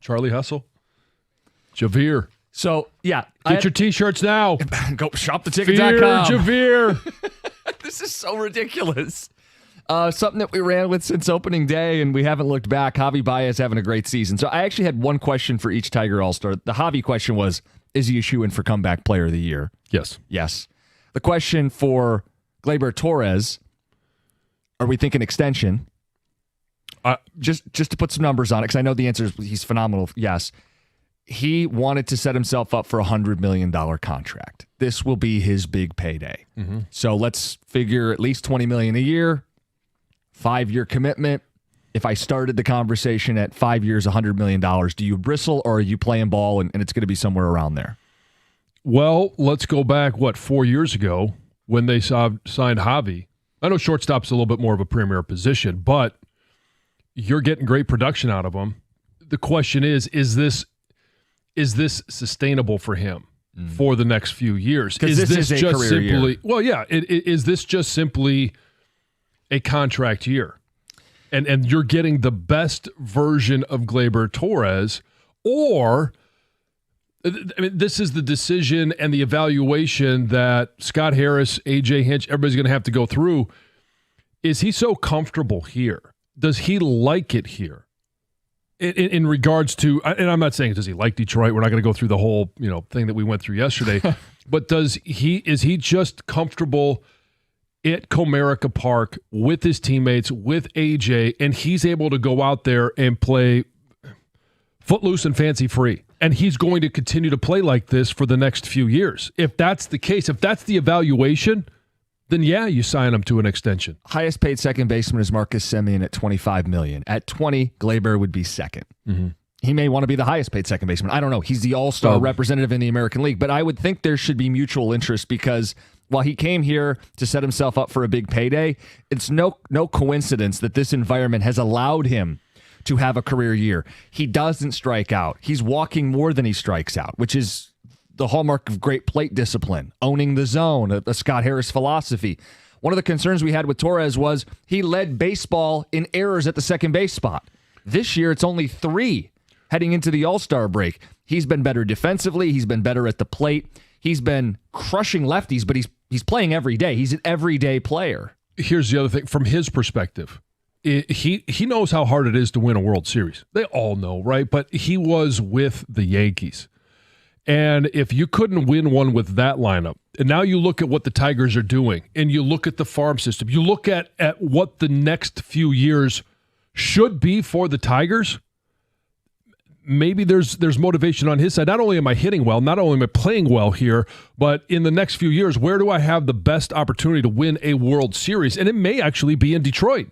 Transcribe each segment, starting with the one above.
Charlie Hustle. Javier. So, yeah. Get your T-shirts now. Go shoptheticket.com. Javier. This is so ridiculous. Something that we ran with since opening day, and we haven't looked back. Javi Baez having a great season. So I actually had one question for each Tiger All-Star. The Javi question was, is he a shoo-in for comeback player of the year? Yes. Yes. The question for Gleyber Torres, are we thinking extension? Just to put some numbers on it, because I know the answer is he's phenomenal. Yes. He wanted to set himself up for a $100 million contract. This will be his big payday. Mm-hmm. So let's figure at least $20 million a year, 5-year commitment. If I started the conversation at 5 years, $100 million, do you bristle or are you playing ball and it's going to be somewhere around there? Well, let's go back, 4 years ago when they signed Javi. I know shortstop's a little bit more of a premier position, but you're getting great production out of him. The question is this sustainable for him for the next few years? Because this is a just career simply year. Well, yeah. Is this just simply a contract year? And you're getting the best version of Gleyber Torres, or this is the decision and the evaluation that Scott Harris, AJ Hinch, everybody's going to have to go through. Is he so comfortable here? Does he like it here? In regards to, and I'm not saying does he like Detroit? We're not going to go through the whole thing that we went through yesterday. But is he just comfortable at Comerica Park with his teammates, with AJ, and he's able to go out there and play footloose and fancy free? And he's going to continue to play like this for the next few years. If that's the case, if that's the evaluation, then yeah, you sign him to an extension. Highest paid second baseman is Marcus Semien at $25 million. At 20, Gleyber would be second. Mm-hmm. He may want to be the highest paid second baseman. I don't know. He's the all-star representative in the American League, but I would think there should be mutual interest because while he came here to set himself up for a big payday, it's no coincidence that this environment has allowed him to have a career year. He doesn't strike out. He's walking more than he strikes out, which is the hallmark of great plate discipline, owning the zone, the Scott Harris philosophy. One of the concerns we had with Torres was he led baseball in errors at the second base spot. This year, it's only 3 heading into the All-Star break. He's been better defensively. He's been better at the plate. He's been crushing lefties, but he's playing every day. He's an everyday player. Here's the other thing. From his perspective, he knows how hard it is to win a World Series. They all know, right? But he was with the Yankees. And if you couldn't win one with that lineup, and now you look at what the Tigers are doing, and you look at the farm system, you look at what the next few years should be for the Tigers, maybe there's motivation on his side. Not only am I hitting well, not only am I playing well here, but in the next few years, where do I have the best opportunity to win a World Series? And it may actually be in Detroit.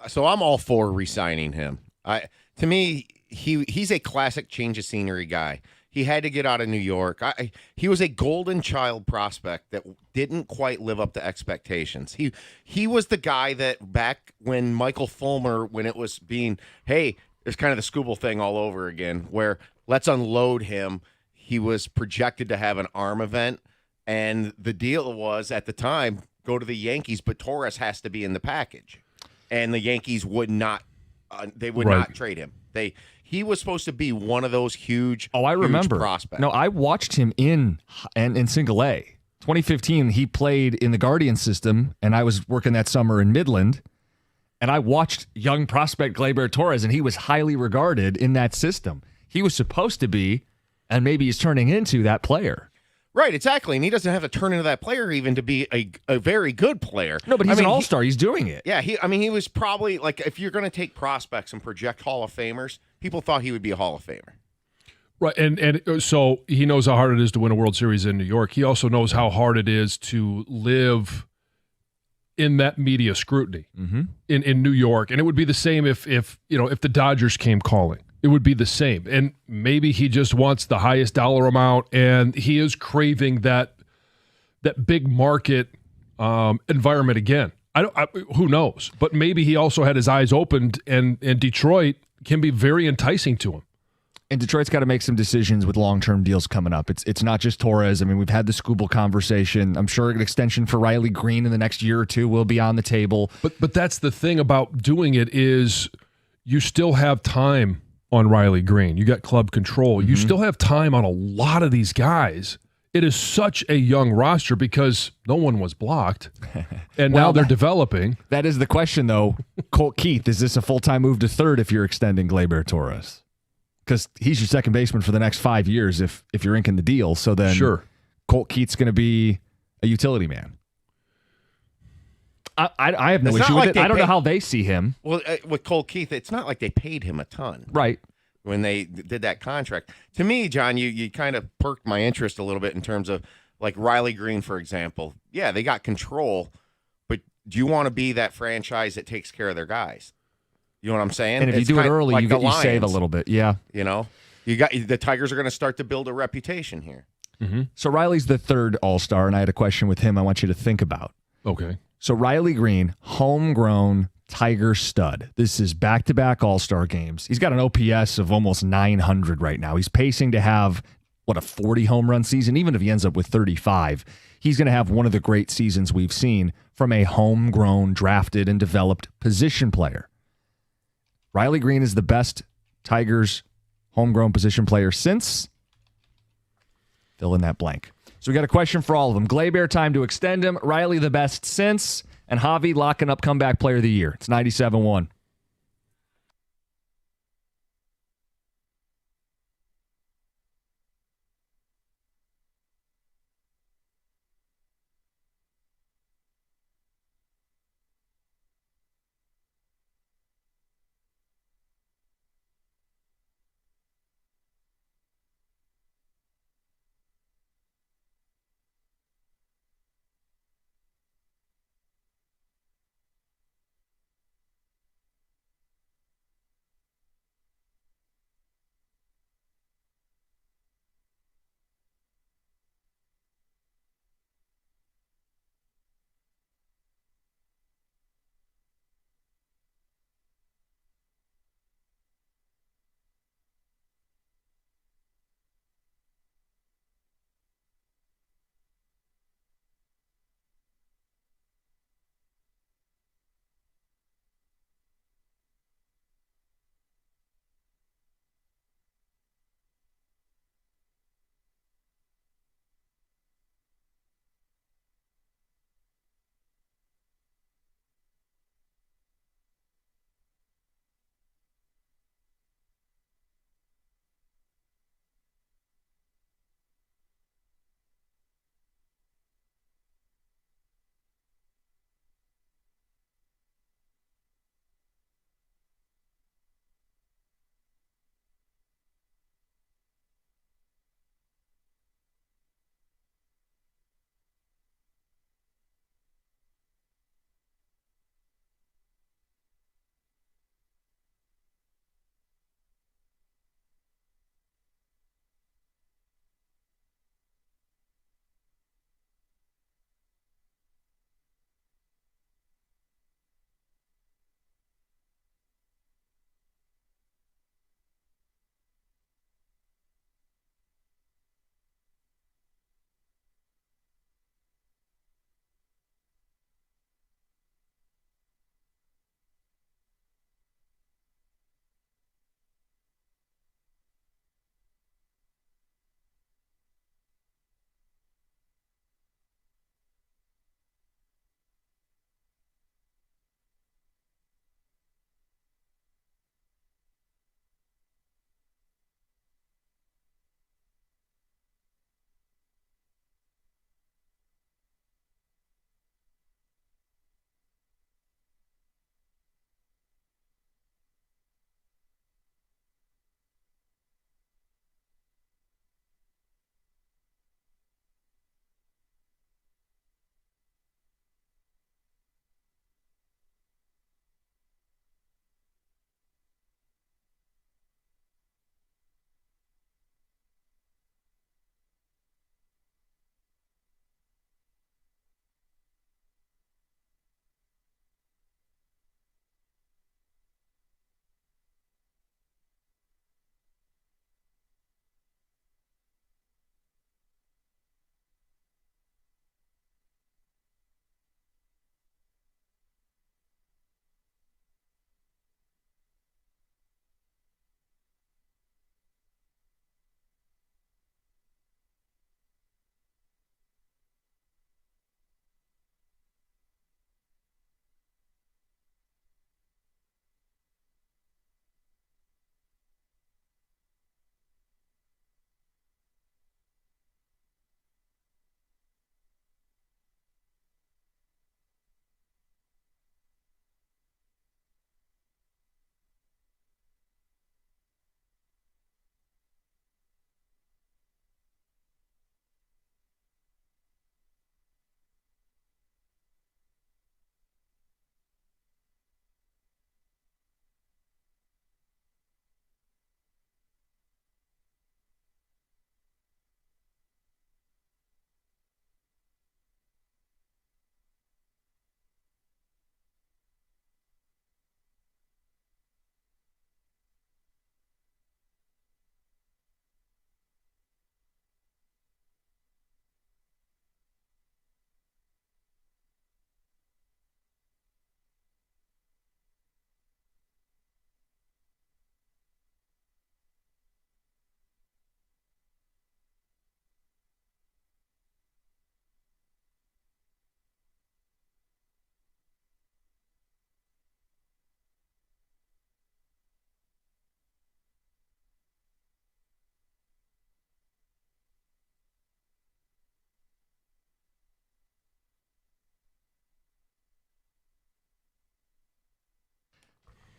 So I'm all for re-signing him. To me, he's a classic change of scenery guy. He had to get out of New York. He was a golden child prospect that didn't quite live up to expectations. He was the guy that back when Michael Fulmer, when it was being, hey, it's kind of the Scooble thing all over again, where let's unload him. He was projected to have an arm event, and the deal was at the time, go to the Yankees, but Torres has to be in the package. And the Yankees would not, not trade him. He was supposed to be one of those huge, I remember. prospects. No, I watched him in single A. 2015, he played in the Guardian system, and I was working that summer in Midland, and I watched young prospect Gleyber Torres, and he was highly regarded in that system. He was supposed to be, and maybe he's turning into that player. Right, exactly. And he doesn't have to turn into that player even to be a very good player. No, but he's an all-star. He's doing it. Yeah, he was probably, like, if you're going to take prospects and project Hall of Famers, people thought he would be a Hall of Famer. Right, and so he knows how hard it is to win a World Series in New York. He also knows how hard it is to live in that media scrutiny in New York. And it would be the same if the Dodgers came calling. It would be the same. And maybe he just wants the highest dollar amount, and he is craving that big market environment again. Who knows? But maybe he also had his eyes opened, and Detroit can be very enticing to him. And Detroit's got to make some decisions with long-term deals coming up. It's not just Torres. I mean, we've had the Scooble conversation. I'm sure an extension for Riley Green in the next year or two will be on the table. But that's the thing about doing it is you still have time on Riley Green. You got club control. You still have time on a lot of these guys. It is such a young roster because no one was blocked, and now they're developing. That is the question, though. Colt Keith, is this a full-time move to third if you're extending Gleyber Torres? Because he's your second baseman for the next 5 years if you're inking the deal. So then Colt Keith's going to be a utility man. I have no issue with it. I don't know how they see him. Well, with Colt Keith, it's not like they paid him a ton. Right. When they did that contract. To me, John, you kind of perked my interest a little bit in terms of like Riley Green, for example. Yeah, they got control, but do you want to be that franchise that takes care of their guys? You know what I'm saying? And if you do it early, like you save a little bit. Yeah. You know, the Tigers are going to start to build a reputation here. Mm-hmm. So Riley's the third All-Star, and I had a question with him I want you to think about. Okay. So Riley Green, homegrown Tiger stud. This is back-to-back All-Star games. He's got an OPS of almost 900 right now. He's pacing to have, a 40 home run season? Even if he ends up with 35, he's going to have one of the great seasons we've seen from a homegrown, drafted, and developed position player. Riley Green is the best Tigers homegrown position player since... fill in that blank. So we got a question for all of them. Gleyber, time to extend him. Riley, the best since. And Javi locking up comeback player of the year. It's 97-1.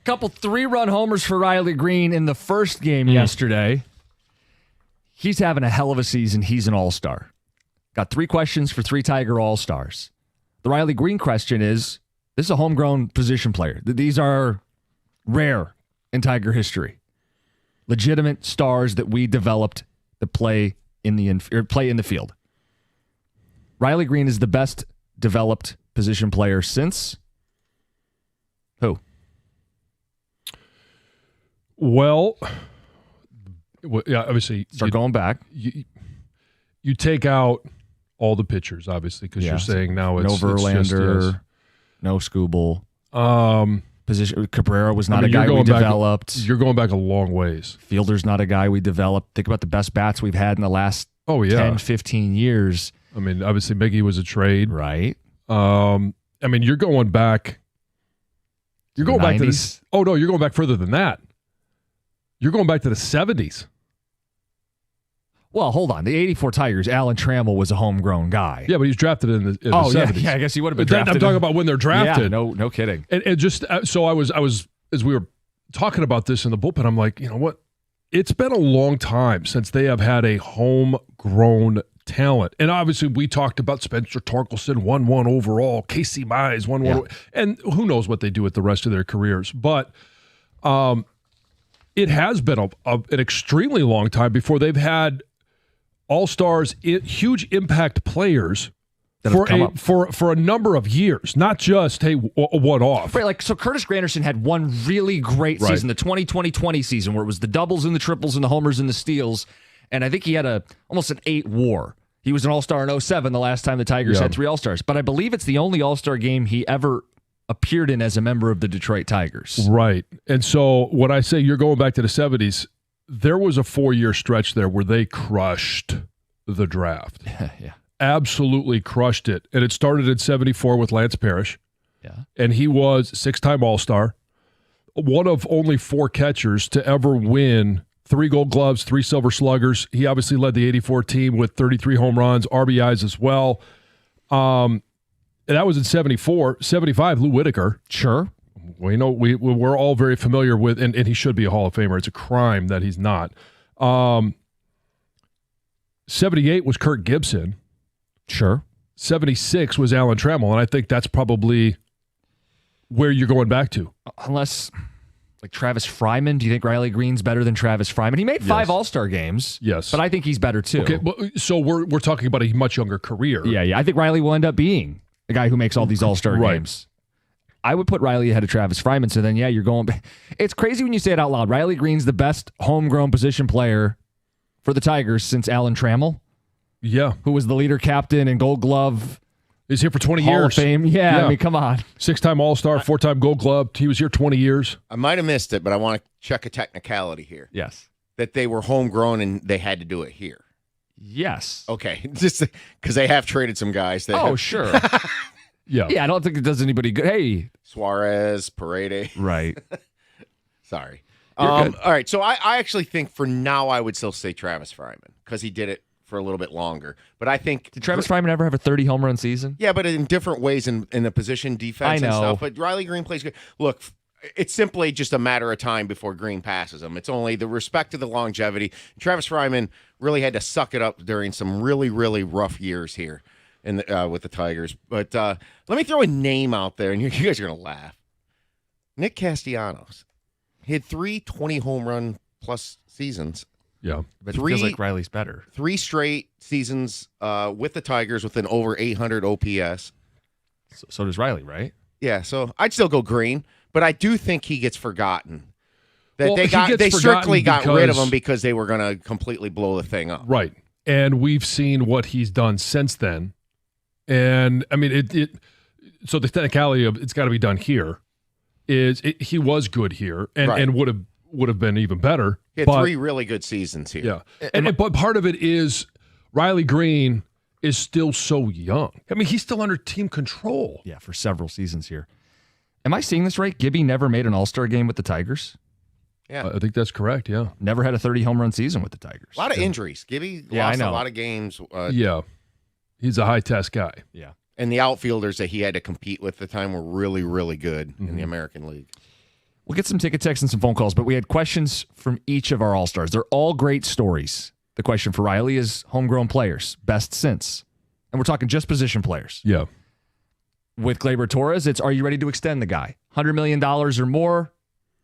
Couple 3-run homers for Riley Green in the first game yesterday. He's having a hell of a season. He's an all-star. Got 3 questions for 3 Tiger all-stars. The Riley Green question is, this is a homegrown position player. These are rare in Tiger history. Legitimate stars that we developed that play in the field. Riley Green is the best developed position player since who? Well, yeah, obviously. Start going back. You take out all the pitchers, obviously, because you're saying now it's no Verlander, no Skubal. Position Cabrera was not a guy we developed. You're going back a long ways. Fielder's not a guy we developed. Think about the best bats we've had in the last 10, 15 years. I mean, obviously, Miggy was a trade. Right. I mean, you're going back. You're going back to this. Oh, no, you're going back further than that. You're going back to the 70s. Well, hold on. The 84 Tigers, Alan Trammell was a homegrown guy. Yeah, but he was drafted in the 70s. Yeah, I guess he would have been drafted. I'm talking about when they're drafted. Yeah, no kidding. And just so I was as we were talking about this in the bullpen, I'm like, you know what? It's been a long time since they have had a homegrown talent. And obviously we talked about Spencer Torkelson, 1-1 overall, Casey Mize, 1-1. And who knows what they do with the rest of their careers. But it has been an extremely long time before they've had all-stars, huge impact players for a number of years, not just, hey, a one-off. Right, so Curtis Granderson had one really great season, the 2020 season, where it was the doubles and the triples and the homers and the steals, and I think he had almost an 8 WAR. He was an all-star in 2007, the last time the Tigers had 3 all-stars. But I believe it's the only all-star game he ever appeared in as a member of the Detroit Tigers. Right. And so when I say you're going back to the 70s, there was a 4-year stretch there where they crushed the draft. Yeah. Absolutely crushed it. And it started in 74 with Lance Parrish. Yeah. And he was 6-time All-Star, one of only 4 catchers to ever win 3 Gold Gloves, 3 Silver Sluggers. He obviously led the 84 team with 33 home runs, RBIs as well. And that was in 74. 75, Lou Whitaker. Sure. We know we're all very familiar with, and he should be a Hall of Famer. It's a crime that he's not. 78 was Kirk Gibson. Sure. 76 was Alan Trammell, and I think that's probably where you're going back to. Unless, like Travis Fryman, do you think Riley Green's better than Travis Fryman? He made 5 All-Star games. Yes. But I think he's better too. Okay, so we're talking about a much younger career. Yeah. I think Riley will end up being the guy who makes all these All-Star games. I would put Riley ahead of Travis Fryman, so then, you're going... It's crazy when you say it out loud. Riley Green's the best homegrown position player for the Tigers since Alan Trammell. Yeah. Who was the leader captain and Gold Glove. He's here for 20 Hall years. of Fame. Yeah, I mean, come on. 6-time All-Star, 4-time Gold Glove. He was here 20 years. I might have missed it, but I want to check a technicality here. Yes. That they were homegrown and they had to do it here. Yes. Okay. Just because they have traded some guys. Sure. Yeah. Yeah, I don't think it does anybody good. Hey. Suarez, Paredes. Right. Sorry. Good. All right. So I actually think for now I would still say Travis Fryman because he did it for a little bit longer. But I think... Did Travis Fryman ever have a 30 home run season? Yeah, but in different ways in the position, defense, and stuff. But Riley Green plays good. Look, it's simply just a matter of time before Green passes him. It's only the respect to the longevity. Travis Fryman really had to suck it up during some really, really rough years here with the Tigers. But let me throw a name out there, and you guys are going to laugh. Nick Castellanos. He had 3 20 home run plus seasons. Yeah. But it feels like Riley's better. 3 straight seasons with the Tigers with an over 800 OPS. So does Riley, right? Yeah, so I'd still go Green, but I do think he gets forgotten. Well, They strictly got rid of him because they were going to completely blow the thing up. Right. And we've seen what he's done since then. And I mean, so the technicality of it's got to be done here he was good here and would have been even better. He had 3 really good seasons here. Yeah. But part of it is Riley Green is still so young. I mean, he's still under team control. Yeah, for several seasons here. Am I seeing this right? Gibby never made an All-Star game with the Tigers? Yeah. I think that's correct, yeah. Never had a 30 home run season with the Tigers. A lot of injuries. Gibby I lost know. a lot of games. Yeah. He's a high-test guy. Yeah. And the outfielders that he had to compete with at the time were really, really good in the American League. We'll get some ticket texts and some phone calls, but we had questions from each of our All-Stars. They're all great stories. The question for Riley is homegrown players, best since. And we're talking just position players. Yeah. With Gleyber Torres, it's, are you ready to extend the guy? $100 million or more?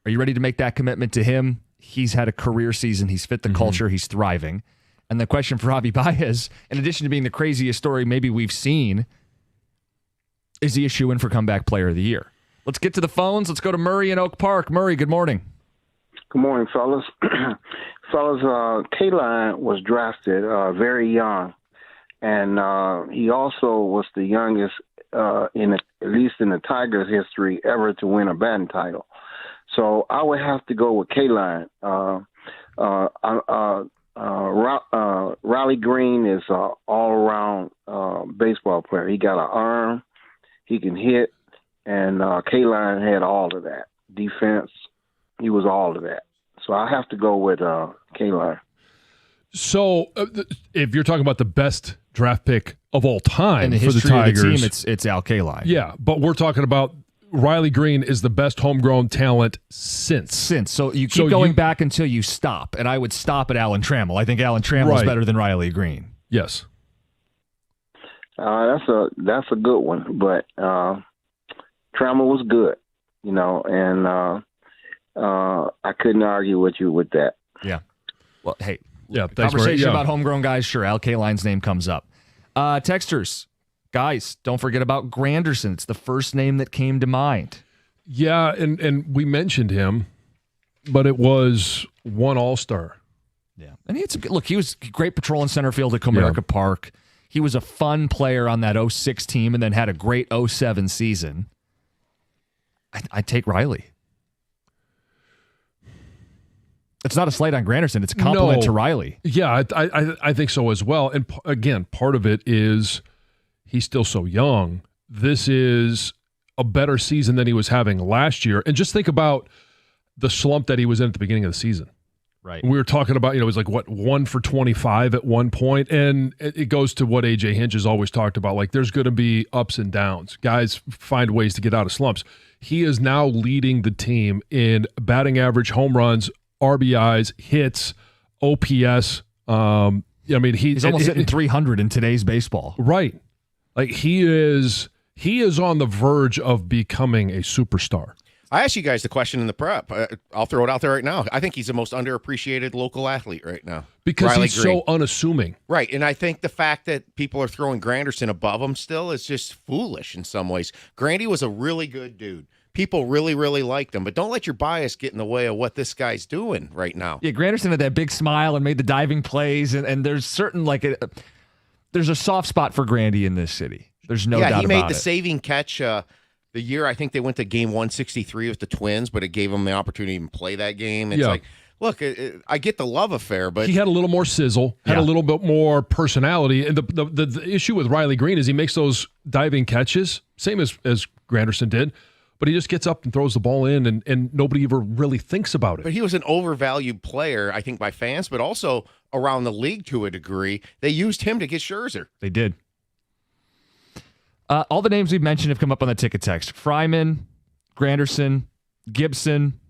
Are you ready to make that commitment to him? He's had a career season. He's fit the culture. He's thriving. And the question for Javi Baez, in addition to being the craziest story maybe we've seen, is he a shoo-in for comeback player of the year? Let's get to the phones. Let's go to Murray in Oak Park. Murray, good morning. Good morning, fellas. K-Line was drafted very young, and he also was the youngest, at least in the Tigers' history, ever to win a batting title. So I would have to go with K-Line. Riley Green is an all-around baseball player. He got an arm, he can hit, and K-Line had all of that. Defense, he was all of that. So I have to go with K-Line. So if you're talking about the best draft pick of all time in the for the Tigers, of the team, it's Al Kaline. Yeah, but we're talking about Riley Green is the best homegrown talent since. So you keep going back until you stop, and I would stop at Alan Trammell. I think Alan Trammell is better than Riley Green. Yes. That's a good one, but Trammell was good, and I couldn't argue with you with that. Yeah. Well, hey, thanks, conversation about homegrown guys, sure, Al Kaline's name comes up. Texters, guys, don't forget about Granderson. It's the first name that came to mind. Yeah, and we mentioned him, but it was one All-Star. Yeah. And he was great patrolling center field at Comerica Park. He was a fun player on that 06 team and then had a great 07 season. I'd take Riley. It's not a slight on Granderson. It's a compliment to Riley. Yeah, I think so as well. And again, part of it is he's still so young. This is a better season than he was having last year. And just think about the slump that he was in at the beginning of the season. Right. We were talking about, it was like, 1 for 25 at one point, and it goes to what A.J. Hinch has always talked about. Like, there's going to be ups and downs. Guys find ways to get out of slumps. He is now leading the team in batting average, home runs, RBIs, hits, OPS. He's almost hitting 300 in today's baseball. Right. Like, he is on the verge of becoming a superstar. I asked you guys the question in the prep. I'll throw it out there right now. I think he's the most underappreciated local athlete right now. Because Riley he's Green. so unassuming. Right, and I think the fact that people are throwing Granderson above him still is just foolish in some ways. Grandy was a really good dude. People really, really liked him, but don't let your bias get in the way of what this guy's doing right now. Yeah, Granderson had that big smile and made the diving plays, and there's certain, there's a soft spot for Grandy in this city. There's no doubt about it. Yeah, he made the saving catch the year I think they went to game 163 with the Twins, but it gave him the opportunity to even play that game. It's like, look, I get the love affair, but he had a little more sizzle, had a little bit more personality. And the issue with Riley Green is he makes those diving catches, same as Granderson did, but he just gets up and throws the ball in, and nobody ever really thinks about it. But he was an overvalued player, I think, by fans, but also around the league to a degree. They used him to get Scherzer. They did. All the names we've mentioned have come up on the ticket text. Fryman, Granderson, Gibson,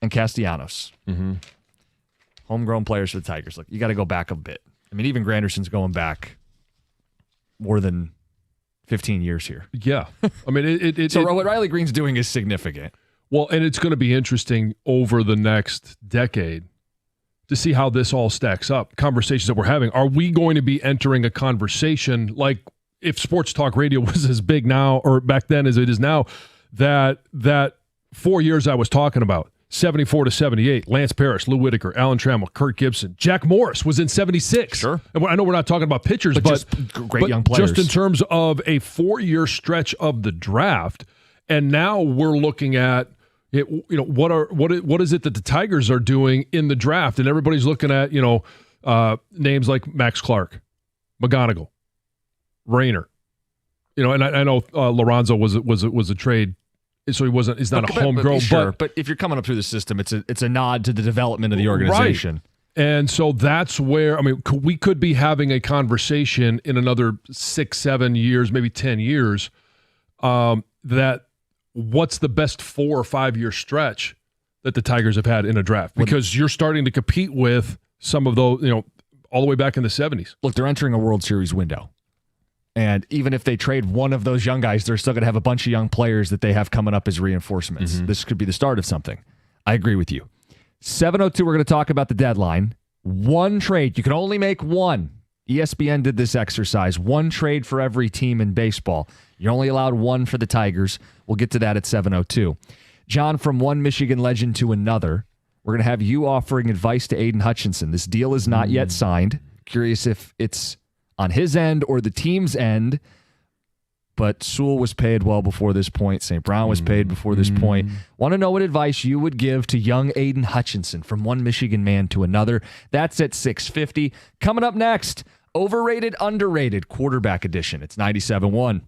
and Castellanos. Mm-hmm. Homegrown players for the Tigers. Look, you got to go back a bit. I mean, even Granderson's going back more than 15 years here. Yeah. I mean, so what Riley Green's doing is significant. Well, and it's going to be interesting over the next decade to see how this all stacks up. Conversations that we're having. Are we going to be entering a conversation like if sports talk radio was as big now or back then as it is now, that 4 years I was talking about, 74 to 78, Lance Parrish, Lou Whitaker, Alan Trammell, Kirk Gibson, Jack Morris was in 76. Sure. And I know we're not talking about pitchers, but just great young players. Just in terms of a 4-year stretch of the draft, and now we're looking at it, what is it that the Tigers are doing in the draft, and everybody's looking at names like Max Clark, McGonigal, Rayner, and I know Lorenzo was a trade, so he's not a homegrown. But if you're coming up through the system, it's a nod to the development of the organization. Right. And so that's where we could be having a conversation in another 6-7 years, maybe 10 years, that what's the best 4 or 5 year stretch that the Tigers have had in a draft, because you're starting to compete with some of those, all the way back in the 70s. Look, they're entering a World Series window. And even if they trade one of those young guys, they're still going to have a bunch of young players that they have coming up as reinforcements. Mm-hmm. This could be the start of something. I agree with you. 7:02, we're going to talk about the deadline. One trade. You can only make one. ESPN did this exercise. One trade for every team in baseball. You're only allowed one for the Tigers. We'll get to that at 7:02. John, from one Michigan legend to another, we're going to have you offering advice to Aiden Hutchinson. This deal is not yet signed. Curious if it's on his end or the team's end, but Sewell was paid well before this point. St. Brown was paid before this point. Want to know what advice you would give to young Aiden Hutchinson from one Michigan man to another? That's at 6:50. Coming up next, overrated, underrated quarterback edition. It's 97.1.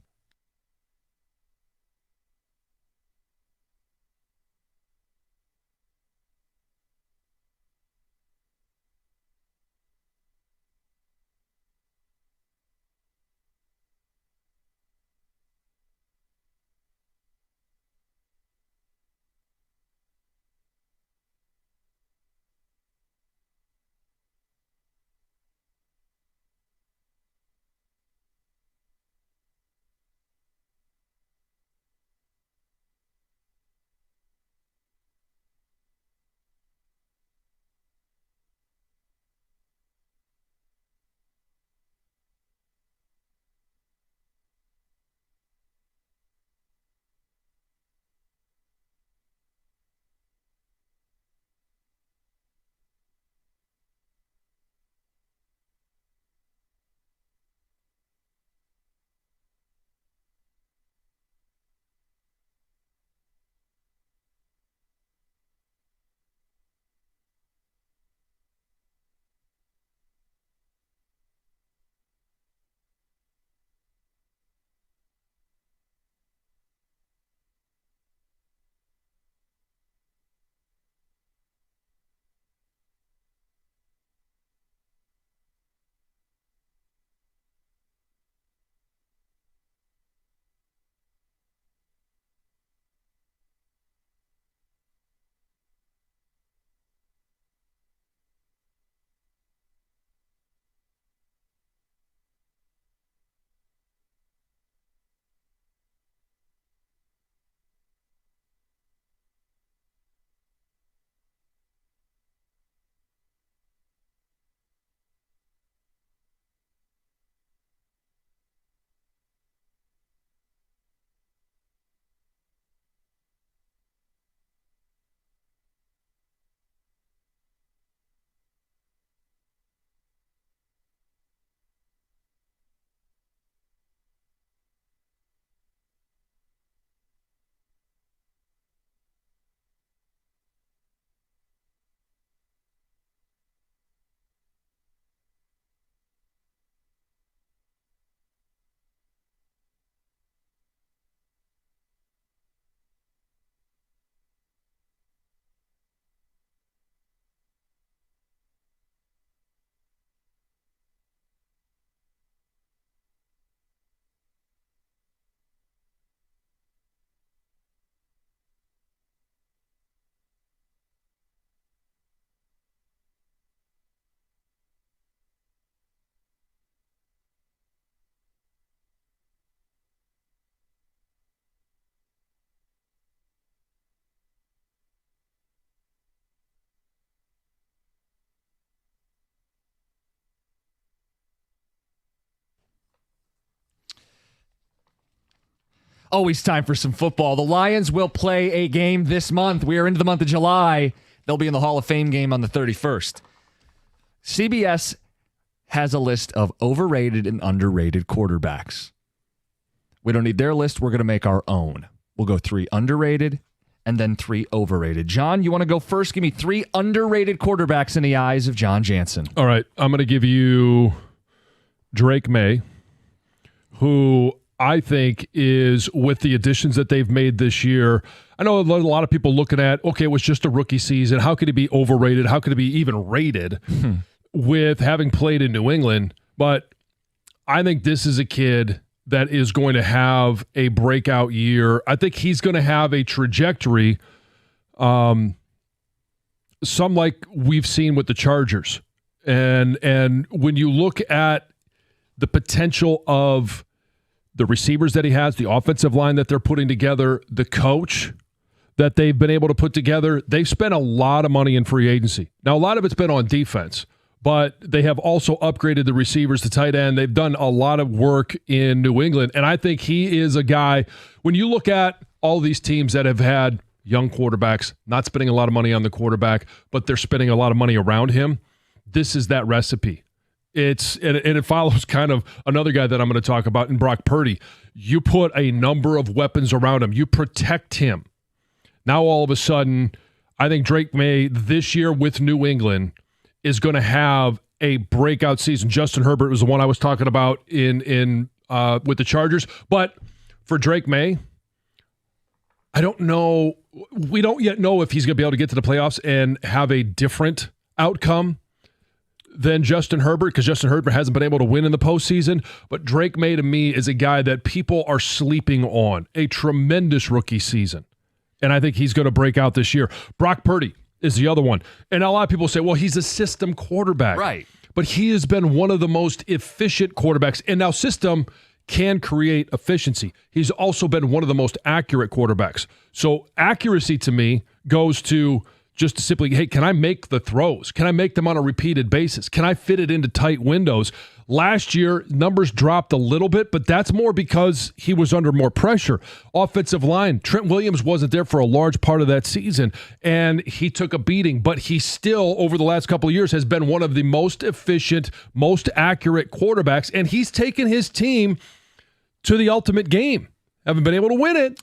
Always time for some football. The Lions will play a game this month. We are into the month of July. They'll be in the Hall of Fame game on the 31st. CBS has a list of overrated and underrated quarterbacks. We don't need their list. We're going to make our own. We'll go 3 underrated and then 3 overrated. John, you want to go first? Give me 3 underrated quarterbacks in the eyes of John Jansen. All right. I'm going to give you Drake May, who I think is, with the additions that they've made this year, I know a lot of people looking at, okay, it was just a rookie season. How could he be overrated? How could he be even rated with having played in New England? But I think this is a kid that is going to have a breakout year. I think he's going to have a trajectory, some like we've seen with the Chargers. And when you look at the potential of the receivers that he has, the offensive line that they're putting together, the coach that they've been able to put together, they've spent a lot of money in free agency. Now, a lot of it's been on defense, but they have also upgraded the receivers to tight end. They've done a lot of work in New England, and I think he is a guy, when you look at all these teams that have had young quarterbacks, not spending a lot of money on the quarterback, but they're spending a lot of money around him, this is that recipe. And it follows kind of another guy that I'm going to talk about in Brock Purdy. You put a number of weapons around him. You protect him. Now all of a sudden, I think Drake May this year with New England is going to have a breakout season. Justin Herbert was the one I was talking about in with the Chargers. But for Drake May, I don't know. We don't yet know if he's going to be able to get to the playoffs and have a different outcome than Justin Herbert, because Justin Herbert hasn't been able to win in the postseason. But Drake May, to me, is a guy that people are sleeping on. A tremendous rookie season. And I think he's going to break out this year. Brock Purdy is the other one. And a lot of people say, well, he's a system quarterback. Right. But he has been one of the most efficient quarterbacks. And now system can create efficiency. He's also been one of the most accurate quarterbacks. So accuracy to me goes to just simply, hey, can I make the throws? Can I make them on a repeated basis? Can I fit it into tight windows? Last year, numbers dropped a little bit, but that's more because he was under more pressure. Offensive line, Trent Williams wasn't there for a large part of that season, and he took a beating, but he still, over the last couple of years, has been one of the most efficient, most accurate quarterbacks, and he's taken his team to the ultimate game. Haven't been able to win it,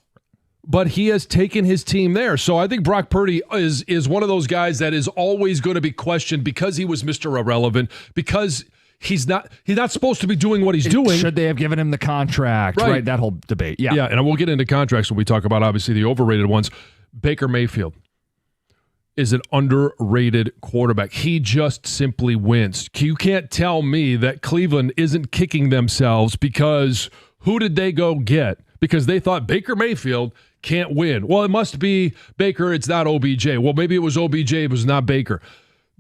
but he has taken his team there. So I think Brock Purdy is one of those guys that is always going to be questioned because he was Mr. Irrelevant, because he's not supposed to be doing what he's doing. Should they have given him the contract? Right. That whole debate. Yeah. Yeah, and we'll get into contracts when we talk about, obviously, the overrated ones. Baker Mayfield is an underrated quarterback. He just simply wins. You can't tell me that Cleveland isn't kicking themselves because who did they go get? Because they thought Baker Mayfield can't win. Well, it must be Baker. It's not OBJ. Well, maybe it was OBJ. It was not Baker.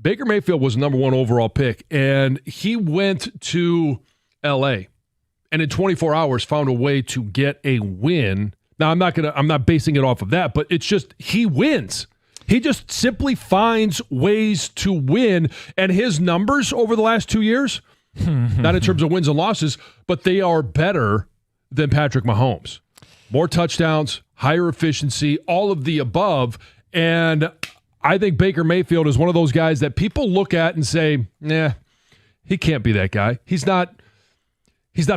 Baker Mayfield was number one overall pick, and he went to L.A. and in 24 hours found a way to get a win. Now, I'm not basing it off of that, but it's just he wins. He just simply finds ways to win, and his numbers over the last 2 years, not in terms of wins and losses, but they are better than Patrick Mahomes. More touchdowns, higher efficiency, all of the above. And I think Baker Mayfield is one of those guys that people look at and say, nah, he can't be that guy. He's not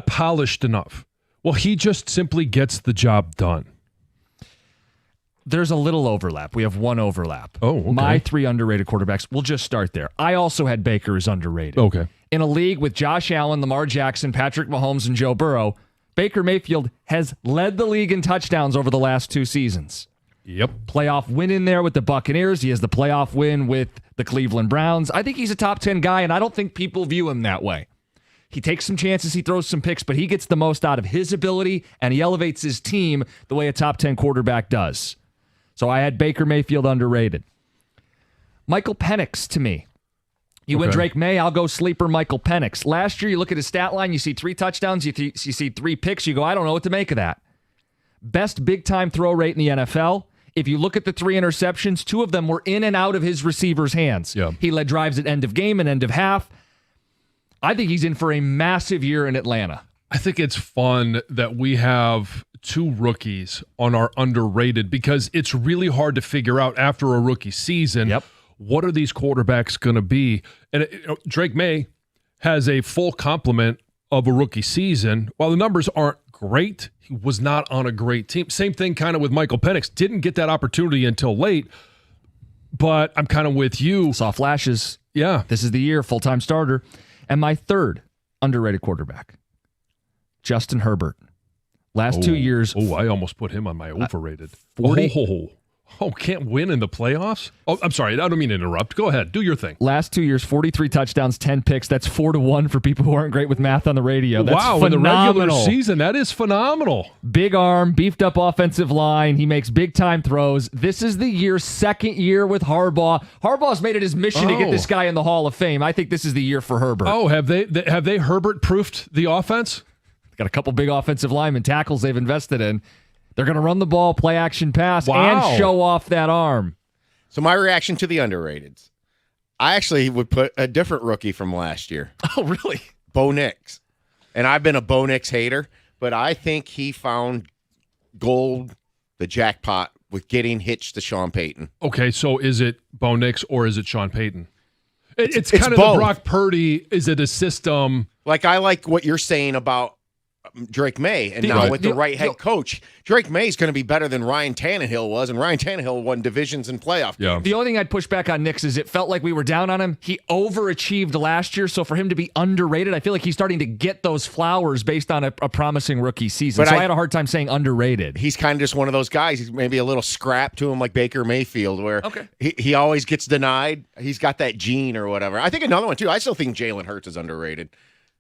polished enough. Well, he just simply gets the job done. There's a little overlap. We have one overlap. Oh, okay. My three underrated quarterbacks. We'll just start there. I also had Baker as underrated. Okay. In a league with Josh Allen, Lamar Jackson, Patrick Mahomes, and Joe Burrow, Baker Mayfield has led the league in touchdowns over the last 2 seasons. Yep. Playoff win in there with the Buccaneers. He has the playoff win with the Cleveland Browns. I think he's a top 10 guy, and I don't think people view him that way. He takes some chances, he throws some picks, but he gets the most out of his ability, and he elevates his team the way a top 10 quarterback does. So I had Baker Mayfield underrated. Michael Penix to me. You win Drake May, I'll go sleeper Michael Penix. Last year, you look at his stat line, you see 3 touchdowns, you see 3 picks, you go, I don't know what to make of that. Best big-time throw rate in the NFL. If you look at the 3 interceptions, 2 of them were in and out of his receiver's hands. Yeah. He led drives at end of game and end of half. I think he's in for a massive year in Atlanta. I think it's fun that we have 2 rookies on our underrated, because it's really hard to figure out after a rookie season, what are these quarterbacks going to be? And Drake May has a full complement of a rookie season. While the numbers aren't great, he was not on a great team. Same thing kind of with Michael Penix. Didn't get that opportunity until late, but I'm kind of with you. Saw flashes. Yeah. This is the year, full-time starter. And my third underrated quarterback, Justin Herbert. Last 2 years. Oh, I almost put him on my overrated. Oh, can't win in the playoffs? Oh, I'm sorry. I don't mean to interrupt. Go ahead. Do your thing. Last 2 years, 43 touchdowns, 10 picks. That's 4-1 for people who aren't great with math on the radio. That's wow, phenomenal. in the regular season, that is phenomenal. Big arm, beefed up offensive line. He makes big time throws. This is the year, second year with Harbaugh. Harbaugh's made it his mission to get this guy in the Hall of Fame. I think this is the year for Herbert. Oh, have they Herbert-proofed the offense? Got a couple big offensive linemen, tackles they've invested in. They're going to run the ball, play action pass, and show off that arm. So my reaction to the underrateds, I actually would put a different rookie from last year. Oh, really? Bo Nix. And I've been a Bo Nix hater, but I think he found gold, the jackpot, with getting hitched to Sean Payton. Okay, so is it Bo Nix or is it Sean Payton? It's kind of both. the Brock Purdy. Is it a system? Like, I like what you're saying about Drake May, and now with the right head coach, Drake May is going to be better than Ryan Tannehill was, and Ryan Tannehill won divisions and playoff games. The only thing I'd push back on Nix is it felt like we were down on him. He overachieved last year, so for him to be underrated, I feel like he's starting to get those flowers based on a promising rookie season. But I had a hard time saying underrated. He's kind of just one of those guys. He's maybe a little scrap to him like Baker Mayfield, where he always gets denied. He's got that gene or whatever. I think another one, too. I still think Jalen Hurts is underrated.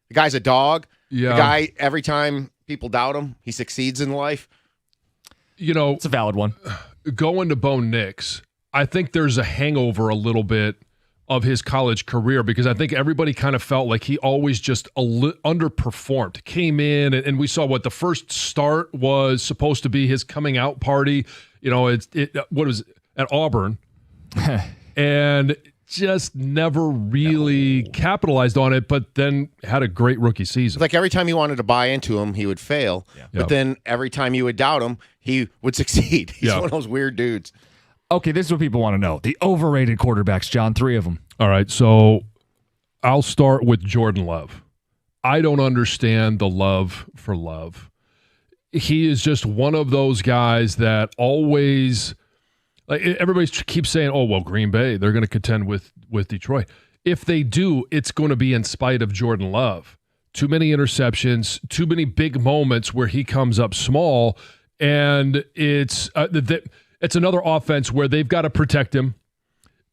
The guy's a dog. Yeah. The guy, every time people doubt him, he succeeds in life. You know, it's a valid one. Going to Bo Nix, I think there's a hangover a little bit of his college career because I think everybody kind of felt like he always just underperformed. Came in and we saw what the first start was supposed to be his coming out party. You know, what was it, at Auburn, and just never really capitalized on it, but then had a great rookie season. It's like every time you wanted to buy into him, he would fail. Yeah. But then every time you would doubt him, he would succeed. He's one of those weird dudes. Okay, this is what people want to know. The overrated quarterbacks, John, 3 of them. All right, so I'll start with Jordan Love. I don't understand the love for Love. He is just one of those guys that always... Like everybody keeps saying, "Oh well, Green Bay, they're going to contend with Detroit." If they do, it's going to be in spite of Jordan Love. Too many interceptions, too many big moments where he comes up small, and it's another offense where they've got to protect him.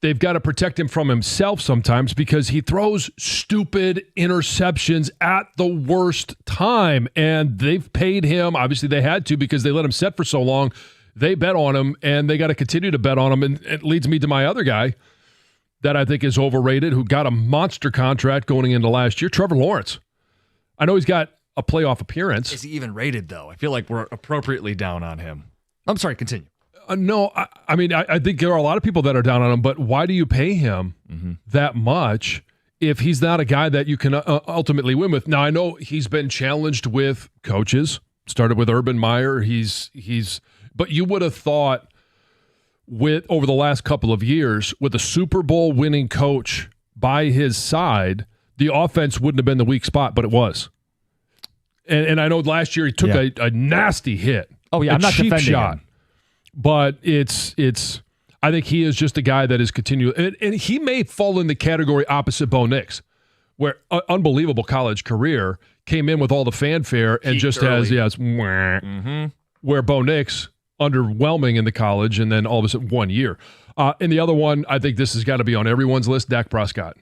They've got to protect him from himself sometimes because he throws stupid interceptions at the worst time, and they've paid him. Obviously, they had to because they let him sit for so long. They bet on him, and they got to continue to bet on him. And it leads me to my other guy that I think is overrated, who got a monster contract going into last year, Trevor Lawrence. I know he's got a playoff appearance. Is he even rated, though? I feel like we're appropriately down on him. I'm sorry, continue. No, I mean, I think there are a lot of people that are down on him, but why do you pay him that much if he's not a guy that you can ultimately win with? Now, I know he's been challenged with coaches, started with Urban Meyer. He's But you would have thought over the last couple of years, with a Super Bowl winning coach by his side, the offense wouldn't have been the weak spot, but it was. And I know last year he took a nasty hit. Oh, yeah, I'm not cheap defending shot. him. But it's I think he is just a guy that is continuing. And he may fall in the category opposite Bo Nix, where unbelievable college career, came in with all the fanfare and just early. has where Bo Nix underwhelming in the college, and then all of a sudden 1 year. And the other one, I think this has got to be on everyone's list, Dak Prescott.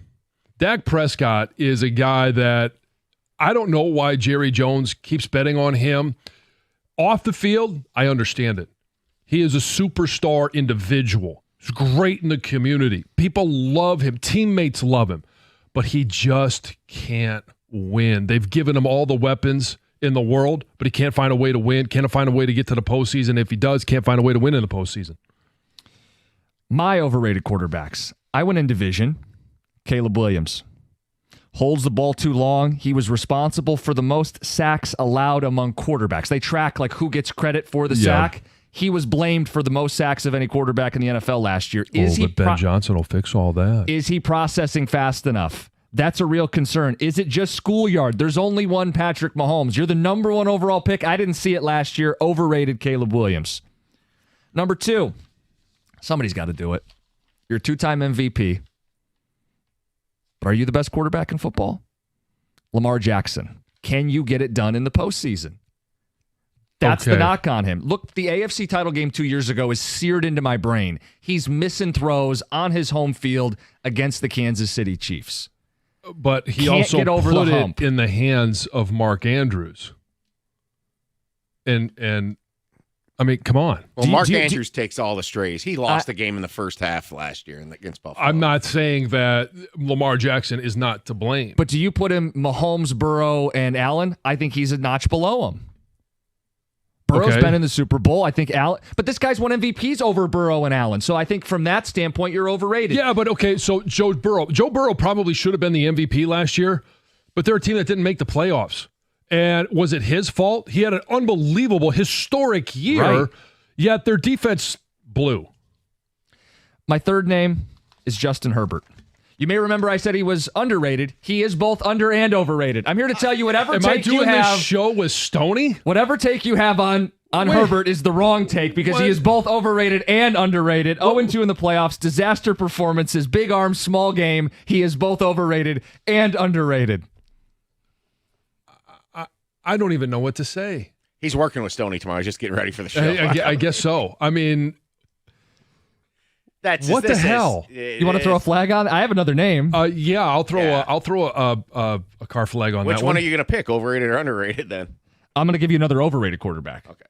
Dak Prescott is a guy that I don't know why Jerry Jones keeps betting on him. Off the field, I understand it. He is a superstar individual. He's great in the community. People love him. Teammates love him. But he just can't win. They've given him all the weapons in the world, but he can't find a way to win, can't find a way to get to the postseason. If he does, can't find a way to win in the postseason. My overrated quarterbacks. I went in division. Caleb Williams. Holds the ball too long. He was responsible for the most sacks allowed among quarterbacks. They track like who gets credit for the sack. He was blamed for the most sacks of any quarterback in the NFL last year. But Ben Johnson will fix all that. Is he processing fast enough? That's a real concern. Is it just schoolyard? There's only one Patrick Mahomes. You're the number 1 overall pick. I didn't see it last year. Overrated Caleb Williams. Number 2, somebody's got to do it. You're a 2-time MVP. But are you the best quarterback in football? Lamar Jackson. Can you get it done in the postseason? That's the Okay. knock on him. Look, the AFC title game 2 years ago is seared into my brain. He's missing throws on his home field against the Kansas City Chiefs. But he Can't also get over put the hump. it in the hands of Mark Andrews. And I mean, come on. Well, Do you- Mark do you- Andrews takes all the strays. He lost the game in the first half last year against Buffalo. I'm not saying that Lamar Jackson is not to blame. But do you put him Mahomes, Burrow, and Allen? I think he's a notch below him. Burrow's Okay. been in the Super Bowl. I think Allen, but this guy's won MVPs over Burrow and Allen. So I think from that standpoint, you're overrated. Yeah, but okay, so Joe Burrow probably should have been the MVP last year, but they're a team that didn't make the playoffs. And was it his fault? He had an unbelievable, historic year, Right. yet their defense blew. My third name is Justin Herbert. You may remember I said he was underrated. He is both under and overrated. I'm here to tell you whatever Am I take you doing have. this show with Stoney? Whatever take you have on Wait. Herbert is the wrong take because he What? is both overrated and underrated. 0-2 in the playoffs, disaster performances, big arm, small game. He is both overrated and underrated. I don't even know what to say. He's working with Stoney tomorrow. He's just getting ready for the show. I guess so. I mean, That's What the hell? You want to throw a flag on? I have another name. yeah, I'll throw Yeah. a car flag on Which that one one. are you going to pick, overrated or underrated then? I'm going to give you another overrated quarterback. Okay.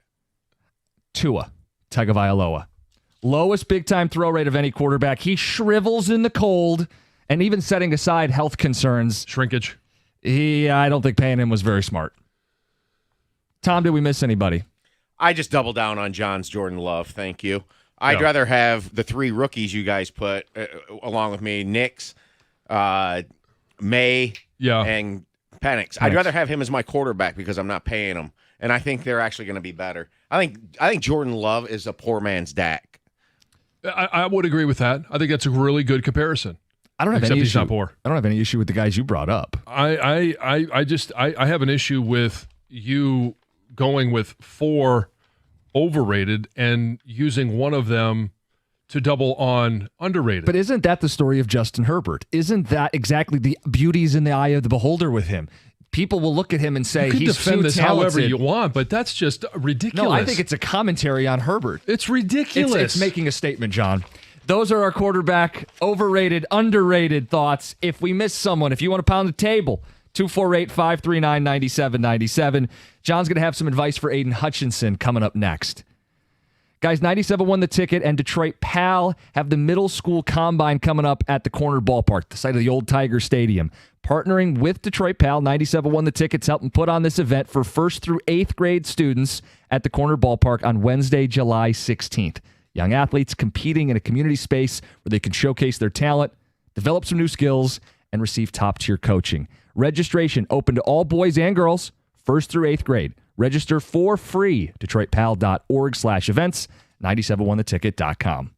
Tua Tagovailoa. Lowest big-time throw rate of any quarterback. He shrivels in the cold, and even setting aside health concerns, Shrinkage. I don't think paying him was very smart. Tom, did we miss anybody? I just double down on John's Jordan Love. Thank you. I'd Yeah. rather have the three rookies you guys put along with me, Nix, May, Yeah. and Penix. I'd rather have him as my quarterback because I'm not paying him, and I think they're actually going to be better. I think Jordan Love is a poor man's Dak. I would agree with that. I think that's a really good comparison. I don't have Except any he's issue. not poor. I don't have any issue with the guys you brought up. I have an issue with you going with 4 overrated and using one of them to double on underrated. But isn't that the story of Justin Herbert? Isn't that exactly the beauty's in the eye of the beholder with him? People will look at him and say you can he's defend too this talented. however you want, but that's just ridiculous. No, I think it's a commentary on Herbert. it's ridiculous. It's making a statement, John. Those are our quarterback overrated, underrated thoughts. If we miss someone, if you want to pound the table, 248-539-9797. John's going to have some advice for Aiden Hutchinson coming up next. Guys, 97 won the ticket, and Detroit Pal have the middle school combine coming up at the Corner Ballpark, the site of the old Tiger Stadium. Partnering with Detroit Pal, 97 won the tickets, helping put on this event for 1st through 8th grade students at the Corner Ballpark on Wednesday, July 16th. Young athletes competing in a community space where they can showcase their talent, develop some new skills, and receive top-tier coaching. Registration open to all boys and girls, 1st through 8th grade. Register for free, DetroitPal.org/events, 97onetheticket.com.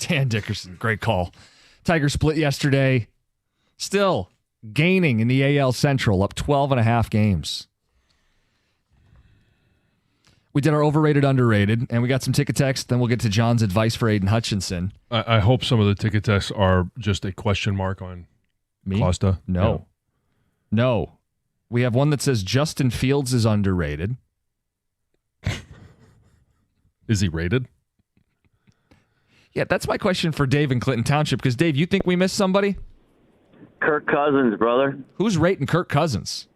Dan Dickerson, great call. Tiger split yesterday. Still gaining in the AL Central, up 12.5 games. We did our overrated, underrated, and we got some ticket text. Then we'll get to John's advice for Aiden Hutchinson. I hope some of the ticket texts are just a question mark on Me? Costa. No. No. We have one that says Justin Fields is underrated. Is he rated? Yeah, that's my question for Dave in Clinton Township, because, Dave, you think we missed somebody? Kirk Cousins, brother. Who's rating Kirk Cousins?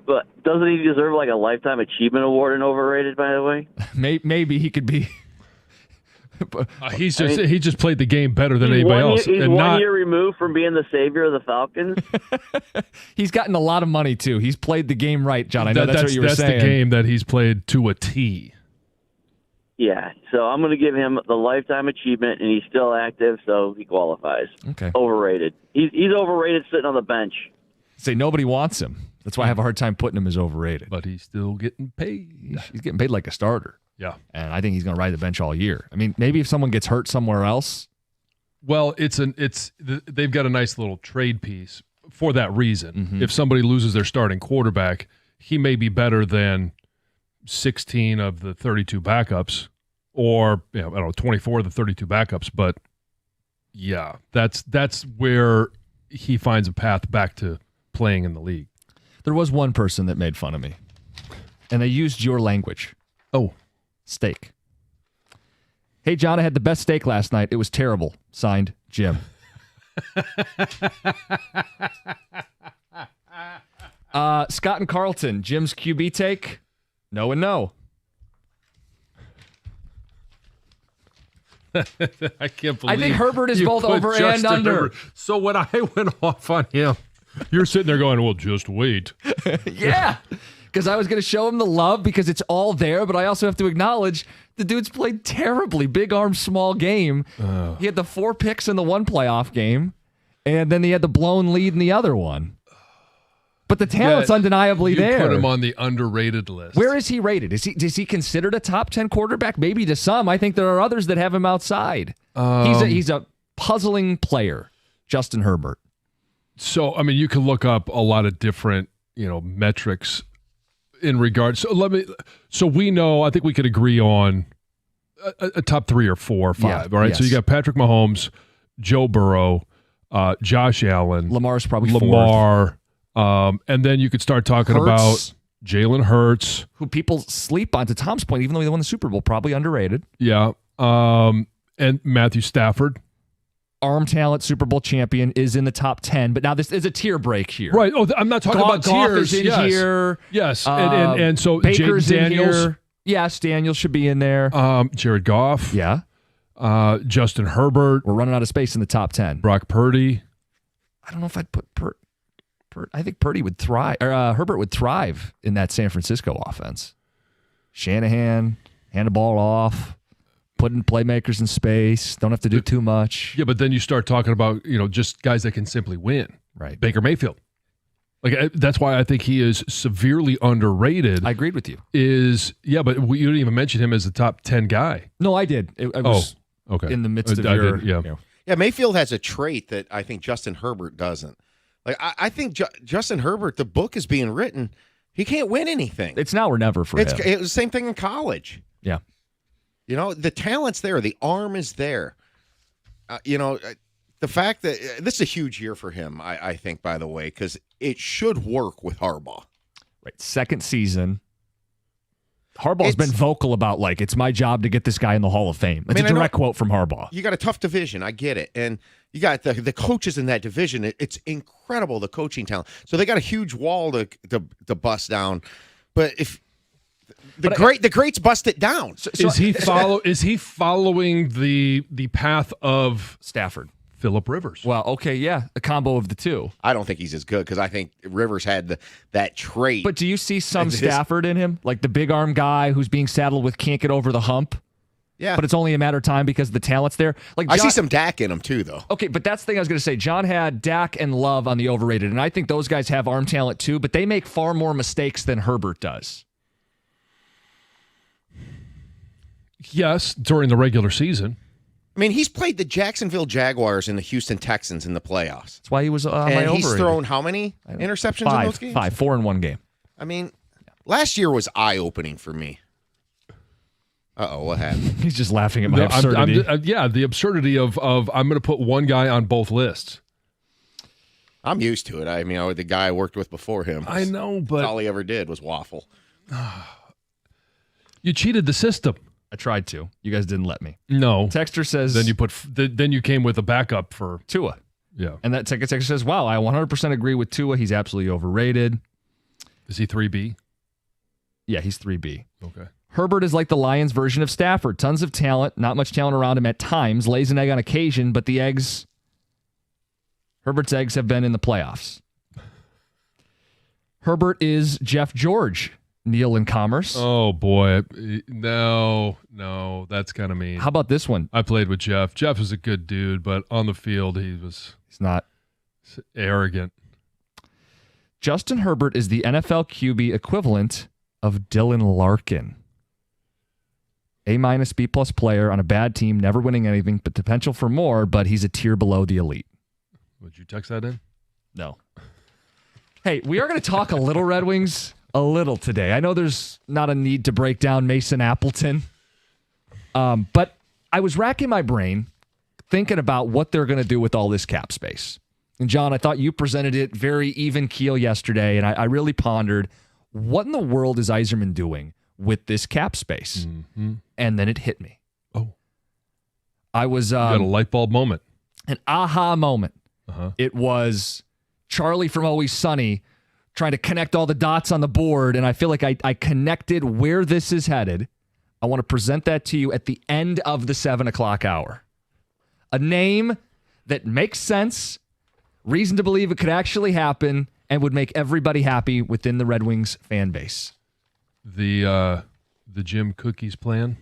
But doesn't he deserve like a Lifetime Achievement Award and overrated, by the way? Maybe he could be. He just played the game better than anybody else. He's and one year removed from being the savior of the Falcons. He's gotten a lot of money, too. He's played the game right, John. I know that's what you were saying. That's the game that he's played to a T. Yeah, so I'm going to give him the Lifetime Achievement, and he's still active, so he qualifies. Okay. Overrated. He's overrated sitting on the bench. Say nobody wants him. That's why I have a hard time putting him as overrated. But he's still getting paid. He's getting paid like a starter. Yeah. And I think he's going to ride the bench all year. I mean, maybe if someone gets hurt somewhere else. Well, they've got a nice little trade piece for that reason. Mm-hmm. If somebody loses their starting quarterback, he may be better than 16 of the 32 backups, or 24 of the 32 backups. But yeah, that's where he finds a path back to playing in the league. There was one person that made fun of me, and they used your language. Oh, steak. Hey, John, I had the best steak last night. It was terrible. Signed, Jim. Scott and Carlton, Jim's QB take? No and no. I can't believe I think Herbert is you both put over and Justin under. Herbert. So when I went off on him, you're sitting there going, well, just wait. Yeah, because I was going to show him the love because it's all there, but I also have to acknowledge the dude's played terribly. Big arm, small game. He had the 4 picks in the one playoff game, and then he had the blown lead in the other one. But the talent's undeniably there. You put him on the underrated list. Where is he rated? Is he considered a top 10 quarterback? Maybe to some. I think there are others that have him outside. He's a puzzling player, Justin Herbert. So, I mean, you can look up a lot of different, metrics in regards. So we know, I think we could agree on a top 3 or 4 or 5. Yeah, all right. yes. So you got Patrick Mahomes, Joe Burrow, Josh Allen. Lamar's probably Lamar. And then you could start talking about Jalen Hurts, who people sleep on, to Tom's point, even though he won the Super Bowl, probably underrated. Yeah. And Matthew Stafford. Arm talent, Super Bowl champion, is in the top 10, but now this is a tier break here. Right. Oh, I'm not talking about Goff tiers. is in here. Yes. And so Baker's Jaden Daniels. in here. Yes, Daniels should be in there. Jared Goff. Yeah. Justin Herbert. We're running out of space in the top 10. Brock Purdy. I don't know if I'd put I think Purdy would thrive, or Herbert would thrive in that San Francisco offense. Shanahan, hand the ball off, putting playmakers in space, don't have to do too much. Yeah, but then you start talking about, just guys that can simply win. Right. Baker Mayfield. That's why I think he is severely underrated. I agreed with you. But you didn't even mention him as the top 10 guy. No, I did. I was okay. in the midst of your... Yeah, Mayfield has a trait that I think Justin Herbert doesn't. I think Justin Herbert, the book is being written. He can't win anything. It's now or never for him. It was the same thing in college. Yeah. The talent's there. The arm is there. The fact that this is a huge year for him, I think, by the way, because it should work with Harbaugh. Right. Second season. Harbaugh's been vocal about, it's my job to get this guy in the Hall of Fame. It's a direct quote from Harbaugh. You got a tough division. I get it. And you got the coaches in that division. It's incredible, the coaching talent. So they got a huge wall to bust down. But if the greats bust it down. Is he following the path of Stafford? Phillip Rivers. Well, okay, yeah, a combo of the two. I don't think he's as good because I think Rivers had that trait. But do you see some Stafford in him? Like the big arm guy who's being saddled with can't get over the hump? Yeah. But it's only a matter of time because the talent's there. I see some Dak in him too, though. Okay, but that's the thing I was going to say. John had Dak and Love on the overrated, and I think those guys have arm talent too, but they make far more mistakes than Herbert does. Yes, during the regular season. I mean, he's played the Jacksonville Jaguars and the Houston Texans in the playoffs. That's why he was my And he's overrated. thrown how many interceptions in those games? 4 in one game. I mean, last year was eye-opening for me. Uh-oh, what happened? He's just laughing at my No, absurdity. the absurdity of I'm going to put one guy on both lists. I'm used to it. I mean, the guy I worked with before him. I know, That's but all he ever did was waffle. you cheated the system. I tried to. You guys didn't let me. No. Texter says Then you came with a backup for Tua. yeah. And that Texter says, wow, I 100% agree with Tua. He's absolutely overrated. Is he 3B? Yeah, he's 3B. Okay. Herbert is like the Lions version of Stafford. Tons of talent, not much talent around him at times, lays an egg on occasion, but Herbert's eggs have been in the playoffs. Herbert is Jeff George, Neil in Commerce. Oh boy, no, that's kind of mean. How about this one? I played with Jeff. Jeff is a good dude, but on the field he's not arrogant. Justin Herbert is the NFL QB equivalent of Dylan Larkin. A- B+ player on a bad team, never winning anything, but potential for more, but he's a tier below the elite. Would you text that in? No. Hey, we are going to talk a little Red Wings a little today. I know there's not a need to break down Mason Appleton, but I was racking my brain thinking about what they're going to do with all this cap space. And John, I thought you presented it very even keel yesterday, and I really pondered, what in the world is Yzerman doing with this cap space? Mm-hmm. And then it hit me. Oh. I was... You got a light bulb moment. An aha moment. Uh-huh. It was Charlie from Always Sunny trying to connect all the dots on the board, and I feel like I connected where this is headed. I want to present that to you at the end of the 7 o'clock hour. A name that makes sense, reason to believe it could actually happen, and would make everybody happy within the Red Wings fan base. The Jim Cookies plan?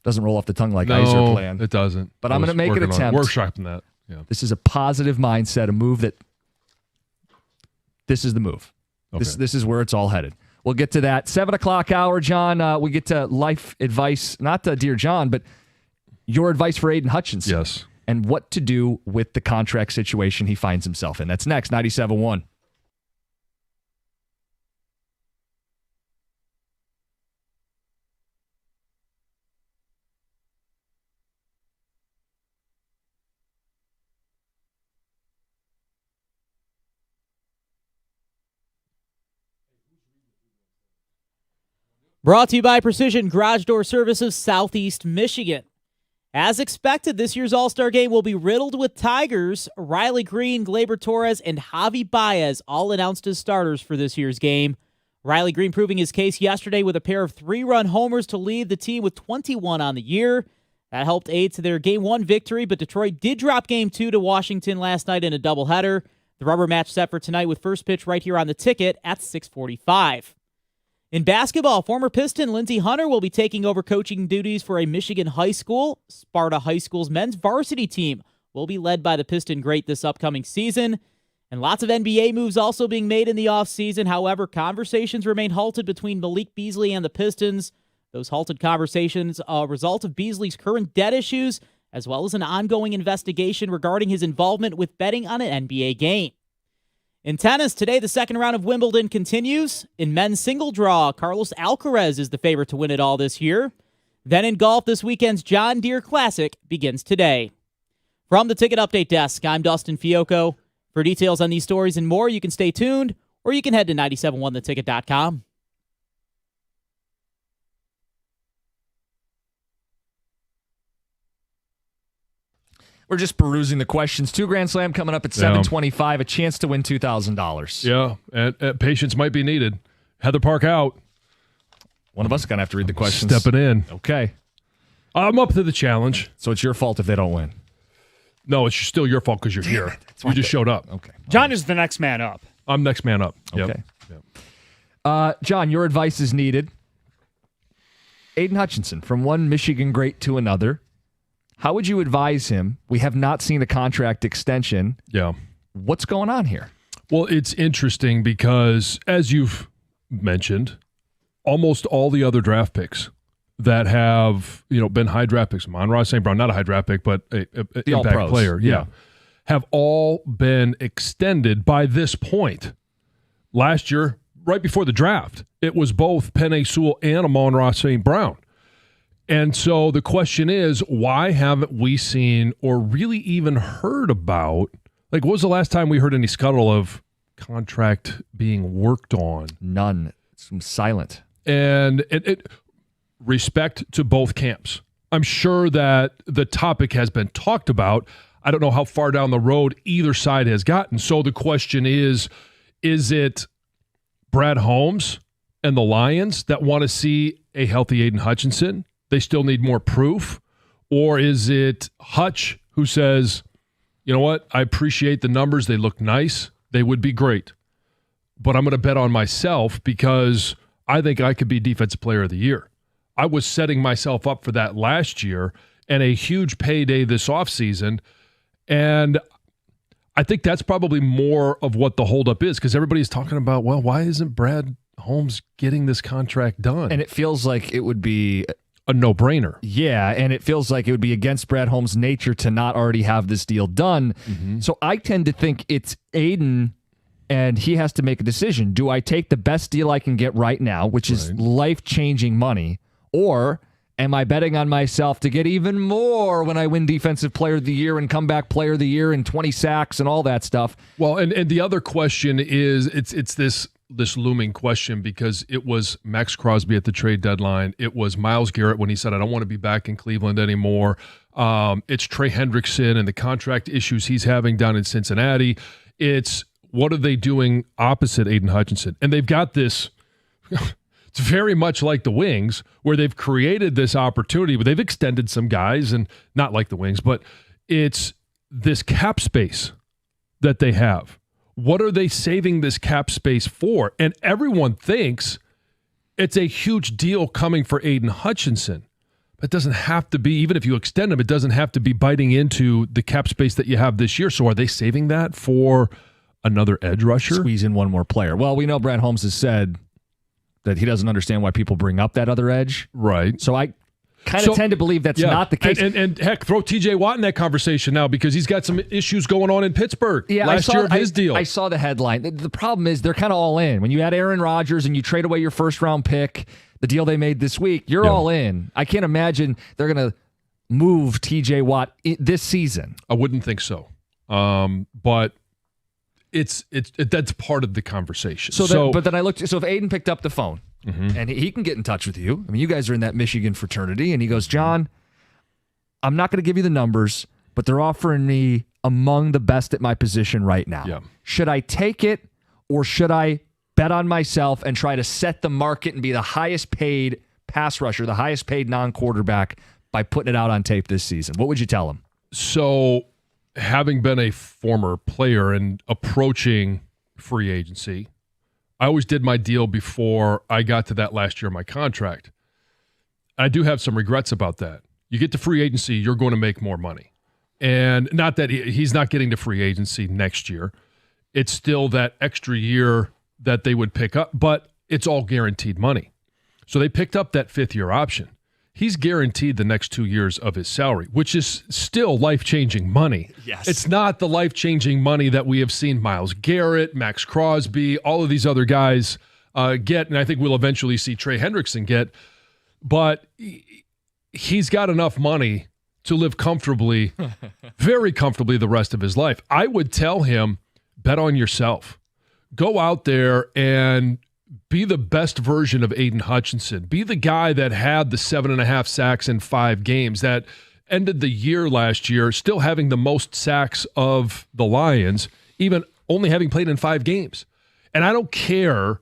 Doesn't roll off the tongue like No, Iser plan. it doesn't. But I'm going to make an attempt. Workshopping that. Yeah. This is a positive mindset, a move that this is the move. Okay. This is where it's all headed. We'll get to that. 7 o'clock hour, John. We get to life advice, not to Dear John, but your advice for Aiden Hutchinson. Yes. And what to do with the contract situation he finds himself in. That's next, 97.1. Brought to you by Precision Garage Door Service of Southeast Michigan. As expected, this year's All-Star Game will be riddled with Tigers. Riley Green, Gleyber Torres, and Javi Baez all announced as starters for this year's game. Riley Green proving his case yesterday with a pair of 3-run homers to lead the team with 21 on the year. That helped aid to their Game 1 victory, but Detroit did drop Game 2 to Washington last night in a doubleheader. The rubber match set for tonight with first pitch right here on the ticket at 6:45. In basketball, former Piston Lindsey Hunter will be taking over coaching duties for a Michigan high school. Sparta High School's men's varsity team will be led by the Piston great this upcoming season. And lots of NBA moves also being made in the offseason. However, conversations remain halted between Malik Beasley and the Pistons. Those halted conversations are a result of Beasley's current debt issues, as well as an ongoing investigation regarding his involvement with betting on an NBA game. In tennis, today the second round of Wimbledon continues. In men's single draw, Carlos Alcaraz is the favorite to win it all this year. Then in golf, this weekend's John Deere Classic begins today. From the Ticket Update Desk, I'm Dustin Fiocco. For details on these stories and more, you can stay tuned, or you can head to 971theticket.com. We're just perusing the questions. 2 Grand Slam coming up at 7:25. A chance to win $2,000. Yeah, and patience might be needed. Heather Park out. One of us is going to have to read the questions. Stepping in. Okay. I'm up to the challenge. So it's your fault if they don't win. No, it's still your fault because you're here. You just showed up. Okay. John is the next man up. I'm next man up. Okay. Yep. John, your advice is needed. Aiden Hutchinson, from one Michigan great to another. How would you advise him? We have not seen a contract extension. Yeah. What's going on here? Well, it's interesting because, as you've mentioned, almost all the other draft picks that have been high draft picks. Amon-Ra St. Brown, not a high draft pick, but an impact player. Yeah. Have all been extended by this point. Last year, right before the draft, it was both Penei Sewell and Amon-Ra St. Brown. And so the question is, why haven't we seen or really even heard about, what was the last time we heard any scuttle of contract being worked on? None. It's silent. And respect to both camps. I'm sure that the topic has been talked about. I don't know how far down the road either side has gotten. So the question is it Brad Holmes and the Lions that want to see a healthy Aiden Hutchinson? They still need more proof? Or is it Hutch who says, you know what, I appreciate the numbers. They look nice. They would be great. But I'm going to bet on myself because I think I could be Defensive Player of the Year. I was setting myself up for that last year and a huge payday this offseason. And I think that's probably more of what the holdup is because everybody's talking about, well, why isn't Brad Holmes getting this contract done? And it feels like it would be a no-brainer. Yeah, and it feels like it would be against Brad Holmes' nature to not already have this deal done. Mm-hmm. So I tend to think it's Aiden, and he has to make a decision. Do I take the best deal I can get right now, which is life-changing money, or am I betting on myself to get even more when I win Defensive Player of the Year and Comeback Player of the Year and 20 sacks and all that stuff? Well, and the other question is, it's this looming question because it was Max Crosby at the trade deadline. It was Myles Garrett when he said, I don't want to be back in Cleveland anymore. It's Trey Hendrickson and the contract issues he's having down in Cincinnati. It's what are they doing opposite Aiden Hutchinson? And they've got this... It's very much like the Wings, where they've created this opportunity, but they've extended some guys, and not like the Wings, but it's this cap space that they have. What are they saving this cap space for? And everyone thinks it's a huge deal coming for Aiden Hutchinson. But it doesn't have to be, even if you extend him, it doesn't have to be biting into the cap space that you have this year. So are they saving that for another edge rusher? Squeeze in one more player. Well, we know Brad Holmes has said that he doesn't understand why people bring up that other edge. Right. So I kind of tend to believe that's not the case. And heck, throw TJ Watt in that conversation now because he's got some issues going on in Pittsburgh. Yeah, last year of his deal. I saw the headline. The problem is they're kind of all in. When you add Aaron Rodgers and you trade away your first-round pick, the deal they made this week, you're all in. I can't imagine they're going to move TJ Watt this season. I wouldn't think so. But that's part of the conversation. But then I looked. So if Aiden picked up the phone and he can get in touch with you, I mean, you guys are in that Michigan fraternity, and he goes, John, I'm not going to give you the numbers, but they're offering me among the best at my position right now. Yeah. Should I take it, or should I bet on myself and try to set the market and be the highest paid pass rusher, the highest paid non-quarterback by putting it out on tape this season? What would you tell him? So, having been a former player and approaching free agency, I always did my deal before I got to that last year of my contract. I do have some regrets about that. You get to free agency, you're going to make more money. And not that he's not getting to free agency next year. It's still that extra year that they would pick up, but it's all guaranteed money. So they picked up that fifth-year option. He's guaranteed the next 2 years of his salary, which is still life-changing money. Yes. It's not the life-changing money that we have seen Myles Garrett, Max Crosby, all of these other guys get, and I think we'll eventually see Trey Hendrickson get. But he's got enough money to live comfortably, very comfortably the rest of his life. I would tell him, bet on yourself. Go out there and be the best version of Aiden Hutchinson. Be the guy that had the 7.5 sacks in 5 games, that ended the year last year still having the most sacks of the Lions, even only having played in 5 games. And I don't care.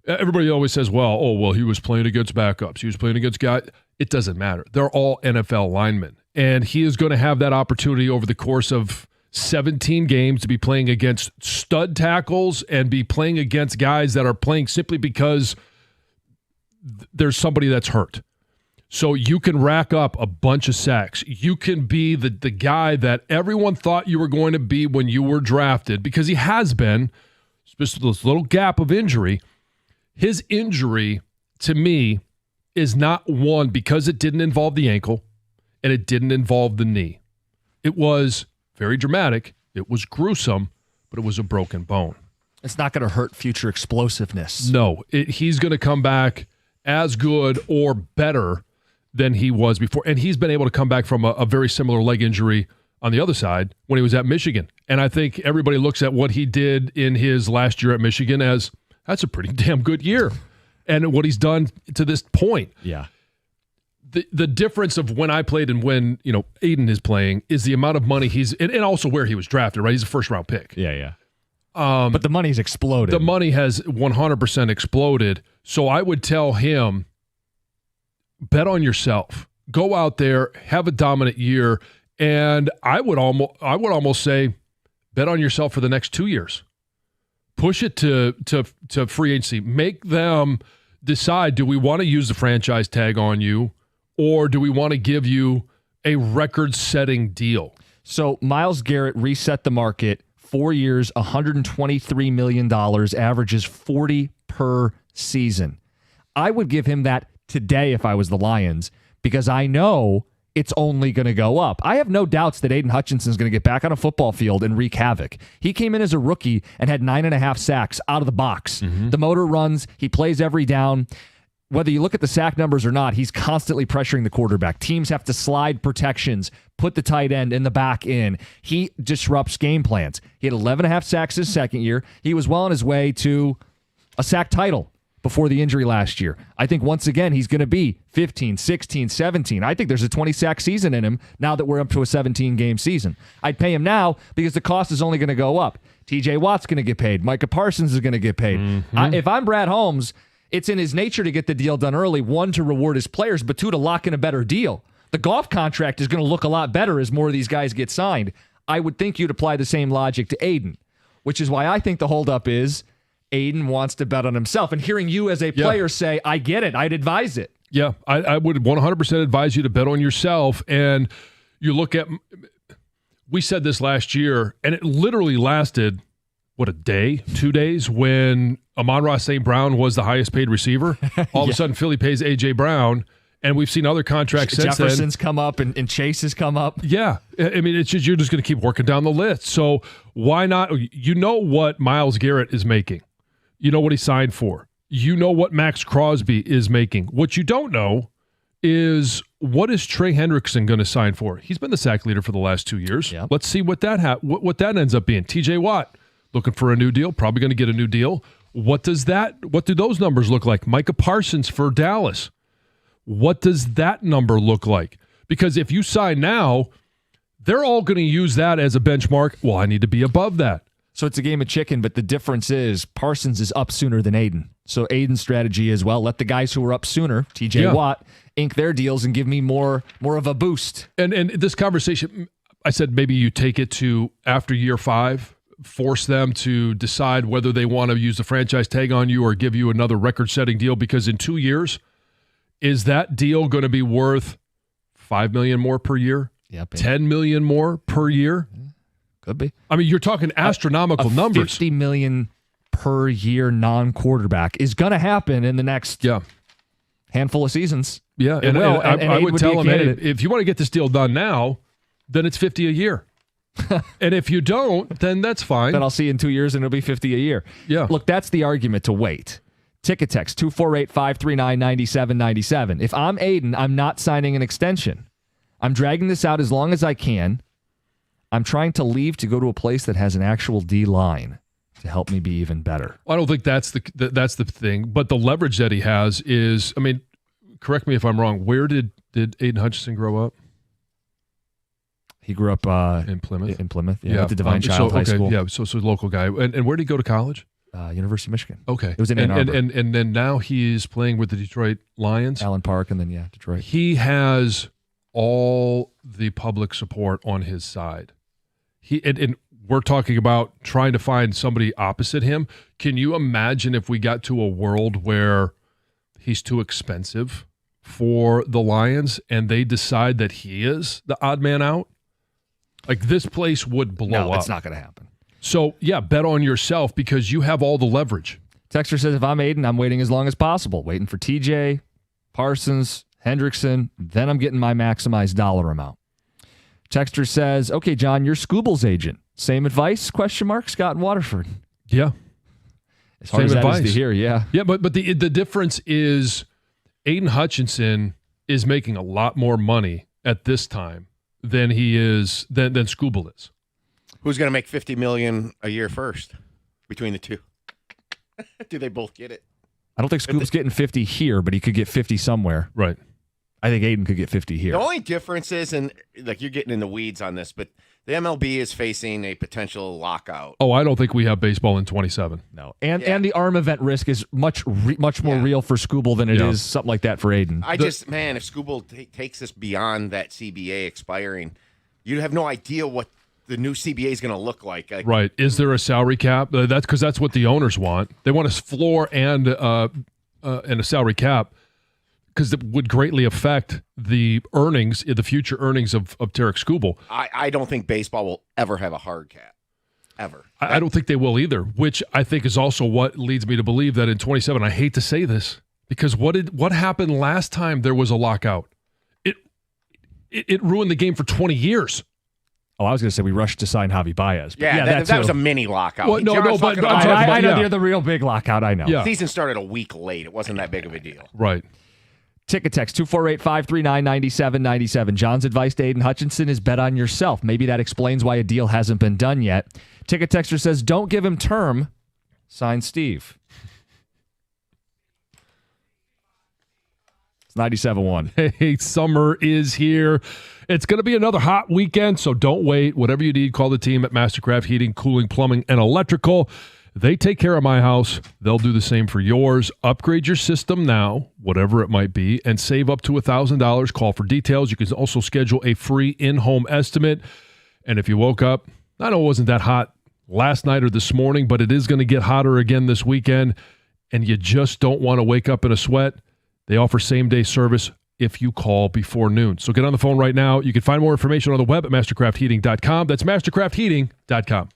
Everybody always says, well, he was playing against backups. He was playing against guys. It doesn't matter. They're all NFL linemen. And he is going to have that opportunity over the course of 17 games to be playing against stud tackles and be playing against guys that are playing simply because there's somebody that's hurt. So you can rack up a bunch of sacks. You can be the guy that everyone thought you were going to be when you were drafted, because he has been, just this little gap of injury. His injury, to me, is not one because it didn't involve the ankle and it didn't involve the knee. It was very dramatic. It was gruesome, but it was a broken bone. It's not going to hurt future explosiveness. No, he's going to come back as good or better than he was before. And he's been able to come back from a very similar leg injury on the other side when he was at Michigan. And I think everybody looks at what he did in his last year at Michigan as that's a pretty damn good year. And what he's done to this point. Yeah. The difference of when I played and when, Aiden is playing is the amount of money he's and also where he was drafted, right? He's a first-round pick. Yeah. But the money's exploded. The money has 100% exploded. So I would tell him, bet on yourself. Go out there, have a dominant year, and I would almost say, bet on yourself for the next 2 years. Push it to free agency. Make them decide: do we want to use the franchise tag on you, or do we want to give you a record-setting deal? So Myles Garrett reset the market. 4 years, $123 million, averages 40 per season. I would give him that today if I was the Lions, because I know it's only going to go up. I have no doubts that Aiden Hutchinson is going to get back on a football field and wreak havoc. He came in as a rookie and had 9.5 sacks out of the box. Mm-hmm. The motor runs. He plays every down. Whether you look at the sack numbers or not, he's constantly pressuring the quarterback. Teams have to slide protections, put the tight end in the back in. He disrupts game plans. He had 11.5 sacks his second year. He was well on his way to a sack title before the injury last year. I think once again, he's going to be 15, 16, 17. I think there's a 20-sack season in him now that we're up to a 17-game season. I'd pay him now because the cost is only going to go up. TJ Watt's going to get paid. Micah Parsons is going to get paid. Mm-hmm. If I'm Brad Holmes, it's in his nature to get the deal done early, one, to reward his players, but two, to lock in a better deal. The Goff contract is going to look a lot better as more of these guys get signed. I would think you'd apply the same logic to Aiden, which is why I think the holdup is Aiden wants to bet on himself. And hearing you as a player say, I get it, I'd advise it. Yeah, I would 100% advise you to bet on yourself. And you look at, we said this last year, and it literally lasted, a day, 2 days, when Amon-Ra St. Brown was the highest paid receiver. All of a sudden, Philly pays A.J. Brown, and we've seen other contracts since then. Jefferson's come up, and Chase has come up. Yeah. I mean, it's just you're just going to keep working down the list. So why not? You know what Myles Garrett is making. You know what he signed for. You know what Max Crosby is making. What you don't know is what is Trey Hendrickson going to sign for? He's been the sack leader for the last 2 years. Yep. Let's see what that what that ends up being. T.J. Watt, looking for a new deal, probably going to get a new deal. What do those numbers look like? Micah Parsons for Dallas. What does that number look like? Because if you sign now, they're all going to use that as a benchmark. Well, I need to be above that. So it's a game of chicken, but the difference is Parsons is up sooner than Aiden. So Aiden's strategy is, well, let the guys who are up sooner, TJ Watt, ink their deals and give me more of a boost. And this conversation, I said maybe you take it to after year 5, force them to decide whether they want to use the franchise tag on you or give you another record-setting deal, because in 2 years, is that deal going to be worth $5 million more per year? Yep. $10 million more per year? Could be. I mean, you're talking astronomical numbers. $50 million per year non-quarterback is going to happen in the next handful of seasons. Yeah, and I would tell him, hey, if you want to get this deal done now, then it's $50 a year. And if you don't, then that's fine. Then I'll see you in 2 years and it'll be $50 a year. Yeah. Look, that's the argument to wait. Ticket text 248-539-9797. If I'm Aiden, I'm not signing an extension. I'm dragging this out as long as I can. I'm trying to leave to go to a place that has an actual D-line to help me be even better. I don't think that's the thing, but the leverage that he has is, I mean, correct me if I'm wrong, where did Aiden Hutchinson grow up? He grew up in Plymouth. In Plymouth, yeah. At the Divine Child High School. Yeah, so a local guy. And where did he go to college? University of Michigan. Okay. It was in Ann Arbor. And then now he's playing with the Detroit Lions. Allen Park, and then, Detroit. He has all the public support on his side. And we're talking about trying to find somebody opposite him. Can you imagine if we got to a world where he's too expensive for the Lions and they decide that he is the odd man out? Like, this place would blow up. No, it's not going to happen. So, bet on yourself because you have all the leverage. Texter says, if I'm Aiden, I'm waiting as long as possible. Waiting for TJ, Parsons, Hendrickson, then I'm getting my maximized dollar amount. Texter says, okay, John, you're Scooble's agent. Same advice? ? Scott in Waterford. Yeah. As hard as that is to hear, yeah. Yeah, but the difference is Aiden Hutchinson is making a lot more money at this time than he is than Scooble is. Who's going to make $50 million a year first between the two? Do they both get it? I don't think Scoob's getting 50 here, but he could get 50 somewhere. Right. I think Aiden could get 50 here. The only difference is, and like you're getting in the weeds on this, but the MLB is facing a potential lockout. Oh, I don't think we have baseball in 27. No, and the arm event risk is much more real for Scooble than it is something like that for Aiden. If Scooble takes this beyond that CBA expiring, you have no idea what the new CBA is going to look like. Right. Is there a salary cap? That's because that's what the owners want. They want a floor and a salary cap because it would greatly affect the earnings, the future earnings of Tarek Scooble. I don't think baseball will ever have a hard cap. Ever. I don't think they will either, which I think is also what leads me to believe that in 27, I hate to say this, because what happened last time there was a lockout? It ruined the game for 20 years. Oh, I was going to say we rushed to sign Javi Baez. Yeah, that was a mini lockout. Well, but I know the real big lockout. I know. Yeah. The season started a week late. It wasn't that big of a deal. Right. Ticket text 248-539-9797. John's advice to Aiden Hutchinson is bet on yourself. Maybe that explains why a deal hasn't been done yet. Ticket texter says, don't give him term. Signed, Steve. It's 97.1. Hey, summer is here. It's going to be another hot weekend, so don't wait. Whatever you need, call the team at Mastercraft Heating, Cooling, Plumbing, and Electrical. They take care of my house. They'll do the same for yours. Upgrade your system now, whatever it might be, and save up to $1,000. Call for details. You can also schedule a free in-home estimate. And if you woke up, I know it wasn't that hot last night or this morning, but it is going to get hotter again this weekend, and you just don't want to wake up in a sweat, they offer same-day service if you call before noon. So get on the phone right now. You can find more information on the web at mastercraftheating.com. That's mastercraftheating.com.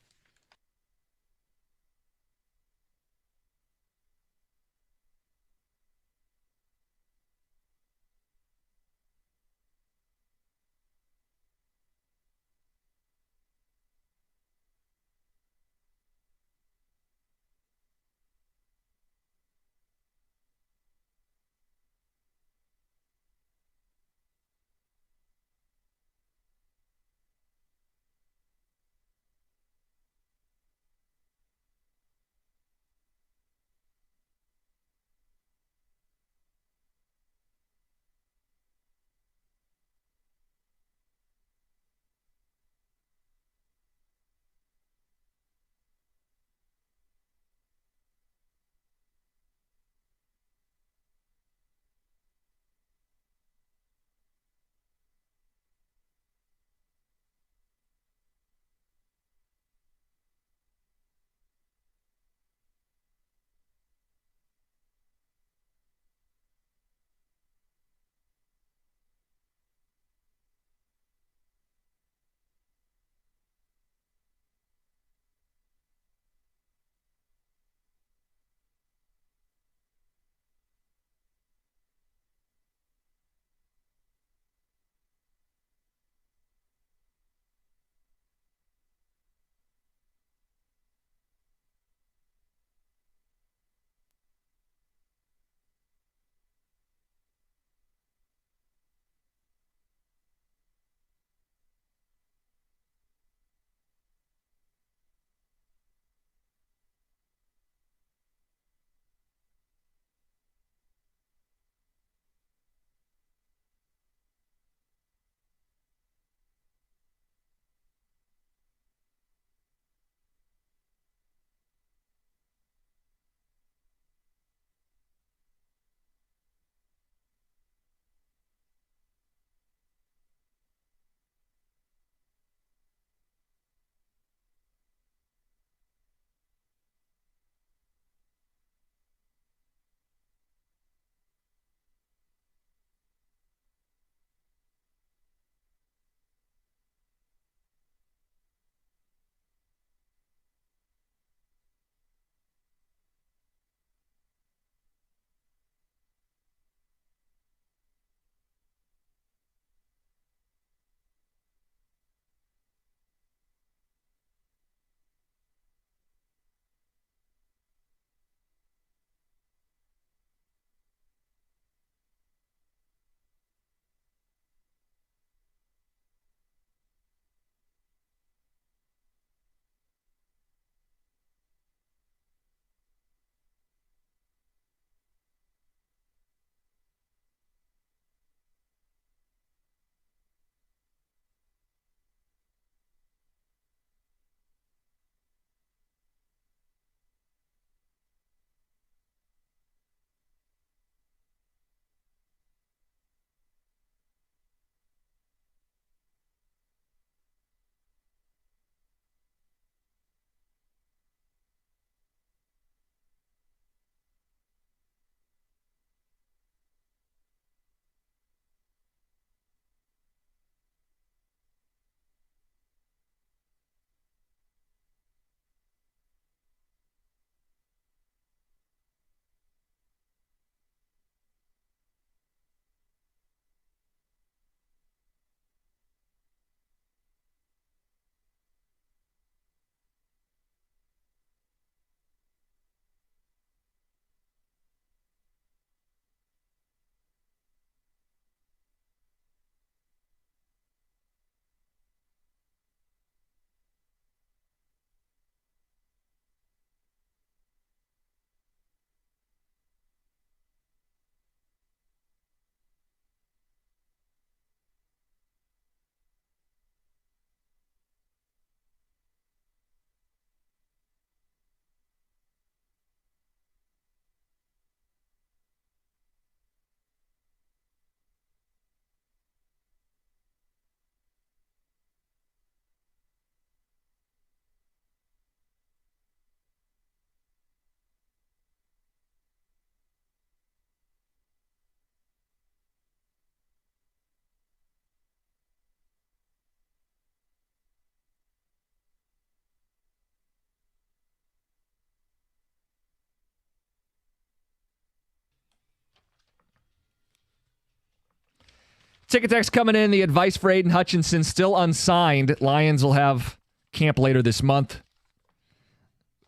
Ticket text coming in. The advice for Aiden Hutchinson still unsigned. Lions will have camp later this month.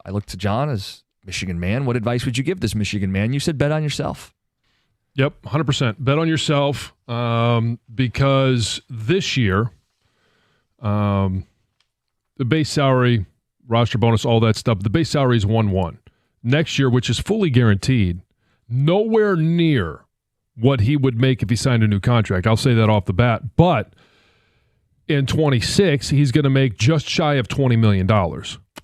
I look to John as Michigan man. What advice would you give this Michigan man? You said bet on yourself. Yep, 100%. Bet on yourself because this year, the base salary, roster bonus, all that stuff, the base salary is 1-1. Next year, which is fully guaranteed, nowhere near what he would make if he signed a new contract. I'll say that off the bat. But in 26, he's going to make just shy of $20 million.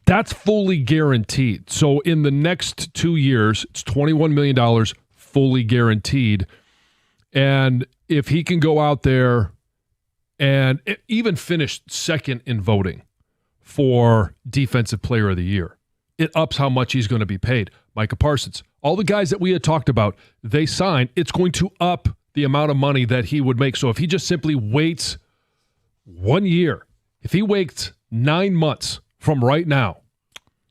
That's fully guaranteed. So in the next 2 years, it's $21 million fully guaranteed. And if he can go out there and even finish second in voting for Defensive Player of the Year, it ups how much he's going to be paid. Micah Parsons, all the guys that we had talked about, they signed. It's going to up the amount of money that he would make. So if he just simply waits 1 year, if he waits 9 months from right now,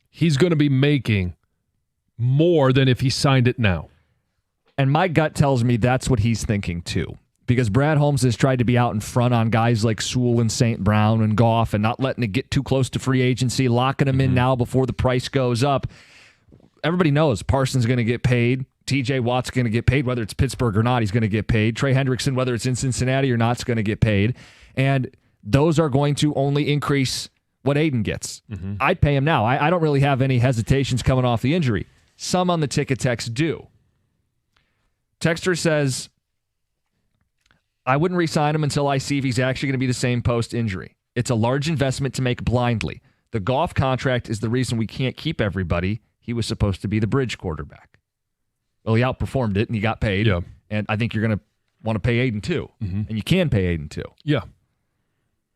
he's going to be making more than if he signed it now. And my gut tells me that's what he's thinking too. Because Brad Holmes has tried to be out in front on guys like Sewell and St. Brown and Goff and not letting it get too close to free agency, locking them in now before the price goes up. Everybody knows Parsons going to get paid. TJ Watt's going to get paid, whether it's Pittsburgh or not, he's going to get paid. Trey Hendrickson, whether it's in Cincinnati or not, is going to get paid. And those are going to only increase what Aiden gets. I'd pay him now. I don't really have any hesitations coming off the injury. Some on the ticket text do. Texter says, I wouldn't re-sign him until I see if he's actually going to be the same post-injury. It's a large investment to make blindly. The Goff contract is the reason we can't keep everybody. He was supposed to be the bridge quarterback. Well, he outperformed it, and he got paid. Yeah. And I think you're going to want to pay Aiden too. And you can pay Aiden too. Yeah.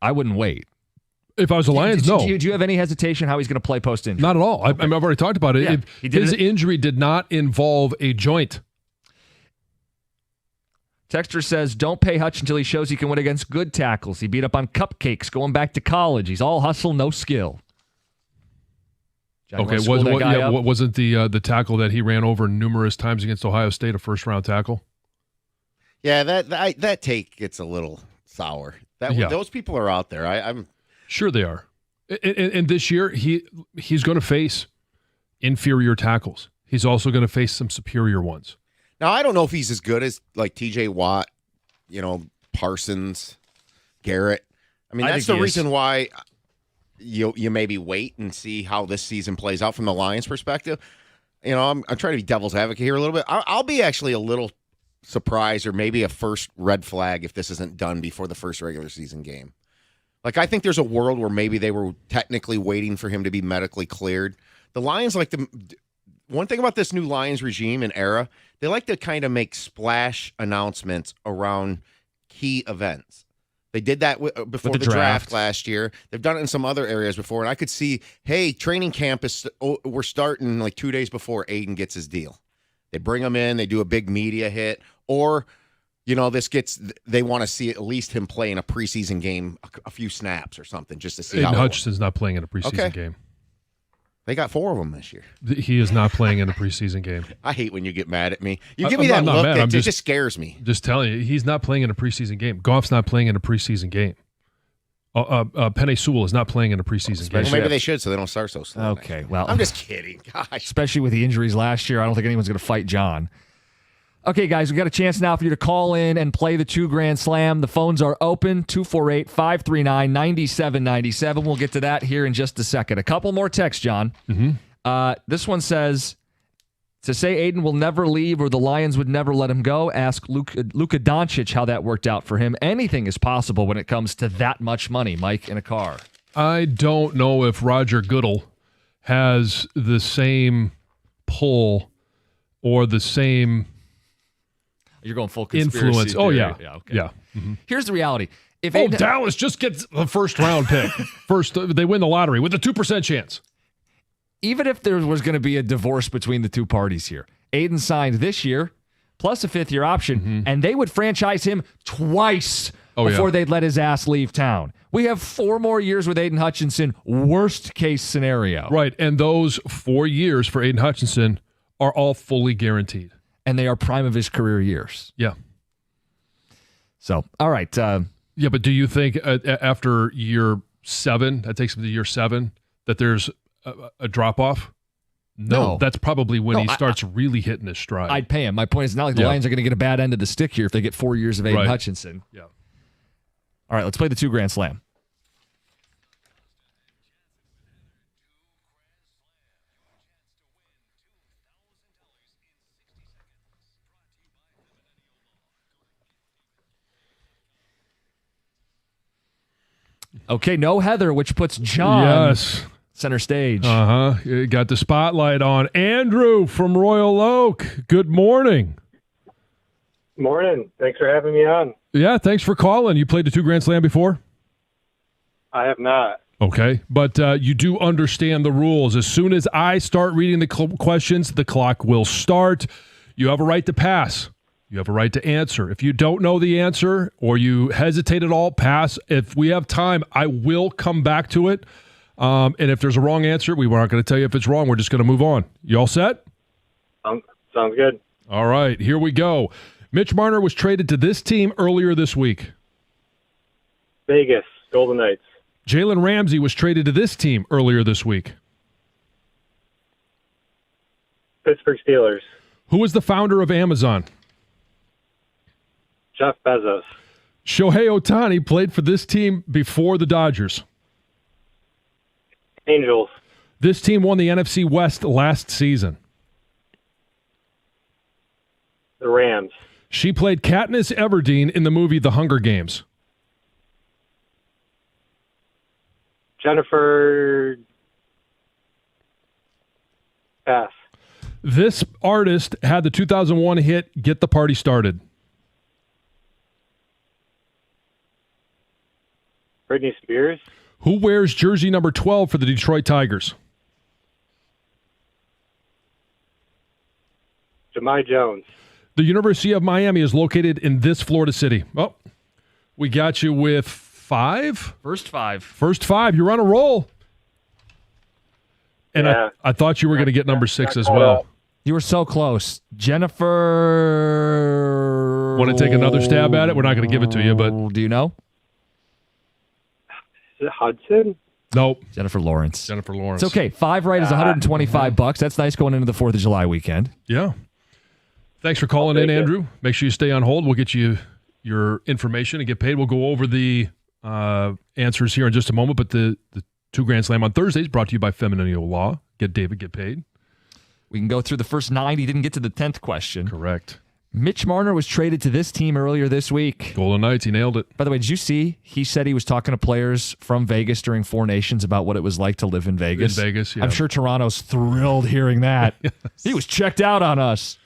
I wouldn't wait. If I was the Lions, no. Do you have any hesitation how he's going to play post-injury? Not at all. I've already talked about it. Yeah, His injury did not involve a joint. Texter says, don't pay Hutch until he shows he can win against good tackles. He beat up on cupcakes going back to college. He's all hustle, no skill. Okay, wasn't the tackle that he ran over numerous times against Ohio State a first-round tackle? Yeah, that take gets a little sour. Those people are out there. I'm sure they are. And this year, he's going to face inferior tackles. He's also going to face some superior ones. Now, I don't know if he's as good as like TJ Watt, Parsons, Garrett. I mean, that's the reason why you maybe wait and see how this season plays out from the Lions' perspective. I'm trying to be devil's advocate here a little bit. I'll be actually a little surprised or maybe a first red flag if this isn't done before the first regular season game. Like, I think there's a world where maybe they were technically waiting for him to be medically cleared. The Lions one thing about this new Lions regime and era, they like to kind of make splash announcements around key events. They did that before the draft last year. They've done it in some other areas before, and I could see, hey, training camp we're starting like 2 days before Aiden gets his deal. They bring him in, they do a big media hit, or they want to see at least him play in a preseason game, a few snaps or something, just to see how. Aiden Hutchinson's not playing in a preseason game. They got 4 of them this year. He is not playing in a preseason game. I hate when you get mad at me. You give me that look, it just scares me. Just telling you, he's not playing in a preseason game. Goff's not playing in a preseason game. Penei Sewell is not playing in a preseason game. Well, maybe they should, so they don't start so slow. Okay, well. I'm just kidding. Gosh. Especially with the injuries last year, I don't think anyone's going to fight John. Okay, guys, we got a chance now for you to call in and play the 2 Grand Slam. The phones are open, 248-539-9797. We'll get to that here in just a second. A couple more texts, John. This one says, to say Aiden will never leave or the Lions would never let him go, ask Luka Doncic how that worked out for him. Anything is possible when it comes to that much money, Mike, in a car. I don't know if Roger Goodell has the same pull or the same... You're going full conspiracy influence. theory. Oh, yeah. Okay. Yeah. Here's the reality. If Dallas just gets the first round pick. They win the lottery with a 2% chance. Even if there was going to be a divorce between the two parties here, Aiden signed this year plus a 5th-year option, and they would franchise him twice before they'd let his ass leave town. We have 4 more years with Aiden Hutchinson, worst case scenario. Right, and those 4 years for Aiden Hutchinson are all fully guaranteed. And they are prime of his career years. Yeah. So, all right. Yeah, but do you think after year 7, that takes him to year 7, that there's a drop-off? No, that's probably when he starts really hitting his stride. I'd pay him. My point is not like the Lions are going to get a bad end of the stick here if they get 4 years of Aiden Hutchinson. Yeah. All right, let's play the 2 Grand Slam. Okay, no Heather, which puts John center stage. You got the spotlight on Andrew from Royal Oak. Good morning. Morning. Thanks for having me on. Yeah, thanks for calling. You played the 2 Grand Slam before? I have not. Okay, but you do understand the rules. As soon as I start reading the questions, the clock will start. You have a right to pass. You have a right to answer. If you don't know the answer or you hesitate at all, pass. If we have time, I will come back to it. And if there's a wrong answer, we aren't going to tell you if it's wrong. We're just going to move on. You all set? Sounds good. All right, here we go. Mitch Marner was traded to this team earlier this week. Vegas, Golden Knights. Jalen Ramsey was traded to this team earlier this week. Pittsburgh Steelers. Who was the founder of Amazon? Jeff Bezos. Shohei Ohtani played for this team before the Dodgers. Angels. This team won the NFC West last season. The Rams. She played Katniss Everdeen in the movie The Hunger Games. Jennifer. Pass. This artist had the 2001 hit Get the Party Started. Britney Spears. Who wears jersey number 12 for the Detroit Tigers? Jahmai Jones. The University of Miami is located in this Florida city. Oh, we got you with 5? First 5. First 5. You're on a roll. And Yeah. I thought you were going to get number 6 as well. You were so close. Jennifer. Want to take another stab at it? We're not going to give it to you, but do you know? Is it Hudson? nope. Jennifer Lawrence. Jennifer Lawrence. It's okay. 5 right is $125. That's nice going into the 4th of July weekend. Yeah. Thanks for calling in, Andrew. Make sure you stay on hold. We'll get you your information and get paid. We'll go over the answers here in just a moment, but the 2 Grand Slam on Thursdays brought to you by Feminine Law. Get David, get paid. We can go through the first 9. He didn't get to the 10th question. Correct. Mitch Marner was traded to this team earlier this week. Golden Knights, he nailed it. By the way, did you see he said he was talking to players from Vegas during 4 Nations about what it was like to live in Vegas? In Vegas, yeah. I'm sure Toronto's thrilled hearing that. Yes. He was checked out on us.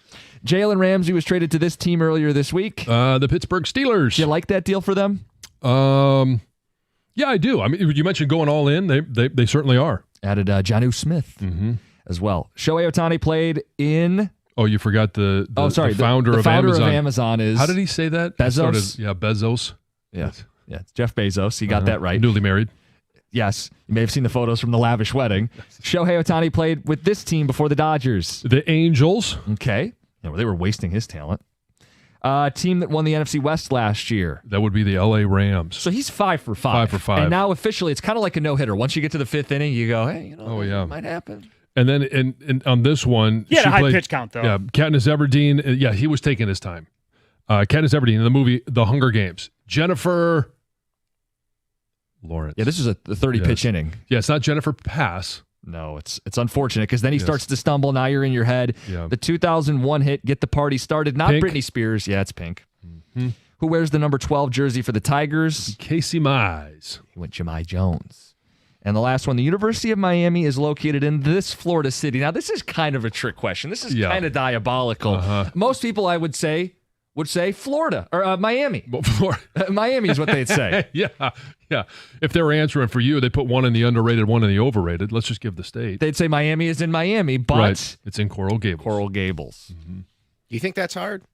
Jalen Ramsey was traded to this team earlier this week. The Pittsburgh Steelers. Do you like that deal for them? Yeah, I do. I mean, you mentioned going all in. They certainly are. Added Jonnu Smith as well. Shohei Ohtani played in... Oh, you forgot the founder the of founder Amazon. of Amazon is... How did he say that? Bezos? Bezos. Yeah, it's Jeff Bezos. He got that right. Newly married. Yes. You may have seen the photos from the lavish wedding. Shohei Ohtani played with this team before the Dodgers. The Angels. Okay. Yeah, well, they were wasting his talent. Team that won the NFC West last year. That would be the LA Rams. So he's 5 for 5. 5 for 5. And now officially, it's kind of like a no-hitter. Once you get to the 5th inning, you go, hey, it might happen. And then in on this one, He had she a high played, pitch count, though. Yeah, Katniss Everdeen. He was taking his time. Katniss Everdeen in the movie The Hunger Games. Jennifer Lawrence. Yeah, this is the 30-pitch inning. Yeah, it's not Jennifer Pass. No, it's unfortunate because then he starts to stumble. Now you're in your head. Yeah. The 2001 hit, Get the Party Started. Not Pink. Britney Spears. Yeah, it's Pink. Who wears the number 12 jersey for the Tigers? Casey Mize. He went Jahmai Jones. And the last one, the University of Miami is located in this Florida city. Now, this is kind of a trick question. This is kind of diabolical. Most people, I would say Florida or Miami. Miami is what they'd say. Yeah. If they were answering for you, they put one in the underrated, one in the overrated. Let's just give the state. They'd say Miami is in Miami, but right. It's in Coral Gables. Coral Gables. Do you think that's hard?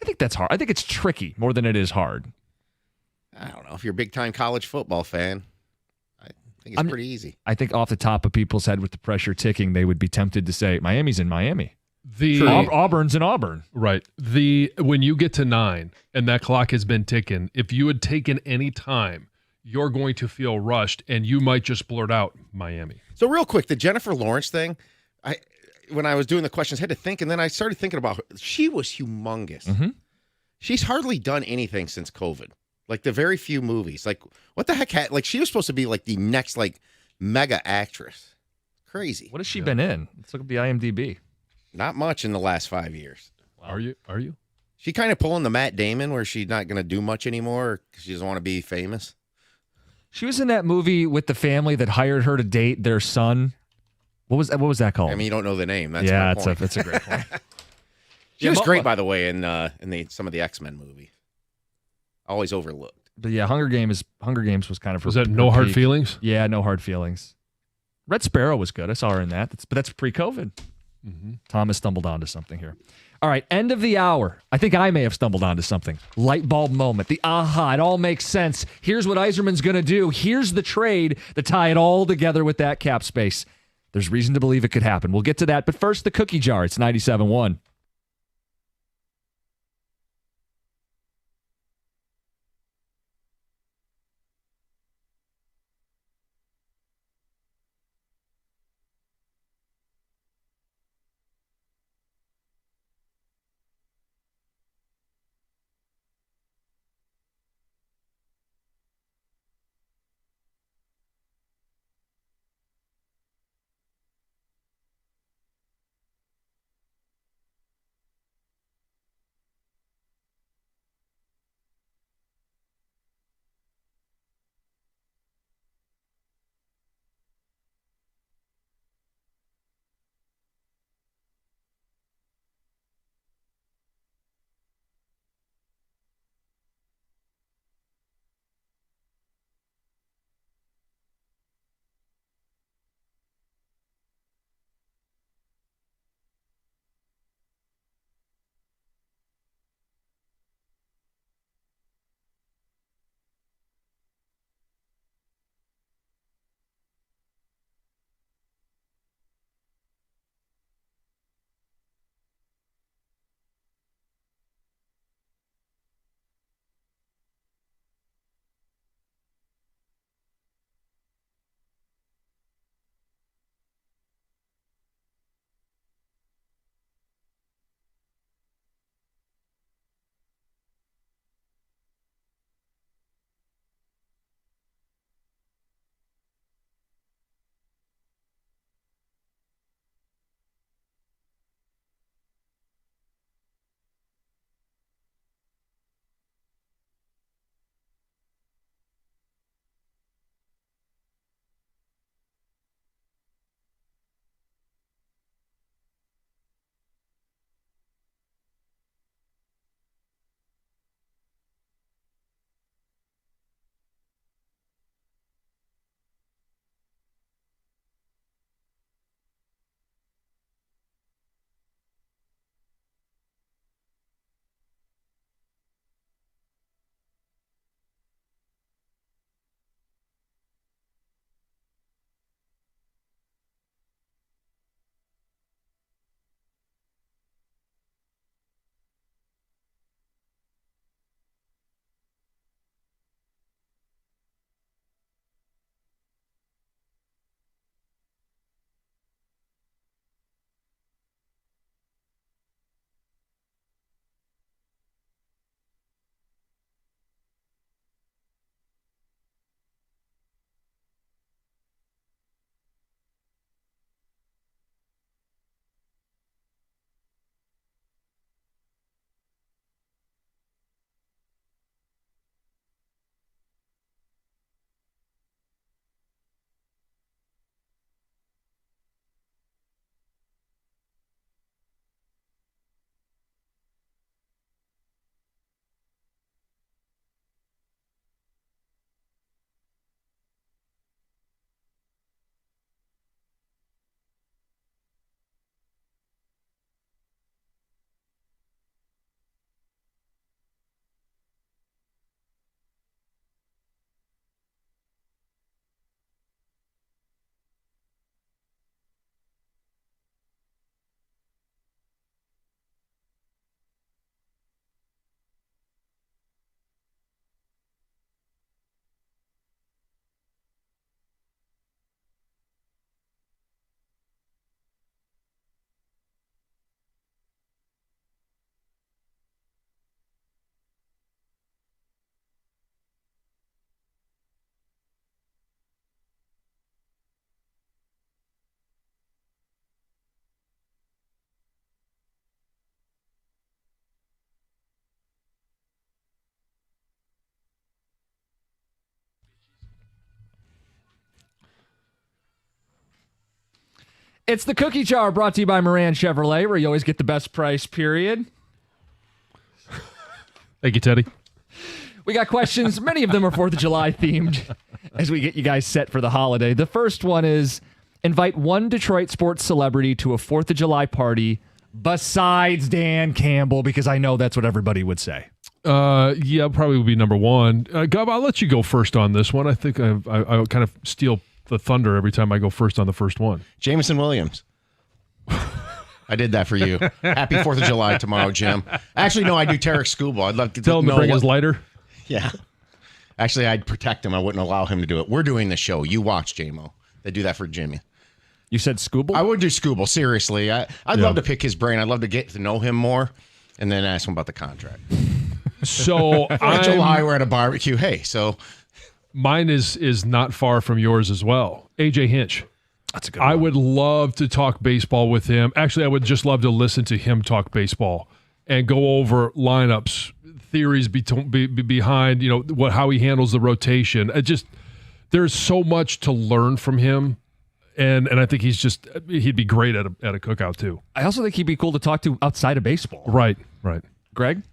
I think that's hard. I think it's tricky more than it is hard. I don't know. If you're a big-time college football fan, I think it's pretty easy. I think off the top of people's head with the pressure ticking, they would be tempted to say Miami's in Miami. Auburn's in Auburn. Right. When you get to 9 and that clock has been ticking, if you had taken any time, you're going to feel rushed and you might just blurt out Miami. So real quick, the Jennifer Lawrence thing, when I was doing the questions, I had to think, and then I started thinking about her. She was humongous. Mm-hmm. She's hardly done anything since COVID. Like the very few movies. Like what the heck? Like she was supposed to be like the next like mega actress. Crazy. What has she been in? Let's look up the IMDb. Not much in the last 5 years. Wow. Are you? She kind of pulling the Matt Damon where she's not going to do much anymore because she doesn't want to be famous. She was in that movie with the family that hired her to date their son. What was that called? I mean, you don't know the name. That's my point. That's a great point. She was great, by the way, in some of the X-Men movies. Always overlooked. But yeah, Hunger Games was kind of. Was that No Hard Feelings? Yeah, No Hard Feelings. Red Sparrow was good. I saw her in that. But that's pre-COVID. Mm-hmm. Thomas stumbled onto something here. All right, end of the hour. I think I may have stumbled onto something. Light bulb moment. The aha. It all makes sense. Here's what Yzerman's going to do. Here's the trade to tie it all together with that cap space. There's reason to believe it could happen. We'll get to that. But first, the cookie jar. It's 97.1. It's the Cookie Jar, brought to you by Moran Chevrolet, where you always get the best price, period. Thank you, Teddy. We got questions. Many of them are 4th of July themed as we get you guys set for the holiday. The first one is, invite one Detroit sports celebrity to a 4th of July party besides Dan Campbell, because I know that's what everybody would say. Yeah, probably would be number one. Gov, I'll let you go first on this one. I think I kind of steal the thunder every time I go first on the first one. Jameson Williams. I did that for you. Happy 4th of July tomorrow, Jim. Actually, no, I do Tarek Skubal. I'd love to Tell him to bring his lighter. Yeah. Actually, I'd protect him. I wouldn't allow him to do it. We're doing the show. You watch, J-Mo. They do that for Jimmy. You said Skubal? I would do Skubal, seriously. I'd love to pick his brain. I'd love to get to know him more and then ask him about the contract. So July, we're at a barbecue. Hey, so mine is not far from yours as well. AJ Hinch. That's a good one. I would love to talk baseball with him. Actually, I would just love to listen to him talk baseball and go over lineups, theories behind, how he handles the rotation. There's so much to learn from him. And I think he'd be great at a cookout too. I also think he'd be cool to talk to outside of baseball. Right. Greg?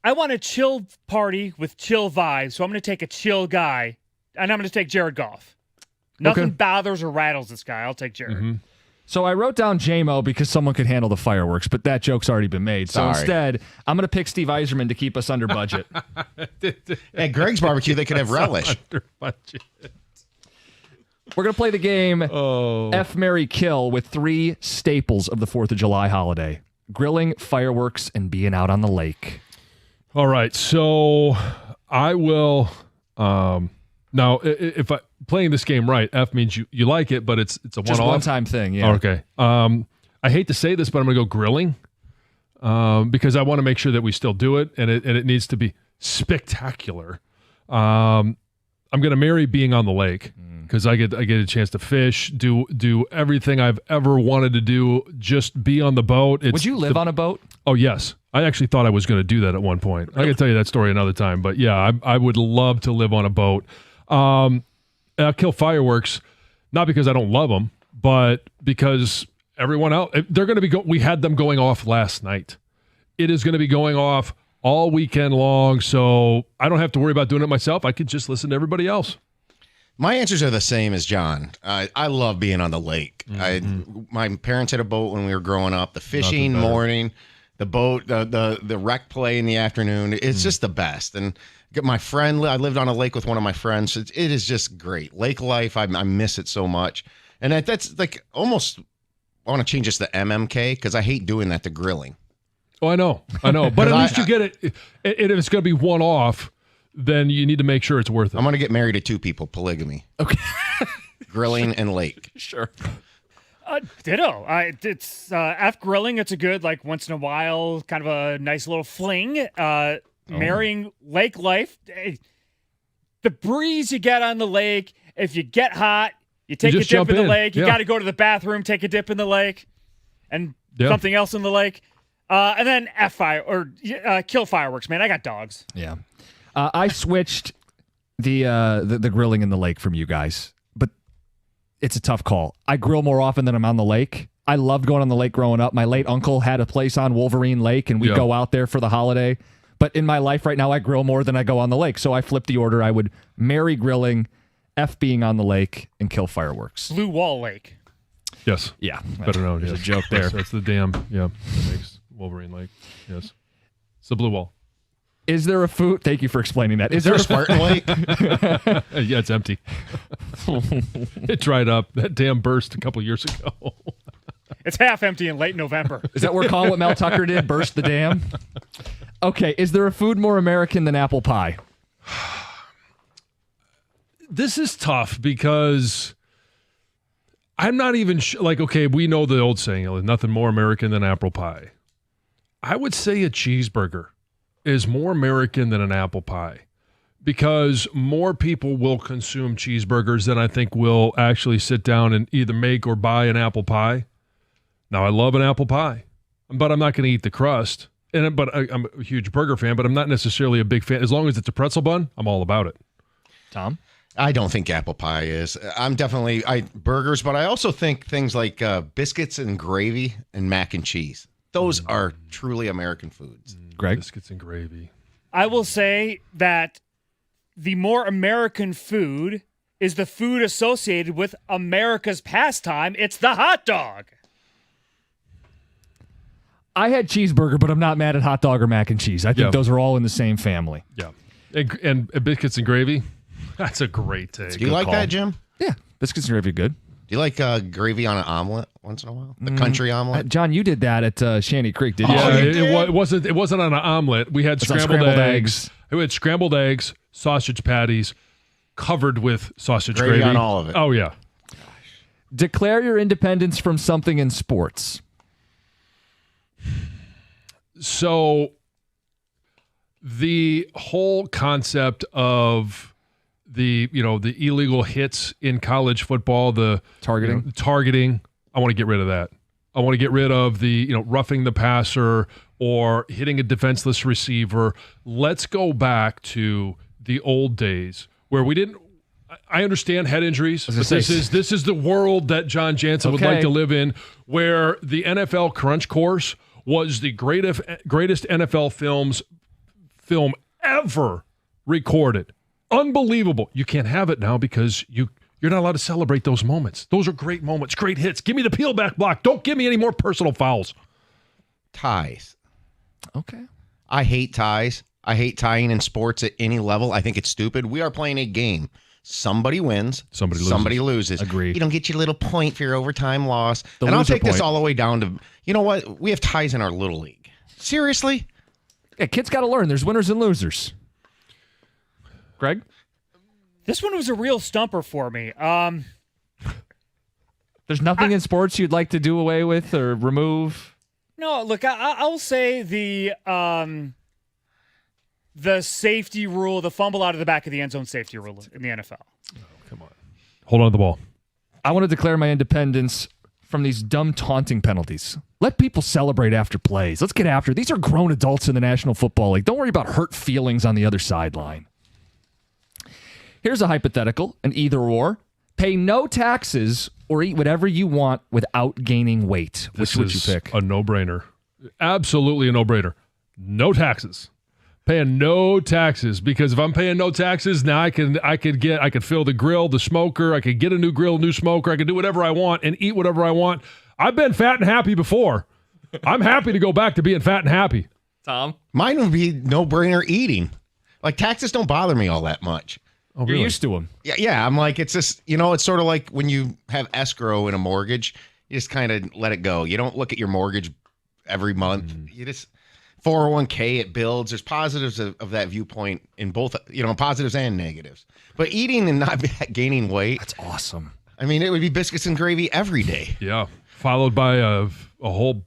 I want a chill party with chill vibes, so I'm going to take a chill guy, and I'm going to take Jared Goff. Nothing bothers or rattles this guy. I'll take Jared. Mm-hmm. So I wrote down J-Mo because someone could handle the fireworks, but that joke's already been made. So instead, I'm going to pick Steve Yzerman to keep us under budget. at Greg's barbecue, they could have relish. Under budget. We're going to play the game F, Marry, Kill with 3 staples of the 4th of July holiday. Grilling, fireworks, and being out on the lake. All right. So I will now if I playing this game right, F means you like it, but it's a one-off. Just one-time thing, yeah. Okay. I hate to say this, but I'm going to go grilling because I want to make sure that we still do it, and it needs to be spectacular. I'm going to marry being on the lake because I get a chance to fish, do everything I've ever wanted to do, just be on the boat. Would you live on a boat? Oh, yes. I actually thought I was going to do that at one point. I can tell you that story another time, but yeah, I would love to live on a boat. I'll kill fireworks, not because I don't love them, but because everyone else, they're going to be, we had them going off last night. It is going to be going off all weekend long, so I don't have to worry about doing it myself. I could just listen to everybody else. My answers are the same as John. I love being on the lake. My parents had a boat when we were growing up. The fishing morning, the boat, the rec play in the afternoon. It's just the best. And get my friend. I lived on a lake with one of my friends. It is just great. Lake life. I miss it so much. And that's like almost. I want to change this to MMK because I hate doing that to grilling. Oh, I know. But at least you get it. And if it's going to be one off, then you need to make sure it's worth it. I'm going to get married to 2 people. Polygamy. Okay. Grilling and lake. Sure. Ditto. It's F grilling. It's a good, like, once in a while, kind of a nice little fling. Marrying lake life. The breeze you get on the lake. If you get hot, you take a dip in the lake. You got to go to the bathroom, take a dip in the lake, and something else in the lake. And then kill fireworks, man. I got dogs. Yeah. I switched the grilling in the lake from you guys, but it's a tough call. I grill more often than I'm on the lake. I loved going on the lake growing up. My late uncle had a place on Wolverine Lake, and we'd go out there for the holiday. But in my life right now, I grill more than I go on the lake. So I flipped the order. I would marry grilling, F being on the lake, and kill fireworks. Blue Wall Lake. Yes. Yeah. Better known. There's a joke there. That's the dam. Yeah. That makes Wolverine Lake. Yes. It's the blue wall. Is there a food? Thank you for explaining that. Is there a Spartan Lake? Yeah, it's empty. It dried up. That dam burst a couple years ago. It's half empty in late November. Is that we're calling what Mel Tucker did? Burst the dam? Okay. Is there a food more American than apple pie? This is tough because I'm not even okay, we know the old saying, nothing more American than apple pie. I would say a cheeseburger is more American than an apple pie because more people will consume cheeseburgers than I think will actually sit down and either make or buy an apple pie. Now, I love an apple pie, but I'm not going to eat the crust. But I'm a huge burger fan, but I'm not necessarily a big fan. As long as it's a pretzel bun, I'm all about it. Tom? I don't think apple pie is. I'm definitely burgers, but I also think things like biscuits and gravy and mac and cheese. Those are truly American foods. Greg? Biscuits and gravy. I will say that the more American food is the food associated with America's pastime. It's the hot dog. I had cheeseburger, but I'm not mad at hot dog or mac and cheese. I think those are all in the same family. Yeah. And biscuits and gravy. That's a great take. Do you like that, Jim? Yeah, biscuits and gravy are good. Do you like gravy on an omelet once in a while? The country omelet? John, you did that at Shanty Creek, didn't Yeah, you? it wasn't on an omelet. We had scrambled eggs. We had scrambled eggs, sausage patties, covered with sausage gravy on all of it. Oh yeah. Declare your independence from something in sports. So the whole concept of the illegal hits in college football, the targeting, I want to get rid of that. I want to get rid of the roughing the passer or hitting a defenseless receiver. Let's go back to the old days where we didn't. I understand head injuries, but this is the world that John Jansen would like to live in, where the NFL Crunch Course was the greatest NFL film ever recorded. Unbelievable. You can't have it now because you're not allowed to celebrate those moments. Those are great moments, great hits. Give me the peel back block. Don't give me any more personal fouls. Ties. Okay. I hate ties. I hate tying in sports at any level. I think it's stupid. We are playing a game. Somebody wins. Somebody loses. Agreed. You don't get your little point for your overtime loss. And I'll take this all the way down to, you know what? We have ties in our little league. Seriously? Yeah, kids got to learn. There's winners and losers. Greg? This one was a real stumper for me. There's nothing in sports you'd like to do away with or remove? No, look, I'll say the safety rule, the fumble out of the back of the end zone safety rule in the NFL. Oh, come on. Hold on to the ball. I want to declare my independence from these dumb taunting penalties. Let people celebrate after plays. Let's get after it. These are grown adults in the National Football League. Don't worry about hurt feelings on the other sideline. Here's a hypothetical, an either or. Pay no taxes or eat whatever you want without gaining weight. Which would you pick? A no-brainer. Absolutely a no-brainer. No taxes. Paying no taxes, because if I'm paying no taxes, now I could fill the grill, the smoker, I could get a new grill, new smoker, I could do whatever I want and eat whatever I want. I've been fat and happy before. I'm happy to go back to being fat and happy. Tom? Mine would be no-brainer eating. Like, taxes don't bother me all that much. Oh, You're used to them. Yeah. I'm like, it's just, it's sort of like when you have escrow in a mortgage, you just kind of let it go. You don't look at your mortgage every month. You just 401k, it builds. There's positives of that viewpoint in both, positives and negatives. But eating and not gaining weight. That's awesome. I mean, it would be biscuits and gravy every day. Yeah. Followed by a whole,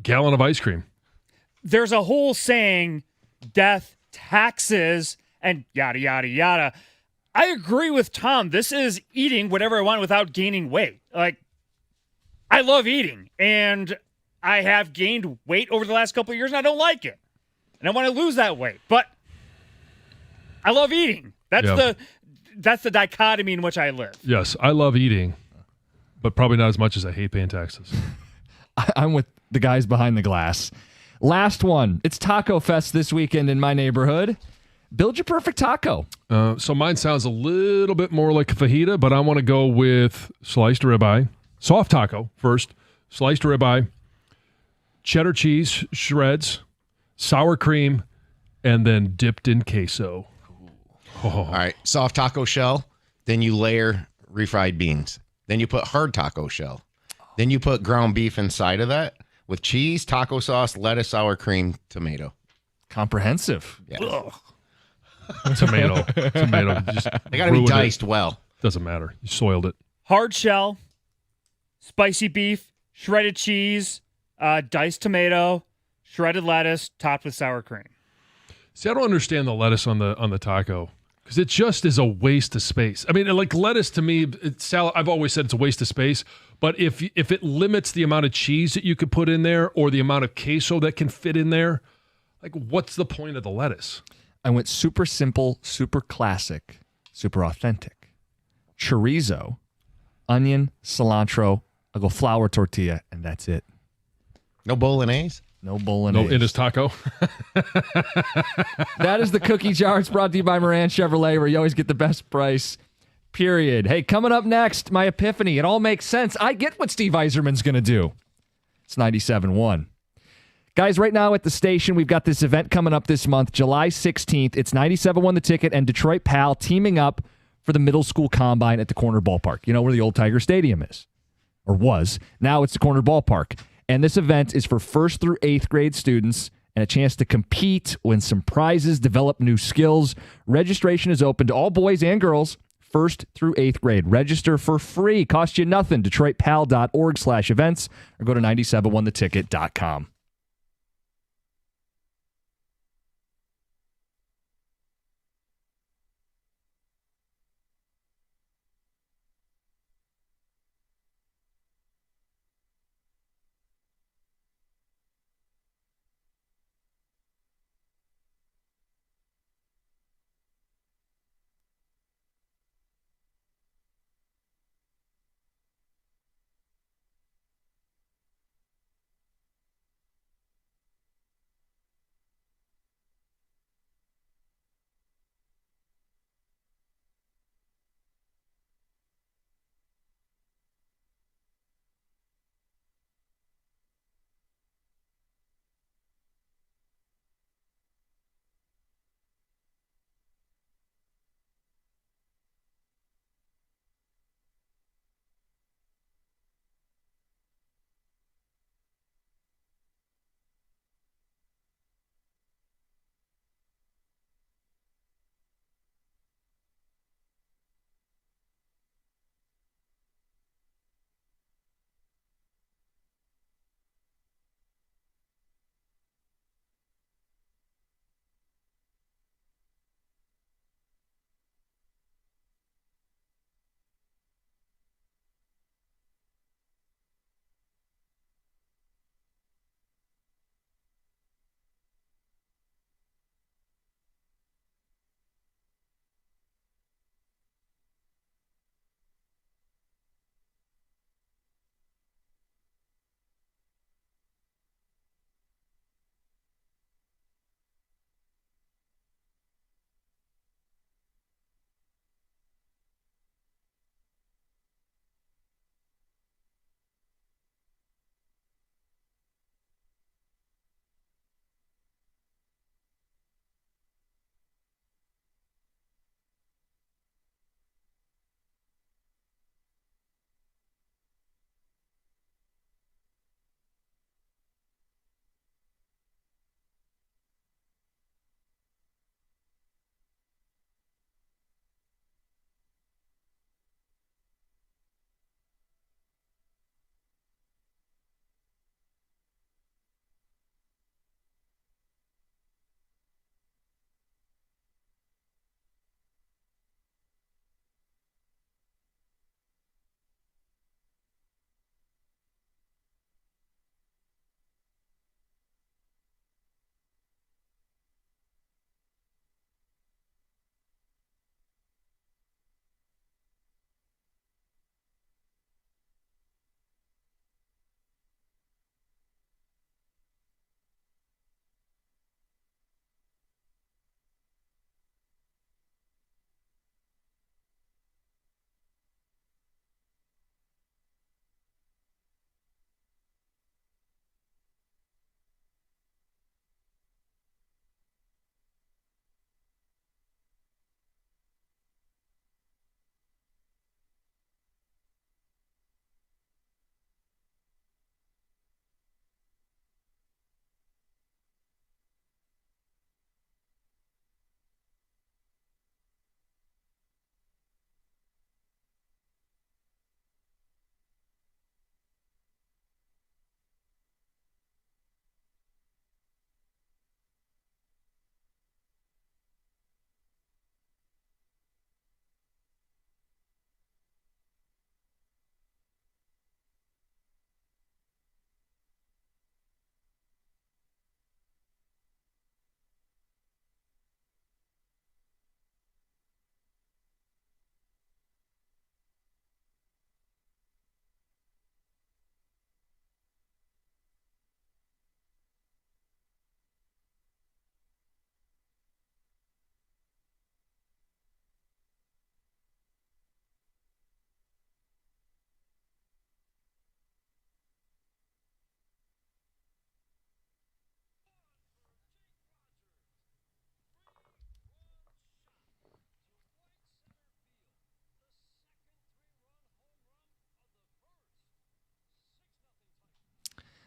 gallon of ice cream. There's a whole saying, death, taxes, and yada, yada, yada. I agree with Tom. This is eating whatever I want without gaining weight. Like, I love eating, and I have gained weight over the last couple of years, and I don't like it. And I want to lose that weight. But I love eating. That's the dichotomy in which I live. Yes, I love eating, but probably not as much as I hate paying taxes. I'm with the guys behind the glass. Last one. It's Taco Fest this weekend in my neighborhood. Build your perfect taco. So mine sounds a little bit more like a fajita, but I want to go with sliced ribeye, soft taco first, sliced ribeye, cheddar cheese shreds, sour cream, and then dipped in queso. Oh. All right, soft taco shell. Then you layer refried beans. Then you put hard taco shell. Then you put ground beef inside of that with cheese, taco sauce, lettuce, sour cream, tomato. Comprehensive. Yeah. Tomato. Just they got to be diced well. Doesn't matter. You soiled it. Hard shell, spicy beef, shredded cheese, diced tomato, shredded lettuce, topped with sour cream. See, I don't understand the lettuce on the taco because it just is a waste of space. I mean, like lettuce to me, salad. I've always said it's a waste of space. But if it limits the amount of cheese that you could put in there or the amount of queso that can fit in there, like what's the point of the lettuce? I went super simple, super classic. super authentic. Chorizo, onion, cilantro. I'll go flour tortilla, and that's it. No bolognese? No bolognese. No, it is taco. That is the cookie jar. It's brought to you by Moran Chevrolet, where you always get the best price, period. Hey, coming up next, my epiphany. It all makes sense. I get what Steve Yzerman's going to do. It's 97.1. Guys, right now at the station, we've got this event coming up this month, July 16th. It's 97.1 The Ticket and Detroit Pal teaming up for the middle school combine at the Corner Ballpark. You know where the old Tiger Stadium is, or was. Now it's the Corner Ballpark. And this event is for 1st through 8th grade students and a chance to compete, win some prizes, develop new skills. Registration is open to all boys and girls, 1st through 8th grade. Register for free. Cost you nothing. DetroitPal.org/events or go to 971theticket.com.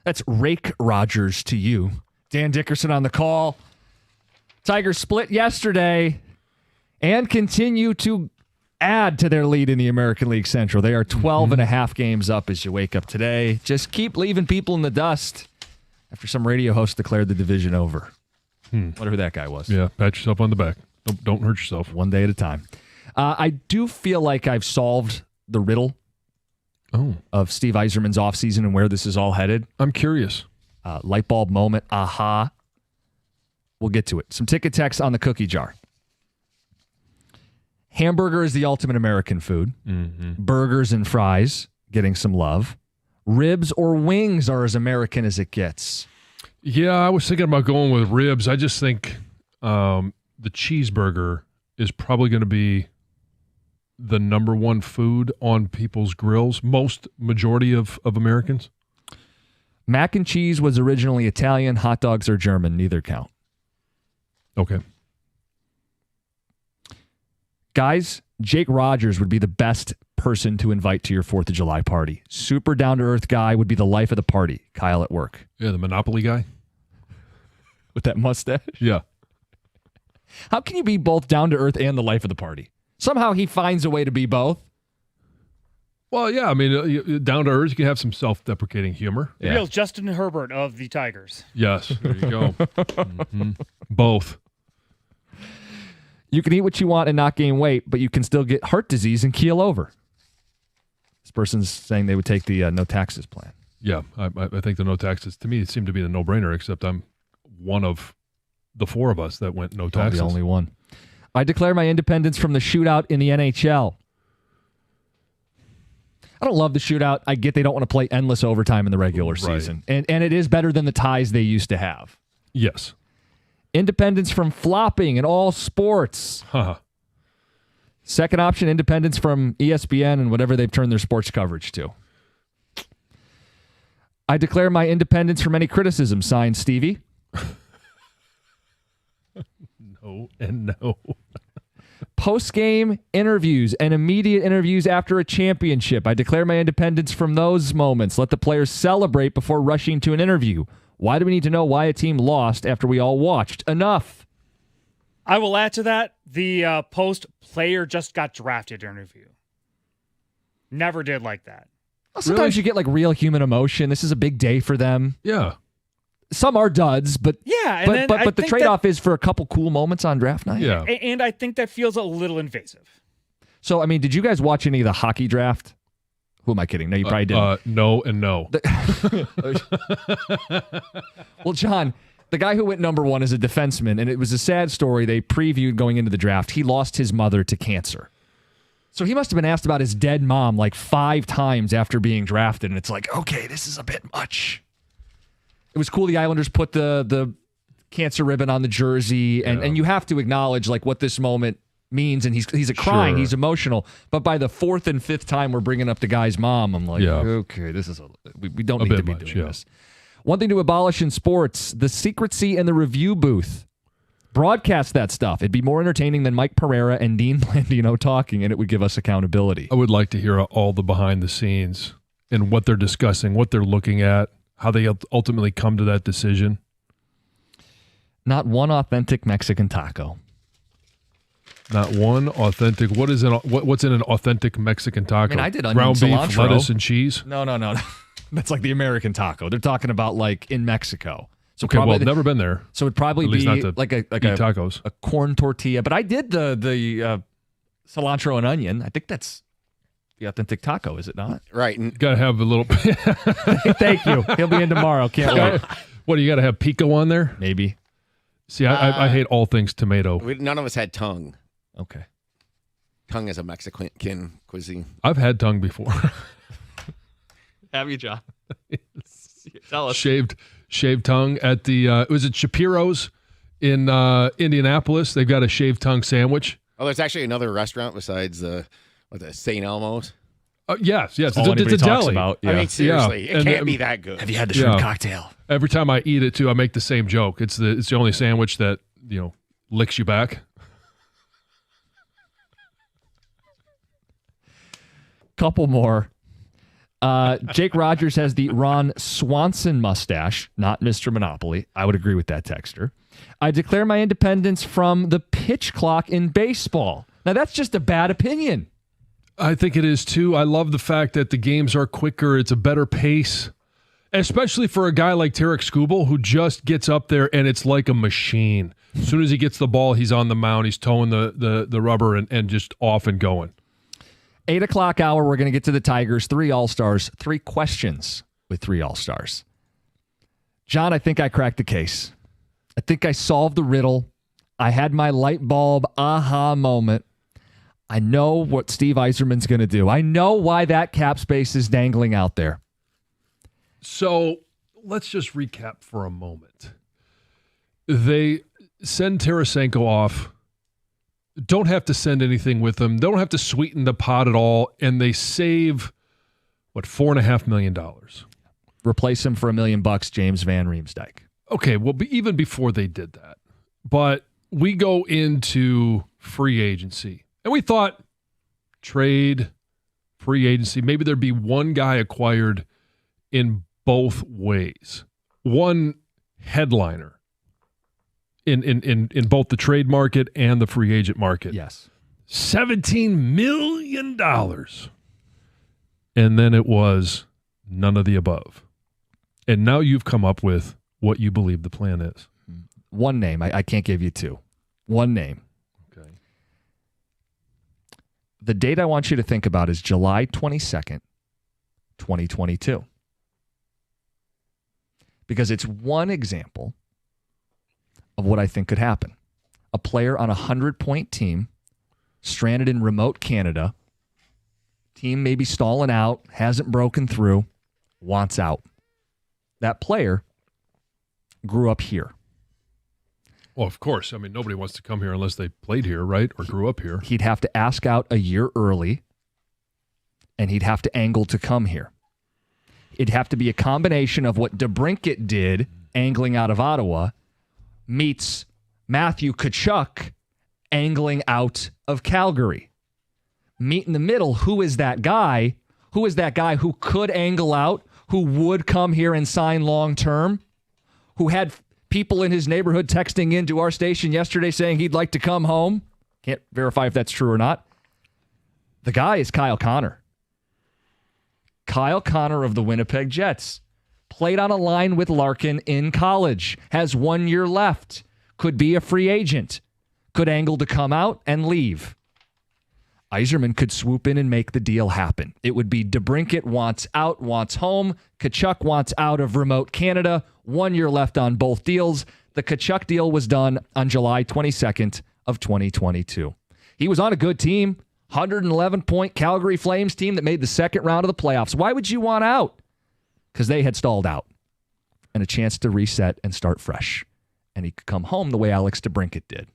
That's Rake Rogers to you. Dan Dickerson on the call. Tigers split yesterday and continue to add to their lead in the American League Central. They are 12 and a half games up as you wake up today. Just keep leaving people in the dust after some radio host declared the division over. Wonder who that guy was. Yeah, pat yourself on the back. Don't hurt yourself. One day at a time. I do feel like I've solved the riddle of Steve Yzerman's offseason and where this is all headed. I'm curious. Light bulb moment. Aha. We'll get to it. Some ticket text on the cookie jar. Hamburger is the ultimate American food. Burgers and fries getting some love. Ribs or wings are as American as it gets. Yeah, I was thinking about going with ribs. I just think the cheeseburger is probably going to be the number one food on people's grills, majority of Americans. Mac and cheese was originally Italian. Hot dogs are German. Neither count. Okay. Guys, Jake Rogers would be the best person to invite to your 4th of July party. Super down-to-earth guy would be the life of the party. Kyle at work. Yeah, the Monopoly guy. With that mustache? Yeah. How can you be both down-to-earth and the life of the party? Somehow he finds a way to be both. Well, yeah, I mean, down to earth, you can have some self-deprecating humor. The real Justin Herbert of the Tigers. Yes, there you go. Both. You can eat what you want and not gain weight, but you can still get heart disease and keel over. This person's saying they would take the no taxes plan. Yeah, I think the no taxes, to me, it seemed to be the no-brainer, except I'm one of the 4 of us that went no taxes. I'm the only one. I declare my independence from the shootout in the NHL. I don't love the shootout. I get they don't want to play endless overtime in the regular season. And it is better than the ties they used to have. Yes. Independence from flopping in all sports. Second option, independence from ESPN and whatever they've turned their sports coverage to. I declare my independence from any criticism. Signed, Stevie. No and no. Post-game interviews and immediate interviews after a championship. I declare my independence from those moments. Let the players celebrate before rushing to an interview. Why do we need to know why a team lost after we all watched? Enough. I will add to that the post-player just got drafted interview. Never did like that. Well, sometimes you get like real human emotion. This is a big day for them. Yeah. Some are duds, but but the trade-off is for a couple cool moments on draft night. Yeah. And I think that feels a little invasive. So, I mean, did you guys watch any of the hockey draft? Who am I kidding? No, you probably didn't. No and no. Well, John, the guy who went number 1 is a defenseman, and it was a sad story. They previewed going into the draft. He lost his mother to cancer. So he must have been asked about his dead mom like 5 times after being drafted, and it's like, okay, this is a bit much. It was cool the Islanders put the cancer ribbon on the jersey, and you have to acknowledge like what this moment means, and he's crying, he's emotional. But by the 4th and 5th time we're bringing up the guy's mom, I'm like, okay, this is we don't need to be doing this. One thing to abolish in sports, the secrecy in the review booth. Broadcast that stuff. It'd be more entertaining than Mike Pereira and Dean Blandino talking, and it would give us accountability. I would like to hear all the behind the scenes and what they're discussing, what they're looking at, how they ultimately come to that decision. Not one authentic Mexican taco. Not one authentic. What's in an authentic Mexican taco? I mean, I did onion ground beef, cilantro. lettuce, and cheese. No. That's like the American taco. They're talking about like in Mexico. So Okay, well, I've never been there. So it'd probably At least be not to like eat tacos. a corn tortilla. But I did the cilantro and onion. I think that's the authentic taco, is it not? Right. Got to have a little. Thank you. He'll be in tomorrow. Can't wait. What do you got to have pico on there? Maybe. See, I hate all things tomato. None of us had tongue. Okay. Tongue is a Mexican cuisine. I've had tongue before. Have you, John? Tell us. Shaved tongue at the was it Shapiro's in Indianapolis? They've got a shaved tongue sandwich. Oh, there's actually another restaurant besides St. Elmo's. Yes, All it's a anybody talks deli. about. Yeah. I mean, seriously, Yeah. it can't be that good. Have you had the shrimp cocktail? Every time I eat it too, I make the same joke. It's the only sandwich that licks you back. Couple more. Jake Rogers has the Ron Swanson mustache, not Mr. Monopoly. I would agree with that texter. I declare my independence from the pitch clock in baseball. Now, that's just a bad opinion. I think it is too. I love the fact that the games are quicker. It's a better pace, especially for a guy like Tarek Skubal who just gets up there and it's like a machine. As soon as he gets the ball, he's on the mound. He's towing the rubber and just off and going. 8 o'clock hour, we're going to get to the Tigers. 3 All-Stars, 3 questions with 3 All-Stars. John, I think I cracked the case. I think I solved the riddle. I had my light bulb aha moment. I know what Steve Yzerman's going to do. I know why that cap space is dangling out there. So let's just recap for a moment. They send Tarasenko off. Don't have to send anything with them. Don't have to sweeten the pot at all. And they save, $4.5 million. Replace him for $1 million, James Van Riemsdyk. Okay, well, even before they did that. But we go into free agency. And we thought trade, free agency, maybe there'd be one guy acquired in both ways. One headliner in both the trade market and the free agent market. Yes. $17 million. And then it was none of the above. And now you've come up with what you believe the plan is. One name. I can't give you 2. One name. Okay. The date I want you to think about is July 22nd, 2022. Because it's one example of what I think could happen. A player on a 100-point team, stranded in remote Canada, team maybe stalling out, hasn't broken through, wants out. That player grew up here. Well, of course. I mean, nobody wants to come here unless they played here, right? Or grew up here. He'd have to ask out a year early, and he'd have to angle to come here. It'd have to be a combination of what DeBrincat did, angling out of Ottawa, meets Matthew Tkachuk angling out of Calgary. Meet in the middle. Who is that guy? Who is that guy who could angle out, who would come here and sign long-term, who had people in his neighborhood texting into our station yesterday saying he'd like to come home? Can't verify if that's true or not. The guy is Kyle Connor. Kyle Connor of the Winnipeg Jets. Played on a line with Larkin in college. Has 1 year left. Could be a free agent. Could angle to come out and leave. Yzerman could swoop in and make the deal happen. It would be DeBrincat wants out, wants home. Tkachuk wants out of remote Canada. 1 year left on both deals. The Tkachuk deal was done on July 22nd of 2022. He was on a good team. 111-point Calgary Flames team that made the second round of the playoffs. Why would you want out? Because they had stalled out. And a chance to reset and start fresh. And he could come home the way Alex DeBrincat did.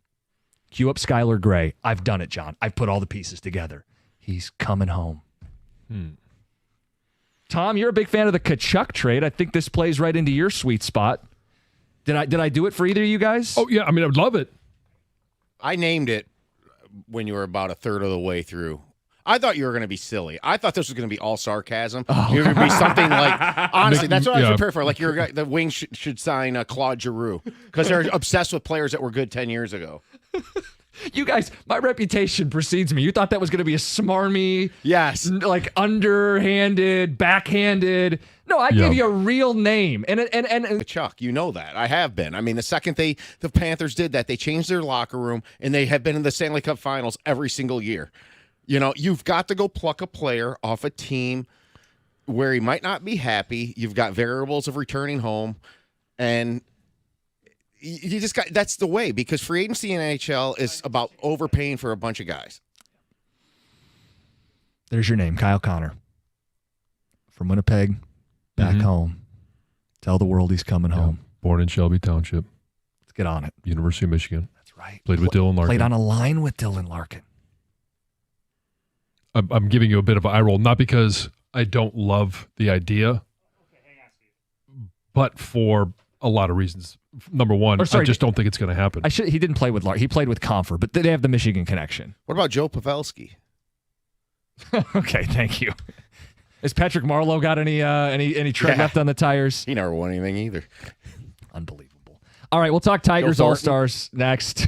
Cue up Skylar Gray. I've done it, John. I've put all the pieces together. He's coming home. Tom, you're a big fan of the Tkachuk trade. I think this plays right into your sweet spot. Did I do it for either of you guys? Oh, yeah. I mean, I would love it. I named it when you were about a third of the way through. I thought you were going to be silly. I thought this was going to be all sarcasm. You're going to be something like, honestly, that's what I was prepared for. Like the Wings should sign Claude Giroux because they're obsessed with players that were good 10 years ago. You guys, my reputation precedes me. You thought that was going to be a smarmy, yes, like underhanded, backhanded. No, I gave you a real name. And Chuck, you know that. I have been. I mean, the second the Panthers did that, they changed their locker room, and they have been in the Stanley Cup Finals every single year. You know, you've got to go pluck a player off a team where he might not be happy. You've got variables of returning home, and you just got, that's the way, because free agency in NHL is about overpaying for a bunch of guys. There's your name, Kyle Connor. From Winnipeg, back home. Tell the world he's coming home. Born in Shelby Township. Let's get on it. University of Michigan. That's right. Played with Dylan Larkin. Played on a line with Dylan Larkin. I'm giving you a bit of an eye roll, not because I don't love the idea, but for a lot of reasons. Number one, I just don't think it's going to happen. He didn't play with Larkin. He played with Comfer, but they have the Michigan connection. What about Joe Pavelski? Okay, thank you. Has Patrick Marleau got any tread left on the tires? He never won anything either. Unbelievable. All right, we'll talk Tigers Thornton. All-Stars next.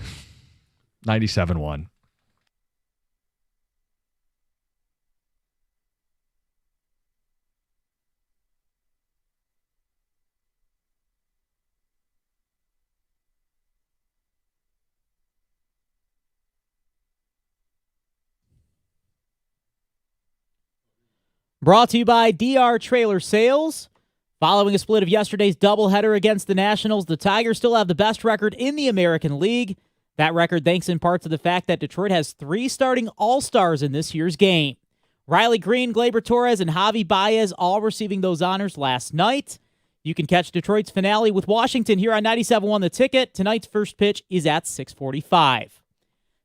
97.1. Brought to you by DR Trailer Sales. Following a split of yesterday's doubleheader against the Nationals, the Tigers still have the best record in the American League. That record thanks in part to the fact that Detroit has 3 starting All-Stars in this year's game. Riley Green, Gleyber Torres, and Javi Baez all receiving those honors last night. You can catch Detroit's finale with Washington here on 97.1 The Ticket. Tonight's first pitch is at 6:45.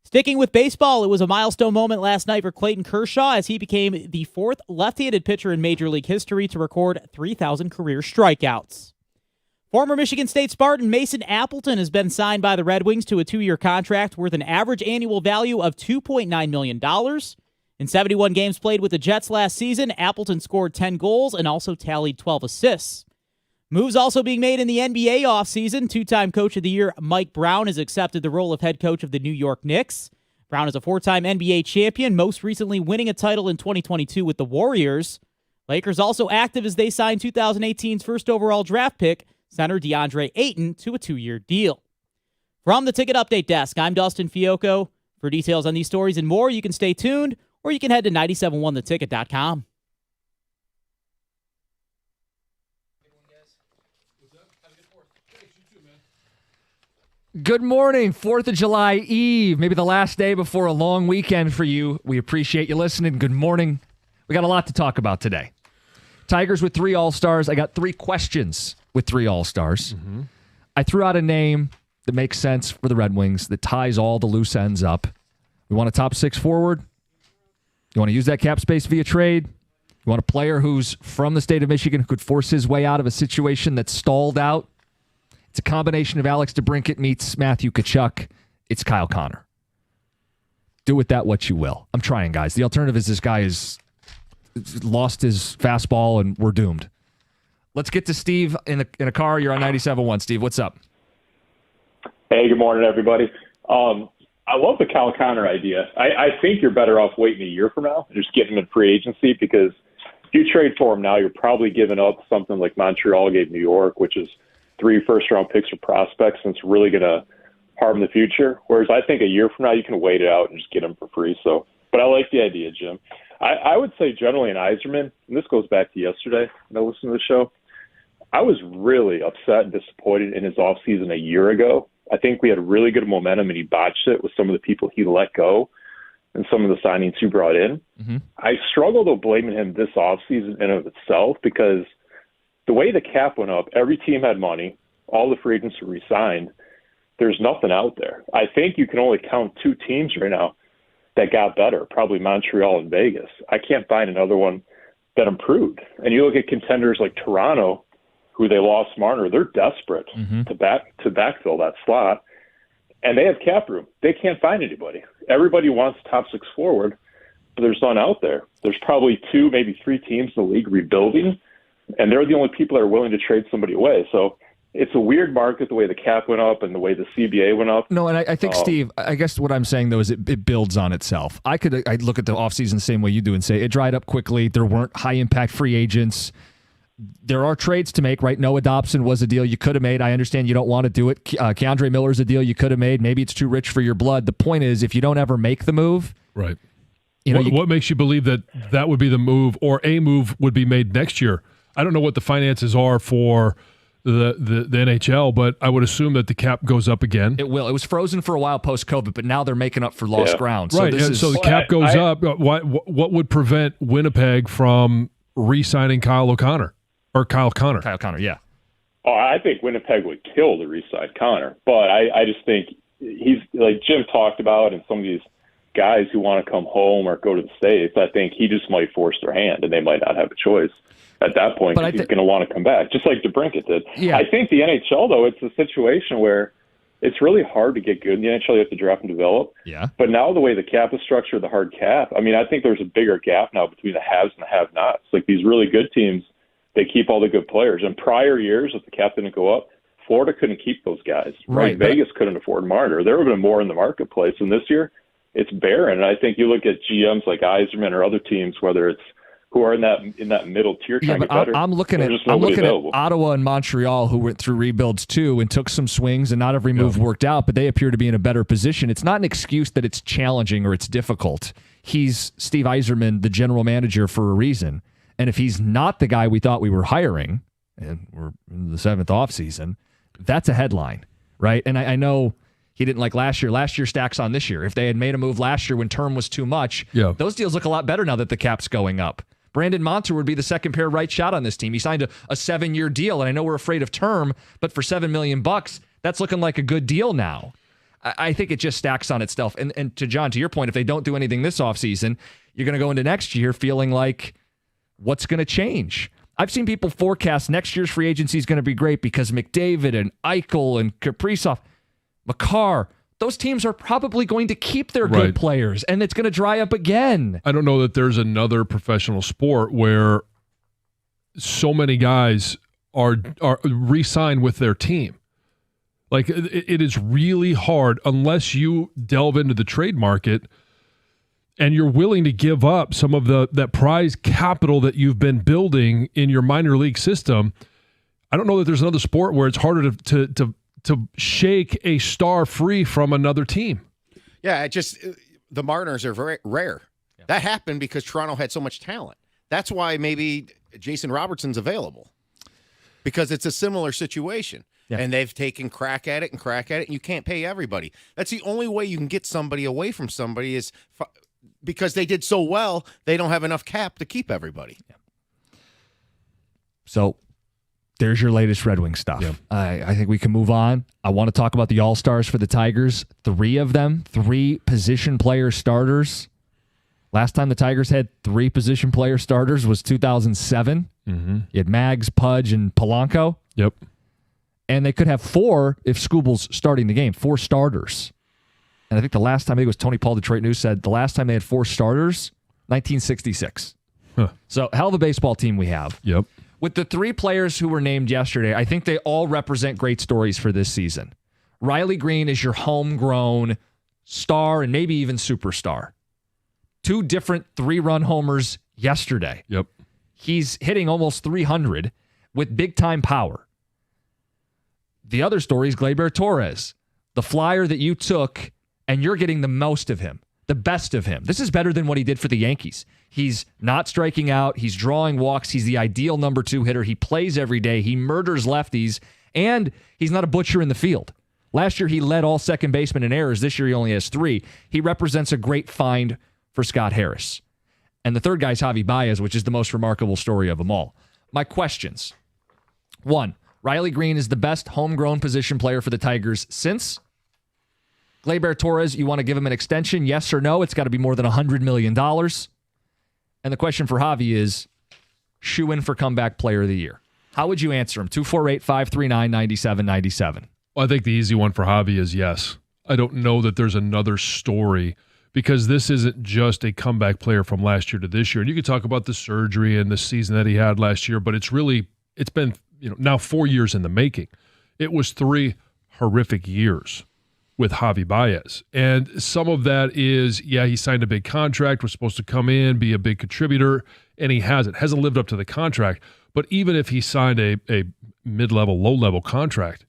Sticking with baseball, it was a milestone moment last night for Clayton Kershaw as he became the 4th left-handed pitcher in Major League history to record 3,000 career strikeouts. Former Michigan State Spartan Mason Appleton has been signed by the Red Wings to a 2-year contract worth an average annual value of $2.9 million. In 71 games played with the Jets last season, Appleton scored 10 goals and also tallied 12 assists. Moves also being made in the NBA offseason. 2-time Coach of the Year Mike Brown has accepted the role of head coach of the New York Knicks. Brown is a 4-time NBA champion, most recently winning a title in 2022 with the Warriors. Lakers also active as they signed 2018's first overall draft pick, center DeAndre Ayton, to a 2-year deal. From the Ticket Update Desk, I'm Dustin Fiocco. For details on these stories and more, you can stay tuned, or you can head to 971theticket.com. Good morning, 4th of July Eve, maybe the last day before a long weekend for you. We appreciate you listening. Good morning. We got a lot to talk about today. Tigers with 3 All-Stars. I got 3 questions with 3 All-Stars. Mm-hmm. I threw out a name that makes sense for the Red Wings, that ties all the loose ends up. We want a top 6 forward. You want to use that cap space via trade. You want a player who's from the state of Michigan who could force his way out of a situation that's stalled out. It's a combination of Alex DeBrincat meets Matthew Tkachuk. It's Kyle Connor. Do with that what you will. I'm trying, guys. The alternative is this guy has lost his fastball and we're doomed. Let's get to Steve in a car. You're on 97.1. Steve, what's up? Hey, good morning, everybody. I love the Kyle Connor idea. I think you're better off waiting a year from now and just getting him in free agency, because if you trade for him now, you're probably giving up something like Montreal gave New York, which is 3 first-round picks or prospects, and it's really going to harm the future. Whereas I think a year from now, you can wait it out and just get him for free. So, but I like the idea, Jim. I would say generally in Yzerman, and this goes back to yesterday when I listened to the show, I was really upset and disappointed in his offseason a year ago. I think we had really good momentum, and he botched it with some of the people he let go and some of the signings he brought in. Mm-hmm. I struggle to blame him this offseason in and of itself, because the way the cap went up, every team had money, all the free agents were re-signed. There's nothing out there. I think you can only count 2 teams right now that got better, probably Montreal and Vegas. I can't find another one that improved. And you look at contenders like Toronto, who they lost Marner, they're desperate to backfill that slot. And they have cap room. They can't find anybody. Everybody wants top 6 forward, but there's none out there. There's probably 2, maybe 3 teams in the league rebuilding, and they're the only people that are willing to trade somebody away. So it's a weird market, the way the cap went up and the way the CBA went up. No, and I think, Steve, I guess what I'm saying, though, is it builds on itself. I'd look at the offseason the same way you do and say it dried up quickly. There weren't high-impact free agents. There are trades to make, right? Noah Dobson was a deal you could have made. I understand you don't want to do it. Keandre Miller's a deal you could have made. Maybe it's too rich for your blood. The point is, if you don't ever make the move, right? What makes you believe that would be the move, or a move would be made next year? I don't know what the finances are for the NHL, but I would assume that the cap goes up again. It will. It was frozen for a while post-COVID, but now they're making up for lost ground. So right. So the cap goes up. What would prevent Winnipeg from re-signing Kyle Connor? Kyle Connor, yeah. Oh, I think Winnipeg would kill to re-sign Connor, but I just think he's, like Jim talked about, and some of these guys who want to come home or go to the States, I think he just might force their hand, and they might not have a choice at that point, because he's going to want to come back, just like DeBrincat did. Yeah. I think the NHL, though, it's a situation where it's really hard to get good in the NHL. You have to draft and develop. Yeah. But now the way the cap is structured, the hard cap, I mean, I think there's a bigger gap now between the haves and the have-nots. Like these really good teams, they keep all the good players. In prior years, if the cap didn't go up, Florida couldn't keep those guys. Right. Vegas couldn't afford Marner. There would have been more in the marketplace. And this year, it's barren. And I think you look at GMs like Yzerman or other teams, whether it's who are in that middle tier trying to get better. I'm looking at Ottawa and Montreal, who went through rebuilds too and took some swings, and not every move worked out, but they appear to be in a better position. It's not an excuse that it's challenging or it's difficult. He's Steve Yzerman, the general manager, for a reason. And if he's not the guy we thought we were hiring, and we're in the 7th offseason, that's a headline, right? And I know he didn't like last year. Last year stacks on this year. If they had made a move last year when term was too much, those deals look a lot better now that the cap's going up. Brandon Montour would be the second pair right shot on this team. He signed a 7-year deal, and I know we're afraid of term, but for $7 million, that's looking like a good deal now. I think it just stacks on itself. And to John, to your point, if they don't do anything this offseason, you're going to go into next year feeling like, what's going to change? I've seen people forecast next year's free agency is going to be great because McDavid and Eichel and Kaprizov, Makar, those teams are probably going to keep their good players, and it's going to dry up again. I don't know that there's another professional sport where so many guys are re-signed with their team. Like, it is really hard unless you delve into the trade market and you're willing to give up some of that prize capital that you've been building in your minor league system. I don't know that there's another sport where it's harder to shake a star free from another team. Yeah, the Mariners are very rare. Yeah. That happened because Toronto had so much talent. That's why maybe Jason Robertson's available, because it's a similar situation. Yeah. And they've taken crack at it, and you can't pay everybody. That's the only way you can get somebody away from somebody is because they did so well, they don't have enough cap to keep everybody. Yeah. So there's your latest Red Wing stuff. Yeah. I think we can move on. I want to talk about the All-Stars for the Tigers. 3 of them, 3 position player starters. Last time the Tigers had 3 position player starters was 2007. Mm-hmm. You had Mags, Pudge, and Polanco. Yep. And they could have 4 if Skubel's starting the game, 4 starters. And I think the last time, I think it was Tony Paul, Detroit News, said the last time they had 4 starters, 1966. Huh. So hell of a baseball team we have. Yep. With the 3 players who were named yesterday, I think they all represent great stories for this season. Riley Green is your homegrown star and maybe even superstar. 2 different 3-run homers yesterday. Yep. He's hitting almost 300 with big-time power. The other story is Gleyber Torres, the flyer that you took, and you're getting the most of him, the best of him. This is better than what he did for the Yankees. He's not striking out. He's drawing walks. He's the ideal number 2 hitter. He plays every day. He murders lefties, and he's not a butcher in the field. Last year, he led all second basemen in errors. This year, he only has 3. He represents a great find for Scott Harris. And the third guy is Javi Baez, which is the most remarkable story of them all. My questions. 1, Riley Green is the best homegrown position player for the Tigers since? Gleyber Torres, you want to give him an extension, yes or no? It's got to be more than $100 million. And the question for Javi is, shoe-in for comeback player of the year. How would you answer him? 248-539-9797. Well, I think the easy one for Javi is yes. I don't know that there's another story, because this isn't just a comeback player from last year to this year. And you could talk about the surgery and the season that he had last year, but it's been now 4 years in the making. It was 3 horrific years with Javi Baez. And some of that is, he signed a big contract, was supposed to come in, be a big contributor, and he hasn't lived up to the contract. But even if he signed a mid-level, low-level contract,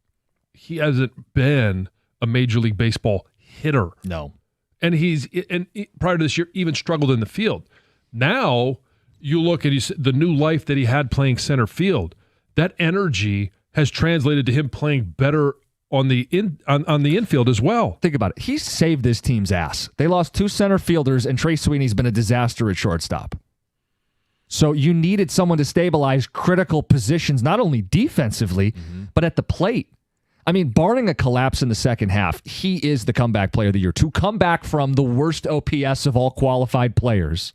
he hasn't been a Major League Baseball hitter. No. And prior to this year, even struggled in the field. Now, you look at the new life that he had playing center field. That energy has translated to him playing better on the infield as well. Think about it. He's saved this team's ass. They lost 2 center fielders, and Trey Sweeney's been a disaster at shortstop. So you needed someone to stabilize critical positions, not only defensively, but at the plate. I mean, barring a collapse in the second half, he is the comeback player of the year. To come back from the worst OPS of all qualified players,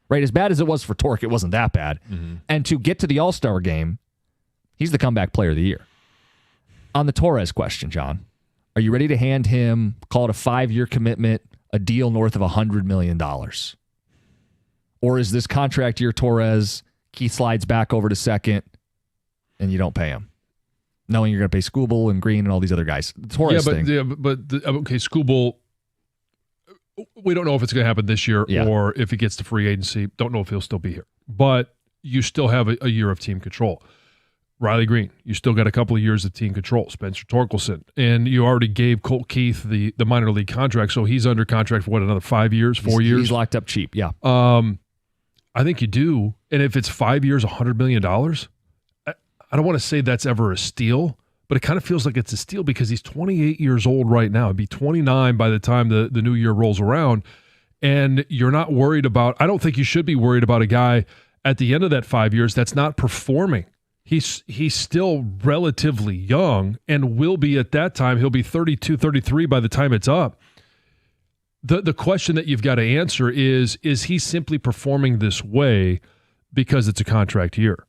right? As bad as it was for Torque, it wasn't that bad. And to get to the All-Star game, he's the comeback player of the year. On the Torres question, John, Are you ready to hand him, call it a 5-year commitment, a deal north of $100 million? Or is this contract year Torres, Keith slides back over to second, and you don't pay him, knowing you're going to pay Skubal and Green and all these other guys? The Torres thing. Okay, Skubal, we don't know if it's going to happen this year or if he gets to free agency. Don't know if he'll still be here. But you still have a year of team control. Riley Green, you still got a couple of years of team control. Spencer Torkelson. And you already gave Colt Keith the minor league contract, so he's under contract for another 5 years, 4 years? He's locked up cheap, yeah. I think you do. And if it's 5 years, $100 million, I don't want to say that's ever a steal, but it kind of feels like it's a steal because he's 28 years old right now. He'd be 29 by the time the new year rolls around. And you're not worried about, I don't think you should be worried about a guy at the end of that 5 years that's not performing. He's still relatively young and will be at that time. He'll be 32, 33 by the time it's up. The question that you've got to answer is he simply performing this way because it's a contract year?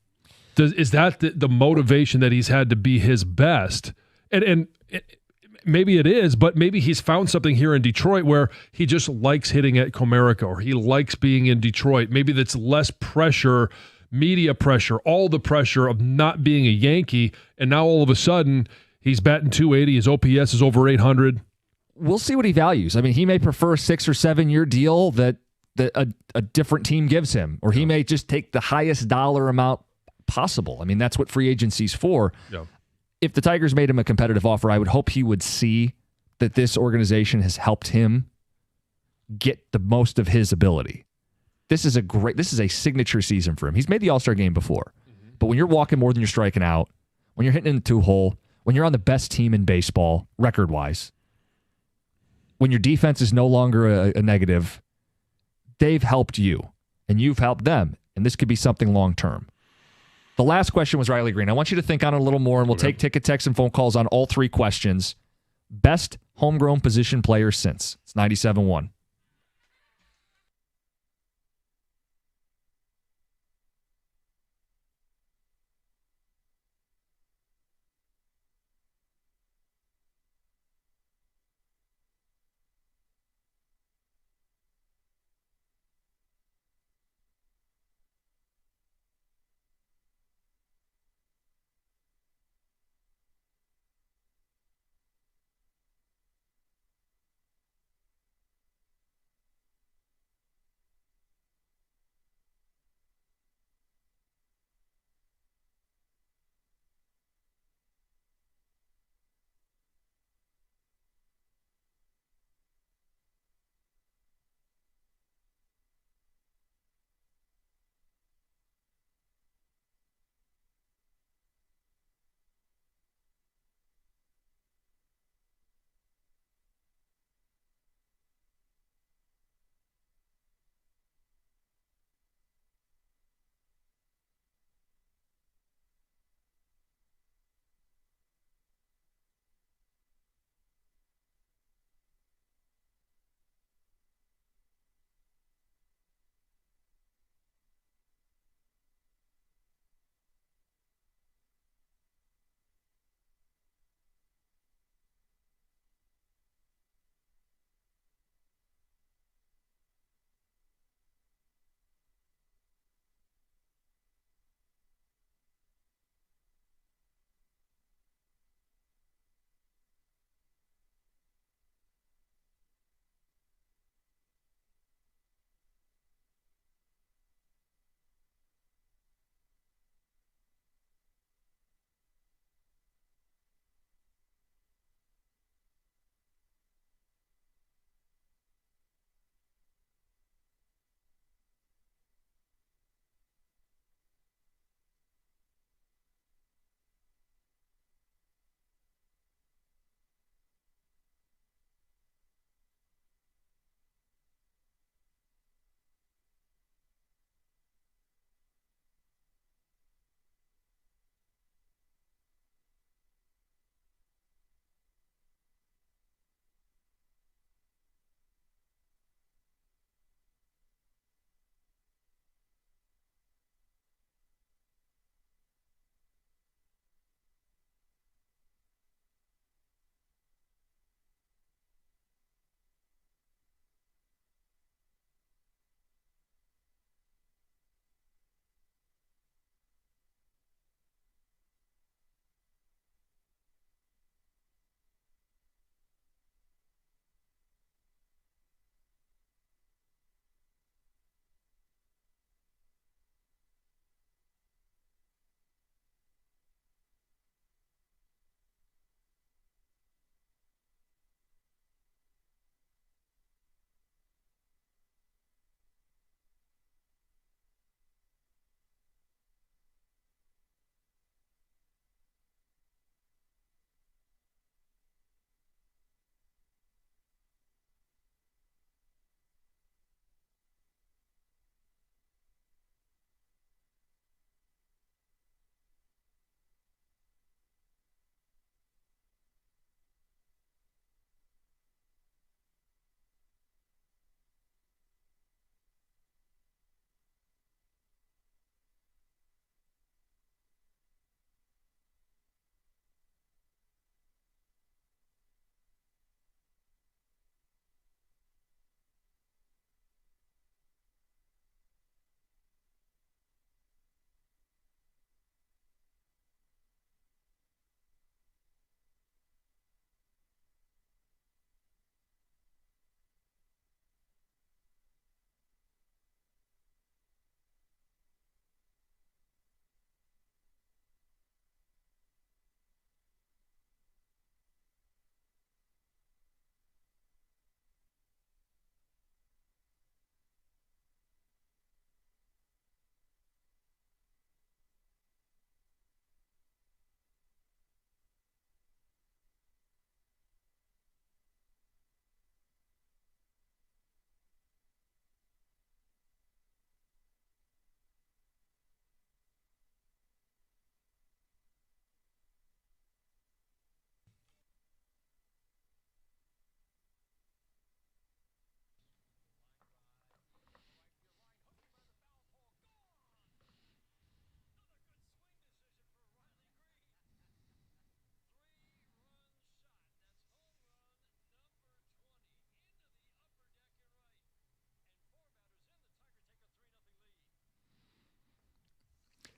Is that the motivation that he's had to be his best? And maybe it is, but maybe he's found something here in Detroit where he just likes hitting at Comerica, or he likes being in Detroit. Maybe that's less pressure, media pressure, all the pressure of not being a Yankee, and now all of a sudden he's batting .280, his OPS is over 800. We'll see what he values. I mean, he may prefer a 6 or 7 year deal that a different team gives him, or he may just take the highest dollar amount possible. I mean, that's what free agency's for. Yeah. If the Tigers made him a competitive offer, I would hope he would see that this organization has helped him get the most of his ability. This is a signature season for him. He's made the All-Star game before. But when you're walking more than you're striking out, when you're hitting in the 2-hole, when you're on the best team in baseball, record-wise, when your defense is no longer a negative, they've helped you, and you've helped them, and this could be something long-term. The last question was Riley Green. I want you to think on it a little more, and we'll take ticket, text, and phone calls on all three questions. Best homegrown position player since. It's 97.1.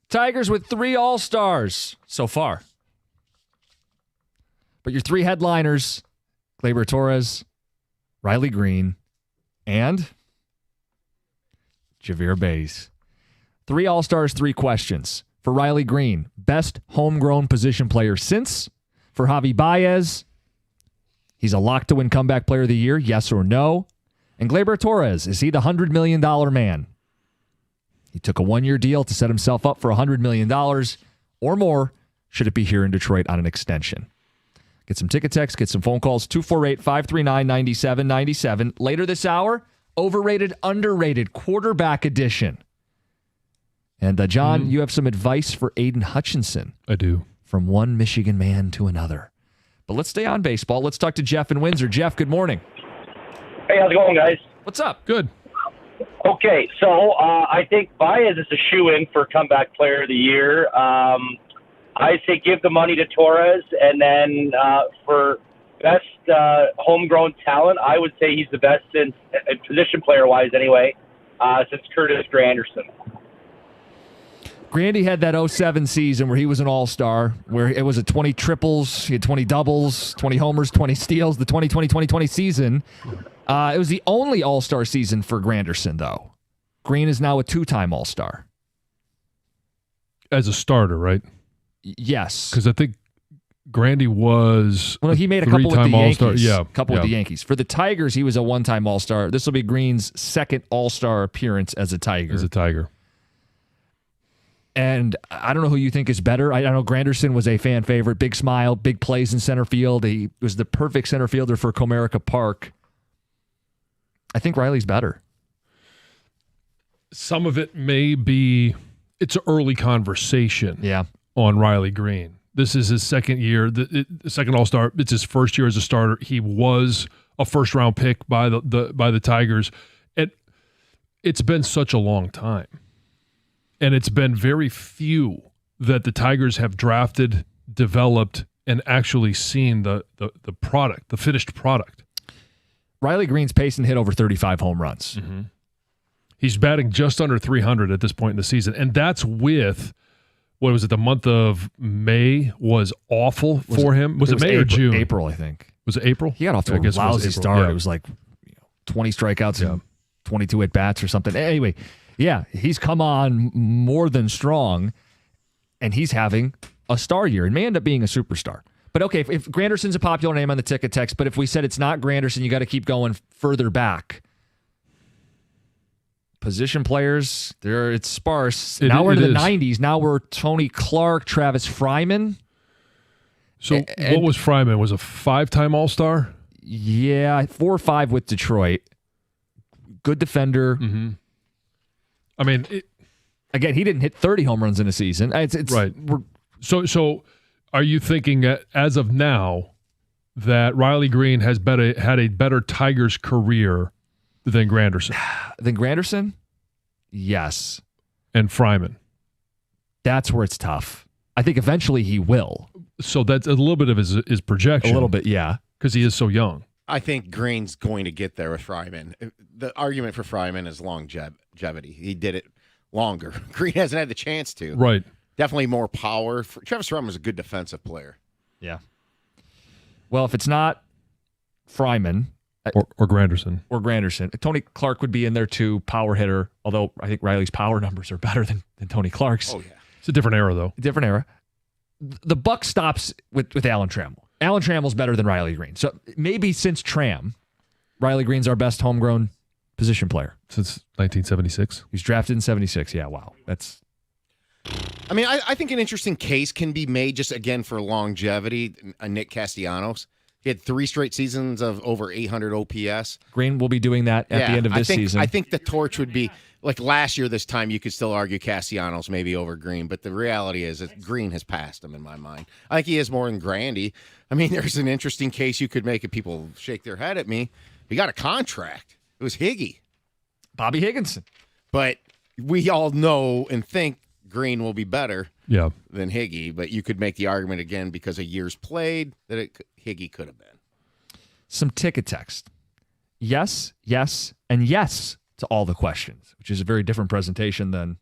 Tigers with 3 All-Stars so far. But your 3 headliners, Gleyber Torres, Riley Green, and Javier Baez. 3 All-Stars, 3 questions. For Riley Green, best homegrown position player since. For Javi Baez, he's a lock to win comeback player of the year, yes or no. And Gleyber Torres, is he the $100 million man? He took a 1-year deal to set himself up for $100 million or more, should it be here in Detroit on an extension. Get some ticket texts, get some phone calls, 248-539-9797. Later this hour, overrated, underrated quarterback edition. And John, you have some advice for Aiden Hutchinson. I do. From one Michigan man to another. But let's stay on baseball. Let's talk to Jeff in Windsor. Jeff, good morning. Hey, how's it going, guys? What's up? Good. Okay, so I think Baez is a shoo-in for comeback player of the year. I say give the money to Torres, and then for best homegrown talent, I would say he's the best since, position player-wise anyway, since Curtis Granderson. Grandy had that 07 season where he was an all-star, where it was a 20 triples, he had 20 doubles, 20 homers, 20 steals, the 2020 season. It was the only all-star season for Granderson, though. Green is now a 2-time all-star. As a starter, right? Yes. Because I think Grandy was he made a couple with the all-star. Yankees. Yeah. With the Yankees. For the Tigers, he was a 1-time all-star. This will be Green's second all-star appearance as a Tiger. And I don't know who you think is better. I know Granderson was a fan favorite. Big smile, big plays in center field. He was the perfect center fielder for Comerica Park. I think Riley's better. Some of it may be, it's an early conversation on Riley Green. This is his second year, the second All-Star. It's his first year as a starter. He was a first-round pick by the Tigers. It's been such a long time. And it's been very few that the Tigers have drafted, developed, and actually seen the product, the finished product. Riley Green's pace and hit over 35 home runs. Mm-hmm. He's batting just under 300 at this point in the season. And that's with, what was it, the month of May was awful for him. Was it May April, or June? April, I think. Was it April? He got off to a lousy start. Yeah. It was like 20 strikeouts and 22 at-bats or something. Anyway, yeah, he's come on more than strong, and he's having a star year and may end up being a superstar. But okay, if Granderson's a popular name on the ticket text, but if we said it's not Granderson, you got to keep going further back. Position players, it's sparse. Now we're in the 90s. Now we're Tony Clark, Travis Fryman. So what was Fryman? Was a 5-time All-Star? Yeah, 4 or 5 with Detroit. Good defender. Mm-hmm. I mean, again, he didn't hit 30 home runs in a season. It's right. So are you thinking as of now that Riley Green has had a better Tigers career than Granderson? Than Granderson? Yes. And Fryman? That's where it's tough. I think eventually he will. So that's a little bit of his projection. A little bit, yeah. Because he is so young. I think Green's going to get there with Fryman. The argument for Fryman is longevity. He did it longer. Green hasn't had the chance to. Right. Definitely more power. Travis Fryman was a good defensive player. Yeah. Well, if it's not Fryman or Granderson. Tony Clark would be in there too, power hitter, although I think Riley's power numbers are better than Tony Clark's. Oh, yeah. It's a different era, though. Different era. The buck stops with Alan Trammell. Alan Trammell's better than Riley Green. So maybe since Tram, Riley Green's our best homegrown position player. Since 1976? He's drafted in 76. Yeah, wow. I mean, I think an interesting case can be made just, again, for longevity. Nick Castellanos. He had 3 straight seasons of over 800 OPS. Green will be doing that at the end of this season. I think the torch would be, like last year this time, you could still argue Castellanos maybe over Green, but the reality is that Green has passed him in my mind. I think he is more than Grandy. I mean, there's an interesting case you could make if people shake their head at me. He got a contract. It was Higgy. Bobby Higginson. But we all know and think Green will be better than Higgy, but you could make the argument again because of years played that Higgy could have been. Some ticket text. Yes, yes, and yes to all the questions, which is a very different presentation than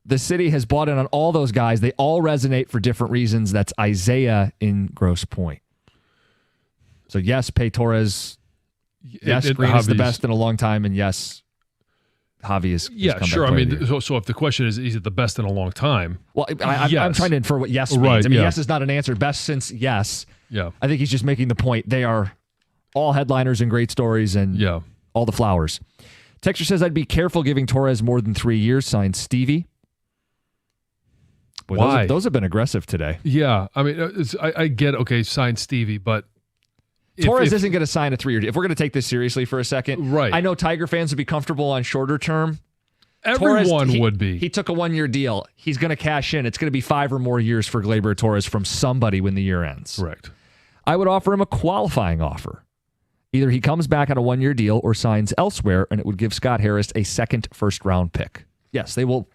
The city has bought in on all those guys. They all resonate for different reasons. That's Isaiah in Grosse Pointe. So, yes, pay Torres. Yes, Green is the best in a long time. And yes, Javi is. Yeah, sure. I mean, so if the question is it the best in a long time? Well, I'm trying to infer what yes means. Right, I mean, yes is not an answer. Best since yes. Yeah. I think he's just making the point. They are all headliners and great stories and all the flowers. Texter says, I'd be careful giving Torres more than 3 years. Signed Stevie. Boy, Why? Those have been aggressive today. Yeah. I mean, I get, okay, sign Stevie, but Torres isn't going to sign a 3-year deal. If we're going to take this seriously for a second, right? I know Tiger fans would be comfortable on shorter term. Everyone Torres, would be. He took a 1-year deal. He's going to cash in. It's going to be 5 or more years for Gleyber Torres from somebody when the year ends. Correct. I would offer him a qualifying offer. Either he comes back on a 1-year deal or signs elsewhere, and it would give Scott Harris a second first-round pick. Yes, they will.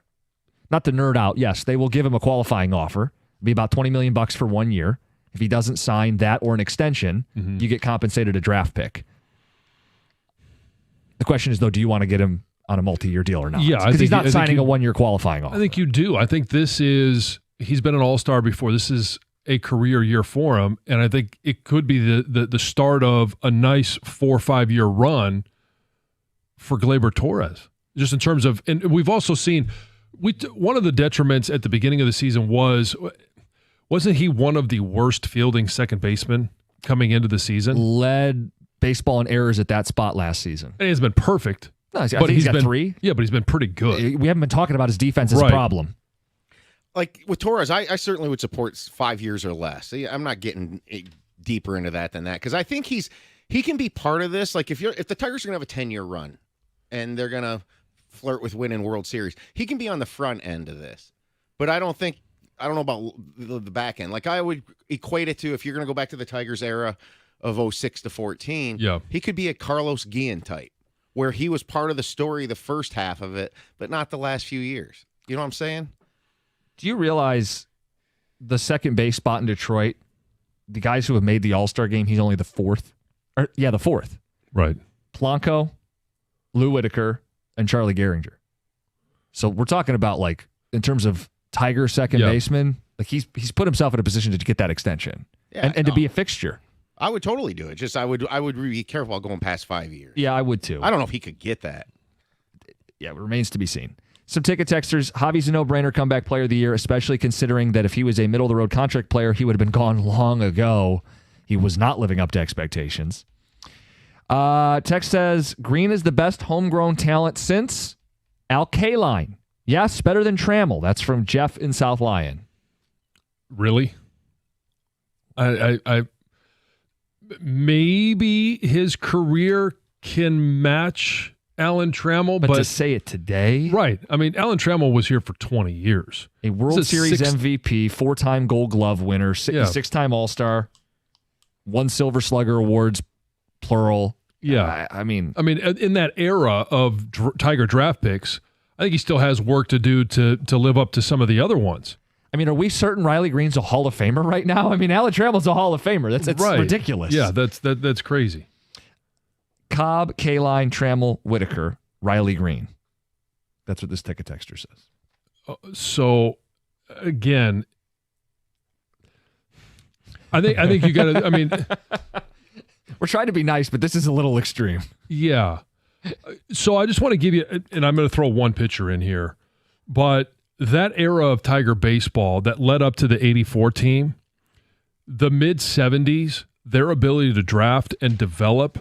Not to nerd out. Yes, they will give him a qualifying offer. It'd be about $20 million for 1 year. If he doesn't sign that or an extension, you get compensated a draft pick. The question is, though, do you want to get him on a multi-year deal or not? Yeah, because he's not signing a 1-year qualifying offer. I think you do. I think he's been an all-star before. This is a career year for him, and I think it could be the start of a nice 4 or 5 year run for Gleyber Torres. Just in terms of, and we've also seen, one of the detriments at the beginning of the season wasn't he one of the worst fielding second basemen coming into the season? Led baseball in errors at that spot last season. And he's been perfect. No, I think he's got been 3. Yeah, but he's been pretty good. We haven't been talking about his defense as a problem. Like with Torres, I certainly would support 5 years or less. I'm not getting deeper into that than that because I think he can be part of this. Like if the Tigers are gonna have a 10-year run and they're gonna flirt with winning World Series, he can be on the front end of this. But I don't know about the back end. Like I would equate it to if you're gonna go back to the Tigers era of 06 to 14. Yeah, he could be a Carlos Guillen type, where he was part of the story the first half of it, but not the last few years. You know what I'm saying? Do you realize the second base spot in Detroit, the guys who have made the All-Star game, he's only the 4th? The 4th. Right. Polanco, Lou Whitaker, and Charlie Gehringer. So we're talking about, like, in terms of Tiger second baseman, like he's put himself in a position to get that extension and to be a fixture. I would totally do it. Just I would be careful about going past 5 years. Yeah, I would too. I don't know if he could get that. Yeah, it remains to be seen. Some ticket texters, Javi's a no-brainer comeback player of the year, especially considering that if he was a middle-of-the-road contract player, he would have been gone long ago. He was not living up to expectations. Text says, Green is the best homegrown talent since Al Kaline. Yes, better than Trammell. That's from Jeff in South Lyon. Really? I maybe his career can match Alan Trammell, but to say it today, right? I mean, Alan Trammell was here for 20 years. A World Series MVP, 4-time Gold Glove winner, 6-time All-Star, 1 Silver Slugger awards, plural. Yeah, I mean, in that era of Tiger draft picks, I think he still has work to do to live up to some of the other ones. I mean, are we certain Riley Green's a Hall of Famer right now? I mean, Alan Trammell's a Hall of Famer. That's right. Ridiculous. Yeah, that's crazy. Cobb, Kaline, Trammell, Whitaker, Riley Green. That's what this ticket texter says. So, again, I think you got to. I mean, we're trying to be nice, but this is a little extreme. Yeah. So I just want to give you, and I'm going to throw one pitcher in here, but that era of Tiger baseball that led up to the '84 team, the mid '70s, their ability to draft and develop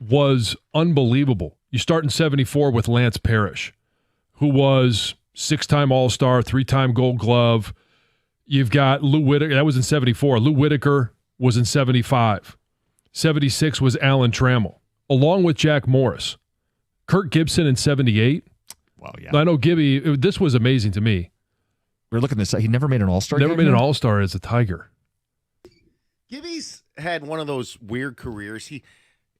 was unbelievable. You start in '74 with Lance Parrish, who was 6-time All-Star, 3-time Gold Glove. You've got Lou Whitaker. That was in '74. Lou Whitaker was in '75. '76 was Alan Trammell, along with Jack Morris. Kirk Gibson in '78. Wow, yeah. I know Gibby. This was amazing to me. We're looking at this. He never made an All-Star. Never made an All-Star as a Tiger. Gibby's had one of those weird careers.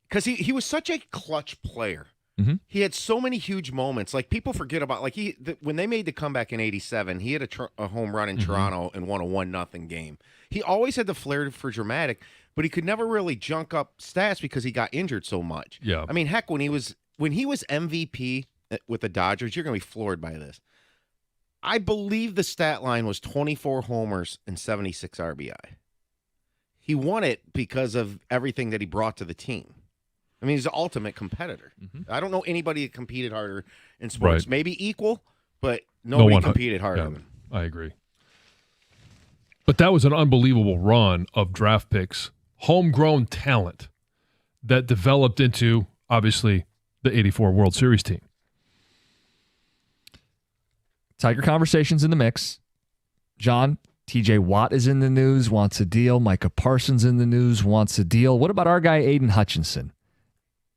Because he was such a clutch player. Mm-hmm. He had so many huge moments. Like people forget about. Like when they made the comeback in '87, he had a home run in Toronto and won a 1-0 game. He always had the flair for dramatic, but he could never really junk up stats because he got injured so much. Yeah. I mean, heck, when he was MVP with the Dodgers, you're going to be floored by this. I believe the stat line was 24 homers and 76 RBI. He won it because of everything that he brought to the team. I mean, he's the ultimate competitor. I don't know anybody that competed harder in sports. Right. Maybe equal, but nobody competed harder than him. I agree. But that was an unbelievable run of draft picks, homegrown talent that developed into, obviously, the 84 World Series team. Tiger conversations in the mix. John, TJ Watt is in the news, wants a deal. Micah Parsons in the news, wants a deal. What about our guy, Aiden Hutchinson?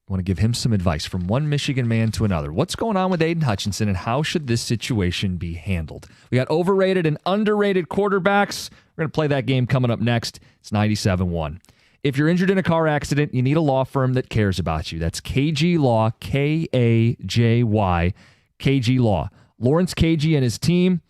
I want to give him some advice from one Michigan man to another. What's going on with Aiden Hutchinson, and how should this situation be handled? We got overrated and underrated quarterbacks. We're going to play that game coming up next. It's 97-1. If you're injured in a car accident, you need a law firm that cares about you. That's KG Law, Kajy, KG Law. Lawrence Kagey and his team,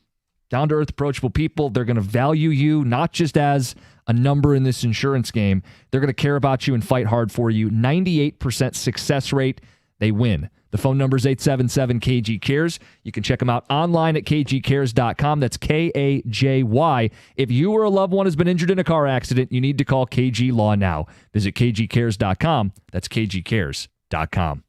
down-to-earth, approachable people. They're going to value you not just as a number in this insurance game. They're going to care about you and fight hard for you. 98% success rate. They win. The phone number is 877-KG-CARES. You can check them out online at kgcares.com. That's Kajy. If you or a loved one has been injured in a car accident, you need to call KG Law now. Visit kgcares.com. That's kgcares.com.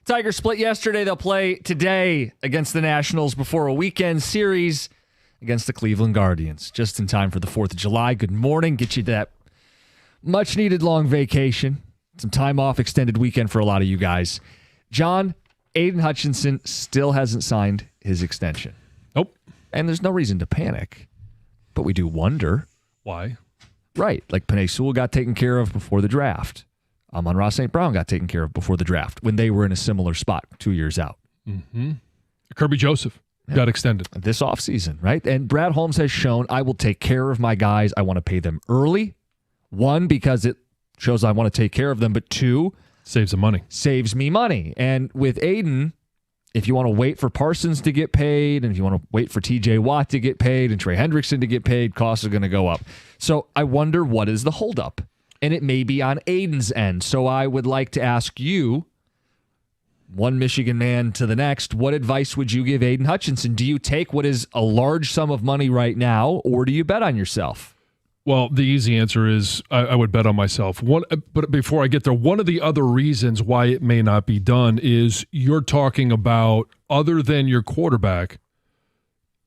Tigers split yesterday. They'll play today against the Nationals before a weekend series against the Cleveland Guardians. Just in time for the 4th of July. Good morning. Get you that much-needed long vacation. Some time off, extended weekend for a lot of you guys. John, Aiden Hutchinson still hasn't signed his extension. Nope. And there's no reason to panic. But we do wonder. Why? Right. Like Penei Sewell got taken care of before the draft. Amon-Ra St. Brown got taken care of before the draft when they were in a similar spot 2 years out. Mm-hmm. Kirby Joseph got extended. This offseason, right? And Brad Holmes has shown I will take care of my guys. I want to pay them early. 1, because it shows I want to take care of them. But 2, saves them money. Saves me money. And with Aiden, if you want to wait for Parsons to get paid, and if you want to wait for TJ Watt to get paid and Trey Hendrickson to get paid, costs are going to go up. So I wonder what is the holdup. And it may be on Aiden's end. So I would like to ask you, one Michigan man to the next, what advice would you give Aiden Hutchinson? Do you take what is a large sum of money right now, or do you bet on yourself? Well, the easy answer is I would bet on myself. But before I get there, one of the other reasons why it may not be done is you're talking about, other than your quarterback,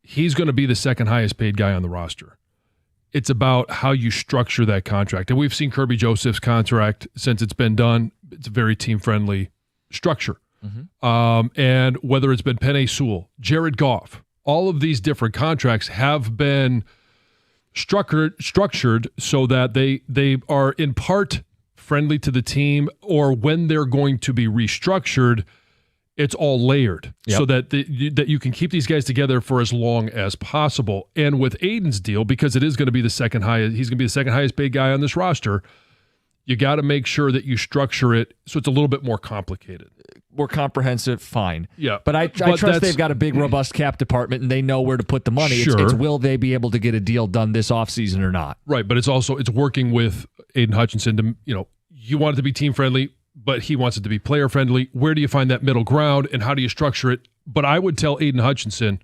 he's going to be the second highest paid guy on the roster. It's about how you structure that contract. And we've seen Kirby Joseph's contract since it's been done. It's a very team-friendly structure. Mm-hmm. And whether it's been Penei Sewell, Jared Goff, all of these different contracts have been structured so that they are in part friendly to the team, or when they're going to be restructured, it's all layered. Yep. So that that you can keep these guys together for as long as possible. And with Aiden's deal, because it is going to be the second highest, he's going to be the second highest paid guy on this roster, you got to make sure that you structure it so it's a little bit more complicated. More comprehensive, fine. Yeah. But I trust they've got a big, robust cap department, and they know where to put the money. Sure. It's will they be able to get a deal done this offseason or not? Right, but it's working with Aiden Hutchinson to, you want it to be team-friendly, but he wants it to be player-friendly. Where do you find that middle ground, and how do you structure it? But I would tell Aiden Hutchinson,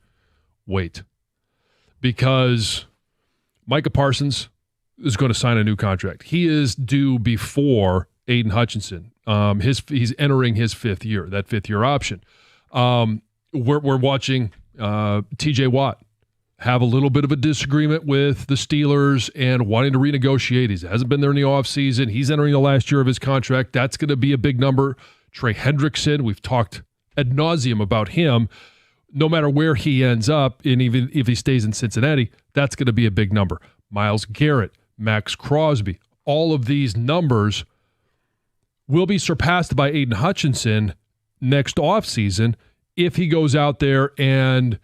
wait. Because Micah Parsons is going to sign a new contract. He is due before Aiden Hutchinson. He's entering his 5th year, that 5th-year option. We're watching TJ Watt have a little bit of a disagreement with the Steelers and wanting to renegotiate. He hasn't been there in the offseason. He's entering the last year of his contract. That's going to be a big number. Trey Hendrickson, we've talked ad nauseum about him. No matter where he ends up, and even if he stays in Cincinnati, that's going to be a big number. Myles Garrett, Max Crosby, all of these numbers will be surpassed by Aiden Hutchinson next offseason if he goes out there and,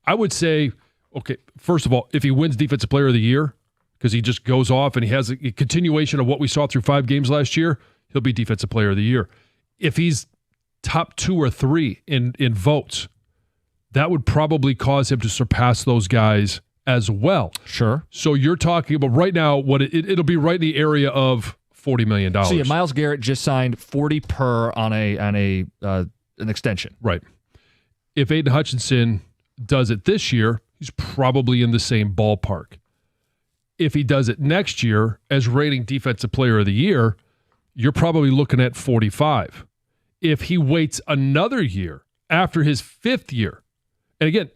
I would say, okay, first of all, if he wins Defensive Player of the Year, because he just goes off and he has a continuation of what we saw through 5 games last year, he'll be Defensive Player of the Year. If he's top 2 or 3 in votes, that would probably cause him to surpass those guys as well. Sure. So you're talking about right now, what it'll be right in the area of $40 million. So yeah, Myles Garrett just signed 40 per on an extension. Right. If Aiden Hutchinson does it this year, he's probably in the same ballpark. If he does it next year as rating Defensive Player of the Year, you're probably looking at 45. If he waits another year after his 5th year, and again,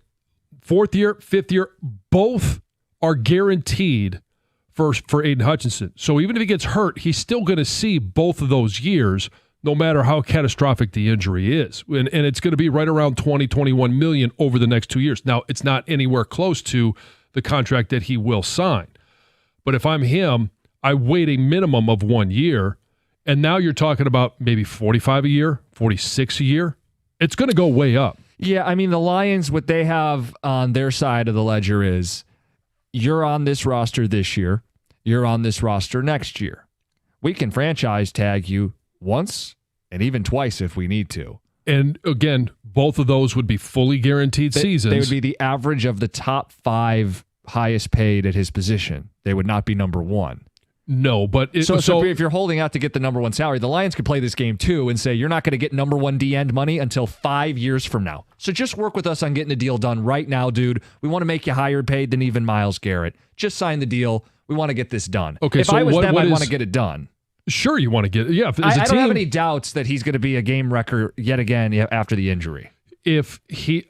4th year, 5th year, both are guaranteed for Aiden Hutchinson. So even if he gets hurt, he's still going to see both of those years, no matter how catastrophic the injury is. And it's going to be right around 20, 21 million over the next 2 years. Now, it's not anywhere close to the contract that he will sign. But if I'm him, I wait a minimum of 1 year, and now you're talking about maybe 45 a year, 46 a year. It's going to go way up. Yeah, I mean, the Lions, what they have on their side of the ledger is, you're on this roster this year, you're on this roster next year. We can franchise tag you once and even twice if we need to. And again, both of those would be fully guaranteed seasons. They would be the average of the top 5 highest paid at his position. They would not be number 1. No, but so if you're holding out to get the number 1 salary, the Lions could play this game too and say you're not going to get number 1 D-end money until 5 years from now. So just work with us on getting the deal done right now, dude. We want to make you higher paid than even Myles Garrett. Just sign the deal. We want to get this done. Okay, if so I was them, I'd is, want to get it done. Sure, you want to get as a I don't team, have any doubts that he's going to be a game wrecker yet again after the injury. If he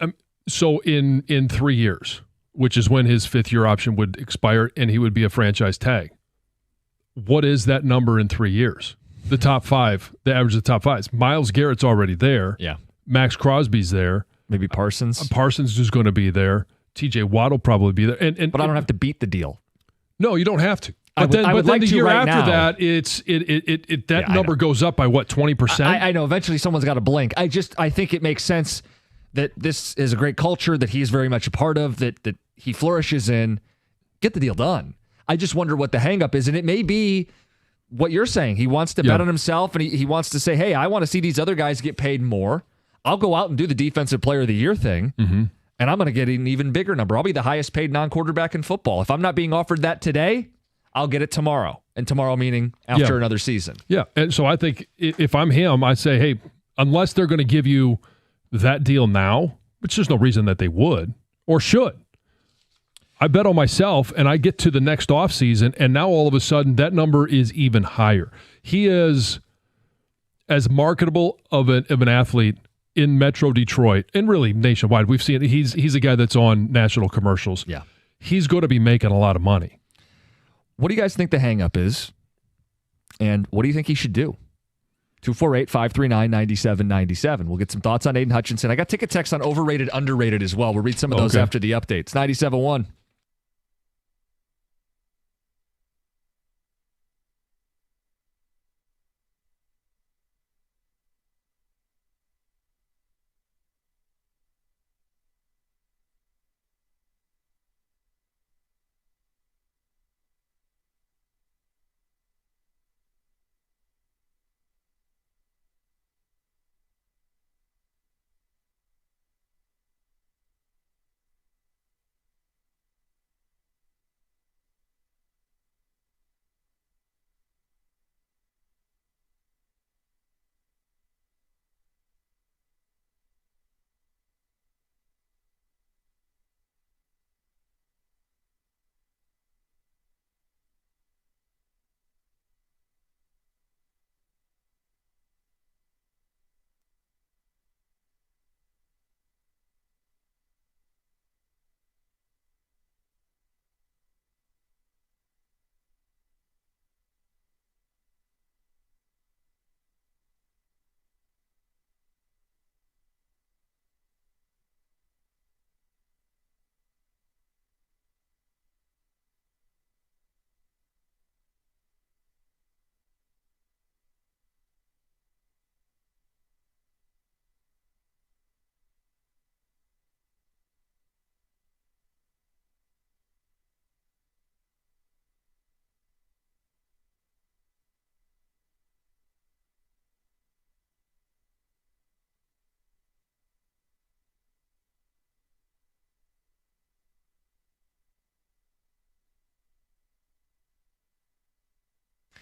so in 3 years, which is when his 5th-year option would expire, and he would be a franchise tag. What is that number in 3 years? The top 5, the average of the top 5. Myles Garrett's already there. Yeah. Max Crosby's there. Maybe Parsons. Parsons is going to be there. TJ Watt will probably be there. But I don't have to beat the deal. No, you don't have to. I But would then like the to year right after now. that number goes up by what, 20%? I know. Eventually, someone's got to blink. I think it makes sense that this is a great culture that he is very much a part of, that he flourishes in. Get the deal done. I just wonder what the hang-up is, and it may be what you're saying. He wants to bet on himself, and he wants to say, hey, I want to see these other guys get paid more. I'll go out and do the Defensive Player of the Year thing, and I'm going to get an even bigger number. I'll be the highest paid non-quarterback in football. If I'm not being offered that today, I'll get it tomorrow. And tomorrow meaning after another season. Yeah. And so I think if I'm him, I say, hey, unless they're going to give you that deal now, which there's no reason that they would or should, I bet on myself and I get to the next offseason, and now all of a sudden that number is even higher. He is as marketable of an athlete in Metro Detroit and really nationwide. We've seen he's a guy that's on national commercials. Yeah. He's going to be making a lot of money. What do you guys think the hang-up is? And what do you think he should do? 248-539-9797. We'll get some thoughts on Aiden Hutchinson. I got ticket text on overrated, underrated as well. We'll read some of those after the updates. 97.1.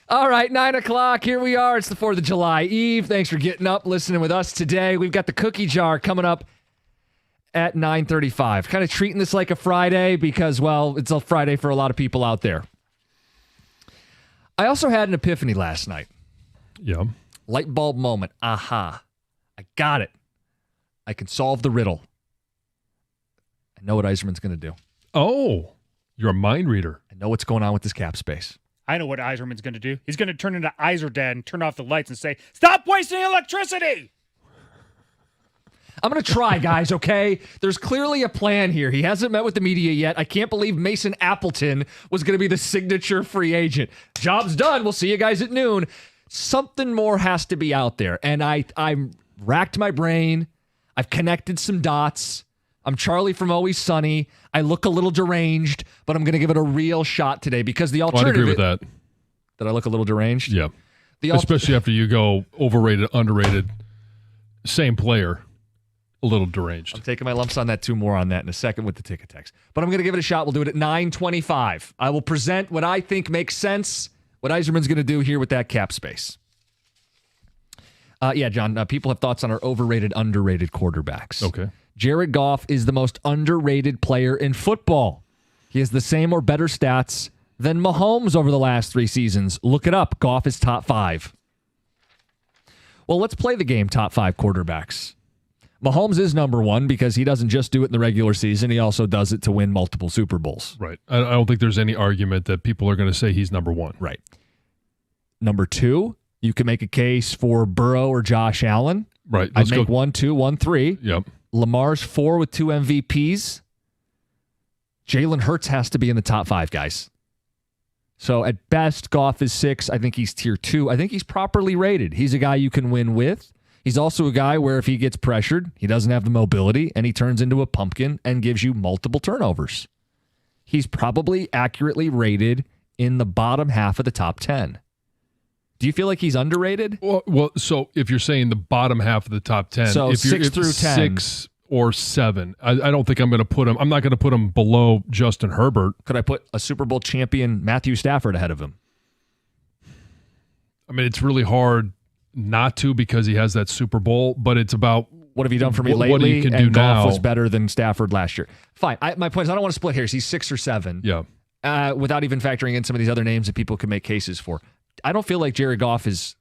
All right, 9 o'clock. Here we are. It's the 4th of July Eve. Thanks for getting up, listening with us today. We've got the cookie jar coming up at 9:35. Kind of treating this like a Friday because, well, it's a Friday for a lot of people out there. I also had an epiphany last night. Yeah. Light bulb moment. Aha. I got it. I can solve the riddle. I know what Yzerman's going to do. Oh, you're a mind reader. I know what's going on with this cap space. I know what Yzerman's going to do. He's going to turn into Izerdad and turn off the lights and say, "Stop wasting electricity!" I'm going to try, guys, okay? There's clearly a plan here. He hasn't met with the media yet. I can't believe Mason Appleton was going to be the signature free agent. Job's done. We'll see you guys at noon. Something more has to be out there. And I racked my brain. I've connected some dots. I'm Charlie from Always Sunny. I look a little deranged, but I'm going to give it a real shot today because the alternative... I'd agree with that. Did I look a little deranged? Yeah. Especially after you go overrated, underrated, same player, a little deranged. I'm taking my lumps on that, too, more on that in a second with the ticket text. But I'm going to give it a shot. We'll do it at 9:25. I will present what I think makes sense, what Yzerman's going to do here with that cap space. Yeah, John, people have thoughts on our overrated, underrated quarterbacks. Okay. Jared Goff is the most underrated player in football. He has the same or better stats than Mahomes over the last 3 seasons. Look it up. Goff is top 5. Well, let's play the game top 5 quarterbacks. Mahomes is number 1 because he doesn't just do it in the regular season. He also does it to win multiple Super Bowls. Right. I don't think there's any argument that people are going to say he's number 1. Right. Number 2, you can make a case for Burrow or Josh Allen. Right. I'd make 1, 2, 1, 3. Yep. Lamar's 4 with 2 MVPs. Jalen Hurts has to be in the top 5, guys. So at best, Goff is 6. I think he's tier 2. I think he's properly rated. He's a guy you can win with. He's also a guy where if he gets pressured, he doesn't have the mobility, and he turns into a pumpkin and gives you multiple turnovers. He's probably accurately rated in the bottom half of the top 10. Do you feel like he's underrated? Well, so if you're saying the bottom half of the top 10, so if 6 through 10. 6 or 7, I don't think I'm going to put him. I'm not going to put him below Justin Herbert. Could I put a Super Bowl champion Matthew Stafford ahead of him? I mean, it's really hard not to because he has that Super Bowl, but it's about what have you done for me lately? What you can do and now. Goff was better than Stafford last year. Fine. My point is I don't want to split hairs. He's 6 or 7. Yeah. Without even factoring in some of these other names that people can make cases for. I don't feel like Jared Goff is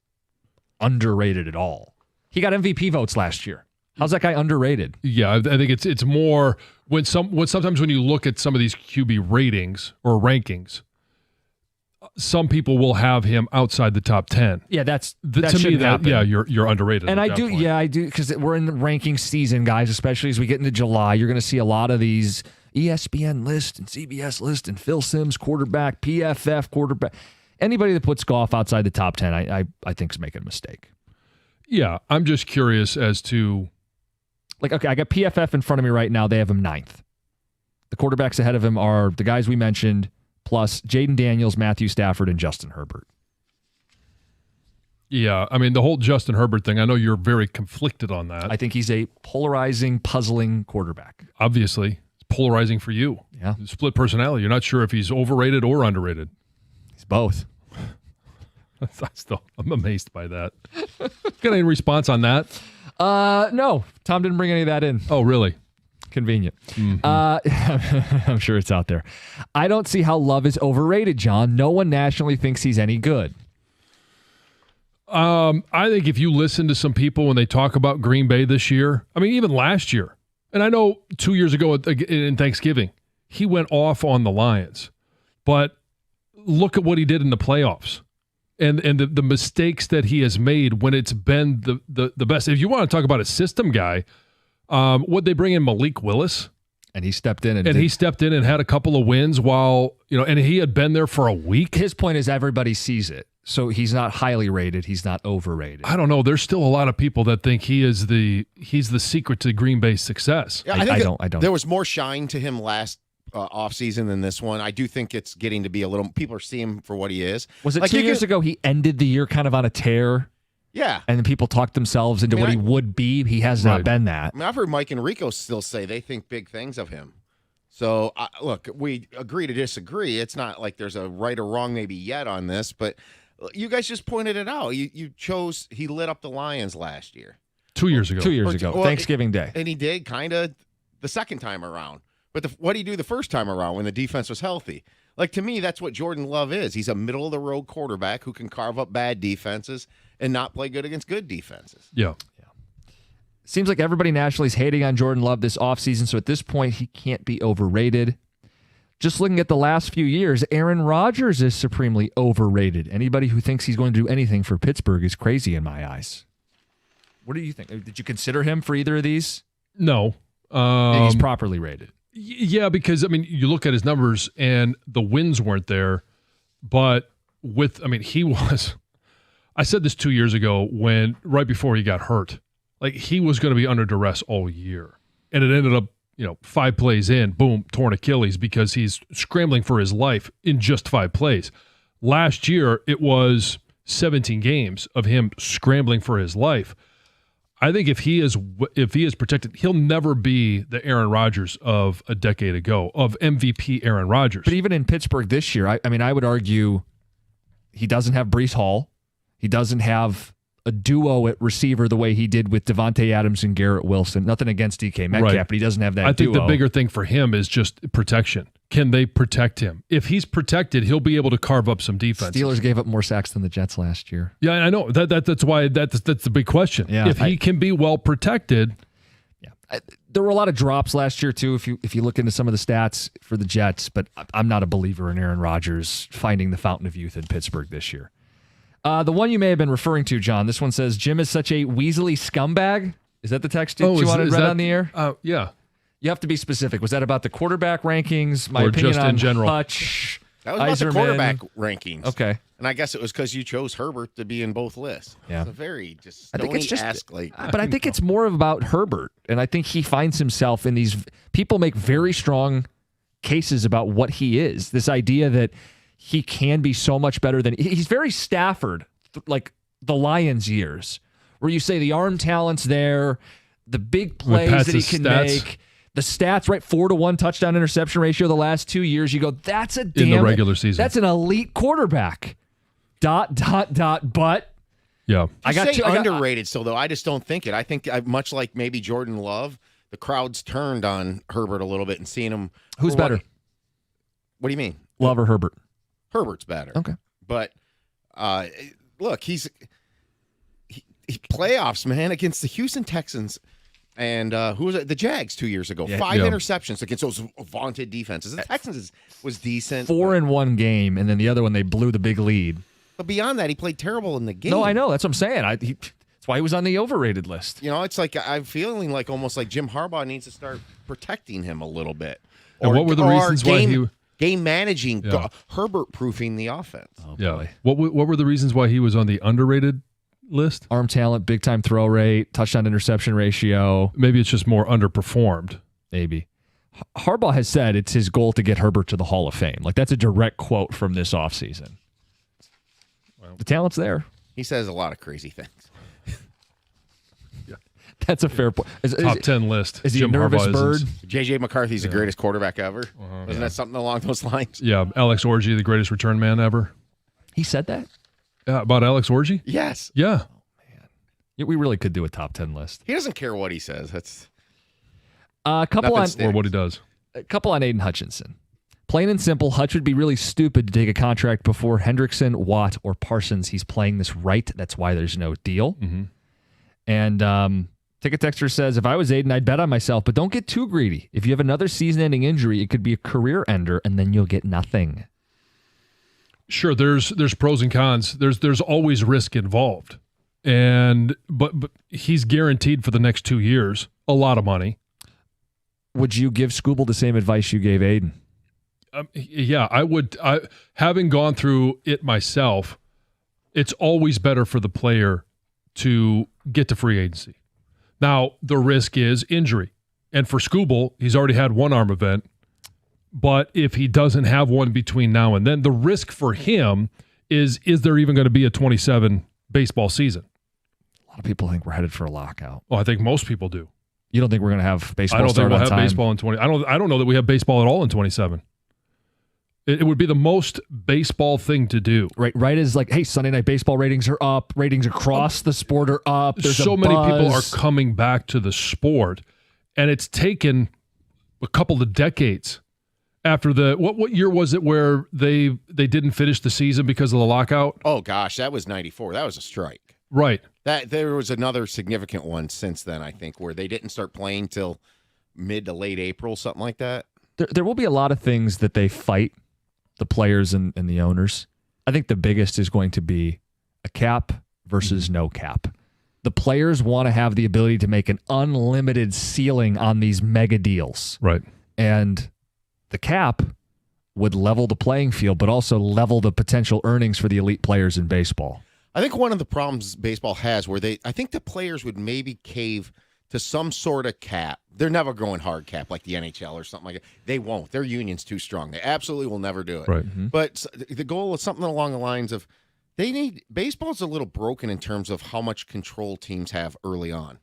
underrated at all. He got MVP votes last year. How's that guy underrated? Yeah, I think it's more when sometimes when you look at some of these QB ratings or rankings, some people will have him outside the top 10. Yeah, that to me that happen. you're underrated. And at I that do, point. yeah, I do, because we're in the ranking season, guys. Especially as we get into July, you're going to see a lot of these ESPN list and CBS list and Phil Simms quarterback, PFF quarterback. Anybody that puts Goff outside the top 10, I think is making a mistake. Yeah, I'm just curious as to. Okay, I got PFF in front of me right now. They have him 9th. The quarterbacks ahead of him are the guys we mentioned, plus Jaden Daniels, Matthew Stafford, and Justin Herbert. Yeah, I mean, the whole Justin Herbert thing, I know you're very conflicted on that. I think he's a polarizing, puzzling quarterback. Obviously, it's polarizing for you. Yeah. Split personality. You're not sure if he's overrated or underrated. He's both. I'm amazed by that. Got any response on that? No. Tom didn't bring any of that in. Oh, really? Convenient. I'm sure it's out there. I don't see how Love is overrated, John. No one nationally thinks he's any good. I think if you listen to some people when they talk about Green Bay this year, I mean, even last year, and I know 2 years ago in Thanksgiving, he went off on the Lions. But look at what he did in the playoffs. And the mistakes that he has made when it's been the best. If you want to talk about a system guy, would they bring in Malik Willis? And he stepped in he stepped in and had a couple of wins while, and he had been there for a week. His point is everybody sees it. So he's not highly rated. He's not overrated. I don't know. There's still a lot of people that think he's the secret to Green Bay's success. Yeah, I don't. There was more shine to him last offseason than this one. I do think it's getting to be a little. People are seeing him for what he is. Was it 2 years ago he ended the year kind of on a tear? Yeah. And then people talked themselves into what he would be. He has not been that. I mean, I've heard Mike and Rico still say they think big things of him. So, look, we agree to disagree. It's not like there's a right or wrong maybe yet on this, but you guys just pointed it out. You chose, he lit up the Lions last year. 2 years ago. 2 years ago, Thanksgiving Day. And he did kind of the second time around. But what did he do the first time around when the defense was healthy? Like, to me, that's what Jordan Love is. He's a middle-of-the-road quarterback who can carve up bad defenses and not play good against good defenses. Yeah. Seems like everybody nationally is hating on Jordan Love this offseason, so at this point, he can't be overrated. Just looking at the last few years, Aaron Rodgers is supremely overrated. Anybody who thinks he's going to do anything for Pittsburgh is crazy in my eyes. What do you think? Did you consider him for either of these? No. He's properly rated. Yeah, because, I mean, you look at his numbers and the wins weren't there, but he was, I said this 2 years ago right before he got hurt, like he was going to be under duress all year. And it ended up, 5 plays in, boom, torn Achilles because he's scrambling for his life in just 5 plays. Last year, it was 17 games of him scrambling for his life. I think if he is protected, he'll never be the Aaron Rodgers of a decade ago, of MVP Aaron Rodgers. But even in Pittsburgh this year, I would argue he doesn't have Breece Hall. He doesn't have a duo at receiver the way he did with Devontae Adams and Garrett Wilson. Nothing against DK Metcalf, right. But he doesn't have that duo. I think the bigger thing for him is just protection. can they protect him? If he's protected, he'll be able to carve up some defense. Steelers gave up more sacks than the Jets last year. Yeah, I know. That's why that's the big question. Yeah, if he can be well protected. Yeah. There were a lot of drops last year, too, if you look into some of the stats for the Jets, but I'm not a believer in Aaron Rodgers finding the fountain of youth in Pittsburgh this year. The one you may have been referring to, John, this one says, Jim is such a Weasley scumbag. Is that the text you wanted read on the air? Yeah. You have to be specific. Was that about the quarterback rankings? My or opinion just on in general? Hutch, That was about the Iserman. quarterback rankings. Okay. And I guess it was because you chose Herbert to be in both lists. Yeah. It's a very just I think it's just, ask like. but I think it's more about Herbert, and I think he finds himself in these. People make very strong cases about what he is. This idea that he can be so much better than he's very Stafford, like the Lions years, where you say the arm talent's there, the big plays that he can make. The stats, right? 4-to-1 touchdown interception ratio the last 2 years. You go, that's a damn. In the regular season. That's an elite quarterback. ... But I got underrated still, though. I just don't think it. I think much like maybe Jordan Love, the crowd's turned on Herbert a little bit and seeing him. Who's better? What do you mean? Love or Herbert? Herbert's better. Okay. But look, he playoffs, man, against the Houston Texans. And who was it? The Jags 2 years ago. 5 interceptions against those vaunted defenses. The Texans was decent. 4 in one game, and then the other one they blew the big lead. But beyond that, he played terrible in the game. No, I know. That's what I'm saying. That's why he was on the overrated list. You know, it's like I'm feeling like almost like Jim Harbaugh needs to start protecting him a little bit. And what were the reasons why he game managing, Herbert proofing the offense? Oh, boy. What were the reasons why he was on the underrated list? Arm talent, big time throw rate, touchdown interception ratio. Maybe it's just more underperformed. Maybe. Harbaugh has said it's his goal to get Herbert to the Hall of Fame. Like, that's a direct quote from this offseason. Well, the talent's there. He says a lot of crazy things. That's a fair point. Top 10 list. Is he a nervous bird? J.J. McCarthy's the greatest quarterback ever. Wasn't that something along those lines? Yeah. Alex Orji, the greatest return man ever. He said that? About Alex Orji? Yes. Yeah. Oh, man. Yeah, we really could do a top 10 list. He doesn't care what he says. That's a couple on or what he does. A couple on Aiden Hutchinson. Plain and simple, Hutch would be really stupid to take a contract before Hendrickson, Watt, or Parsons. He's playing this right. That's why there's no deal. Mm-hmm. And Ticket Texter says, if I was Aiden, I'd bet on myself, but don't get too greedy. If you have another season-ending injury, it could be a career ender, and then you'll get nothing. Sure, there's pros and cons. There's always risk involved, but he's guaranteed for the next 2 years a lot of money. Would you give Scooble the same advice you gave Aiden? Yeah, I would. Having gone through it myself, it's always better for the player to get to free agency. Now, the risk is injury. And for Scooble, he's already had one arm event. But if he doesn't have one between now and then, the risk for him is there even going to be a 27 baseball season? A lot of people think we're headed for a lockout. Well, I think most people do. You don't think we're going to have baseball? I don't think we'll have time? baseball in 20. I don't know that we have baseball at all in 27. It would be the most baseball thing to do. Right is like, hey, Sunday night baseball ratings are up. Ratings across the sport are up. There's so many people are coming back to the sport, and it's taken a couple of decades after the what year was it where they didn't finish the season because of the lockout? Oh gosh, that was 94. That was a strike. Right. That there was another significant one since then, I think, where they didn't start playing till mid to late April, something like that. There will be a lot of things that they fight, the players and the owners. I think the biggest is going to be a cap versus no cap. The players want to have the ability to make an unlimited ceiling on these mega deals. Right. And the cap would level the playing field, but also level the potential earnings for the elite players in baseball. I think one of the problems baseball has where I think the players would maybe cave to some sort of cap. They're never going hard cap like the NHL or something like that. They won't. Their union's too strong. They absolutely will never do it. Right. Mm-hmm. But the goal is something along the lines of baseball's a little broken in terms of how much control teams have early on.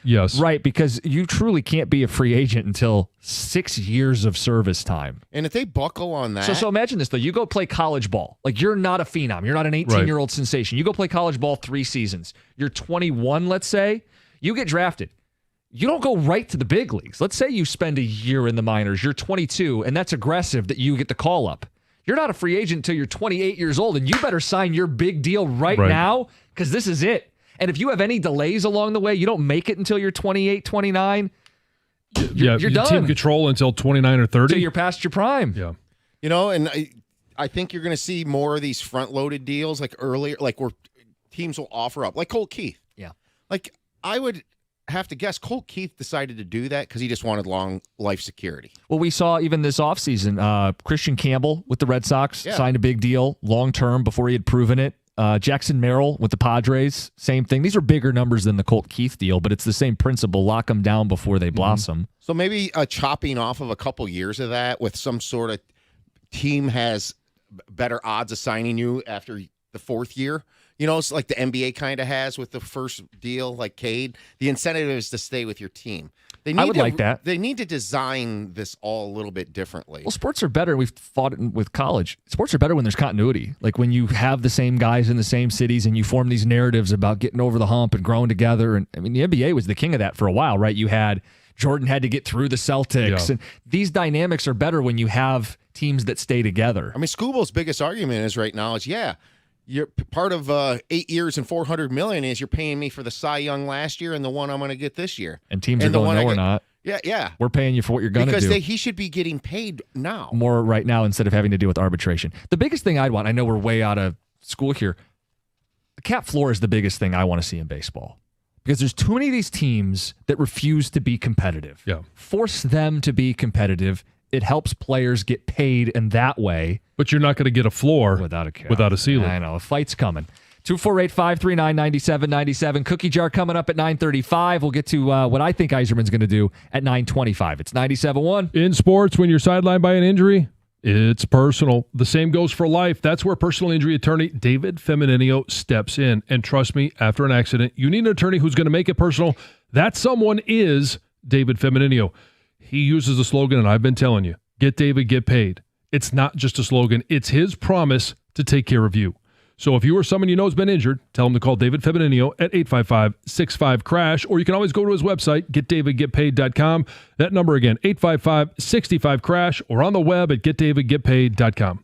Yes. Right, because you truly can't be a free agent until 6 years of service time. And if they buckle on that. So imagine this, though. You go play college ball. Like, you're not a phenom. You're not an 18-year-old sensation. You go play college ball 3 seasons. You're 21, let's say. You get drafted. you don't go right to the big leagues. Let's say you spend a year in the minors, you're 22, and that's aggressive that you get the call up. You're not a free agent until you're 28 years old, and you better sign your big deal right now because this is it. And if you have any delays along the way, you don't make it until you're 28, 29, you're done. Team control until 29 or 30. Until you're past your prime. Yeah. You know, and I think you're going to see more of these front-loaded deals like earlier, like where teams will offer up, like Colt Keith. Yeah. Like, I would have to guess Colt Keith decided to do that because he just wanted long life security. Well, we saw even this offseason, Christian Campbell with the Red Sox signed a big deal long-term before he had proven it. Jackson Merrill with the Padres, same thing. These are bigger numbers than the Colt Keith deal, but it's the same principle. Lock them down before they blossom. So maybe chopping off of a couple years of that with some sort of team has better odds of signing you after the fourth year. You know, it's like the NBA kind of has with the first deal, like Cade. The incentive is to stay with your team. I would like that. They need to design this all a little bit differently. Well, sports are better. We've fought it with college. Sports are better when there's continuity. Like when you have the same guys in the same cities and you form these narratives about getting over the hump and growing together. And I mean, the NBA was the king of that for a while, right? You had Jordan had to get through the Celtics. And these dynamics are better when you have teams that stay together. I mean, Scubo's biggest argument is right now is, you're part of 8 years and $400 million is you're paying me for the Cy Young last year and the one I'm going to get this year. And teams are going, no, we're not. Yeah. We're paying you for what you're going to do. Because he should be getting paid now. More right now instead of having to deal with arbitration. The biggest thing I'd want, I know we're way out of school here, the cap floor is the biggest thing I want to see in baseball. Because there's too many of these teams that refuse to be competitive. Yeah. Force them to be competitive. It helps players get paid in that way. But you're not going to get a floor without a cap. Without a ceiling. I know. A fight's coming. 248-539-9797. Cookie jar coming up at 9:35. We'll get to what I think Yzerman's going to do at 9:25. It's 97.1. In sports, when you're sidelined by an injury, it's personal. The same goes for life. That's where personal injury attorney David Femininio steps in. And trust me, after an accident, you need an attorney who's going to make it personal. That someone is David Femininio. He uses the slogan, and I've been telling you, get David, get paid. It's not just a slogan. It's his promise to take care of you. So if you or someone you know has been injured, tell him to call David Femininio at 855-65-CRASH, or you can always go to his website, getdavidgetpaid.com. That number again, 855-65-CRASH, or on the web at getdavidgetpaid.com.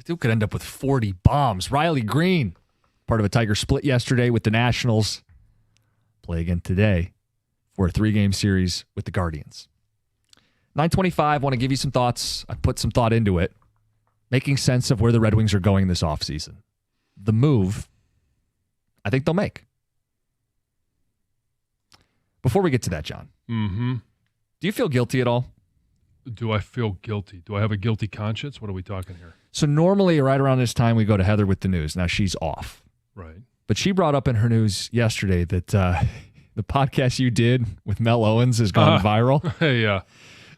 Dude could end up with 40 bombs. Riley Green, part of a Tiger split yesterday with the Nationals. Play again today for a 3-game series with the Guardians. 9:25, want to give you some thoughts. I put some thought into it. Making sense of where the Red Wings are going this offseason. The move, I think they'll make. Before we get to that, John, do you feel guilty at all? Do I feel guilty? Do I have a guilty conscience? What are we talking here? So normally right around this time, we go to Heather with the news. Now she's off. Right. But she brought up in her news yesterday that the podcast you did with Mel Owens has gone viral. Yeah.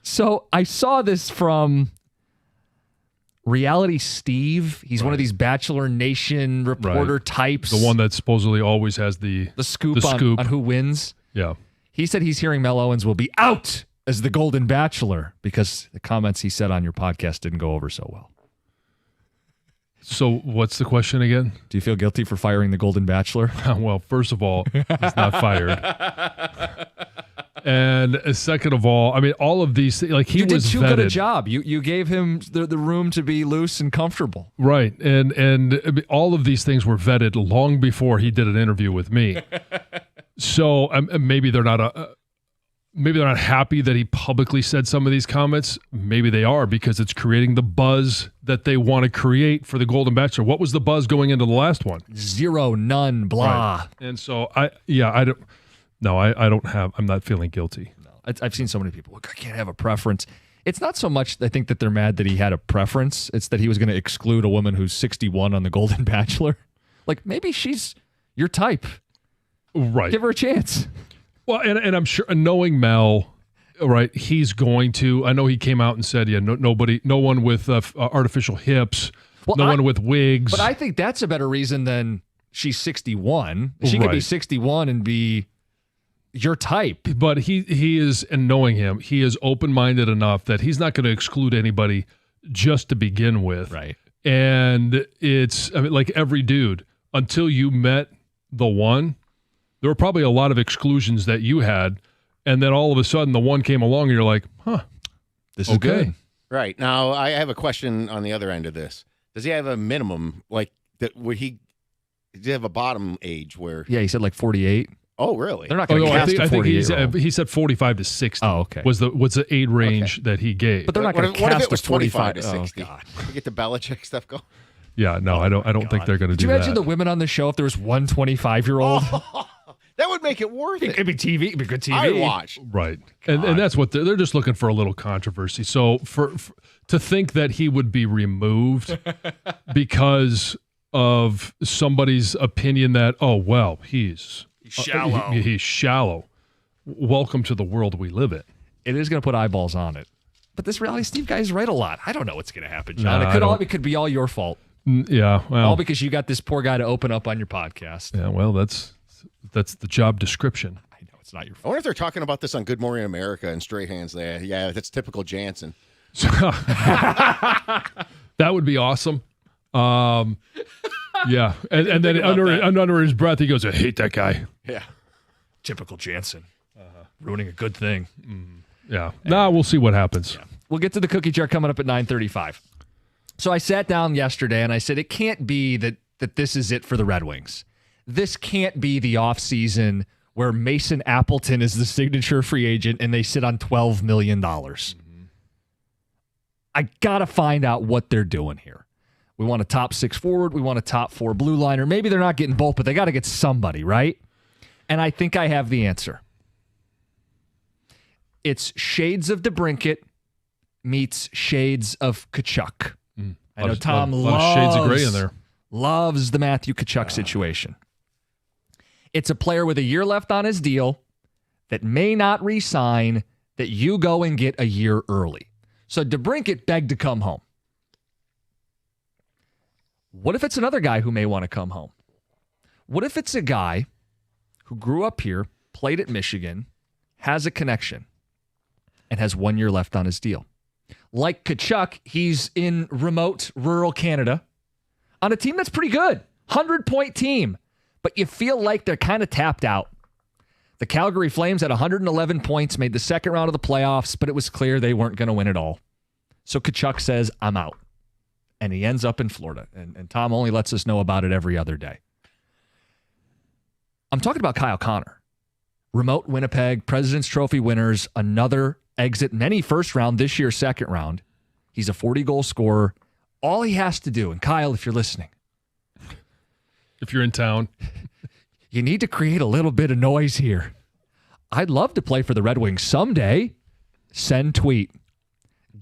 So I saw this from Reality Steve. He's one of these Bachelor Nation reporter types. The one that supposedly always has the scoop on who wins. Yeah. He said he's hearing Mel Owens will be out as the Golden Bachelor because the comments he said on your podcast didn't go over so well. So what's the question again? Do you feel guilty for firing the Golden Bachelor? Well, first of all, he's not fired. And second of all, I mean, all of these things, like he was vetted. You did too good a job. You gave him the room to be loose and comfortable. Right. And all of these things were vetted long before he did an interview with me. So maybe they're not happy that he publicly said some of these comments. Maybe they are, because it's creating the buzz that they want to create for the Golden Bachelor. What was the buzz going into the last one? Zero, none, blah. Right. And so I'm not feeling guilty. No, I've seen so many people, look, I can't have a preference. It's not so much, I think, that they're mad that he had a preference. It's that he was going to exclude a woman who's 61 on the Golden Bachelor. Like, maybe she's your type. Right. Give her a chance. Well, and I'm sure, knowing Mel, right, he's going to. I know he came out and said, no one with artificial hips, no one with wigs. But I think that's a better reason than she's 61. She could be 61 and be your type. But he is, and knowing him, he is open-minded enough that he's not going to exclude anybody just to begin with. Right. And it's, I mean, like every dude, until you met the one, there were probably a lot of exclusions that you had, and then all of a sudden the one came along and you're like, this is good. Right. Now, I have a question on the other end of this. Does he have a minimum, like, does he have a bottom age where... Yeah, he said like 48. Oh, really? They're not going to cast a 48-year-old. He said 45 to 60. Oh, okay. Was the age range that he gave. But they're not going to cast what if it was a 45 to 60? Oh, God. You get the Belichick stuff going? Yeah, no, I don't think they're going to do that. Could you imagine the women on the show if there was one 25-year-old? That would make it worth it. It could be TV. It'd be good TV. I'd watch. Right. And that's what they're just looking for, a little controversy. So for to think that he would be removed because of somebody's opinion that, he's shallow. He's shallow. Welcome to the world we live in. It is going to put eyeballs on it. But this Reality Steve guy is right a lot. I don't know what's going to happen, John. It could be all your fault. Yeah. Well, all because you got this poor guy to open up on your podcast. Yeah. Well, that's the job description. I know it's not your fault. I wonder if they're talking about this on Good Morning America and Strahan's there. Yeah, that's typical Jansen. That would be awesome. Yeah. And then under his breath, he goes, I hate that guy. Yeah. Typical Jansen. Ruining a good thing. Yeah. We'll see what happens. Yeah. We'll get to the cookie jar coming up at 9:35. So I sat down yesterday and I said, it can't be that this is it for the Red Wings. This can't be the offseason where Mason Appleton is the signature free agent and they sit on $12 million. I got to find out what they're doing here. We want a top 6 forward. We want a top 4 blue liner. Maybe they're not getting both, but they got to get somebody, right? And I think I have the answer. It's shades of DeBrincat meets shades of Tkachuk. I know Tom loves shades of gray in there. Loves the Matthew Tkachuk situation. It's a player with a year left on his deal that may not re-sign, that you go and get a year early. So DeBrincat begged to come home. What if it's another guy who may want to come home? What if it's a guy who grew up here, played at Michigan, has a connection, and has 1 year left on his deal? Like Tkachuk, he's in remote rural Canada on a team that's pretty good. 100-point team. But you feel like they're kind of tapped out. The Calgary Flames had 111 points, made the second round of the playoffs, but it was clear they weren't going to win it all. So Tkachuk says, I'm out. and he ends up in Florida. And Tom only lets us know about it every other day. I'm talking about Kyle Connor. Remote Winnipeg, President's Trophy winners, another exit, many first round, this year second round. He's a 40-goal scorer. All he has to do, and Kyle, if you're listening, if you're in town, you need to create a little bit of noise here. I'd love to play for the Red Wings someday. Send tweet.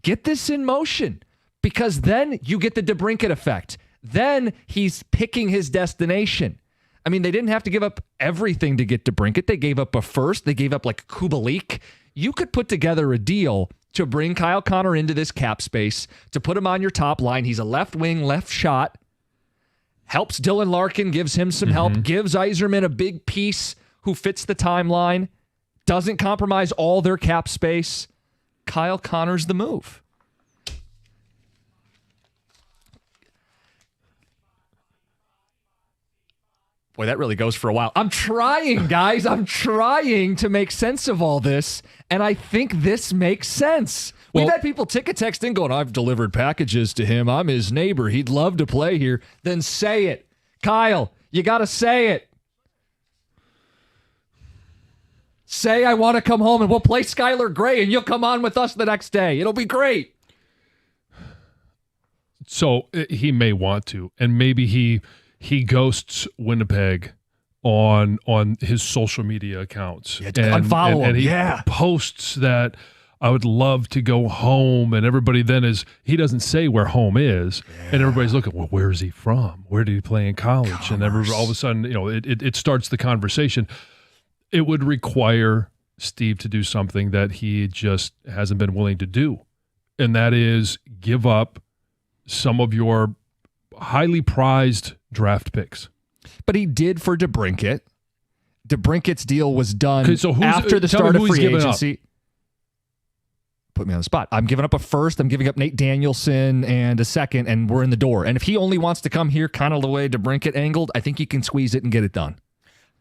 Get this in motion, because then you get the DeBrincat effect. Then he's picking his destination. I mean, they didn't have to give up everything to get DeBrincat. They gave up a first. They gave up like Kubalik. You could put together a deal to bring Kyle Connor into this cap space, to put him on your top line. He's a left wing, left shot. Helps Dylan Larkin, gives him some help, gives Yzerman a big piece who fits the timeline, doesn't compromise all their cap space. Kyle Connor's the move. Boy, that really goes for a while. I'm trying, guys. I'm trying to make sense of all this, and I think this makes sense. We've had people ticket text in going, I've delivered packages to him. I'm his neighbor. He'd love to play here. Then say it. Kyle, you got to say it. Say I want to come home and we'll play Skylar Gray and you'll come on with us the next day. It'll be great. So he may want to, and maybe he ghosts Winnipeg on his social media accounts. Yeah, unfollow him. And he posts that I would love to go home, and everybody then he doesn't say where home is, and everybody's looking, well, where is he from? Where did he play in college? And everybody, all of a sudden, it starts the conversation. It would require Steve to do something that he just hasn't been willing to do, and that is give up some of your highly prized draft picks. But he did for DeBrincat. DeBrincat's deal was done after the tell start me of who he's free giving agency. Put me on the spot. I'm giving up a first. I'm giving up Nate Danielson and a second, and we're in the door. And if he only wants to come here kind of the way DeBrincat angled, I think he can squeeze it and get it done.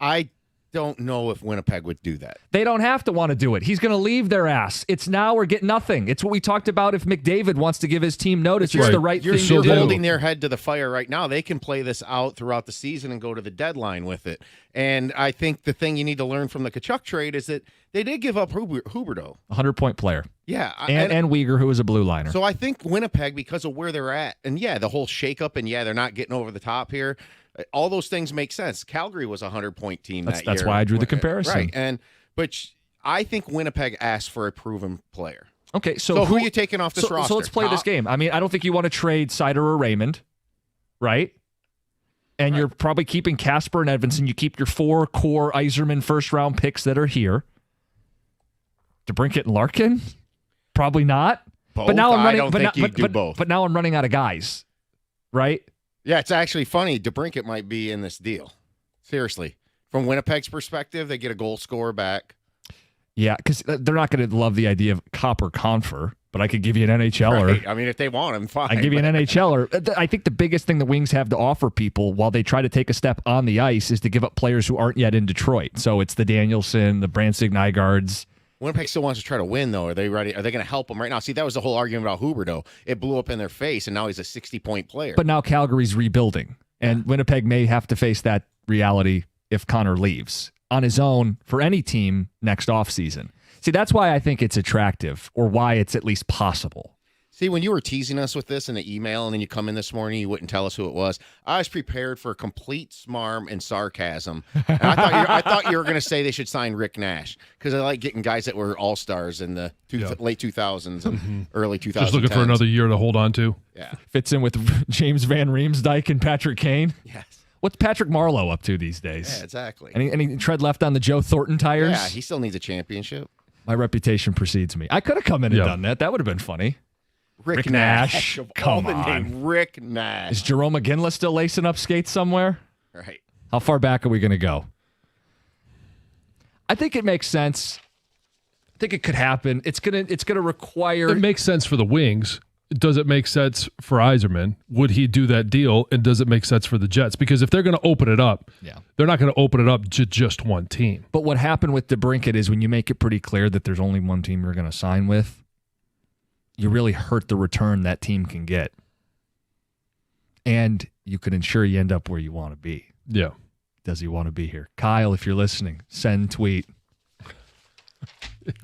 I don't know if Winnipeg would do that. They don't have to want to do it. He's going to leave their ass. It's now or get nothing. It's what we talked about. If McDavid wants to give his team notice, it's the right thing to do. You're holding their head to the fire right now. They can play this out throughout the season and go to the deadline with it. And I think the thing you need to learn from the Tkachuk trade is that they did give up Huberdeau. 100-point player. Yeah. And Weegar, who was a blue liner. So I think Winnipeg, because of where they're at, and the whole shakeup, and they're not getting over the top here. All those things make sense. Calgary was a 100-point team that year. That's why I drew the comparison. Right. But I think Winnipeg asked for a proven player. Okay, so who are you taking off this roster? So let's play this game. I mean, I don't think you want to trade Seider or Raymond, right? And you're probably keeping Casper and Edvinsson. You keep your 4 core Yzerman first-round picks that are here. DeBrincat and Larkin? Probably not. Both? But now I'm running, I don't think you do both. But now I'm running out of guys, right? Yeah, it's actually funny. DeBrincat might be in this deal. Seriously. From Winnipeg's perspective, they get a goal scorer back. Yeah, because they're not going to love the idea of Copper Confer, but I could give you an NHLer. Right. I mean, if they want him, fine. I can give you an NHLer. I think the biggest thing the Wings have to offer people while they try to take a step on the ice is to give up players who aren't yet in Detroit. So it's the Danielson, the Branstad Nygaards. Winnipeg still wants to try to win, though. Are they ready? Are they going to help them right now? See, that was the whole argument about Huberdeau. It blew up in their face, and now he's a 60-point player. But now Calgary's rebuilding, and Winnipeg may have to face that reality if Connor leaves on his own for any team next offseason. See, that's why I think it's attractive, or why it's at least possible. See, when you were teasing us with this in the email, and then you come in this morning, you wouldn't tell us who it was. I was prepared for complete smarm and sarcasm. And I thought you were going to say they should sign Rick Nash, because I like getting guys that were all-stars in the late 2000s and early 2010s. Just looking for another year to hold on to. Yeah. Fits in with James Van Riemsdyk and Patrick Kane. Yes. What's Patrick Marleau up to these days? Yeah, exactly. Any tread left on the Joe Thornton tires? Yeah, he still needs a championship. My reputation precedes me. I could have come in and done that. That would have been funny. Rick Nash. Come on. Rick Nash. Is Jerome McGinley still lacing up skates somewhere? Right. How far back are we going to go? I think it makes sense. I think it could happen. It's gonna require. It makes sense for the Wings. Does it make sense for Yzerman? Would he do that deal? And does it make sense for the Jets? Because if they're going to open it up, they're not going to open it up to just one team. But what happened with DeBrincat is when you make it pretty clear that there's only one team you're going to sign with, you really hurt the return that team can get. And you can ensure you end up where you want to be. Yeah. Does he want to be here? Kyle, if you're listening, send tweet.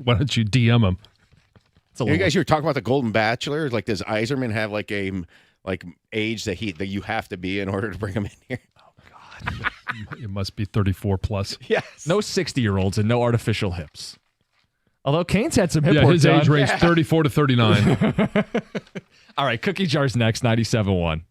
Why don't you DM him? You guys, you were talking about the Golden Bachelor. Like, does Iserman have like a age that you have to be in order to bring him in here? Oh God, it must be 34 plus. Yes. No 60-year-olds and no artificial hips. Although Kane's had some hip Yeah, work his done. age range 34 to 39. All right, Cookie Jar's next, 97.1.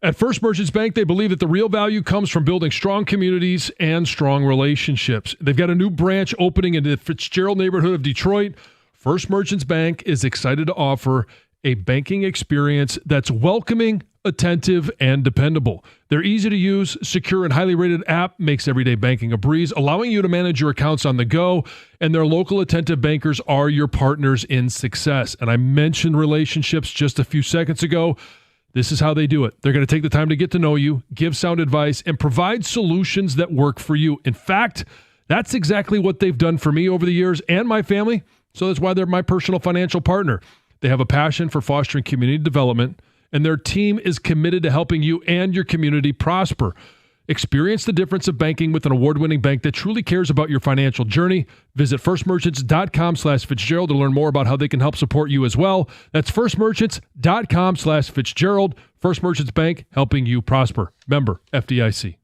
At First Merchants Bank, they believe that the real value comes from building strong communities and strong relationships. They've got a new branch opening in the Fitzgerald neighborhood of Detroit. First Merchants Bank is excited to offer a banking experience that's welcoming, attentive, and dependable. Their easy-to-use, secure, and highly rated app makes everyday banking a breeze, allowing you to manage your accounts on the go, and their local attentive bankers are your partners in success. And I mentioned relationships just a few seconds ago. This is how they do it. They're going to take the time to get to know you, give sound advice, and provide solutions that work for you. In fact, that's exactly what they've done for me over the years and my family, so that's why they're my personal financial partner. They have a passion for fostering community development, and their team is committed to helping you and your community prosper. Experience the difference of banking with an award-winning bank that truly cares about your financial journey. Visit firstmerchants.com/Fitzgerald to learn more about how they can help support you as well. That's firstmerchants.com/Fitzgerald. First Merchants Bank, helping you prosper. Member FDIC.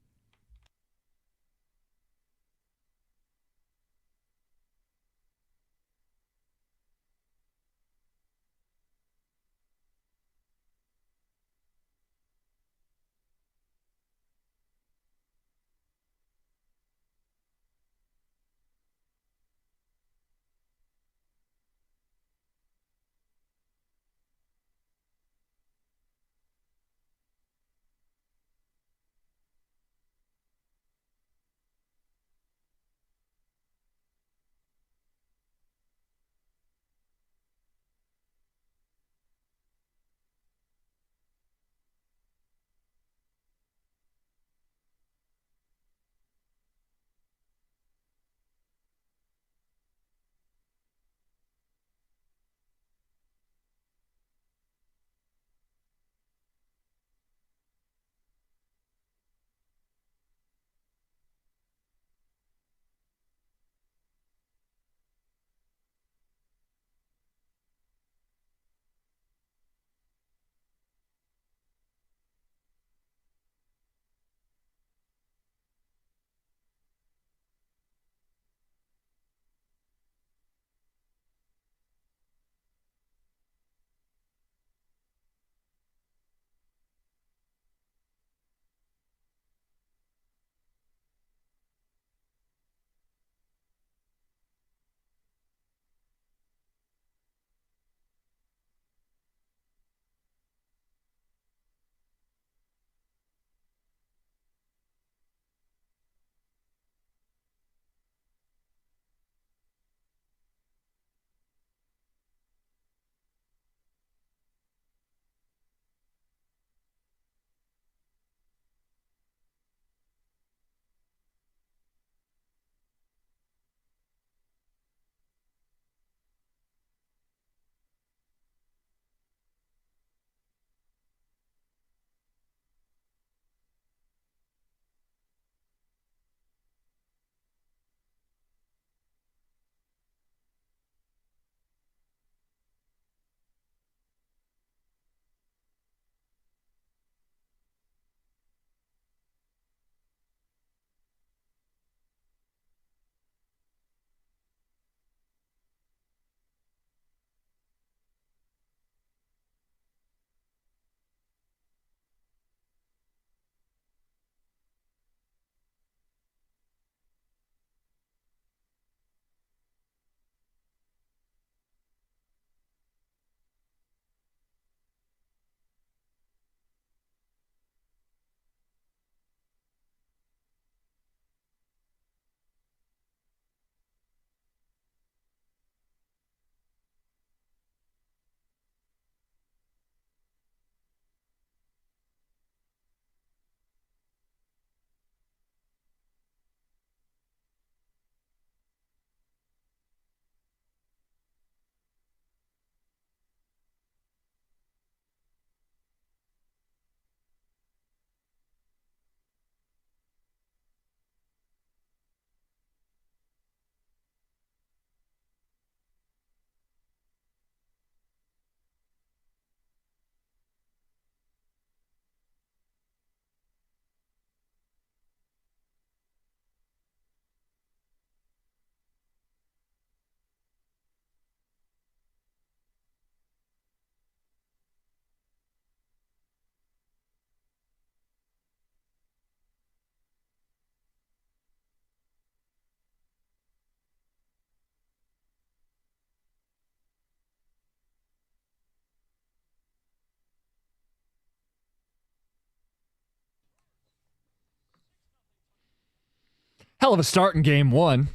Hell of a start in game one.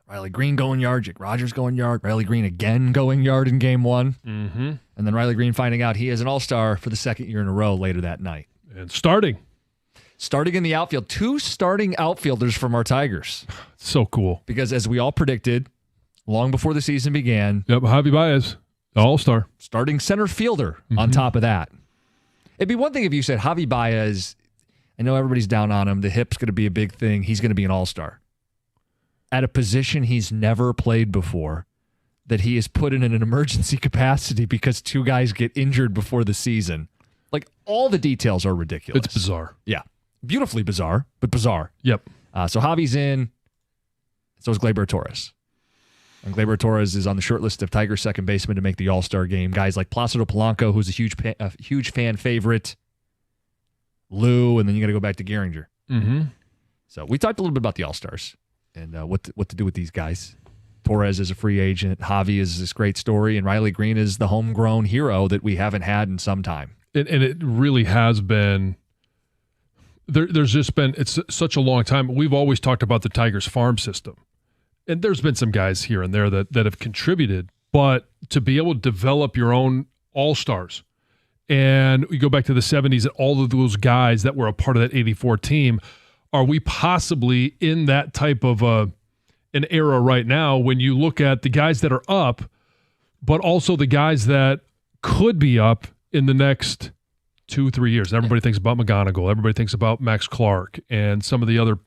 Riley Green going yard, Jake Rogers going yard, Riley Green again going yard in game one. Mm-hmm. And then Riley Green finding out he is an all-star for the second year in a row later that night. And starting in the outfield. 2 starting outfielders from our Tigers. So cool. Because as we all predicted, long before the season began. Yep, Javi Baez, all-star. Starting center fielder on top of that. It'd be one thing if you said Javi Baez, I know everybody's down on him. The hip's going to be a big thing. He's going to be an all-star. At a position he's never played before, that he is put in an emergency capacity because 2 guys get injured before the season. Like, all the details are ridiculous. It's bizarre. Yeah. Beautifully bizarre, but bizarre. Yep. So Javi's in. So is Gleyber Torres. And Gleyber Torres is on the short list of Tigers second baseman to make the All-Star game. Guys like Placido Polanco, who's a huge fan favorite. Lou, and then you got to go back to Gehringer. Mm-hmm. So we talked a little bit about the All-Stars and what to do with these guys. Torres is a free agent. Javi is this great story. And Riley Green is the homegrown hero that we haven't had in some time. And it really has been there's just been it's such a long time. We've always talked about the Tigers farm system. And there's been some guys here and there that have contributed, but to be able to develop your own all-stars, and we go back to the 70s and all of those guys that were a part of that 84 team, are we possibly in that type of an era right now when you look at the guys that are up, but also the guys that could be up in the next 2-3 years? Everybody thinks about McGonigal. Everybody thinks about Max Clark and some of the other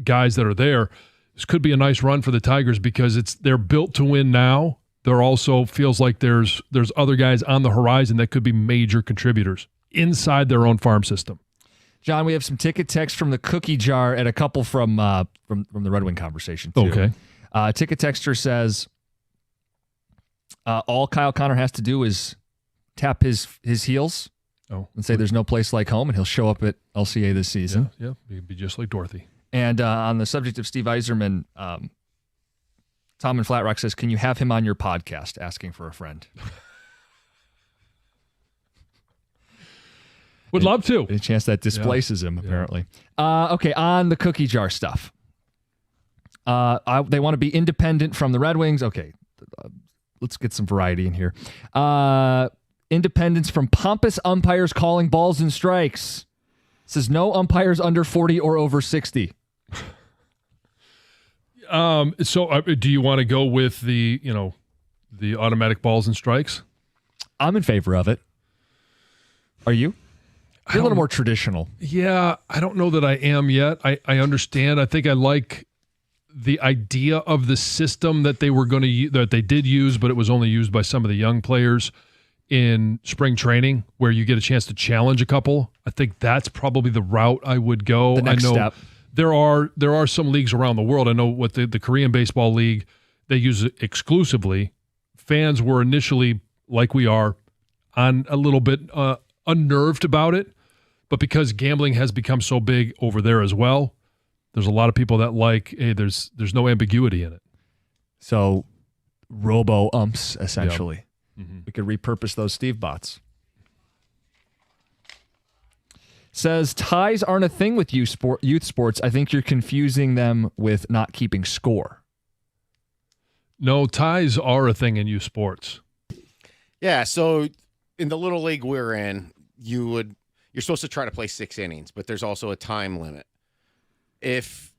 guys that are there. This could be a nice run for the Tigers because they're built to win now. There also feels like there's other guys on the horizon that could be major contributors inside their own farm system. John, we have some ticket text from the cookie jar and a couple from the Red Wing conversation too. Okay. Ticket texter says all Kyle Connor has to do is tap his heels and say there's no place like home, and he'll show up at LCA this season. Yeah, he'd be just like Dorothy. And on the subject of Steve Yzerman, Tom in Flat Rock says, can you have him on your podcast asking for a friend? Would love to. A chance that displaces him, apparently. Okay, on the cookie jar stuff. They want to be independent from the Red Wings. Okay, let's get some variety in here. Independence from pompous umpires calling balls and strikes. Says no umpires under 40 or over 60. So do you want to go with the automatic balls and strikes? I'm in favor of it. Are you? You're a little more traditional. Yeah, I don't know that I am yet. I understand. I think I like the idea of the system that they were going to that they did use, but it was only used by some of the young players in spring training, where you get a chance to challenge a couple. I think that's probably the route I would go. The next step. There are some leagues around the world. I know what the Korean Baseball League, they use it exclusively. Fans were initially, like we are, on a little bit unnerved about it, but because gambling has become so big over there as well, there's a lot of people that hey, there's no ambiguity in it. So, robo umps essentially. Yep. Mm-hmm. We could repurpose those Steve bots. Says ties aren't a thing with youth sports. I think you're confusing them with not keeping score. No, ties are a thing in youth sports. Yeah, so in the little league we're in, you're supposed to try to play 6 innings, but there's also a time limit. If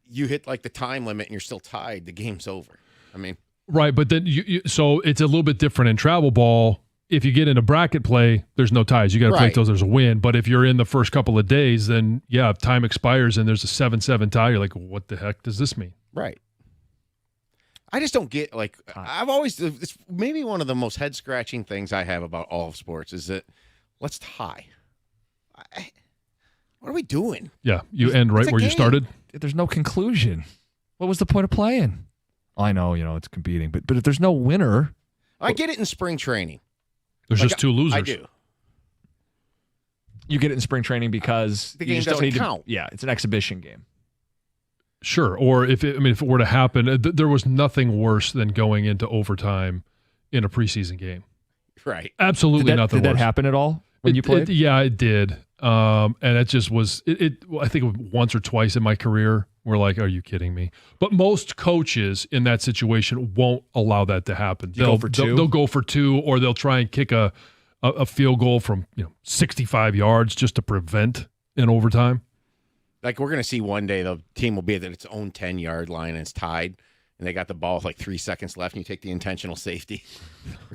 you hit like the time limit and you're still tied, the game's over. I mean, right, but then so it's a little bit different in travel ball. If you get into bracket play, there's no ties. You got to play till there's a win. But if you're in the first couple of days, then if time expires and there's a 7-7 tie, you're like, what the heck does this mean? Right. I just don't get, it's maybe one of the most head scratching things I have about all of sports is that let's tie. What are we doing? Yeah, you end right where you started. There's no conclusion. What was the point of playing? I know, it's competing, but if there's no winner. I get it in spring training. There's just 2 losers. I do. You get it in spring training because the game doesn't count. It's an exhibition game. Sure. Or if it were to happen, there was nothing worse than going into overtime in a preseason game. Right. Absolutely nothing worse. Did that happen at all when you played? Yeah, it did. And it just was, I think once or twice in my career, we're like, are you kidding me? But most coaches in that situation won't allow that to happen. They'll go for two, or they'll try and kick a field goal from 65 yards just to prevent an overtime. Like, we're going to see one day the team will be at its own 10-yard line and it's tied, and they got the ball with like 3 seconds left, and you take the intentional safety,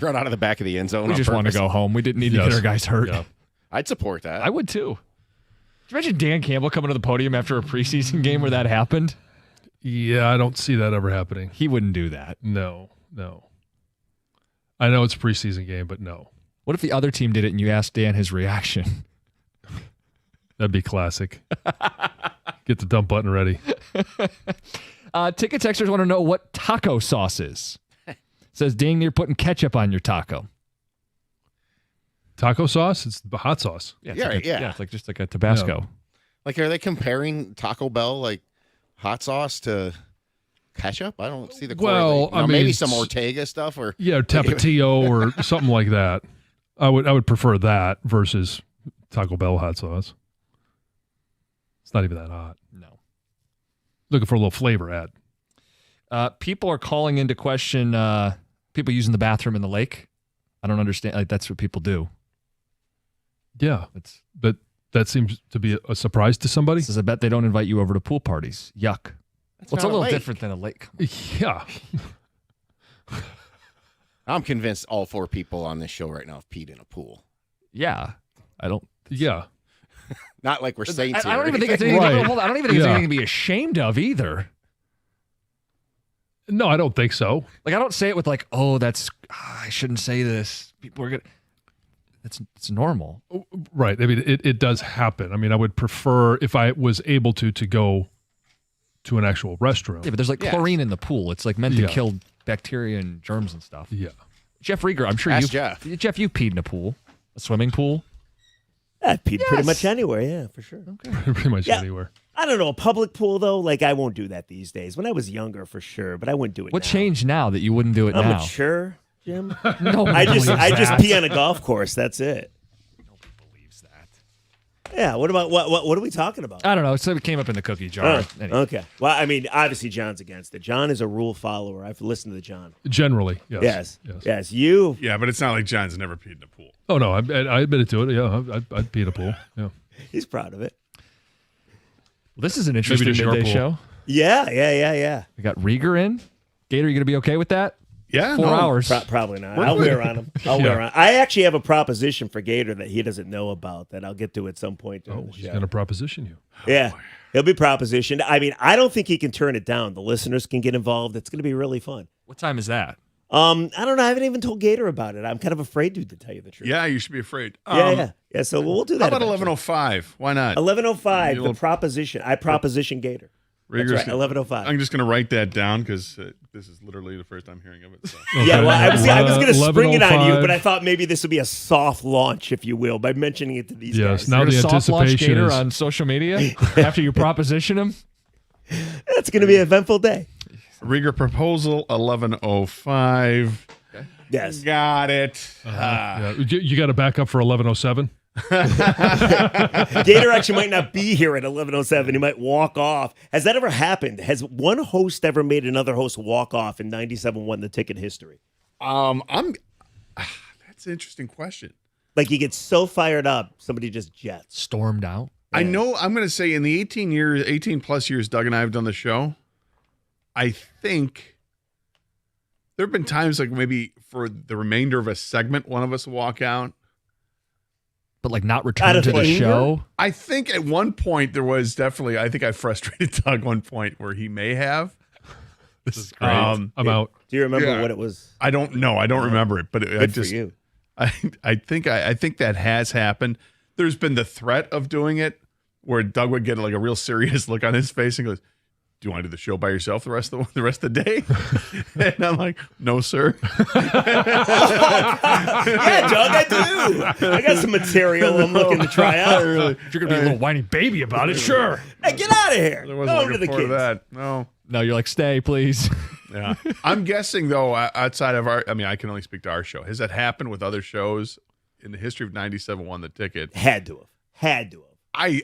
run out of the back of the end zone. We just want to go home. We didn't need to get our guys hurt. Yeah. I'd support that. I would too. Did you imagine Dan Campbell coming to the podium after a preseason game where that happened? Yeah, I don't see that ever happening. He wouldn't do that. No. I know it's a preseason game, but no. What if the other team did it and you asked Dan his reaction? That'd be classic. Get the dump button ready. Ticket texters want to know what taco sauce is. Says, dang, you're putting ketchup on your taco. Taco sauce? It's the hot sauce. Yeah, it's like just like a Tabasco. Yeah. Like, are they comparing Taco Bell, like, hot sauce to ketchup? I don't see the correlation. Well, maybe some Ortega stuff, or Tapatio or something like that. I would prefer that versus Taco Bell hot sauce. It's not even that hot. No. Looking for a little flavor add. People are calling into question people using the bathroom in the lake. I don't understand. Like, that's what people do. Yeah, but that seems to be a surprise to somebody. Says, I bet they don't invite you over to pool parties. Yuck. It's a little different than a lake. Yeah. I'm convinced all 4 people on this show right now have peed in a pool. Yeah. Yeah. Not like we're saints here. I don't even think it's anything. Right. Hold on, I don't even think it's anything to be ashamed of either. No, I don't think so. Like, I don't say it with like, oh, I shouldn't say this. People are gonna. It's normal. Right. I mean, it does happen. I mean, I would prefer, if I was able to go to an actual restroom. Yeah, but there's like chlorine in the pool. It's like meant to kill bacteria and germs and stuff. Yeah. Jeff Rieger, I'm sure you Jeff, peed in a pool, a swimming pool. I've peed pretty much anywhere, yeah, for sure. Okay. Pretty much anywhere. I don't know, a public pool, though, like, I won't do that these days. When I was younger, for sure, but I wouldn't do it What now. changed now that you wouldn't do it I'm now? mature, Jim. No, I just pee on a golf course. That's it. Nobody believes that. Yeah, what about what are we talking about? I don't know. So it came up in the cookie jar. Anyway. Okay. Well, I mean, obviously John's against it. John is a rule follower. I've listened to John. Generally, yes. Yes. You. Yeah, but it's not like John's never peed in a pool. Oh, no, I admitted to it. Yeah, I'd pee in a pool. Yeah. He's proud of it. Well, this is an interesting midday show. Yeah. We got Rieger in. Gator, you going to be okay with that? Yeah. 4 hours. Probably not. I'll wear on him. I actually have a proposition for Gator that he doesn't know about that I'll get to at some point during the show. He's going to proposition you. Yeah. He'll be propositioned. I mean, I don't think he can turn it down. The listeners can get involved. It's going to be really fun. What time is that? I don't know. I haven't even told Gator about it. I'm kind of afraid to tell you the truth. Yeah, you should be afraid. Yeah. So we'll do that. How about 11:05? Why not? 11:05. The proposition. I proposition Gator. That's right. 11:05. I'm just going to write that down because this is literally the first time hearing of it. So. Yeah, well, I was going to spring it on you, but I thought maybe this would be a soft launch, if you will, by mentioning it to these guys. Yes, now the soft launch anticipation Gator is on social media after you proposition him. It's going to be an eventful day. Rieger proposal 11:05. Okay. Yes, got it. Yeah. You got to back up for 11:07. Gator actually might not be here at 11:07. He might walk off. Has that ever happened? Has one host ever made another host walk off in 97.1 The Ticket history? That's an interesting question. Like, you get so fired up, somebody just jets. Stormed out. I know. I'm going to say in the 18 plus years Doug and I have done the show, I think there have been times like maybe for the remainder of a segment, one of us will walk out. But like not return to the show? I think at one point there was definitely, I think I frustrated Doug one point where he may have. This is great. I'm out. Do you remember what it was? I don't know. I don't remember it, but Good for you. I think that has happened. There's been the threat of doing it where Doug would get like a real serious look on his face and goes, "Do you want to do the show by yourself the rest of the day?" And I'm like, "No, sir." Yeah, Doug, I do. I got some material I'm looking to try out. If you're gonna be a little whiny baby about it, sure. Hey, get out of here. There wasn't Go to the looking forward kids. to that. No. No, you're like, stay, please. Yeah. I'm guessing though, outside of I can only speak to our show. Has that happened with other shows in the history of 97.1 The Ticket? Had to have. Had to have.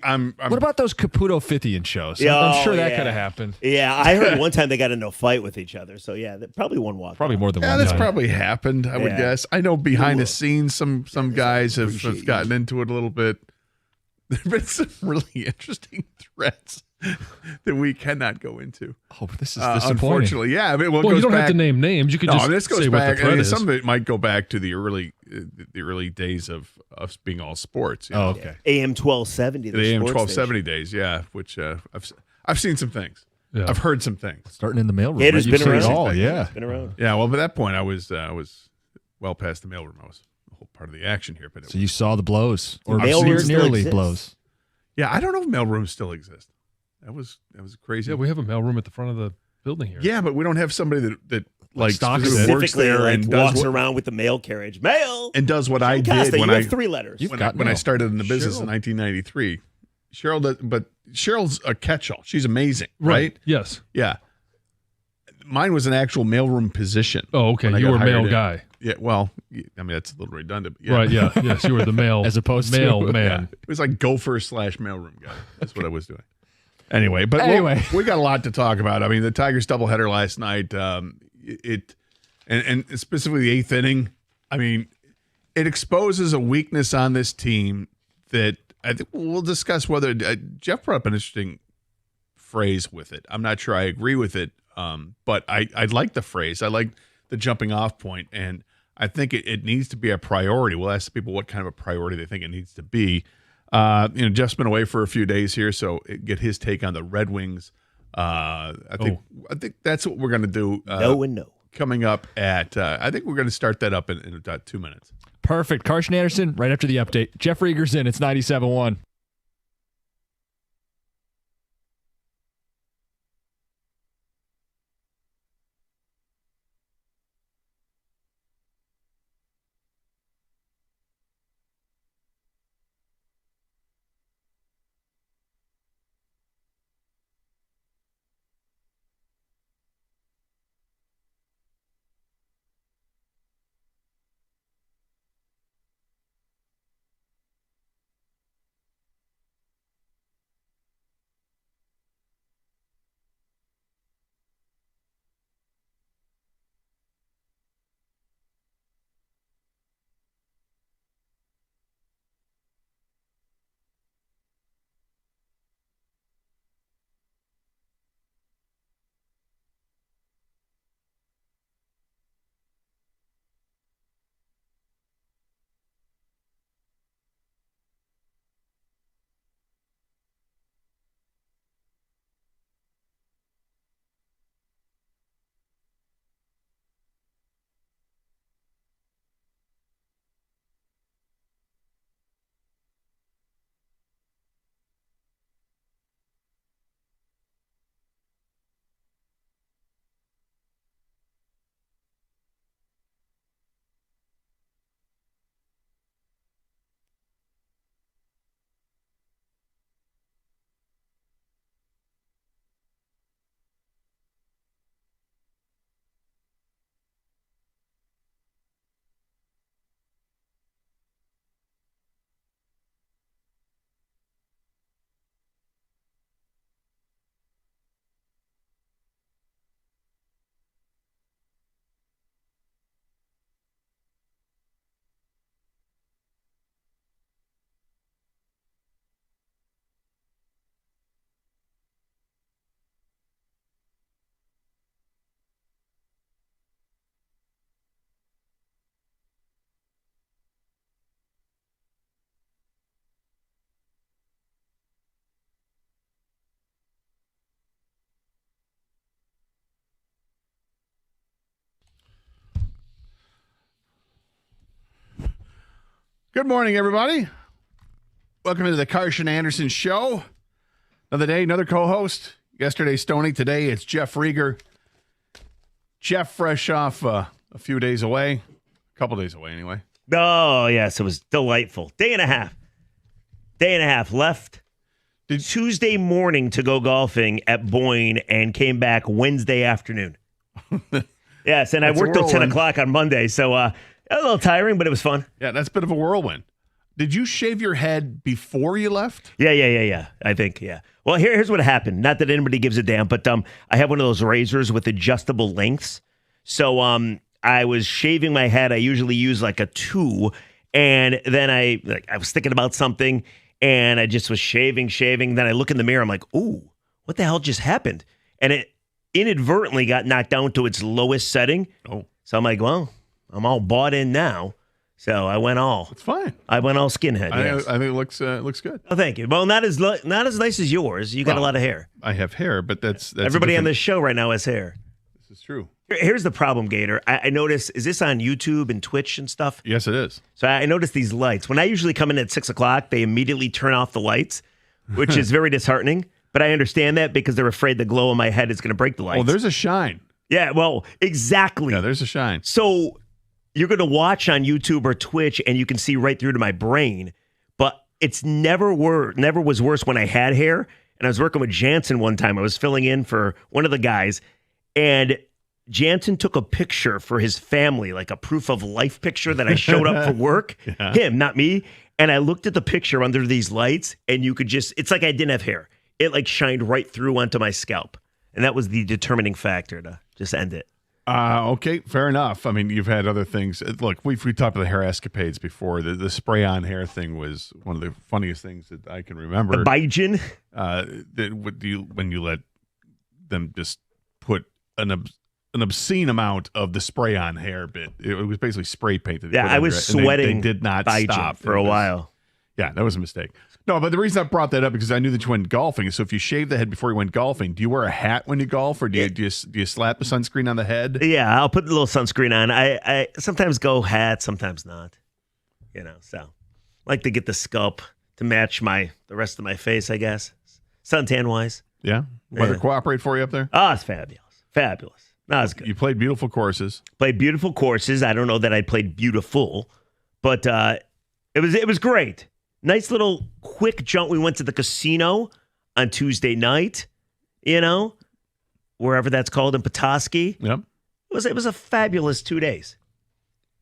I'm What about those Caputo 50 shows? Yeah, I'm sure that yeah. could have happened. Yeah, I heard one time they got into a fight with each other. So yeah, probably one walk. Probably more than Yeah, one. that's time. probably happened, I would Yeah. guess. I know behind the Ooh. scenes some guys have appreciate gotten into it a little bit. There have been some really interesting threats that we cannot go into. Oh, this is disappointing. Unfortunately, yeah. I mean, well, it Well, goes you don't back, have to name names. You could No, just this goes say what back. the threat is. Some of it might go back to the early days of us being all sports. you Oh, know. okay. AM 1270. The AM sports 1270 days, yeah. Which I've seen some things. Yeah. I've heard some things. Starting in the mailroom. It has right? You've been seen around. it all, yeah. It's been around. Yeah. Well, by that point, I was well past the mailroom. I was a whole part of the action here. But So you saw the blows, or Mailroom still nearly exists. blows. yeah, I don't know if mailrooms still exist. That was crazy. Yeah, we have a mailroom at the front of the building here. Yeah, but we don't have somebody that like stocks specifically it. works Specifically, there like, and does walks what, around with the mail carriage. Mail. and does what I Costa, did when you I have 3 letters. You've when got I mail. started in the business in Cheryl. 1993. Cheryl does, but Cheryl's a catch-all. She's amazing, right? Yes. Yeah. Mine was an actual mailroom position. Oh, okay. when I You got were hired mail in. guy. Yeah. Well, I mean that's a little redundant. But yeah. Right. Yeah. Yes. You were the mail As opposed to- mail Yeah. man. It was like gopher / mailroom guy. That's what I was doing. Anyway, but Anyway. we got a lot to talk about. I mean, the Tigers doubleheader last night. And specifically the 8th inning. I mean, it exposes a weakness on this team that I think we'll discuss whether Jeff brought up an interesting phrase with it. I'm not sure I agree with it, but I like the phrase. I like the jumping off point, and I think it needs to be a priority. We'll ask people what kind of a priority they think it needs to be. Jeff's been away for a few days here, so get his take on the Red Wings. I think that's what we're going to do. No and no. Coming up at, I think we're going to start that up in about 2 minutes. Perfect. Carson Anderson, right after the update. Jeff Rieger's in. It's 97.1. Good morning, everybody. Welcome to the Carson Anderson Show. Another day, another co-host. Yesterday, Stoney. Today, it's Jeff Rieger. Jeff, fresh off a few days away. A couple days away, anyway. Oh, yes. It was delightful. Day and a half left. Tuesday morning to go golfing at Boyne and came back Wednesday afternoon. Yes, and I That's a worked till 10 whirlwind. o'clock on Monday, so a little tiring, but it was fun. Yeah, that's a bit of a whirlwind. Did you shave your head before you left? Yeah. I think, yeah. Well, here's what happened. Not that anybody gives a damn, but I have one of those razors with adjustable lengths. So I was shaving my head. I usually use like a 2, and then I was thinking about something, and I just was shaving. Then I look in the mirror. I'm like, ooh, what the hell just happened? And it inadvertently got knocked down to its lowest setting. Oh. So I'm like, well, I'm all bought in now. So I went all. It's fine. I went all skinhead. Yes. I think it looks good. Oh, thank you. Well, not as nice as yours. You got a lot of hair. I have hair, but that's everybody on this show right now has hair. This is true. Here's the problem, Gator. I noticed. Is this on YouTube and Twitch and stuff? Yes, it is. So I noticed these lights. When I usually come in at 6:00, they immediately turn off the lights, which is very disheartening. But I understand that because they're afraid the glow in my head is going to break the lights. Oh, there's a shine. Yeah. Well, exactly. Yeah, there's a shine. So you're going to watch on YouTube or Twitch, and you can see right through to my brain. But it's never was worse when I had hair. And I was working with Jansen one time. I was filling in for one of the guys, and Jansen took a picture for his family, like a proof of life picture that I showed up for work. Yeah. Him, not me. And I looked at the picture under these lights, and you could it's like I didn't have hair. It like shined right through onto my scalp. And that was the determining factor to just end it. Okay, fair enough. I mean, you've had other things. Look, we talked about the hair escapades before. The spray-on hair thing was one of the funniest things that I can remember. The Biogen? When you let them just put an obscene amount of the spray-on hair bit. It was basically spray paint. That Yeah, I was sweating. They did not Biogen stop for a while. Yeah, that was a mistake. No, but the reason I brought that up because I knew that you went golfing. So if you shave the head before you went golfing, do you wear a hat when you golf, or do you slap the sunscreen on the head? Yeah, I'll put a little sunscreen on. I sometimes go hat, sometimes not. So I like to get the scalp to match the rest of my face, I guess, suntan wise. Yeah, weather cooperate for you up there? Oh, it's fabulous. No, it's good. You played beautiful courses. Played beautiful courses. I don't know that I played beautiful, but it was great. Nice little quick jump. We went to the casino on Tuesday night, wherever that's called in Petoskey. Yep. It was a fabulous 2 days.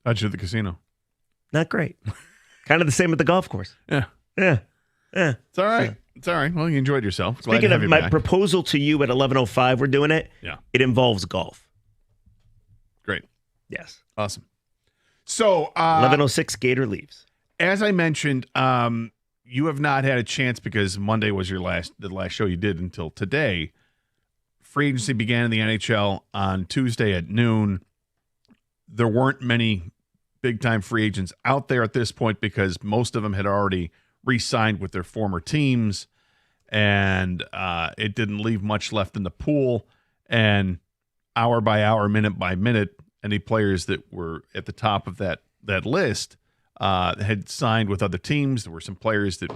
How'd you at the casino? Not great. Kind of the same at the golf course. Yeah. It's all right. It's all right. Well, you enjoyed yourself. Glad Speaking to of have you my back. proposal to you at 11:05, we're doing it. Yeah. It involves golf. Great. Yes. Awesome. So 11:06, Gator leaves. As I mentioned, you have not had a chance because Monday was the last show you did until today. Free agency began in the NHL on Tuesday at noon. There weren't many big-time free agents out there at this point because most of them had already re-signed with their former teams, and it didn't leave much left in the pool. And hour by hour, minute by minute, any players that were at the top of that list had signed with other teams. There were some players that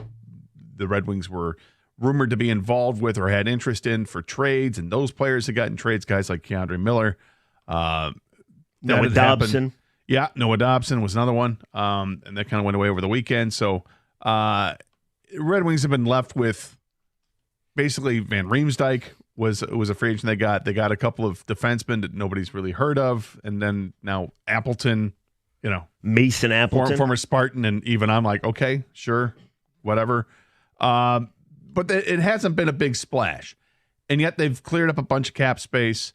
the Red Wings were rumored to be involved with or had interest in for trades, and those players had gotten trades, guys like Keandre Miller. Noah Dobson. Yeah, Noah Dobson was another one, and that kind of went away over the weekend. So Red Wings have been left with basically Van Riemsdyk was a free agent they got. They got a couple of defensemen that nobody's really heard of, and then now Appleton, Mason Appleton, former Spartan, and even I'm like, okay, sure, whatever. But it hasn't been a big splash, and yet they've cleared up a bunch of cap space.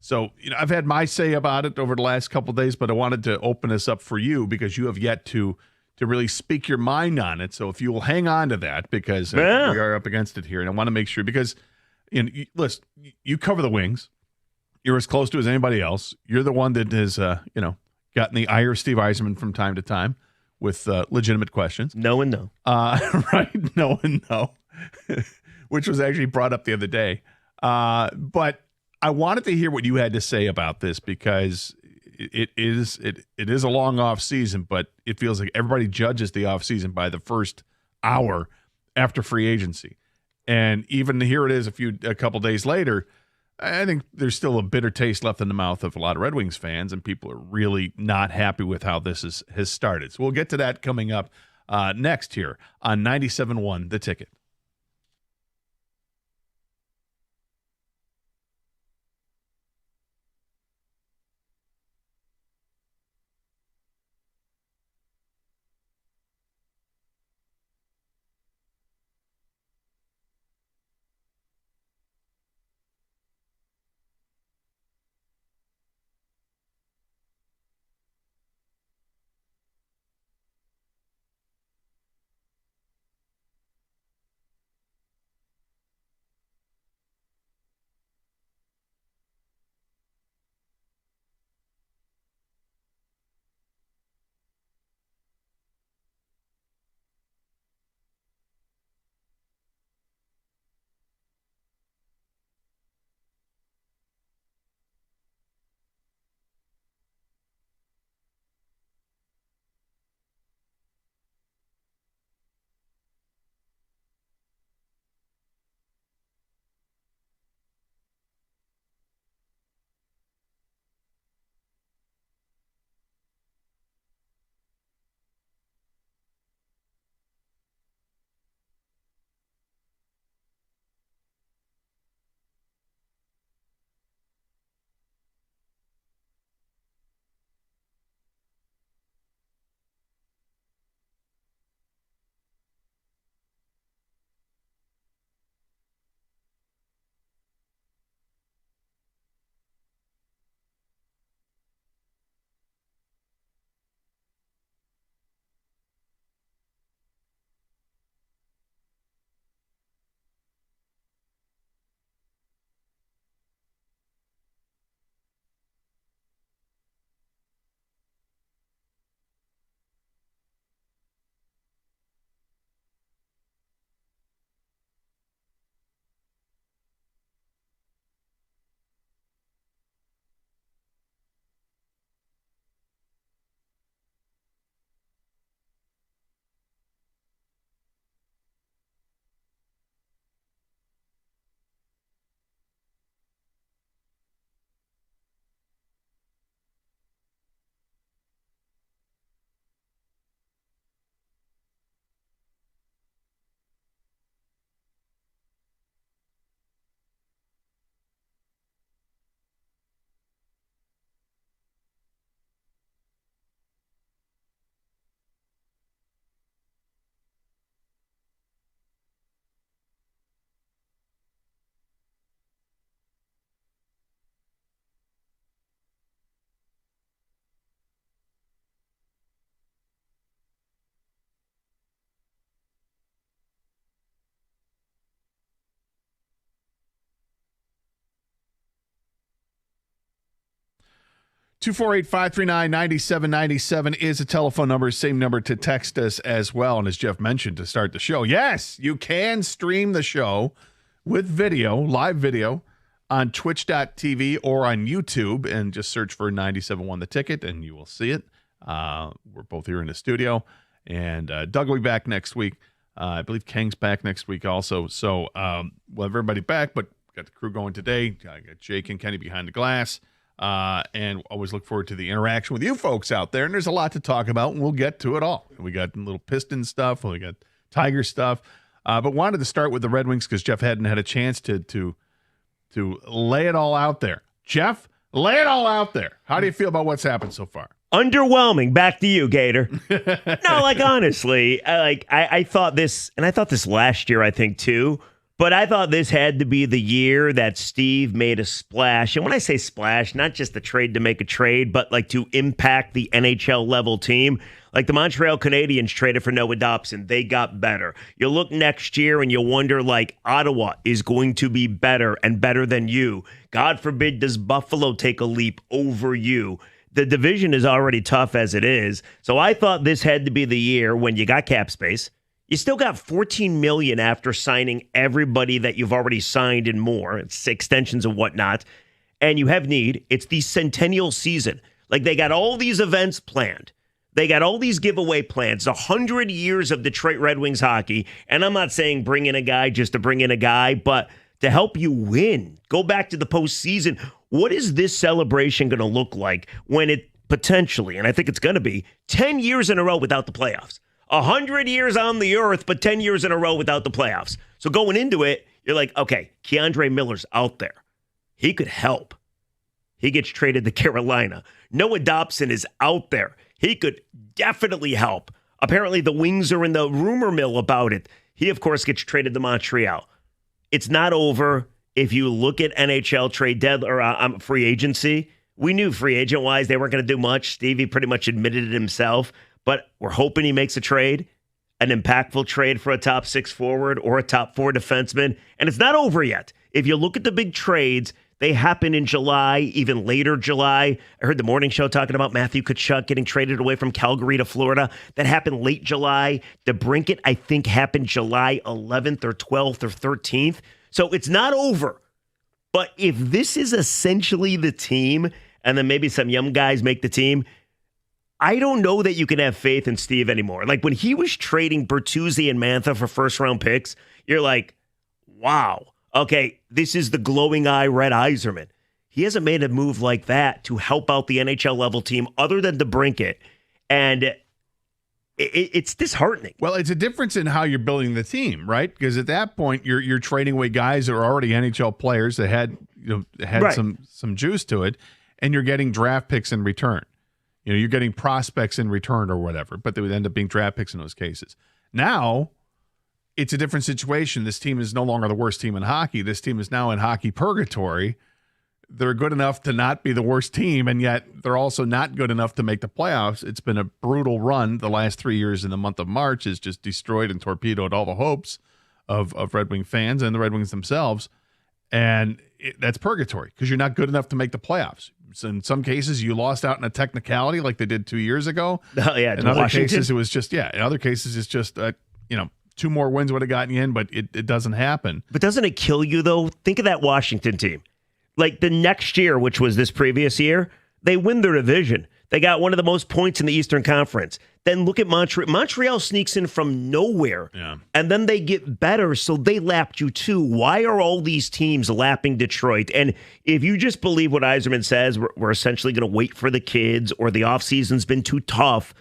So I've had my say about it over the last couple of days, but I wanted to open this up for you because you have yet to really speak your mind on it. So if you will hang on to that, because we are up against it here, and I want to make sure because listen, you cover the Wings, you're as close to as anybody else. You're the one that has gotten the ire of Steve Yzerman from time to time with legitimate questions. No and no. Right? No and no. Which was actually brought up the other day. But I wanted to hear what you had to say about this because it is a long off season, but it feels like everybody judges the off season by the first hour after free agency. And even here it is a couple days later, I think there's still a bitter taste left in the mouth of a lot of Red Wings fans, and people are really not happy with how this has started. So we'll get to that coming up next here on 97.1 The Ticket. 248-539-9797 is a telephone number. Same number to text us as well. And as Jeff mentioned to start the show, yes, you can stream the show with video, live video, on twitch.tv or on YouTube, and just search for 97.1 The Ticket, and you will see it. We're both here in the studio, and Doug will be back next week. I believe Kang's back next week also. So we'll have everybody back, but got the crew going today. I got Jake and Kenny behind the glass. And always look forward to the interaction with you folks out there. And there's a lot to talk about, and we'll get to it all. We got little Piston stuff, we got Tiger stuff, but wanted to start with the Red Wings because Jeff hadn't had a chance to lay it all out there. Jeff, lay it all out there. How do you feel about what's happened so far? Underwhelming. Back to you, Gator. No, like honestly, I thought this, and I thought this last year, I think too. But I thought this had to be the year that Steve made a splash. And when I say splash, not just the trade to make a trade, but like to impact the NHL level team. Like the Montreal Canadiens traded for Noah Dobson. They got better. You look next year and you wonder, like, Ottawa is going to be better and better than you. God forbid, does Buffalo take a leap over you? The division is already tough as it is. So I thought this had to be the year when you got cap space. You still got $14 million after signing everybody that you've already signed and more. It's extensions and whatnot. And you have need. It's the centennial season. Like, they got all these events planned. They got all these giveaway plans. 100 years of Detroit Red Wings hockey. And I'm not saying bring in a guy just to bring in a guy, but to help you win. Go back to the postseason. What is this celebration going to look like when it potentially, and I think it's going to be, 10 years in a row without the playoffs? 100 years on the earth, but 10 years in a row without the playoffs. So going into it, you're like, okay, Keandre Miller's out there. He could help. He gets traded to Carolina. Noah Dobson is out there. He could definitely help. Apparently the Wings are in the rumor mill about it. He, of course, gets traded to Montreal. It's not over. If you look at NHL trade deadline or free agency, we knew free agent-wise they weren't going to do much. Stevie pretty much admitted it himself. But we're hoping he makes a trade, an impactful trade for a top 6 forward or a top 4 defenseman. And it's not over yet. If you look at the big trades, they happen in July, even later July. I heard the morning show talking about Matthew Tkachuk getting traded away from Calgary to Florida. That happened late July. DeBrincat, I think, happened July 11th or 12th or 13th. So it's not over. But if this is essentially the team, and then maybe some young guys make the team, I don't know that you can have faith in Steve anymore. Like when he was trading Bertuzzi and Mantha for first-round picks, you're like, wow, okay, this is the glowing eye Red Yzerman. He hasn't made a move like that to help out the NHL level team other than DeBrincat. And it's disheartening. Well, it's a difference in how you're building the team, right? Because at that point, you're trading away guys that are already NHL players that had right. some juice to it, and you're getting draft picks in return. You're getting prospects in return or whatever, but they would end up being draft picks in those cases. Now, it's a different situation. This team is no longer the worst team in hockey. This team is now in hockey purgatory. They're good enough to not be the worst team, and yet they're also not good enough to make the playoffs. It's been a brutal run. The last 3 years in the month of March has just destroyed and torpedoed all the hopes of Red Wing fans and the Red Wings themselves. And that's purgatory because you're not good enough to make the playoffs. So in some cases, you lost out in a technicality like they did 2 years ago. Oh, yeah. In other cases, it was just, In other cases, it's just, 2 more wins would have gotten you in, but it doesn't happen. But doesn't it kill you, though? Think of that Washington team. Like the next year, which was this previous year, they win their division. They got one of the most points in the Eastern Conference. Then look at Montreal. Montreal sneaks in from nowhere. Yeah. And then they get better, so they lapped you too. Why are all these teams lapping Detroit? And if you just believe what Yzerman says, we're essentially going to wait for the kids or the offseason's been too tough,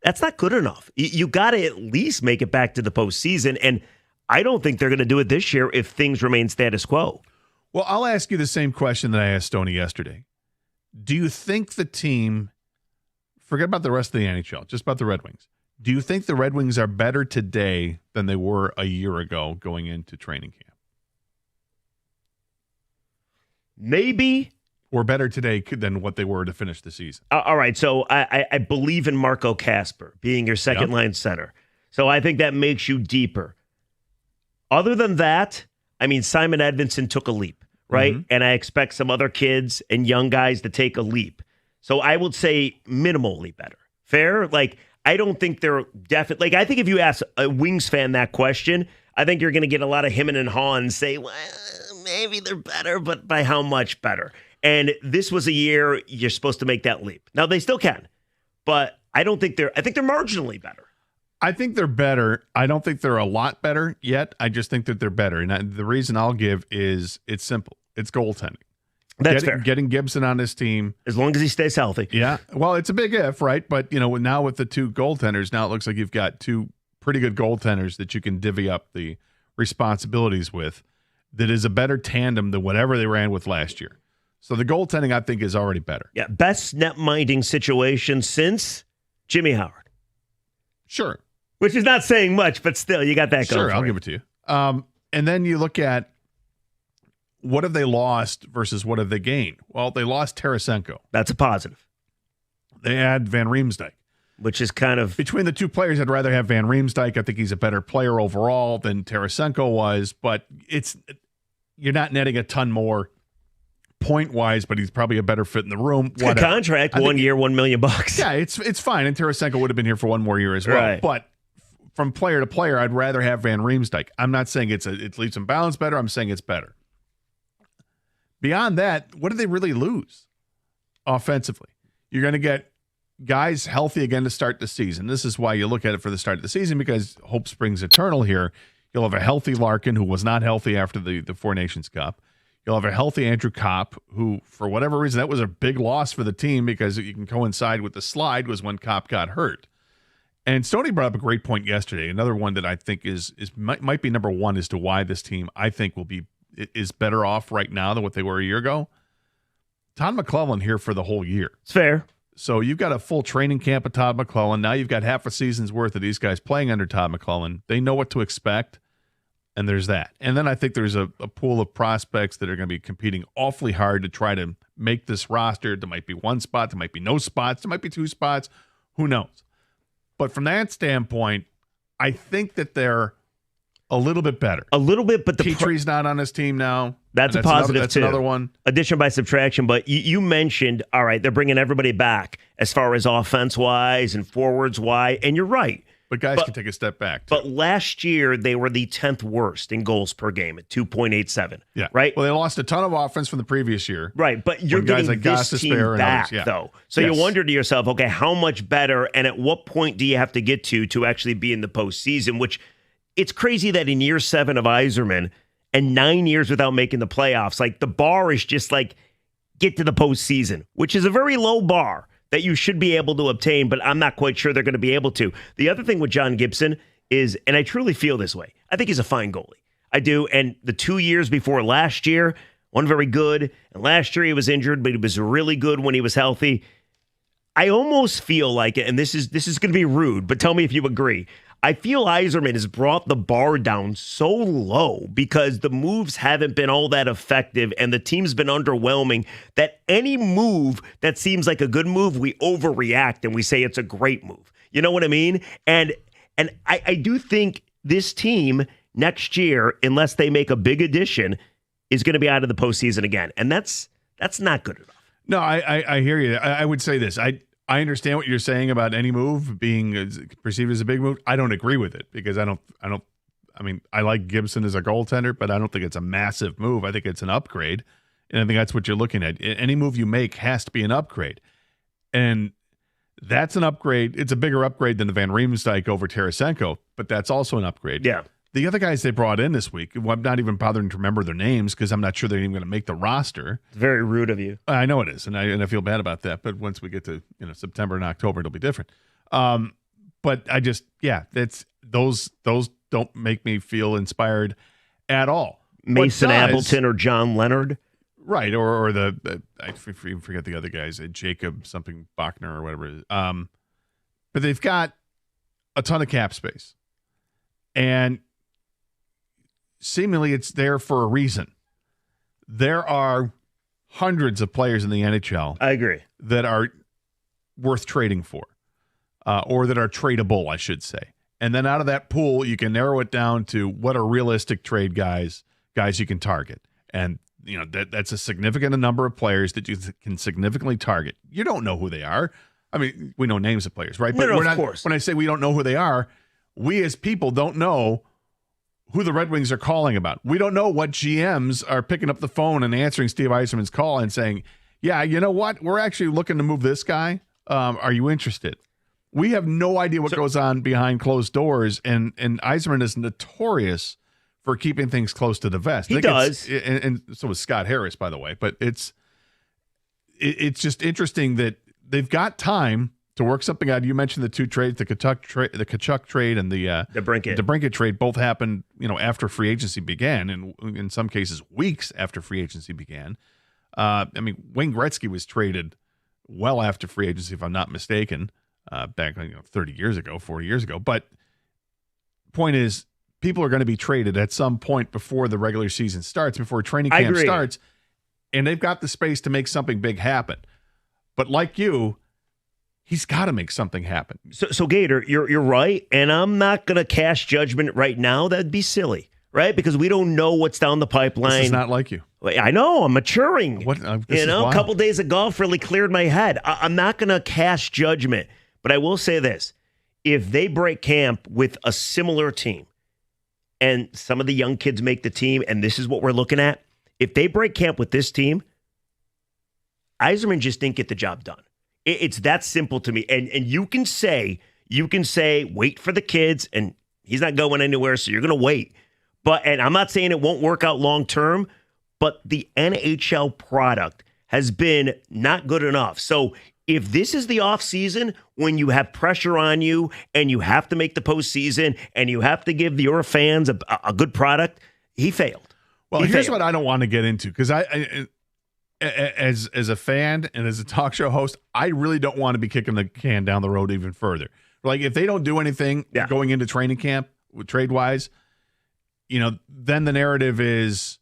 that's not good enough. You got to at least make it back to the postseason. And I don't think they're going to do it this year if things remain status quo. Well, I'll ask you the same question that I asked Stoney yesterday. Do you think the team, forget about the rest of the NHL, just about the Red Wings, do you think the Red Wings are better today than they were a year ago going into training camp? Maybe. Or better today than what they were to finish the season? All right, so I believe in Marco Kasper being your second-line center. So I think that makes you deeper. Other than that, I mean, Simon Edvinsson took a leap, right? Mm-hmm. And I expect some other kids and young guys to take a leap. So I would say minimally better. Fair? Like, I don't think they're definitely. Like, I think if you ask a Wings fan that question, I think you're going to get a lot of him and haw say, well, maybe they're better, but by how much better? And this was a year you're supposed to make that leap. Now, they still can, but I think they're marginally better. I think they're better. I don't think they're a lot better yet. I just think that they're better. And the reason I'll give is it's simple. It's goaltending. That's fair. Getting Gibson on his team. As long as he stays healthy. Yeah. Well, it's a big if, right? But, now with the two goaltenders, now it looks like you've got two pretty good goaltenders that you can divvy up the responsibilities with. That is a better tandem than whatever they ran with last year. So the goaltending, I think, is already better. Yeah. Best net-minding situation since Jimmy Howard. Sure. Which is not saying much, but still, you got that going. Sure, I'll give it to you. And then you look at what have they lost versus what have they gained? Well, they lost Tarasenko. That's a positive. They add Van Riemsdyk. Which is kind of... Between the two players, I'd rather have Van Riemsdyk. I think he's a better player overall than Tarasenko was, but you're not netting a ton more point-wise, but he's probably a better fit in the room. Good contract, 1 year, $1 million. Yeah, it's fine, and Tarasenko would have been here for one more year as well. Right. But from player to player, I'd rather have Van Riemsdyk. I'm not saying it leaves and bounds better. I'm saying it's better. Beyond that, what do they really lose offensively? You're going to get guys healthy again to start the season. This is why you look at it for the start of the season, because hope springs eternal here. You'll have a healthy Larkin, who was not healthy after the Four Nations Cup. You'll have a healthy Andrew Kopp, who, for whatever reason, that was a big loss for the team because you can coincide with the slide was when Kopp got hurt. And Stoney brought up a great point yesterday. Another one that I think might be number one as to why this team, I think, is better off right now than what they were a year ago. Todd McClellan here for the whole year. It's fair. So you've got a full training camp of Todd McClellan. Now you've got half a season's worth of these guys playing under Todd McClellan. They know what to expect, and there's that. And then I think there's a pool of prospects that are going to be competing awfully hard to try to make this roster. There might be one spot. There might be no spots. There might be two spots. Who knows? But from that standpoint, I think that they're a little bit better. A little bit, but Petrie's not on his team now. That's a positive, that's too. Another one. Addition by subtraction. But you mentioned, all right, they're bringing everybody back as far as offense-wise and forwards-wise, and you're right. But guys can take a step back, too. But last year, they were the 10th worst in goals per game at 2.87. Yeah. Right? Well, they lost a ton of offense from the previous year. Right, but you're getting like this team back, though. So you wonder to yourself, okay, how much better, and at what point do you have to get to actually be in the postseason, which it's crazy that in year 7 of Yzerman and 9 years without making the playoffs, like the bar is just like get to the postseason, which is a very low bar that you should be able to obtain, but I'm not quite sure they're going to be able to. The other thing with John Gibson is, and I truly feel this way, I think he's a fine goalie. I do. And the 2 years before last year, one very good, and last year he was injured, but he was really good when he was healthy. I almost feel like it, and this is going to be rude, but tell me if you agree. I feel Yzerman has brought the bar down so low because the moves haven't been all that effective and the team's been underwhelming that any move that seems like a good move, we overreact and we say it's a great move. You know what I mean? And I do think this team next year, unless they make a big addition, is going to be out of the postseason again. And that's not good enough. No, I hear you. I would say this. I understand what you're saying about any move being perceived as a big move. I don't agree with it because I mean, I like Gibson as a goaltender, but I don't think it's a massive move. I think it's an upgrade. And I think that's what you're looking at. Any move you make has to be an upgrade. And that's an upgrade. It's a bigger upgrade than the Van Riemsdyk over Tarasenko, but that's also an upgrade. Yeah. The other guys they brought in this week, I'm not even bothering to remember their names because I'm not sure they're even going to make the roster. It's very rude of you. I know it is, and I feel bad about that. But once we get to September and October, it'll be different. But I just those don't make me feel inspired at all. Mason Appleton or John Leonard, right? Or the I forget the other guys, Jacob something Bachner or whatever it is. But they've got a ton of cap space, and seemingly it's there for a reason. There are hundreds of players in the NHL. I agree. That are worth trading for, or that are tradable, I should say. And then out of that pool, you can narrow it down to what are realistic trade guys you can target. And that's a significant number of players that you can significantly target. You don't know who they are. I mean, we know names of players, right? But No, we're of not, course. when I say we don't know who they are, we as people don't know who the Red Wings are calling about. We don't know what GMs are picking up the phone and answering Steve Yzerman's call and saying, yeah, you know what? We're actually looking to move this guy. Are you interested? We have no idea what goes on behind closed doors, and Yzerman is notorious for keeping things close to the vest. He does. And so is Scott Harris, by the way. But it's just interesting that they've got time to work something out. You mentioned the two trades, the Tkachuk trade and the DeBrincat trade both happened, after free agency began, and in some cases weeks after free agency began. Wayne Gretzky was traded well after free agency, if I'm not mistaken, back 30 years ago, 40 years ago. But point is, people are going to be traded at some point before the regular season starts, before training camp starts, and they've got the space to make something big happen. But like you, he's got to make something happen. So Gator, you're right, and I'm not going to cast judgment right now. That'd be silly, right? Because we don't know what's down the pipeline. This is not like you. I know, I'm maturing. A couple days of golf really cleared my head. I'm not going to cast judgment, but I will say this. If they break camp with a similar team, and some of the young kids make the team, and this is what we're looking at, if they break camp with this team, Yzerman just didn't get the job done. It's that simple to me. And you can say, wait for the kids, and he's not going anywhere, so you're going to wait. And I'm not saying it won't work out long term, but the NHL product has been not good enough. So if this is the offseason when you have pressure on you and you have to make the postseason and you have to give your fans a good product, he failed. Well, here's what I don't want to get into, because I as a fan and as a talk show host, I really don't want to be kicking the can down the road even further. Like, if they don't do anything going into training camp trade-wise, then the narrative is,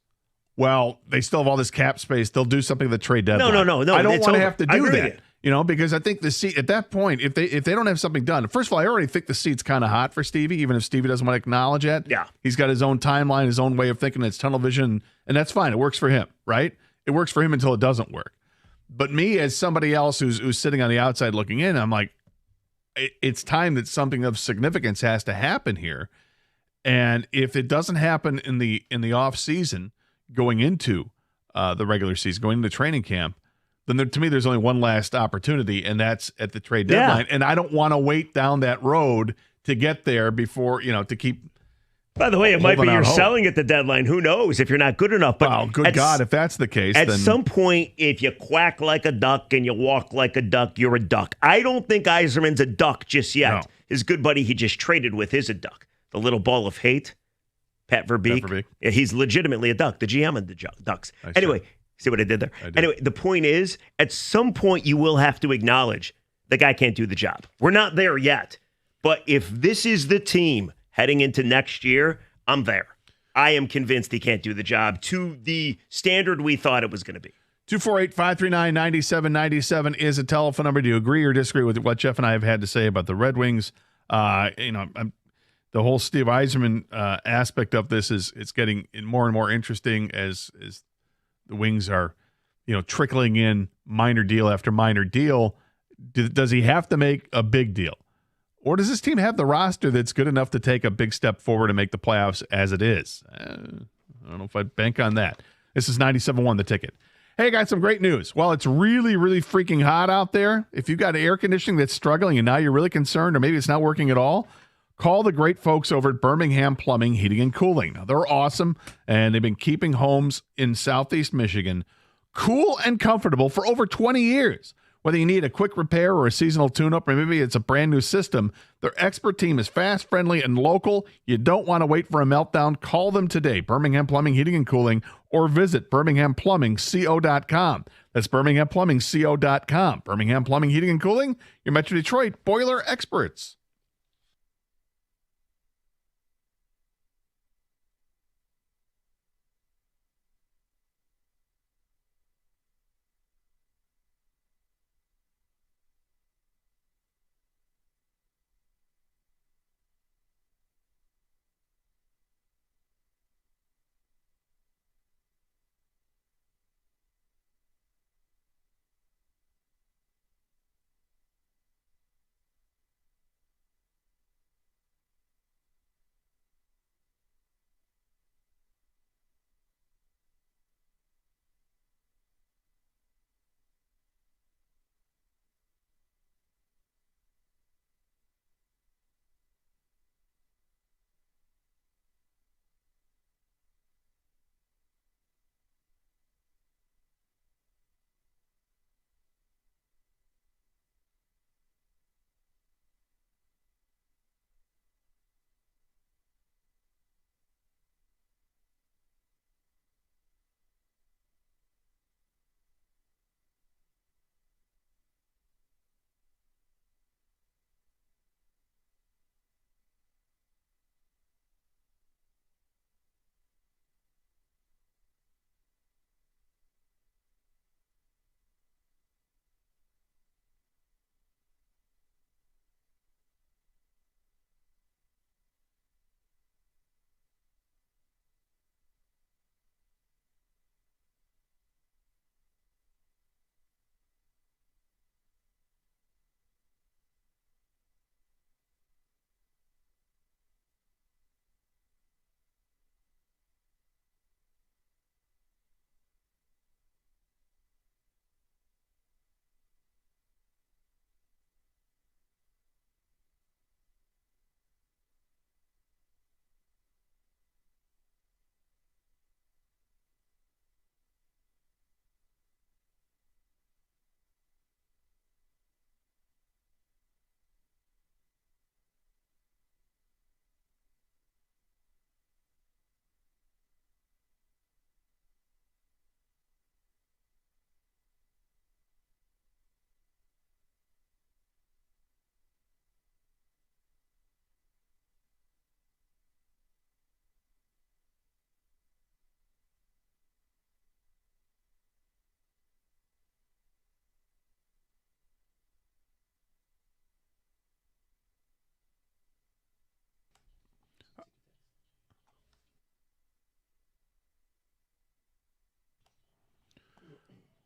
well, they still have all this cap space. They'll do something at the trade deadline. No. I don't want to have to do that. Because I think the seat at that point, if they don't have something done, first of all, I already think the seat's kind of hot for Stevie, even if Stevie doesn't want to acknowledge it. Yeah. He's got his own timeline, his own way of thinking. It's tunnel vision, and that's fine. It works for him, right? It works for him until it doesn't work. But me, as somebody else who's sitting on the outside looking in, I'm like, it's time that something of significance has to happen here. And if it doesn't happen in the off season, going into the regular season, going into training camp, then to me, there's only one last opportunity, and that's at the trade deadline. And I don't want to wait down that road to get there before, to keep. By the way, it might be you're selling at the deadline. Who knows if you're not good enough? But wow, good God, if that's the case, at then some point, if you quack like a duck and you walk like a duck, you're a duck. I don't think Yzerman's a duck just yet. No. His good buddy he just traded with is a duck. The little ball of hate, Pat Verbeek. Yeah, he's legitimately a duck, the GM of the Ducks. Anyway, see what I did there? Anyway, the point is, at some point, you will have to acknowledge the guy can't do the job. We're not there yet. But if this is the team heading into next year, I'm there. I am convinced he can't do the job to the standard we thought it was going to be. 248-539-9797 is a telephone number. Do you agree or disagree with what Jeff and I have had to say about the Red Wings? The whole Steve Yzerman aspect of this is getting more and more interesting as the Wings are, trickling in minor deal after minor deal. Does he have to make a big deal? Or does this team have the roster that's good enough to take a big step forward and make the playoffs as it is? I don't know if I'd bank on that. This is 97.1 The Ticket. Hey, got some great news. While it's really, really freaking hot out there, if you've got air conditioning that's struggling and now you're really concerned, or maybe it's not working at all, call the great folks over at Birmingham Plumbing, Heating, and Cooling. Now, they're awesome, and they've been keeping homes in Southeast Michigan cool and comfortable for over 20 years. Whether you need a quick repair or a seasonal tune-up, or maybe it's a brand new system, their expert team is fast, friendly, and local. You don't want to wait for a meltdown. Call them today, Birmingham Plumbing, Heating, and Cooling, or visit BirminghamPlumbingCO.com. That's BirminghamPlumbingCO.com. Birmingham Plumbing, Heating, and Cooling, your Metro Detroit boiler experts.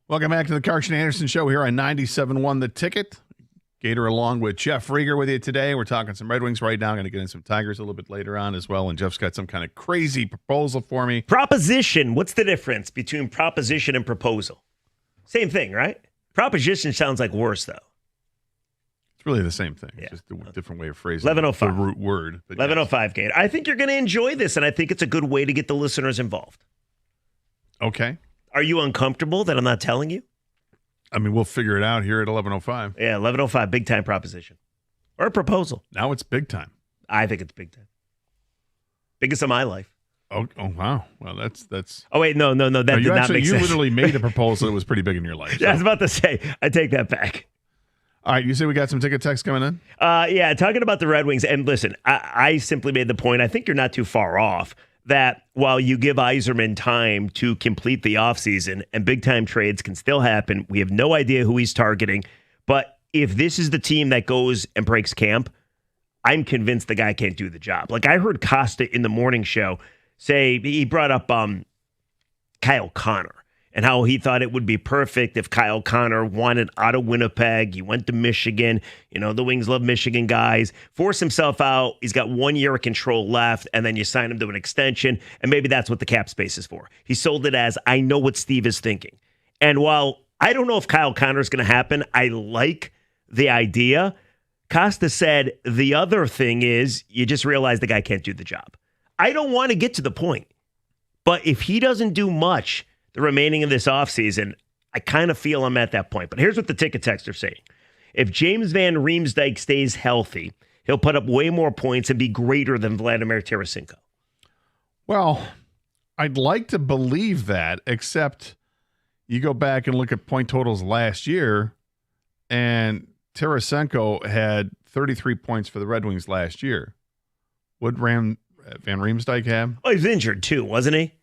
Welcome back to the Karsch and Anderson Show here on 97.1 The Ticket. Gator along with Jeff Rieger with you today. We're talking some Red Wings right now. I'm going to get in some Tigers a little bit later on as well. And Jeff's got some kind of crazy proposal for me. Proposition. What's the difference between proposition and proposal? Same thing, right? Proposition sounds like worse, though. It's really the same thing. It's just a different way of phrasing 11:05. the root word. 11:05, Gator. I think you're going to enjoy this, and I think it's a good way to get the listeners involved. Okay. Are you uncomfortable that I'm not telling you? I mean, we'll figure it out here at 11:05. Yeah, 11:05, big time proposition. Or a proposal. Now it's big time. I think it's big time. Biggest of my life. Oh wow. Well, that's. Oh, wait, no. That did not make you sense. literally made a proposal that was pretty big in your life. Yeah, I was about to say, I take that back. All right, you say we got some ticket text coming in? Yeah, talking about the Red Wings. And listen, I simply made the point, I think you're not too far off, that while you give Yzerman time to complete the offseason and big-time trades can still happen, we have no idea who he's targeting. But if this is the team that goes and breaks camp, I'm convinced the guy can't do the job. Like I heard Costa in the morning show say, he brought up Kyle Connor and how he thought it would be perfect if Kyle Connor wanted out of Winnipeg. He went to Michigan. You know, the Wings love Michigan guys. Force himself out. He's got 1 year of control left, and then you sign him to an extension, and maybe that's what the cap space is for. He sold it as, I know what Steve is thinking. And while I don't know if Kyle Connor is going to happen, I like the idea. Costa said the other thing is you just realize the guy can't do the job. I don't want to get to the point, but if he doesn't do much the remaining of this offseason, I kind of feel I'm at that point. But here's what the ticket texts are saying. If James Van Riemsdyk stays healthy, he'll put up way more points and be greater than Vladimir Tarasenko. Well, I'd like to believe that, except you go back and look at point totals last year, and Tarasenko had 33 points for the Red Wings last year. Would Van Riemsdyk have? Oh, he was injured too, wasn't he?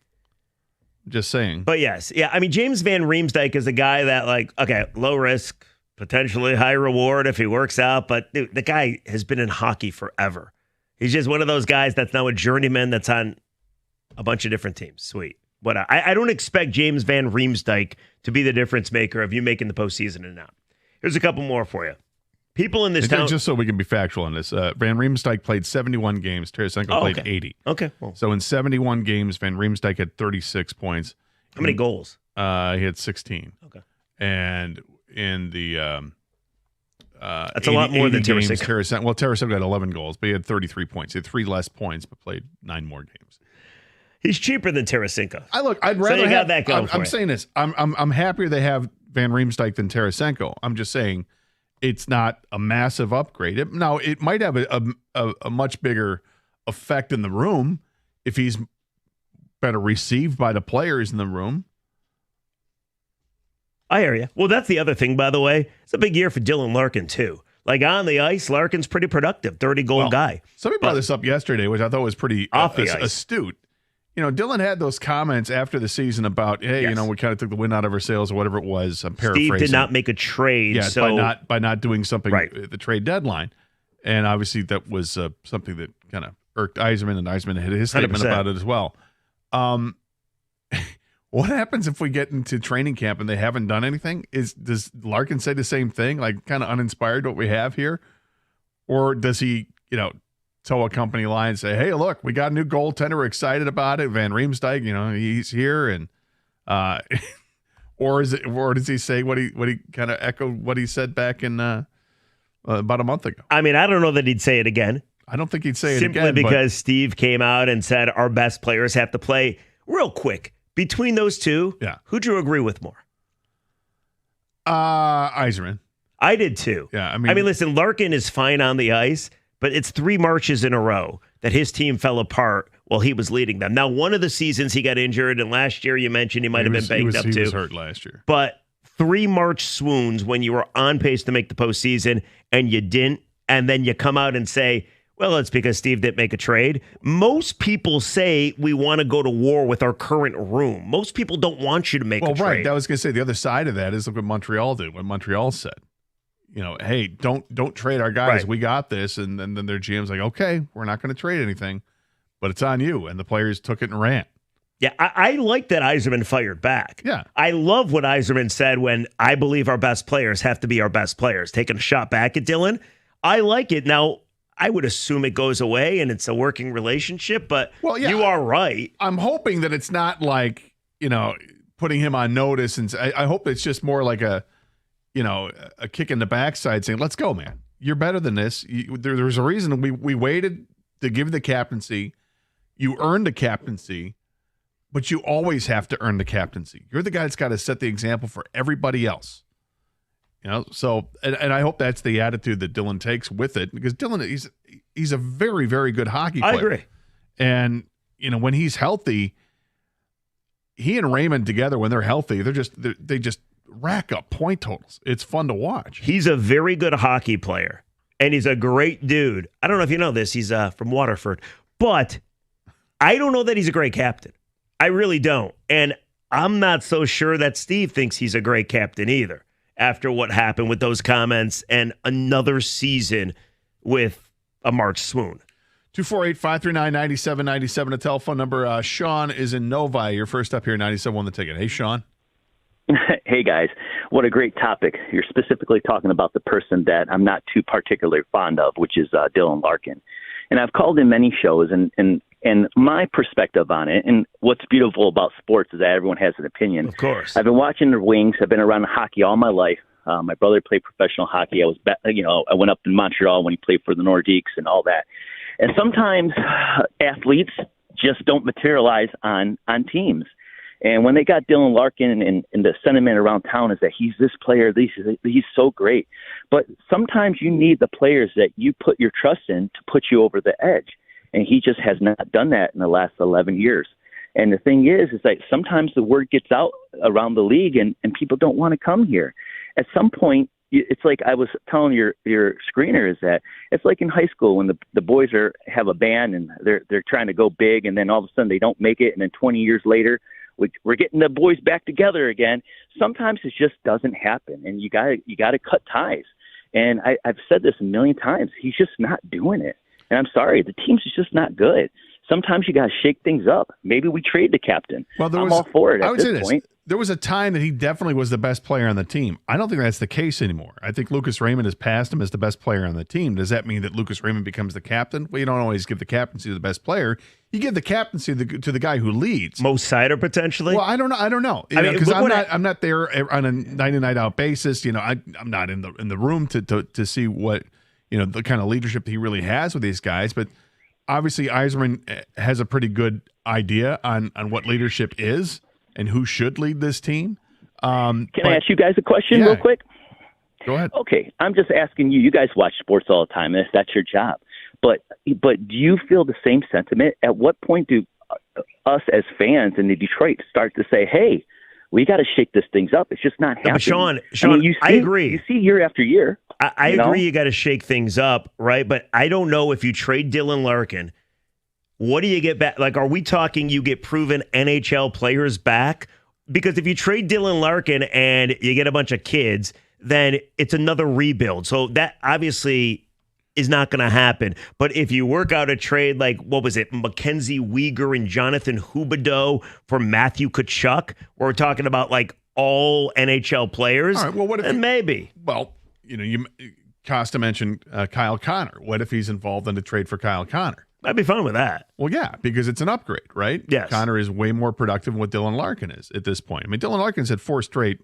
Just saying. But yes. Yeah, I mean, James Van Riemsdyk is a guy that, like, okay, low risk, potentially high reward if he works out. But dude, the guy has been in hockey forever. He's just one of those guys that's now a journeyman that's on a bunch of different teams. Sweet. But I don't expect James Van Riemsdyk to be the difference maker of you making the postseason and not. Here's a couple more for you. People in this town. Just so we can be factual on this, Van Riemsdyk played 71 games. Tarasenko played 80. Okay. Well. So in 71 games, Van Riemsdyk had 36 points. How many goals? He had 16. Okay. And in the that's a lot more than Tarasenko. Well, Tarasenko had 11 goals, but he had 33 points. He had 3 less points, but played 9 more games. He's cheaper than Tarasenko. I'd rather you have got that going. I'm saying this. I'm happier they have Van Riemsdyk than Tarasenko. I'm just saying it's not a massive upgrade. It might have a much bigger effect in the room if he's better received by the players in the room. I hear you. Well, that's the other thing, by the way. It's a big year for Dylan Larkin, too. Like, on the ice, Larkin's pretty productive, 30-goal guy. Somebody brought this up yesterday, which I thought was pretty ice. Astute. You know, Dylan had those comments after the season about, hey, Yes. you know, we kind of took the wind out of our sails or whatever it was. I'm paraphrasing. Steve did not make a trade. Yeah, so by not doing something Right. at the trade deadline. And obviously that was something that kind of irked Yzerman, and Yzerman had his statement 100%. about it as well. What happens if we get into training camp and they haven't done anything? Does Larkin say the same thing, like kind of uninspired what we have here? Or does he, you know, toe a company line and say, hey, look, we got a new goaltender. We're excited about it. Van Riemsdyk, you know, he's here. And or does he say what he kind of echoed what he said back in about a month ago? I mean, I don't know that he'd say it again. I don't think he'd say it Simply again. because Steve came out and said our best players have to play. Real quick, between those two, who'd you agree with more? Yzerman. I did too. Yeah, I mean, listen, Larkin is fine on the ice, but it's 3 marches in a row that his team fell apart while he was leading them. Now, one of the seasons he got injured, and last year you mentioned he might have been banged up too. He was hurt last year. But 3 March swoons when you were on pace to make the postseason and you didn't, and then you come out and say, well, it's because Steve didn't make a trade. Most people say we want to go to war with our current room. Most people don't want you to make a trade. Well, right. I was going to say the other side of that is look what Montreal did. What Montreal said, you know, hey, don't trade our guys. Right. We got this. And then their GM's like, okay, we're not going to trade anything, but it's on you. And the players took it and ran. Yeah, I like that Yzerman fired back. Yeah. I love what Yzerman said when I believe our best players have to be our best players, taking a shot back at Dylan. I like it. Now, I would assume it goes away and it's a working relationship, but you are right. I'm hoping that it's not like, putting him on notice. And I hope it's just more like a kick in the backside saying, let's go, man. You're better than this. There's a reason we waited to give the captaincy. You earned the captaincy, but you always have to earn the captaincy. You're the guy that's got to set the example for everybody else. So and I hope that's the attitude that Dylan takes with it, because Dylan, he's a very, very good hockey player. I agree. And, when he's healthy, he and Raymond together, when they're healthy, they just rack up point totals. It's fun to watch. He's a very good hockey player, and he's a great dude. I don't know if you know this. He's from Waterford, but I don't know that he's a great captain. I really don't. And I'm not so sure that Steve thinks he's a great captain either after what happened with those comments and another season with a March swoon. 248-539-9797, a telephone number. Sean is in Novi. You're first up here, 97 on the ticket. Hey, Sean. Hey, guys. What a great topic. You're specifically talking about the person that I'm not too particularly fond of, which is Dylan Larkin. And I've called in many shows, and my perspective on it, and what's beautiful about sports is that everyone has an opinion. Of course. I've been watching the Wings. I've been around hockey all my life. My brother played professional hockey. I went up in Montreal when he played for the Nordiques and all that. And sometimes athletes just don't materialize on teams. And when they got Dylan Larkin, and the sentiment around town is that he's this player, he's so great. But sometimes you need the players that you put your trust in to put you over the edge. And he just has not done that in the last 11 years. And the thing is like sometimes the word gets out around the league and people don't want to come here. At some point, it's like I was telling your screener, is that it's like in high school when the boys have a band and they're trying to go big, and then all of a sudden they don't make it, and then 20 years later we're getting the boys back together again. Sometimes it just doesn't happen, and you got to cut ties. And I've said this a million times. He's just not doing it, and I'm sorry, the team's just not good. Sometimes you got to shake things up. Maybe we trade the captain. Well, I'm all for it at this point. There was a time that he definitely was the best player on the team. I don't think that's the case anymore. I think Lucas Raymond has passed him as the best player on the team. Does that mean that Lucas Raymond becomes the captain? Well, you don't always give the captaincy to the best player. You give the captaincy to the guy who leads. Mo Sider, potentially? Well, I don't know. Because I'm not there on a night-in, night-out basis. I'm not in the room to see what the kind of leadership that he really has with these guys. But obviously, Yzerman has a pretty good idea on what leadership is and who should lead this team. Can I ask you guys a question real quick? Go ahead. Okay, I'm just asking you. You guys watch sports all the time, and that's your job. But do you feel the same sentiment? At what point do us as fans in the Detroit start to say, hey, we got to shake this things up? It's just not happening. But Sean, I agree. You see year after year. I agree you got to shake things up, right? But I don't know if you trade Dylan Larkin, what do you get back? Like, are we talking you get proven NHL players back? Because if you trade Dylan Larkin and you get a bunch of kids, then it's another rebuild. So that obviously is not going to happen. But if you work out a trade like, what was it, Mackenzie Weegar and Jonathan Huberdeau for Matthew Tkachuk, we're talking about like all NHL players. All right, well, what if maybe? Well, Costa mentioned Kyle Connor. What if he's involved in a trade for Kyle Connor? I'd be fine with that. Well, yeah, because it's an upgrade, right? Yes. Connor is way more productive than what Dylan Larkin is at this point. I mean, Dylan Larkin's had 4 straight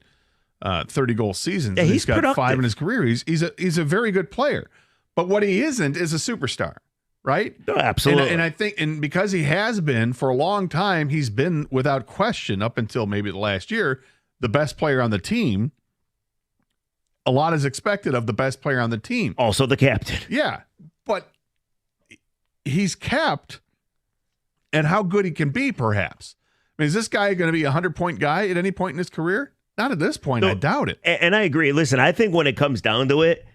30-goal seasons. Yeah, he's got productive. 5 in his career. He's a very good player. But what he isn't is a superstar, right? No, absolutely. And I think, and because he has been for a long time, he's been without question up until maybe the last year, the best player on the team. A lot is expected of the best player on the team. Also the captain. Yeah, but he's capped at how good he can be, perhaps. I mean, is this guy going to be a 100-point guy at any point in his career? Not at this point. No, I doubt it. And I agree. Listen, I think when it comes down to it,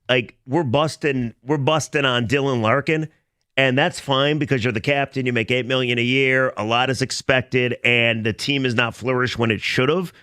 like we're busting on Dylan Larkin, and that's fine because you're the captain. You make $8 million a year. A lot is expected, and the team has not flourished when it should have.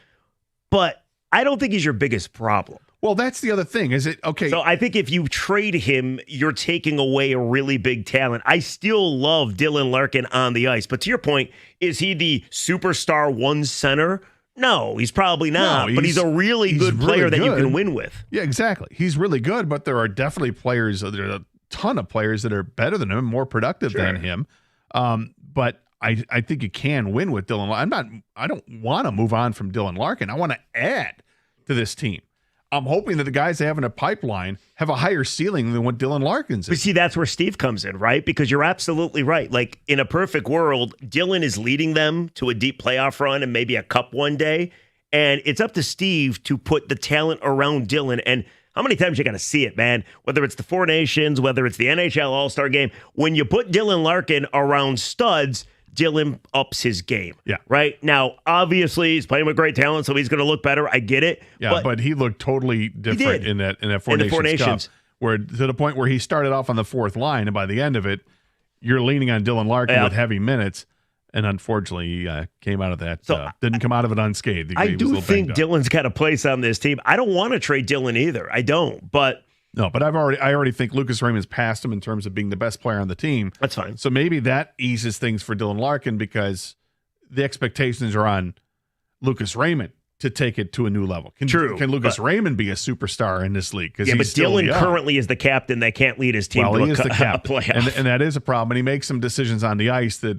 But I don't think he's your biggest problem. Well, that's the other thing. Is it okay? So I think if you trade him, you're taking away a really big talent. I still love Dylan Larkin on the ice. But to your point, is he the superstar one center? No, he's probably not. No, but he's a really good player that you can win with. Yeah, exactly. He's really good, but there are definitely players, there are a ton of players that are better than him, more productive than him. But I think you can win with Dylan Larkin. I don't want to move on from Dylan Larkin. I want to add to this team. I'm hoping that the guys they have in a pipeline have a higher ceiling than what Dylan Larkin's is. But see, that's where Steve comes in, right? Because you're absolutely right. Like, in a perfect world, Dylan is leading them to a deep playoff run and maybe a cup one day. And it's up to Steve to put the talent around Dylan. And how many times you got to see it, man? Whether it's the Four Nations, whether it's the NHL All-Star Game, when you put Dylan Larkin around studs, Dylan ups his game. Yeah. Right? Now, obviously, he's playing with great talent, so he's going to look better. I get it. Yeah, but he looked totally different in that Four Nations Cup, where to the point where he started off on the fourth line, and by the end of it, you're leaning on Dylan Larkin with heavy minutes. And unfortunately, he came out of that. Didn't come out of it unscathed. I do think Dylan's got a place on this team. I don't want to trade Dylan either. I don't. But no, but I already think Lucas Raymond's passed him in terms of being the best player on the team. That's fine. So maybe that eases things for Dylan Larkin because the expectations are on Lucas Raymond to take it to a new level. Can Lucas Raymond be a superstar in this league? Yeah, but Dylan currently is the captain that can't lead his team to he is the captain, playoff. And that is a problem. And he makes some decisions on the ice that,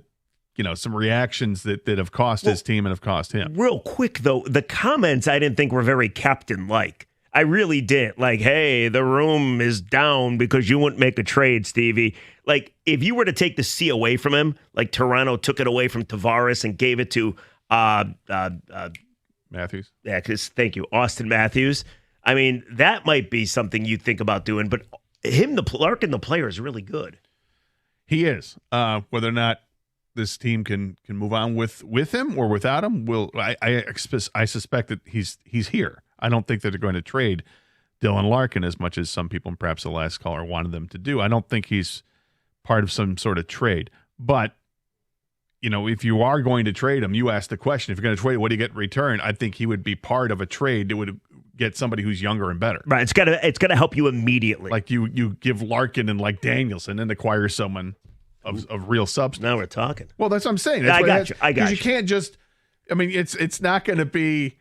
some reactions that have cost his team and have cost him. Real quick, though, the comments I didn't think were very captain-like. I really didn't. Like, hey, the room is down because you wouldn't make a trade, Stevie. Like, if you were to take the C away from him, like Toronto took it away from Tavares and gave it to Matthews. Yeah, thank you, Austin Matthews. I mean, that might be something you'd think about doing. But Larkin, the player, is really good. He is. Whether or not this team can move on with him or without him, I suspect that he's here. I don't think that they're going to trade Dylan Larkin as much as some people, and perhaps the last caller, wanted them to do. I don't think he's part of some sort of trade. But, if you are going to trade him, you ask the question, if you're going to trade, what do you get in return? I think he would be part of a trade that would get somebody who's younger and better. Right. It's gotta help you immediately. Like you give Larkin and like Danielson and acquire someone of real substance. Now we're talking. Well, that's what I'm saying. I got you. You can't just. I mean, it's not going to be.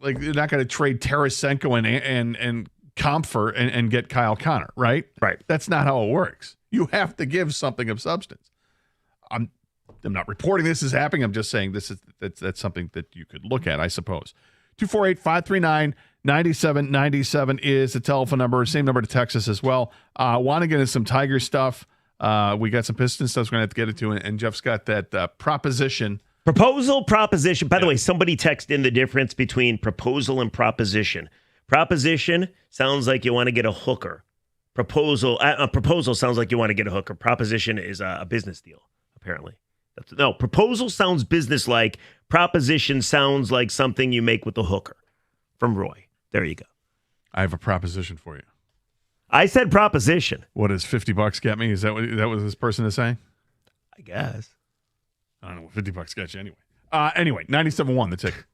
Like you're not going to trade Tarasenko and Comfer and get Kyle Connor, right? Right. That's not how it works. You have to give something of substance. I'm not reporting this is happening. I'm just saying that's something that you could look at, I suppose. 248-539-9797 is the telephone number. Same number to Texas as well. Want to get into some Tiger stuff. We got some Pistons stuff we're going to have to get into, and Jeff's got that proposition. Proposition. By the way, somebody text in the difference between proposal and proposition. Proposition sounds like you want to get a hooker. Proposal sounds like you want to get a hooker. Proposition is a business deal, apparently. Proposal sounds business-like. Proposition sounds like something you make with a hooker. From Roy. There you go. I have a proposition for you. I said proposition. What does $50 get me? Is that what this person is saying? I guess. I don't know what $50 gets you anyway. Anyway, 97.1, the ticket.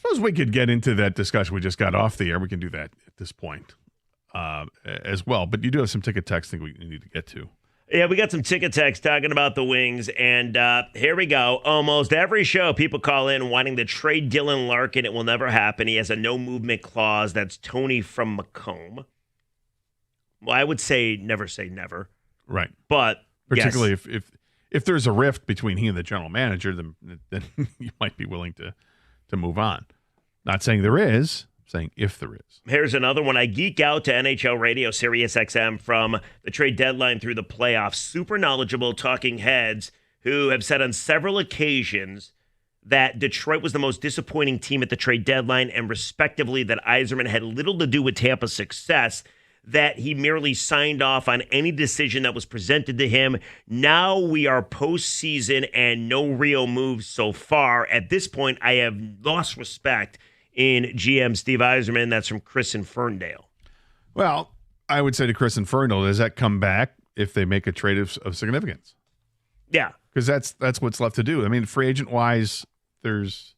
suppose we could get into that discussion we just got off the air. We can do that at this point as well. But you do have some ticket texting we need to get to. Yeah, we got some ticket text talking about the Wings, and here we go. Almost every show, people call in wanting to trade Dylan Larkin. It will never happen. He has a no-movement clause. That's Tony from Macomb. Well, I would say never. Right. But, particularly yes. if there's a rift between he and the general manager, then you might be willing to move on. Not saying there is. Saying if there is. Here's another one. I geek out to NHL radio, Sirius XM, from the trade deadline through the playoffs. Super knowledgeable talking heads who have said on several occasions that Detroit was the most disappointing team at the trade deadline, and respectively that Yzerman had little to do with Tampa's success, that he merely signed off on any decision that was presented to him. Now we are postseason and no real moves so far. At this point, I have lost respect in GM Steve Yzerman. That's from Chris in Ferndale. Well, I would say to Chris in Ferndale, does that come back if they make a trade of significance? Yeah. Because that's what's left to do. I mean, free agent-wise, there's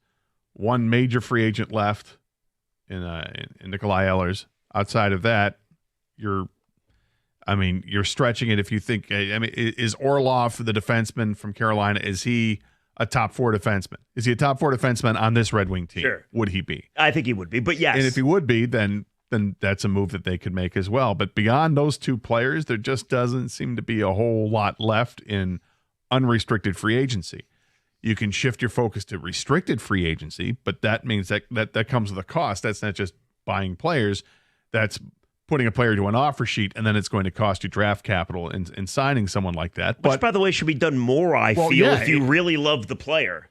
one major free agent left in Nikolai Ehlers. Outside of that, you're stretching it if you think, I mean, is Orlov, the defenseman from Carolina, is he a top 4 defenseman? Is he a top 4 defenseman on this Red Wing team? Sure. Would he be? I think he would be, but yes. And if he would be, then that's a move that they could make as well. But beyond those two players, there just doesn't seem to be a whole lot left in unrestricted free agency. You can shift your focus to restricted free agency, but that means that comes with a cost. That's not just buying players. That's putting a player to an offer sheet, and then it's going to cost you draft capital in signing someone like that. Which, by the way, should be done more, I feel, if you really love the player.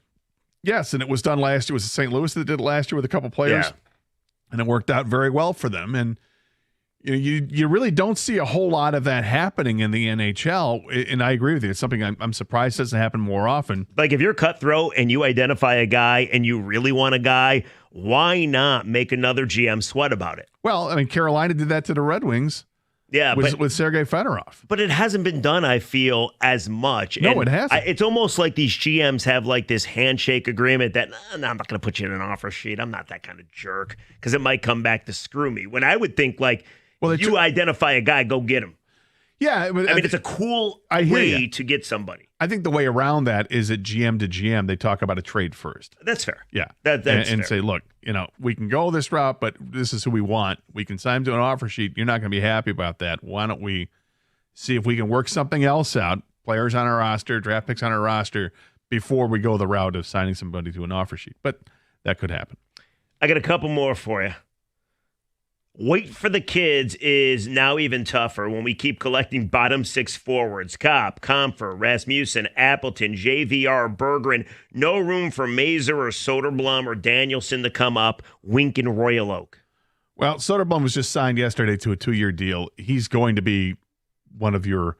Yes, and it was done last year. It was St. Louis that did it last year with a couple players, and it worked out very well for them. And you really don't see a whole lot of that happening in the NHL, and I agree with you. It's something I'm surprised doesn't happen more often. Like, if you're cutthroat and you identify a guy and you really want a guy, why not make another GM sweat about it? Well, I mean, Carolina did that to the Red Wings. Yeah, with Sergei Fedorov. But it hasn't been done, I feel, as much. No, it hasn't. It's almost like these GMs have like this handshake agreement that, no, I'm not going to put you in an offer sheet. I'm not that kind of jerk, because it might come back to screw me. When I would think, like, you identify a guy, go get him. Yeah. I mean, it's a cool way to get somebody. I think the way around that is that GM to GM, they talk about a trade first. That's fair. Yeah. That's and fair. Say, look, we can go this route, but this is who we want. We can sign him to an offer sheet. You're not going to be happy about that. Why don't we see if we can work something else out, players on our roster, draft picks on our roster, before we go the route of signing somebody to an offer sheet. But that could happen. I got a couple more for you. Wait for the kids is now even tougher when we keep collecting bottom 6 forwards. Kopp, Comfer, Rasmussen, Appleton, JVR, Berggren. No room for Mazur or Soderblom or Danielson to come up. Wink and Royal Oak. Well, Soderblom was just signed yesterday to a 2-year deal. He's going to be one of your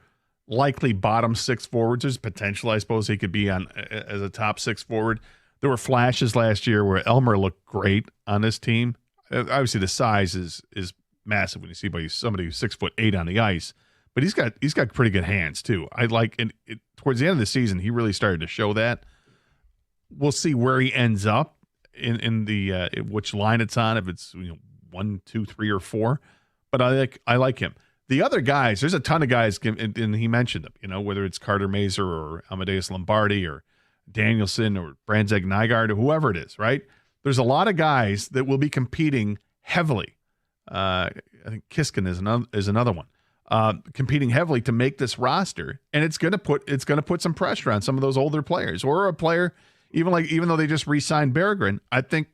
likely bottom 6 forwards. There's potential, I suppose, he could be on as a top 6 forward. There were flashes last year where Elmer looked great on this team. Obviously, the size is massive when you see somebody who's 6'8" on the ice, but he's got pretty good hands too. I like, and towards the end of the season, he really started to show that. We'll see where he ends up in the which line it's on, if it's 1, 2, 3, or 4. But I like him. The other guys, there's a ton of guys, and he mentioned them. Whether it's Carter Mazur or Amadeus Lombardi or Danielson or Brandzeg Nygaard or whoever it is, right? There's a lot of guys that will be competing heavily. I think Kiskin is another one, competing heavily to make this roster, and it's going to put some pressure on some of those older players, or a player even though they just re-signed Berggren. I think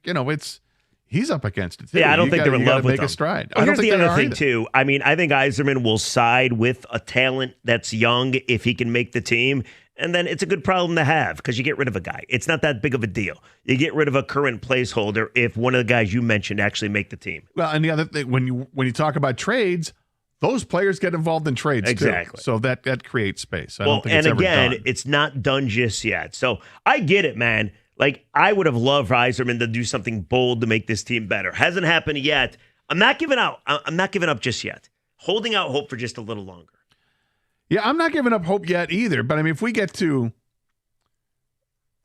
he's up against it too. Yeah, I don't think they're in love with him. him. A stride. Well, I don't here's think the other thing either. too. I mean, I think Yzerman will side with a talent that's young if he can make the team. And then it's a good problem to have, because you get rid of a guy. It's not that big of a deal. You get rid of a current placeholder if one of the guys you mentioned actually make the team. Well, and the other thing, when you talk about trades, those players get involved in trades Exactly. too. So that creates space. I don't think it's and ever again, done. it's not done just yet. So I get it, man. Like, I would have loved Yzerman to do something bold to make this team better. Hasn't happened yet. I'm not giving out. I'm not giving up just yet. Holding out hope for just a little longer. Yeah, I'm not giving up hope yet either. But I mean, if we get to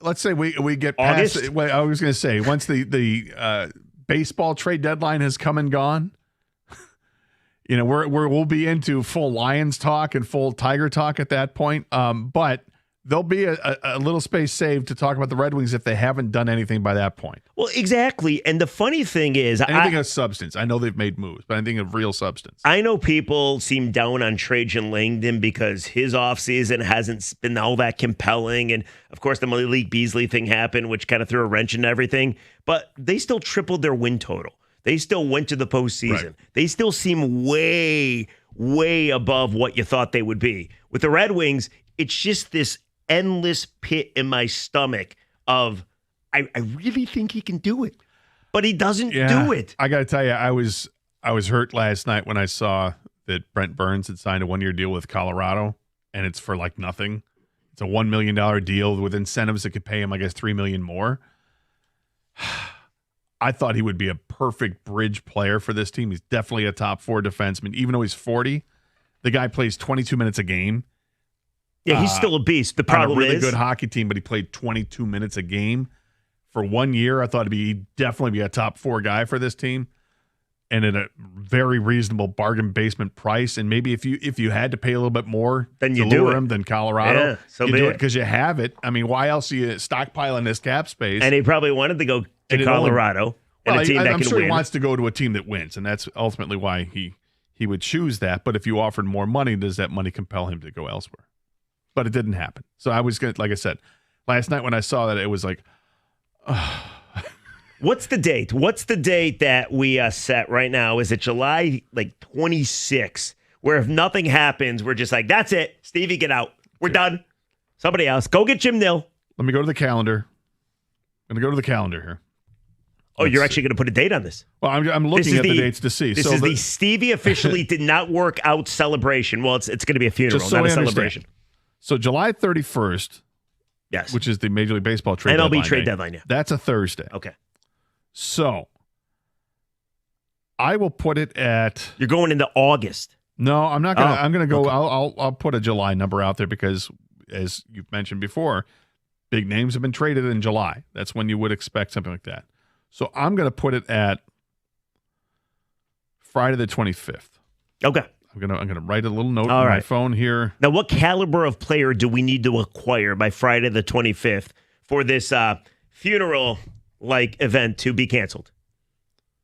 let's say we get August? past. Well, I was going to say once the baseball trade deadline has come and gone, we'll be into full Lions talk and full Tiger talk at that point. But there'll be a little space saved to talk about the Red Wings if they haven't done anything by that point. Well, exactly. And the funny thing is, anything of substance. I know they've made moves, but anything of real substance. I know people seem down on Trajan Langdon because his offseason hasn't been all that compelling. And of course, the Malik Beasley thing happened, which kind of threw a wrench into everything. But they still tripled their win total. They still went to the postseason. Right. They still seem way, way above what you thought they would be. With the Red Wings, it's just this endless pit in my stomach of I really think he can do it, but he doesn't do it. I got to tell you, I was hurt last night when I saw that Brent Burns had signed a 1-year deal with Colorado, and it's for like nothing. It's a $1 million deal with incentives that could pay him, I guess, $3 million more. I thought he would be a perfect bridge player for this team. He's definitely a top 4 defenseman, even though he's 40. The guy plays 22 minutes a game. Yeah, he's still a beast. The problem on a really is good hockey team, but he played 22 minutes a game for 1 year. I thought he'd definitely be a top 4 guy for this team, and at a very reasonable bargain basement price. And maybe if you had to pay a little bit more then to lure him than Colorado, yeah, so you be do it it because you have it. I mean, why else are you stockpiling this cap space? And he probably wanted to go to Colorado and a team that I'm can sure win. He wants to go to a team that wins, and that's ultimately why he would choose that. But if you offered more money, does that money compel him to go elsewhere? But it didn't happen. So I was going to, like I said, last night when I saw that, it was like, What's the date? What's the date that we set right now? Is it July 26? Where if nothing happens, we're just like, that's it. Stevie, get out. We're done. Somebody else. Go get Jim Nill. Let me go to the calendar. I'm going to go to the calendar here. Oh, you're actually going to put a date on this? Well, I'm looking at the dates to see. This is the Stevie officially did not work out celebration. Well, it's going to be a funeral, not a celebration. So July 31st, yes, which is the Major League Baseball trade MLB deadline. trade deadline, yeah. That's a Thursday. Okay. So I will put it at. You're going into August. No, I'm not gonna. I'm gonna go. Okay. I'll put a July number out there because, as you've mentioned before, big names have been traded in July. That's when you would expect something like that. So I'm gonna put it at Friday the 25th. Okay. I'm gonna write a little note on my phone here. Now, what caliber of player do we need to acquire by Friday the 25th for this funeral-like event to be canceled?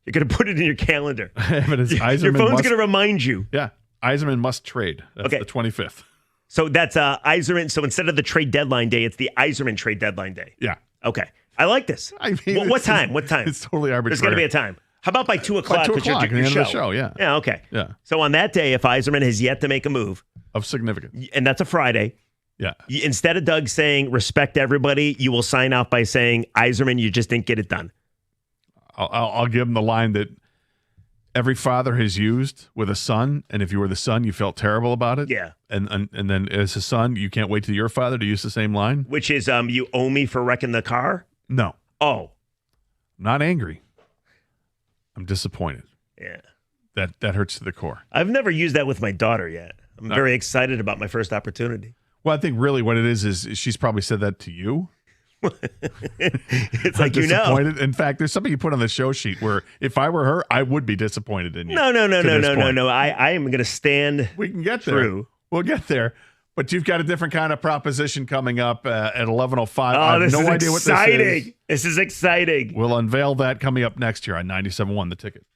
You're going to put it in your calendar. Your phone's going to remind you. Yeah. Yzerman must trade. That's the 25th. So that's Yzerman. So instead of the trade deadline day, it's the Yzerman trade deadline day. Yeah. Okay. I like this. I mean, what time? What time? It's totally arbitrary. There's going to be a time. How about by 2 o'clock? By 2 o'clock, your the end show? of the show, yeah. Yeah, okay. Yeah. So on that day, if Yzerman has yet to make a move of significance, and that's a Friday, yeah. Instead of Doug saying respect everybody, you will sign off by saying Yzerman, you just didn't get it done. I'll give him the line that every father has used with a son, and if you were the son, you felt terrible about it. Yeah. And then as a son, you can't wait till your father to use the same line. Which is, you owe me for wrecking the car? No. Oh. I'm not angry. I'm disappointed. Yeah. That hurts to the core. I've never used that with my daughter yet. I'm very excited about my first opportunity. Well, I think really what it is she's probably said that to you. It's like, disappointed. In fact, there's something you put on the show sheet where if I were her, I would be disappointed in you. No. I am going to stand. We can get through. There. We'll get there. But you've got a different kind of proposition coming up at 11:05. I have no idea what this is. This is exciting. We'll unveil that coming up next year on 97.1 The Ticket.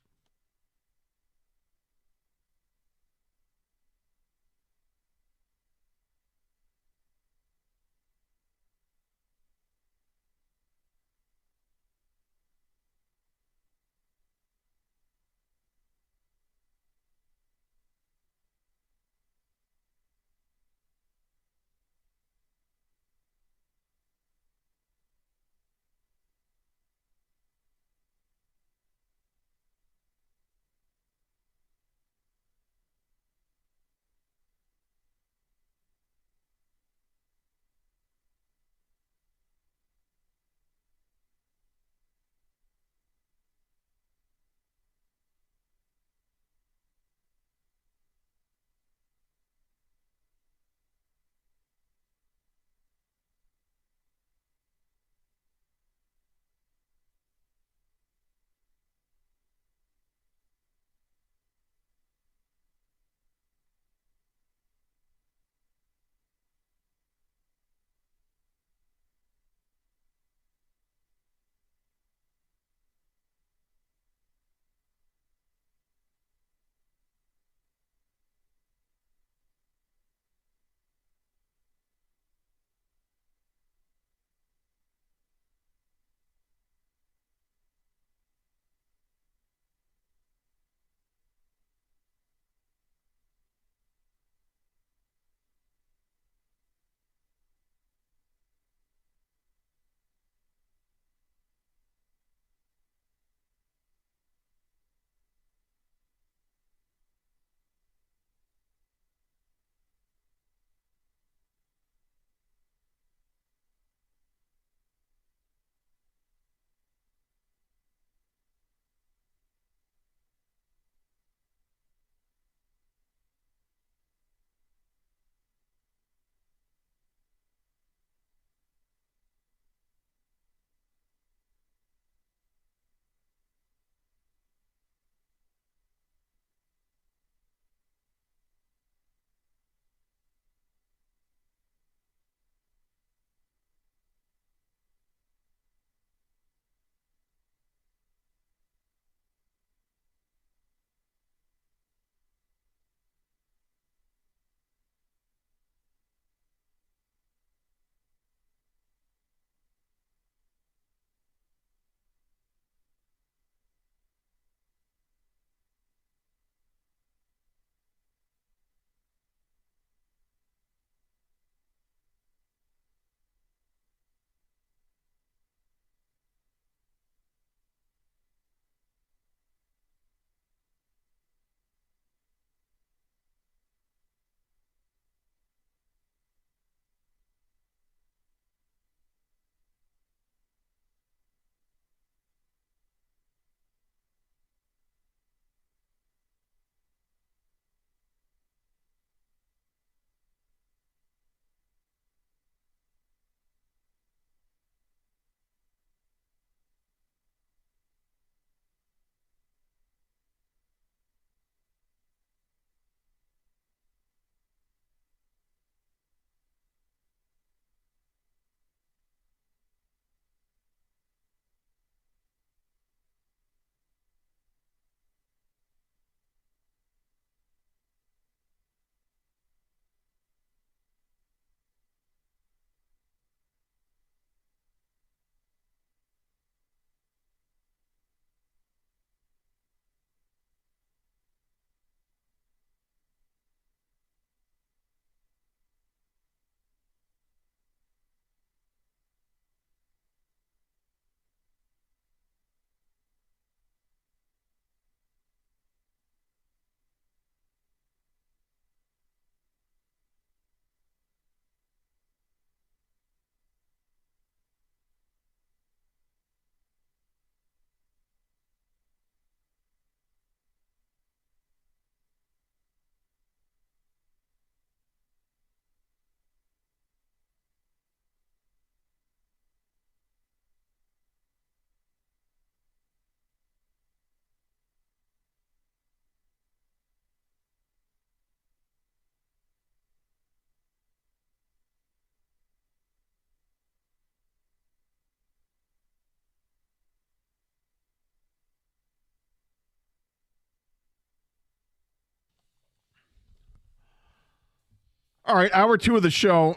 All right, hour 2 of the show.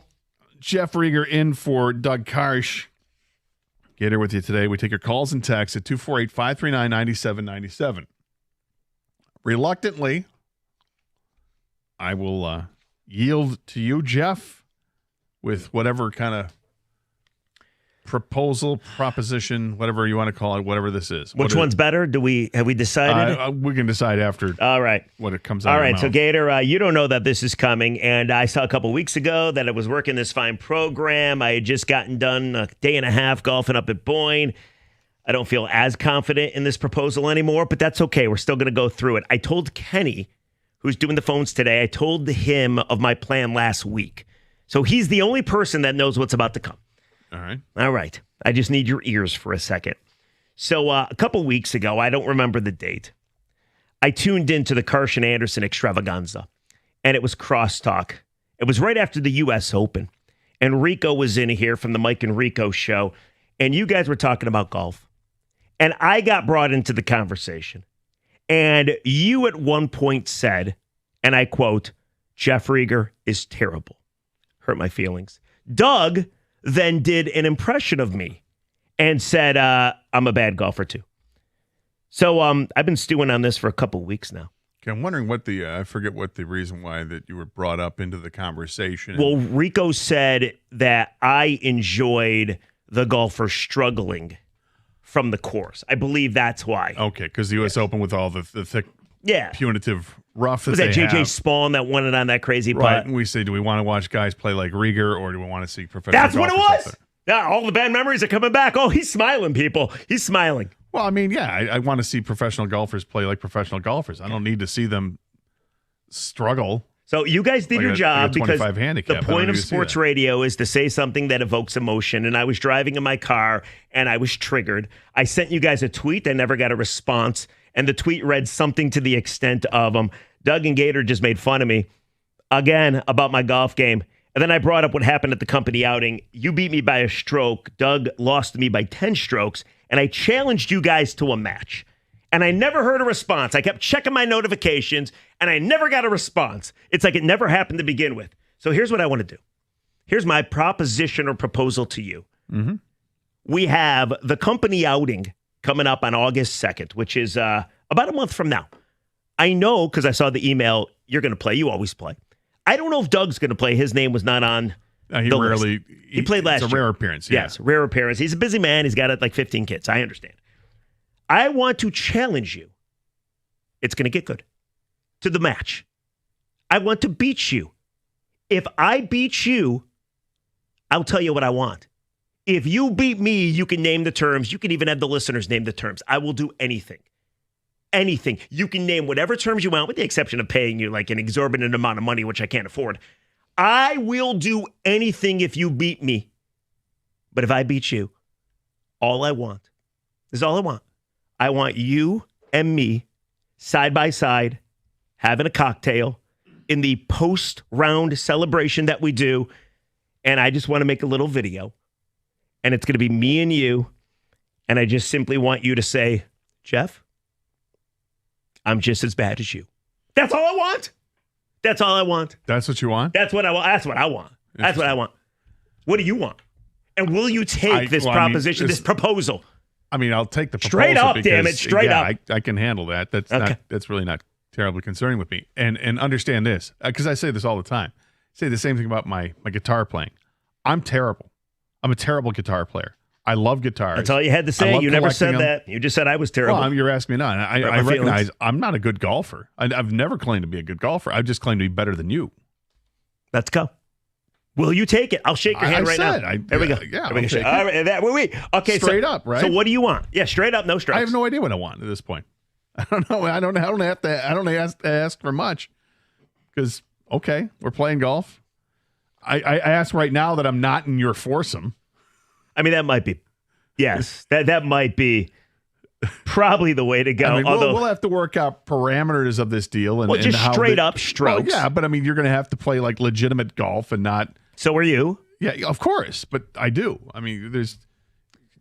Jeff Rieger in for Doug Karsch. Gator with you today. We take your calls and texts at 248-539-9797. Reluctantly, I will yield to you, Jeff, with whatever kind of proposal, proposition, whatever you want to call it, whatever this is. Which one's better? Have we decided? We can decide after. All right. What it comes out. All right. So Gator, you don't know that this is coming, and I saw a couple weeks ago that I was working this fine program. I had just gotten done a day and a half golfing up at Boyne. I don't feel as confident in this proposal anymore, but that's okay. We're still going to go through it. I told Kenny, who's doing the phones today, I told him of my plan last week. So he's the only person that knows what's about to come. All right. All right. I just need your ears for a second. So a couple weeks ago, I don't remember the date, I tuned into the Karsch and Anderson extravaganza, and it was crosstalk. It was right after the U.S. Open, and Rico was in here from the Mike and Rico show, and you guys were talking about golf, and I got brought into the conversation, and you at one point said, and I quote, Jeff Rieger is terrible. Hurt my feelings. Doug then did an impression of me and said, I'm a bad golfer too. So I've been stewing on this for a couple weeks now. Okay, I'm wondering what I forget what the reason why that you were brought up into the conversation. Well, Rico said that I enjoyed the golfer struggling from the course. I believe that's why. Okay, because the U.S. Open with all the thick, punitive rough that was that they J.J. have. Spawn that won it on that crazy putt? Right, and we say, do we want to watch guys play like Rieger, or do we want to see professional That's what it golfers was. out there? Yeah, all the bad memories are coming back. Oh, he's smiling, people. He's smiling. Well, I mean, yeah, I want to see professional golfers play like professional golfers. I don't need to see them struggle. So you guys did your job because handicap. the point of sports radio is to say something that evokes emotion. And I was driving in my car and I was triggered. I sent you guys a tweet. I never got a response. And the tweet read something to the extent of, Doug and Gator just made fun of me again about my golf game. And then I brought up what happened at the company outing. You beat me by a stroke. Doug lost to me by 10 strokes. And I challenged you guys to a match. And I never heard a response. I kept checking my notifications, and I never got a response. It's like it never happened to begin with. So here's what I want to do. Here's my proposition or proposal to you. Mm-hmm. We have the company outing coming up on August 2nd, which is about a month from now. I know because I saw the email, you're going to play. You always play. I don't know if Doug's going to play. His name was not on he the rarely. list. He played last year. It's a rare appearance. Yeah. Yes, rare appearance. He's a busy man. He's got like 15 kids. I understand. I want to challenge you. It's going to get good. To the match. I want to beat you. If I beat you, I'll tell you what I want. If you beat me, you can name the terms. You can even have the listeners name the terms. I will do anything. Anything. You can name whatever terms you want, with the exception of paying you like an exorbitant amount of money, which I can't afford. I will do anything if you beat me. But if I beat you, all I want is all I want. I want you and me side by side having a cocktail in the post-round celebration that we do. And I just want to make a little video. And it's going to be me and you. And I just simply want you to say, Jeff, I'm just as bad as you. That's all I want. That's all I want. That's what you want? That's what I want. That's what I want. That's what I want. What do you want? And will you take this proposition, this proposal? I mean, I'll take the proposal. Straight up, damn it. Straight up. I can handle that. That's not. That's really not terribly concerning with me. And understand this, because I say this all the time. I say the same thing about my guitar playing. I'm terrible. I'm a terrible guitar player. I love guitars. That's all you had to say. You never said that. You just said I was terrible. Well, you're asking me now. I recognize I'm not a good golfer. I've never claimed to be a good golfer. I've just claimed to be better than you. Let's go. Will you take it? I'll shake your hand right now. There we go. Yeah, there we go. All right, okay, straight up, right? So what do you want? Yeah, straight up, no strikes. I have no idea what I want at this point. I don't know. I don't have to ask for much because we're playing golf. I ask right now that I'm not in your foursome. I mean, that might be, yes, that might be probably the way to go. I mean, we'll have to work out parameters of this deal. And, just and straight up strokes. Well, yeah, but I mean, you're going to have to play like legitimate golf and not. So are you? Yeah, of course. But I do. I mean, there's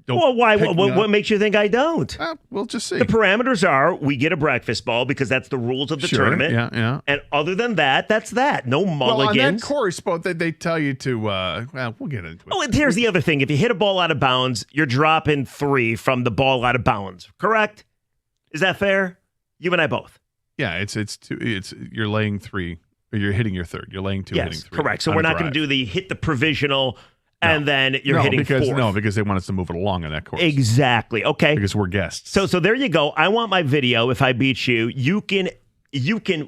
Well, why? pick me What up. makes you think I don't? We'll just see. The parameters are we get a breakfast ball because that's the rules of the Sure, tournament. yeah. And other than that, that's that. No Well, on mulligans. that course, but they tell you to. Well, we'll get into it. Oh, and here's the other thing. If you hit a ball out of bounds, you're dropping 3 from the ball out of bounds. Correct? Is that fair? You and I both. Yeah, it's two. You're laying 3. Or you're hitting your third. You're laying 2, hitting Yes, 3. correct. So on we're a not going drive. to do the hit the provisional and then you're hitting because, 4th. No, because they want us to move it along on that course. Exactly. Okay. Because we're guests. So there you go. I want my video. If I beat you, you can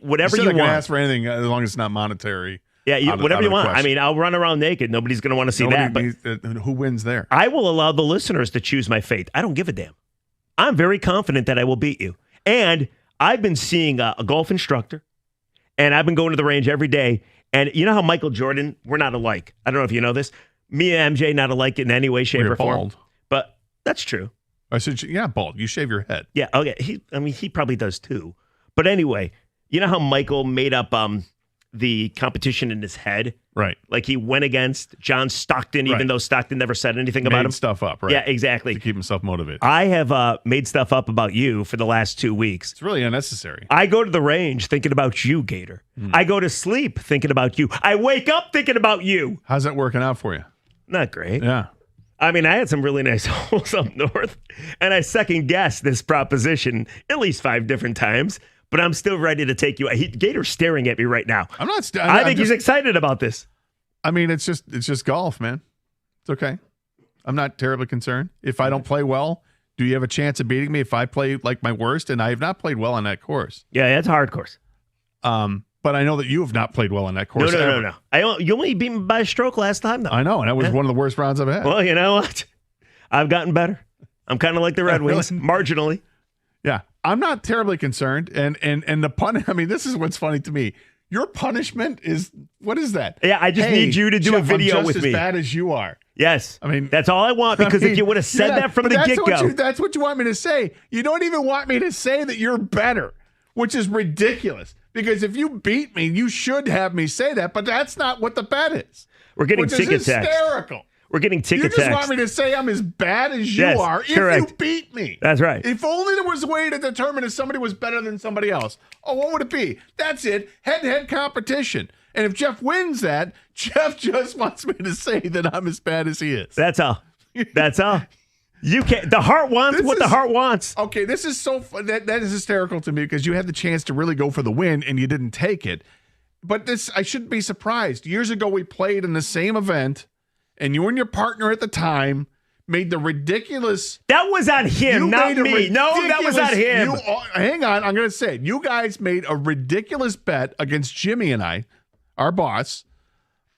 whatever Still you not gonna want. ask for anything as long as it's not monetary. Yeah, whatever you want. I question. mean, I'll run around naked. Nobody's going to want to see that. But who wins there? I will allow the listeners to choose my fate. I don't give a damn. I'm very confident that I will beat you. And I've been seeing a golf instructor, and I've been going to the range every day. And you know how Michael Jordan, we're not alike. I don't know if you know this. Me and MJ not alike in any way, shape, We're or form. bald. But that's true. I said, yeah, bald. You shave your head. Yeah. Okay. He probably does too. But anyway, you know how Michael made up the competition in his head? Right. Like he went against John Stockton, even Right. though Stockton never said anything about Made him. stuff up, right? Yeah, exactly. To keep himself motivated. I have made stuff up about you for the last 2 weeks. It's really unnecessary. I go to the range thinking about you, Gator. I go to sleep thinking about you. I wake up thinking about you. How's that working out for you? Not great. Yeah. I mean, I had some really nice holes up north, and I second guessed this proposition at least 5 different times, but I'm still ready to take you. Gator's staring at me right now. I'm not. I think he's excited about this. I mean, it's just golf, man. It's okay. I'm not terribly concerned. If I don't play well, do you have a chance of beating me if I play like my worst? And I have not played well on that course. Yeah, it's a hard course. But I know that you have not played well on that course. No. You only beat me by a stroke last time, though. I know, and that was one of the worst rounds I've had. Well, you know what? I've gotten better. I'm kind of like the Red Wings, marginally. Yeah, I'm not terribly concerned. And the pun. I mean, this is what's funny to me. Your punishment is what is that? Yeah, I just need you to do a Jeff, video I'm just with me. as bad as you are. Yes. I mean, that's all I want because if you would have said that from the get-go. That's what you want me to say. You don't even want me to say that you're better, which is ridiculous. Because if you beat me, you should have me say that, but that's not what the bet is. We're getting which ticket is text. hysterical. We're getting ticket You just text. want me to say I'm as bad as you Yes, are if correct. you beat me. That's right. If only there was a way to determine if somebody was better than somebody else. Oh, what would it be? That's it. Head-to-head competition. And if Jeff wins that, Jeff just wants me to say that I'm as bad as he is. That's all. That's all. You can't. The heart wants what the heart wants. Okay, this is so that is hysterical to me because you had the chance to really go for the win and you didn't take it. But this, I shouldn't be surprised. Years ago, we played in the same event, and you and your partner at the time made the ridiculous. That was on him, not me. No, that was on him. Hang on, I'm going to say it. You guys made a ridiculous bet against Jimmy and I, our boss,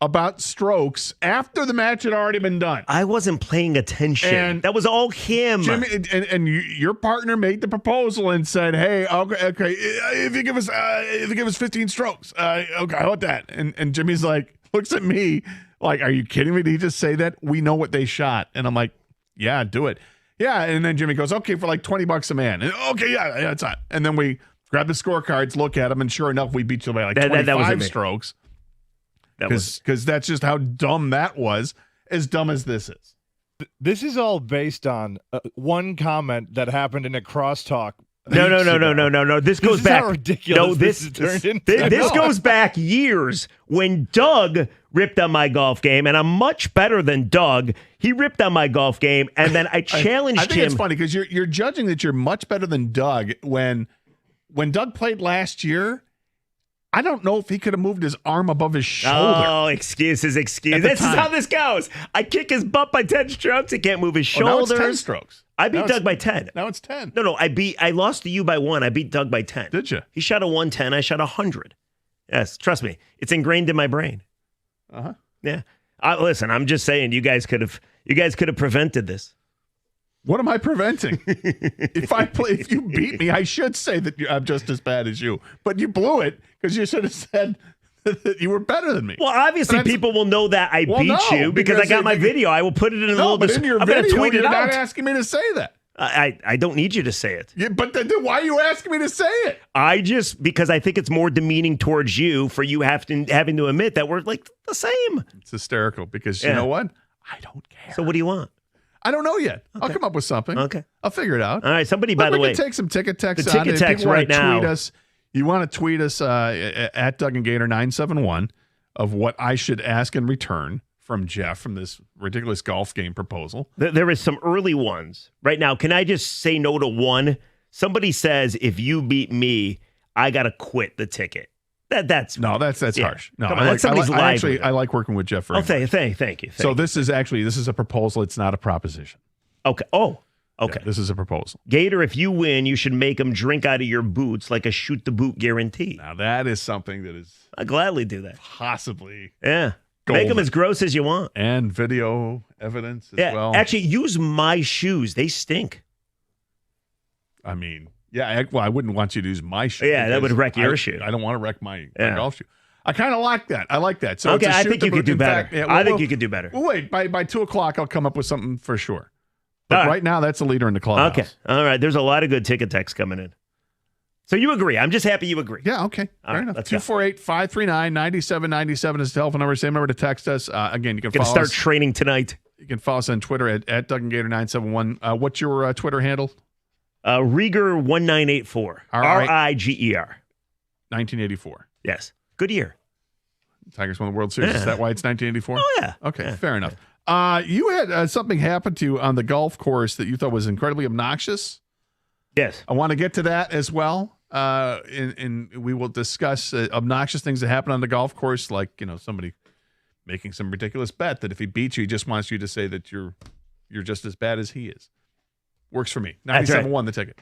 about strokes after the match had already been done. I wasn't paying attention. And that was all him. Jimmy and your partner made the proposal and said, "Hey, okay, if you give us 15 strokes, okay, how about that?" And Jimmy's like, looks at me like, "Are you kidding me? Did he just say that? We know what they shot." And I'm like, "Yeah, do it." Yeah, and then Jimmy goes, "Okay, for like $20 a man." And, okay, yeah, it's not. And then we grab the scorecards, look at them, and sure enough, we beat you by like 25 strokes. Because that's just how dumb that was, as dumb as this is. This is all based on one comment that happened in a crosstalk. No. This goes back. How ridiculous No, this turned into. This goes back years when Doug ripped on my golf game, and I'm much better than Doug. He ripped on my golf game, and then I challenged him. I think it's funny because you're judging that you're much better than Doug when Doug played last year. I don't know if he could have moved his arm above his shoulder. Oh, excuses. This is how this goes. I kick his butt by 10 strokes. He can't move his shoulders. Now it's 10 strokes. I beat Doug by 10. Now it's 10. No, I lost to you by 1. I beat Doug by 10. Did you? He shot a 110. I shot 100. Yes, trust me. It's ingrained in my brain. Uh-huh. Yeah. Listen, I'm just saying you guys could have prevented this. What am I preventing? If you beat me, I should say that I'm just as bad as you. But you blew it because you should have said that you were better than me. Well, obviously, people will know that I beat you because I got my video. I will put it in a little bit. In your I'm video, going to tweet it you're out. not asking me to say that. I don't need you to say it. Yeah, but then why are you asking me to say it? Because I think it's more demeaning towards you for you having to admit that we're like the same. It's hysterical because you know what? I don't care. So what do you want? I don't know yet. I'll come up with something. Okay. I'll figure it out. All right. Somebody, by Look, the we way, can take some ticket text. the ticket If text people wanna right now. Tweet us, you want to tweet us at Doug and Gator 971 of what I should ask in return from Jeff from this ridiculous golf game proposal. There is some early ones right now. Can I just say no to one? Somebody says if you beat me, I gotta quit the ticket. That's harsh. No, come on, that's somebody's livelihood. I like working with Jeff very much. Thank you. So this is a proposal. It's not a proposition. Okay. Oh, okay. Yeah, this is a proposal. Gator, if you win, you should make them drink out of your boots like a shoot the boot guarantee. Now that is something that is I'd gladly do that. Possibly. Yeah. Golden. Make them as gross as you want. And video evidence as well. Actually, use my shoes. They stink. I mean, I wouldn't want you to use my shoe. Yeah, that would wreck your shoe. I don't want to wreck my golf shoe. I kind of like that. I like that. So okay, it's a I shoot think the you boot. could do In better. fact, I think you could do better. Well, wait. By 2 o'clock, I'll come up with something for sure. But All right now, that's the leader in the clubhouse. Okay. All right. There's a lot of good ticket texts coming in. So you agree. I'm just happy you agree. Yeah, okay. All Fair right, enough. let's go. 248-539-9797 is the telephone number. Same number to text us. Again, you can Gonna follow start us. training tonight. You can follow us on Twitter at Doug and Gator 971. What's your Twitter handle? Rieger1984. R-I-G-E-R. 1984. Yes. Good year. Tigers won the World Series. Yeah. Is that why it's 1984? Oh, yeah. Okay, Yeah. fair enough. You had something happen to you on the golf course that you thought was incredibly obnoxious. Yes. I want to get to that as well. And we will discuss obnoxious things that happen on the golf course, like somebody making some ridiculous bet that if he beats you, he just wants you to say that you're just as bad as he is. Works for me. That's right. 97-1 the ticket.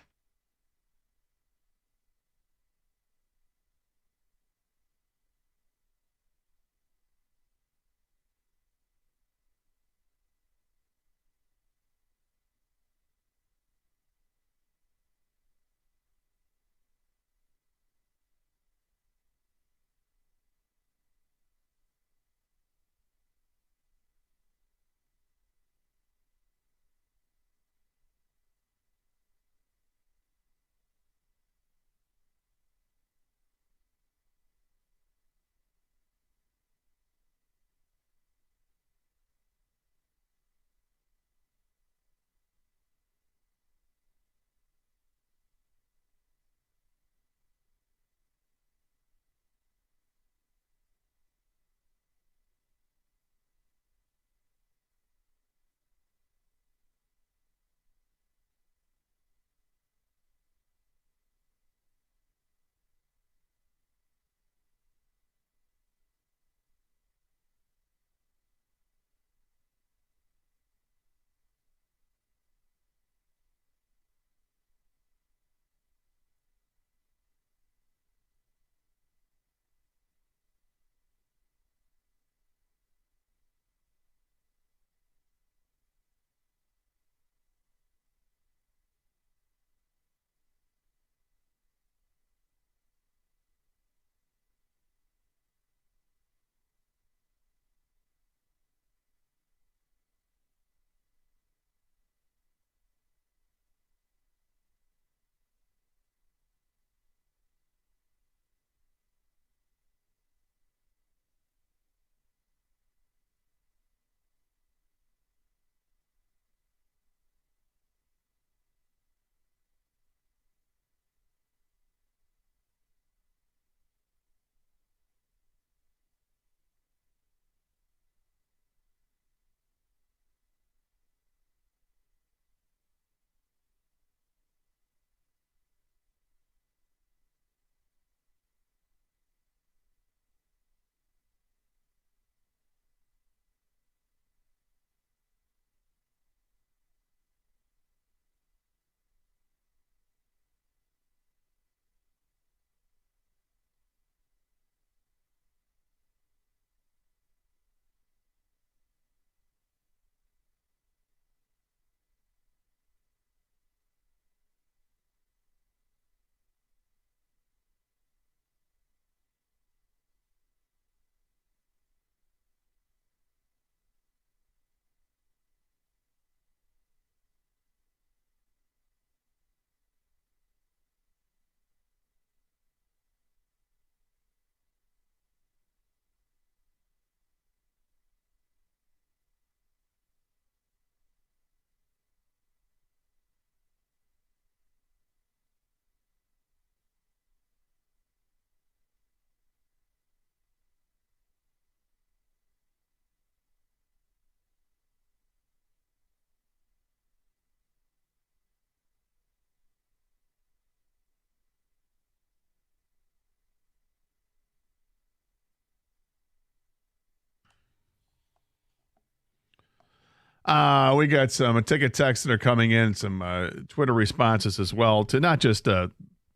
We got some ticket texts that are coming in, some Twitter responses as well to not just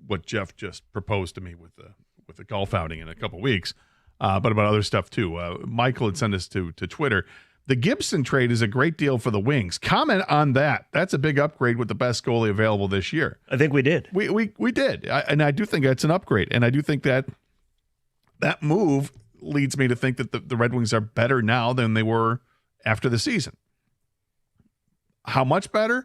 what Jeff just proposed to me with the golf outing in a couple weeks, but about other stuff too. Michael had sent us to Twitter. The Gibson trade is a great deal for the Wings. Comment on that. That's a big upgrade with the best goalie available this year. I think we did. We did. And I do think that's an upgrade. And I do think that move leads me to think that the Red Wings are better now than they were after the season. How much better?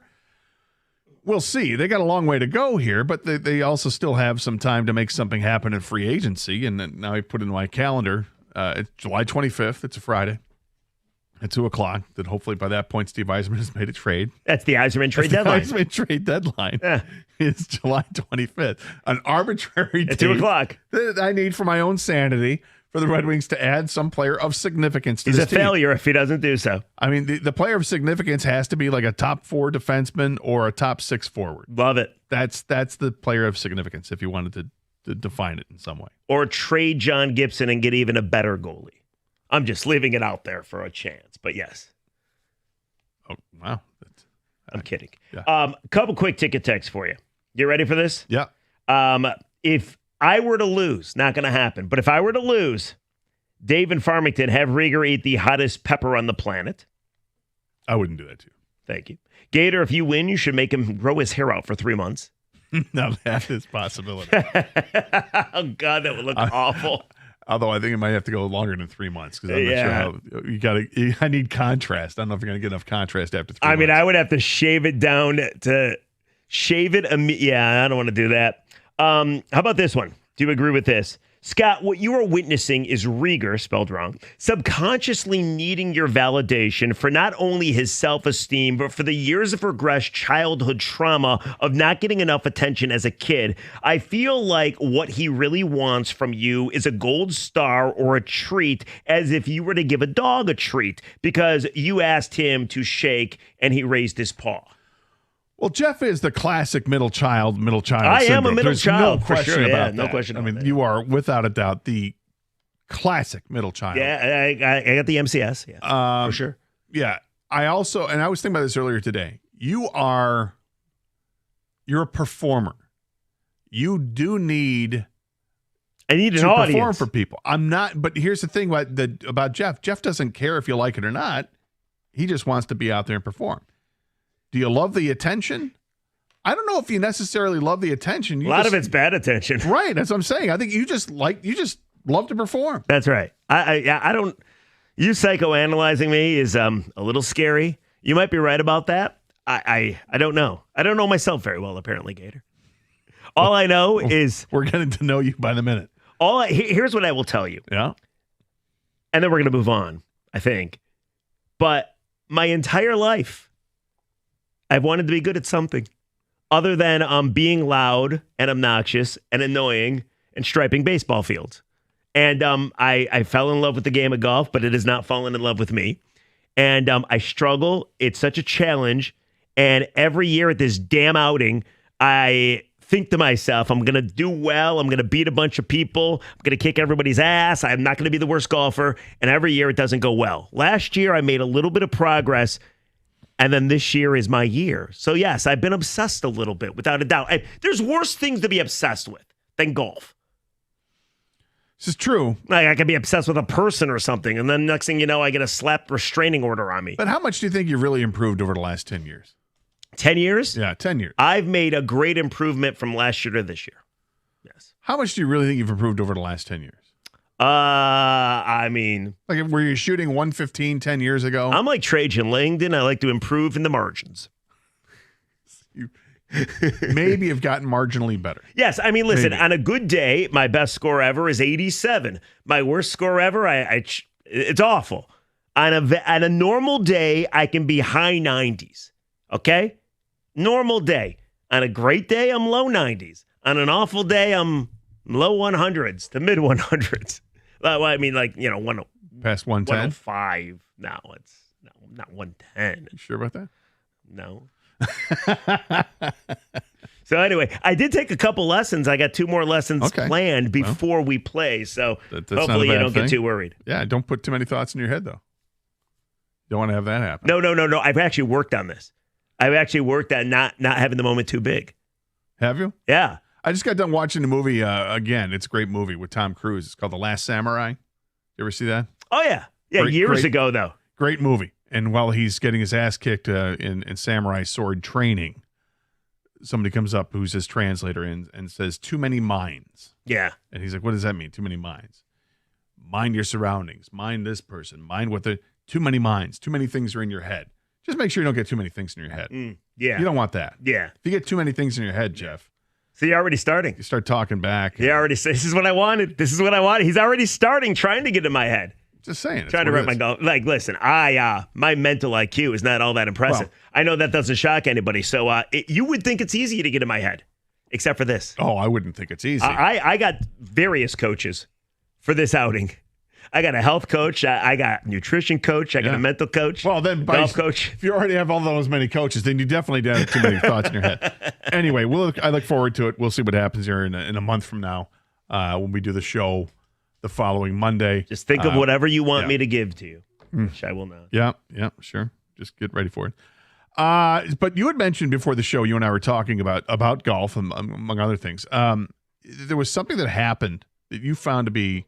We'll see. They got a long way to go here, but they also still have some time to make something happen in free agency. And then now I put in my calendar. It's July 25th. It's a Friday. At 2:00, that hopefully by that point Steve Yzerman has made a trade. That's the Yzerman trade deadline. The Yzerman trade deadline is July 25th. An arbitrary at date 2:00 that I need for my own sanity for the Red Wings to add some player of significance to He's this a team. failure if he doesn't do so. I mean, the player of significance has to be like a top 4 defenseman or a top 6 forward. Love it. That's the player of significance if you wanted to define it in some way. Or trade John Gibson and get even a better goalie. I'm just leaving it out there for a chance, but yes. Oh, wow. I'm kidding. Yeah. Couple quick ticket texts for you. You ready for this? Yeah. If I were to lose, not going to happen, but if I were to lose, Dave in Farmington, have Rieger eat the hottest pepper on the planet. I wouldn't do that to you. Thank you. Gator, if you win, you should make him grow his hair out for 3 months. Now that is a possibility. Oh, God, that would look awful. Although I think it might have to go longer than 3 months because I'm not sure how I need contrast. I don't know if you're going to get enough contrast after 3 months. I mean, I would have to shave it down to shave it. Yeah, I don't want to do that. How about this one? Do you agree with this? Scott, what you are witnessing is Rieger, spelled wrong, subconsciously needing your validation for not only his self-esteem, but for the years of regressed childhood trauma of not getting enough attention as a kid. I feel like what he really wants from you is a gold star or a treat, as if you were to give a dog a treat, because you asked him to shake and he raised his paw. Well, Jeff is the classic middle child I syndrome. am a middle There's child, no for question sure. about Yeah, that. no question I about mean, that. you are without a doubt the classic middle child. Yeah, I got the MCS. Yeah, for sure. Yeah. I also, and I was thinking about this earlier today. You're a performer. You do need. I need an to audience. perform for people. I'm not, but here's the thing about Jeff. Jeff doesn't care if you like it or not. He just wants to be out there and perform. Do you love the attention? I don't know if you necessarily love the attention. A lot of it's bad attention. Right. That's what I'm saying. I think you just love to perform. That's right. I don't. You psychoanalyzing me is a little scary. You might be right about that. I don't know. I don't know myself very well, apparently, Gator. All I know is we're getting to know you by the minute. Here's what I will tell you. Yeah. And then we're going to move on, I think. But my entire life, I've wanted to be good at something other than being loud and obnoxious and annoying and striping baseball fields. And I fell in love with the game of golf, but it has not fallen in love with me. And I struggle. It's such a challenge. And every year at this damn outing, I think to myself, I'm going to do well. I'm going to beat a bunch of people. I'm going to kick everybody's ass. I'm not going to be the worst golfer. And every year it doesn't go well. Last year I made a little bit of progress. And then this year is my year. So, yes, I've been obsessed a little bit, without a doubt. There's worse things to be obsessed with than golf. This is true. Like, I could be obsessed with a person or something, and then next thing you know, I get a slap restraining order on me. But how much do you think you've really improved over the last 10 years? 10 years? Yeah, 10 years. I've made a great improvement from last year to this year. Yes. How much do you really think you've improved over the last 10 years? I mean, like, were you shooting 115 10 years ago? I'm like Trajan Langdon. I like to improve in the margins. You maybe have gotten marginally better. Yes, I mean, listen, Maybe. on a good day, my best score ever is 87. My worst score ever, it's awful. On a normal day, I can be high 90s. Okay? Normal day. On a great day, I'm low 90s. On an awful day, I'm low 100s to mid 100s. Well, I mean, like, you know, past 110? 105. No, it's not 110. You sure about that? No. So anyway, I did take a couple lessons. I got 2 more lessons planned before we play. So that's hopefully not a you bad don't thing. get too worried. Yeah, don't put too many thoughts in your head, though. Don't want to have that happen. No. I've actually worked on this. I've actually worked on not having the moment too big. Have you? Yeah. I just got done watching the movie again. It's a great movie with Tom Cruise. It's called The Last Samurai. You ever see that? Oh, yeah. Yeah, years ago, though. Great movie. And while he's getting his ass kicked in samurai sword training, somebody comes up who's his translator and says, too many minds. Yeah. And he's like, what does that mean? Too many minds. Mind your surroundings. Mind this person. Mind what the... Too many minds. Too many things are in your head. Just make sure you don't get too many things in your head. Yeah. You don't want that. Yeah. If you get too many things in your head, Jeff. So you're already starting. You start talking back. He already says, this is what I wanted. This is what I wanted. He's already starting, trying to get in my head. Just saying. Trying to write my golf. Like, listen, my mental IQ is not all that impressive. Well, I know that doesn't shock anybody. So you would think it's easy to get in my head, except for this. Oh, I wouldn't think it's easy. I got various coaches for this outing. I got a health coach. I got a nutrition coach. I got a mental coach. Well, then, golf coach. If you already have all those many coaches, then you definitely have too many thoughts in your head. Anyway, I look forward to it. We'll see what happens here in a month from now when we do the show the following Monday. Just think of whatever you want me to give to you, which I will not. Yeah, sure. Just get ready for it. But you had mentioned before the show, you and I were talking about golf, among other things. There was something that happened that you found to be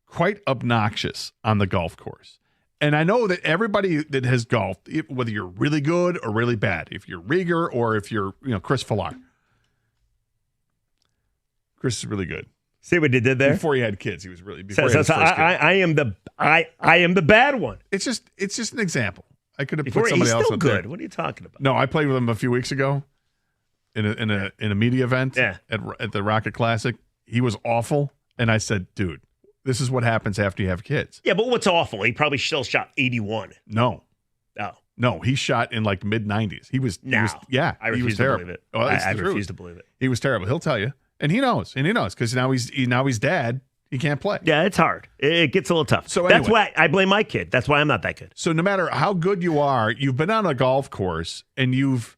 quite obnoxious on the golf course. And I know that everybody that has golfed, whether you're really good or really bad, if you're Rieger or if you're, Chris Villar. Chris is really good. See what he did there? Before he had kids, he was really. I am the bad one. It's just an example. I could have Before, put somebody he's else still on good. there. What are you talking about? No, I played with him a few weeks ago in a media event at the Rocket Classic. He was awful, and I said, dude, this is what happens after you have kids. Yeah, but what's awful? He probably still shot 81. No. Oh. No, he shot in like mid-90s. He was I refuse to believe it. Oh, I refuse to believe it. He was terrible. He'll tell you. And he knows because now he's dad. He can't play. Yeah, it's hard. It gets a little tough. So that's why I blame my kid. That's why I'm not that good. So no matter how good you are, you've been on a golf course and you've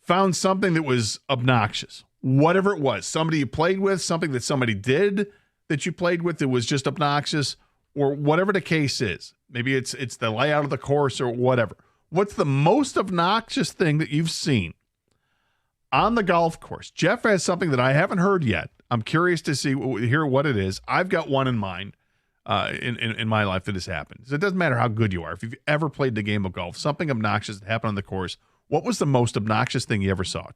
found something that was obnoxious. Whatever it was, somebody you played with, something that somebody did that you played with that was just obnoxious, or whatever the case is. Maybe it's the layout of the course or whatever. What's the most obnoxious thing that you've seen on the golf course? Jeff has something that I haven't heard yet. I'm curious to hear what it is. I've got one in mind in my life that has happened. So it doesn't matter how good you are. If you've ever played the game of golf, something obnoxious that happened on the course, what was the most obnoxious thing you ever saw?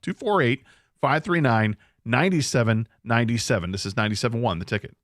248-539-9797. This is 97.1, The Ticket.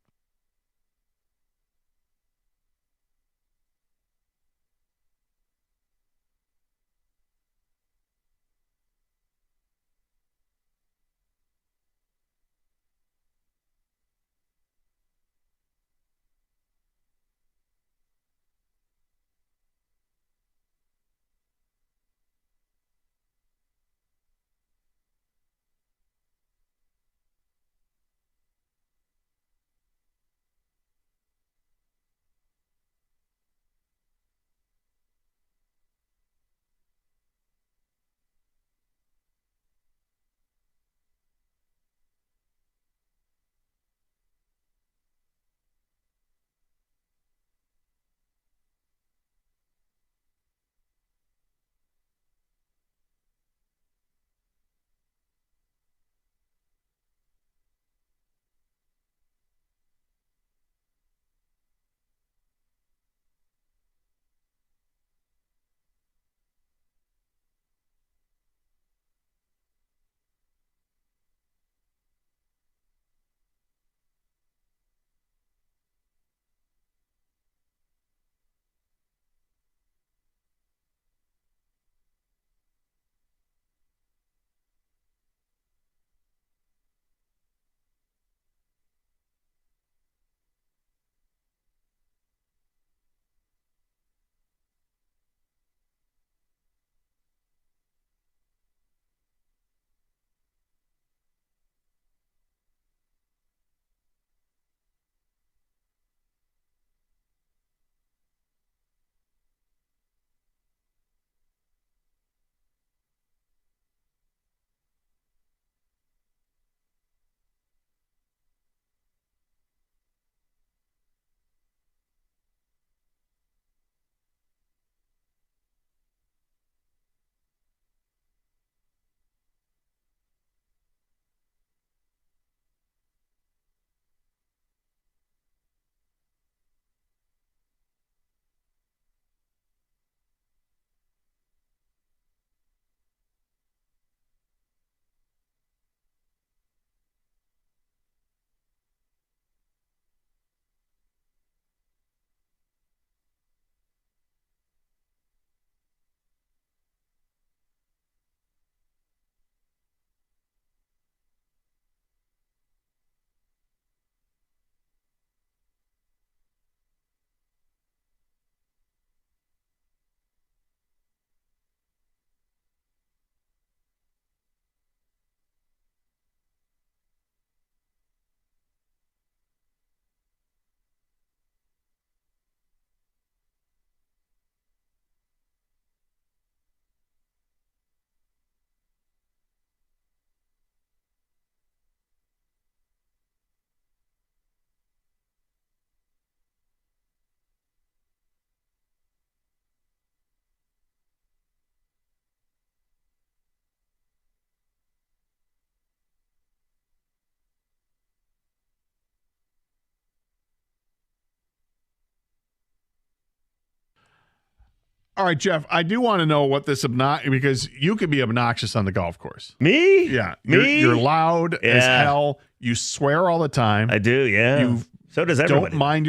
All right, Jeff, I do want to know what this because you could be obnoxious on the golf course. Me? Yeah. Me? You're loud as Yeah. hell. You swear all the time. I do, yeah. So does everybody. Don't mind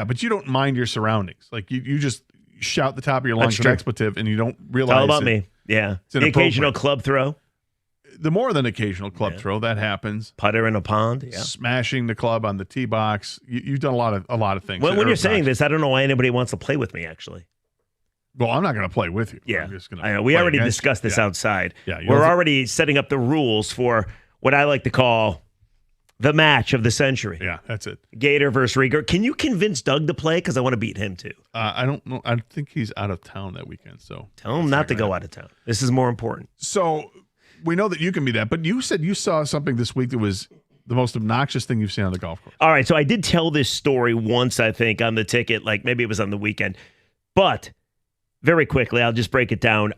but you don't mind your surroundings. Like you just shout the top of your lungs an expletive and you don't realize It's all about me. Yeah. The occasional club throw. The more than occasional club throw, that happens. Putter in a pond. Yeah. Smashing the club on the tee box. You've done a lot of things. Well, when you're saying this, I don't know why anybody wants to play with me, actually. Well, I'm not going to play with you. Yeah. I'm just gonna I know. We play already against discussed you. this outside. Yeah. We're already setting up the rules for what I like to call the match of the century. Yeah, that's it. Gator versus Rieger. Can you convince Doug to play? Because I want to beat him, too. I don't know. I think he's out of town that weekend. So tell him not to go out of town. This is more important. So we know that you can be that. But you said you saw something this week that was the most obnoxious thing you've seen on the golf course. All right. So I did tell this story once, I think, on the ticket. Like maybe it was on the weekend. But very quickly, I'll just break it down.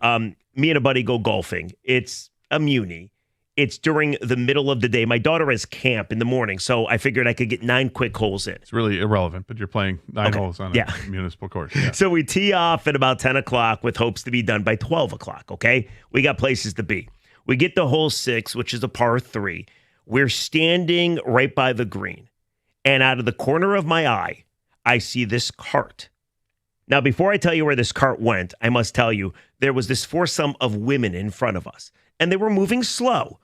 Me and a buddy go golfing. It's a muni. It's during the middle of the day. My daughter has camp in the morning, so I figured I could get 9 quick holes in. It's really irrelevant, but you're playing 9 holes on a municipal course. Yeah. So we tee off at about 10 o'clock with hopes to be done by 12 o'clock, okay? We got places to be. We get to hole 6, which is a par 3. We're standing right by the green, and out of the corner of my eye, I see this cart. Now, before I tell you where this cart went, I must tell you there was this foursome of women in front of us, and they were moving slow.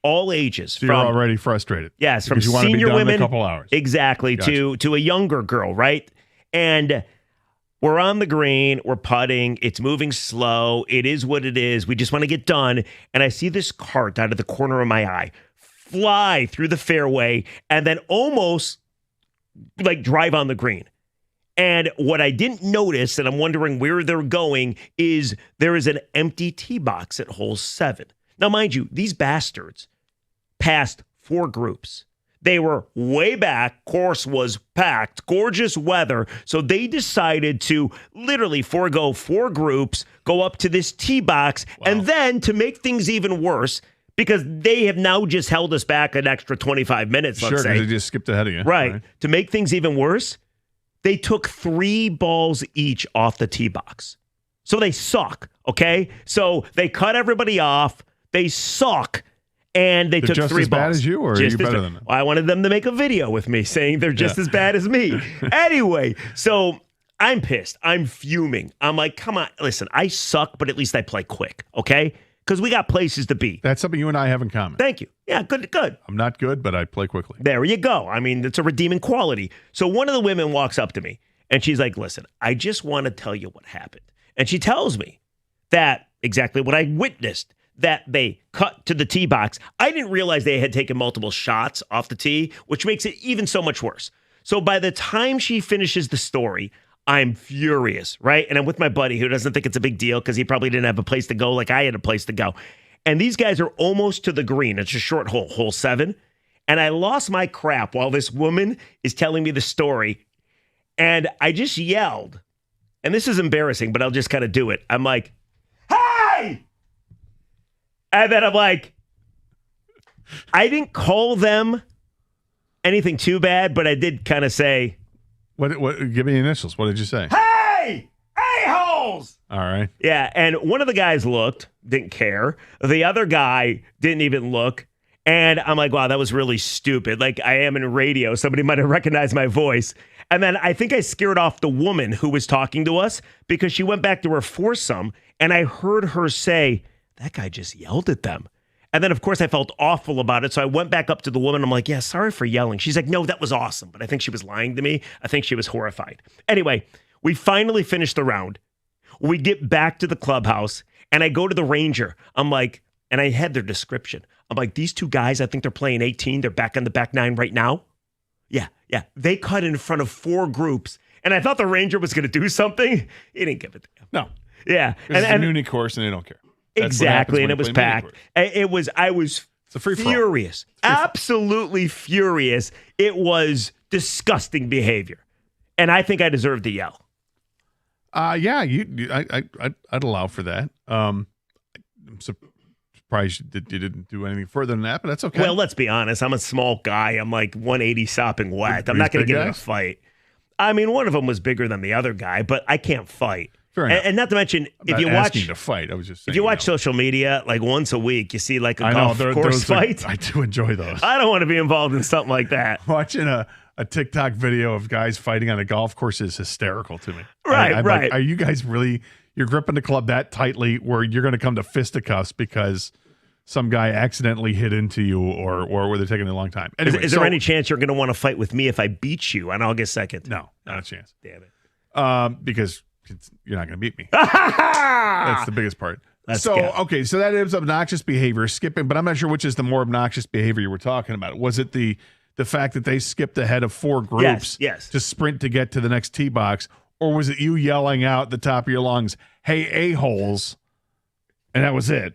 All ages. So you're already frustrated. Yes, from because you want to be senior done women, in a couple hours. Exactly, Gotcha. to a younger girl, right? And we're on the green, we're putting, it's moving slow, it is what it is, we just want to get done. And I see this cart out of the corner of my eye fly through the fairway and then almost like drive on the green. And what I didn't notice, and I'm wondering where they're going, is there is an empty tee box at hole 7. Now, mind you, these bastards passed 4 groups. They were way back. Course was packed. Gorgeous weather. So they decided to literally forego 4 groups, go up to this tee box, and then to make things even worse, because they have now just held us back an extra 25 minutes, let's say. Sure, they just skipped ahead of you. Right. To make things even worse, they took 3 balls each off the tee box. So they suck, okay? So they cut everybody off. They suck, and they They're took 3 balls. just as bad as you, or are you better than them? I wanted them to make a video with me saying they're just as bad as me. Anyway, so I'm pissed. I'm fuming. I'm like, come on, listen, I suck, but at least I play quick, okay? Because we got places to be. That's something you and I have in common. Thank you. Yeah, good. I'm not good, but I play quickly. There you go. I mean, it's a redeeming quality. So one of the women walks up to me, and she's like, listen, I just want to tell you what happened. And she tells me that exactly what I witnessed, that they cut to the tee box. I didn't realize they had taken multiple shots off the tee, which makes it even so much worse. So by the time she finishes the story, I'm furious, right? And I'm with my buddy who doesn't think it's a big deal because he probably didn't have a place to go like I had a place to go. And these guys are almost to the green. It's a short hole, hole 7. And I lost my crap while this woman is telling me the story. And I just yelled. And this is embarrassing, but I'll just kind of do it. I'm like, hey! And then I'm like, I didn't call them anything too bad, but I did kind of say, What? Give me the initials. What did you say? hey! A-holes! All right. Yeah, and one of the guys looked, didn't care. The other guy didn't even look. And I'm like, wow, that was really stupid. Like, I am in radio. Somebody might have recognized my voice. And then I think I scared off the woman who was talking to us because she went back to her foursome, and I heard her say, that guy just yelled at them. And then, of course, I felt awful about it. So I went back up to the woman. I'm like, yeah, sorry for yelling. She's like, no, that was awesome. But I think she was lying to me. I think she was horrified. Anyway, we finally finished the round. We get back to the clubhouse, and I go to the ranger. I'm like, and I had their description. I'm like, these 2 guys, I think they're playing 18. They're back on the back 9 right now. Yeah. They cut in front of 4 groups. And I thought the ranger was going to do something. He didn't give it. No. Yeah. It's a Muni course, and they don't care. Exactly, and it was packed. I was furious, absolutely furious. It was disgusting behavior, and I think I deserved to yell. Yeah, I'd allow for that. I'm surprised you didn't do anything further than that, but that's okay. Well, let's be honest. I'm a small guy. I'm like 180 sopping wet. I'm not going to get in a fight. I mean, one of them was bigger than the other guy, but I can't fight. Fair enough. And not to mention, I'm if not you asking watch to fight, I was just saying, if you watch social media, like once a week, you see like a I golf know, course fight. I do enjoy those. I don't want to be involved in something like that. Watching a TikTok video of guys fighting on a golf course is hysterical to me. Right, I'm right. Like, are you guys really, you're gripping the club that tightly where you're going to come to fisticuffs because some guy accidentally hit into you or were they taking a long time? Anyway, Is there any chance you're going to want to fight with me if I beat you on August 2nd? No, not a chance. Damn it. Because you're not going to beat me. That's the biggest part. Okay, so that is obnoxious behavior, skipping, but I'm not sure which is the more obnoxious behavior you were talking about. Was it the fact that they skipped ahead of 4 groups Yes. to sprint to get to the next tee box, or was it you yelling out at the top of your lungs, "Hey, a-holes," and that was it?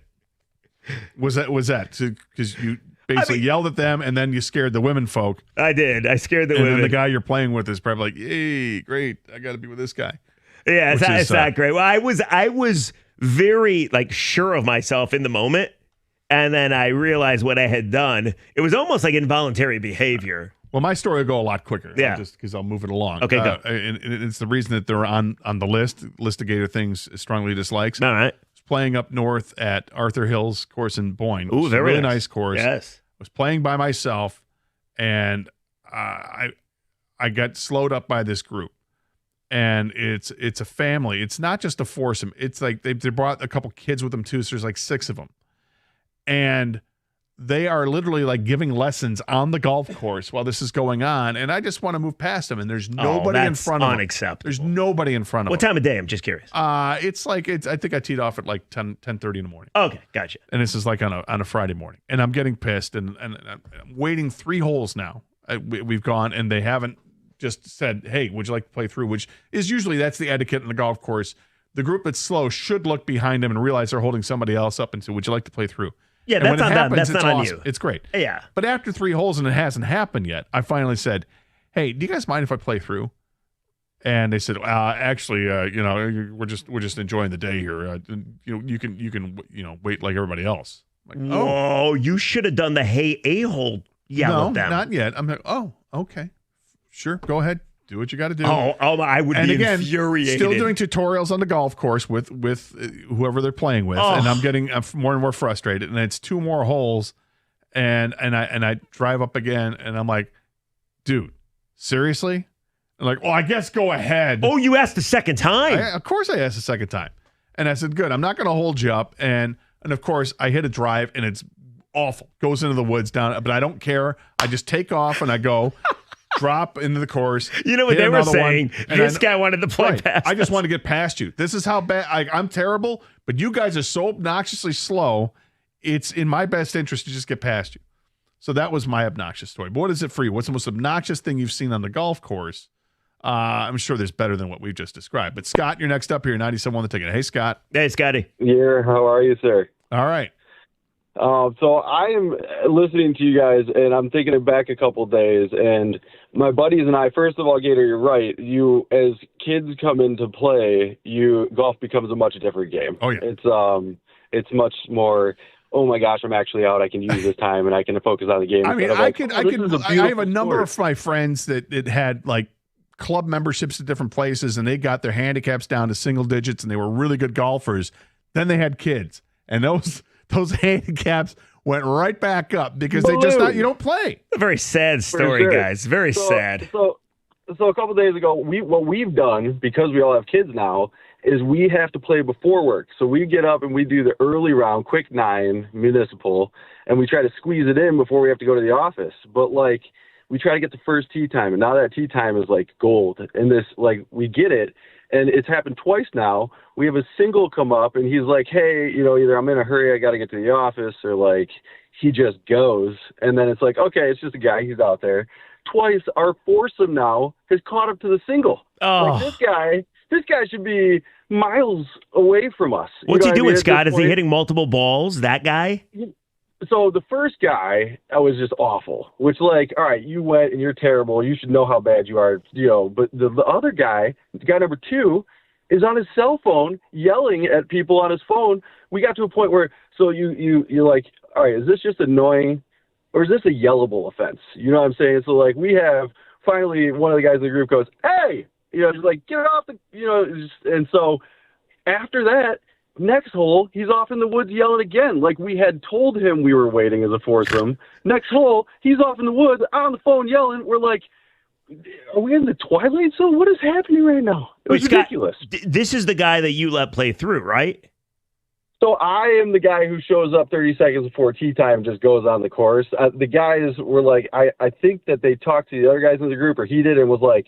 Was that because you basically yelled at them and then you scared the women folk? I did. I scared the and women. And then the guy you're playing with is probably like, "Hey, great, I got to be with this guy." Yeah, it's not great. Well, I was very sure of myself in the moment, and then I realized what I had done. It was almost like involuntary behavior. Well, my story will go a lot quicker. Yeah, just because I'll move it along. Okay, go. And it's the reason that they're on the list of Gator things strongly dislikes. All right. I was playing up north at Arthur Hill's course in Boyne. Ooh, very really nice. nice course. Yes. I was playing by myself, and I got slowed up by this group. And it's a family. It's not just a foursome. It's like they brought a couple kids with them too. So there's like 6 of them, and they are literally giving lessons on the golf course while this is going on. And I just want to move past them, and there's nobody in front of them. Unacceptable. There's nobody in front of them. What time of day? I'm just curious. It's I think I teed off at 10:30 in the morning. Okay, gotcha. And this is on a Friday morning, and I'm getting pissed, and I'm waiting 3 holes now. We've gone, and they haven't just said, "Hey, would you like to play through?" Which is usually that's the etiquette in the golf course. The group that's slow should look behind them and realize they're holding somebody else up and say, "Would you like to play through?" Yeah, and that's when not it happens, that's it's not on awesome. you. It's great. Yeah. But after 3 holes and it hasn't happened yet, I finally said, "Hey, do you guys mind if I play through?" And they said, "Actually, we're just enjoying the day here. You can wait like everybody else." I'm like, Whoa, you should have done the "Hey, a-hole" yell at them. Not yet. I'm like, "Oh, okay, sure, go ahead." Do what you got to do. Oh, I would be infuriated. Still doing tutorials on the golf course with whoever they're playing with, and I'm getting more and more frustrated. And it's 2 more holes, and I drive up again, and I'm like, "Dude, seriously?" I'm like, "Oh, I guess go ahead." Oh, you asked the second time? Of course, I asked the second time, and I said, "Good, I'm not going to hold you up." And of course, I hit a drive, and it's awful. Goes into the woods down, but I don't care. I just take off and I go. Drop into the course. You know what they were saying? This guy wanted to play past I just want to get past you. This is how bad I'm terrible, but you guys are so obnoxiously slow. It's in my best interest to just get past you. So that was my obnoxious story. But what is it for you? What's the most obnoxious thing you've seen on the golf course? I'm sure there's better than what we've just described. But Scott, you're next up here. 97 on the ticket. Hey, Scott. Hey, Scotty. Yeah, how are you, sir? All right. So I am listening to you guys, and I'm thinking back a couple of days, and my buddies and I, first of all, Gator, you're right. You, as kids come into play, golf becomes a much different game. Oh, yeah. It's much more, oh my gosh, I'm actually out. I can use this time, and I can focus on the game. I mean, I have a number of my friends that had club memberships at different places, and they got their handicaps down to single digits, and they were really good golfers. Then they had kids, and those handicaps went right back up because you don't play. A very sad story, guys. Very sad. So a couple of days ago, what we've done, because we all have kids now, is we have to play before work. So we get up and we do the early round, quick 9 municipal, and we try to squeeze it in before we have to go to the office. But we try to get the first tee time, and now that tee time is gold. And this we get it. And it's happened twice now. We have a single come up, and he's like, "Hey, either I'm in a hurry, I got to get to the office," or he just goes. And then it's okay, it's just a guy, he's out there. Twice, our foursome now has caught up to the single. Oh. This guy should be miles away from us. What's he doing, Scott? Is he point, hitting multiple balls? That guy? So the first guy, I was just awful, which all right, you went and you're terrible. You should know how bad you are, but the other guy, guy number 2, is on his cell phone yelling at people on his phone. We got to a point where, so you're like, all right, is this just annoying or is this a yellable offense? You know what I'm saying? So we have finally one of the guys in the group goes, "Hey," just get off the, and so After that, next hole, he's off in the woods yelling again, like we had told him we were waiting as a foursome. Next hole, he's off in the woods on the phone yelling. We're like, are we in the twilight zone? What is happening right now? It was ridiculous. This is the guy that you let play through, right? So I am the guy who shows up 30 seconds before tee time and just goes on the course. The guys were like, I think that they talked to the other guys in the group, or he did, and was like,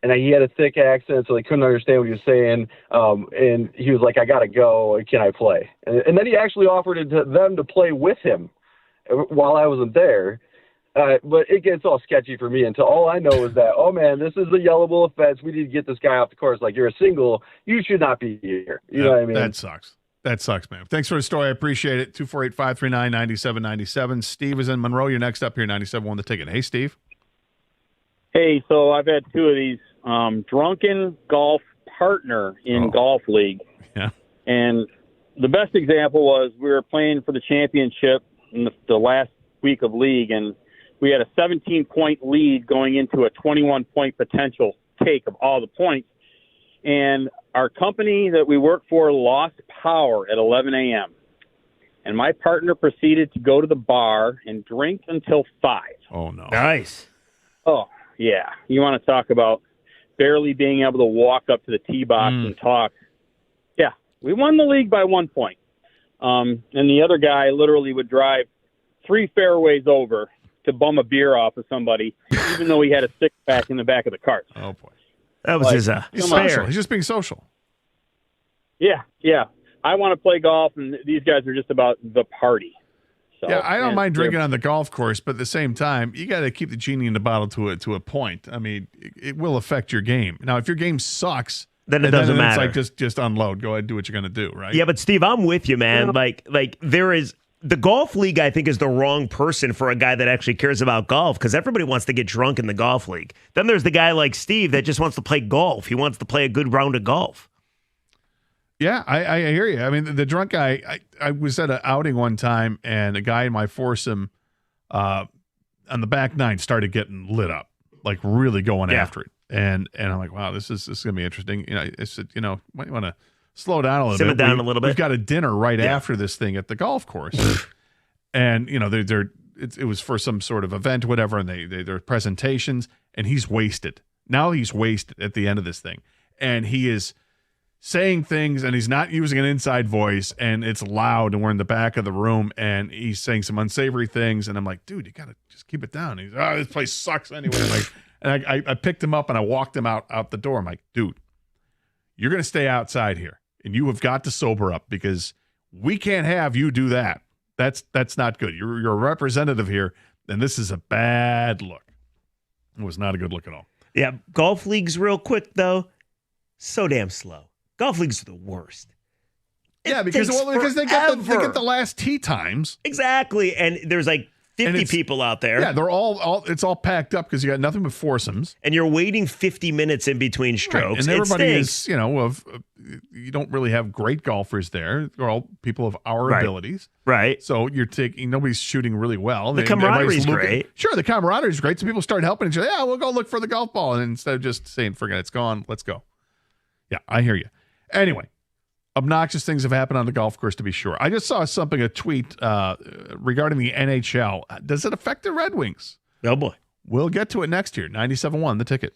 and he had a thick accent, so they couldn't understand what he was saying. And he was like, I got to go. Can I play? And then he actually offered it to them to play with him while I wasn't there. But it gets all sketchy for me until all I know is that, oh, man, this is a yellowable offense. We need to get this guy off the course. Like, you're a single. You should not be here. You know what I mean? That sucks. That sucks, man. Thanks for the story. I appreciate it. 248-539-9797. Steve is in Monroe. You're next up here, 97 The Ticket. Hey, Steve. Hey, so I've had two of these. Drunken golf partner in golf league. Yeah. And the best example was we were playing for the championship in the last week of league, and we had a 17-point lead going into a 21-point potential take of all the points. And our company that we work for lost power at 11 a.m. And my partner proceeded to go to the bar and drink until 5. Oh, no. Nice. Oh, yeah. You want to talk about barely being able to walk up to the tee box and talk. Yeah, we won the league by 1 point. And the other guy literally would drive 3 fairways over to bum a beer off of somebody, even though he had a six-pack in the back of the cart. Oh, boy. That was his He's social. He's just being social. Yeah. I want to play golf, and these guys are just about the party. So, yeah, I don't mind drinking on the golf course, but at the same time, you got to keep the genie in the bottle to a point. I mean, it will affect your game. Now, if your game sucks, then it doesn't matter. It's like just unload. Go ahead, do what you're going to do, right? Yeah, but Steve, I'm with you, man. Like there is the golf league. I think is the wrong person for a guy that actually cares about golf, because everybody wants to get drunk in the golf league. Then there's the guy like Steve that just wants to play golf. He wants to play a good round of golf. Yeah, I hear you. I mean, the drunk guy, I was at an outing one time, and a guy in my foursome on the back nine started getting lit up, like really going after it. And I'm like, wow, this is going to be interesting. You know, I said, might want to slow down a little Simmer bit. down a little bit. We've got a dinner right after this thing at the golf course. And, it was for some sort of event, whatever, and their presentations, and he's wasted. Now he's wasted at the end of this thing. And he is saying things, and he's not using an inside voice, and it's loud, and we're in the back of the room, and he's saying some unsavory things, and I'm like, dude, you gotta just keep it down. And he's this place sucks anyway. And I picked him up and I walked him out the door. I'm like, dude, you're gonna stay outside here, and you have got to sober up, because we can't have you do that. That's not good. You're a representative here, and this is a bad look. It was not a good look at all. Yeah, golf leagues real quick though, so damn slow. Golf leagues are the worst. Yeah, because they get the last tee times. Exactly. And there's like 50 people out there. Yeah, they're it's all packed up because you got nothing but foursomes. And you're waiting 50 minutes in between strokes. Right. And everybody is, you don't really have great golfers there. They're all people of our abilities. Right. So nobody's shooting really well. The camaraderie's great. Sure, the camaraderie's great. So people start helping each other. Yeah, we'll go look for the golf ball. And instead of just saying, forget it, it's gone, let's go. Yeah, I hear you. Anyway, obnoxious things have happened on the golf course, to be sure. I just saw a tweet regarding the NHL. Does it affect the Red Wings? Oh, boy. We'll get to it next year. 97.1 The Ticket.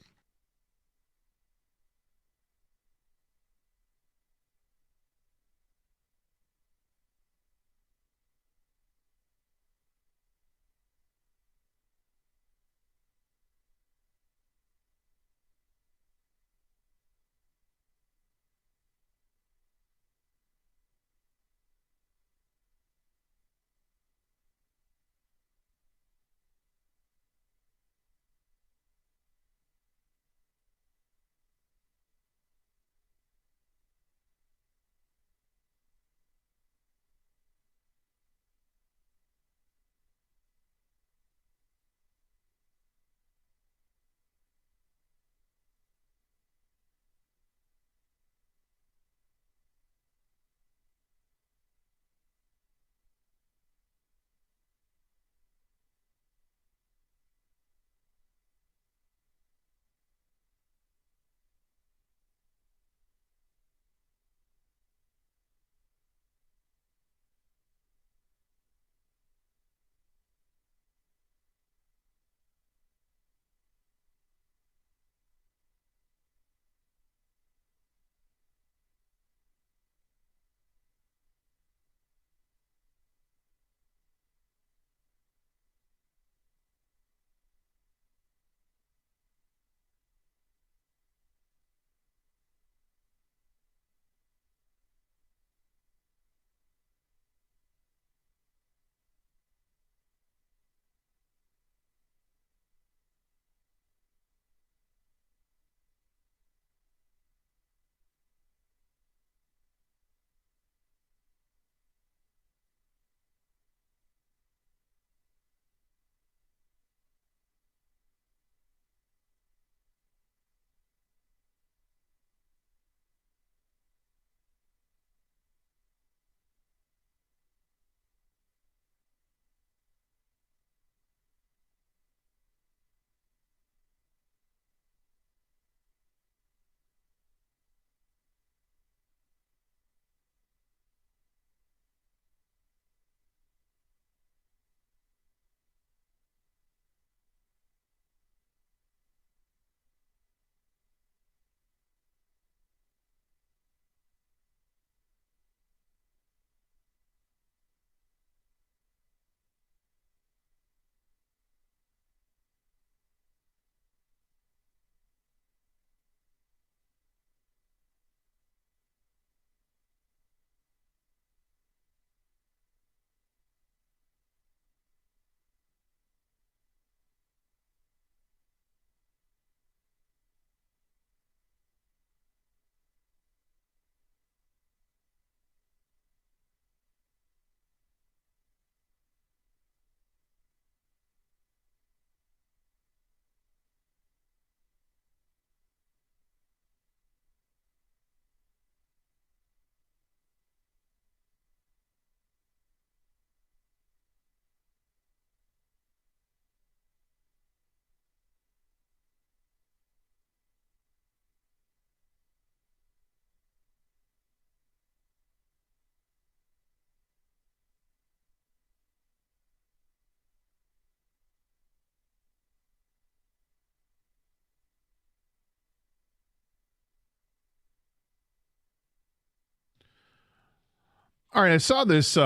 All right, I saw this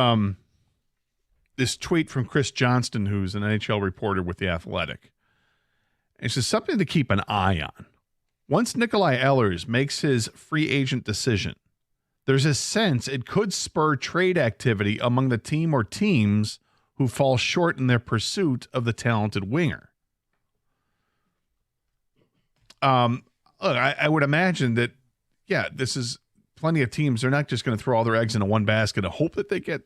this tweet from Chris Johnston, who's an NHL reporter with The Athletic. It's just something to keep an eye on. Once Nikolai Ehlers makes his free agent decision, there's a sense it could spur trade activity among the team or teams who fall short in their pursuit of the talented winger. Look, I would imagine that, yeah, this is plenty of teams. They're not just going to throw all their eggs into one basket and hope that they get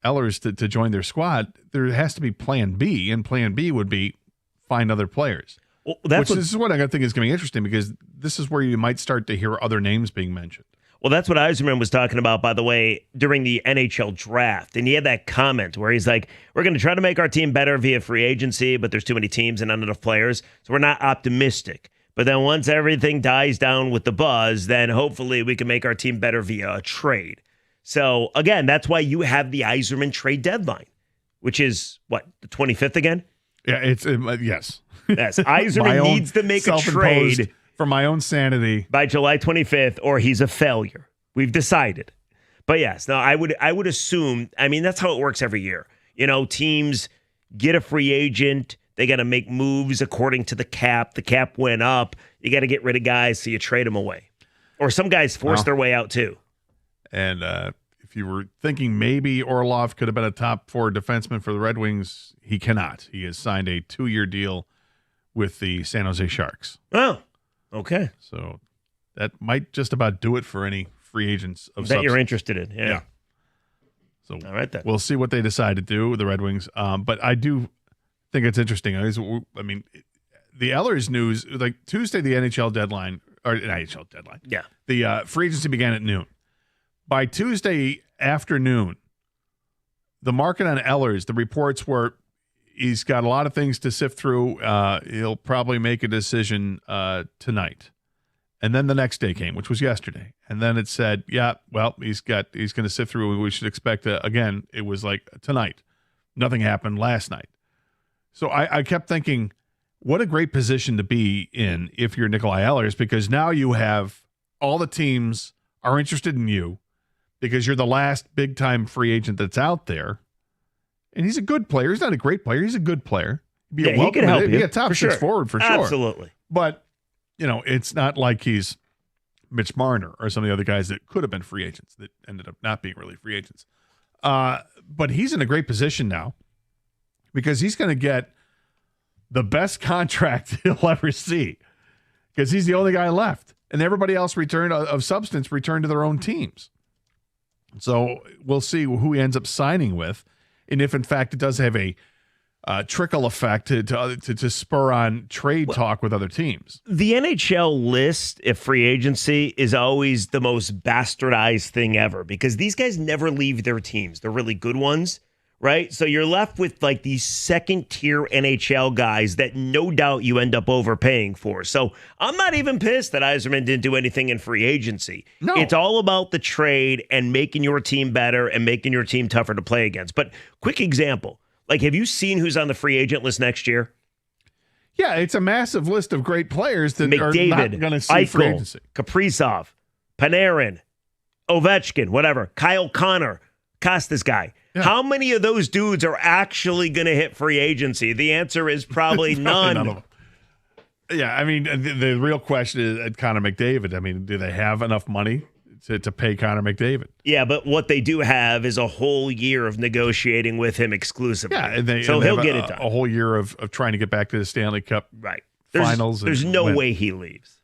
Ehlers to join their squad. There has to be plan B, and plan B would be find other players. Well, this is what I think is going to be interesting, because this is where you might start to hear other names being mentioned. Well, that's what Yzerman was talking about, by the way, during the NHL draft. And he had that comment where he's like, we're going to try to make our team better via free agency, but there's too many teams and not enough players, so we're not optimistic. But then once everything dies down with the buzz, then hopefully we can make our team better via a trade. So, again, that's why you have the Yzerman trade deadline, which is, what, the 25th again? Yeah, it's yes. Yes, Yzerman needs to make a trade for my own sanity by July 25th, or he's a failure. We've decided. But yes, no, I would assume, I mean, that's how it works every year. You know, teams get a free agent. They got to make moves according to the cap. The cap went up. You got to get rid of guys, so you trade them away. Or some guys force their way out too. And if you were thinking maybe Orlov could have been a top 4 defenseman for the Red Wings, he cannot. He has signed a 2-year deal with the San Jose Sharks. Oh, okay. So that might just about do it for any free agents of that you're interested in. Yeah. So all right, then. We'll see what they decide to do with the Red Wings. But I do think it's interesting. I mean, the Ehlers news, like Tuesday, the NHL deadline, or NHL deadline. Yeah. The free agency began at noon. By Tuesday afternoon, the market on Ehlers, the reports were he's got a lot of things to sift through. He'll probably make a decision tonight. And then the next day came, which was yesterday. And then it said, yeah, well, he's going to sift through. We should expect, again, it was like tonight. Nothing happened last night. So I kept thinking, what a great position to be in if you're Nikolai Ehlers, because now you have all the teams are interested in you because you're the last big-time free agent that's out there. And he's a good player. He's not a great player. He's a good player. He can help you. Be a top 6 forward for sure. Absolutely. But, you know, it's not like he's Mitch Marner or some of the other guys that could have been free agents that ended up not being really free agents. But he's in a great position now because he's going to get the best contract he'll ever see because he's the only guy left. And everybody else of substance returned to their own teams. So we'll see who he ends up signing with. And if, in fact, it does have a trickle effect to spur on trade talk with other teams. The NHL list, if free agency, is always the most bastardized thing ever because these guys never leave their teams. They're really good ones, right? So you're left with like these second-tier NHL guys that no doubt you end up overpaying for. So I'm not even pissed that Yzerman didn't do anything in free agency. No. It's all about the trade and making your team better and making your team tougher to play against. But quick example, like have you seen who's on the free agent list next year? Yeah, it's a massive list of great players that McDavid, are not going to see free agency. Kaprizov, Panarin, Ovechkin, whatever, Kyle Connor, Costas guy. Yeah. How many of those dudes are actually going to hit free agency? The answer is probably none. None of them. Yeah, I mean, the real question is Connor McDavid. I mean, do they have enough money to pay Connor McDavid? Yeah, but what they do have is a whole year of negotiating with him exclusively. Yeah, and he'll get it done. A whole year of trying to get back to the Stanley Cup finals. There's no way he leaves.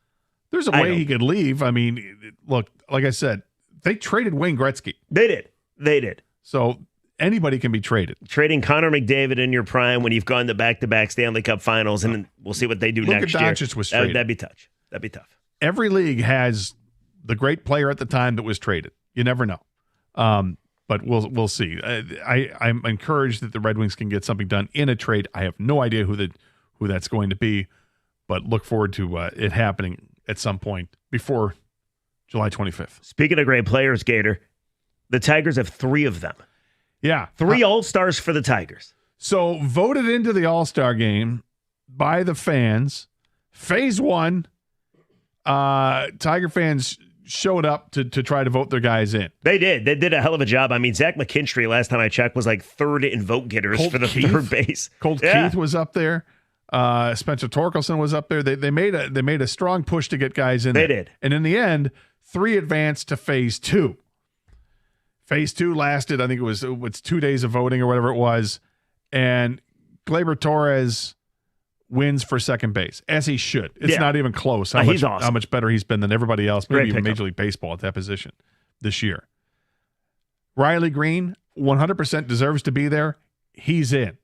There's a way he could leave. I mean, look, like I said, they traded Wayne Gretzky. They did. So anybody can be traded. Trading Connor McDavid in your prime when you've gone to back-to-back Stanley Cup finals, and we'll see what they do next year. Doncic was traded. That'd be tough. That'd be tough. Every league has the great player at the time that was traded. You never know. But we'll see. I'm encouraged that the Red Wings can get something done in a trade. I have no idea who that's going to be, but look forward to it happening at some point before July 25th. Speaking of great players, Gator, the Tigers have 3 of them. Yeah. 3 All-Stars for the Tigers. So voted into the All-Star game by the fans. Phase 1, Tiger fans showed up to try to vote their guys in. They did. They did a hell of a job. I mean, Zach McKinstry, last time I checked, was like third in vote getters for the third base. Colt Keith was up there. Spencer Torkelson was up there. They made a strong push to get guys in there. They did. And in the end, 3 advanced to phase 2. Phase 2 lasted, I think it was 2 days of voting or whatever it was. And Gleyber Torres wins for second base, as he should. It's not even close He's awesome. How much better he's been than everybody else, maybe Great even pickup. Major League Baseball at that position this year. Riley Green, 100% deserves to be there. He's in.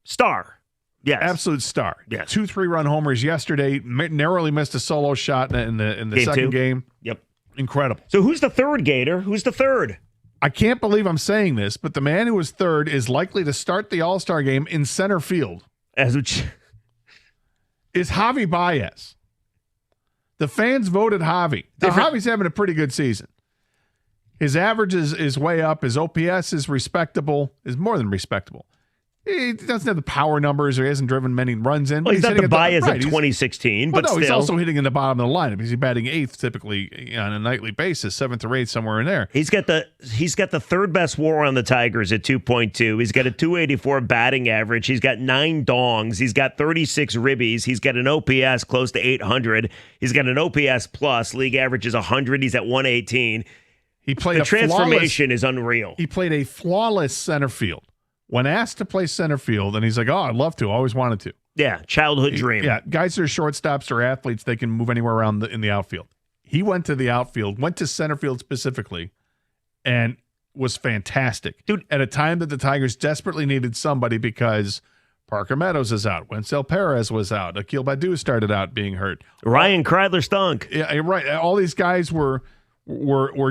Star. Yes. Absolute star. Yes. 2 3-run homers yesterday. Narrowly missed a solo shot in the Game second 2? game. Yep. Incredible. So who's the third, Gator? Who's the third? I can't believe I'm saying this, but the man who was third is likely to start the All-Star game in center field. Is Javi Baez. The fans voted Javi. Now, Javi's having a pretty good season. His average is way up. His OPS is respectable, is more than respectable. He doesn't have the power numbers, or he hasn't driven many runs in. Well, he's not hitting the at Baez right, of 2016, Well, but no, still. he's also hitting in the bottom of the lineup because he's batting 8th typically on a nightly basis, 7th or 8th, somewhere in there. He's got the third best WAR on the Tigers at 2.2. He's got a 284 batting average. He's got 9 dongs. He's got 36 ribbies. He's got an OPS close to 800. He's got an OPS plus. League average is 100. He's at 118. He played the transformation is unreal. He played a flawless center field. When asked to play center field, and he's like, "Oh, I'd love to. Always wanted to." Yeah, childhood dream. Yeah, guys that are shortstops or athletes, they can move anywhere around in the outfield. He went to the outfield, went to center field specifically, and was fantastic. Dude, at a time that the Tigers desperately needed somebody because Parker Meadows is out, Wencel Perez was out, Akil Baddoo started out being hurt, Ryan Kreidler stunk. Yeah, right. All these guys were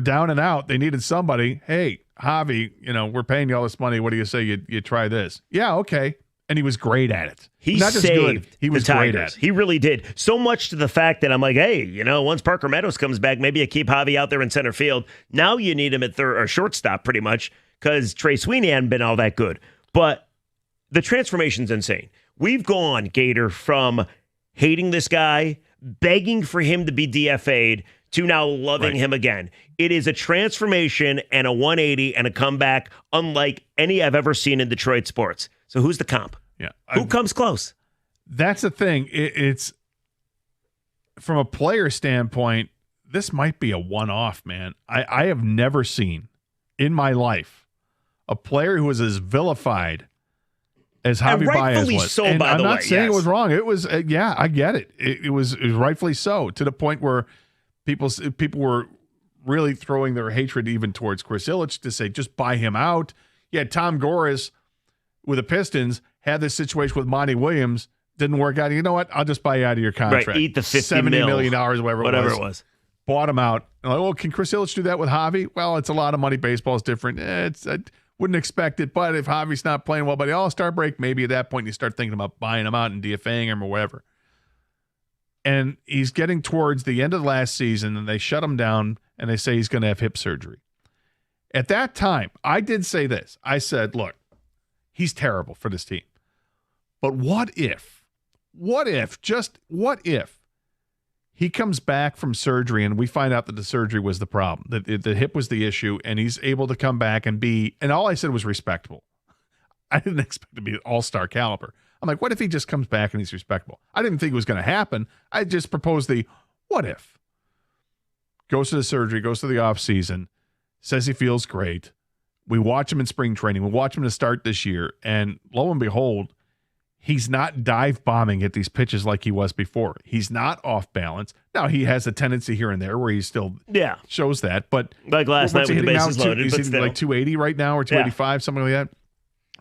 down and out. They needed somebody. Hey, Javi, we're paying you all this money. What do you say you try this? Yeah, okay. And he was great at it. He not just saved good. He was the great Tigers. at it. He really did. So much to the fact that I'm like, hey, once Parker Meadows comes back, maybe you keep Javi out there in center field. Now you need him at third or shortstop pretty much because Trey Sweeney hadn't been all that good. But the transformation's insane. We've gone, Gator, from hating this guy, begging for him to be DFA'd, to now loving him again. It is a transformation and a 180 and a comeback unlike any I've ever seen in Detroit sports. So who's the comp? Yeah. Who comes close? That's the thing. It's from a player standpoint, this might be a one-off, man. I have never seen in my life a player who was as vilified as Javi Baez was. So, and by I'm the not way, saying yes. it was wrong. It was, I get it. It was rightfully so, to the point where people were really throwing their hatred even towards Chris Ilitch to say, just buy him out. Yeah, Tom Gores with the Pistons had this situation with Monty Williams. Didn't work out. You know what? I'll just buy you out of your contract. Right, eat the $50 $70 million, whatever it was. Bought him out. And like, well, can Chris Ilitch do that with Javi? Well, it's a lot of money. Baseball is different. I wouldn't expect it. But if Javi's not playing well by the All-Star break, maybe at that point you start thinking about buying him out and DFAing him or whatever. And he's getting towards the end of last season, and they shut him down, and they say he's going to have hip surgery. At that time, I did say this. I said, look, he's terrible for this team. But what if he comes back from surgery and we find out that the surgery was the problem, that the hip was the issue, and he's able to come back and be, and all I said was respectable. I didn't expect to be all-star caliber. I'm like, what if he just comes back and he's respectable? I didn't think it was going to happen. I just proposed the what if. Goes to the surgery, goes to the offseason, says he feels great. We watch him in spring training. We watch him to start this year, and lo and behold, he's not dive bombing at these pitches like he was before. He's not off balance. Now, he has a tendency here and there where he still shows that, but like last night with the bases loaded, he's but hitting still. like 280 right now or 285, something like that.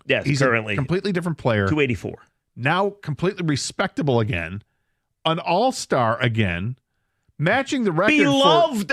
Yes, he's currently a completely different player. 284. Now completely respectable again, an all-star again, matching the record beloved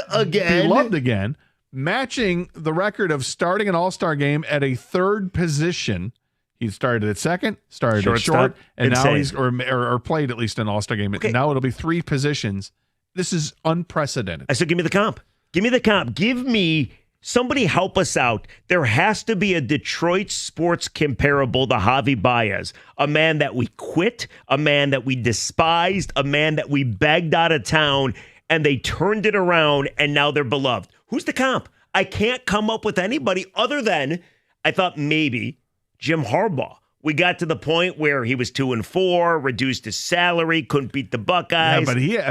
again, matching the record of starting an all-star game at a third position. He started at second, started at short, and now he's or played at least an all-star game. Okay. Now it'll be 3 positions. This is unprecedented. I said, give me the comp. Give me the comp. Give me somebody help us out. There has to be a Detroit sports comparable to Javi Baez, a man that we quit, a man that we despised, a man that we begged out of town, and they turned it around, and now they're beloved. Who's the comp? I can't come up with anybody other than I thought maybe Jim Harbaugh. We got to the point where he was 2-4, reduced his salary, couldn't beat the Buckeyes. Yeah,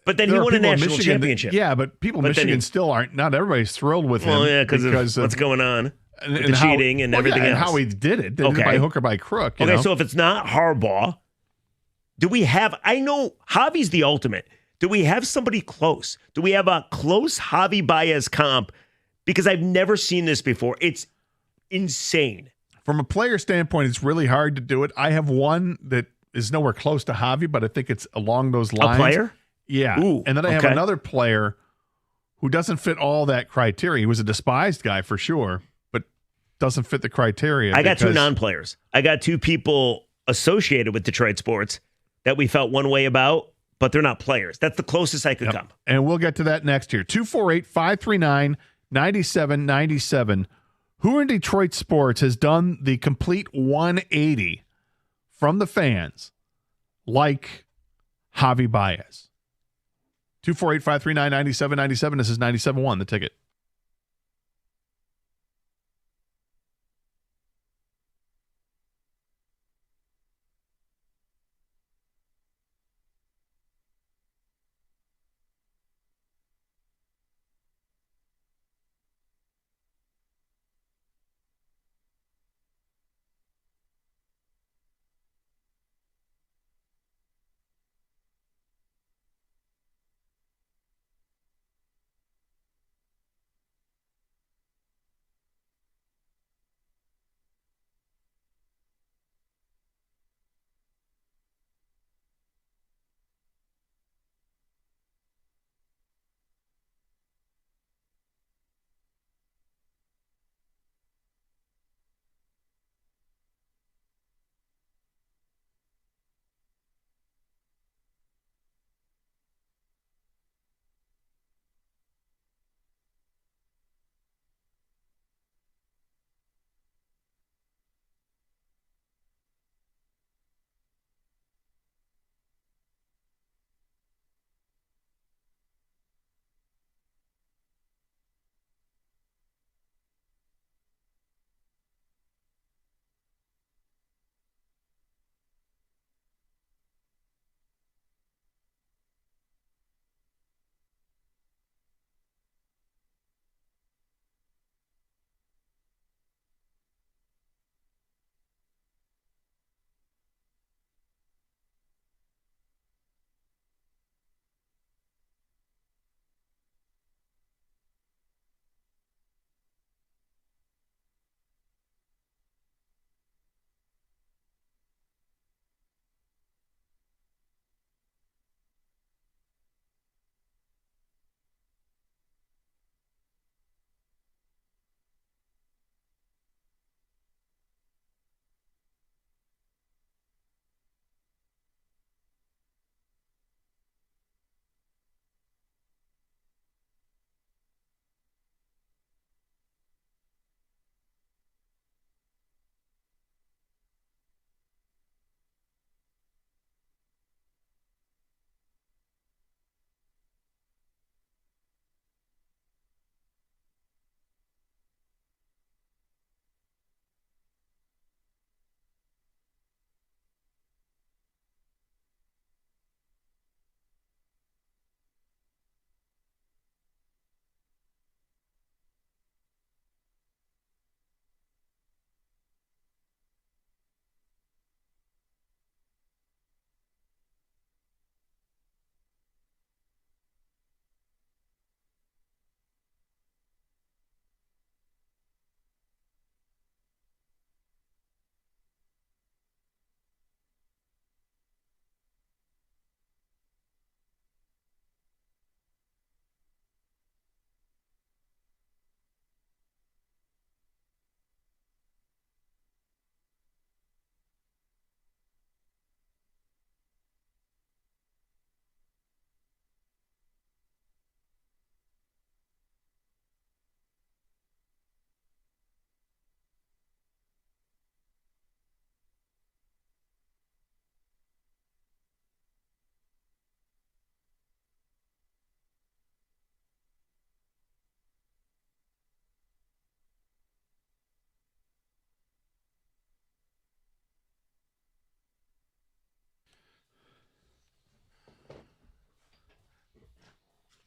but then he won a national championship. But people in Michigan still aren't. Not everybody's thrilled with him. Well, yeah, because of what's going on with the cheating and everything else. And how he did it. Did it by hook or by crook. You know? So if it's not Harbaugh, do we have? I know Javi's the ultimate. Do we have somebody close? Do we have a close Javi Baez comp? Because I've never seen this before. It's insane. From a player standpoint, it's really hard to do it. I have one that is nowhere close to Javi, but I think it's along those lines. A player? Yeah. Ooh, and then I have another player who doesn't fit all that criteria. He was a despised guy for sure, but doesn't fit the criteria. I got two non-players. I got two people associated with Detroit sports that we felt one way about, but they're not players. That's the closest I could come. And we'll get to that next year. 248-539-9797. Who in Detroit sports has done the complete 180 from the fans like Javi Baez? 248-539-9797. This is 97.1, The Ticket.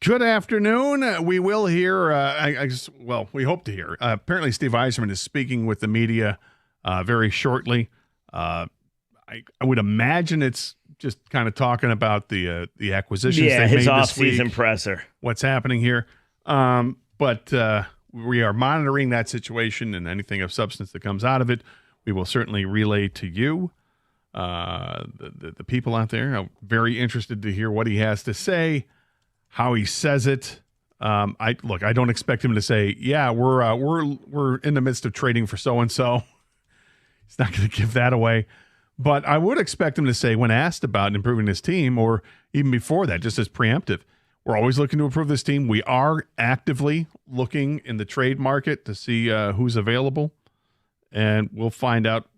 Good afternoon. We will hear, we hope to hear. Apparently, Steve Yzerman is speaking with the media very shortly. I would imagine it's just kind of talking about the acquisitions they his made off-season this week, presser. what's happening here. But we are monitoring that situation, and anything of substance that comes out of it, we will certainly relay to you, the people out there. I'm very interested to hear what he has to say, how he says it. I don't expect him to say, "Yeah, we're in the midst of trading for so and so." He's not going to give that away. But I would expect him to say, when asked about improving his team, or even before that, just as preemptive, we're always looking to improve this team. We are actively looking in the trade market to see who's available, and we'll find out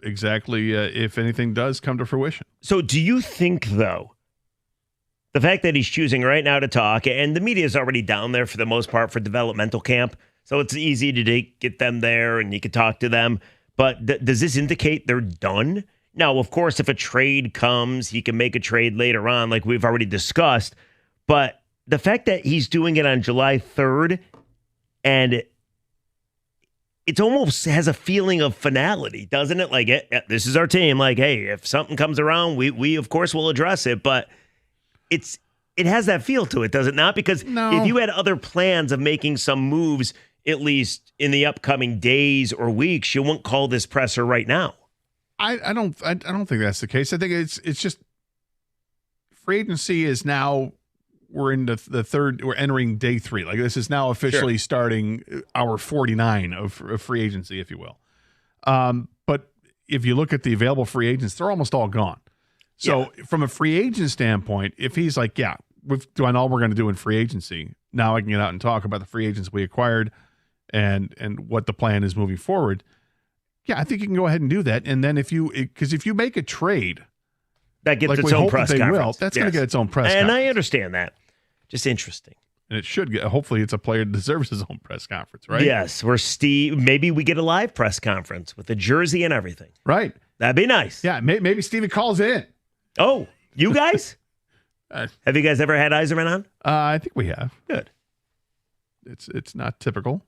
exactly if anything does come to fruition. So do you think, though, the fact that he's choosing right now to talk, and the media is already down there for the most part for developmental camp, so it's easy to get them there and you can talk to them, but does this indicate they're done? Now, of course, if a trade comes, he can make a trade later on, like we've already discussed. But the fact that he's doing it on July 3rd, and it almost has a feeling of finality, doesn't it? Like, this is our team. Like, hey, if something comes around, we of course will address it. But it has that feel to it, does it not? Because if you had other plans of making some moves, at least in the upcoming days or weeks, you won't call this presser right now. I don't think that's the case. I think it's just free agency is now. We're in the third. We're entering day 3. Like, this is now officially starting hour 49 of free agency, if you will. But if you look at the available free agents, they're almost all gone. So from a free agent standpoint, if he's like, yeah, we've done all we're going to do in free agency, now I can get out and talk about the free agents we acquired and what the plan is moving forward. Yeah, I think you can go ahead and do that. And then if you make a trade, that gets its own press conference. That's going to get its own press and conference. I understand that. Just interesting. And it should get, hopefully it's a player that deserves his own press conference, right? Yes, where maybe we get a live press conference with a jersey and everything. Right. That'd be nice. Yeah, maybe Stevie calls in. Oh, you guys? Have you guys ever had Yzerman on? I think we have. Good. It's not typical.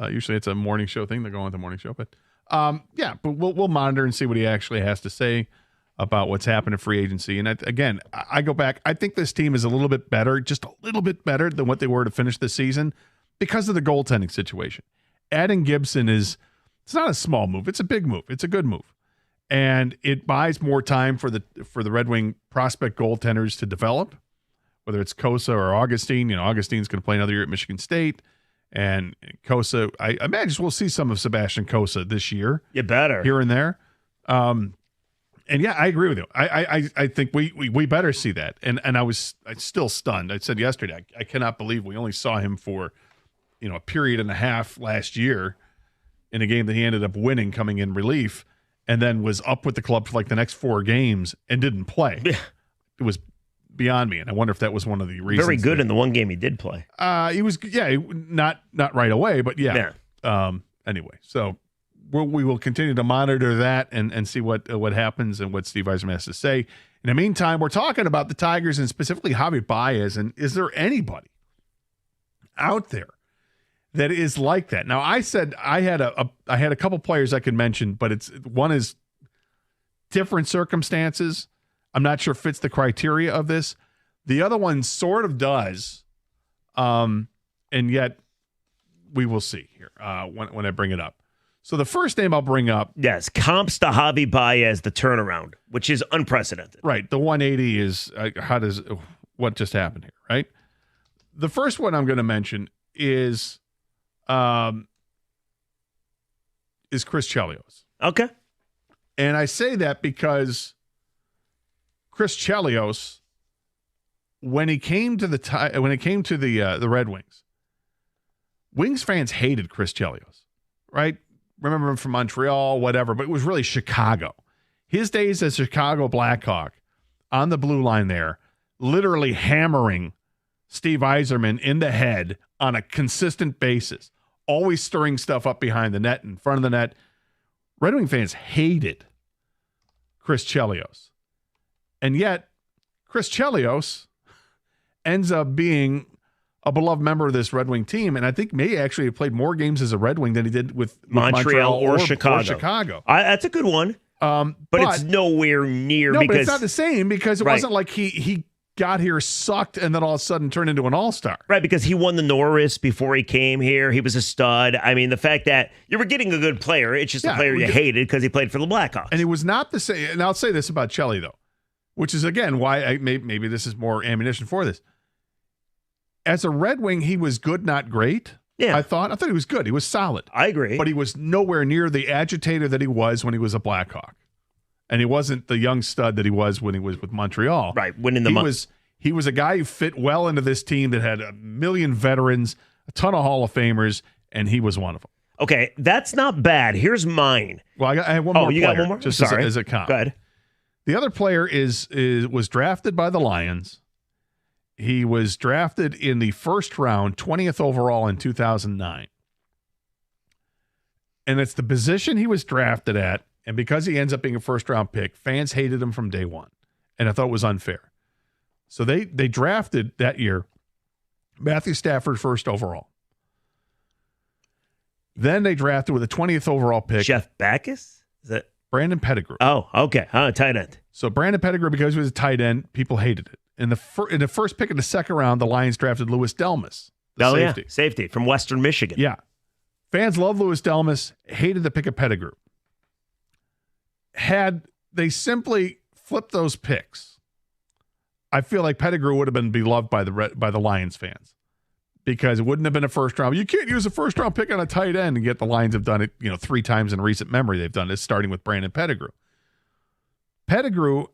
Usually it's a morning show thing. They go on the morning show. But but we'll monitor and see what he actually has to say about what's happened in free agency. And again, I go back. I think this team is a little bit better, just a little bit better than what they were to finish the season because of the goaltending situation. Adding Gibson it's not a small move. It's a big move. It's a good move. And it buys more time for the Red Wing prospect goaltenders to develop, whether it's Kosa or Augustine. Augustine's going to play another year at Michigan State. And Kosa, I imagine we'll see some of Sebastian Kosa this year. You better. Here and there. And yeah, I agree with you. I think we better see that. And I'm still stunned. I said yesterday, I cannot believe we only saw him for, a period and a half last year in a game that he ended up winning, coming in relief, and then was up with the club for like the next 4 games and didn't play. Yeah. It was beyond me. And I wonder if that was one of the reasons. Very good in the one game he did play. He was, not right away, but yeah. Anyway, so we will continue to monitor that and see what happens and what Steve Yzerman has to say. In the meantime, we're talking about the Tigers and specifically Javi Baez. And is there anybody out there that is like that? Now, I said I had a couple players I could mention, but one is different circumstances. I'm not sure fits the criteria of this. The other one sort of does, and yet we will see here when I bring it up. So the first name I'll bring up. Yes, comps to Javi Baez, the turnaround, which is unprecedented. Right. The 180 is what just happened here, right? The first one I'm going to mention is Chris Chelios. Okay. And I say that because Chris Chelios, when it came to the Red Wings, Wings fans hated Chris Chelios, right? Remember him from Montreal, whatever, but it was really Chicago. His days as Chicago Blackhawk on the blue line there, literally hammering Steve Yzerman in the head on a consistent basis, always stirring stuff up behind the net, in front of the net. Red Wing fans hated Chris Chelios. And yet, Chris Chelios ends up being a beloved member of this Red Wing team, and I think may actually have played more games as a Red Wing than he did with Montreal or Chicago. That's a good one. But it's nowhere near no, because but it's not the same because it wasn't like he got here, sucked, and then all of a sudden turned into an all-star. Right, because he won the Norris before he came here. He was a stud. I mean, the fact that you were getting a good player, it's just a player you hated because he played for the Blackhawks. And it was not the same. And I'll say this about Chelly, though, which is, again, why maybe this is more ammunition for this. As a Red Wing, he was good, not great. Yeah. I thought he was good. He was solid. I agree. But he was nowhere near the agitator that he was when he was a Blackhawk. And he wasn't the young stud that he was when he was with Montreal. Right, winning the He was a guy who fit well into this team that had a million veterans, a ton of Hall of Famers, and he was one of them. Okay, that's not bad. Here's mine. Well, I have one more. You player, got one more? Just Sorry. as a comp. Go ahead. The other player was drafted by the Lions. He was drafted in the first round, 20th overall in 2009. And it's the position he was drafted at. And because he ends up being a first-round pick, fans hated him from day one. And I thought it was unfair. So they drafted that year Matthew Stafford first overall. Then they drafted with a 20th overall pick. Jeff Backus? Is that Brandon Pettigrew. Oh, okay. Tight end. So Brandon Pettigrew, because he was a tight end, people hated it. In the first pick in the second round, the Lions drafted Louis Delmas, the safety. Yeah. Safety from Western Michigan. Yeah. Fans love Louis Delmas, hated the pick of Pettigrew. Had they simply flipped those picks, I feel like Pettigrew would have been beloved by the Lions fans because it wouldn't have been a first round. You can't use a first round pick on a tight end, and yet the Lions have done it, 3 times in recent memory. They've done it, starting with Brandon Pettigrew. Pettigrew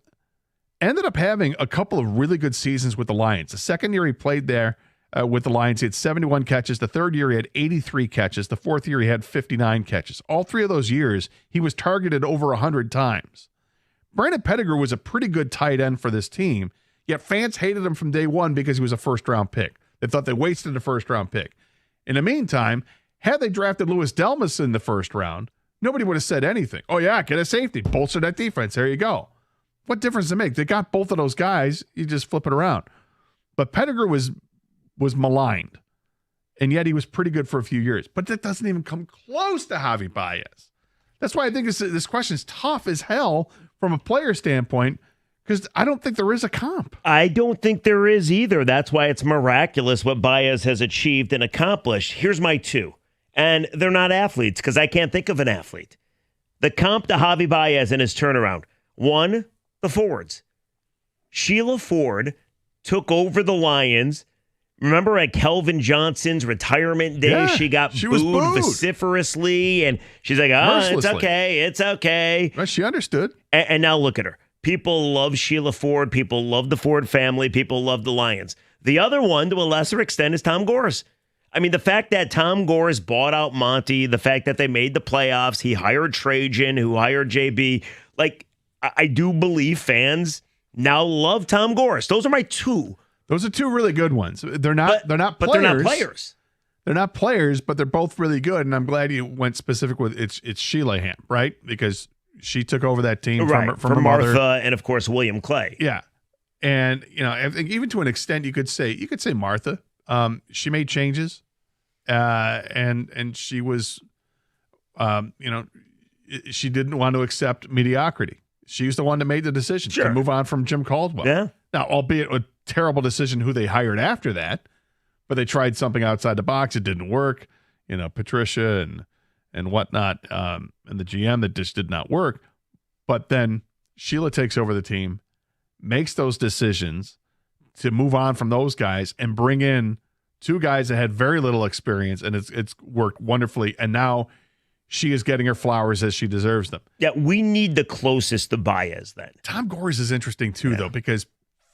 ended up having a couple of really good seasons with the Lions. The second year he played there with the Lions, he had 71 catches. The third year he had 83 catches. The fourth year he had 59 catches. All 3 of those years he was targeted over 100 times. Brandon Pettigrew was a pretty good tight end for this team, yet fans hated him from day one because he was a first-round pick. They thought they wasted a first-round pick. In the meantime, had they drafted Louis Delmas in the first round, nobody would have said anything. Oh, yeah, get a safety. Bolster that defense. There you go. What difference does it make? They got both of those guys. You just flip it around. But Pettigrew was maligned, and yet he was pretty good for a few years. But that doesn't even come close to Javi Baez. That's why I think this question is tough as hell from a player standpoint, because I don't think there is a comp. I don't think there is either. That's why it's miraculous what Baez has achieved and accomplished. Here's my 2, and they're not athletes because I can't think of an athlete. The comp to Javi Baez and his turnaround. 1, the forwards. Sheila Ford took over the Lions. Remember at Kelvin Johnson's retirement day, she got booed vociferously, and she's like, it's okay, it's okay. Well, she understood. And now look at her. People love Sheila Ford. People love the Ford family. People love the Lions. The other one, to a lesser extent, is Tom Gores. I mean, the fact that Tom Gores bought out Monty, the fact that they made the playoffs, he hired Trajan, who hired JB. Like, I do believe fans now love Tom Gores. Those are my 2. Those are 2 really good ones. They're not players. But they're not players. They're not players, but they're both really good. And I'm glad you went specific with it's Sheila Ham, right? Because she took over that team from her Martha mother. And of course William Clay. Yeah. And I think even to an extent you could say Martha. She made changes. And she was she didn't want to accept mediocrity. She's the one that made the decision to move on from Jim Caldwell. Yeah. Now, albeit a terrible decision who they hired after that, but they tried something outside the box. It didn't work. Patricia and whatnot, and the GM that just did not work. But then Sheila takes over the team, makes those decisions to move on from those guys and bring in 2 guys that had very little experience, and it's worked wonderfully. And now she is getting her flowers as she deserves them. Yeah, we need the closest to Baez then. Tom Gores is interesting too, though, because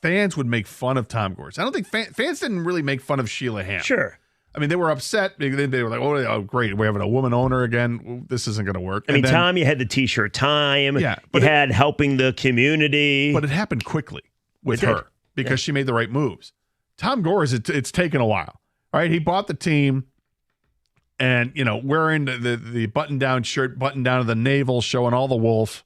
fans would make fun of Tom Gores. I don't think fans didn't really make fun of Sheila Ham. Sure. I mean, they were upset. They were like, oh, great. We're having a woman owner again. This isn't going to work. I mean, Tom, you had the T-shirt time. Yeah. You had helping the community. But it happened quickly with her because she made the right moves. Tom Gores, it's taken a while. All right, he bought the team and, wearing the button-down shirt, button down to the navel, showing all the wolf,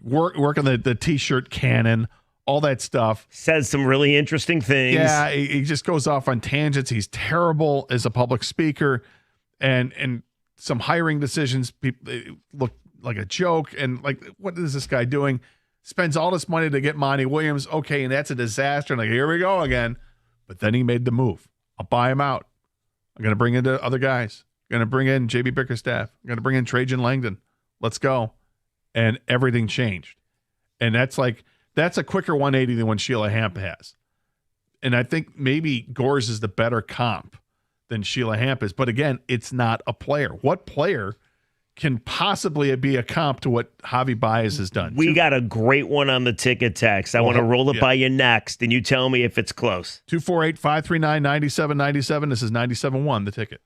working the T-shirt cannon, all that stuff. Says some really interesting things. Yeah, he just goes off on tangents. He's terrible as a public speaker, and some hiring decisions look like a joke. And like, what is this guy doing? Spends all this money to get Monty Williams. Okay, and that's a disaster. And like, here we go again. But then he made the move. I'll buy him out. I'm going to bring in the other guys. I'm going to bring in JB Bickerstaff. I'm going to bring in Trajan Langdon. Let's go. And everything changed. And that's a quicker 180 than what Sheila Hamp has. And I think maybe Gores is the better comp than Sheila Hamp is. But again, it's not a player. What player can possibly be a comp to what Javi Baez has done? We got a great one on the ticket text. I want to roll it by you next, and you tell me if it's close. 248-539-9797. This is 97.1, the ticket.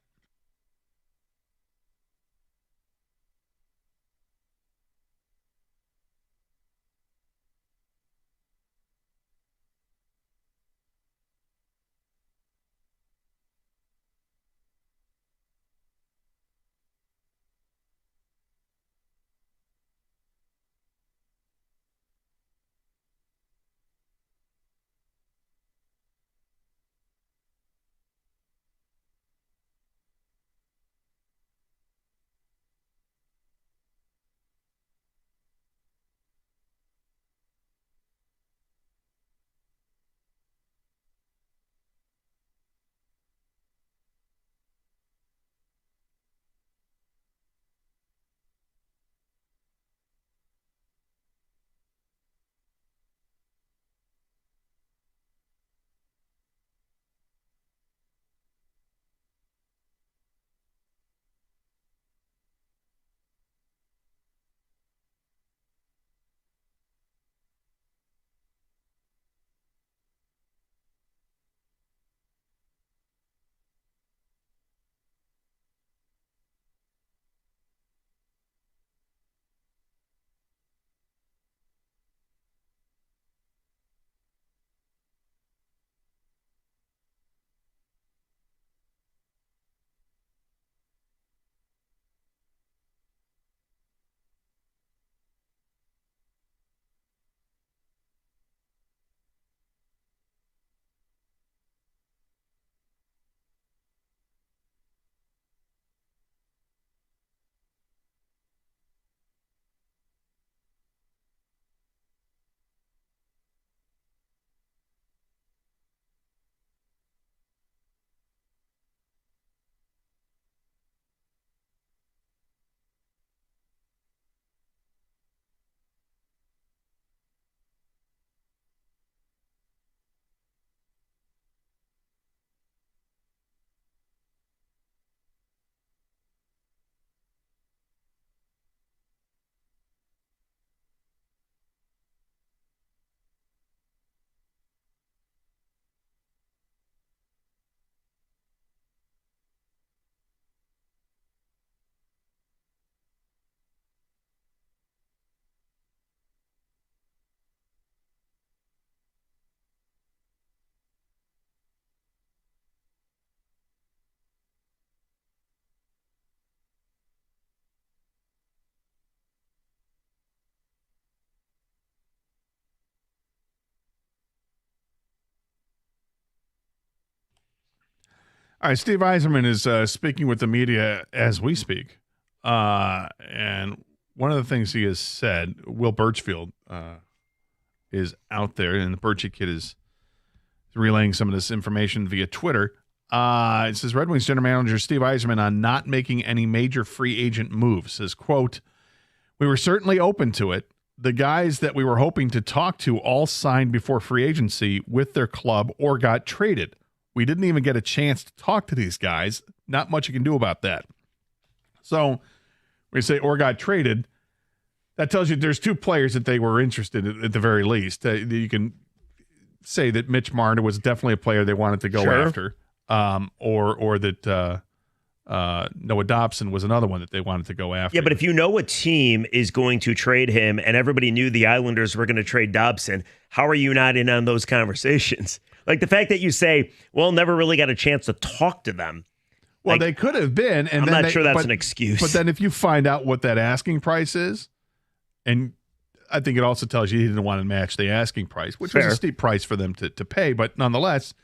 All right, Steve Yzerman is speaking with the media as we speak. And one of the things he has said, Will Birchfield is out there, and the Birchie Kid is relaying some of this information via Twitter. It says Red Wings general manager Steve Yzerman on not making any major free agent moves says, quote, "We were certainly open to it. The guys that we were hoping to talk to all signed before free agency with their club or got traded. We didn't even get a chance to talk to these guys. Not much you can do about that." So when you say or got traded, that tells you there's two players that they were interested in at the very least. You can say that Mitch Marner was definitely a player they wanted to go after, or that Noah Dobson was another one that they wanted to go after. Yeah, but if you know a team is going to trade him and everybody knew the Islanders were going to trade Dobson, how are you not in on those conversations? Like the fact that you say, well, never really got a chance to talk to them. Well, like, they could have been. And I'm not sure that's an excuse. But then if you find out what that asking price is, and I think it also tells you he didn't want to match the asking price, which was Fair. a steep price for them to pay. But nonetheless,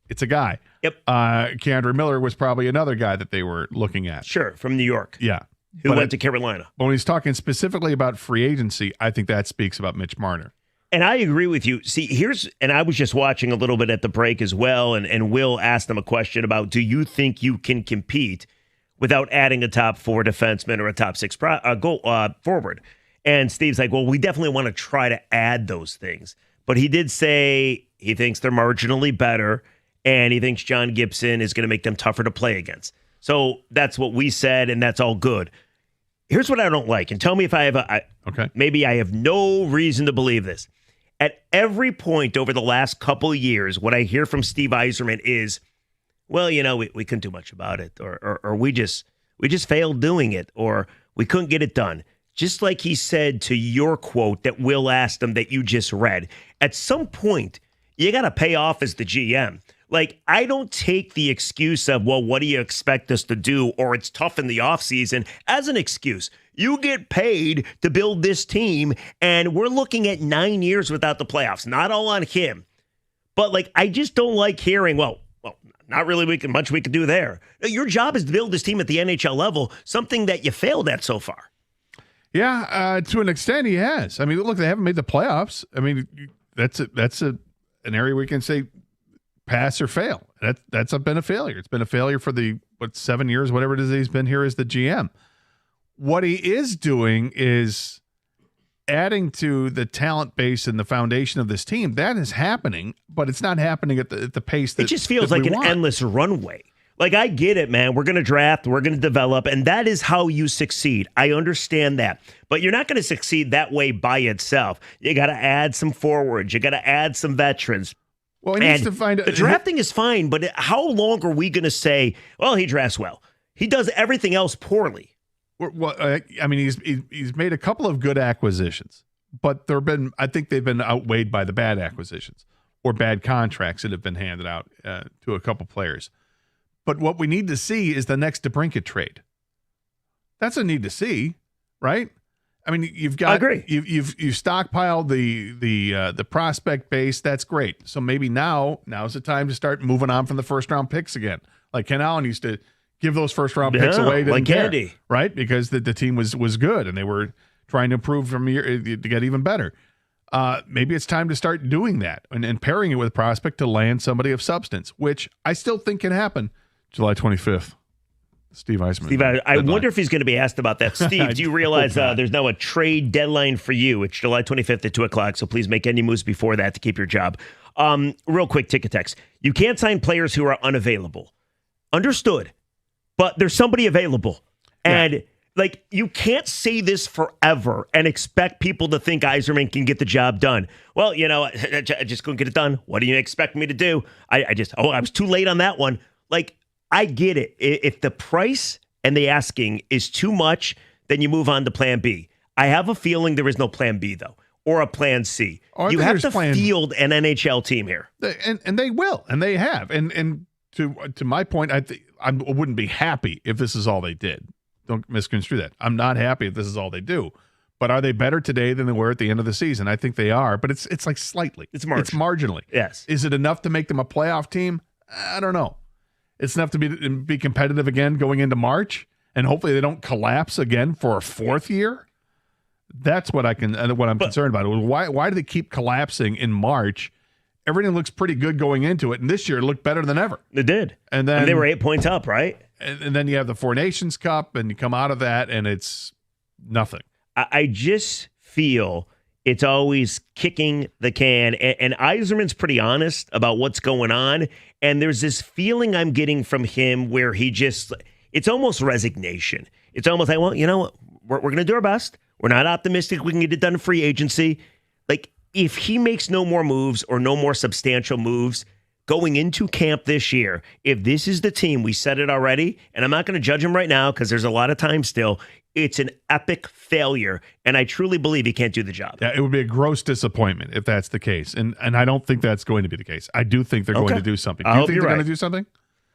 it's a guy. Yep. Keandre Miller was probably another guy that they were looking at. Sure, from New York. Yeah. Who went to Carolina. But when he's talking specifically about free agency, I think that speaks about Mitch Marner. And I agree with you. See, and I was just watching a little bit at the break as well, and Will asked him a question about, do you think you can compete without adding a top 4 defenseman or a top 6 forward? And Steve's like, well, we definitely want to try to add those things. But he did say he thinks they're marginally better, and he thinks John Gibson is going to make them tougher to play against. So that's what we said, and that's all good. Here's what I don't like, and tell me if I have maybe I have no reason to believe this. At every point over the last couple of years, what I hear from Steve Yzerman is, well, we couldn't do much about it, or we just failed doing it, or we couldn't get it done. Just like he said to your quote that Will asked him that you just read. At some point, you got to pay off as the GM. Like, I don't take the excuse of, well, what do you expect us to do? Or it's tough in the offseason as an excuse. You get paid to build this team, and we're looking at 9 years without the playoffs. Not all on him. But, I just don't like hearing, well, not really much we could do there. Your job is to build this team at the NHL level, something that you failed at so far. Yeah, to an extent, he has. I mean, look, they haven't made the playoffs. I mean, that's an area we can say pass or fail. That's been a failure. It's been a failure for 7 years, whatever it is he's been here as the GM. What he is doing is adding to the talent base and the foundation of this team. That is happening, but it's not happening at the pace that it just feels like an endless runway. Like, I get it, man. We're going to draft, we're going to develop, and that is how you succeed. I understand that. But you're not going to succeed that way by itself. You got to add some forwards. You got to add some veterans. Well, he needs to find the drafting is fine, but how long are we going to say, well, he drafts well? He does everything else poorly. Well, I mean, he's made a couple of good acquisitions, but I think they've been outweighed by the bad acquisitions or bad contracts that have been handed out to a couple players. But what we need to see is the next DeBrincat trade. That's a need to see, right? I mean, you've got. I agree. You've stockpiled the prospect base. That's great. So maybe now's the time to start moving on from the first round picks again. Like Ken Allen used to give those first round picks away, like candy, right? Because the team was good and they were trying to improve from year to get even better. Maybe it's time to start doing that and pairing it with a prospect to land somebody of substance, which I still think can happen. July 25th. Steve Yzerman. Steve, I wonder if he's going to be asked about that. Steve, do you realize there's now a trade deadline for you? It's July 25th at 2 o'clock, so please make any moves before that to keep your job. Real quick, ticket text. You can't sign players who are unavailable. Understood. But there's somebody available. And, you can't say this forever and expect people to think Yzerman can get the job done. Well, I just couldn't get it done. What do you expect me to do? I was too late on that one. I get it. If the price and the asking is too much, then you move on to plan B. I have a feeling there is no plan B, though, or a plan C. You have to field an NHL team here. And they will, and they have. And to my point, I wouldn't be happy if this is all they did. Don't misconstrue that. I'm not happy if this is all they do. But are they better today than they were at the end of the season? I think they are, but it's like slightly. It's marginally. Yes. Is it enough to make them a playoff team? I don't know. It's enough to be competitive again going into March, and hopefully they don't collapse again for a fourth year. That's what I'm concerned about. Why do they keep collapsing in March? Everything looks pretty good going into it, and this year it looked better than ever. It did. And then they were 8 points up, right? And then you have the Four Nations Cup, and you come out of that, and it's nothing. I just feel it's always kicking the can. And Yzerman's pretty honest about what's going on. And there's this feeling I'm getting from him where it's almost resignation. It's almost like, well, you know what? We're going to do our best. We're not optimistic we can get it done in free agency. If he makes no more moves or no more substantial moves going into camp this year, if this is the team, we said it already, and I'm not going to judge him right now because there's a lot of time still, it's an epic failure, and I truly believe he can't do the job. Yeah, it would be a gross disappointment if that's the case, and I don't think that's going to be the case. I do think they're going to do something. Do you think they're going to do something?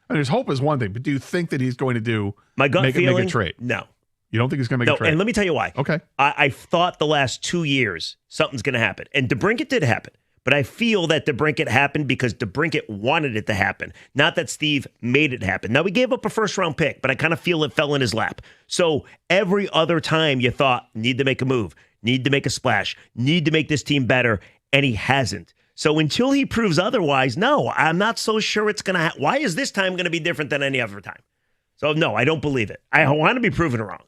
I mean, there's hope is one thing, but do you think that he's going to make a trade? No. You don't think he's going to make a trade? And let me tell you why. Okay. I thought the last 2 years something's going to happen. And DeBrincat did happen. But I feel that DeBrincat happened because DeBrincat wanted it to happen, not that Steve made it happen. Now, we gave up a first-round pick, but I kind of feel it fell in his lap. So every other time you thought, need to make a move, need to make a splash, need to make this team better, and he hasn't. So until he proves otherwise, no, I'm not so sure it's going to why is this time going to be different than any other time? So, no, I don't believe it. I want to be proven wrong.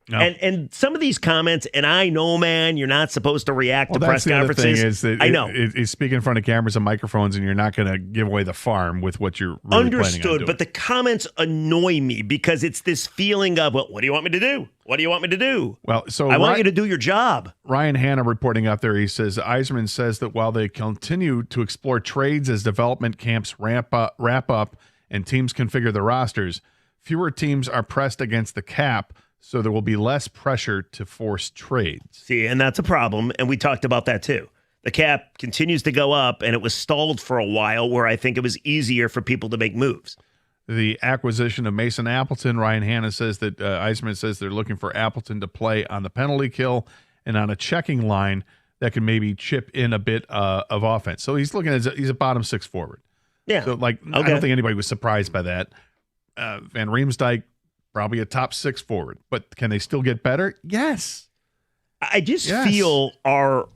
No. And some of these comments, and I know, man, you're not supposed to react to press conferences. Thing is that I know. He's speaking in front of cameras and microphones, and you're not going to give away the farm with what you're really planning on doing. But the comments annoy me because it's this feeling of, well, what do you want me to do? What do you want me to do? Well, so I want you to do your job. Ryan Hanna reporting out there, he says, Yzerman says that while they continue to explore trades as development camps wrap up and teams configure the rosters, fewer teams are pressed against the cap, so there will be less pressure to force trades. See, and that's a problem, and we talked about that too. The cap continues to go up, and it was stalled for a while where I think it was easier for people to make moves. The acquisition of Mason Appleton, Ryan Hanna says that Yzerman says they're looking for Appleton to play on the penalty kill and on a checking line that can maybe chip in a bit of offense. So he's looking at he's a bottom six forward. Yeah. So I don't think anybody was surprised by that. Van Riemsdyk, probably a top six forward, but can they still get better? Yes. I just feel our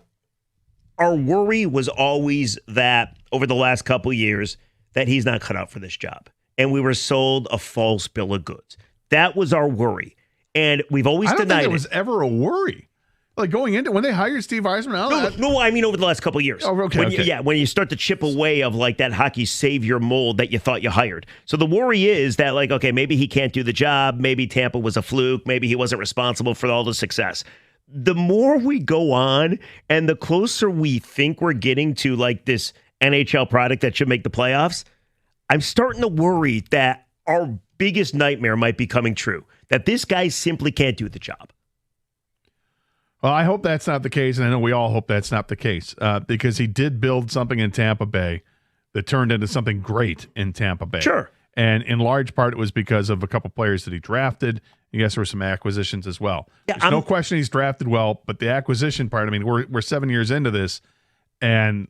worry was always that over the last couple of years that he's not cut out for this job. And we were sold a false bill of goods. That was our worry. And we've always denied it. I don't think it was ever a worry. Like going into when they hired Steve Yzerman. No, I mean over the last couple of years. Oh, okay. When you start to chip away of like that hockey savior mold that you thought you hired. So the worry is that like, okay, maybe he can't do the job. Maybe Tampa was a fluke. Maybe he wasn't responsible for all the success. The more we go on and the closer we think we're getting to like this NHL product that should make the playoffs, I'm starting to worry that our biggest nightmare might be coming true, that this guy simply can't do the job. Well, I hope that's not the case, and I know we all hope that's not the case, because he did build something in Tampa Bay that turned into something great in Tampa Bay. Sure. And in large part, it was because of a couple players that he drafted. I guess there were some acquisitions as well. Yeah, There's no question he's drafted well, but the acquisition part, I mean, we're 7 years into this, and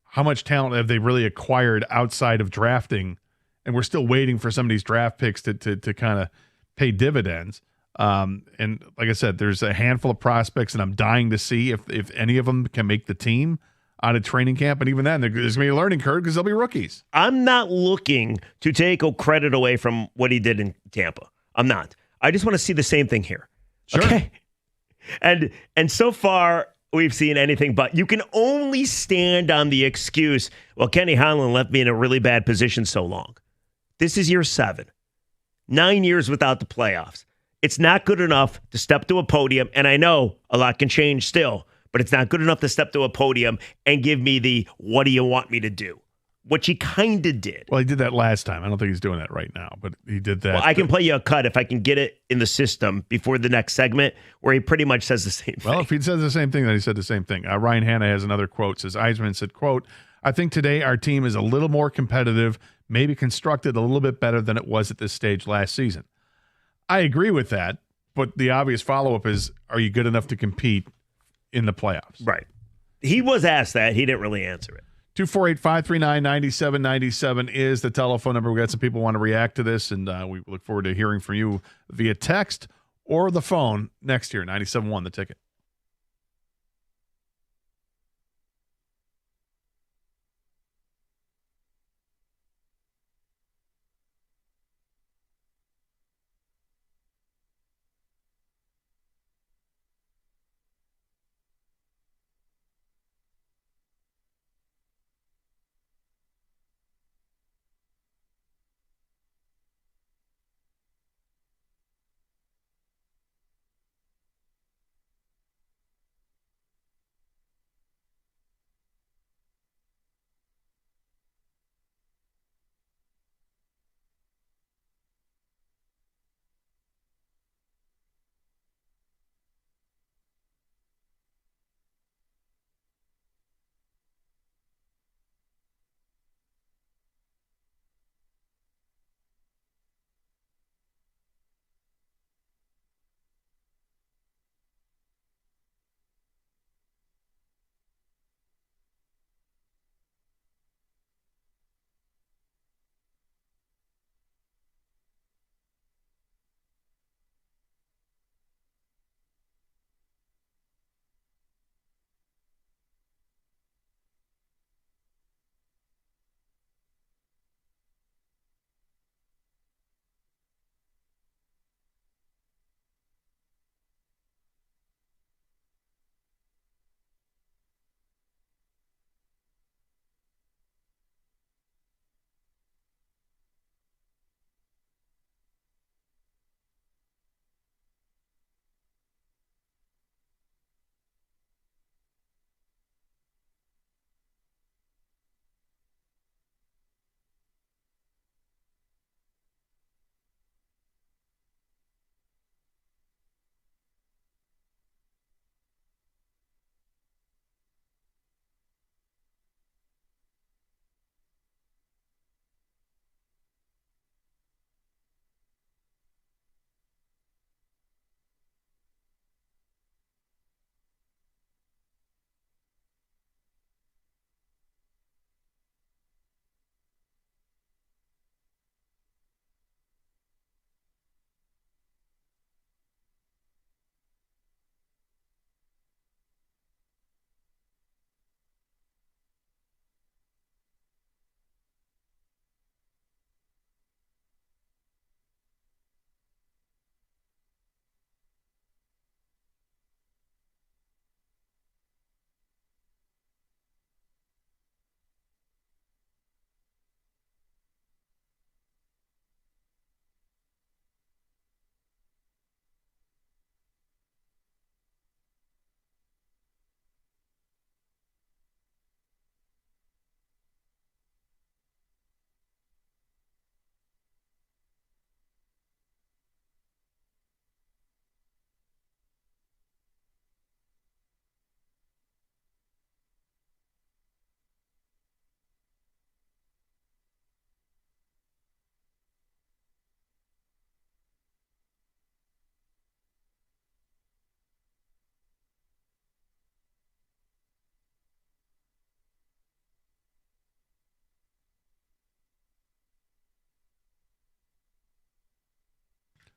how much talent have they really acquired outside of drafting? And we're still waiting for some of these draft picks to kind of pay dividends. And like I said, there's a handful of prospects, and I'm dying to see if any of them can make the team out of training camp. And even then, there's going to be a learning curve because they'll be rookies. I'm not looking to take credit away from what he did in Tampa. I'm not. I just want to see the same thing here. Sure. Okay? And so far, we've seen anything but. You can only stand on the excuse, well, Kenny Holland left me in a really bad position so long. This is year 7. 9 years without the playoffs. It's not good enough to step to a podium, and I know a lot can change still, but it's not good enough to step to a podium and give me the, what do you want me to do? Which he kind of did. Well, he did that last time. I don't think he's doing that right now, but he did that. Well, I can play you a cut if I can get it in the system before the next segment where he pretty much says the same thing. Well, if he says the same thing, then he said the same thing. Ryan Hanna has another quote, says, Yzerman said, quote, I think today our team is a little more competitive, maybe constructed a little bit better than it was at this stage last season. I agree with that, but the obvious follow-up is, are you good enough to compete in the playoffs? Right. He was asked that. He didn't really answer it. 248-539-9797 is the telephone number. We got some people who want to react to this, and we look forward to hearing from you via text or the phone next year. 97.1 The Ticket.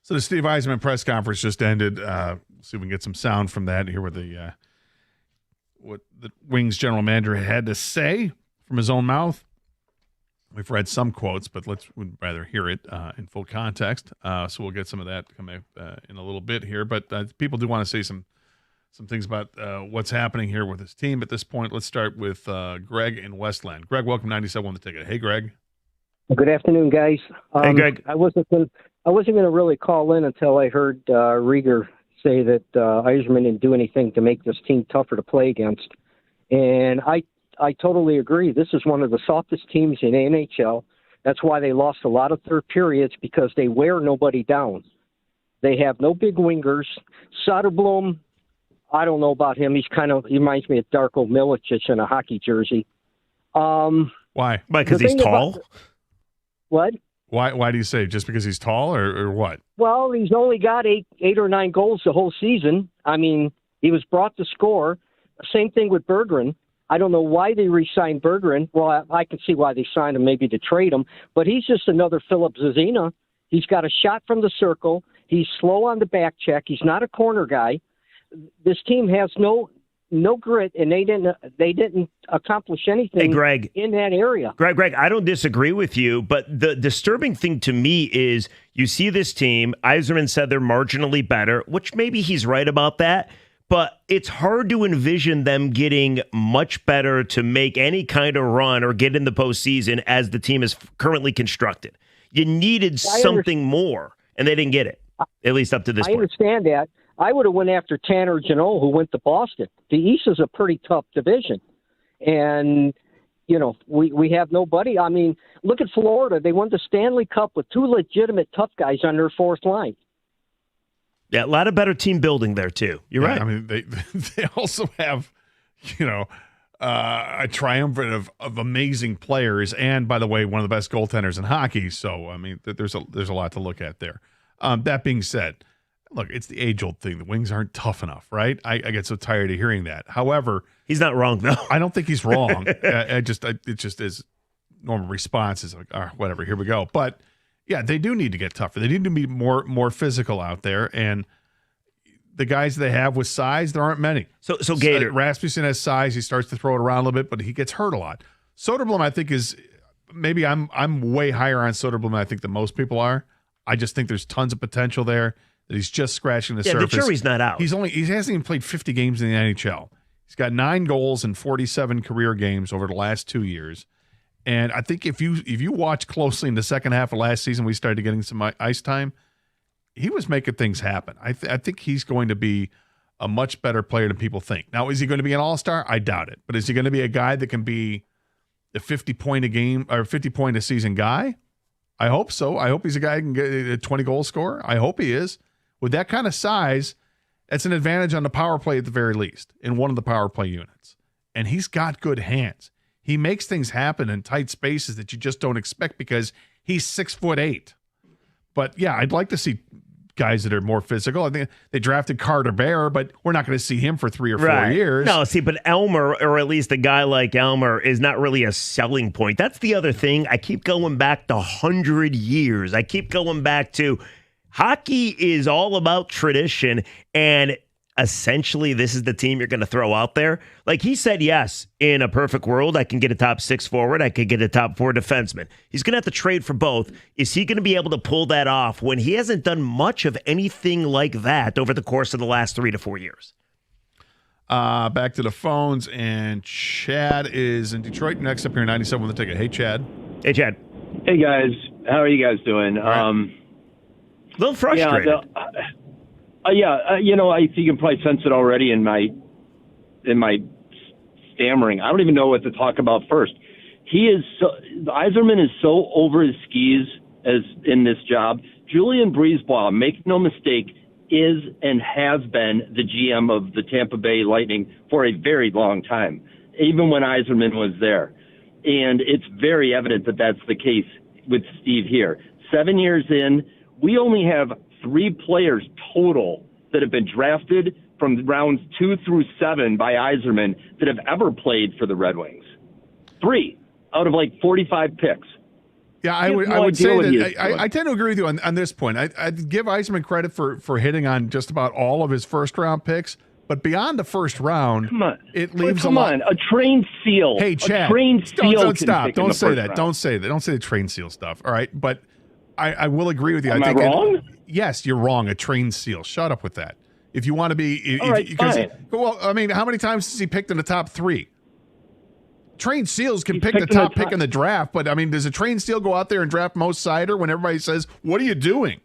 So the Steve Yzerman press conference just ended. See if we can get some sound from that. Hear what the Wings general manager had to say from his own mouth. We've read some quotes, but we'd rather hear it in full context. So we'll get some of that coming in a little bit here. But people do want to say some things about what's happening here with his team at this point. Let's start with Greg in Westland. Greg, welcome 97 on the ticket. Hey, Greg. Good afternoon, guys. Hey, Greg. I wasn't going to really call in until I heard Rieger say that Yzerman didn't do anything to make this team tougher to play against. And I totally agree. This is one of the softest teams in the NHL. That's why they lost a lot of third periods, because they wear nobody down. They have no big wingers. Soderblom, I don't know about him. He reminds me of Darko Milicic in a hockey jersey. Why? Because he's tall? What? Why do you say? Just because he's tall or what? Well, he's only got eight or nine goals the whole season. I mean, he was brought to score. Same thing with Berggren. I don't know why they re-signed Berggren. Well, I can see why they signed him, maybe to trade him. But he's just another Philip Zazina. He's got a shot from the circle. He's slow on the back check. He's not a corner guy. This team has no grit, and they didn't accomplish anything, hey, Greg, in that area. Greg, I don't disagree with you, but the disturbing thing to me is you see this team. Yzerman said they're marginally better, which maybe he's right about that, but it's hard to envision them getting much better to make any kind of run or get in the postseason as the team is currently constructed. You needed something more, and they didn't get it, at least up to this point. I understand that. I would have went after Tanner Janot, who went to Boston. The East is a pretty tough division. And, we have nobody. I mean, look at Florida. They won the Stanley Cup with two legitimate tough guys on their fourth line. Yeah, a lot of better team building there, too. You're right. I mean, they also have, a triumvirate of amazing players. And, by the way, one of the best goaltenders in hockey. So, I mean, there's a lot to look at there. That being said, look, it's the age-old thing. The Wings aren't tough enough, right? I get so tired of hearing that. However, he's not wrong, though. I don't think he's wrong. It just is normal response is like, whatever, here we go. But yeah, they do need to get tougher. They need to be more physical out there. And the guys they have with size, there aren't many. So Gator Rasmussen has size. He starts to throw it around a little bit, but he gets hurt a lot. Soderblom, I think, is maybe I'm way higher on Soderblom than I think that most people are. I just think there's tons of potential there. He's just scratching the surface. The jury's not out. He hasn't even played 50 games in the NHL. He's got 9 goals in 47 career games over the last 2 years. And I think if you watch closely in the second half of last season, we started getting some ice time. He was making things happen. I think he's going to be a much better player than people think. Now, is he going to be an all-star? I doubt it. But is he going to be a guy that can be a 50-point a game or 50-point a season guy? I hope so. I hope he's a guy who can get a 20-goal scorer. I hope he is. With that kind of size, that's an advantage on the power play at the very least, in one of the power play units. And he's got good hands. He makes things happen in tight spaces that you just don't expect because he's 6'8". But yeah, I'd like to see guys that are more physical. I think they drafted Carter Bear, but we're not going to see him for 3 or 4 years. No, see, but Elmer, or at least a guy like Elmer, is not really a selling point. That's the other thing. I keep going back to 100 years. I keep going back to hockey is all about tradition, and essentially this is the team you're going to throw out there. Like he said, yes, in a perfect world, I can get a top 6 forward. I could get a top 4 defenseman. He's going to have to trade for both. Is he going to be able to pull that off when he hasn't done much of anything like that over the course of the last 3 to 4 years? Back to the phones, and Chad is in Detroit. Next up here, 97 with the ticket. Hey, Chad. Hey, Chad. Hey, guys. How are you guys doing? A little frustrated. I think you can probably sense it already in my stammering. I don't even know what to talk about first. Yzerman is so over his skis as in this job. Julien Brisebois, make no mistake, is and has been the GM of the Tampa Bay Lightning for a very long time, even when Yzerman was there. And it's very evident that that's the case with Steve here. 7 years in, we only have 3 players total that have been drafted from rounds 2 through 7 by Yzerman that have ever played for the Red Wings. 3 out of like 45 picks. Yeah, I would say that I tend to agree with you on this point. I'd give Yzerman credit for hitting on just about all of his first round picks, but beyond the first round, it leaves a lot. A trained seal. Hey, Chad, a trained seal. don't stop. Don't say that. Round. Don't say that. Don't say the trained seal stuff. All right, but I will agree with you. Am I think wrong? Yes, you're wrong. A trained seal. Shut up with that. If you want to be, All right, fine. Well, I mean, how many times has he picked in the top 3? Trained seals can pick the top pick in the draft, but I mean, does a trained seal go out there and draft Mo Sider when everybody says, "What are you doing?"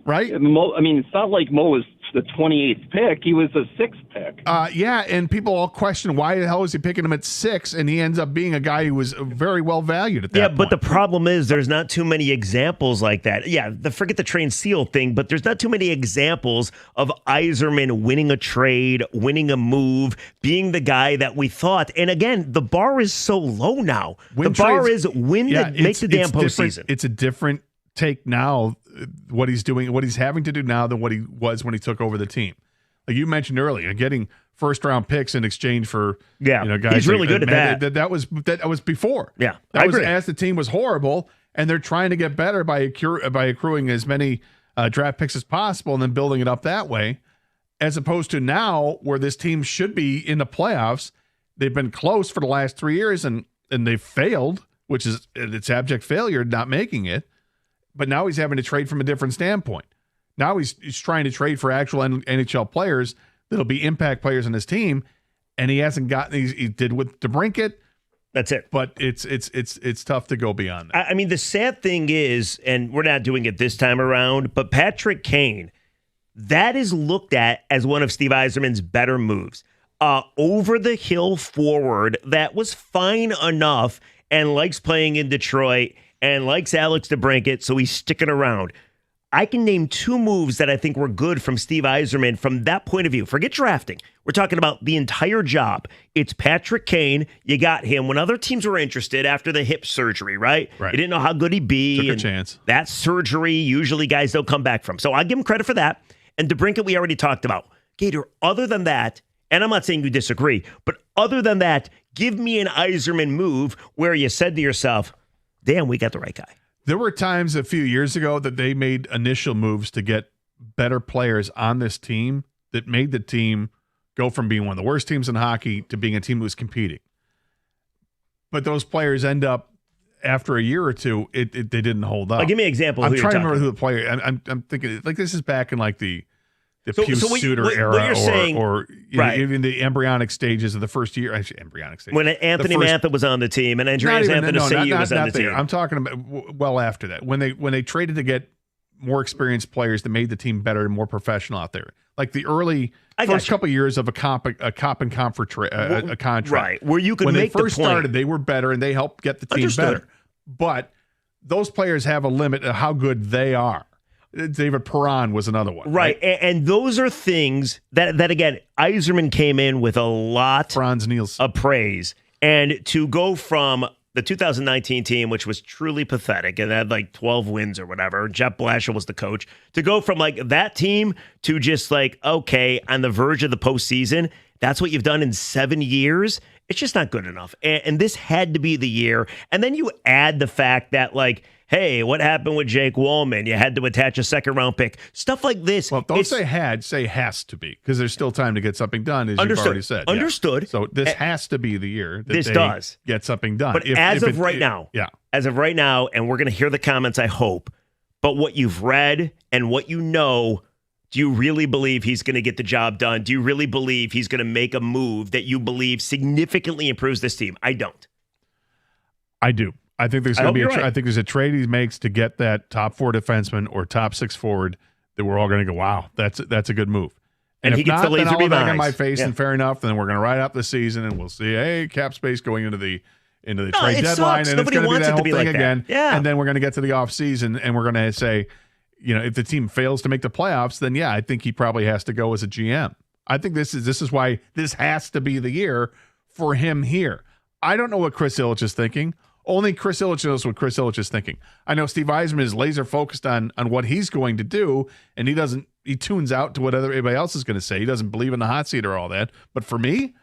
Right? Mo, I mean, it's not like Mo was the 28th pick; he was the 6th pick. Yeah, and people all question why the hell is he picking him at 6, and he ends up being a guy who was very well valued at that point. But the problem is there's not too many examples like that. Yeah, forget the trained seal thing, but there's not too many examples of Yzerman winning a trade, winning a move, being the guy that we thought. And again, the bar is so low now. The bar is make the damn postseason. It's a different take now, what he's doing, what he's having to do now than what he was when he took over the team. Like you mentioned earlier, getting first round picks in exchange for guys. He's really good at that. That was before. Yeah, that was as the team was horrible, and they're trying to get better by accruing as many draft picks as possible and then building it up that way, as opposed to now where this team should be in the playoffs. They've been close for the last 3 years and they've failed, which is it's abject failure not making it. But now he's having to trade from a different standpoint. Now he's trying to trade for actual NHL players that'll be impact players on his team, and he hasn't gotten. He did with DeBrincat. That's it. But it's tough to go beyond that. I mean, the sad thing is, and we're not doing it this time around, but Patrick Kane, that is looked at as one of Steve Yzerman's better moves. Over the hill forward that was fine enough and likes playing in Detroit and likes Alex DeBrincat, so he's sticking around. I can name 2 moves that I think were good from Steve Yzerman from that point of view. Forget drafting. We're talking about the entire job. It's Patrick Kane. You got him when other teams were interested after the hip surgery, right? You didn't know how good he'd be. Took a chance. That surgery, usually guys don't come back from. So I give him credit for that. And DeBrincat, we already talked about. Gator, other than that, and I'm not saying you disagree, but other than that, give me an Yzerman move where you said to yourself, damn, we got the right guy. There were times a few years ago that they made initial moves to get better players on this team that made the team go from being one of the worst teams in hockey to being a team that was competing. But those players end up, after a year or two, they didn't hold up. Give me an example. I'm trying to remember who the player. I'm thinking like this is back in like the Pius Suter era, or even the embryonic stages of the first year. Actually, embryonic stages. When Anthony Mantha was on the team and Andreas Anthony was on the team. I'm talking about well after that, when they traded to get more experienced players that made the team better and more professional out there. Like the early first couple of years of a cop and comp for a contract, right? Where you could when make they first the point. started, they were better and they helped get the team better. But those players have a limit of how good they are. David Perron was another one. Right. And those are things that again, Yzerman came in with a lot of praise. And to go from the 2019 team, which was truly pathetic and had like 12 wins or whatever, Jeff Blashill was the coach, to go from like that team to just like, okay, on the verge of the postseason, that's what you've done in 7 years. It's just not good enough. And this had to be the year. And then you add the fact that like, hey, what happened with Jake Wallman? You had to attach a second-round pick. Stuff like this. Well, don't say had, say has to be, because there's still time to get something done, as you've already said. Understood. Yeah. So this has to be the year that this they does get something done. But as of right now, and we're going to hear the comments, I hope, but what you've read and what you know, do you really believe he's going to get the job done? Do you really believe he's going to make a move that you believe significantly improves this team? I don't. I do. I think there's going to be I think there's a trade he makes to get that top 4 defenseman or top 6 forward that we're all going to go, wow, that's a good move. And if he gets not, the laser then I'll beam back in eyes. my face, Yeah. and fair enough. Then we're going to ride out the season, and we'll see, hey, cap space going into the trade it deadline, sucks. and Nobody it's going to be wants that it to whole be thing like that. again. Yeah. And then we're going to get to the off season, and we're going to say, if the team fails to make the playoffs, then I think he probably has to go as a GM. I think this is why this has to be the year for him here. I don't know what Chris Ilitch is thinking. Only Chris Ilitch knows what Chris Ilitch is thinking. I know Steve Yzerman is laser focused on what he's going to do, and he tunes out to what everybody else is going to say. He doesn't believe in the hot seat or all that. But for me,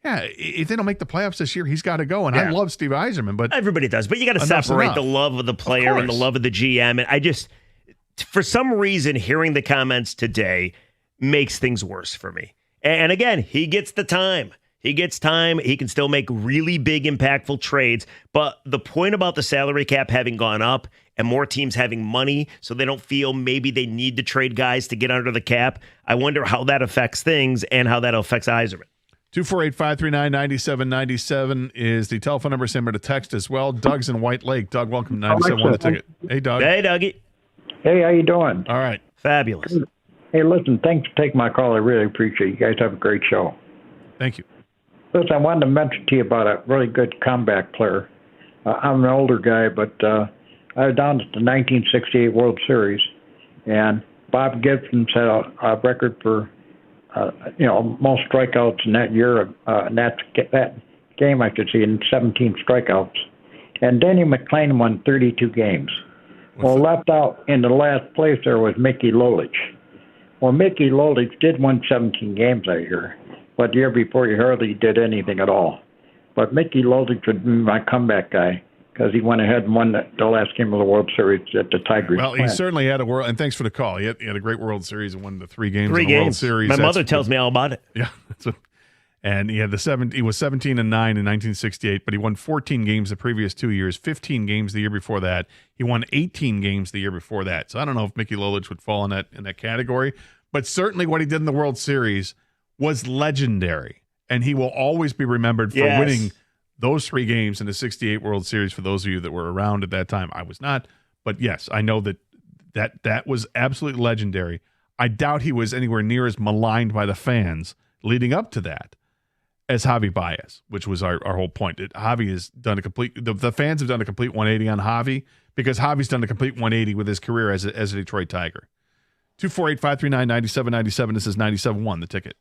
Yeah, if they don't make the playoffs this year, he's got to go. And I love Steve Yzerman, but everybody does. But you got to enough's separate enough. the love of the player and the love of the GM. And I just, for some reason, hearing the comments today makes things worse for me. And again, he gets the time. He gets time. He can still make really big, impactful trades. But the point about the salary cap having gone up and more teams having money so they don't feel maybe they need to trade guys to get under the cap, I wonder how that affects things and how that affects Yzerman. 248-539-9797 is the telephone number. Send me to text as well. Doug's in White Lake. Doug, welcome to 97.1 The Ticket. Hey, Doug. Hey, Dougie. Hey, how you doing? All right. Fabulous. Hey, listen, thanks for taking my call. I really appreciate it. You guys have a great show. Thank you. Listen, I wanted to mention to you about a really good comeback player. I'm an older guy, but I was down at the 1968 World Series, and Bob Gibson set a record for most strikeouts in that year, that game, I should see, in 17 strikeouts. And Denny McClain won 32 games. Left out in the last place there was Mickey Lolich. Well, Mickey Lolich did win 17 games that year, but the year before he hardly did anything at all. But Mickey Lolich would be my comeback guy because he went ahead and won the last game of the World Series at the Tigers. Well, he certainly had a world, and thanks for the call. He had a great World Series and won the 3 games Three in the World games. Series. My mother tells me all about it. Yeah. And he had he was 17-9 in 1968, but he won 14 games the previous 2 years, 15 games the year before that. He won 18 games the year before that. So I don't know if Mickey Lolich would fall in that category, but certainly what he did in the World Series was legendary, and he will always be remembered for winning those 3 games in the 68 World Series. For those of you that were around at that time, I was not, but yes, I know that was absolutely legendary. I doubt he was anywhere near as maligned by the fans leading up to that as Javi Baez, which was our whole point. Javi has done a complete, the fans have done a complete 180 on Javi because Javi's done a complete 180 with his career as a Detroit Tiger. 248-539-9797. This is 97.1 The Ticket.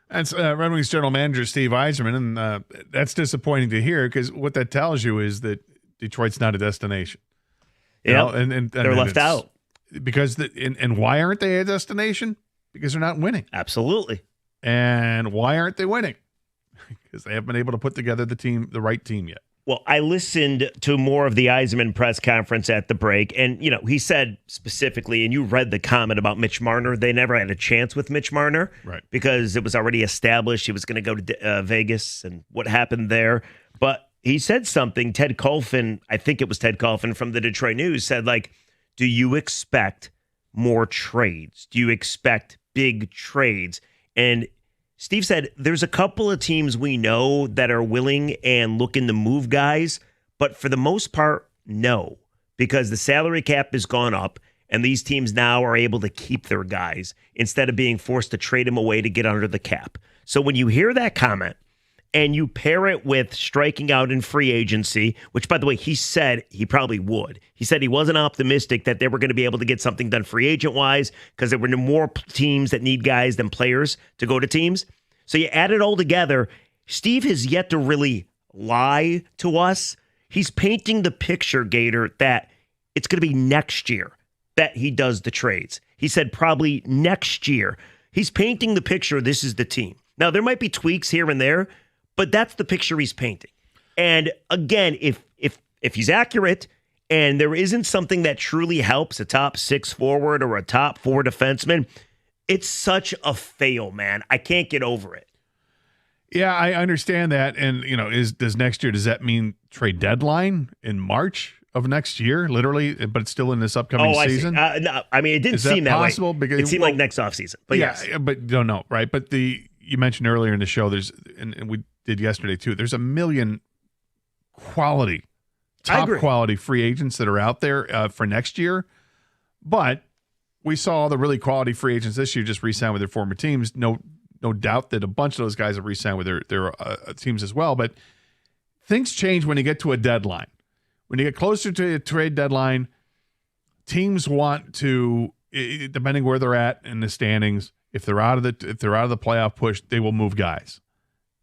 That's Red Wings general manager Steve Yzerman, and that's disappointing to hear because what that tells you is that Detroit's not a destination. Yeah, and they're left out. Because and why aren't they a destination? Because they're not winning. Absolutely. And why aren't they winning? Because they haven't been able to put together the right team yet. Well, I listened to more of the Yzerman press conference at the break, and he said specifically, and you read the comment about Mitch Marner. They never had a chance with Mitch Marner, right? Because it was already established he was going to go to Vegas, and what happened there. But he said something. Ted Colfin, I think it was Ted Colfin from the Detroit News, said do you expect more trades? Do you expect big trades? And Steve said there's a couple of teams we know that are willing and looking to move guys, but for the most part, no, because the salary cap has gone up and these teams now are able to keep their guys instead of being forced to trade them away to get under the cap. So when you hear that comment and you pair it with striking out in free agency, which, by the way, he said he probably would. He said he wasn't optimistic that they were going to be able to get something done free agent-wise because there were more teams that need guys than players to go to teams. So you add it all together. Steve has yet to really lie to us. He's painting the picture, Gator, that it's going to be next year that he does the trades. He said probably next year. He's painting the picture this is the team. Now, there might be tweaks here and there, but that's the picture he's painting. And again, if he's accurate and there isn't something that truly helps a top 6 forward or a top 4 defenseman, it's such a fail, man. I can't get over it. Yeah, I understand that. And, does next year, does that mean trade deadline in March of next year, literally, but it's still in this upcoming season? No, I mean, it didn't seem that possible? way. Because it seemed like next offseason. But yes. But don't know, right? But you mentioned earlier in the show, and we did yesterday too, there's a million top quality free agents that are out there for next year. But we saw all the really quality free agents this year just re-sign with their former teams. No doubt that a bunch of those guys have re-signed with their teams as well. But things change when you get to a deadline. When you get closer to a trade deadline, teams want to, depending where they're at in the standings, if they're out of the playoff push, they will move guys.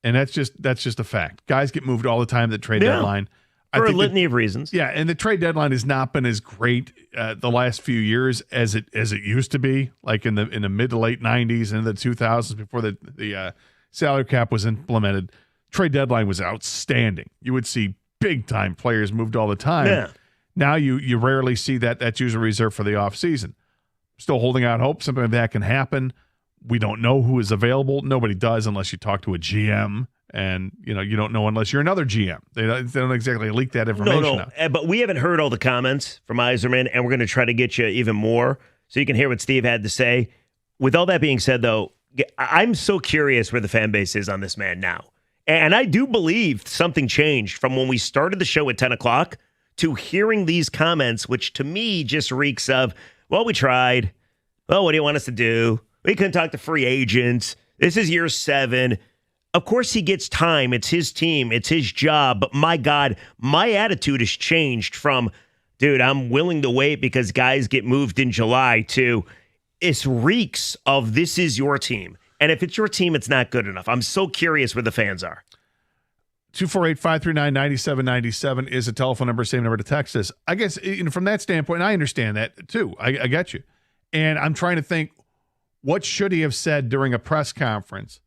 And that's just a fact. Guys get moved all the time at the trade deadline. For a litany of reasons. Yeah, and the trade deadline has not been as great the last few years as it used to be, like in the mid to late 90s and the 2000s before the salary cap was implemented. Trade deadline was outstanding. You would see big time players moved all the time. Yeah. Now you rarely see that. That's usually reserved for the offseason. Still holding out hope something like that can happen. We don't know who is available. Nobody does unless you talk to a GM. And, you don't know unless you're another GM. They don't exactly leak that information out. But we haven't heard all the comments from Yzerman, and we're going to try to get you even more so you can hear what Steve had to say. With all that being said, though, I'm so curious where the fan base is on this man now. And I do believe something changed from when we started the show at 10 o'clock to hearing these comments, which to me just reeks of, well, we tried. Well, what do you want us to do? We couldn't talk to free agents. This is year 7. Of course he gets time. It's his team. It's his job. But my God, my attitude has changed from, dude, I'm willing to wait because guys get moved in July to it reeks of this is your team. And if it's your team, it's not good enough. I'm so curious where the fans are. 248-539-9797 is a telephone number, same number to text us. I guess from that standpoint, I understand that too. I get you. And I'm trying to think, what should he have said during a press conference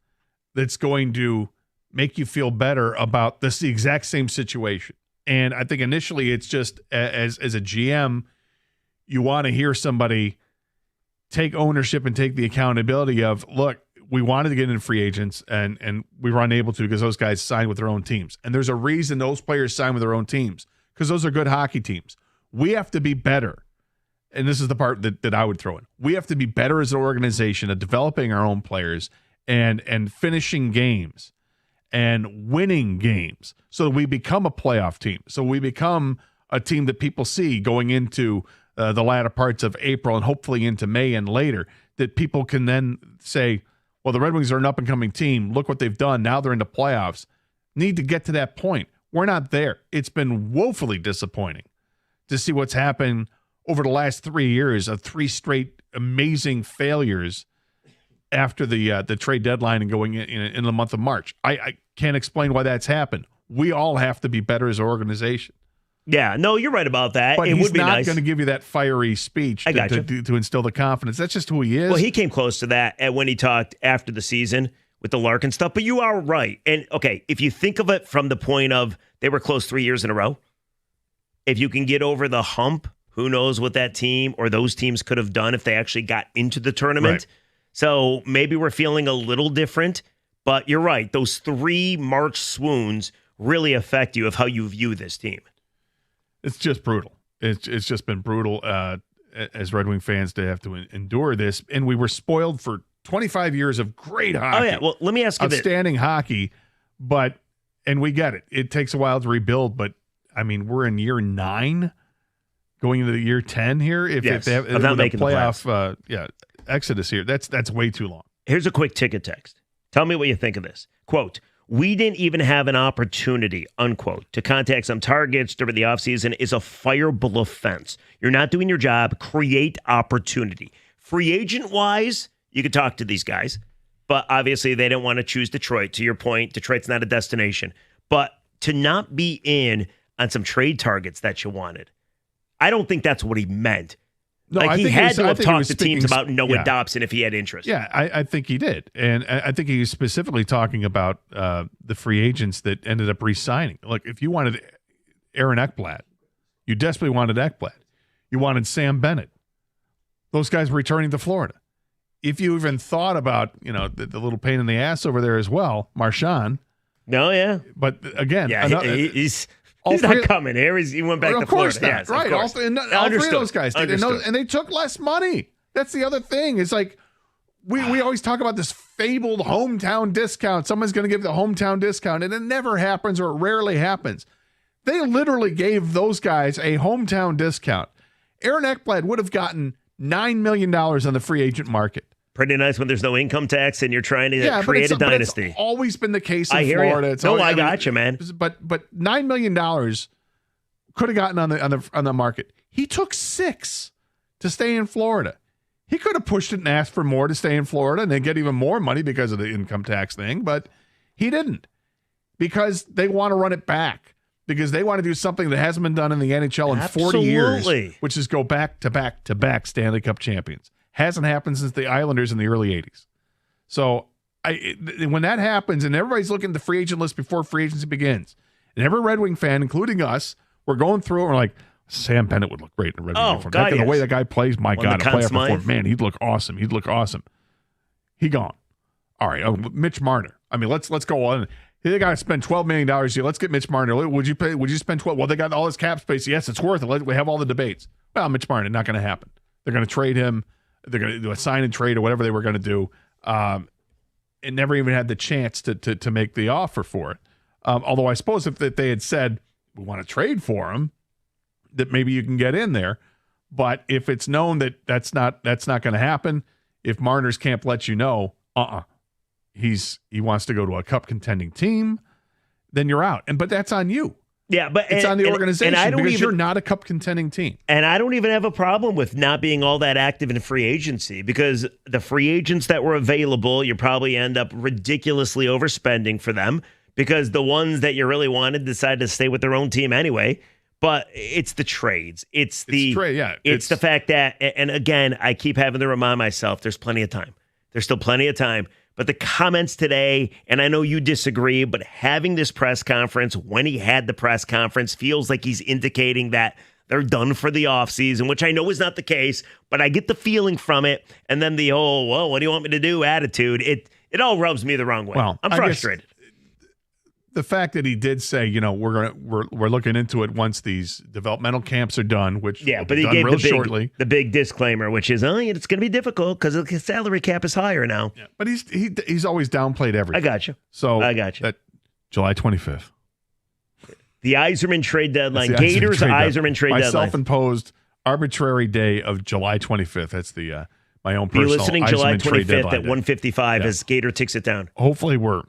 that's going to make you feel better about the exact same situation? And I think initially it's just as a GM, you want to hear somebody take ownership and take the accountability of, look, we wanted to get in free agents and we were unable to because those guys signed with their own teams. And there's a reason those players sign with their own teams because those are good hockey teams. We have to be better. And this is the part that I would throw in. We have to be better as an organization at developing our own players and finishing games and winning games so that we become a playoff team. So we become a team that people see going into the latter parts of April and hopefully into May and later, that people can then say, well, the Red Wings are an up-and-coming team. Look what they've done. Now they're into playoffs. Need to get to that point. We're not there. It's been woefully disappointing to see what's happened over the last 3 years of 3 straight amazing failures after the trade deadline and going in the month of March. I can't explain why that's happened. We all have to be better as an organization. Yeah, no, you're right about that. But it he's would be not nice. going to give you that fiery speech to instill the confidence. That's just who he is. Well, he came close to that when he talked after the season with the Larkin stuff. But you are right. And, okay, if you think of it from the point of they were close 3 years in a row, if you can get over the hump, who knows what that team or those teams could have done if they actually got into the tournament. Right. So maybe we're feeling a little different. But you're right. Those 3 March swoons really affect you of how you view this team. It's just brutal. It's just been brutal as Red Wing fans to have to endure this. And we were spoiled for 25 years of great hockey. Oh, yeah. Well, let me ask you this. Outstanding hockey. And we get it. It takes a while to rebuild. But, I mean, we're in year 9 going into the year 10 here. If they have I'm not making the playoff exodus here, that's way too long. Here's a quick ticket text. Tell me what you think of this. Quote, we didn't even have an opportunity, unquote, to contact some targets during the offseason is a fireable offense. You're not doing your job. Create opportunity. Free agent-wise, you could talk to these guys, but obviously they didn't want to choose Detroit. To your point, Detroit's not a destination. But to not be in on some trade targets that you wanted, I don't think that's what he meant. No, like, I he think had to have I think he talked was to teams speaking- about Noah Dobson if he had interest. Yeah, I think he did. And I think he was specifically talking about the free agents that ended up re-signing. Look, if you wanted Aaron Ekblad, you desperately wanted Ekblad. You wanted Sam Bennett. Those guys were returning to Florida. If you even thought about, the little pain in the ass over there as well, Marchand. No, yeah. But again, Yeah, he's not coming here. He went back to of course Florida. not. Yes, right. Of course. All three of those guys did. And they took less money. That's the other thing. It's like we always talk about this fabled hometown discount. Someone's going to give the hometown discount, and it never happens or it rarely happens. They literally gave those guys a hometown discount. Aaron Ekblad would have gotten $9 million on the free agent market. Pretty nice when there's no income tax and you're trying to create a dynasty. But it's always been the case in I hear Florida. you. It's No, always, I got you, man. But $9 million could have gotten on the market. He took 6 to stay in Florida. He could have pushed it and asked for more to stay in Florida and then get even more money because of the income tax thing, but he didn't because they want to run it back. Because they want to do something that hasn't been done in the NHL in 40 years, which is go back to back to back Stanley Cup champions. Hasn't happened since the Islanders in the early 80s. So when that happens and everybody's looking at the free agent list before free agency begins, and every Red Wing fan, including us, we're going through it and we're like, Sam Bennett would look great in a Red Wing uniform. God, The way that guy plays, my God, a player Smythe. performance. Man, he'd look awesome. He'd look awesome. He gone. All right, Mitch Marner. I mean, let's go on. They got to spend $12 million here. Let's get Mitch Marner. Would you spend 12? Well, they got all this cap space. Yes, it's worth it. We have all the debates. Well, Mitch Marner, not going to happen. They're going to trade him. They're going to do a sign and trade or whatever they were going to do. And never even had the chance to make the offer for it. Although I suppose if they had said, we want to trade for him, that maybe you can get in there. But if it's known that that's not going to happen, if Marner's camp lets you know, he wants to go to a cup contending team, then you're out. But that's on you. Yeah, but it's on the organization and I don't because you're not a cup contending team. And I don't even have a problem with not being all that active in free agency because the free agents that were available, you probably end up ridiculously overspending for them because the ones that you really wanted decided to stay with their own team anyway. But it's the trades. It's the fact that, and again, I keep having to remind myself, there's plenty of time. There's still plenty of time. But the comments today, and I know you disagree, but having this press conference, when he had the press conference, feels like he's indicating that they're done for the offseason, which I know is not the case, but I get the feeling from it. And then the whole, well, what do you want me to do attitude, it all rubs me the wrong way. Well, I'm frustrated. The fact that he did say, we're looking into it once these developmental camps are done, which will but be he done gave real shortly. the big disclaimer, which is, it's going to be difficult because the salary cap is higher now. Yeah, but he's always downplayed everything. I got you. So I got you. That July 25th. The Yzerman trade deadline. That's the Gators Yzerman trade my deadline. self-imposed arbitrary day of July 25th. That's the my own personal. Be listening Yzerman July trade 25th deadline at day. 1:55 as Gator ticks it down. Hopefully we're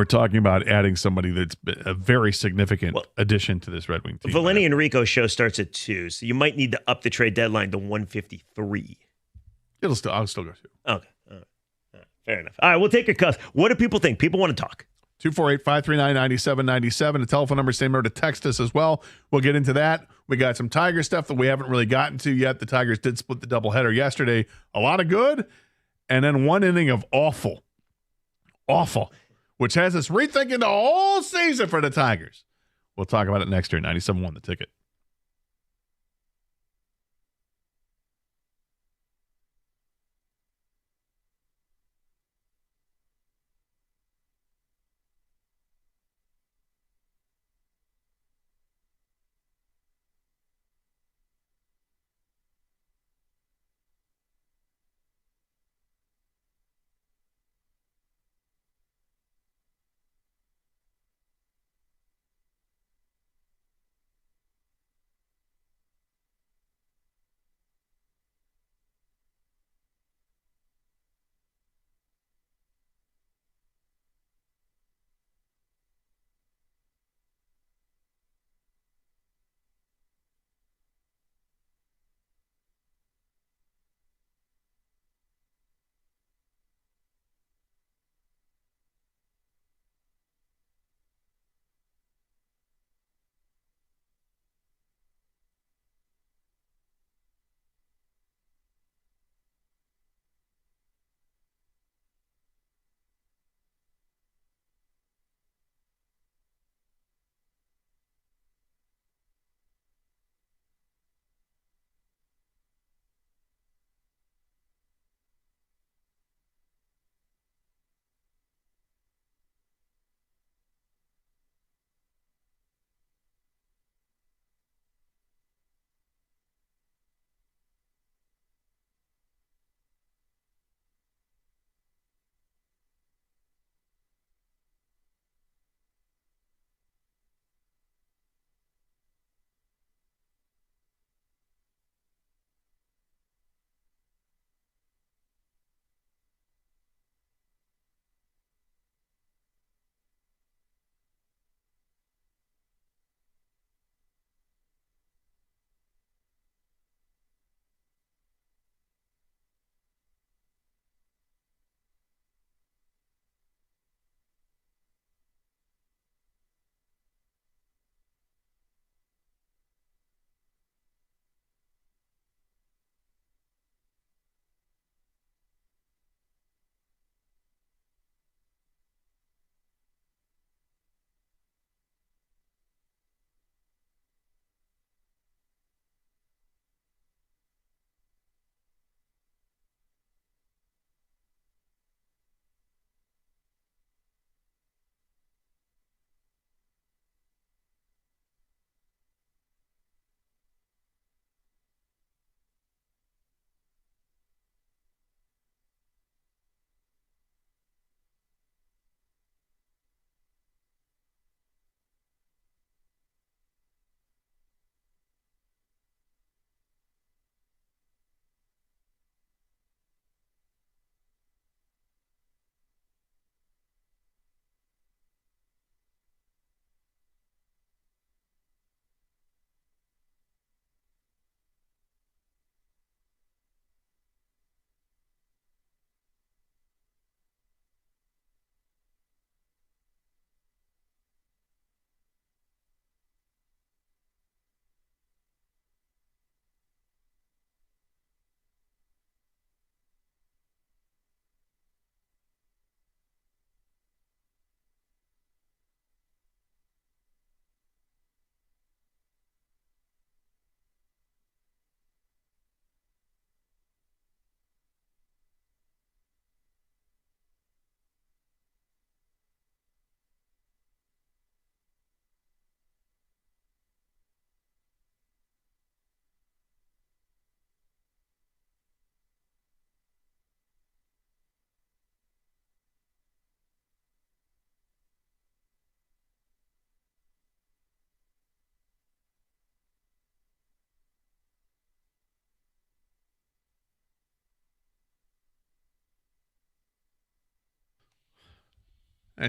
talking about adding somebody that's a very significant addition to this Red Wing team. Valeni and Rico's show starts at 2, so you might need to up the trade deadline to 1:53. I'll still go to. Okay. All right. Fair enough. All right, we'll take a cuss. What do people think? People want to talk. 248-539-9797. The telephone number, same number to text us as well. We'll get into that. We got some Tiger stuff that we haven't really gotten to yet. The Tigers did split the doubleheader yesterday. A lot of good, and then one inning of awful, which has us rethinking the whole season for the Tigers. We'll talk about it next year. 97.1 The Ticket.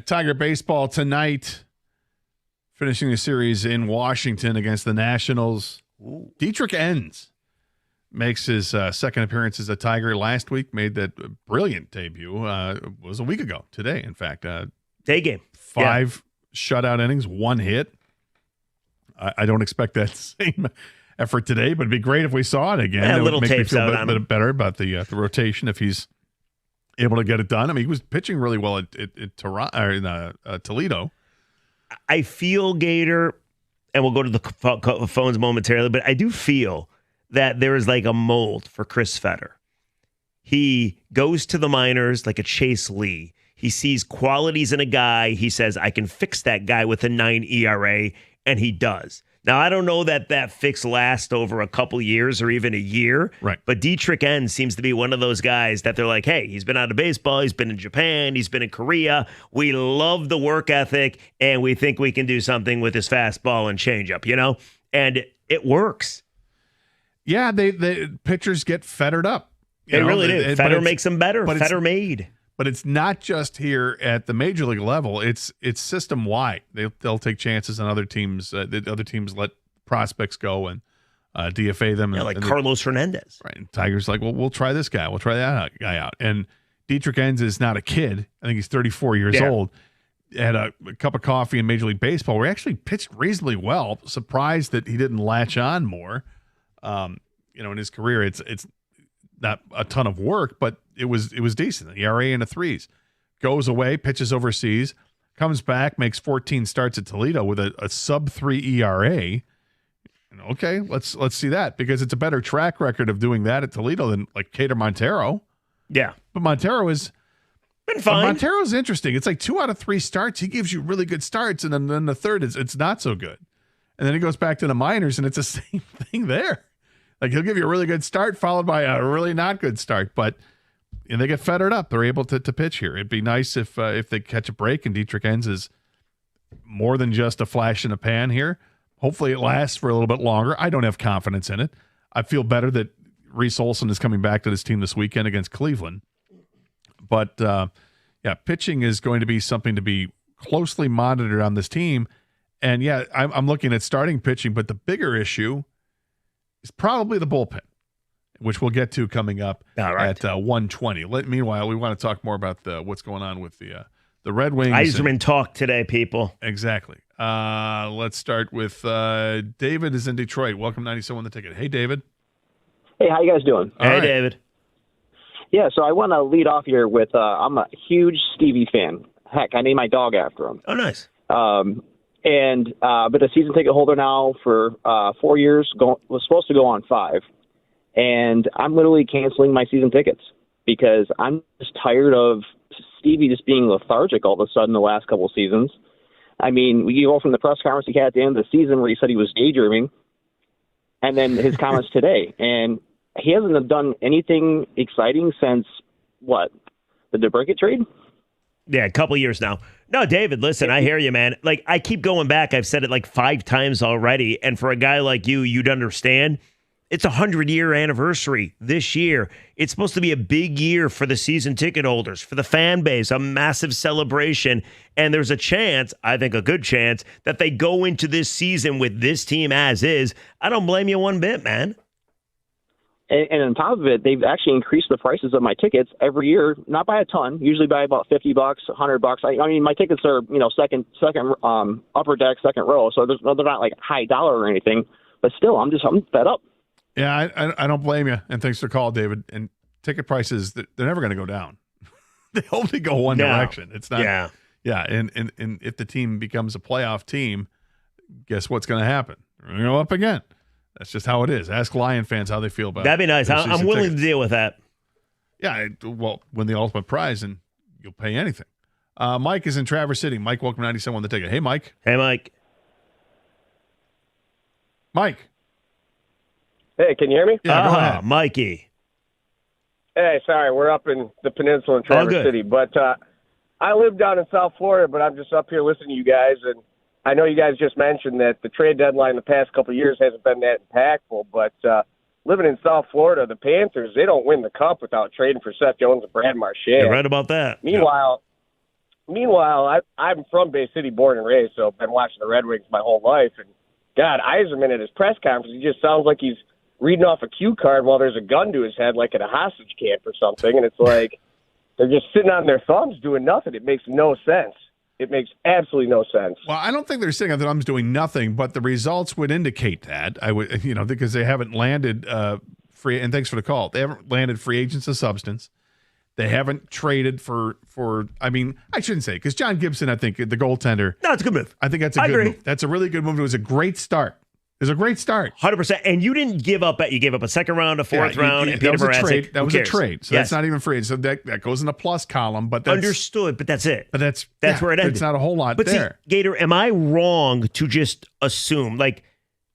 Tiger baseball tonight, finishing the series in Washington against the Nationals. Dietrich Enns makes his second appearance as a Tiger last week, made that brilliant debut. Was a week ago today, in fact. Day game. 5 shutout innings, 1 hit. I don't expect that same effort today, but it'd be great if we saw it again. Yeah, it little would make me tapes feel out a on bit him. better about the rotation if he's able to get it done. I mean, he was pitching really well at Toronto, or in Toledo. I feel, Gator, and we'll go to the phones momentarily, but I do feel that there is like a mold for Chris Fetter. He goes to the minors like a Chase Lee. He sees qualities in a guy. He says, I can fix that guy with a 9 ERA, and he does. Now, I don't know that fix lasts over a couple years or even a year, right? But Dietrich N seems to be one of those guys that they're like, hey, he's been out of baseball, he's been in Japan, he's been in Korea. We love the work ethic, and we think we can do something with his fastball and changeup, and it works. Yeah, they pitchers get fettered up. They really do. Fetter makes them better. Fetter made. But it's not just here at the major league level. It's system wide. They'll take chances on other teams. The other teams let prospects go and DFA them. Like Carlos Hernandez. Right. And Tiger's like, well, we'll try this guy. We'll try that guy out. And Dietrich Enns is not a kid. I think he's 34 years old. Had a cup of coffee in Major League Baseball where he actually pitched reasonably well. Surprised that he didn't latch on more. In his career, it's not a ton of work, but it was decent. The ERA in the 3s. Goes away, pitches overseas, comes back, makes 14 starts at Toledo with a sub-3 ERA. Okay, let's see that, because it's a better track record of doing that at Toledo than like Cater Montero. Yeah. But Montero has been fine. Montero's interesting. It's like 2 out of 3 starts. He gives you really good starts, and then the third it's not so good. And then he goes back to the minors, and it's the same thing there. Like, he'll give you a really good start followed by a really not good start, but they get fettered up. They're able to pitch here. It'd be nice if they catch a break and Dietrich Enns is more than just a flash in the pan here. Hopefully it lasts for a little bit longer. I don't have confidence in it. I feel better that Reese Olson is coming back to this team this weekend against Cleveland. But, pitching is going to be something to be closely monitored on this team. And, I'm looking at starting pitching, but the bigger issue is probably the bullpen, which we'll get to coming up at 1:20. Meanwhile, we want to talk more about what's going on with the Red Wings. Yzerman talk today, people. Exactly. Let's start with David is in Detroit. Welcome, 97 on the ticket. Hey, David. Hey, how you guys doing? Hey, David. Yeah, so I want to lead off here with I'm a huge Stevie fan. Heck, I named my dog after him. Oh, nice. And but a season ticket holder now for 4 years. Was supposed to go on 5, and I'm literally canceling my season tickets because I'm just tired of Stevie just being lethargic all of a sudden the last couple of seasons. I mean, we go from the press conference he had at the end of the season where he said he was daydreaming, and then his comments today, and he hasn't done anything exciting since what, the DeBrincat trade? Yeah, a couple years now. No, David, listen, I hear you, man. Like, I keep going back. I've said it like 5 times already. And for a guy like you, you'd understand. It's a 100-year anniversary this year. It's supposed to be a big year for the season ticket holders, for the fan base, a massive celebration. And there's a chance, I think a good chance, that they go into this season with this team as is. I don't blame you one bit, man. And on top of it, they've actually increased the prices of my tickets every year, not by a ton, usually by about $50, $100. I mean, my tickets are, second, upper deck, second row, so they're not like high dollar or anything. But still, I'm fed up. Yeah, I don't blame you. And thanks for the call, David. And ticket prices, they're never going to go down. They only go one direction. It's not. Yeah. Yeah. And if the team becomes a playoff team, guess what's going to happen? They're going to go up again. That's just how it is. Ask Lion fans how they feel about it. That'd be nice. I'm willing to deal with that. Yeah, well, win the ultimate prize and you'll pay anything. Mike is in Traverse City. Mike, welcome to 97 on the ticket. Hey, Mike. Hey, Mike. Mike. Hey, can you hear me? Yeah, go ahead. Mikey. Hey, sorry, we're up in the peninsula in Traverse City. But I live down in South Florida, but I'm just up here listening to you guys, and I know you guys just mentioned that the trade deadline the past couple of years hasn't been that impactful, but living in South Florida, the Panthers, they don't win the Cup without trading for Seth Jones and Brad Marchand. You're right about that. Meanwhile, I'm from Bay City, born and raised, so I've been watching the Red Wings my whole life. And, God, Yzerman at his press conference, he just sounds like he's reading off a cue card while there's a gun to his head, like at a hostage camp or something. And it's like they're just sitting on their thumbs doing nothing. It makes no sense. It makes absolutely no sense. Well, I don't think they're sitting on their thumbs doing nothing, but the results would indicate that. I would, because they haven't landed free. And thanks for the call. They haven't landed free agents of substance. They haven't traded for. I mean, I shouldn't say, because John Gibson, I think the goaltender. No, it's a good move. I think that's a good move. That's a really good move. It was a great start. It was a great start. 100%. And you didn't give up. You gave up a second round, a fourth round, and Peter Mrazek. That was a trade. So that's not even free. So that goes in the plus column. But that's, understood. But that's it. But that's where it ended. It's not a whole lot but there. See, Gator, am I wrong to just assume, like,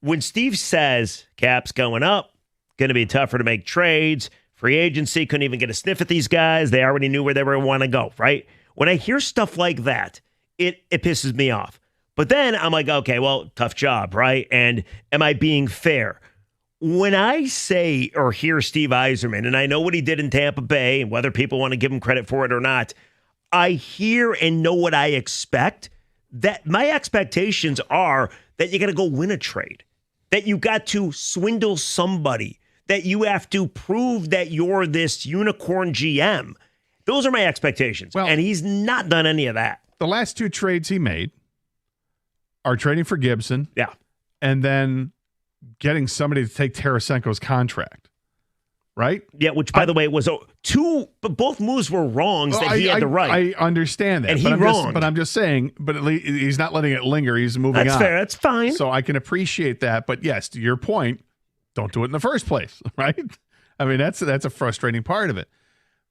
when Steve says Cap's going up, going to be tougher to make trades, free agency, couldn't even get a sniff at these guys. They already knew where they were want to go, right? When I hear stuff like that, it pisses me off. But then I'm like, okay, well, tough job, right? And am I being fair? When I say or hear Steve Yzerman, and I know what he did in Tampa Bay, and whether people want to give him credit for it or not, I hear and know what I expect. That my expectations are that you got to go win a trade, that you got to swindle somebody, that you have to prove that you're this unicorn GM. Those are my expectations. Well, and he's not done any of that. The last two trades he made are trading for Gibson. Yeah. And then getting somebody to take Tarasenko's contract. Right? Yeah, which, by the way, was but both moves were wrongs that he had to right. I understand that. And he wronged. But I'm just saying, but at least he's not letting it linger. He's moving on. That's fair. That's fine. So I can appreciate that. But yes, to your point, don't do it in the first place, right? I mean, that's a frustrating part of it.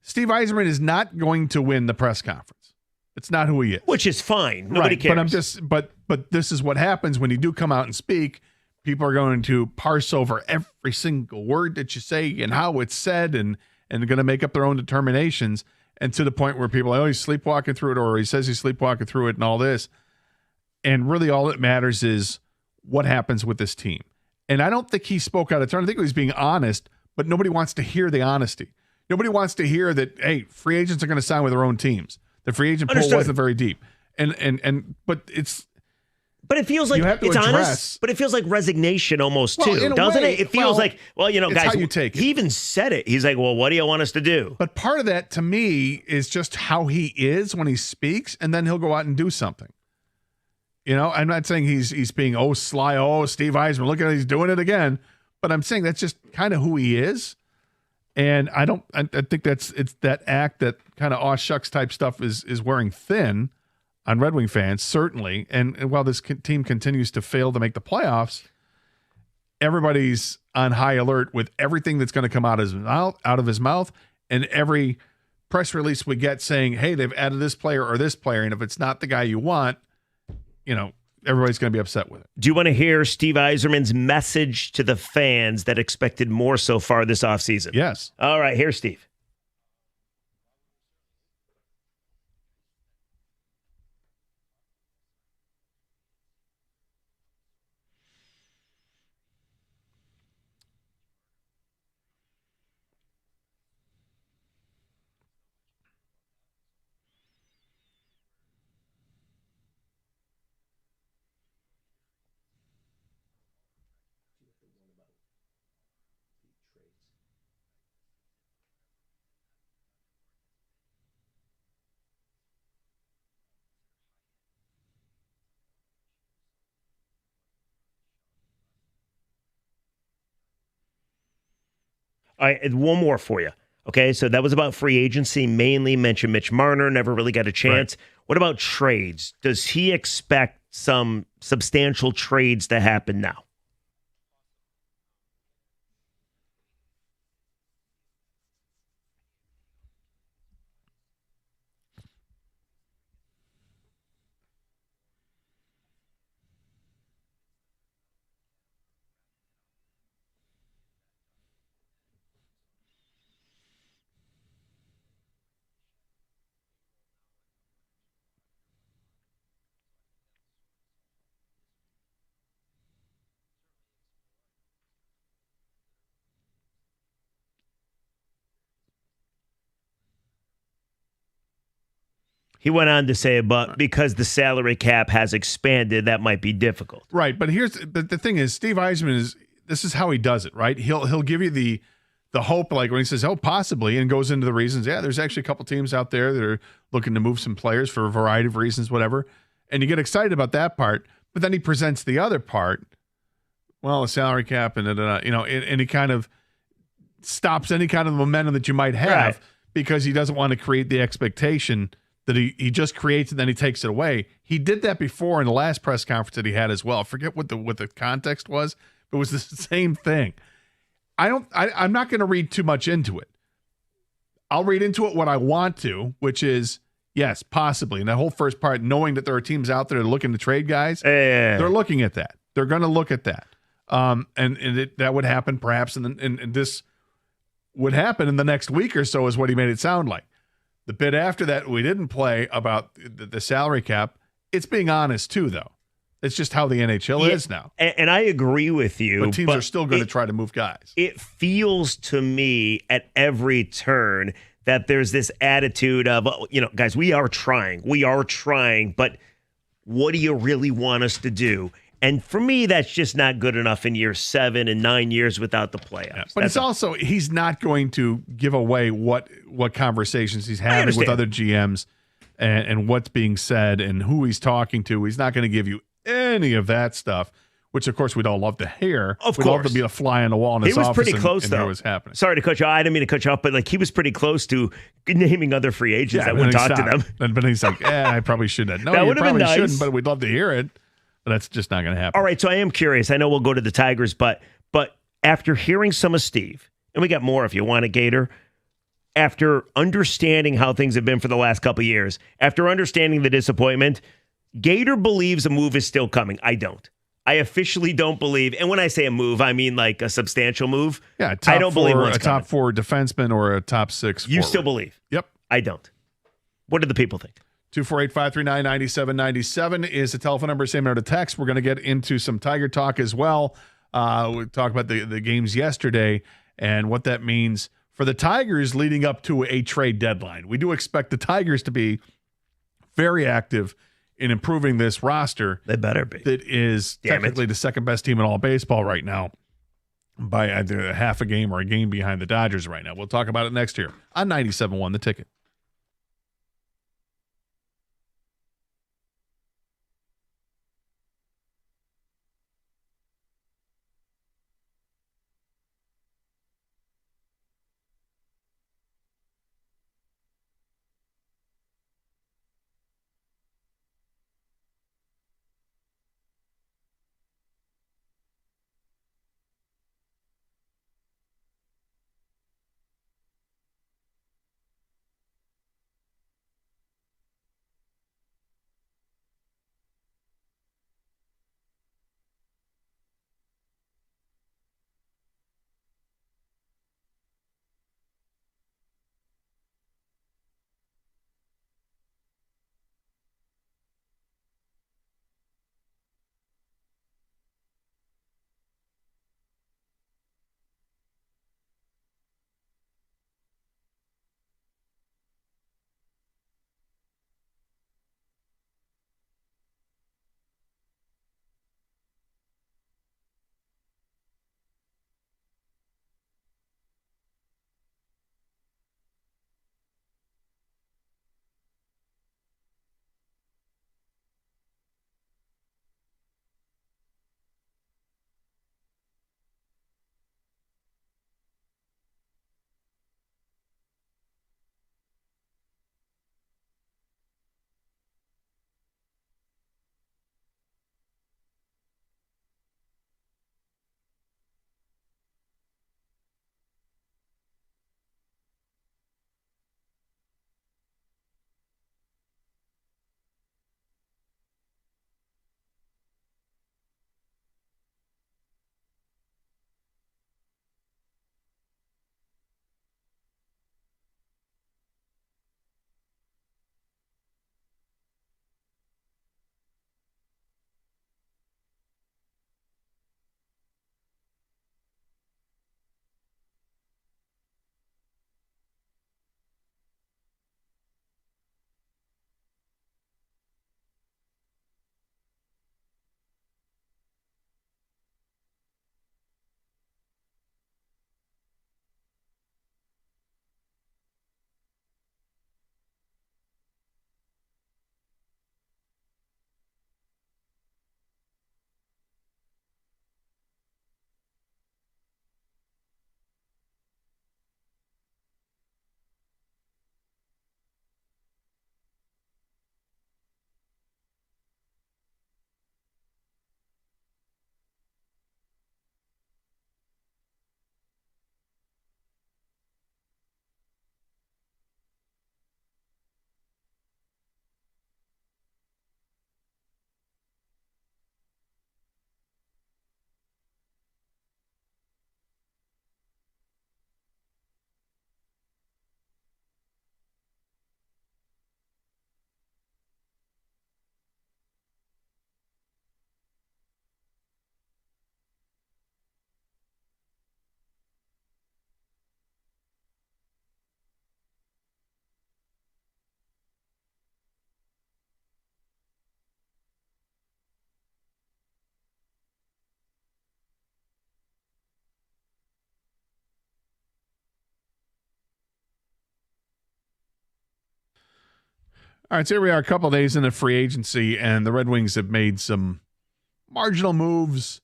Steve Yzerman is not going to win the press conference. It's not who he is. Which is fine. Nobody cares. But this is what happens when you do come out and speak. People are going to parse over every single word that you say and how it's said and going to make up their own determinations. And to the point where people are, he's sleepwalking through it, or he says he's sleepwalking through it and all this. And really all that matters is what happens with this team. And I don't think he spoke out of turn. I think he was being honest, but nobody wants to hear the honesty. Nobody wants to hear that, hey, free agents are going to sign with their own teams. The free agent pool wasn't very deep. But it feels like it's honest, but it feels like resignation almost too, doesn't it? It feels like, guys, how you take it. He even said it. He's like, well, what do you want us to do? But part of that to me is just how he is when he speaks, and then he'll go out and do something. I'm not saying he's being sly, Steve Yzerman, look at it, he's doing it again. But I'm saying that's just kind of who he is. And I think it's that act, that kind of aw shucks type stuff is wearing thin on Red Wing fans, certainly. And while this team continues to fail to make the playoffs, everybody's on high alert with everything that's going to come out of his mouth, and every press release we get saying, hey, they've added this player or this player, and if it's not the guy you want, everybody's going to be upset with it. Do you want to hear Steve Yzerman's message to the fans that expected more so far this offseason? Yes. All right, here's Steve. All right, one more for you. Okay, so that was about free agency, mainly mentioned Mitch Marner, never really got a chance. Right. What about trades? Does he expect some substantial trades to happen now? He went on to say, but because the salary cap has expanded, that might be difficult. Right, but the thing is, Steve Yzerman this is how he does it, right? He'll give you the hope, like when he says, "Oh, possibly," and goes into the reasons. Yeah, there's actually a couple teams out there that are looking to move some players for a variety of reasons, whatever. And you get excited about that part, but then he presents the other part. Well, a salary cap and and he kind of stops any kind of momentum that you might have because he doesn't want to create the expectation that he just creates and then he takes it away. He did that before in the last press conference that he had as well. I forget what the context was, but it was the same thing. I'm not going to read too much into it. I'll read into it what I want to, which is, yes, possibly. And that whole first part, knowing that there are teams out there looking to trade guys, they're looking at that. They're going to look at that. That would happen perhaps, and this would happen in the next week or so is what he made it sound like. The bit after that we didn't play about the salary cap. It's being honest too, though. It's just how the NHL is now. And I agree with you. But teams are still going to try to move guys. It feels to me at every turn that there's this attitude of, guys, we are trying, but what do you really want us to do? And for me, that's just not good enough in year 7 and 9 years without the playoffs. Yeah, but it's also, he's not going to give away what conversations he's having with other GMs and what's being said and who he's talking to. He's not going to give you any of that stuff, which of course we'd all love to hear. Of we'd course. love to be a fly on the wall in his he was office pretty close, and though. hear what's happening. Sorry to cut you off. I didn't mean to cut you off, but he was pretty close to naming other free agents that would talk to them. But he's like, I probably shouldn't. No, that you would have probably been nice. shouldn't, but we'd love to hear it. But that's just not going to happen. All right, so I am curious. I know we'll go to the Tigers, but after hearing some of Steve, and we got more if you want it, Gator, after understanding how things have been for the last couple of years, after understanding the disappointment, Gator believes a move is still coming. I don't. I officially don't believe. And when I say a move, I mean like a substantial move. Yeah, I don't believe one's a top 4 defenseman or a top 6 You forward. still believe? Yep. I don't. What do the people think? 248-539-9797 is the telephone number. Same number to text. We're going to get into some Tiger talk as well. We talk about the games yesterday and what that means for the Tigers leading up to a trade deadline. We do expect the Tigers to be very active in improving this roster. They better be. That is technically the second best team in all baseball right now by either a half a game or a game behind the Dodgers right now. We'll talk about it next year on 97.1 The Ticket. All right, so here we are a couple of days into free agency, and the Red Wings have made some marginal moves.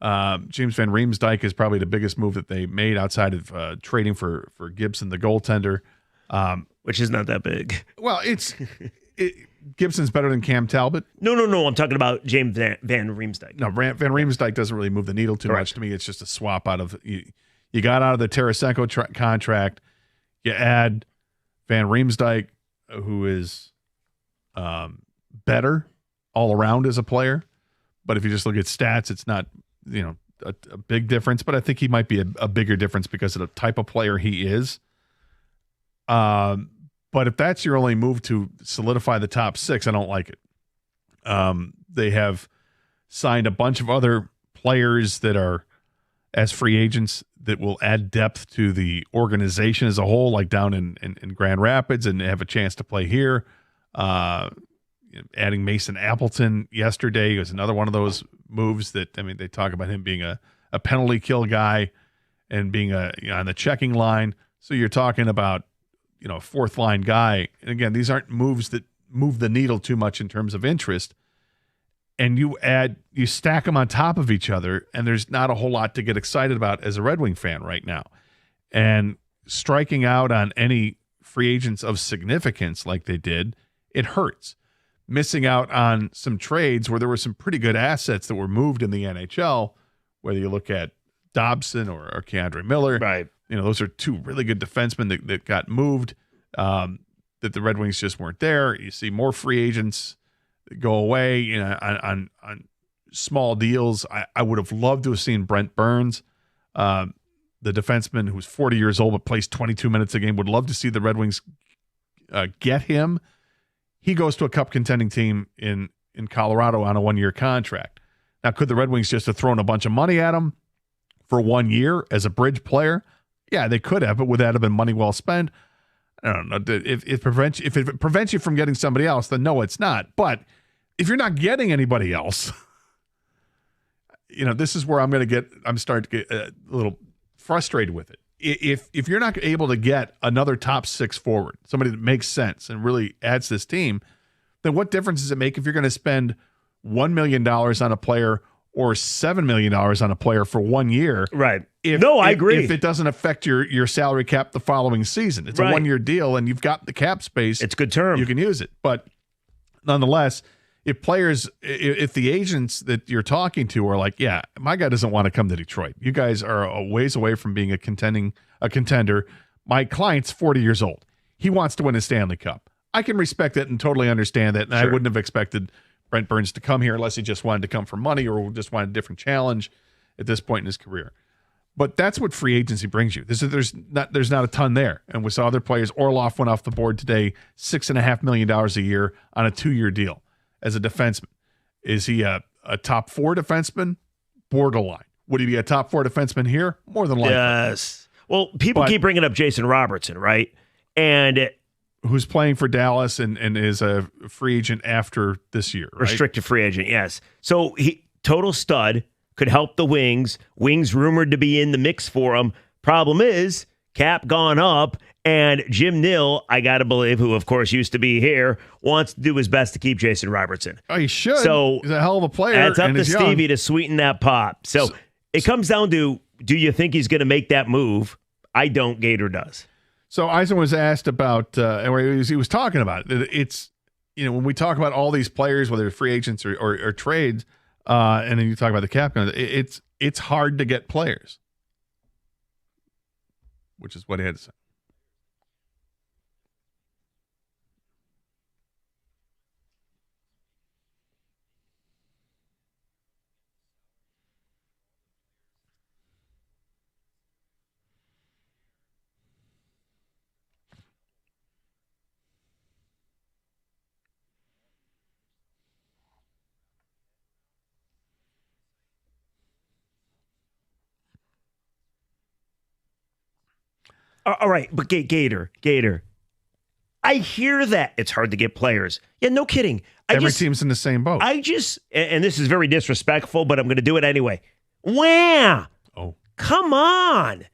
James Van Riemsdyk is probably the biggest move that they made outside of trading for Gibson, the goaltender. Which is not that big. Well, Gibson's better than Cam Talbot. No. I'm talking about James Van Riemsdyk. No, Van Riemsdyk doesn't really move the needle too much to me. It's just a swap out of you got out of the Tarasenko contract. You add Van Riemsdyk, who is better all around as a player. But if you just look at stats, it's not a big difference. But I think he might be a bigger difference because of the type of player he is. But if that's your only move to solidify the top six, I don't like it. They have signed a bunch of other players that are as free agents that will add depth to the organization as a whole, like down in Grand Rapids, and have a chance to play here. Adding Mason Appleton yesterday was another one of those moves that, they talk about him being a penalty kill guy and being on the checking line. So you're talking about, a fourth line guy. And again, these aren't moves that move the needle too much in terms of interest. And you stack them on top of each other, and there's not a whole lot to get excited about as a Red Wing fan right now. And striking out on any free agents of significance like they did, it hurts. Missing out on some trades where there were some pretty good assets that were moved in the NHL, whether you look at Dobson or Keandre Miller. Right. Those are two really good defensemen that got moved, that the Red Wings just weren't there. You see more free agents go away on small deals. I would have loved to have seen Brent Burns, the defenseman who's 40 years old but plays 22 minutes a game. Would love to see the Red Wings get him. He goes to a cup contending team in Colorado on a 1-year contract. Now, could the Red Wings just have thrown a bunch of money at him for 1 year as a bridge player? Yeah, they could have, but would that have been money well spent? I don't know. If it prevents you from getting somebody else, then no, it's not. But if you're not getting anybody else, this is where I'm starting to get a little frustrated with it. If you're not able to get another top six forward, somebody that makes sense and really adds this team, then what difference does it make if you're going to spend $1 million on a player or $7 million on a player for 1 year? Right. I agree. If it doesn't affect your salary cap the following season. It's a 1-year deal, and you've got the cap space. It's good term. You can use it. But nonetheless, if the agents that you're talking to are like, yeah, my guy doesn't want to come to Detroit. You guys are a ways away from being a contender. My client's 40 years old. He wants to win a Stanley Cup. I can respect that and totally understand that. And I wouldn't have expected Brent Burns to come here unless he just wanted to come for money or just wanted a different challenge at this point in his career. But that's what free agency brings you. There's not a ton there. And we saw other players. Orlov went off the board today, $6.5 million a year on a 2-year deal as a defenseman. Is he a top 4 defenseman? Borderline. Would he be a top 4 defenseman here? More than likely. Yes. Well, people keep bringing up Jason Robertson, right? And who's playing for Dallas and is a free agent after this year, right? Restricted free agent, yes. So he total stud, could help the Wings. Wings rumored to be in the mix for him. Problem is, cap gone up, and Jim Nill, I got to believe, who of course used to be here, wants to do his best to keep Jason Robertson. Oh, he should. So he's a hell of a player. It's up to Stevie to sweeten that pot. So it comes down to, do you think he's going to make that move? I don't. Gator does. So Eisen was asked about, he was talking about it. It's, when we talk about all these players, whether they're free agents or trades, and then you talk about the cap, it's hard to get players, which is what he had to say. All right, but Gator, I hear that it's hard to get players. Yeah, no kidding. Every team's in the same boat. And this is very disrespectful, but I'm going to do it anyway. Wham! Oh. Come on.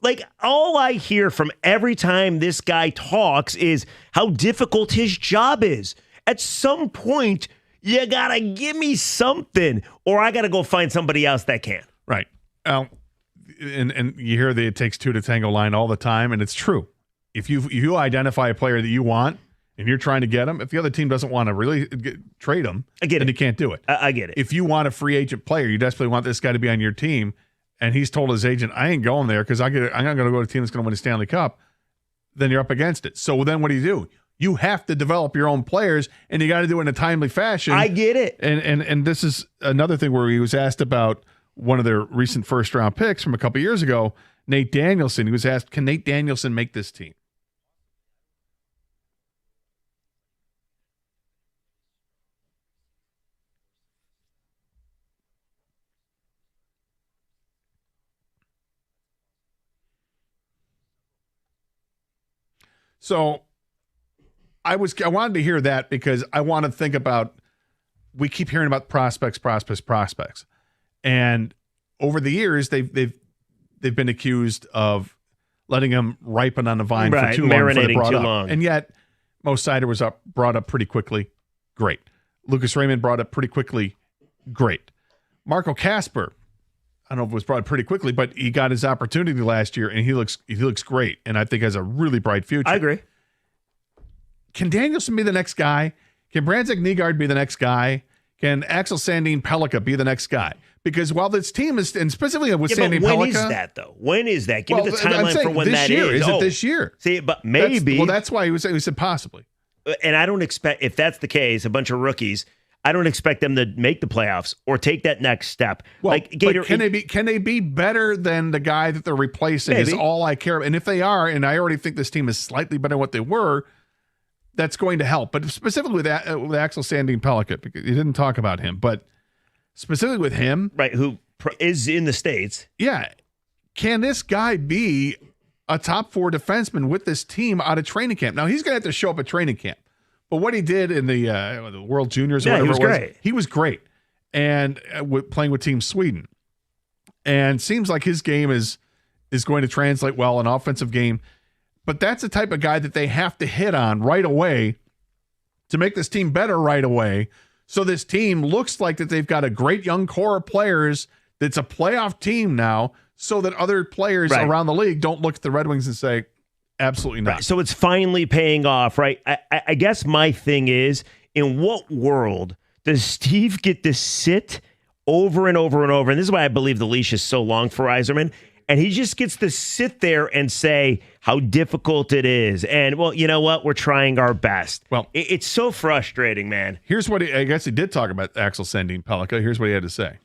Like, all I hear from every time this guy talks is how difficult his job is. At some point, you got to give me something, or I got to go find somebody else that can. Right. And you hear the it takes two to tango line all the time, and it's true. If you identify a player that you want and you're trying to get him, if the other team doesn't want to really trade him, then you can't do it. I get it. If you want a free agent player, you desperately want this guy to be on your team, and he's told his agent, I ain't going there because I'm not going to go to a team that's going to win a Stanley Cup, then you're up against it. So then what do? You have to develop your own players, and you got to do it in a timely fashion. I get it. And this is another thing where he was asked about one of their recent first-round picks from a couple years ago, Nate Danielson. He was asked, can Nate Danielson make this team? So I wanted to hear that because I want to think about, we keep hearing about prospects. And over the years, they've been accused of letting them ripen on the vine for too long. Marinating too long. And yet, Mo Seider was brought up pretty quickly. Great. Lucas Raymond brought up pretty quickly. Great. Marco Kasper, I don't know if it was brought up pretty quickly, but he got his opportunity last year, and he looks great, and I think has a really bright future. I agree. Can Danielson be the next guy? Can Brandon Nygaard be the next guy? Can Axel Sandin Pellikka be the next guy? Because while this team is, and specifically with Sandin Pellikka. When is that, though? When is that? Give me the timeline for when that is. Is it this year? See, but maybe. That's why he said possibly. And I don't expect, if that's the case, a bunch of rookies, I don't expect them to make the playoffs or take that next step. Well, like Gator, can they be better than the guy that they're replacing? Maybe. Is all I care about. And if they are, and I already think this team is slightly better than what they were, that's going to help. But specifically with Axel Sandin Pellikka, because you didn't talk about him, but specifically with him, right, who is in the States. Yeah, can this guy be a top 4 defenseman with this team out of training camp? Now he's going to have to show up at training camp. But what he did in the World Juniors, or whatever he was great, and playing with Team Sweden, and seems like his game is going to translate well, an offensive game. But that's the type of guy that they have to hit on right away to make this team better right away. So this team looks like that they've got a great young core of players. That's a playoff team now, so that other players around the league don't look at the Red Wings and say, absolutely not. Right. So it's finally paying off, right? I guess my thing is, in what world does Steve get to sit over and over and over? And this is why I believe the leash is so long for Yzerman. And he just gets to sit there and say how difficult it is. And, well, you know what? We're trying our best. Well, it's so frustrating, man. Here's what I guess he did talk about Axel Sandin Pellikka. Here's what he had to say.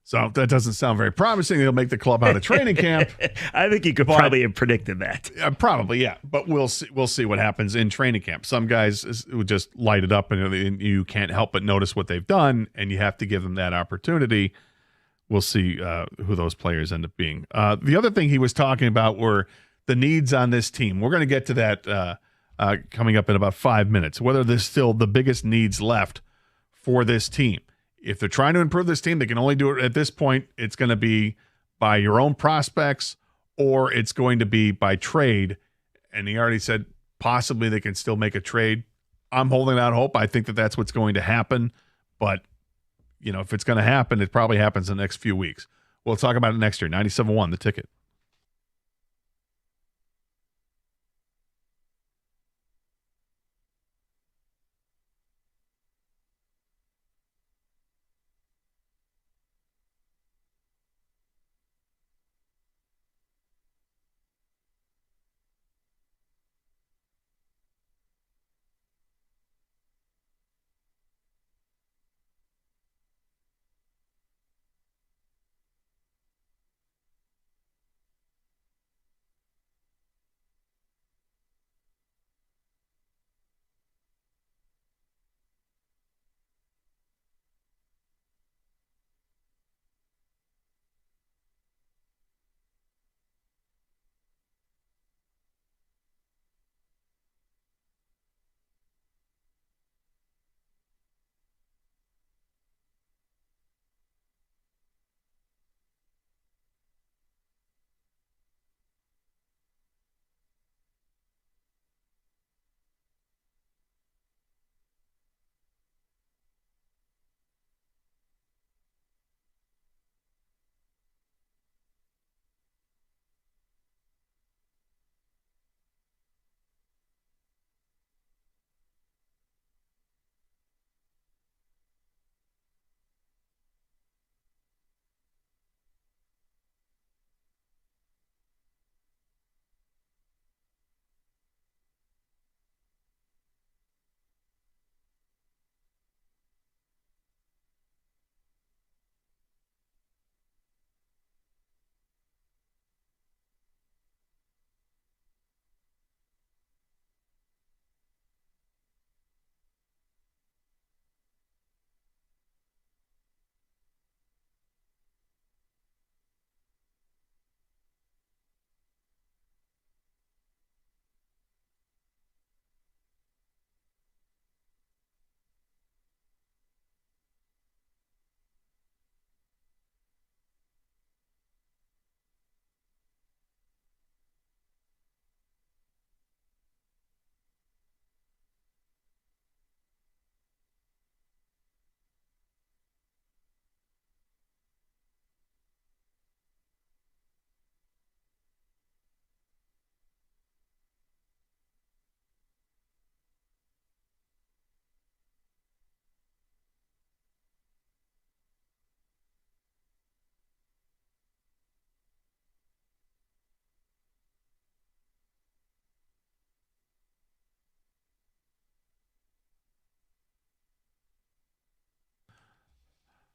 So that doesn't sound very promising. He'll make the club out of training camp. I think he could probably have predicted that. Probably, yeah. But we'll see what happens in training camp. Some guys would just light it up, and you can't help but notice what they've done, and you have to give them that opportunity. We'll see who those players end up being. The other thing he was talking about were the needs on this team. We're going to get to that coming up in about 5 minutes, whether there's still the biggest needs left for this team. If they're trying to improve this team, they can only do it at this point. It's going to be by your own prospects, or it's going to be by trade. And he already said possibly they can still make a trade. I'm holding out hope. I think that that's what's going to happen. But, if it's going to happen, it probably happens in the next few weeks. We'll talk about it next year. 97.1, The Ticket.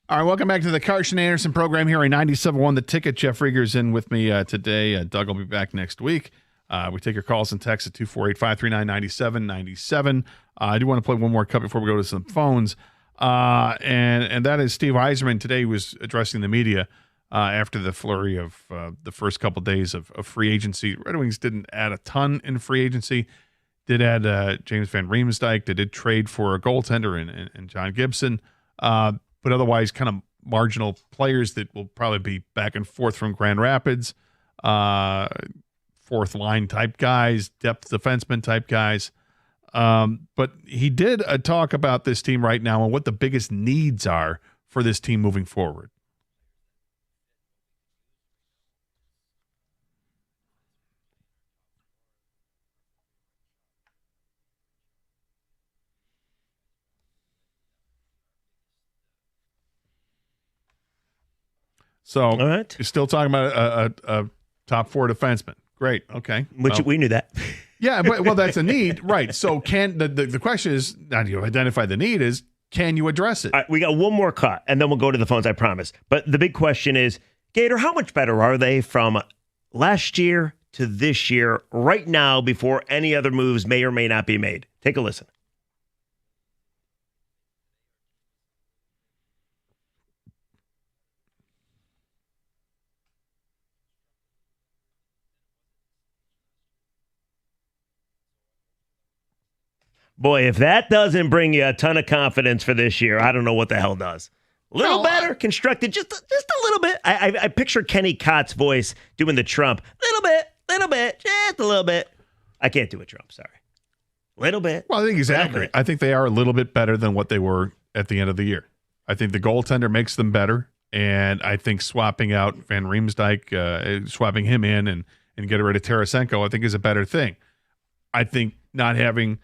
All right, welcome back to the Carson Anderson program here on 97.1 The Ticket. Jeff Rieger's in with me today. Doug will be back next week. We take your calls and texts at 248-539-9797. I do want to play one more cut before we go to some phones. And that is Steve Yzerman. Today was addressing the media after the flurry of the first couple days of free agency. Red Wings didn't add a ton in free agency. Did add James Van Riemsdyk. They did trade for a goaltender and John Gibson. But otherwise kind of marginal players that will probably be back and forth from Grand Rapids, fourth line type guys, depth defenseman type guys. But he did talk about this team right now and what the biggest needs are for this team moving forward. So you're still talking about a top four defenseman. Great. Okay. Which we knew that. Yeah, but that's a need, right? So can the question is, now you identify the need is, can you address it? All right, we got one more cut, and then we'll go to the phones, I promise. But the big question is, Gator, how much better are they from last year to this year right now before any other moves may or may not be made? Take a listen. Boy, if that doesn't bring you a ton of confidence for this year, I don't know what the hell does. A little better, constructed, just a little bit. I picture Kenny Cott's voice doing the Trump. Little bit, just a little bit. I can't do a Trump, sorry. Little bit. Well, I think he's accurate. I think they are a little bit better than what they were at the end of the year. I think the goaltender makes them better, and I think swapping out Van Riemsdyk, swapping him in and getting rid of Tarasenko, I think is a better thing. I think not having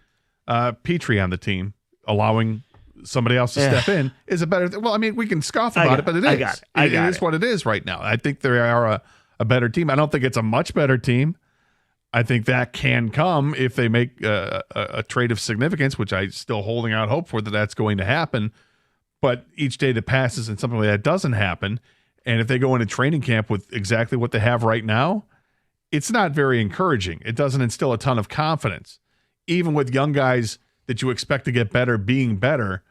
Petrie on the team, allowing somebody else to step in is a better thing. Well, I mean, we can scoff about it, but it is. It is what it is right now. I think they are a better team. I don't think it's a much better team. I think that can come if they make a trade of significance, which I'm still holding out hope for that's going to happen. But each day that passes and something like that doesn't happen, and if they go into training camp with exactly what they have right now, it's not very encouraging. It doesn't instill a ton of confidence. Even with young guys that you expect to get better being better,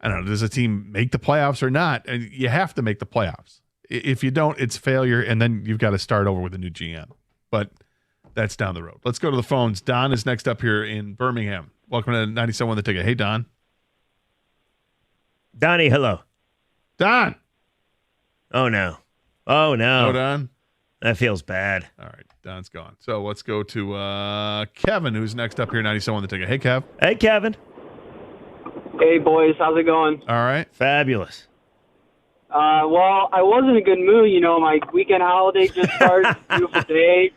I don't know, does a team make the playoffs or not? And you have to make the playoffs. If you don't, it's failure, and then you've got to start over with a new GM. But that's down the road. Let's go to the phones. Don is next up here in Birmingham. Welcome to 97.1 The Ticket. Hey, Don. Donnie, hello. Don. Oh, no. Oh, no. Oh, Don. That feels bad. All right. Don's gone. So let's go to Kevin, who's next up here, 97.1 The Ticket. Hey, Kev. Hey, Kevin. Hey, boys. How's it going? All right. Fabulous. Well, I was in a good mood. You know, my weekend holiday just started. Beautiful day.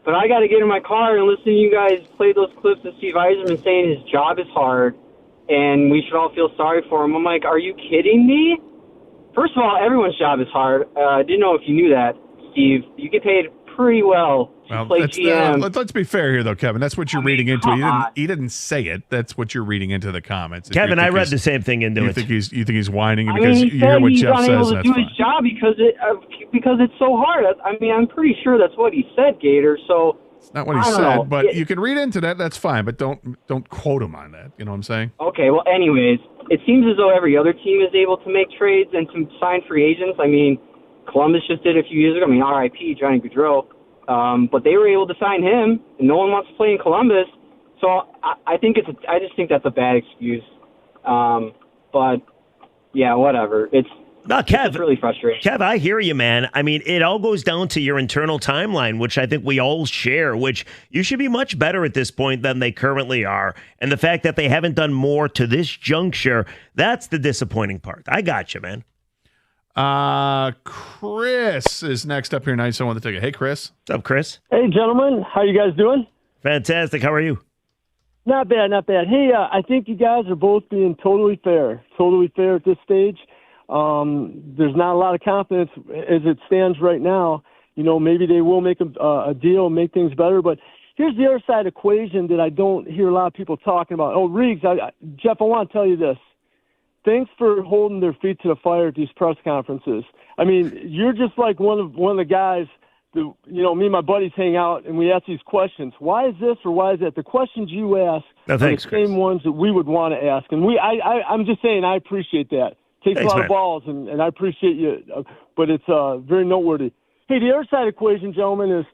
But I got to get in my car and listen to you guys play those clips of Steve Yzerman saying his job is hard and we should all feel sorry for him. I'm like, are you kidding me? First of all, everyone's job is hard. I didn't know if you knew that, Steve. You get paid pretty well to play GM. Let's be fair here, though, Kevin. That's what you're reading into it. He didn't say it. That's what you're reading into the comments. Kevin, I read the same thing into it. You think he's whining I because mean, you hear what Jeff says? He's unable to do his job because it's so hard. I mean, I'm pretty sure that's what he said, Gator. So it's not what he said, but you can read into that. That's fine, but don't quote him on that. You know what I'm saying? Okay. Well, anyways, it seems as though every other team is able to make trades and to sign free agents. I mean, Columbus just did a few years ago. I mean, R.I.P. Johnny Gaudreau. But they were able to sign him, and no one wants to play in Columbus. So I just think that's a bad excuse. But yeah, whatever. It's really frustrating. Kev, I hear you, man. I mean, it all goes down to your internal timeline, which I think we all share, which you should be much better at this point than they currently are. And the fact that they haven't done more to this juncture, that's the disappointing part. I got you, man. Chris is next up here. 97.1 The Ticket. Hey, Chris. What's up, Chris? Hey, gentlemen. How you guys doing? Fantastic. How are you? Not bad, not bad. Hey, I think you guys are both being totally fair at this stage. There's not a lot of confidence as it stands right now. You know, maybe they will make a deal, make things better. But here's the other side equation that I don't hear a lot of people talking about. Oh, Riggs, Jeff, I want to tell you this. thanks for holding their feet to the fire at these press conferences. I mean, you're just like one of the guys that, me and my buddies hang out and we ask these questions. Why is this or why is that? The questions you ask are the same ones that we would want to ask. And I'm just saying I appreciate that. Takes a lot of balls, and I appreciate you, but it's very noteworthy. Hey, the other side of the equation, gentlemen, is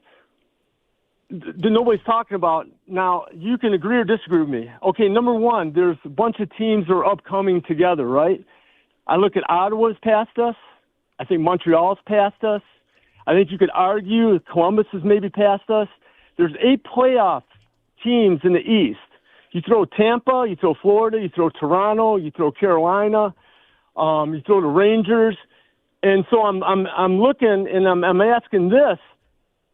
that nobody's talking about. Now, you can agree or disagree with me. Okay, number one, there's a bunch of teams that are upcoming together, right? I look at Ottawa's past us. I think Montreal's past us. I think you could argue Columbus has maybe passed us. There's 8 playoff teams in the East. You throw Tampa, you throw Florida, you throw Toronto, you throw Carolina, you throw the Rangers. And so I'm looking and I'm asking this.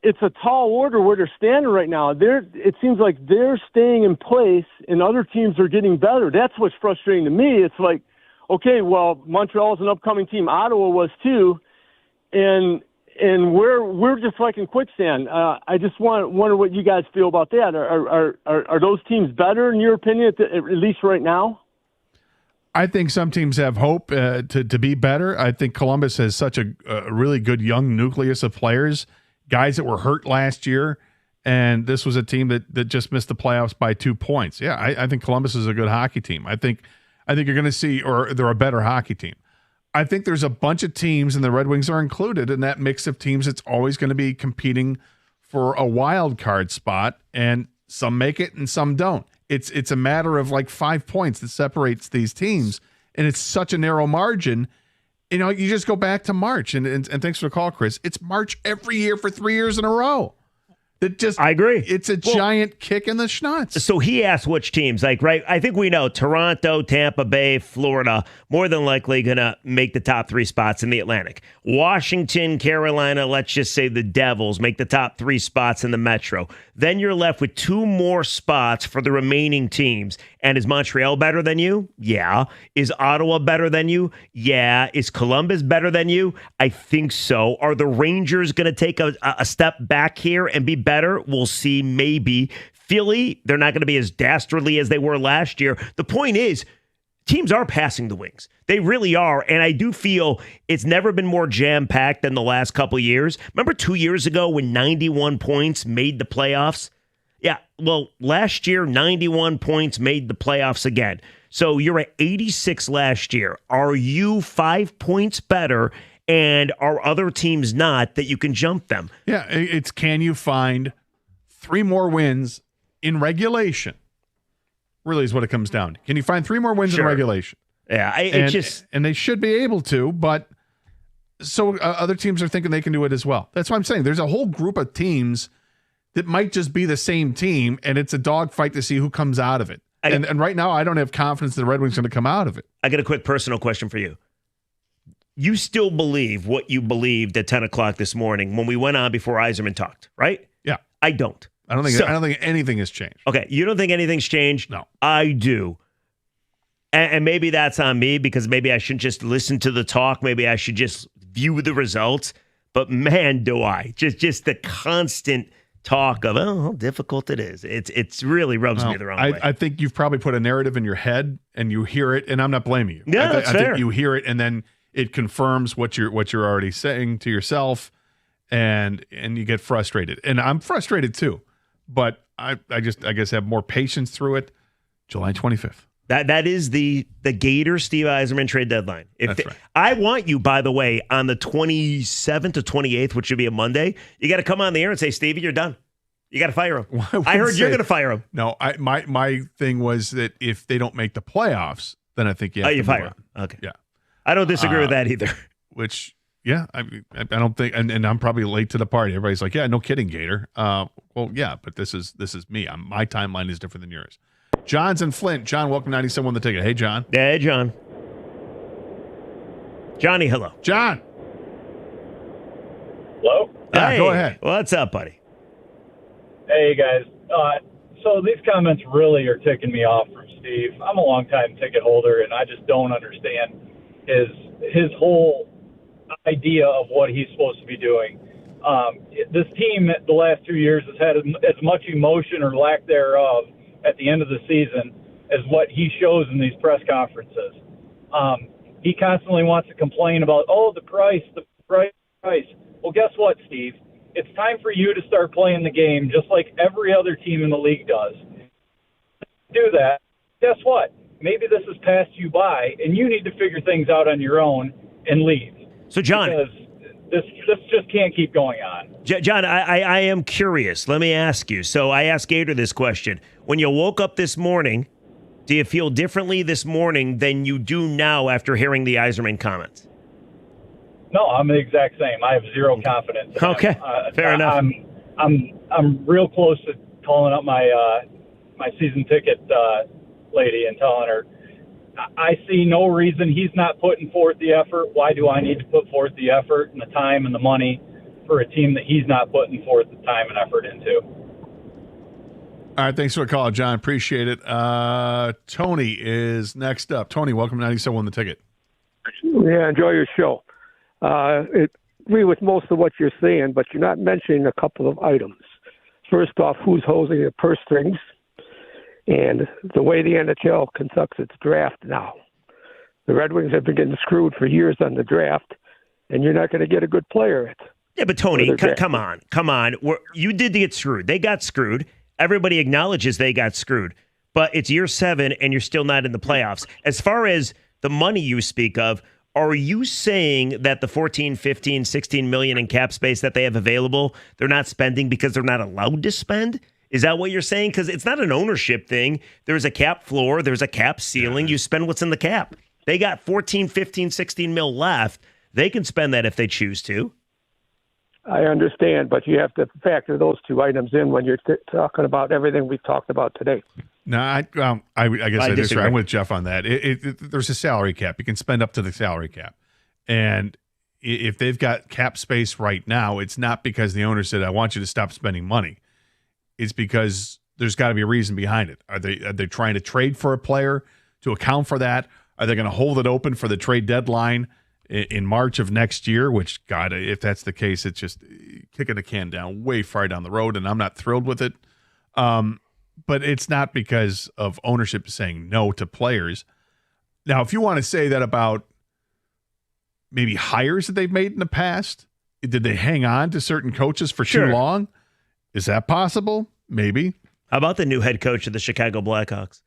It's a tall order where they're standing right now. It seems like they're staying in place and other teams are getting better. That's what's frustrating to me. It's like, okay, well, Montreal is an upcoming team. Ottawa was too. And we're just like in quicksand. I just wonder what you guys feel about that. Are those teams better in your opinion, at least right now? I think some teams have hope to be better. I think Columbus has such a really good young nucleus of players, guys that were hurt last year, and this was a team that just missed the playoffs by 2 points. Yeah, I think Columbus is a good hockey team. I think you're going to see, or they're a better hockey team. I think there's a bunch of teams, and the Red Wings are included in that mix of teams that's always going to be competing for a wild card spot, and some make it and some don't. It's a matter of like 5 points that separates these teams, and it's such a narrow margin. You just go back to March, and thanks for the call, Chris. It's March every year for 3 years in a row. I agree. It's a giant kick in the schnutz. So he asked which teams, right? I think we know Toronto, Tampa Bay, Florida, more than likely going to make the top 3 spots in the Atlantic. Washington, Carolina, let's just say the Devils make the top 3 spots in the Metro. Then you're left with 2 more spots for the remaining teams. And is Montreal better than you? Yeah. Is Ottawa better than you? Yeah. Is Columbus better than you? I think so. Are the Rangers going to take a step back here and be better? We'll see, maybe. Philly, they're not going to be as dastardly as they were last year. The point is, teams are passing the Wings. They really are. And I do feel it's never been more jam-packed than the last couple of years. Remember 2 years ago when 91 points made the playoffs? Yeah, well, last year, 91 points made the playoffs again. So you're at 86 last year. Are you 5 points better, and are other teams not, that you can jump them? Yeah, it's can you find 3 more wins in regulation? Really is what it comes down to. Can you find 3 more wins in regulation? Yeah, and they should be able to, but so other teams are thinking they can do it as well. That's what I'm saying. There's a whole group of teams that might just be the same team, and it's a dogfight to see who comes out of it. And right now, I don't have confidence the Red Wings are going to come out of it. I got a quick personal question for you. You still believe what you believed at 10 o'clock this morning when we went on before Yzerman talked, right? Yeah. I don't. I don't think anything has changed. Okay, you don't think anything's changed? No. I do. And maybe that's on me, because maybe I shouldn't just listen to the talk. Maybe I should just view the results. But man, do I. Just the constant talk of how difficult it is. It's really rubs me the wrong way. I think you've probably put a narrative in your head and you hear it, and I'm not blaming you. Yeah, that's fair. I think you hear it, and then it confirms what you're already saying to yourself, and you get frustrated. And I'm frustrated too, but I guess have more patience through it. July 25th. That is the Gator Steve Yzerman trade deadline. That's right. I want you, by the way, on the 27th or 28th, which should be a Monday, you got to come on the air and say, Stevie, you're done. You got to fire him. I heard you're going to fire him. No, my thing was that if they don't make the playoffs, then I think you have to fire him. Okay. Yeah. I don't disagree with that either. Which, yeah, I don't think, and I'm probably late to the party. Everybody's like, yeah, no kidding, Gator. Well, yeah, but this is me. My timeline is different than yours. John's in Flint. John, welcome to 97.1 The Ticket. Hey, John. Hey, John. Johnny, hello. John. Hello? Hey, go ahead. What's up, buddy? Hey, guys. So these comments really are ticking me off from Steve. I'm a longtime ticket holder, and I just don't understand his whole idea of what he's supposed to be doing. This team the last 2 years has had as much emotion or lack thereof at the end of the season as what he shows in these press conferences. He constantly wants to complain about, the price. Well, guess what, Steve? It's time for you to start playing the game just like every other team in the league does. Do that. Guess what? Maybe this has passed you by, and you need to figure things out on your own and leave. So, John, because this just can't keep going on. John, I am curious. Let me ask you. So I asked Gator this question. When you woke up this morning, do you feel differently this morning than you do now after hearing the Yzerman comments? No, I'm the exact same. I have zero confidence. Okay, fair enough. I'm real close to calling up my my season ticket lady and telling her I see no reason he's not putting forth the effort. Why do I need to put forth the effort and the time and the money for a team that he's not putting forth the time and effort into? All right, thanks for the call, John. Appreciate it. Tony is next up. Tony, welcome to 97 The Ticket. Yeah, enjoy your show. Agree with most of what you're saying, but you're not mentioning a couple of items. First off, who's holding the purse strings? And the way the NHL conducts its draft now. The Red Wings have been getting screwed for years on the draft, and you're not going to get a good player at. Yeah, but Tony, come on. You did get screwed. They got screwed. Everybody acknowledges they got screwed. But it's year 7, and you're still not in the playoffs. As far as the money you speak of, are you saying that the 14, 15, 16 million in cap space that they have available, they're not spending because they're not allowed to spend? Is that what you're saying? Because it's not an ownership thing. There's a cap floor. There's a cap ceiling. You spend what's in the cap. They got 14, 15, 16 mil left. They can spend that if they choose to. I understand, but you have to factor those two items in when you're talking about everything we've talked about today. No, I guess I disagree. I'm with Jeff on that. There's a salary cap. You can spend up to the salary cap. And if they've got cap space right now, it's not because the owner said, I want you to stop spending money. It's because there's got to be a reason behind it. Are they trying to trade for a player to account for that? Are they going to hold it open for the trade deadline in March of next year? Which, God, if that's the case, it's just kicking the can down way far down the road, and I'm not thrilled with it. But it's not because of ownership saying no to players. Now, if you want to say that about maybe hires that they've made in the past, did they hang on to certain coaches for too long? Is that possible? Maybe. How about the new head coach of the Chicago Blackhawks?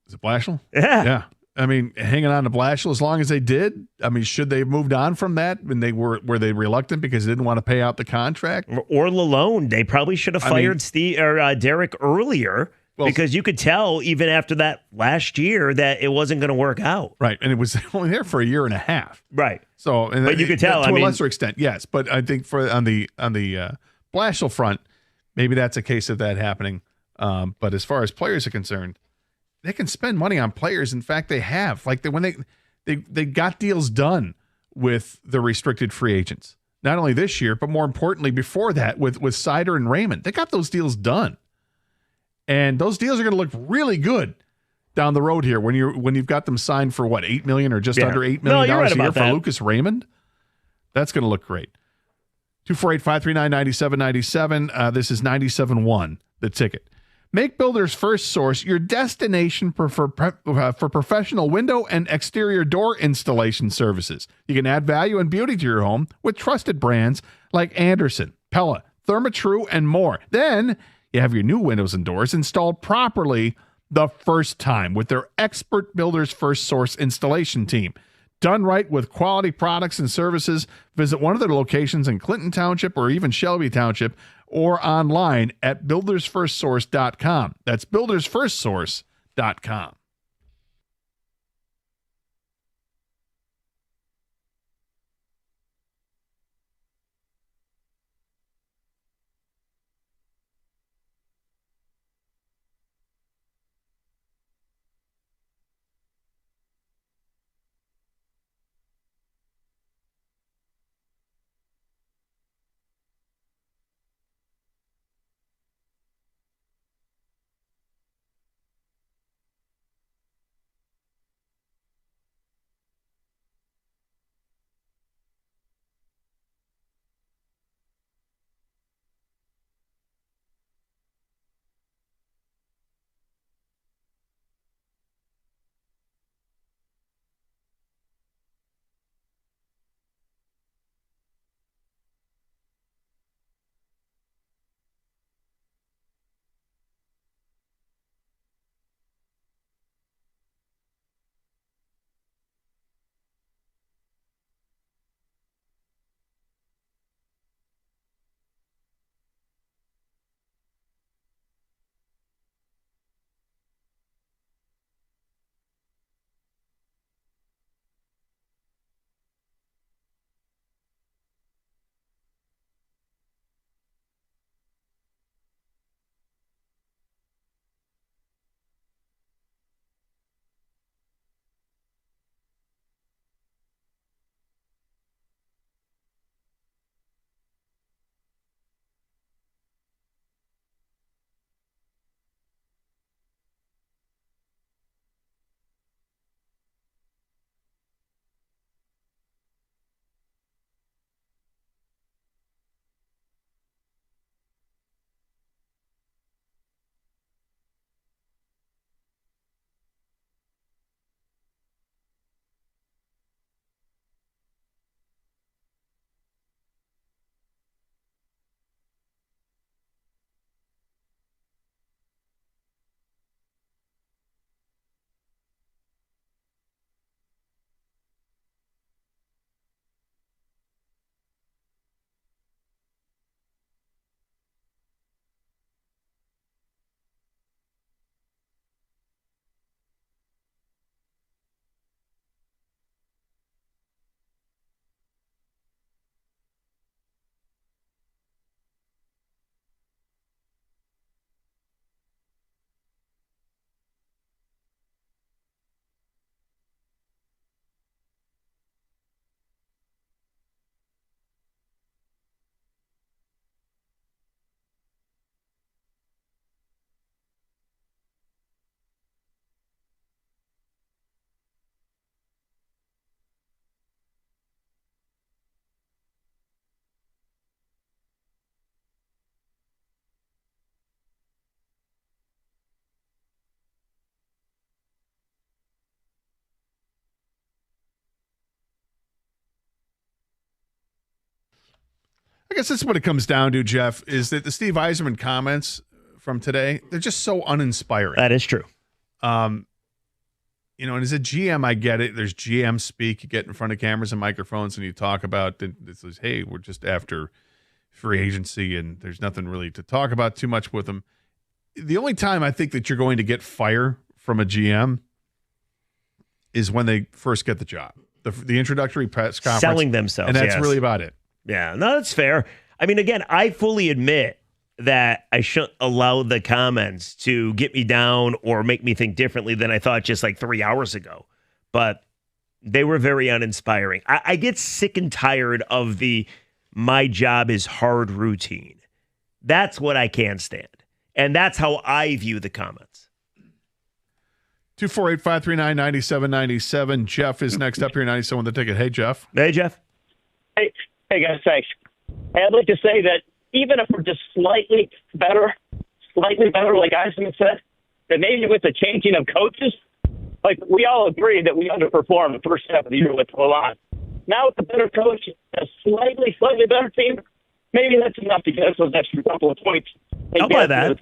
Is it Blashill? Yeah. Yeah. I mean, hanging on to Blashill as long as they did. I mean, should they have moved on from that when they were they reluctant because they didn't want to pay out the contract? Or Lalone. They probably should have fired Steve or Derek earlier because you could tell even after that last year that it wasn't going to work out. Right. And it was only there for a year and a half. Right. So, but you could tell to a lesser extent, yes. But I think on the Blashill front, maybe that's a case of that happening. But as far as players are concerned, they can spend money on players. In fact, they have. Like when they got deals done with the restricted free agents. Not only this year, but more importantly before that with Seider and Raymond. They got those deals done. And those deals are going to look really good down the road here when you've got them signed for what, $8 million or just under $8 million a year for Lucas Raymond. That's going to look great. 248-539-9797. This is 97.1, The Ticket. Make Builders First Source your destination for professional window and exterior door installation services. You can add value and beauty to your home with trusted brands like Anderson, Pella, Therma-Tru, and more. Then you have your new windows and doors installed properly the first time with their expert Builders First Source installation team. Done right with quality products and services, visit one of their locations in Clinton Township or even Shelby Township or online at buildersfirstsource.com. That's buildersfirstsource.com. guess that's what it comes down to, Jeff, is that the Steve Yzerman comments from today, they're just so uninspiring. That is true. And as a GM, I get it. There's GM speak. You get in front of cameras and microphones and you talk about this is, hey, we're just after free agency and there's nothing really to talk about too much with them. The only time I think that you're going to get fire from a GM is when they first get the job. The introductory press conference. Selling themselves. And that's yes. really about it. Yeah, no, that's fair. I mean, again, I fully admit that I shouldn't allow the comments to get me down or make me think differently than I thought just like 3 hours ago. But they were very uninspiring. I get sick and tired of the my job is hard routine. That's what I can't stand. And that's how I view the comments. 248-539-9797. Jeff is next up here, 97 with the ticket. Hey, Jeff. Hey, Jeff. Hey guys, thanks. I'd like to say that even if we're just slightly better, like Yzerman said, that maybe with the changing of coaches, like we all agree that we underperformed the first half of the year with Milan. Now with a better coach, a slightly better team, maybe that's enough to get us those extra couple of points. I'll buy that.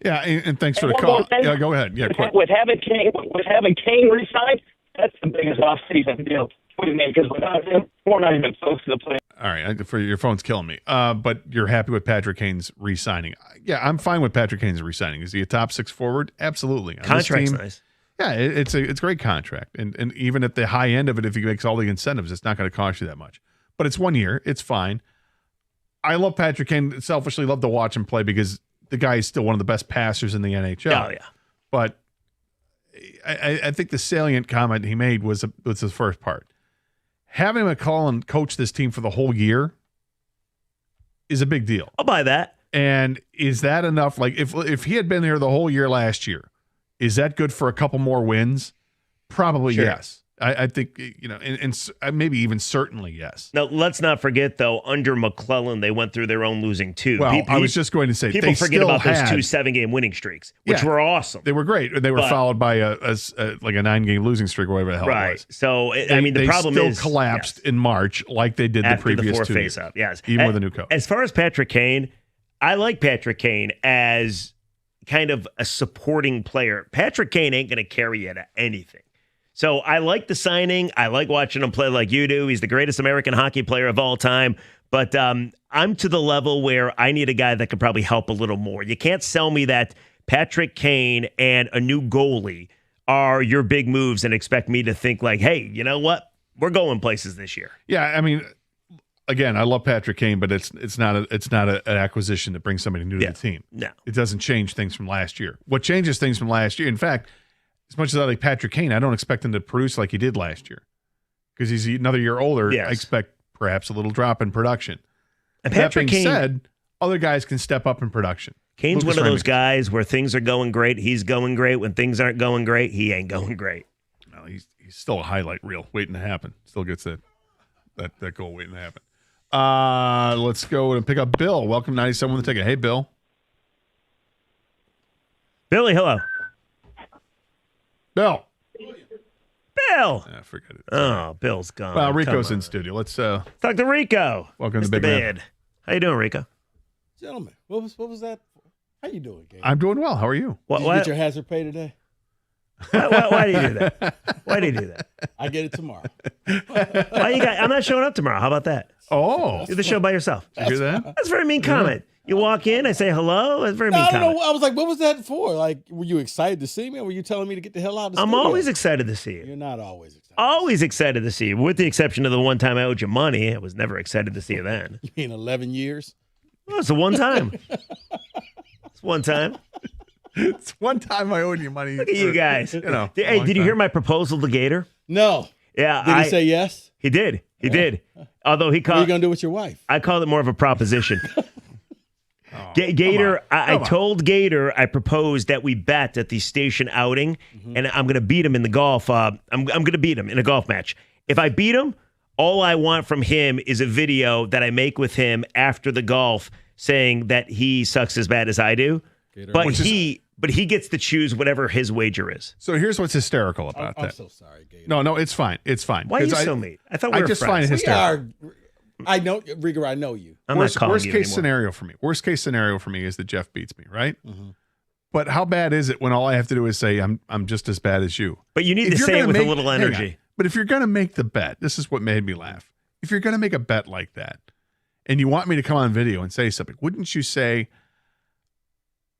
Yeah, and thanks for the call. Yeah, go ahead. Yeah, quick. With having Kane re-signed, that's the biggest off-season deal. Because without him, we're not even close to the play. All right, for your phone's killing me. But you're happy with Patrick Kane's re-signing. Yeah, I'm fine with Patrick Kane's re-signing. Is he a top 6 forward? Absolutely. Contract's nice. Yeah, it's a great contract. And even at the high end of it, if he makes all the incentives, it's not going to cost you that much. But it's 1 year. It's fine. I love Patrick Kane. Selfishly love to watch him play because the guy is still one of the best passers in the NHL. Oh, yeah. But I think the salient comment he made was the first part. Having McCollum coach this team for the whole year is a big deal. I'll buy that. And is that enough? Like if he had been here the whole year last year, is that good for a couple more wins? Probably Sure. yes. I think, and maybe even certainly yes. Now, let's not forget, though, under McClellan, they went through their own losing too. Well, I was just going to say, people they forget still about those had 2 7-game winning streaks, which Yeah. were awesome. They were great. They were But- followed by a 9-game losing streak or whatever the hell it Right. was. So, I mean, the they problem still is collapsed in March like they did the after previous the 2 years. face-up. Yes. Even with a new coach. As far as Patrick Kane, I like Patrick Kane as kind of a supporting player. Patrick Kane ain't going to carry you to anything. So I like the signing. I like watching him play like you do. He's the greatest American hockey player of all time. But I'm to the level where I need a guy that could probably help a little more. You can't sell me that Patrick Kane and a new goalie are your big moves and expect me to think like, hey, you know what? We're going places this year. Yeah, I mean, again, I love Patrick Kane, but it's not an acquisition that brings somebody new to the team. No. It doesn't change things from last year. What changes things from last year, in fact, as much as I like Patrick Kane, I don't expect him to produce like he did last year because he's another year older. Yes. I expect perhaps a little drop in production. And That Patrick being Kane- said, other guys can step up in production. Kane's Lucas one of those Raymond. guys where things are going great. He's going great. When things aren't going great, he ain't going great. No, he's still a highlight reel waiting to happen. Still gets that goal waiting to happen. Let's go and pick up Bill. Welcome 97 with the ticket. Hey, Bill. Billy, hello. Bill. Bill. Yeah, forget it. Oh, Bill's gone. Well, Rico's Come in on. studio. Let's talk to Rico. Welcome to Mr. the big man. Bad. How you doing, Rico? Gentlemen, what was that? How you doing, Gabe? I'm doing well. How are you? Did you get your hazard pay today? Why do you do that? Why do you do that? I get it tomorrow. I'm not showing up tomorrow. How about that? Oh. Do the show by yourself. Did you hear that? That's a very mean comment. You walk in, I say hello. That's a very mean I don't comment. know. I was like, what was that for? Like, were you excited to see me, or were you telling me to get the hell out of the I'm studio? always excited to see you. You're not always excited. Always excited to see you, with the exception of the one time I owed you money. I was never excited to see you then. You mean 11 years? Well, it's the one time. It's one time. It's one time I owed you money. Look at you guys. You know, Hey, long did you time. hear my proposal to Gator? No. Yeah. Did he say yes? He did. He did. Although he What are called. you gonna do with your wife? I called it more of a proposition. Gator, I told Gator I proposed that we bet at the station outing, and I'm going to beat him in the golf. I'm going to beat him in a golf match. If I beat him, all I want from him is a video that I make with him after the golf saying that he sucks as bad as I do. Gator. But he gets to choose whatever his wager is. So here's what's hysterical about I'm that. so sorry, Gator. No, it's fine. It's fine. Why are you 'Cause so mean? I thought we were just friends. find it We hysterical. are. I know, Rieger, I know you. I'm not calling worst you case anymore. scenario for me. Worst case scenario for me is that Jeff beats me, right? Mm-hmm. But how bad is it when all I have to do is say I'm just as bad as you? But you need If to you're say it gonna with a make- little hang on. energy. But if you're going to make the bet, this is what made me laugh. If you're going to make a bet like that, and you want me to come on video and say something, wouldn't you say,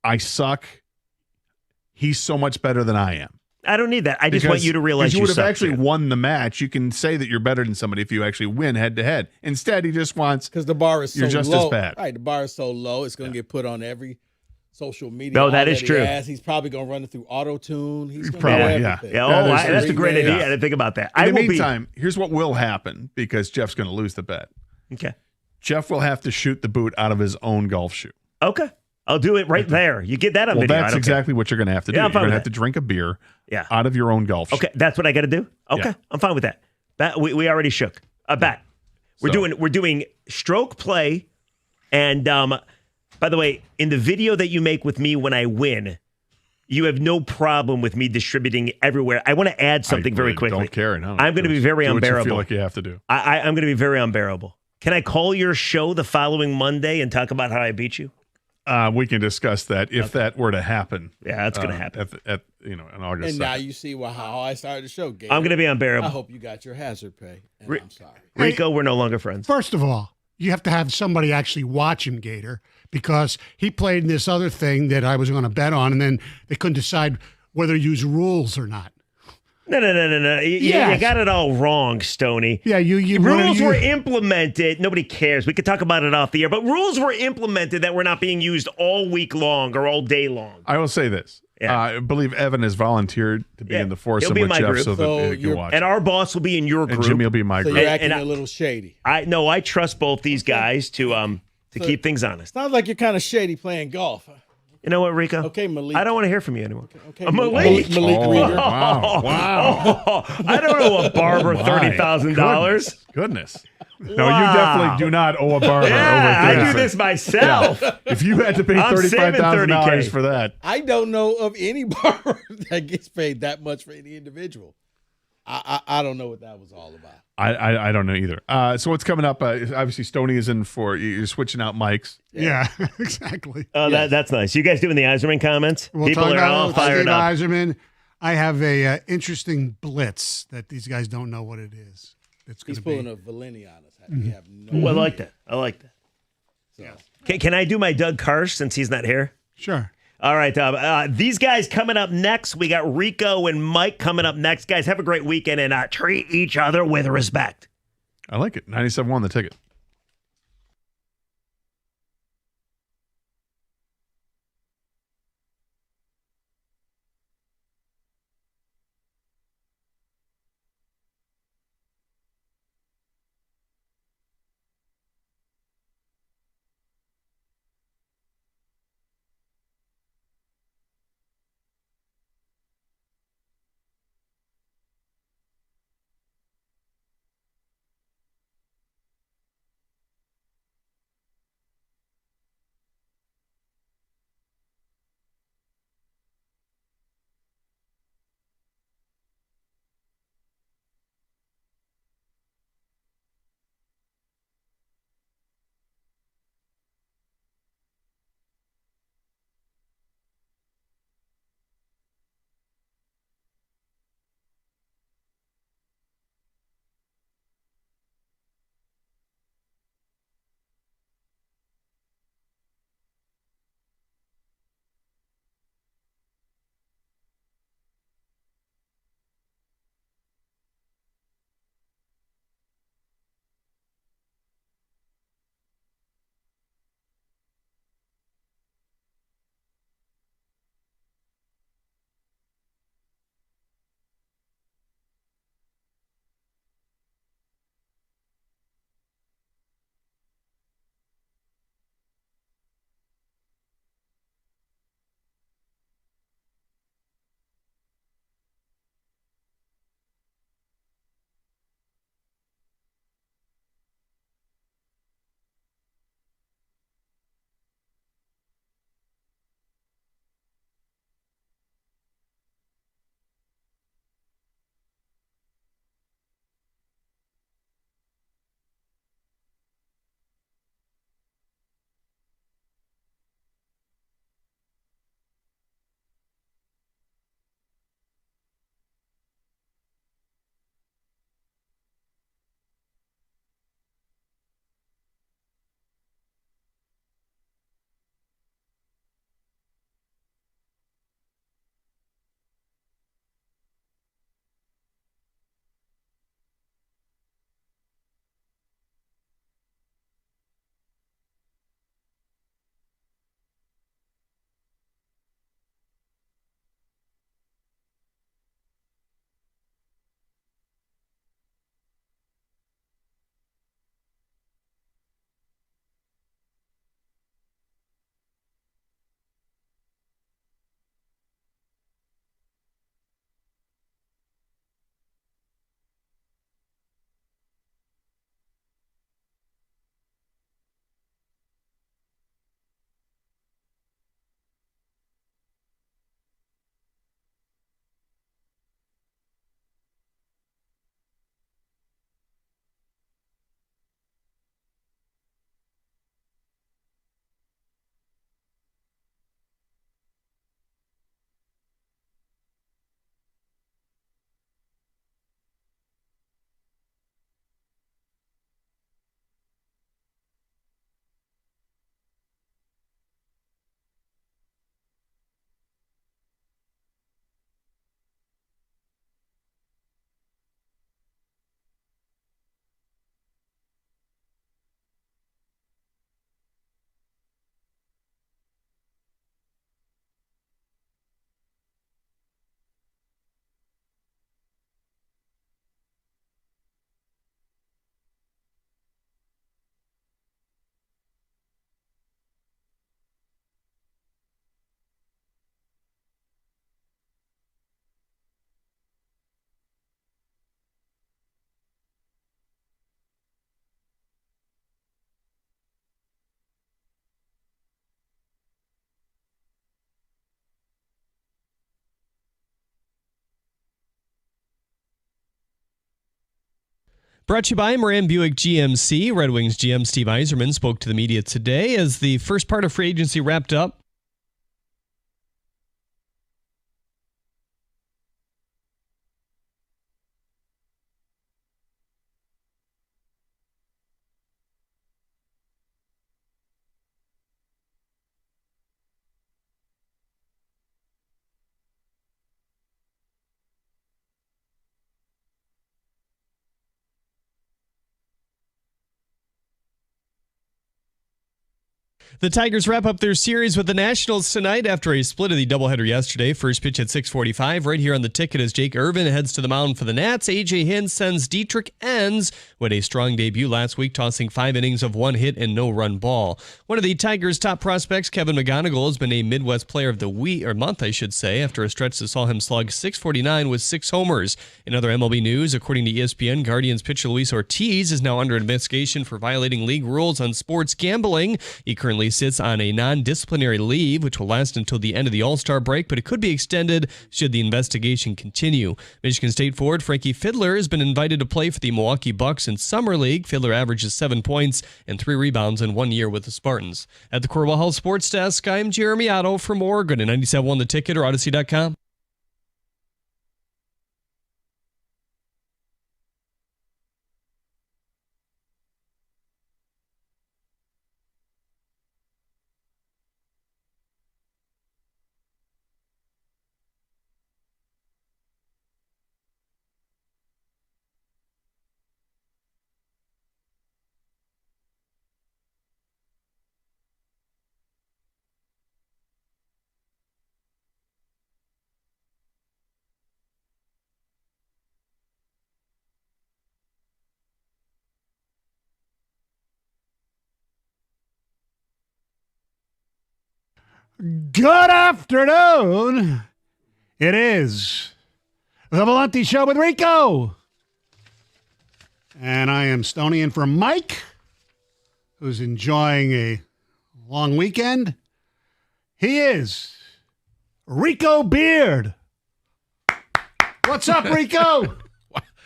I suck, he's so much better than I am? I don't need that. I just want you to realize you would have suck, actually too. won the match. You can say that you're better than somebody if you actually win head to head. Instead, he just wants because the bar is so you're just low. as bad. Right, the bar is so low, it's going to get put on every social media. No, that is outlet he true. has. He's probably going to run it through auto-tune. He's going Probably, to do yeah. everything. Yeah, that's a great idea. I didn't think about that. In I the will be. meantime, here's what will happen because Jeff's going to lose the bet. Okay. Jeff will have to shoot the boot out of his own golf shoe. Okay. I'll do it right there. You get that on Well, video. I that's don't care. exactly what you're going to have to do. Yeah, I'm You're fine going to with have to drink a beer Yeah. out of your own golf shoe. Okay, that's what I got to do. Okay, Yeah. I'm fine with that. That we already shook a bet. We're doing stroke play, and by the way, in the video that you make with me when I win, you have no problem with me distributing everywhere. I want to add something very quickly. Don't care. No, I'm going to be very do what unbearable. you feel like you have to do. I'm going to be very unbearable. Can I call your show the following Monday and talk about how I beat you? We can discuss that if that were to happen. Yeah, that's going to happen. At in August. And 2nd. now you see how I started the show, Gator. I'm going to be unbearable. I hope you got your hazard pay. And I'm sorry. Rico, we're no longer friends. First of all, you have to have somebody actually watch him, Gator, because he played in this other thing that I was going to bet on, and then they couldn't decide whether to use rules or not. No. You Yes. got it all wrong, Stoney. Yeah, you rules were implemented. Nobody cares. We could talk about it off the air, but rules were implemented that were not being used all week long or all day long. I will say this. I believe Evan has volunteered to be in the He'll foursome be in with my Jeff group. so that he can watch. And our boss will be in your group. And Jimmy will be in my So group. you're acting And a little shady. I trust both these guys to keep things honest. Sounds like you're kind of shady playing golf. You know what, Rico? Okay, Malik. I don't want to hear from you anymore. Okay, Malik. Malik Rieger. Wow. I don't owe a barber My $30,000. Goodness. No, you definitely do not owe a barber Yeah, over I do this myself. Yeah. If you had to pay I'm saving $35,000 $30K. for that. I don't know of any barber that gets paid that much for any individual. I don't know what that was all about. I don't know either. So what's coming up? Obviously, Stoney is in for you're switching out mics. Yeah, exactly. Oh, that's nice. You guys doing the Eiserman comments? We'll People talk are about all fired Steve up. Eiserman. I have a interesting blitz that these guys don't know what it is. It's going He's to be. pulling a Valeni on us. We have no. Well, I like that. I like that. So. Can I do my Doug Karsh since he's not here? Sure. All right. These guys coming up next. We got Rico and Mike coming up next. Guys, have a great weekend and treat each other with respect. I like it. 97.1 the ticket. Brought to you by Moran Buick GMC. Red Wings GM Steve Yzerman spoke to the media today as the first part of free agency wrapped up. The Tigers wrap up their series with the Nationals tonight after a split of the doubleheader yesterday. First pitch at 6:45. Right here on the ticket as Jake Irvin heads to the mound for the Nats. A.J. Hinch sends Dietrich Enns, who had a strong debut last week, tossing 5 innings of 1 hit and no run ball. One of the Tigers' top prospects, Kevin McGonigal, has been a Midwest Player of the Week, or month, I should say, after a stretch that saw him slug .649 with 6 homers. In other MLB news, according to ESPN, Guardians pitcher Luis Ortiz is now under investigation for violating league rules on sports gambling. He currently sits on a non-disciplinary leave, which will last until the end of the All-Star break, but it could be extended should the investigation continue. Michigan State forward Frankie Fidler has been invited to play for the Milwaukee Bucks in Summer League. Fidler averages 7 points and 3 rebounds in 1 year with the Spartans. At the Corwell Health Sports Desk, I'm Jeremy Otto. For more, go to 97.1 The Ticket or Odyssey.com. Good afternoon. It is the Valenti Show with Rico. And I am Stoney in for Mike, who's enjoying a long weekend. He is Rico Beard. What's up, Rico?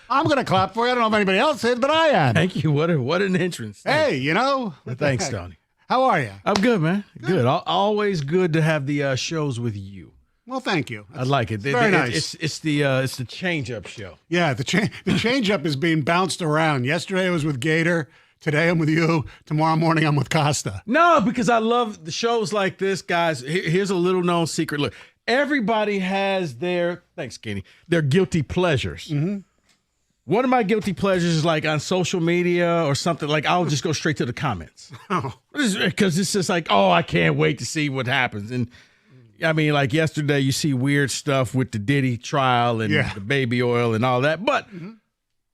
I'm going to clap for you. I don't know if anybody else is, but I am. Thank you. What an entrance. Hey, you know. Well, thanks, Stoney. How are you? I'm good, man. Good. Always good to have the shows with you. Well, thank you. I like it. Very nice. It's the change-up show. Yeah, the change-up is being bounced around. Yesterday I was with Gator. Today I'm with you. Tomorrow morning I'm with Costa. No, because I love the shows like this, guys. Here's a little-known secret. Look, everybody has their, thanks, Kenny, their guilty pleasures. Mm-hmm. One of my guilty pleasures is like on social media or something, like I'll just go straight to the comments. Because it's just like, oh, I can't wait to see what happens. And I mean, like yesterday, you see weird stuff with the Diddy trial and the baby oil and all that. But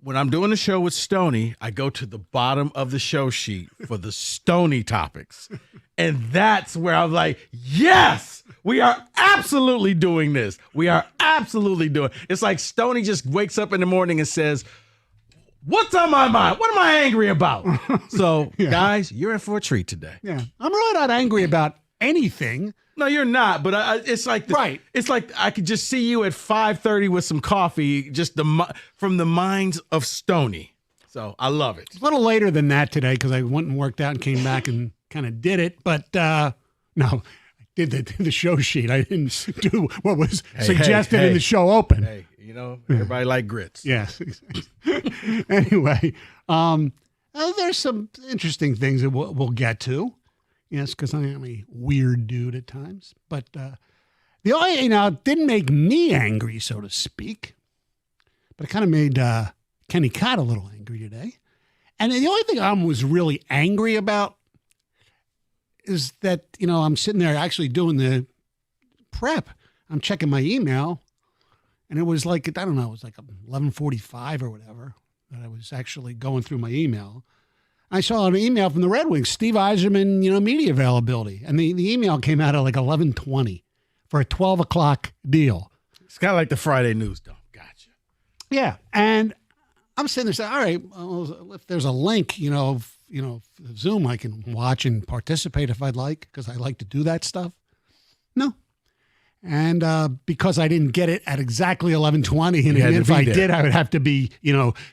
when I'm doing the show with Stoney, I go to the bottom of the show sheet for the Stoney topics. And that's where I'm like, yes, we are absolutely doing this. We are absolutely doing it. It's like Stoney just wakes up in the morning and says, what's on my mind? What am I angry about? So, guys, you're in for a treat today. Yeah. I'm really not angry about anything. No, you're not. But it's like It's like I could just see you at 5:30 with some coffee, just from the minds of Stoney. So I love it. It's a little later than that today because I went and worked out and came back and kind of did it. But no, I did the show sheet. I didn't do what was suggested in the show open. Hey, you know, everybody like grits. Yes. Anyway, there's some interesting things that we'll get to. Yes, because I am a weird dude at times. But the only, it didn't make me angry, so to speak. But it kind of made Kenny Cott a little angry today. And the only thing I was really angry about is that, I'm sitting there actually doing the prep. I'm checking my email. And it was like, I don't know, it was like 11:45 or whatever that I was actually going through my email. I saw an email from the Red Wings, Steve Yzerman, media availability. And the email came out at like 11:20 for a 12 o'clock deal. It's kind of like the Friday news, though. Gotcha. Yeah. And I'm sitting there saying, all right, well, if there's a link, Zoom, I can watch and participate if I'd like, because I like to do that stuff. No. And because I didn't get it at exactly 11:20, and You had even to if be I there. did, I would have to be,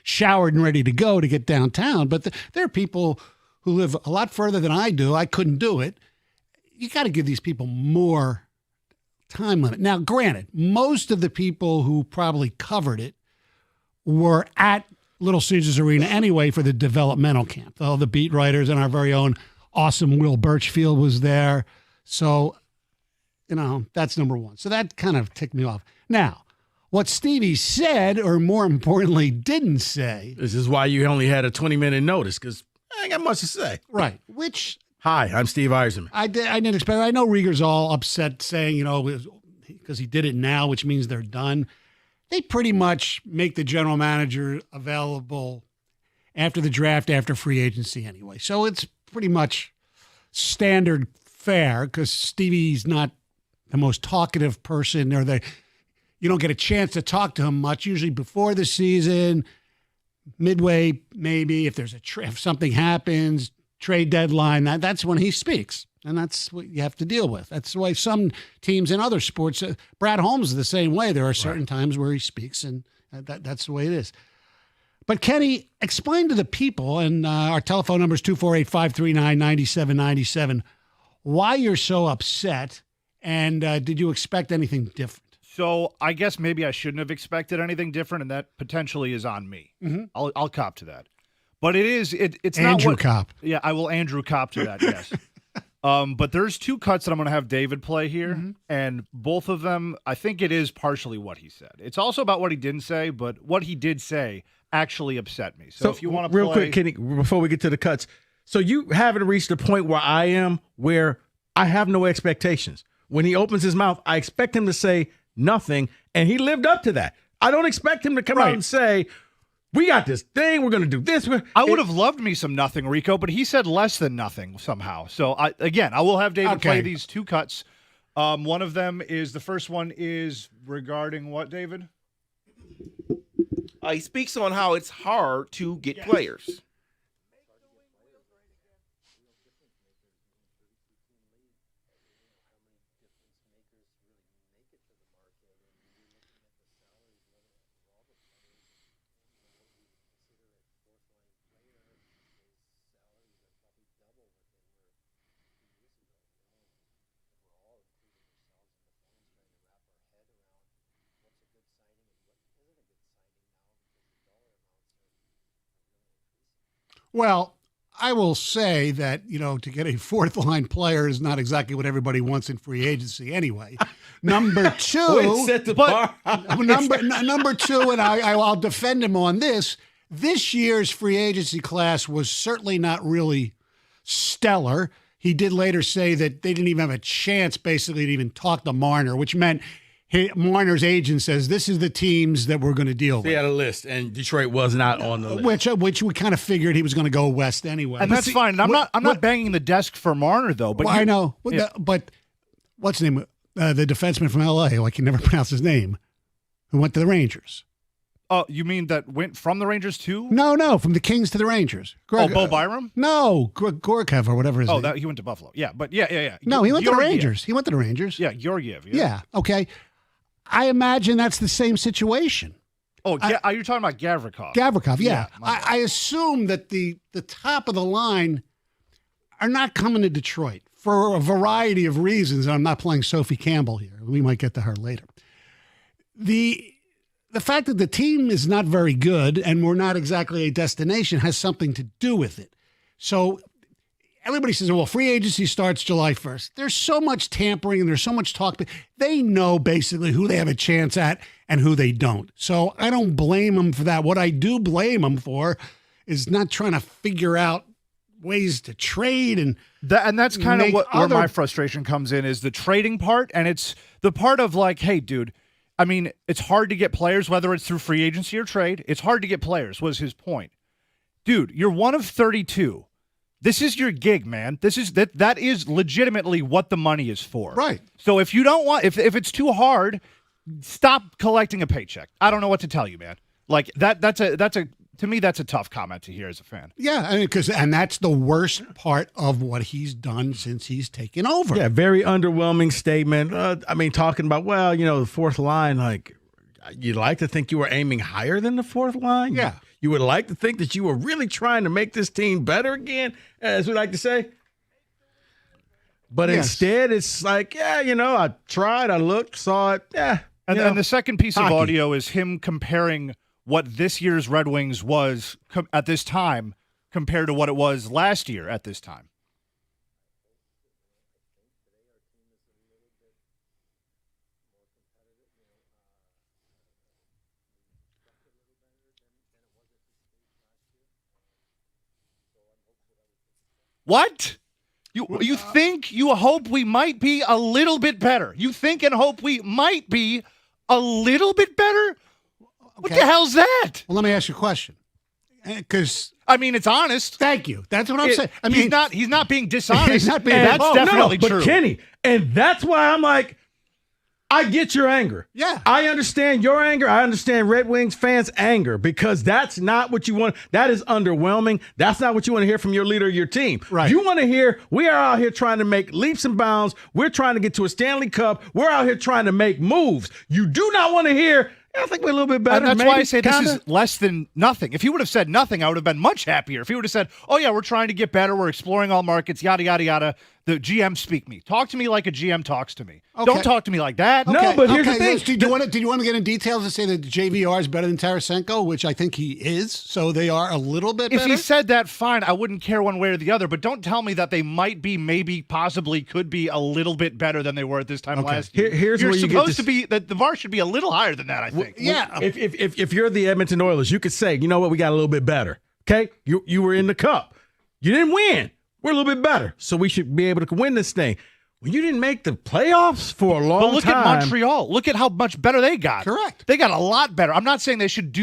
showered and ready to go to get downtown. But there are people who live a lot further than I do. I couldn't do it. You got to give these people more time limit. Now, granted, most of the people who probably covered it were at Little Caesars Arena anyway for the developmental camp. All the beat writers and our very own awesome Will Birchfield was there. So, that's number one. So that kind of ticked me off. Now, what Stevie said, or more importantly, didn't say. This is why you only had a 20-minute notice, because I ain't got much to say. Right. Which. Hi, I'm Steve Eiserman. I didn't expect. I know Rieger's all upset saying, because he did it now, which means they're done. They pretty much make the general manager available after the draft, after free agency anyway. So it's pretty much standard fare because Stevie's not the most talkative person, or you don't get a chance to talk to him much, usually before the season, midway maybe, if something happens, trade deadline, that's when he speaks. And that's what you have to deal with. That's the way some teams in other sports, Brad Holmes is the same way. There are certain times where he speaks, and that's the way it is. But Kenny, explain to the people, and our telephone number is 248-539-9797, why you're so upset, and did you expect anything different? So I guess maybe I shouldn't have expected anything different, and that potentially is on me. Mhm. I'll cop to that. But it's not Andrew what Kopp. Yeah, I will Andrew Kopp to that. Yes. But there's two cuts that I'm going to have David play here, and both of them, I think it is partially what he said. It's also about what he didn't say, but what he did say actually upset me. So if you want to real quick, Kenny, before we get to the cuts, so you haven't reached the point where I am, where I have no expectations. When he opens his mouth, I expect him to say nothing, and he lived up to that. I don't expect him to come out and say, we got this thing, we're going to do this. I would have loved me some nothing, Rico, but he said less than nothing somehow. So, I will have David play these two cuts. One of them is, the first one is regarding what, David? He speaks on how it's hard to get players. Well, I will say that, to get a fourth line player is not exactly what everybody wants in free agency anyway. Number two, Way to set the bar. number two, and I'll defend him on this. This year's free agency class was certainly not really stellar. He did later say that they didn't even have a chance, basically, to even talk to Marner, which meant Marner's agent says this is the teams that we're going to deal with. He had a list, and Detroit was not on the list. Which we kind of figured he was going to go west anyway. And that's fine. I'm not banging the desk for Marner though. But I know. But what's his name? The defenseman from L.A. I can never pronounce his name. Who went to the Rangers? Oh, you mean that went from the Rangers to? No, from the Kings to the Rangers. Bo Byram? No, Gorkev or whatever his name. He went to Buffalo. Yeah, but yeah. No, he went to the Rangers. He went to the Rangers. Yeah, Georgiev. Yeah. Okay. I imagine that's the same situation. Oh, are you talking about Gavrikov? Gavrikov, yeah. I assume that the top of the line are not coming to Detroit for a variety of reasons. I'm not playing Sophie Campbell here. We might get to her later. The fact that the team is not very good and we're not exactly a destination has something to do with it. So everybody says, well, free agency starts July 1st. There's so much tampering and there's so much talk. But they know basically who they have a chance at and who they don't. So I don't blame them for that. What I do blame them for is not trying to figure out ways to trade. And that's kind of where my frustration comes in, is the trading part. And it's the part of like, hey, dude, I mean, it's hard to get players, whether it's through free agency or trade. It's hard to get players, was his point. Dude, you're one of 32. This is your gig, man. That is legitimately what the money is for. Right. So if you don't want, if it's too hard, stop collecting a paycheck. I don't know what to tell you, man. Like that's a to me, that's a tough comment to hear as a fan. Yeah, I mean, and that's the worst part of what he's done since he's taken over. Yeah, very underwhelming statement. Talking about, the fourth line, like, you'd like to think you were aiming higher than the fourth line? Yeah. You would like to think that you were really trying to make this team better again, as we like to say. But instead, it's like, I tried, I looked, saw it, And the second piece of audio is him comparing what this year's Red Wings was at this time compared to what it was last year at this time. What? You think, you hope we might be a little bit better. You think and hope we might be a little bit better? What the hell's that? Well, let me ask you a question. Because it's honest. Thank you. That's what I'm saying. He's not being dishonest. He's not being. That's definitely but true. Kenny, and that's why I'm like, I get your anger. Yeah. I understand your anger. I understand Red Wings fans' anger because that's not what you want. That is underwhelming. That's not what you want to hear from your leader of your team. Right. You want to hear, we are out here trying to make leaps and bounds. We're trying to get to a Stanley Cup. We're out here trying to make moves. You do not want to hear, I think we're a little bit better. And that's maybe, why I say kinda. this is less than nothing. If he would have said nothing, I would have been much happier. If he would have said, oh, yeah, we're trying to get better, we're exploring all markets, yada, yada, yada, the GM speak me. Talk to me like a GM talks to me. Okay. Don't talk to me like that. No, but here's the thing. Did you want to get in details and say that JVR is better than Tarasenko, which I think he is, so they are a little bit If better? he said that, fine, I wouldn't care one way or the other, but don't tell me that they might be, maybe, possibly could be a little bit better than they were at this time last year. Here's You're where you get supposed this- to be, the VAR should be a little higher than that, I think. If you're the Edmonton Oilers, you could say, you know what, we got a little bit better. Okay? You were in the cup. You didn't win. We're a little bit better. So we should be able to win this thing. Well, you didn't make the playoffs for a long time. But look at Montreal. Look at how much better they got. Correct. They got a lot better. I'm not saying they should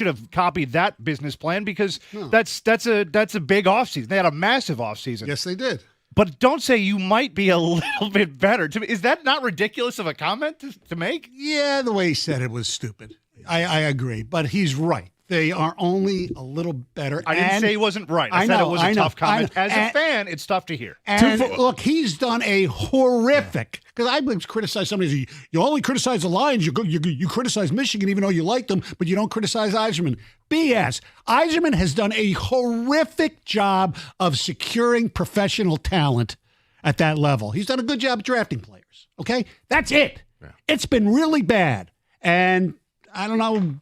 have copied that business plan because that's a big offseason. They had a massive offseason. Yes, they did. But don't say you might be a little bit better. Is that not ridiculous of a comment to make? Yeah, the way he said it was stupid. I agree, but he's right. They are only a little better. I didn't say he wasn't right. I said it was a tough comment. As a fan, it's tough to hear. And look, he's done a horrific. Because I would criticize somebody. You only criticize the Lions. You criticize Michigan, even though you like them, but you don't criticize Yzerman. BS. Yzerman has done a horrific job of securing professional talent at that level. He's done a good job drafting players. Okay, that's it. Yeah. It's been really bad, and I don't know.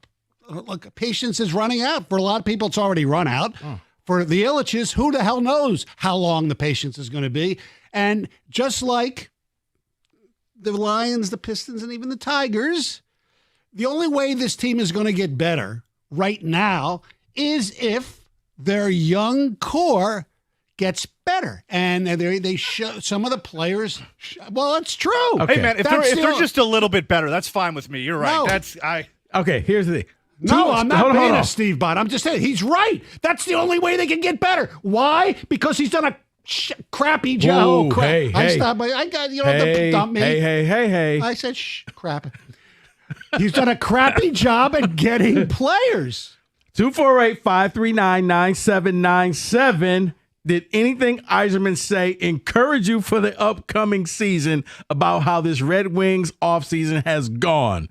Look, patience is running out. For a lot of people, it's already run out. For the Illiches, who the hell knows how long the patience is going to be? And just like the Lions, the Pistons, and even the Tigers, the only way this team is going to get better right now is if their young core gets better. And they show some of the players. Well, it's true. Okay. Hey, man, if they're just a little bit better, that's fine with me. You're right. No. Okay, here's the thing. No, I'm not being a Steve Bott. I'm just saying he's right. That's the only way they can get better. Why? Because he's done a crappy job. Whoa, hey, I hey. stopped. I got don't dump me. Hey. I said crap. He's done a crappy job at getting players. 248-539-9797. Did anything Yzerman say encourage you for the upcoming season about how this Red Wings offseason has gone?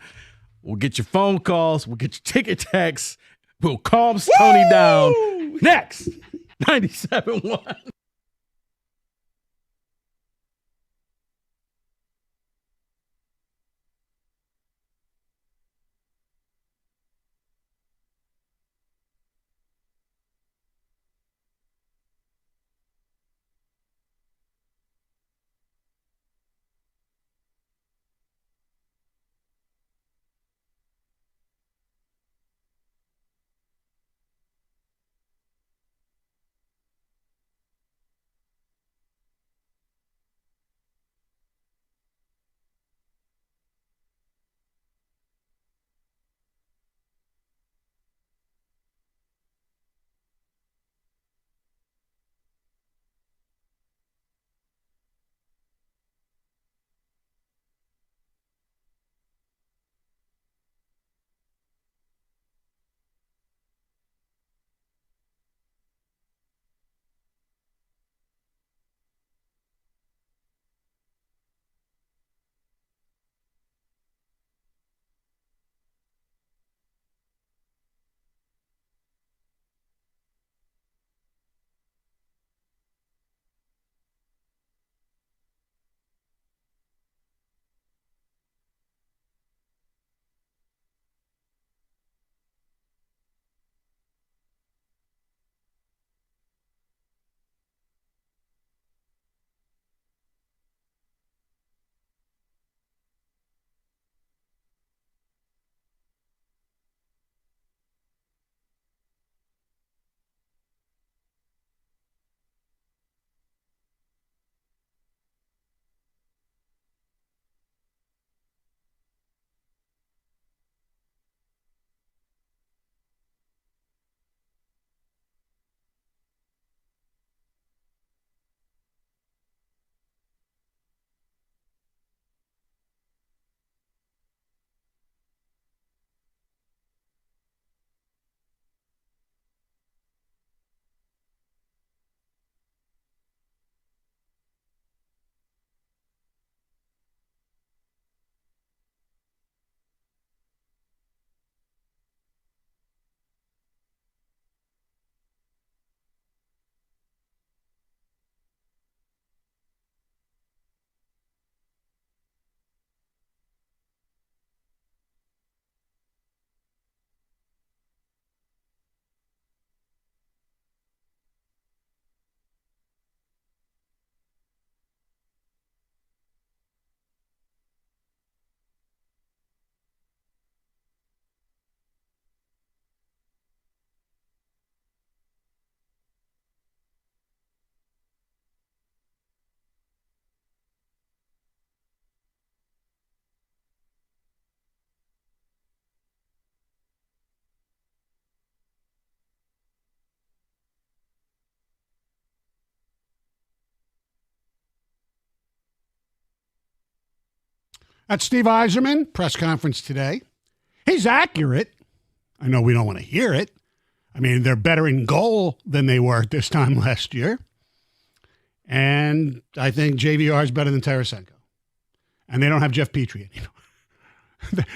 We'll get your phone calls. We'll get your ticket texts. We'll calm Tony down. Next, 97.1. That's Steve Yzerman, press conference today. He's accurate. I know we don't want to hear it. I mean, they're better in goal than they were at this time last year. And I think JVR is better than Tarasenko. And they don't have Jeff Petrie anymore.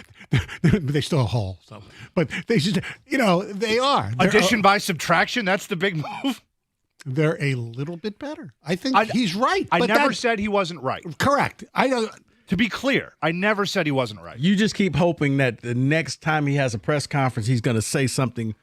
They still have Hall. So. But they just, they are. Addition by subtraction, that's the big move. They're a little bit better. I think he's right. I never said he wasn't right. Correct. To be clear, I never said he wasn't right. You just keep hoping that the next time he has a press conference, he's going to say something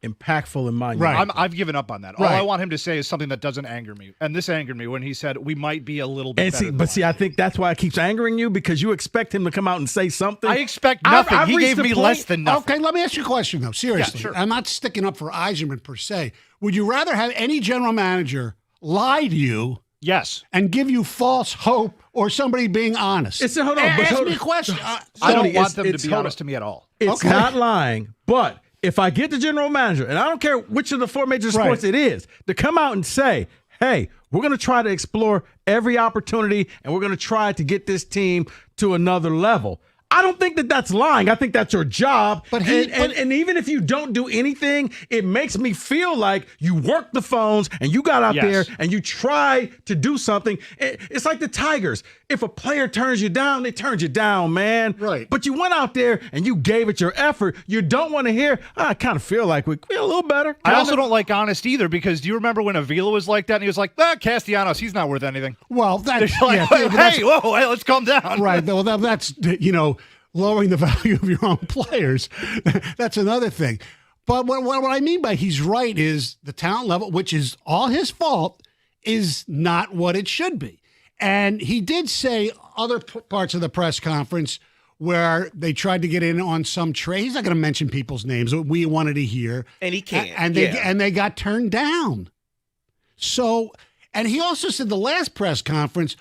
impactful in mind. Right. I've given up on that. All I want him to say is something that doesn't anger me. And this angered me when he said we might be a little bit better. I think that's why it keeps angering you, because you expect him to come out and say something. I expect nothing. He gave me less than nothing. Okay, let me ask you a question, though. Seriously. Yeah, sure. I'm not sticking up for Yzerman per se. Would you rather have any general manager lie to you? Yes. And give you false hope, or somebody being honest? Hold on. Ask me a question. I don't want them to be honest to me at all. It's not lying, but if I get the general manager, and I don't care which of the four major sports it is, to come out and say, hey, we're going to try to explore every opportunity, and we're going to try to get this team to another level. I don't think that that's lying. I think that's your job. But and even if you don't do anything, it makes me feel like you worked the phones and you got out there and you try to do something. It's like the Tigers. If a player turns you down, they turned you down, man. Right. But you went out there and you gave it your effort. You don't want to hear, I kind of feel like we're a little better. I also don't like honest either, because do you remember when Avila was like that and he was like, Castellanos, he's not worth anything. Well, that's like, hey, let's calm down. Right. Well, that's, lowering the value of your own players. That's another thing. But what I mean by he's right is the talent level, which is all his fault, is not what it should be. And he did say other parts of the press conference where they tried to get in on some trade. He's not going to mention people's names that we wanted to hear. And he can't. And they got turned down. So, and he also said the last press conference,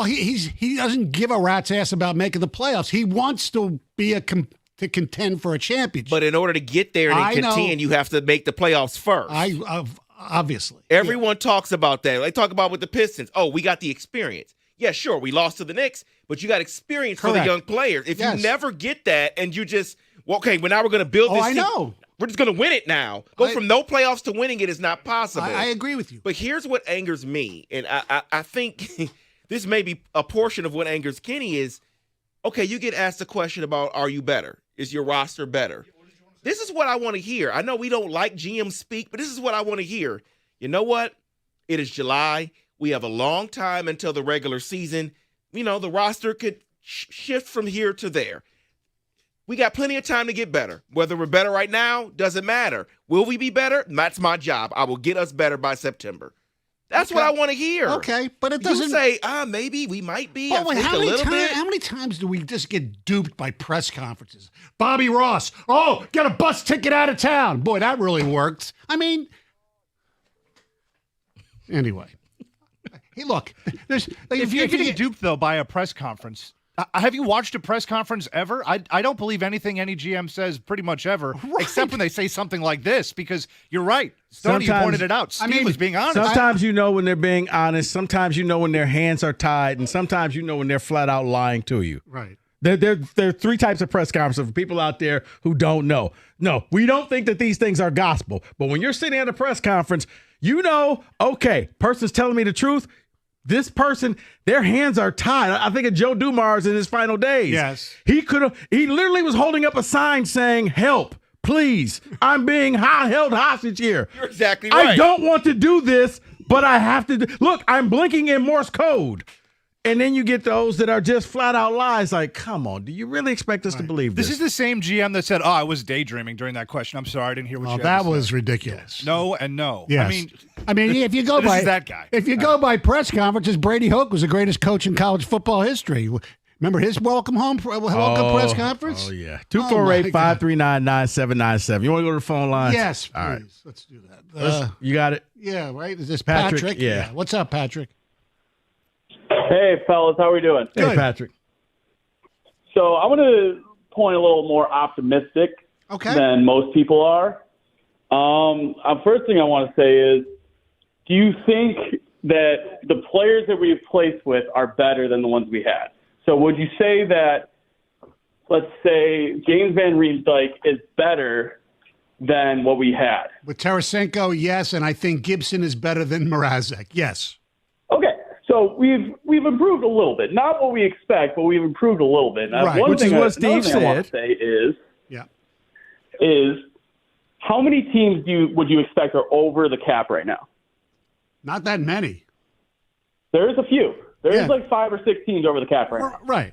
he doesn't give a rat's ass about making the playoffs. He wants to be to contend for a championship. But in order to get there and contend, you have to make the playoffs first. Obviously. Everyone talks about that. They talk about with the Pistons. Oh, we got the experience. Yeah, sure, we lost to the Knicks, but you got experience for the young players. If you never get that and you just, now we're going to build this team. We're just going to win it now. From no playoffs to winning it is not possible. I agree with you. But here's what angers me, and I think this may be a portion of what angers Kenny is, okay, you get asked a question about, are you better? Is your roster better? This is what I want to hear. I know we don't like GM speak, but this is what I want to hear. You know what? It is July. We have a long time until the regular season. The roster could shift from here to there. We got plenty of time to get better. Whether we're better right now, doesn't matter. Will we be better? That's my job. I will get us better by September. That's what I want to hear. Okay, but it doesn't you say, maybe we might be. How many times do we just get duped by press conferences? Bobby Ross, get a bus ticket out of town. Boy, that really worked. I mean, anyway. Hey, look, if you're getting duped, though, by a press conference, have you watched a press conference ever? I don't believe anything any GM says pretty much ever, except when they say something like this, because you're right. Stoney pointed it out. Steve was being honest. Sometimes you know when they're being honest. Sometimes you know when their hands are tied, and sometimes you know when they're flat out lying to you. Right. There are three types of press conferences for people out there who don't know. No, we don't think that these things are gospel. But when you're sitting at a press conference, okay, person's telling me the truth. This person, their hands are tied. I think of Joe Dumars in his final days. Yes. He literally was holding up a sign saying, help, please. I'm being held hostage here. You're exactly right. I don't want to do this, but I have to. Look, I'm blinking in Morse code. And then you get those that are just flat out lies. Like, come on, do you really expect us to believe this? This is the same GM that said, I was daydreaming during that question. I'm sorry, I didn't hear what you had to that say. was ridiculous. No and no. Yes. I mean, if you go this by is that guy. If you go by press conferences, Brady Hoke was the greatest coach in college football history. Remember his welcome press conference? Oh, yeah. 248-539-9797. You want to go to the phone line? Yes, please. All right. Let's do that. You got it? Yeah, right? Is this Patrick? Yeah. What's up, Patrick? Hey, fellas, how are we doing? Hey, Patrick. So I want to point a little more optimistic than most people are. First thing I want to say is, do you think that the players that we've placed with are better than the ones we had? So would you say that, let's say, James Van Riemsdyk is better than what we had? With Tarasenko, yes, and I think Gibson is better than Mrazek. Yes. Okay, so we've improved a little bit. Not what we expect, but we've improved a little bit. Now, Right, which is what Steve I want to said. say is, Yeah. is how many teams would you expect are over the cap right now? Not that many. There's a few. There's Yeah. like 5 or 6 teams over the cap right now. Right.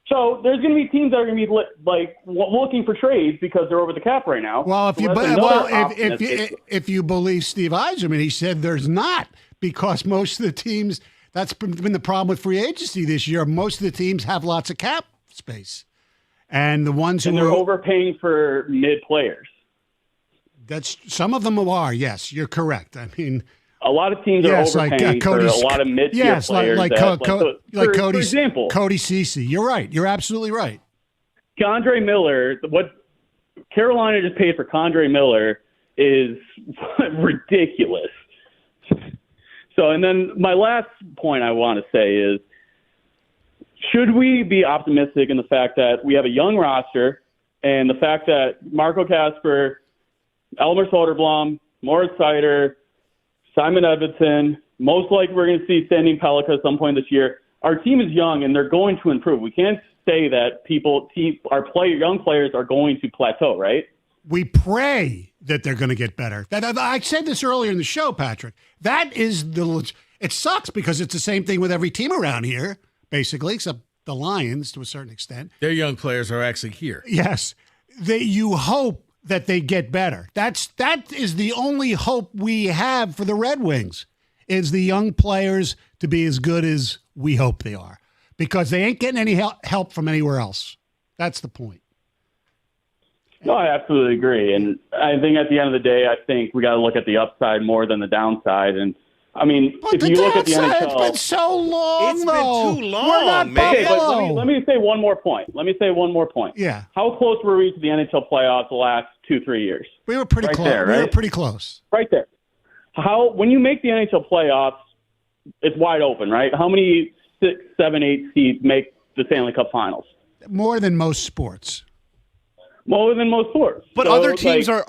So there's going to be teams that are going to be looking for trades because they're over the cap right now. Well, if So you that's another if you believe Steve Yzerman, he said there's not, because most of the teams, that's been the problem with free agency this year. Most of the teams have lots of cap space, and the ones who and they're are overpaying for mid players. That's some of them are. Yes, you're correct. I mean, A lot of teams are overpaying for a lot of mid-tier yes, players. like for example, Cody Ceci. You're right. You're absolutely right. Condre Miller, what Carolina just paid for Condre Miller is ridiculous. So, and then my last point I want to say is, should we be optimistic in the fact that we have a young roster and the fact that Marco Kasper, Elmer Soderblom, Moritz Seider, Simon Edmondson, most likely we're going to see Standing Pelika at some point this year. Our team is young and they're going to improve. We can't say that young players are going to plateau, right? We pray that they're going to get better. I said this earlier in the show, Patrick. That is it sucks because it's the same thing with every team around here, basically, except the Lions to a certain extent. Their young players are actually here. Yes. You hope that they get better. That is the only hope we have for the Red Wings, is the young players to be as good as we hope they are, because they ain't getting any help from anywhere else. That's the point. No, I absolutely agree. And I think at the end of the day, I think we got to look at the upside more than the downside. And I mean, But if you look at the downside, NHL, it's been so long, It's though. been too long, We're not man. Okay, but Buffalo. let me say one more point. Yeah. How close were we to the NHL playoffs the last 2-3 years? We were pretty Right close. there, We were right? pretty close. Right there. When you make the NHL playoffs, it's wide open, right? How many 6, 7, 8 seeds make the Stanley Cup Finals? More than most sports. More than most sports. But So other it's teams like-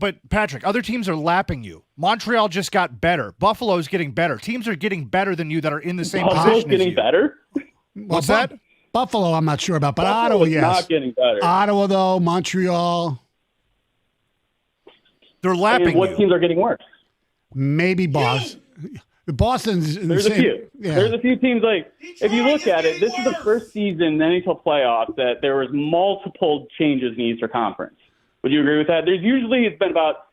but Patrick, other teams are lapping you. Montreal just got better. Buffalo's getting better. Teams are getting better than you that are in the same Buffalo's position as getting you. better. What's that? Buffalo, I'm not sure about, but Buffalo Ottawa, is yes. not getting better. Ottawa, though, Montreal, They're I lapping mean, what you. teams are getting worse? maybe Boston. Boston's in the There's a same- few. Yeah. There's a few teams like, if you look at it, this is the first season in the NHL playoffs that there was multiple changes in the Eastern Conference. Would you agree with that? It's been about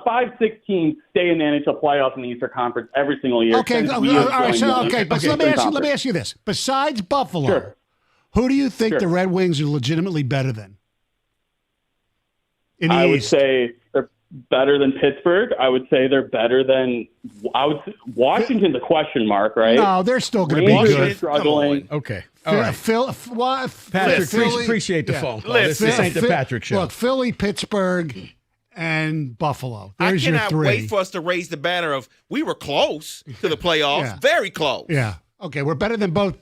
5-6 teams stay in the NHL playoffs in the Eastern Conference every single year. Okay, since all we have right. joined So, the okay, but Eastern let me Conference. ask you this: besides Buffalo, Sure. who do you think Sure. the Red Wings are legitimately better than? In the I would East? say they're better than Pittsburgh. I would say they're better than Washington's a question mark, right? No, they're still going to be Rangers are good. struggling. Okay. All right. Patrick, Patrick, appreciate the phone call. This ain't the Patrick show. Look, Philly, Pittsburgh, and Buffalo. I There's your cannot three. wait for us to raise the banner of we were close to the playoffs, Yeah. very close. Yeah. Okay, we're better than both.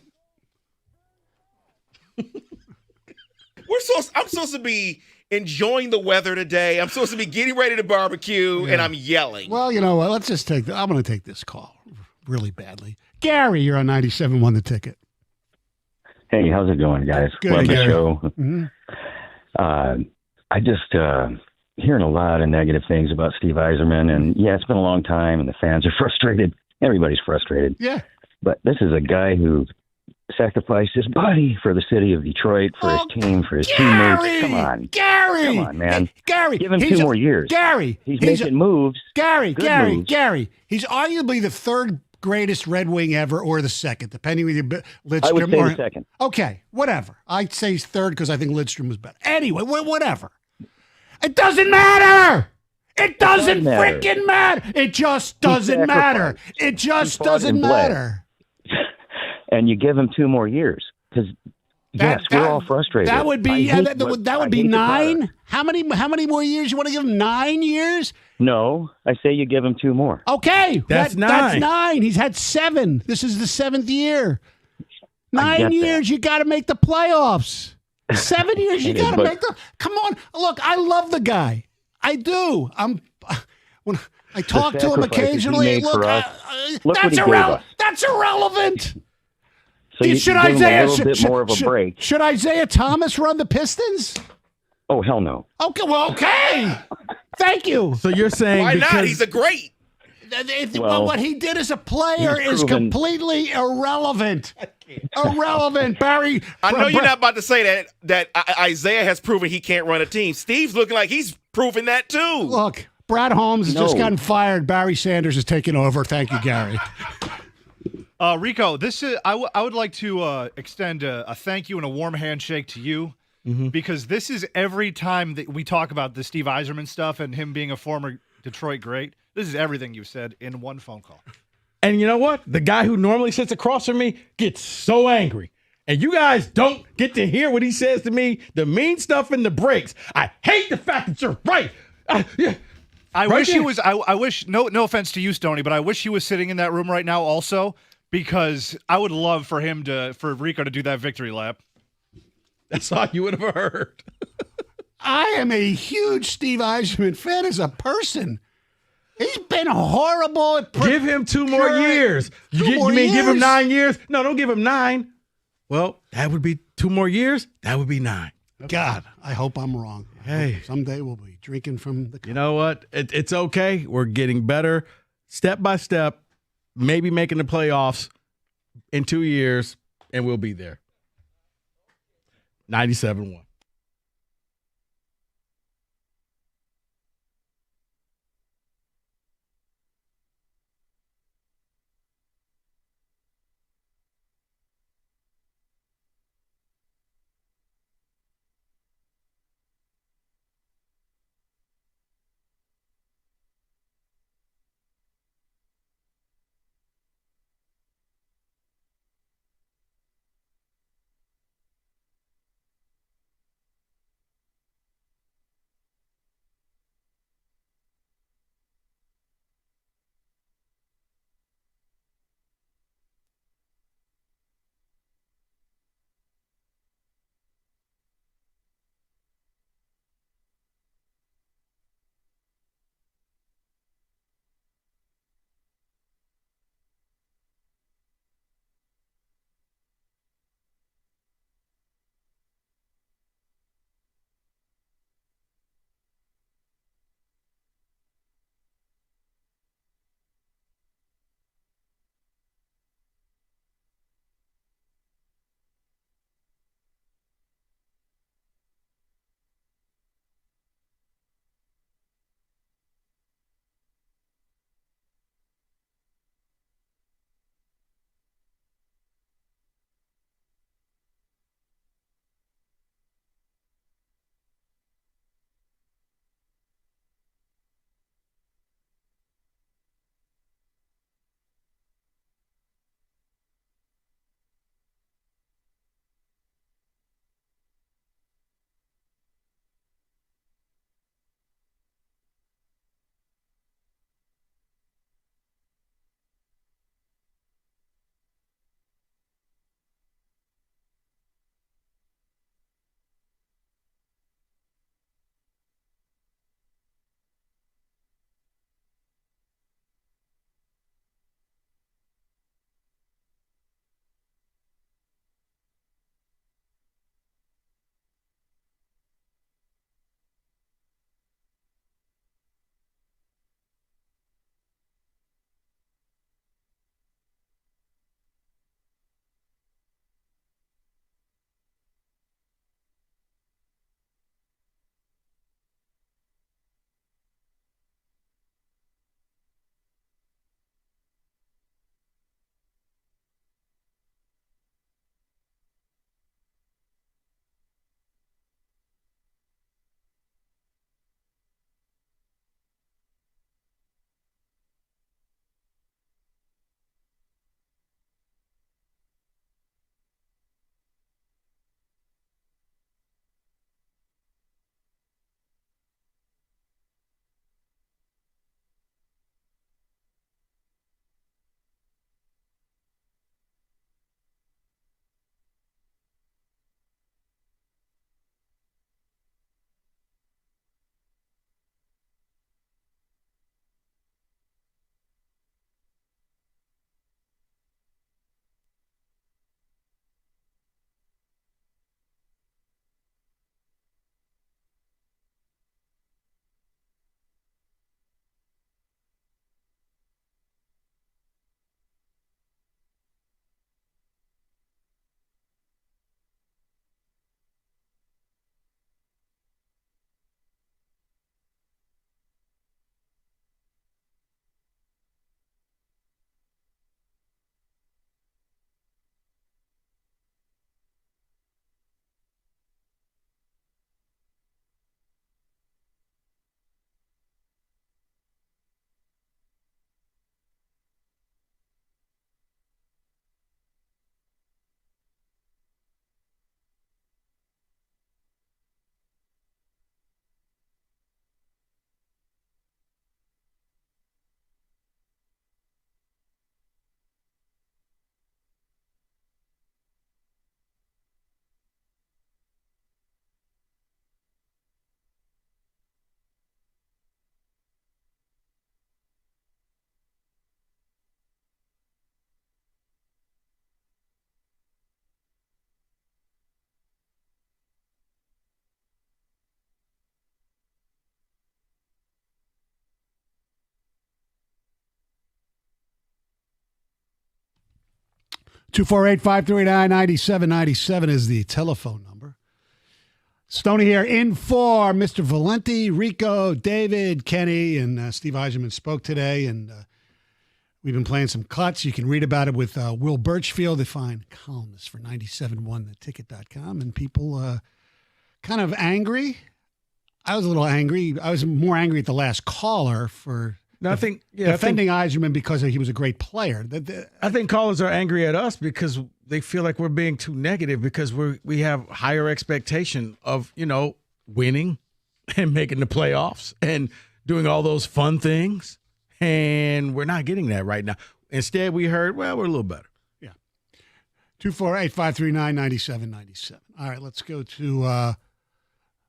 I'm supposed to be enjoying the weather today. I'm supposed to be getting ready to barbecue, and I'm yelling. Well, you know what? Let's just take. I'm going to take this call really badly. Gary, you're on 97. Won the ticket. Hey, how's it going, guys? Good, Love the Gary. show. Mhm. I just hearing a lot of negative things about Steve Yzerman, and yeah, it's been a long time, and the fans are frustrated. Everybody's frustrated. Yeah. But this is a guy who sacrificed his body for the city of Detroit, for his team, for his teammates. Come on. Gary! Come on, man. Gary! Give him he's 2 more years. Gary! He's making moves. Gary! Good Gary! moves. Gary! He's arguably the third greatest Red Wing ever, or the second, depending on your Lidstrom. I would say or, the second. Okay, whatever. I'd say he's third because I think Lidstrom was better. Anyway, whatever. It doesn't matter! It doesn't matter. freaking matter! It just doesn't matter! It just fought doesn't and bled. matter! And you give him 2 more years. Because, yes, we're all frustrated. That would be I hate that would I be hate the product. 9. How many more years you want to give him? 9 years? No, I say you give him 2 more. Okay, That's That's 9. 9. He's had 7. This is the 7th year. 9 years, you got to make the playoffs. 7 years, you got to make the. Come on, look, I love the guy. I do. When I talk to him occasionally. Look, that's irrelevant. That's irrelevant. So you should Isaiah a little bit more of a break. Should Isaiah Thomas run the Pistons? Oh, hell no. Okay, well, okay. Thank you. So you're saying why not? He's a great. Well, what he did as a player is completely irrelevant. Irrelevant, Barry. I know you're not about to say that Isaiah has proven he can't run a team. Steve's looking like he's proven that too. Look, Brad Holmes has just gotten fired. Barry Sanders is taking over. Thank you, Gary. Rico, this is I would like to extend a thank you and a warm handshake to you because this is every time that we talk about the Steve Yzerman stuff and him being a former Detroit great. This is everything you've said in one phone call. And you know what? The guy who normally sits across from me gets so angry. And you guys don't get to hear what he says to me, the mean stuff in the breaks. I hate the fact that you're right. I wish he was. I wish. No offense to you, Stoney, but I wish he was sitting in that room right now, also, because I would love for Rico to do that victory lap. That's all you would have heard. I am a huge Steve Yzerman fan as a person. He's been horrible. Give him 2 more years. You mean give him 9 years? No, don't give him 9. Well, that would be 2 more years. That would be 9. God, I hope I'm wrong. Hey, someday we'll be drinking from the cup. You know what? It's okay. We're getting better step by step, maybe making the playoffs in 2 years, and we'll be there. 97-1. 248-539-9797 is the telephone number. Stoney here in for Mr. Valenti, Rico, David, Kenny, and Steve Yzerman spoke today, and we've been playing some cuts. You can read about it with Will Birchfield, the fine columnist for 97onetheticket.com, and people kind of angry. I was a little angry. I was more angry at the last caller for defending Yzerman because he was a great player. I think callers are angry at us because they feel like we're being too negative because we have higher expectation of, winning and making the playoffs and doing all those fun things. And we're not getting that right now. Instead, we heard, well, we're a little better. Yeah. 248-539-9797. All right, let's go to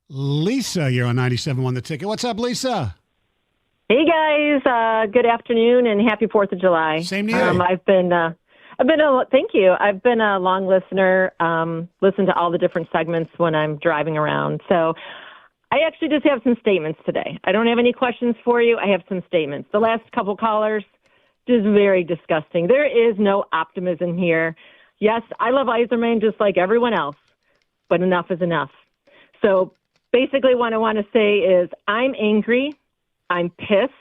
Lisa here on 97.1 The Ticket. What's up, Lisa? Hey guys, good afternoon and happy 4th of July. Same to you. Thank you. I've been a long listener, listen to all the different segments when I'm driving around. So I actually just have some statements today. I don't have any questions for you. I have some statements. The last couple callers, just very disgusting. There is no optimism here. Yes, I love Yzerman just like everyone else, but enough is enough. So basically what I want to say is I'm angry. I'm pissed.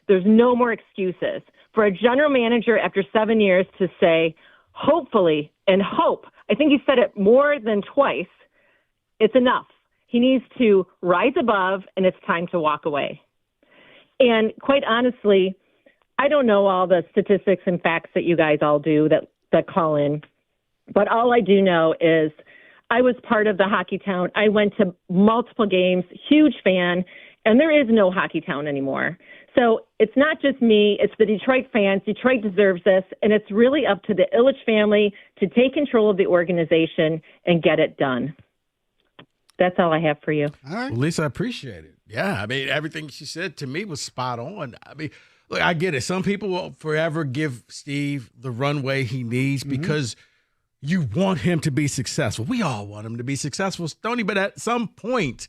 There's no more excuses. For a general manager after 7 years to say, hopefully, and hope, I think he said it more than twice, it's enough. He needs to rise above, and it's time to walk away. And quite honestly, I don't know all the statistics and facts that you guys all do that call in, but all I do know is I was part of the Hockey Town. I went to multiple games, huge fan, and there is no Hockey Town anymore. So it's not just me, it's the Detroit fans. Detroit deserves this, and it's really up to the Ilitch family to take control of the organization and get it done. That's all I have for you. All right. Well, Lisa, I appreciate it. Yeah, I mean, everything she said to me was spot on. I mean, look, I get it. Some people will forever give Steve the runway he needs because you want him to be successful. We all want him to be successful, Stoney, but at some point,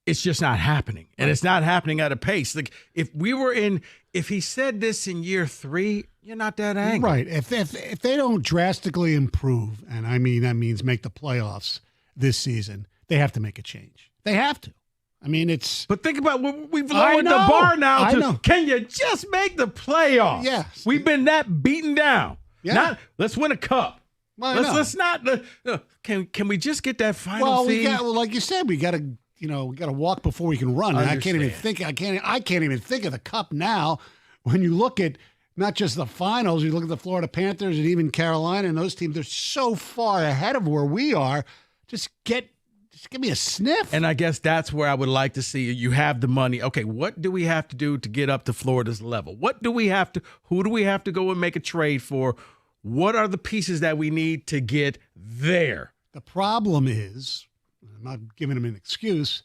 it's just not happening. And it's not happening at a pace. Like if he said this in year 3, you're not that angry. Right. If they don't drastically improve, and I mean that means make the playoffs this season, they have to make a change. They have to. I mean, it's. But think about we've lowered the bar now. I know. Can you just make the playoffs? Yes. We've been that beaten down. Yeah. Let's win a cup. Well, let's not. Can we just get that final seed? Like you said, we got to. We got to walk before we can run. And I can't even think. I can't even think of the cup now. When you look at not just the finals, you look at the Florida Panthers and even Carolina and those teams. They're so far ahead of where we are. Just give me a sniff. And I guess that's where I would like to see you have the money. Okay, what do we have to do to get up to Florida's level? Who do we have to go and make a trade for? What are the pieces that we need to get there? The problem is, I'm not giving them an excuse,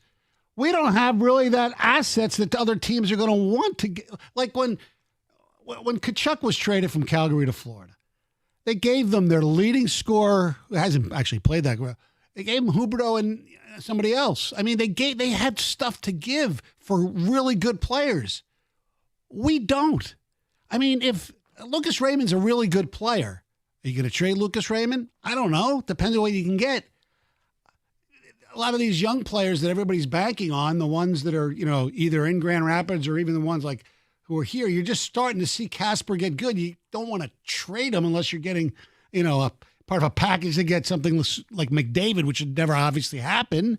we don't have really that assets that other teams are going to want to get. Like when Tkachuk was traded from Calgary to Florida, they gave them their leading scorer, who hasn't actually played that well. They gave him Huberdeau and somebody else. I mean, they had stuff to give for really good players. We don't. I mean, if Lucas Raymond's a really good player, are you going to trade Lucas Raymond? I don't know. Depends on what you can get. A lot of these young players that everybody's banking on, the ones that are, either in Grand Rapids or even the ones like who are here, you're just starting to see Casper get good. You don't want to trade him unless you're getting, a part of a package to get something like McDavid, which would never obviously happen.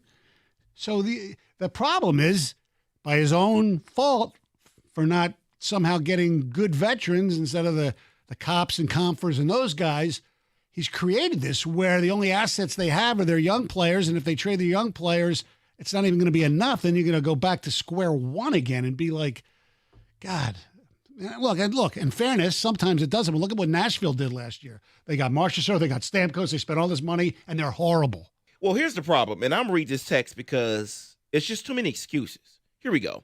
So the problem is, by his own fault for not somehow getting good veterans instead of the Cops and Comfers and those guys, he's created this where the only assets they have are their young players, and if they trade the young players, it's not even going to be enough. Then you're going to go back to square one again and be like, God, look, in fairness, sometimes it doesn't. But look at what Nashville did last year. They got Marchessault, they got Stamkos, they spent all this money, and they're horrible. Well, here's the problem, and I'm reading this text because it's just too many excuses. Here we go.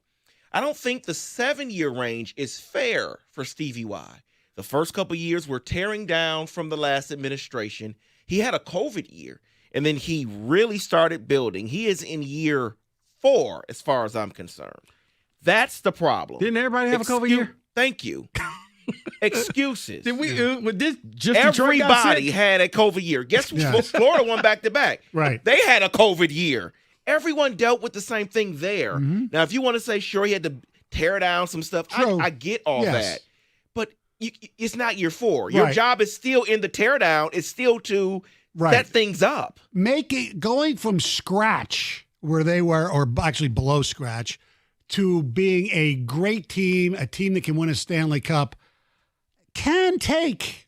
I don't think the 7-year range is fair for Stevie Y. The first couple of years were tearing down from the last administration. He had a COVID year, and then he really started building. He is in year 4, as far as I'm concerned. That's the problem. Didn't everybody have a COVID year? Thank you. Excuses. Did we? With this, just Detroit got Everybody sick? had a COVID year. Guess what? Yes. Florida won back to back. Right. They had a COVID year. Everyone dealt with the same thing there. Now, if you want to say, sure, he had to tear down some stuff, I get all that. But it's not year 4. Your job is still in the teardown. It's still to set things up. Going from scratch where they were, or actually below scratch, to being a great team, a team that can win a Stanley Cup, can take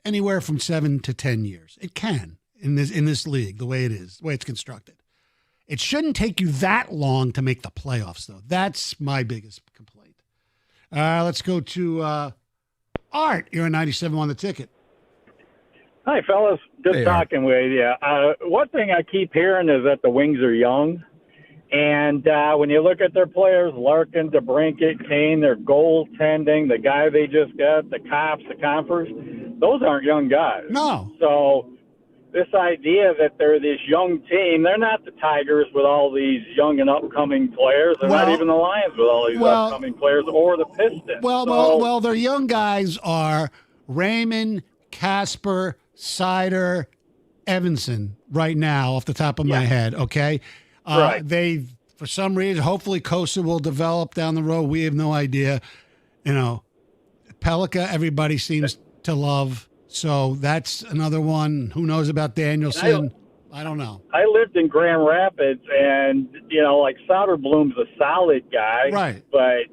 anywhere from 7 to 10 years. It can in this league, the way it is, the way it's constructed. It shouldn't take you that long to make the playoffs, though. That's my biggest complaint. Let's go to Art. You're on 97 on the ticket. Hi, fellas. Good talking with you. One thing I keep hearing is that the Wings are young. And when you look at their players, Larkin, DeBrincat, Kane, their goaltending, the guy they just got, the Cops, the Compers, those aren't young guys. No. So this idea that they're this young team, they're not the Tigers with all these young and upcoming players. They're not even the Lions with all these upcoming players, or the Pistons. Well, their young guys are Raymond, Casper, Sider, Evanson right now off the top of my head, okay? They, for some reason, hopefully Kosa will develop down the road. We have no idea. Pelika, everybody seems to love. So that's another one. Who knows about Danielson? I don't know. I lived in Grand Rapids, and, like Soderblom's a solid guy. Right. But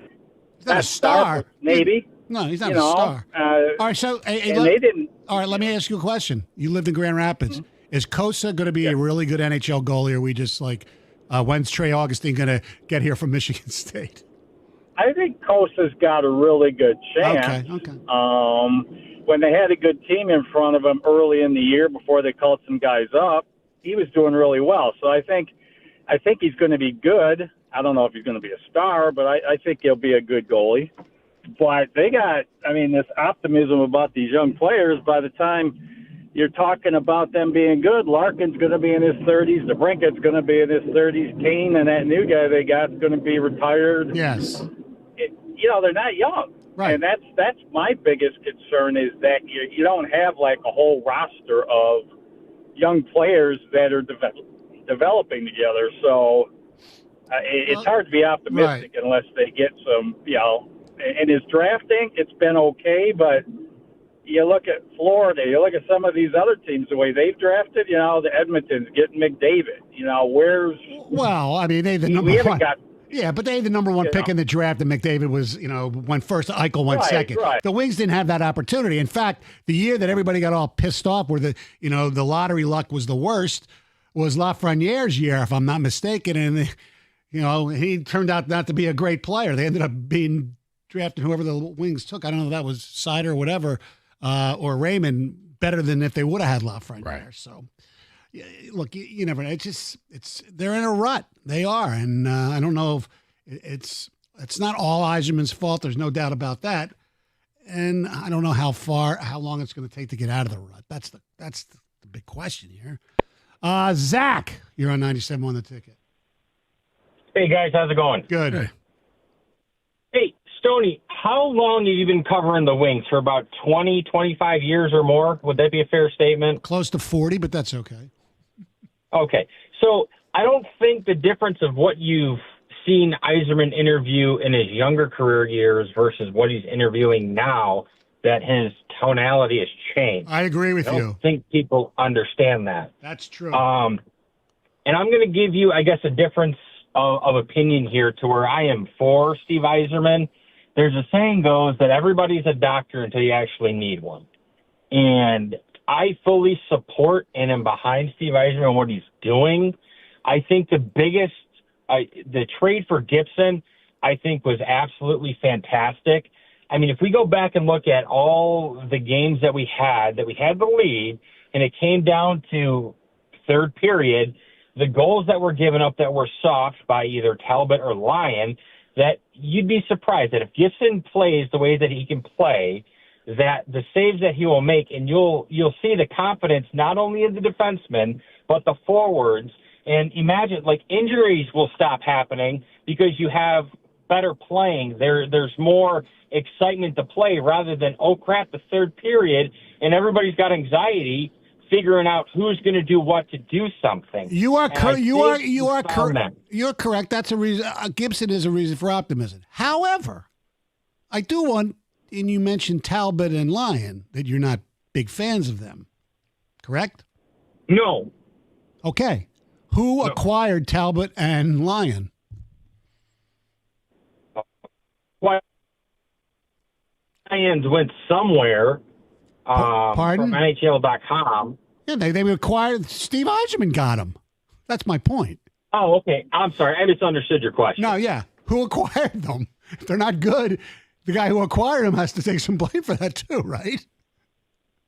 he's not a star. Maybe. No, he's not a star. All right, so they didn't. All right, let me ask you a question. You lived in Grand Rapids. Is Kosa going to be a really good NHL goalie, or we just when's Trey Augustine going to get here from Michigan State? I think Kosa's got a really good chance. Okay. When they had a good team in front of him early in the year before they called some guys up, he was doing really well. So I think he's going to be good. I don't know if he's going to be a star, but I think he'll be a good goalie. But they got, this optimism about these young players. By the time you're talking about them being good, Larkin's going to be in his 30s. DeBrincat's going to be in his 30s. Kane and that new guy they got is going to be retired. Yes. They're not young. Right. And that's my biggest concern, is that you don't have like a whole roster of young players that are developing together. So it's hard to be optimistic unless they get some, in his drafting, it's been okay, but you look at Florida, you look at some of these other teams, the way they've drafted, the Edmonton's getting McDavid. Where's... Well, they the number one. But they had the number one pick in the draft, and McDavid was, went first, Eichel went second. Right. The Wings didn't have that opportunity. In fact, the year that everybody got all pissed off, where the lottery luck was the worst, was Lafreniere's year, if I'm not mistaken. And, he turned out not to be a great player. They ended up being drafting whoever the Wings took. I don't know if that was Sider or whatever, or Raymond, better than if they would have had Lafreniere. Right. So, look, you never know. It's they're in a rut. They are, and I don't know if it's not all Yzerman's fault. There's no doubt about that. And I don't know how long it's going to take to get out of the rut. That's the big question here. Zach, you're on 97 on the ticket. Hey guys, how's it going? Good. Hey, Stoney, how long have you been covering the Wings? For about 20, 25 years or more? Would that be a fair statement? Close to 40, but that's okay. Okay. So I don't think the difference of what you've seen Yzerman interview in his younger career years versus what he's interviewing now, that his tonality has changed. I agree with you. I don't think people understand that. That's true. And I'm going to give you, I guess, a difference of opinion here to where I am for Steve Yzerman. There's a saying goes that everybody's a doctor until you actually need one. And I fully support and am behind Steve Yzerman and what he's doing. I think the biggest, the trade for Gibson, I think was absolutely fantastic. If we go back and look at all the games that we had the lead, and it came down to third period, the goals that were given up that were soft by either Talbot or Lyon, that you'd be surprised that if Gibson plays the way that he can play, that the saves that he will make, and you'll see the confidence not only in the defensemen, but the forwards. And imagine, injuries will stop happening because you have better playing. There's more excitement to play rather than, oh crap, the third period, and everybody's got anxiety figuring out who's going to do what to do something. You are correct. You're correct. That's a reason. Gibson is a reason for optimism. However, I do want, and you mentioned Talbot and Lyon, that you're not big fans of them. Correct? No. Okay. Who acquired Talbot and Lyon? Lions went somewhere Pardon? from NHL.com. Yeah, they acquired. Steve Yzerman got them. That's my point. Oh, okay. I'm sorry. I misunderstood your question. No, yeah. Who acquired them? If they're not good, the guy who acquired them has to take some blame for that too, right?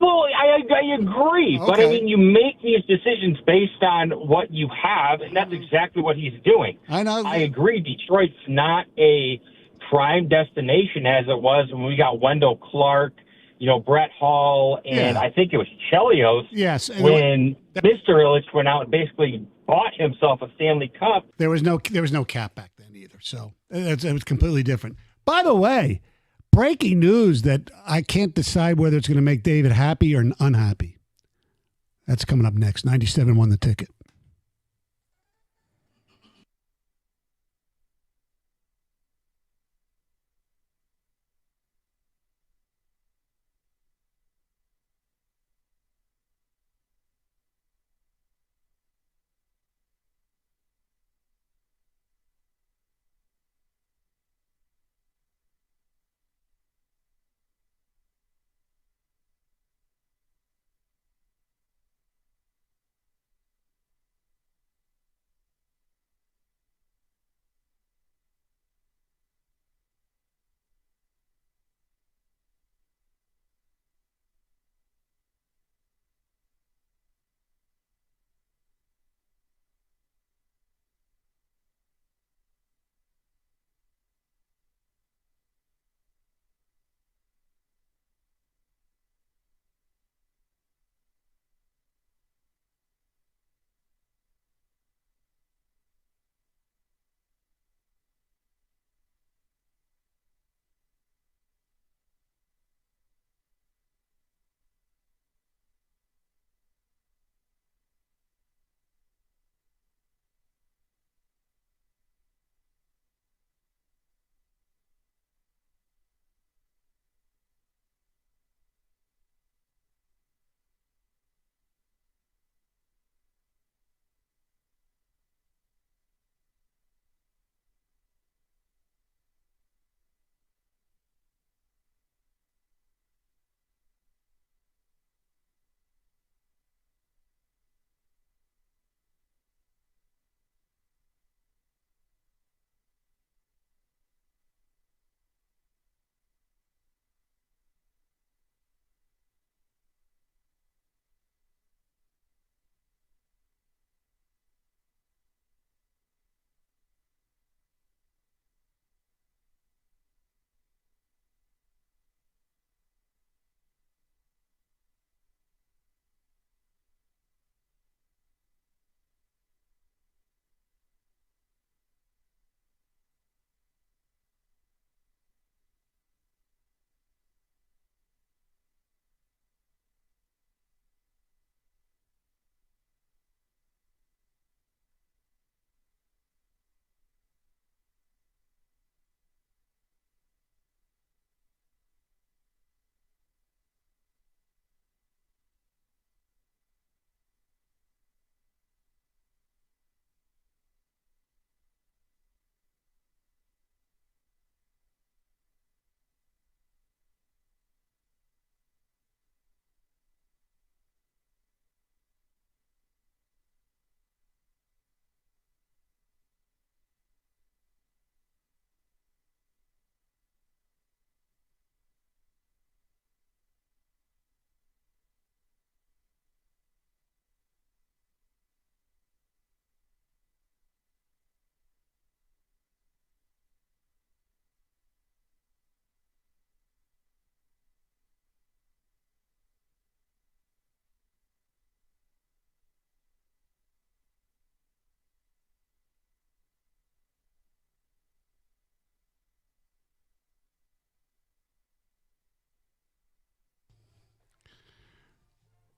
Well, I agree. Okay. But, I mean, you make these decisions based on what you have, and that's exactly what he's doing. I know. I agree. Detroit's not a prime destination as it was when we got Wendell Clark, Brett Hall, and I think it was Chelios. Yes. When Mr. Illich went out and basically bought himself a Stanley Cup. There was no cap back then either, so it was completely different. By the way, breaking news that I can't decide whether it's going to make David happy or unhappy. That's coming up next. 97 won the ticket.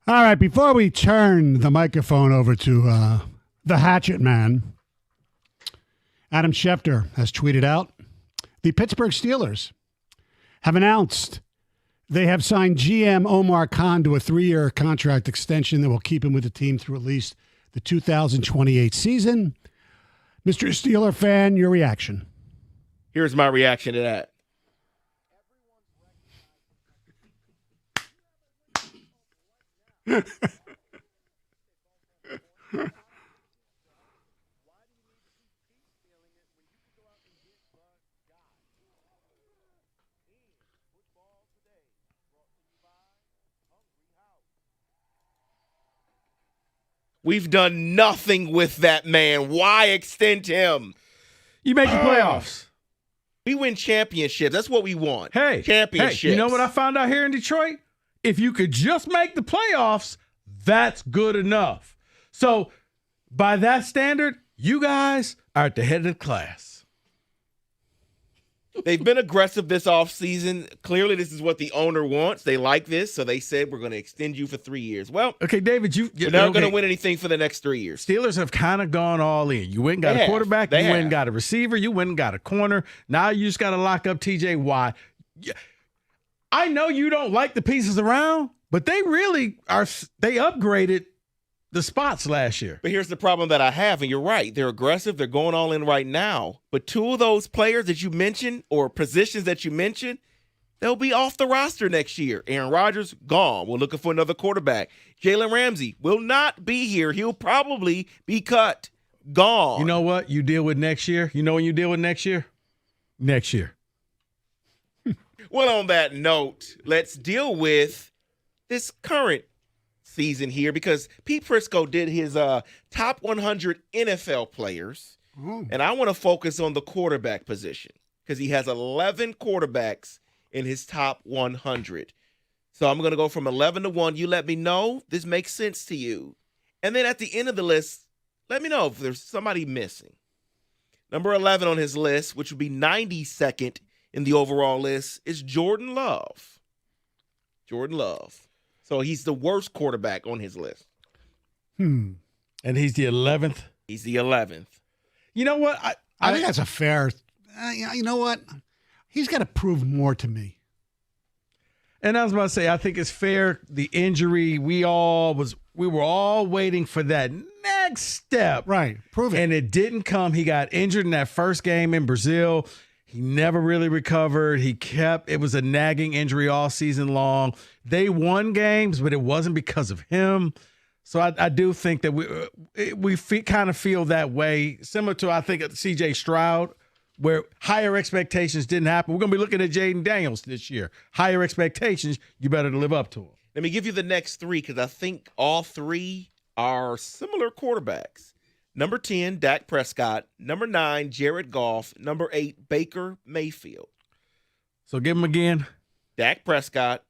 All right, before we turn the microphone over to the Hatchet Man, Adam Schefter has tweeted out, the Pittsburgh Steelers have announced they have signed GM Omar Khan to a 3-year contract extension that will keep him with the team through at least the 2028 season. Mr. Steeler fan, your reaction? Here's my reaction to that. We've done nothing with that man. Why extend him? You make the playoffs. We win championships. That's what we want. Hey, championships. Hey, you know what I found out here in Detroit? If you could just make the playoffs, that's good enough. So by that standard, you guys are at the head of the class. They've been aggressive this offseason. Clearly, this is what the owner wants. They like this, so they said, we're going to extend you for 3 years. Well, okay, David, we're not going to win anything for the next 3 years. Steelers have kind of gone all in. You went and got a quarterback. You went and got a receiver. You went and got a corner. Now you just got to lock up TJ Watt. I know you don't like the pieces around, but they really are. They upgraded the spots last year. But here's the problem that I have, and you're right. They're aggressive. They're going all in right now. But 2 of those players that you mentioned or positions that you mentioned, they'll be off the roster next year. Aaron Rodgers, gone. We're looking for another quarterback. Jalen Ramsey will not be here. He'll probably be cut. Gone. You know what you deal with next year? You know when you deal with next year? Next year. Well, on that note, let's deal with this current season here because Pete Prisco did his top 100 NFL players, and I want to focus on the quarterback position because he has 11 quarterbacks in his top 100. So I'm going to go from 11 to 1. You let me know this makes sense to you. And then at the end of the list, let me know if there's somebody missing. Number 11 on his list, which would be 92nd in the overall list, is Jordan Love. Jordan Love. So he's the worst quarterback on his list. And he's the 11th? He's the 11th. You know what? I think that's a fair you know what? He's got to prove more to me. And I was about to say, I think it's fair. The injury, we were all waiting for that next step. Right. Prove it. And it didn't come. He got injured in that first game in Brazil. He never really recovered. It was a nagging injury all season long. They won games, but it wasn't because of him. So I do think that we kind of feel that way, similar to, I think, C.J. Stroud, where higher expectations didn't happen. We're going to be looking at Jaden Daniels this year. Higher expectations, you better live up to them. Let me give you the next 3 because I think all 3 are similar quarterbacks. Number 10, Dak Prescott. Number 9, Jared Goff. Number 8, Baker Mayfield. So give them again. Dak Prescott,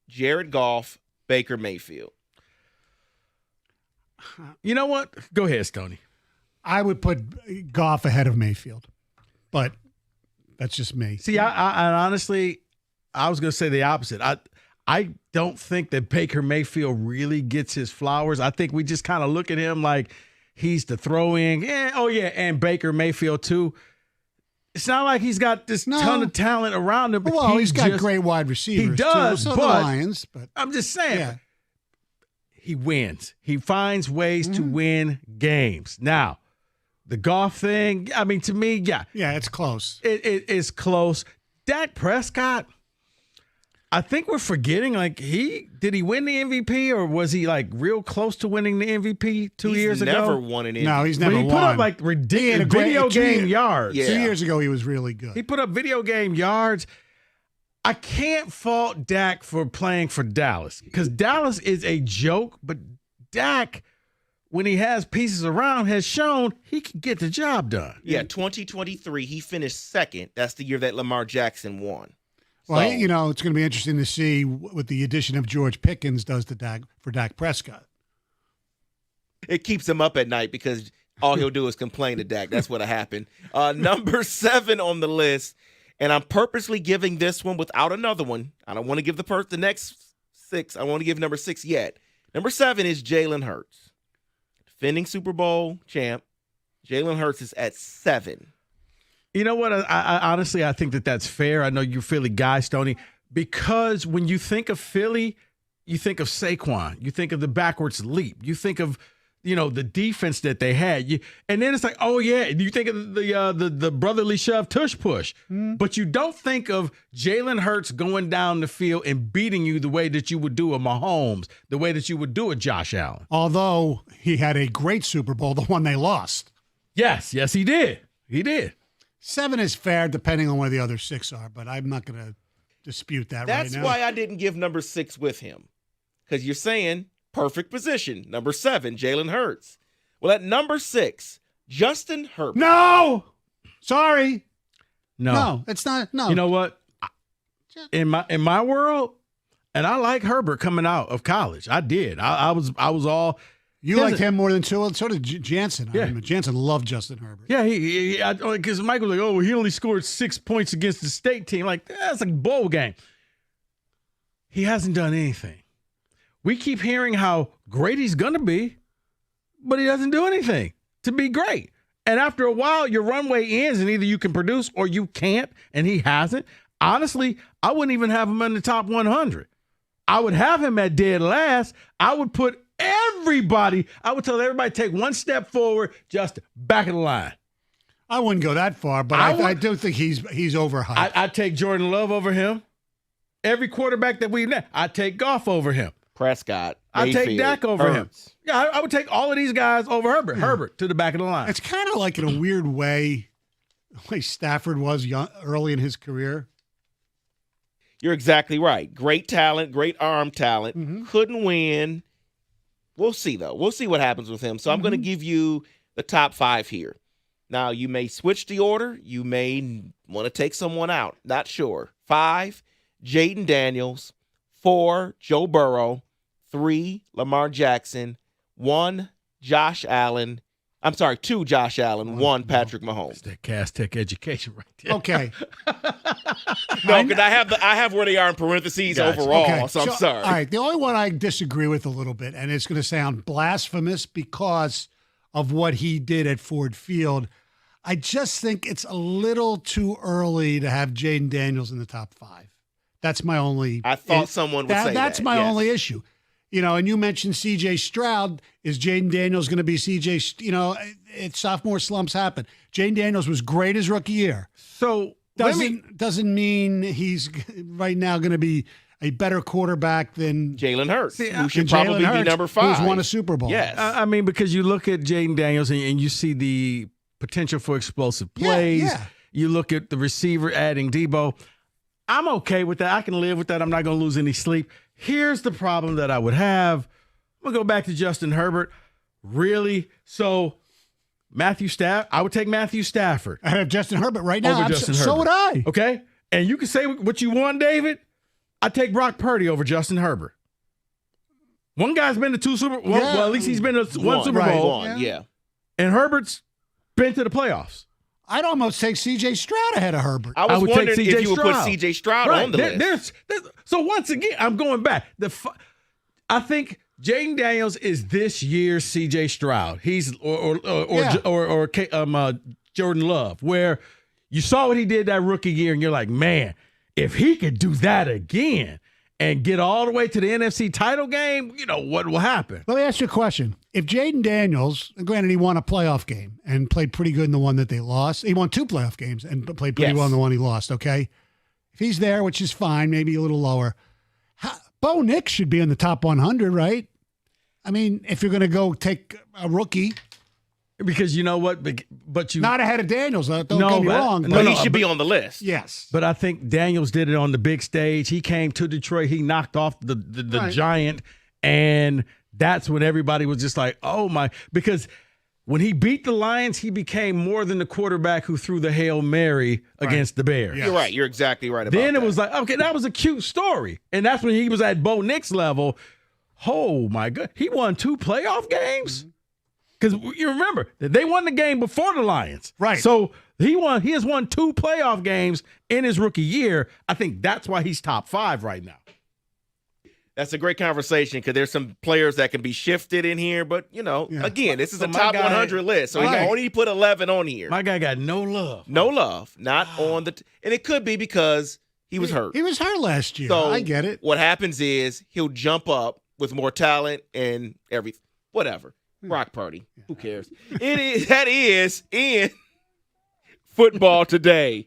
Jared Goff, Baker Mayfield. You know what? Go ahead, Stoney. I would put Goff ahead of Mayfield, but that's just me. See, I honestly, I was going to say the opposite. I don't think that Baker Mayfield really gets his flowers. I think we just kind of look at him like he's the throw-in. And Baker Mayfield too. It's not like he's got this ton of talent around him. Well, he's got great wide receivers. He does, too, so but the Lions. But I'm just saying, he wins. He finds ways to win games. Now, the Goff thing, I mean, to me, yeah, it's close. It is close. Dak Prescott, I think we're forgetting, did he win the MVP or was he real close to winning the MVP 2 years ago? He's never won an MVP. No, he's never won. He put up ridiculous video game yards. Yeah. 2 years ago, he was really good. He put up video game yards. I can't fault Dak for playing for Dallas because Dallas is a joke, but Dak, when he has pieces around, has shown he can get the job done. Yeah, 2023, he finished second. That's the year that Lamar Jackson won. Well, it's going to be interesting to see what the addition of George Pickens does to Dak Prescott. It keeps him up at night because all he'll do is complain to Dak. That's what happened. Number 7 on the list, and I'm purposely giving this one without another one. I don't want to give the next 6. I don't want to give number 6 yet. Number 7 is Jalen Hurts. Defending Super Bowl champ. Jalen Hurts is at 7. You know what? I honestly, I think that's fair. I know you're Philly guy, Stoney, because when you think of Philly, you think of Saquon. You think of the backwards leap. You think of, the defense that they had. And then it's like, oh, yeah, you think of the brotherly shove tush push. But you don't think of Jalen Hurts going down the field and beating you the way that you would do a Mahomes, the way that you would do a Josh Allen. Although he had a great Super Bowl, the one they lost. Yes, he did. He did. 7 is fair depending on where the other 6 are, but I'm not going to dispute that right now. That's why I didn't give number 6 with him. Because you're saying perfect position. Number 7, Jalen Hurts. Well, at number 6, Justin Herbert. No! Sorry. No, it's not. No. You know what? In my world, and I like Herbert coming out of college. I did. I was all. You liked him more than Tua. So did Jansen. Yeah. I mean, Jansen loved Justin Herbert. Yeah, because Mike was like, oh, he only scored 6 points against the state team. Like, that's a bowl game. He hasn't done anything. We keep hearing how great he's going to be, but he doesn't do anything to be great. And after a while, your runway ends, and either you can produce or you can't, and he hasn't. Honestly, I wouldn't even have him in the top 100. I would have him at dead last. I would put I would tell everybody take one step forward, just back of the line. I wouldn't go that far, but I do think he's overhyped. I'd take Jordan Love over him. Every quarterback that we've met, I'd take Goff over him. Prescott. I'd take Dak over Hurts. him. Yeah, I would take all of these guys over Herbert. Yeah. Herbert to the back of the line. It's kind of like, in a weird way, the way Stafford was early in his career. You're exactly right. Great talent, great arm talent. Couldn't win. We'll see, though. We'll see what happens with him. So I'm going to give you the top 5 here. Now, you may switch the order. You may want to take someone out. Not sure. 5, Jaden Daniels. 4, Joe Burrow. 3, Lamar Jackson. 1, Josh Allen. I'm sorry, 2, Josh Allen. 1, Patrick Mahomes. That's that Cass Tech education right there. Okay. No, because I have where they are in parentheses overall, okay. so I'm sorry. All right, the only one I disagree with a little bit, and it's going to sound blasphemous because of what he did at Ford Field, I just think it's a little too early to have Jaden Daniels in the top 5. That's my only. I thought someone would say that. That's my only issue. And you mentioned C.J. Stroud. Is Jaden Daniels going to be C.J.? It's sophomore slumps happen. Jaden Daniels was great his rookie year. So doesn't mean he's right now going to be a better quarterback than Jalen Hurts, who should probably be number 5. Who's won a Super Bowl. Yes. I mean, because you look at Jaden Daniels and you see the potential for explosive plays. Yeah. You look at the receiver adding Debo. I'm okay with that. I can live with that. I'm not going to lose any sleep. Here's the problem that I would have. I'm going to go back to Justin Herbert. Really? So, I would take Matthew Stafford. I have Justin Herbert right now. Over Justin Herbert. So would I. Okay? And you can say what you want, David. I'd take Brock Purdy over Justin Herbert. One guy's been to 2 Super Bowls. Well, at least he's been to one Super Bowl. Yeah. And Herbert's been to the playoffs. I'd almost take C.J. Stroud ahead of Herbert. I was wondering if you would put C.J. Stroud on the list. So once again, I'm going back. I think Jaden Daniels is this year's C.J. Stroud. He's or Jordan Love, where you saw what he did that rookie year, and you're like, man, if he could do that again and get all the way to the NFC title game, what will happen? Let me ask you a question. If Jaden Daniels, granted he won a playoff game and played pretty good in the one that they lost. He won 2 playoff games and played pretty well in the one he lost, okay? If he's there, which is fine, maybe a little lower, Bo Nix should be in the top 100, right? I mean, if you're going to go take a rookie. Because you know what? But you not ahead of Daniels. Don't get me wrong. But he should be on the list. Yes. But I think Daniels did it on the big stage. He came to Detroit. He knocked off the giant. And that's when everybody was just like, oh, my. Because when he beat the Lions, he became more than the quarterback who threw the Hail Mary against the Bears. Yes. You're right. You're exactly right about that. Then it was like, okay, that was a cute story. And that's when he was at Bo Nix level. Oh, my God. He won 2 playoff games? Because you remember, they won the game before the Lions. Right. So he has won 2 playoff games in his rookie year. I think that's why he's top 5 right now. That's a great conversation because there's some players that can be shifted in here. But, again, this is a top 100 list. So he can only put 11 on here. My guy got no love. No love. Not on the and it could be because he was hurt. He was hurt last year. So I get it. What happens is he'll jump up with more talent and everything. Whatever. Rock party. Who cares? That is in football today.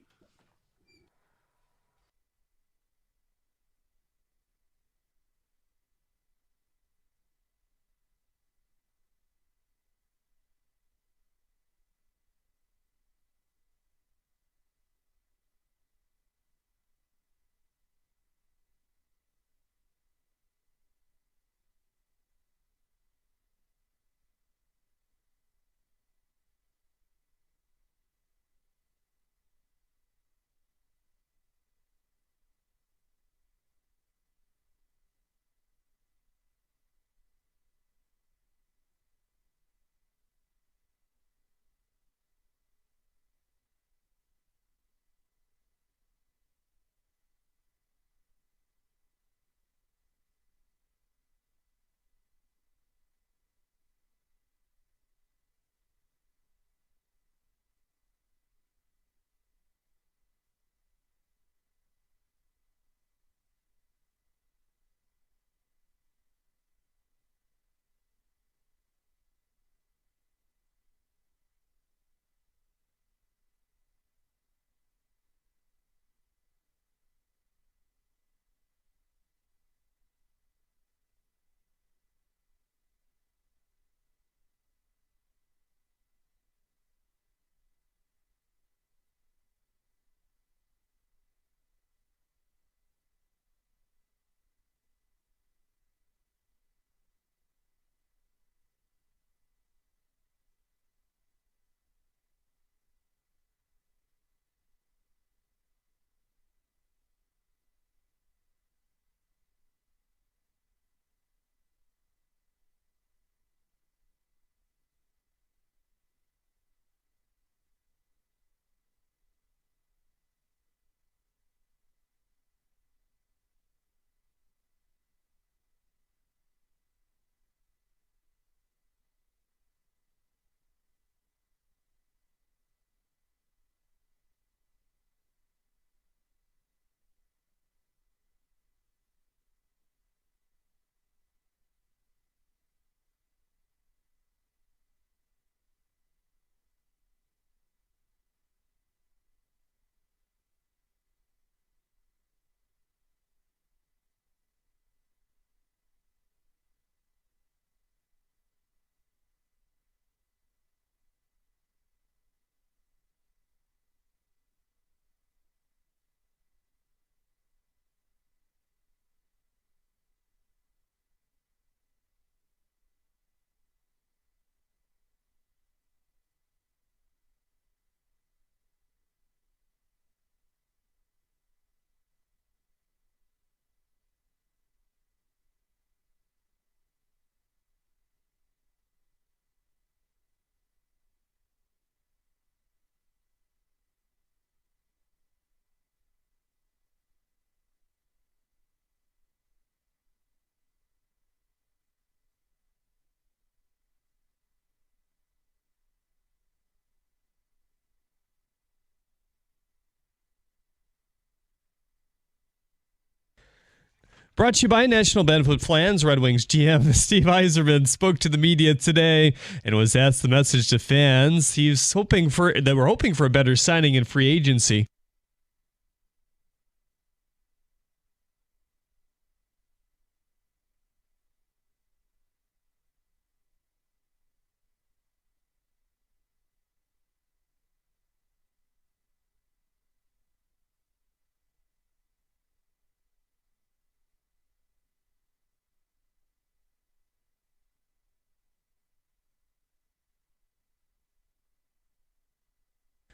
Brought to you by National Benefit Plans. Red Wings GM Steve Yzerman spoke to the media today and was asked the message to fans. He's hoping for a better signing in free agency.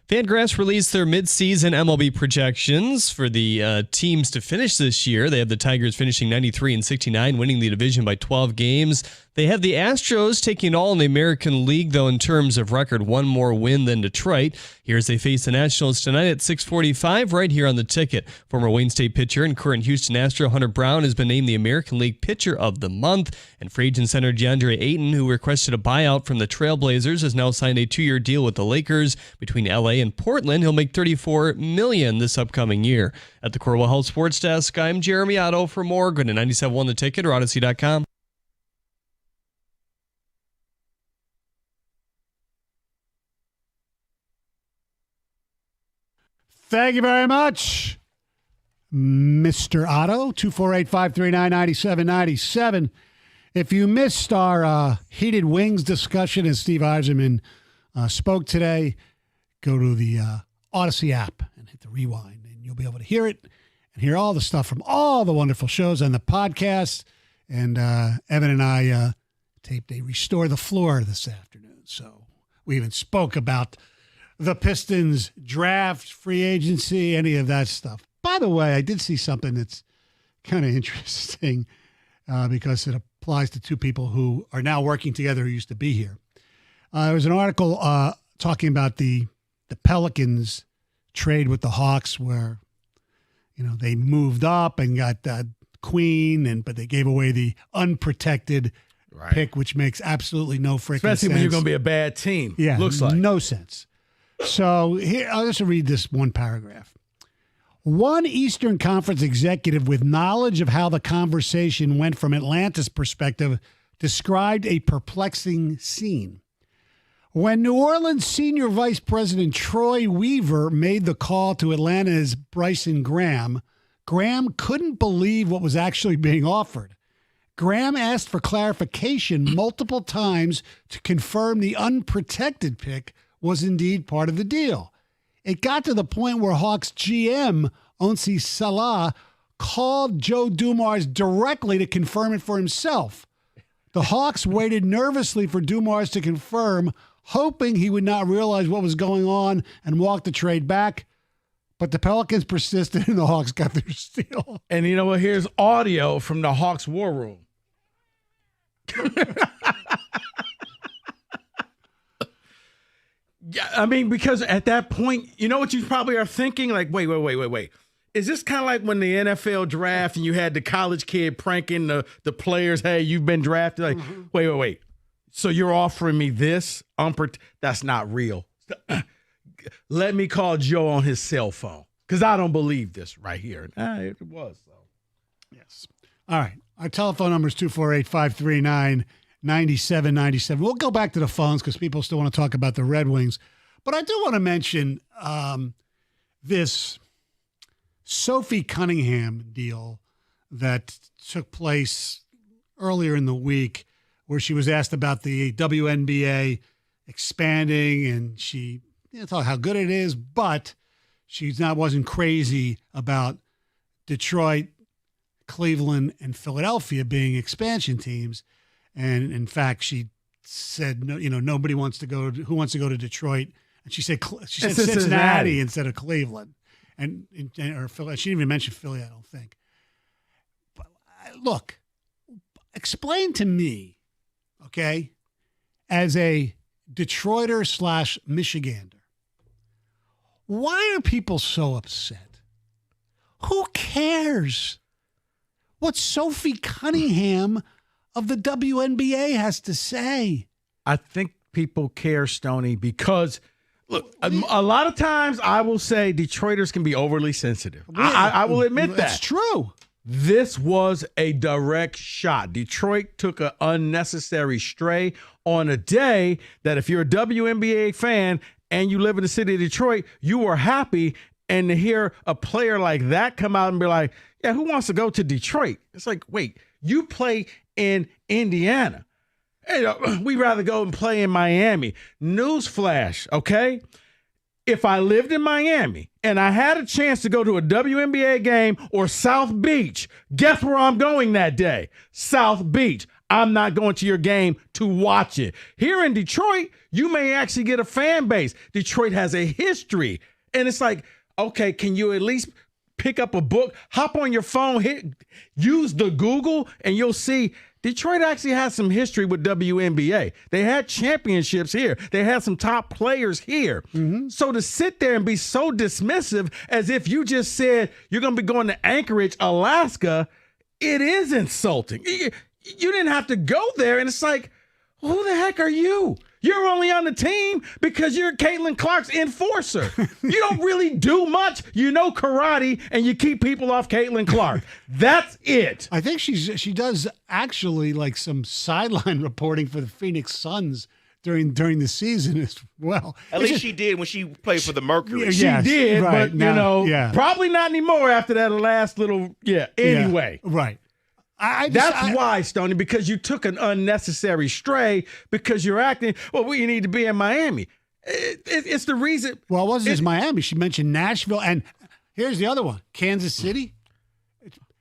Fangraphs released their midseason MLB projections for the teams to finish this year. They have the Tigers finishing 93-69, winning the division by 12 games. They have the Astros taking all in the American League, though, in terms of record, one more win than Detroit. Here as they face the Nationals tonight at 6:45, right here on the ticket. Former Wayne State pitcher and current Houston Astro Hunter Brown has been named the American League Pitcher of the Month. And free agent center DeAndre Ayton, who requested a buyout from the Trailblazers, has now signed a 2-year deal with the Lakers. Between LA and Portland, he'll make $34 million this upcoming year. At the Corwell Health Sports Desk, I'm Jeremy Otto. For more, go to 97.1 The Ticket or Odyssey.com. Thank you very much, Mr. Otto, 248-539-9797. If you missed our heated wings discussion as Steve Yzerman spoke today, go to the Odyssey app and hit the rewind, and you'll be able to hear it and hear all the stuff from all the wonderful shows on the podcast. And Evan and I taped a Restore the Floor this afternoon. So we even spoke about the Pistons draft, free agency, any of that stuff. By the way, I did see something that's kind of interesting because it applies to two people who are now working together who used to be here. There was an article talking about the Pelicans trade with the Hawks where, they moved up and got Queen, but they gave away the unprotected pick, which makes absolutely no freaking sense. Especially when you're going to be a bad team. Yeah, looks like. No sense. So here, I'll just read this one paragraph. One Eastern Conference executive with knowledge of how the conversation went from Atlanta's perspective described a perplexing scene. When New Orleans Senior Vice President Troy Weaver made the call to Atlanta's Bryson Graham, Graham couldn't believe what was actually being offered. Graham asked for clarification multiple times to confirm the unprotected pick was indeed part of the deal. It got to the point where Hawks GM Onsi Salah called Joe Dumars directly to confirm it for himself. The Hawks waited nervously for Dumars to confirm, hoping he would not realize what was going on and walk the trade back. But the Pelicans persisted and the Hawks got their steal. And you know what? Here's audio from the Hawks war room. Yeah, I mean, because at that point, you know what you probably are thinking? Like, wait. Is this kind of like when the NFL draft and you had the college kid pranking the players, hey, you've been drafted? Like, wait. So you're offering me this? That's not real. Let me call Joe on his cell phone because I don't believe this right here. It was, so. Yes. All right. Our telephone number is 248-539-9797. We'll go back to the phones because people still want to talk about the Red Wings. But I do want to mention this Sophie Cunningham deal that took place earlier in the week where she was asked about the WNBA expanding and she thought how good it is, but she wasn't crazy about Detroit, Cleveland, and Philadelphia being expansion teams. And in fact, she said, nobody wants to go. Who wants to go to Detroit? And she said Cincinnati instead of Cleveland, or Philly. She didn't even mention Philly, I don't think. But look, explain to me, okay, as a Detroiter / Michigander, why are people so upset? Who cares what Sophie Cunningham of the WNBA has to say? I think people care, Stoney, because look, a lot of times I will say Detroiters can be overly sensitive. I will admit that. That's true. This was a direct shot. Detroit took an unnecessary stray on a day that if you're a WNBA fan and you live in the city of Detroit, you are happy. And to hear a player like that come out and be like, yeah, who wants to go to Detroit? It's like, wait, you play in Indiana. Hey, we'd rather go and play in Miami. Newsflash, okay? If I lived in Miami and I had a chance to go to a WNBA game or South Beach, guess where I'm going that day? South Beach. I'm not going to your game to watch it. Here in Detroit, you may actually get a fan base. Detroit has a history. And it's like, okay, can you at least pick up a book, hop on your phone, use the Google, and you'll see Detroit actually has some history with WNBA. They had championships here. They had some top players here. So to sit there and be so dismissive as if you just said you're going to be going to Anchorage, Alaska, it is insulting. You didn't have to go there, and it's like, who the heck are you? You're only on the team because you're Caitlin Clark's enforcer. You don't really do much. You know karate, and you keep people off Caitlin Clark. That's it. I think she does actually like some sideline reporting for the Phoenix Suns during the season as well. At least she did when she played for the Mercury. She did, right. but Now, probably not anymore after that last little, anyway. Yeah, right. That's why, Stoney, because you took an unnecessary stray because you're acting, you need to be in Miami. It's the reason. Well, it wasn't just Miami. She mentioned Nashville. And here's the other one, Kansas City.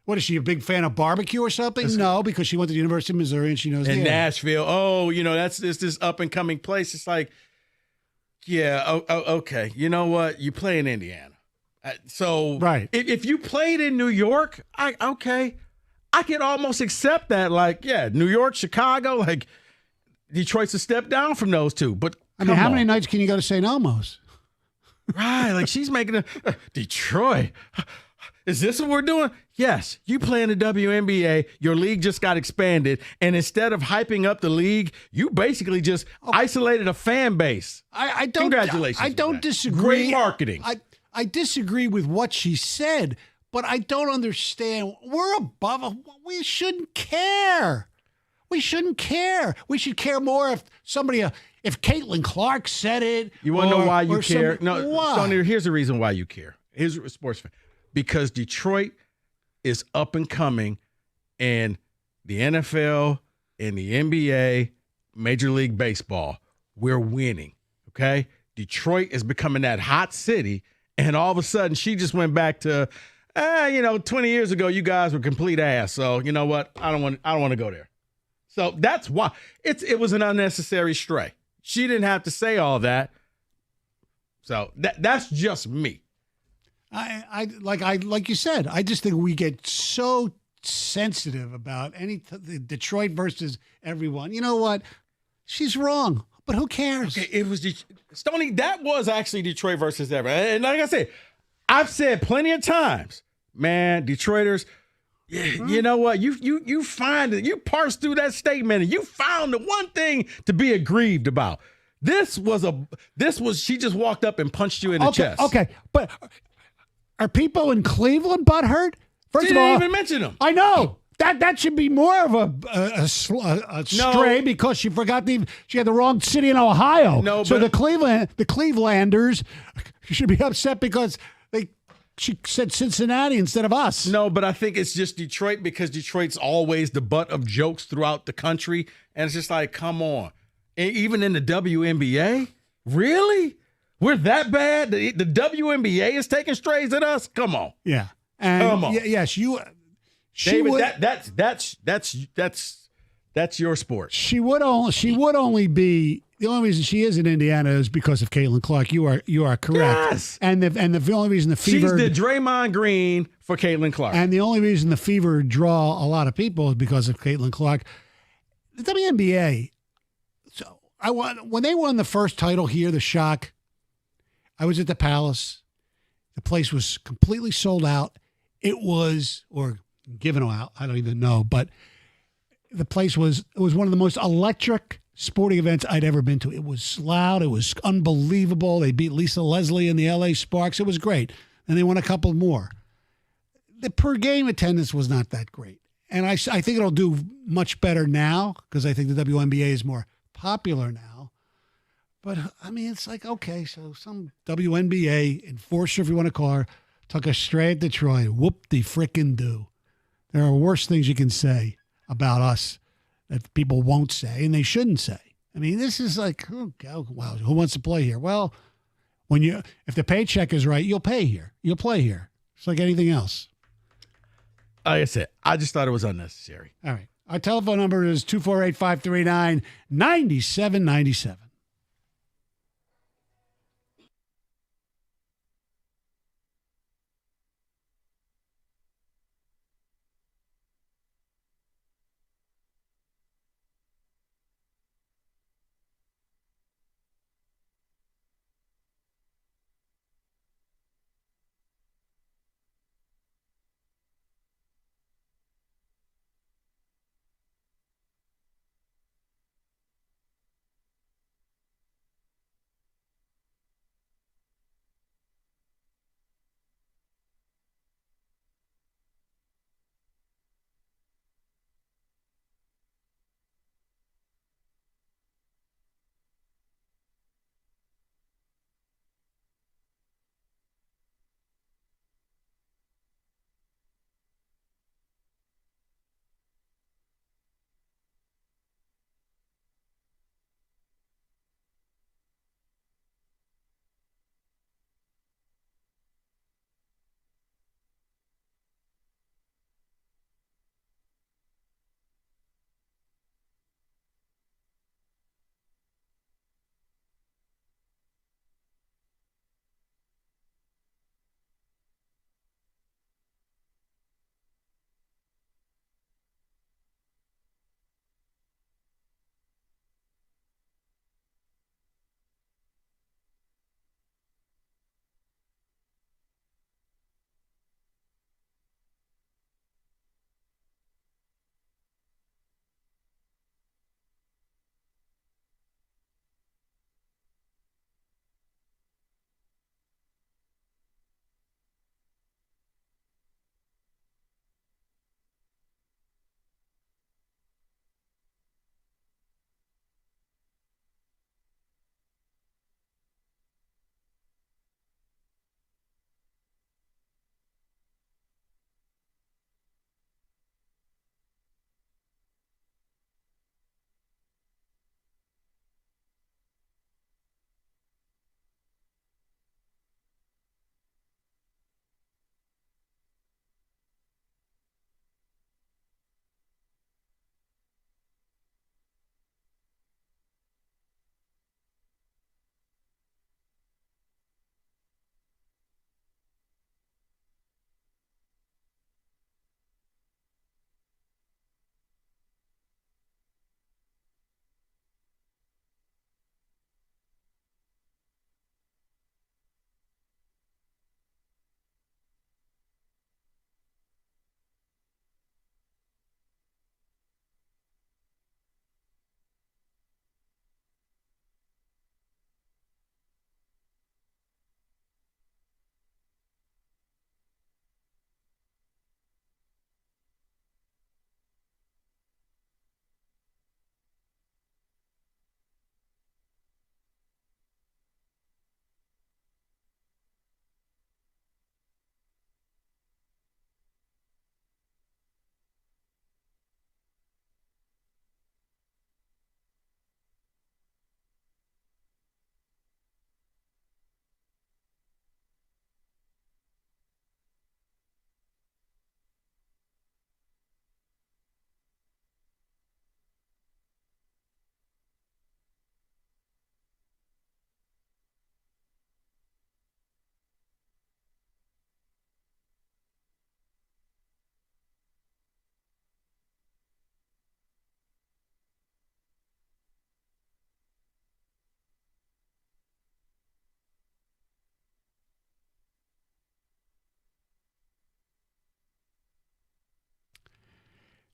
What, is she a big fan of barbecue or something? No, because she went to the University of Missouri and she knows in the area. Nashville. That's this up-and-coming place. It's like, okay. You know what? You play in Indiana. So right. If you played in New York, I could almost accept that. Like, New York, Chicago, like Detroit's a step down from those two. But I mean, how many nights can you go to St. Elmo's? Right. Like she's making Detroit. Is this what we're doing? Yes. You play in the WNBA. Your league just got expanded. And instead of hyping up the league, you basically just isolated a fan base. Congratulations. I don't disagree. Great marketing. I disagree with what she said. But I don't understand. We're above. We shouldn't care. We shouldn't care. We should care more if Caitlin Clark said it. You want to know why you care? Why? Stoney, here's the reason why you care. Here's a sports fan. Because Detroit is up and coming in the NFL, in the NBA, Major League Baseball. We're winning, okay? Detroit is becoming that hot city, and all of a sudden she just went back to – 20 years ago, you guys were complete ass. So you know what? I don't want to go there. So that's why it was an unnecessary stray. She didn't have to say all that. So that's just me. Like you said, I just think we get so sensitive about the Detroit versus everyone. You know what? She's wrong, but who cares? Okay, it was Stoney. That was actually Detroit versus everyone. And like I said, I've said plenty of times. Man, Detroiters, you know what? You find it. You parse through that statement and you found the one thing to be aggrieved about. This was she just walked up and punched you in the chest. Okay, but are people in Cleveland butthurt? First of all, didn't even mention them. I know. That should be more of a stray because she forgot she had the wrong city in Ohio. No, so but the Clevelanders should be upset because she said Cincinnati instead of us. No, but I think it's just Detroit because Detroit's always the butt of jokes throughout the country. And it's just like, come on. And even in the WNBA? Really? We're that bad? The WNBA is taking strays at us? Come on. Yeah. And come on. Yes, you. David, that's your sport. She would only be. The only reason she is in Indiana is because of Caitlin Clark. You are correct. Yes. And the only reason the Fever. She's the Draymond Green for Caitlin Clark. And the only reason the Fever draw a lot of people is because of Caitlin Clark. The WNBA. So when they won the first title here, the Shock. I was at the Palace. The place was completely sold out. It was given out. I don't even know, but the place was one of the most electric sporting events I'd ever been to. It was loud. It was unbelievable. They beat Lisa Leslie and the LA Sparks. It was great. And they won a couple more. The per game attendance was not that great. And I think it'll do much better now because I think the WNBA is more popular now. But, I mean, it's like, okay, so some WNBA enforcer, if you want to call her, took a stray at Detroit. Whoop-de-frickin-do. There are worse things you can say about us that people won't say and they shouldn't say. I mean, this is like, wow, who wants to play here? Well, if the paycheck is right, you'll pay here. You'll play here. It's like anything else. Like I said, I just thought it was unnecessary. All right. Our telephone number is 248-539-9797.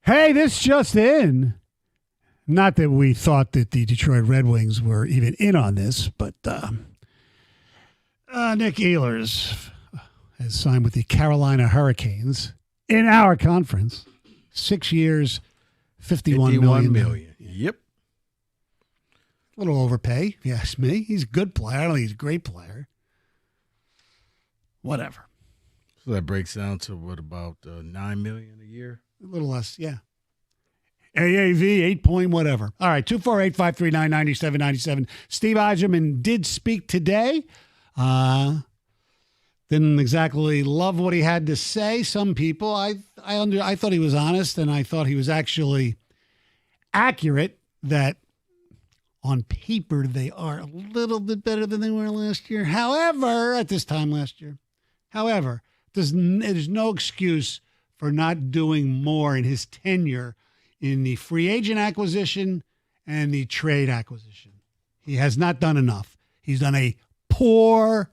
Hey, this just in. Not that we thought that the Detroit Red Wings were even in on this, but Nick Ehlers has signed with the Carolina Hurricanes in our conference. 6 years, $51 million. Yep. A little overpay, if you ask me. He's a good player. I don't think he's a great player. Whatever. So that breaks down to what, about $9 million a year? A little less, yeah. AAV, 8 point whatever. All right, 248-539-9797. Steve Yzerman did speak today. Didn't exactly love what he had to say. Some people, I thought he was honest, and I thought he was actually accurate that on paper they are a little bit better than they were last year. However, at this time last year. However, there's no excuse for not doing more in his tenure in the free agent acquisition and the trade acquisition. He has not done enough. He's done a poor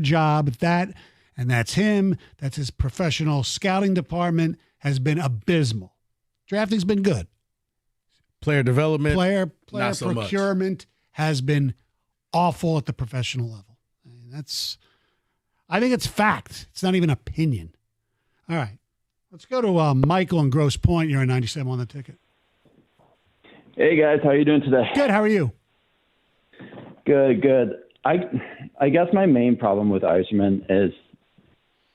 job at that, and that's him. That's his professional scouting department has been abysmal. Drafting's been good. Player development, player not so procurement has been awful at the professional level. I think it's fact. It's not even opinion. All right. Let's go to Michael in Grosse Pointe. You're on 97 on the ticket. Hey, guys. How are you doing today? Good. How are you? Good. I guess my main problem with Yzerman is,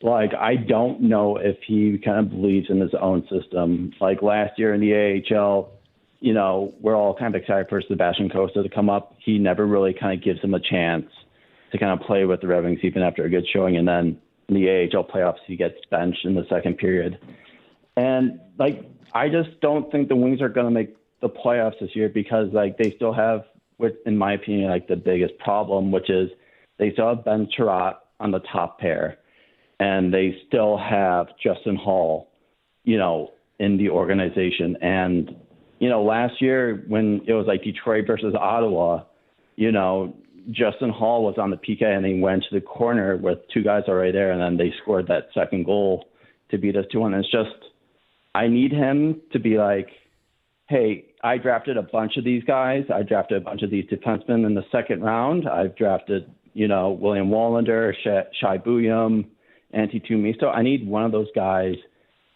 like, I don't know if he kind of believes in his own system. Like last year in the AHL, you know, we're all kind of excited for Sebastian Costa to come up. He never really kind of gives him a chance to kind of play with the Red Wings even after a good showing. And then in the AHL playoffs, he gets benched in the second period. And, like, I just don't think the Wings are going to make the playoffs this year because, like, they still have, in my opinion, like the biggest problem, which is they still have Ben Chiarot on the top pair, and they still have Justin Hall, you know, in the organization. And, you know, last year when it was like Detroit versus Ottawa, you know, Justin Hall was on the PK and he went to the corner with two guys already there, and then they scored that second goal to beat us 2-1. It's just, I need him to be like, hey, I drafted a bunch of these guys. I drafted a bunch of these defensemen in the second round. I've drafted, you know, William Wallander, Shai Buyam, Antti Tuomisto. I need one of those guys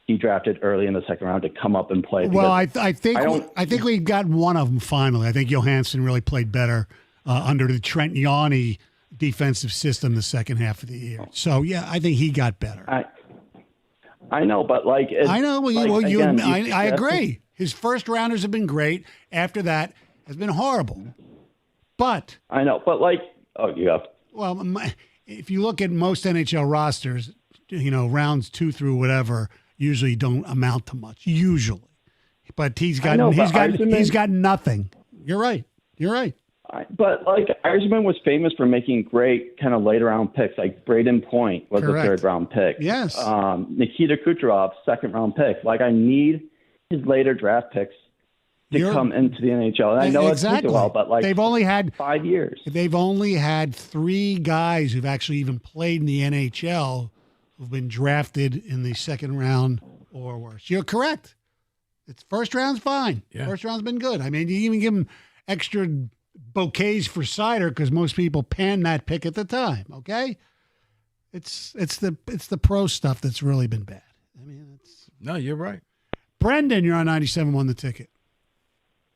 he drafted early in the second round to come up and play. Well, I think we got one of them finally. I think Johansson really played better under the Trent Yawney defensive system the second half of the year. So, yeah, I think he got better. I know, but like... I know. I agree. His first rounders have been great. After that has been horrible. But... I know, but like... Oh, yeah. Well, if you look at most NHL rosters, you know, rounds 2 through whatever usually don't amount to much. Usually. But he's got nothing. You're right. But, like, Yzerman was famous for making great kind of later-round picks. Like, Braden Point was a third-round pick. Yes. Nikita Kucherov, second-round pick. Like, I need his later draft picks to come into the NHL. And I know it's taken a while, but, like, they've only had 5 years. They've only had 3 guys who've actually even played in the NHL who've been drafted in the second round or worse. You're correct. It's first round's fine. Yeah. First round's been good. I mean, you even give him extra bouquets for cider because most people panned that pick at the time. Okay, it's the pro stuff that's really been bad. I mean, no, you're right. Brendan, you're on 97 on the ticket.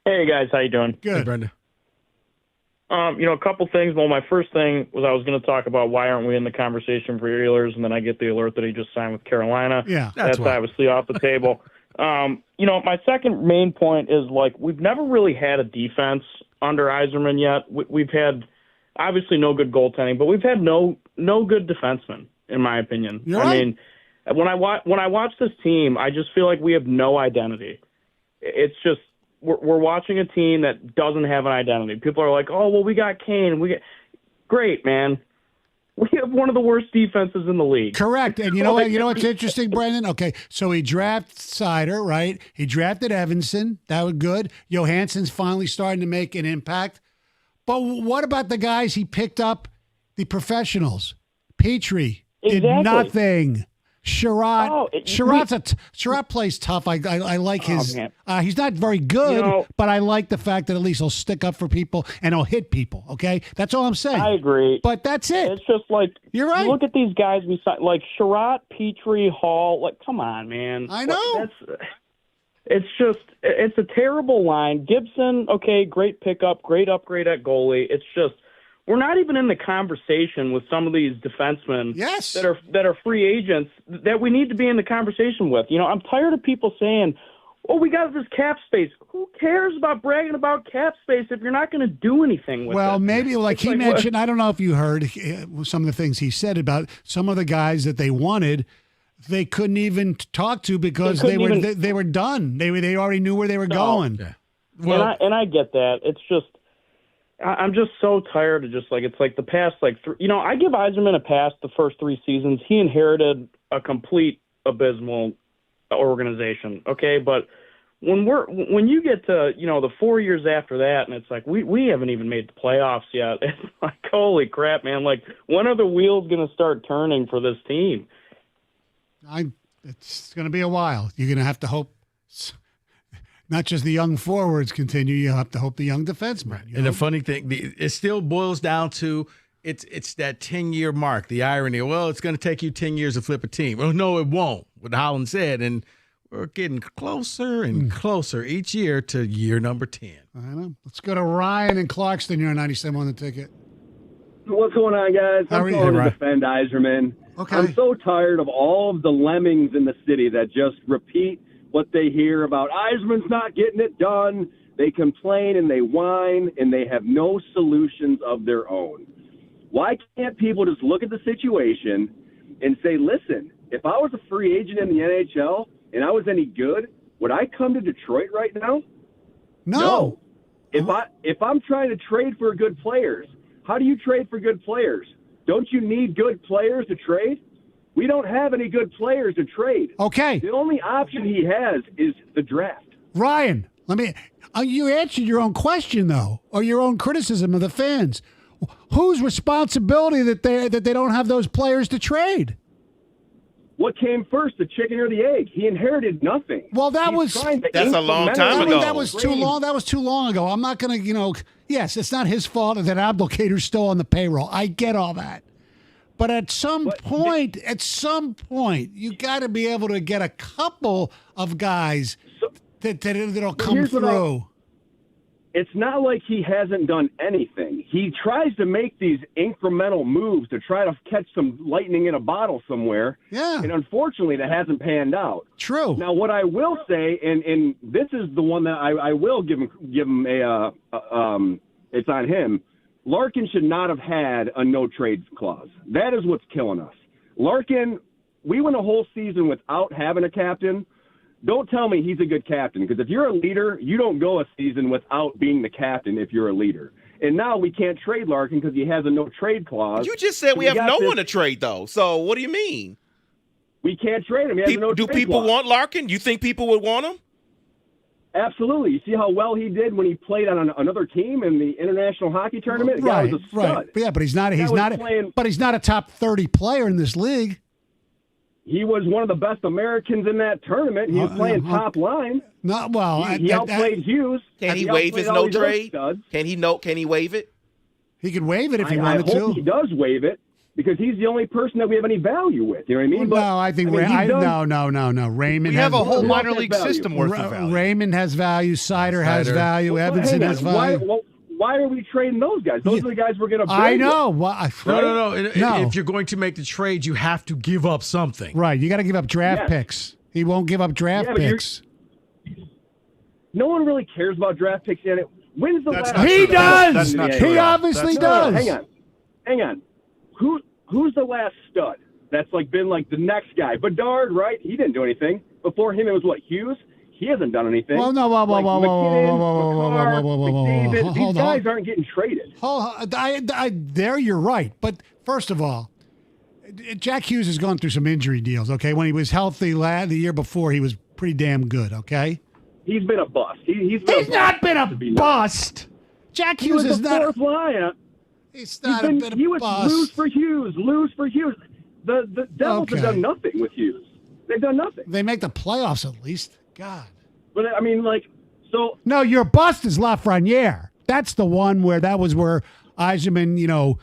Hey guys, how you doing? Good, hey, Brendan. You know, a couple things. Well, my first thing was I was going to talk about why aren't we in the conversation for Ehlers, and then I get the alert that he just signed with Carolina. Yeah, that's obviously off the table. You know, my second main point is, like, we've never really had a defense under Yzerman yet. We've had obviously no good goaltending, but we've had no good defensemen, in my opinion. You're right. I mean, when I watch this team, I just feel like we have no identity. It's just we're watching a team that doesn't have an identity. People are like, "Oh, well, we got Kane. Great, man. We have one of the worst defenses in the league." Correct. And you know what? You know what's interesting, Brendan? Okay, so he drafted Seider, right? He drafted Evansson. That was good. Johansson's finally starting to make an impact. But what about the guys he picked up, the professionals? Petrie did nothing. Sherratt plays tough. I like his. He's not very good, but I like the fact that at least he'll stick up for people and he'll hit people. Okay, that's all I'm saying. I agree, but that's it. It's just like you're right. Look at these guys we signed, like Sherratt, Petrie, Hall. Like, come on, man. I know. It's a terrible line. Gibson, okay, great pickup, great upgrade at goalie. It's just we're not even in the conversation with some of these defensemen that are free agents that we need to be in the conversation with. You know, I'm tired of people saying, "Oh, we got this cap space." Who cares about bragging about cap space if you're not going to do anything with it? Well, maybe like he mentioned, I don't know if you heard some of the things he said about some of the guys that they wanted. They couldn't even talk to because they were done. They already knew where they were going. Yeah. Well, and I get that. It's just I'm just so tired of just like it's like the past like I give Yzerman a pass the first 3 seasons. He inherited a complete abysmal organization. Okay, but when you get to the 4 years after that, and it's like we haven't even made the playoffs yet. It's like holy crap, man! Like when are the wheels going to start turning for this team? It's going to be a while. You're going to have to hope not just the young forwards continue. You have to hope the young defensemen. And the funny thing, it still boils down to it's that 10-year mark. The irony, well, it's going to take you 10 years to flip a team. Well, no, it won't. What Holland said, and we're getting closer and closer each year to year number 10. I know. Let's go to Ryan in Clarkston. You're 97 on the ticket. What's going on, guys? I'm calling to defend Yzerman. Okay. I'm so tired of all of the lemmings in the city that just repeat what they hear about Yzerman's not getting it done. They complain and they whine, and they have no solutions of their own. Why can't people just look at the situation and say, listen, if I was a free agent in the NHL and I was any good, would I come to Detroit right now? No. If I'm trying to trade for good players, how do you trade for good players? Don't you need good players to trade? We don't have any good players to trade. Okay. The only option he has is the draft. Ryan, you answered your own question, though, or your own criticism of the fans. Whose responsibility that they don't have those players to trade? What came first, the chicken or the egg? He inherited nothing. Well, that's a long time ago. That was too long. That was too long ago. I'm not going to, yes, it's not his fault that Abdelkader's still on the payroll. I get all that. But at some point, you got to be able to get a couple of guys that'll come through. It's not like he hasn't done anything. He tries to make these incremental moves to try to catch some lightning in a bottle somewhere. Yeah. And unfortunately, that hasn't panned out. True. Now, what I will say, and this is the one that I will give him it's on him. Larkin should not have had a no-trade clause. That is what's killing us. Larkin, we went a whole season without having a captain. Don't tell me he's a good captain, because if you're a leader, you don't go a season without being the captain if you're a leader. And now we can't trade Larkin because he has a no-trade clause. You just said we have no one to trade, though. So what do you mean? We can't trade him. He has a no-trade Do people clause. want Larkin? You think people would want him? Absolutely. You see how well he did when he played on another team in the International Hockey Tournament? The guy was a stud. Right. Yeah, but he's not a top 30 player in this league. He was one of the best Americans in that tournament. He was playing top line. Not well. He outplayed Hughes. Can he waive his no trade? Can he waive it? He could waive it if he wanted to. I hope he does waive it, because he's the only person that we have any value with. You know what I mean? No, I think no. Raymond. We have a whole minor league system worth of value. Raymond has value. Sider has value. Evanson has value. Why are we trading those guys? Those are the guys we're going to bring. I know. No. If you're going to make the trade, you have to give up something. Right. You got to give up draft picks. He won't give up draft picks. No one really cares about draft picks yet. When's the last? He does. He obviously does. Hang on. Who's the last stud that's been the next guy? Bedard, right? He didn't do anything. Before him, it was Hughes. He hasn't done anything. Well, no, whoa. These guys aren't getting traded. There you're right. But first of all, Jack Hughes has gone through some injury deals, okay? When he was healthy the year before, he was pretty damn good, okay? He's been a bust. He's not been a bust. Jack Hughes is not. Fourth line. He's not been a bust. Lose for Hughes. The Devils have done nothing with Hughes. They've done nothing. They make the playoffs at least. God. But I mean, like, so. No, your bust is Lafreniere. That's the one where Yzerman, you know,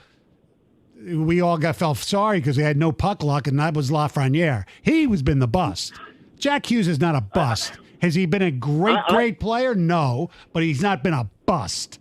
we all felt sorry because he had no puck luck, and that was Lafreniere. He was been the bust. Jack Hughes is not a bust. Has he been a great player? No, but he's not been a bust.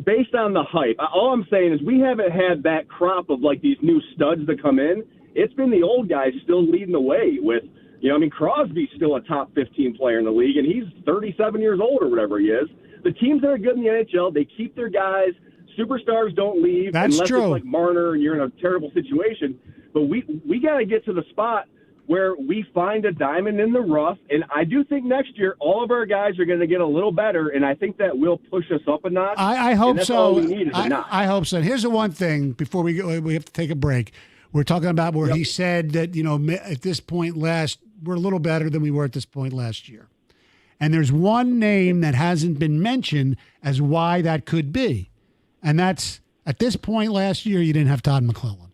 Based on the hype, all I'm saying is we haven't had that crop of like these new studs that come in. It's been the old guys still leading the way with, you know, I mean, Crosby's still a top 15 player in the league, and he's 37 years old or whatever he is. The teams that are good in the NHL, they keep their guys. Superstars don't leave unless it's like Marner and you're in a terrible situation. But we got to get to the spot where we find a diamond in the rough. And I do think next year all of our guys are going to get a little better, and I think that will push us up a notch. I hope that's so. All we need is a notch. I hope so. And here's the one thing before we have to take a break. We're talking about where he said that, you know, at this point we're a little better than we were at this point last year. And there's one name that hasn't been mentioned as why that could be. And that's at this point last year, you didn't have Todd McClellan.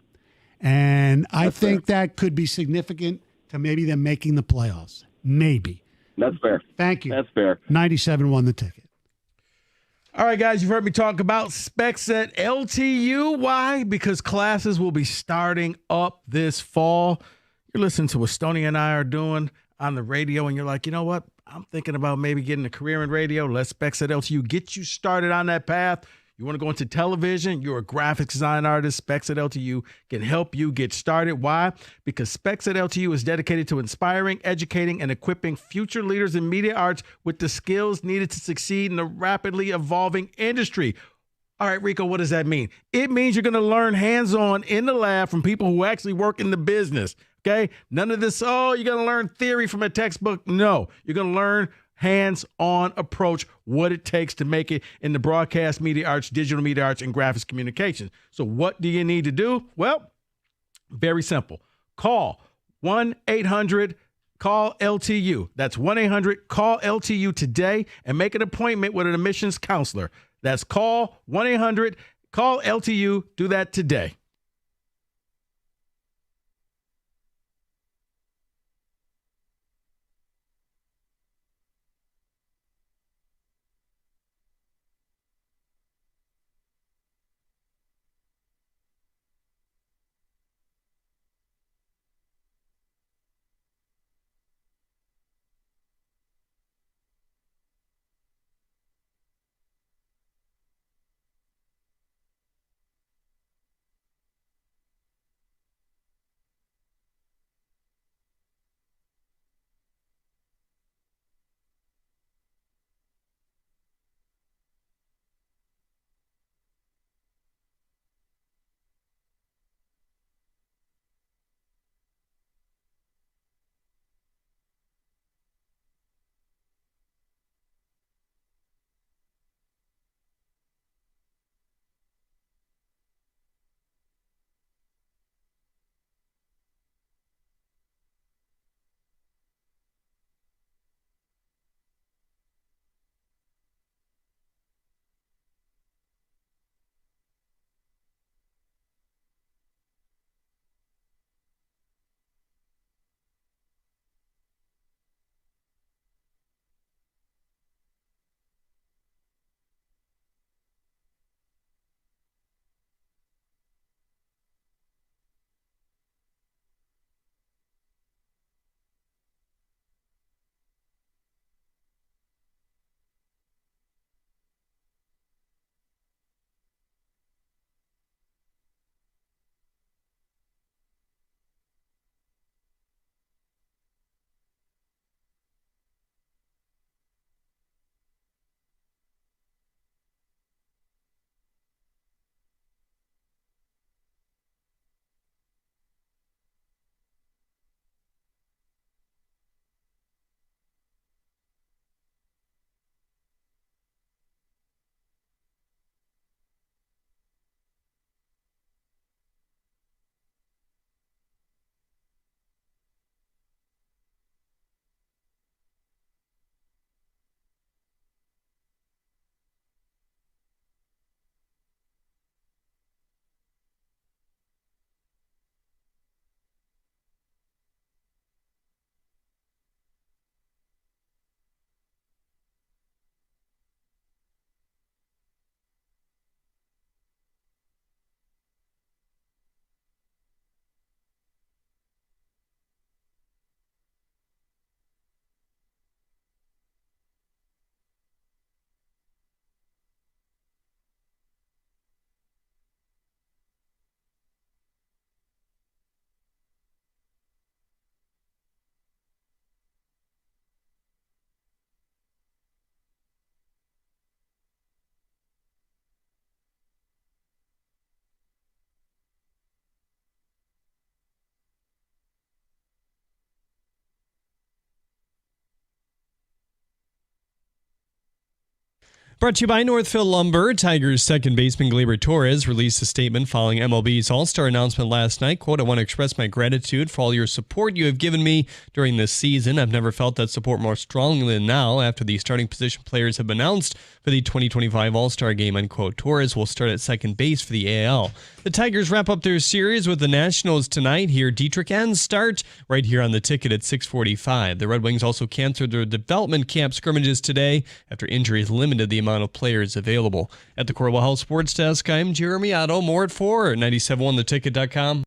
And I think that could be significant to maybe them making the playoffs. Maybe. That's fair. Thank you. That's fair. 97 won the ticket. All right, guys, you've heard me talk about specs at LTU. Why? Because classes will be starting up this fall. You're listening to what Stoney and I are doing on the radio, and you're like, you know what? I'm thinking about maybe getting a career in radio. Let Specs at LTU get you started on that path. You want to go into television? You're a graphics design artist. Specs at LTU can help you get started. Why? Because Specs at LTU is dedicated to inspiring, educating, and equipping future leaders in media arts with the skills needed to succeed in a rapidly evolving industry. All right, Rico, what does that mean? It means you're going to learn hands-on in the lab from people who actually work in the business, okay? None of this, you're going to learn theory from a textbook. No, you're going to learn hands-on approach, what it takes to make it in the broadcast media arts, digital media arts, and graphics communications. So what do you need to do? Well, very simple. Call 1-800-CALL-LTU. That's 1-800-CALL-LTU today and make an appointment with an admissions counselor. That's call 1-800-CALL-LTU. Do that today. Brought to you by Northfield Lumber. Tigers second baseman Gleyber Torres released a statement following MLB's All-Star announcement last night. Quote, "I want to express my gratitude for all your support you have given me during this season. I've never felt that support more strongly than now after the starting position players have been announced for the 2025 All-Star game." Unquote. Torres will start at second base for the AL. The Tigers wrap up their series with the Nationals tonight. Here, Dietrich Enns start right here on the ticket at 6:45. The Red Wings also canceled their development camp scrimmages today after injuries limited the amount of players available. At the Corwell Health Sports Desk, I'm Jeremy Otto. More at 4 at 97.1theticket.com.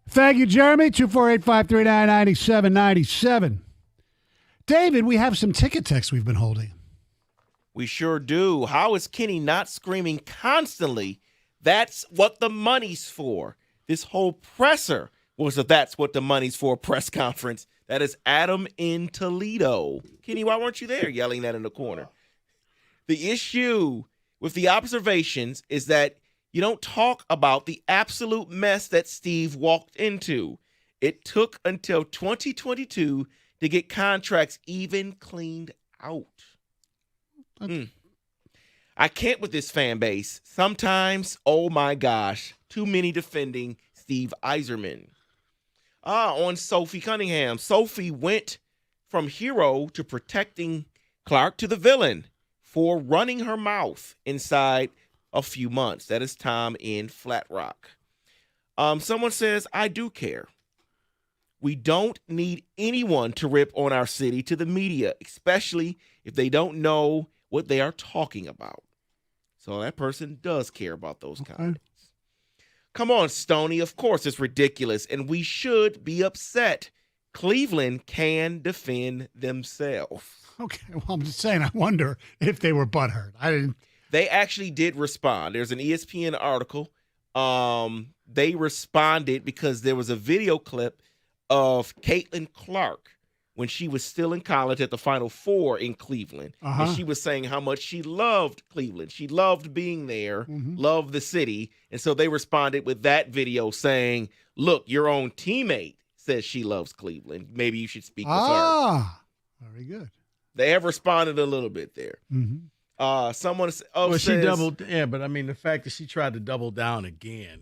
Thank you, Jeremy. 248-539-9797. David, we have some ticket text we've been holding. We sure do. How is Kenny not screaming constantly, "That's what the money's for"? This whole presser was a "that's what the money's for" press conference. That is Adam in Toledo. Kenny, why weren't you there yelling that in the corner? The issue with the observations is that you don't talk about the absolute mess that Steve walked into. It took until 2022 to get contracts even cleaned out. I can't with this fan base. Sometimes, oh my gosh, too many defending Steve Yzerman. On Sophie Cunningham. Sophie went from hero to protecting Clark to the villain for running her mouth inside a few months. That is Tom in Flat Rock. Someone says, I do care. We don't need anyone to rip on our city to the media, especially if they don't know what they are talking about. So that person does care about those comments. Come on, Stoney. Of course it's ridiculous, and we should be upset. Cleveland can defend themselves. Okay, well, I'm just saying, I wonder if they were butthurt. They actually did respond. There's an ESPN article. They responded because there was a video clip of Caitlin Clark when she was still in college at the Final Four in Cleveland. And she was saying how much she loved Cleveland. She loved being there, loved the city. And so they responded with that video saying, look, your own teammate says she loves Cleveland. Maybe you should speak with her. Very good. They have responded a little bit there. Someone well, says, she doubled. Yeah, but I mean, the fact that she tried to double down again,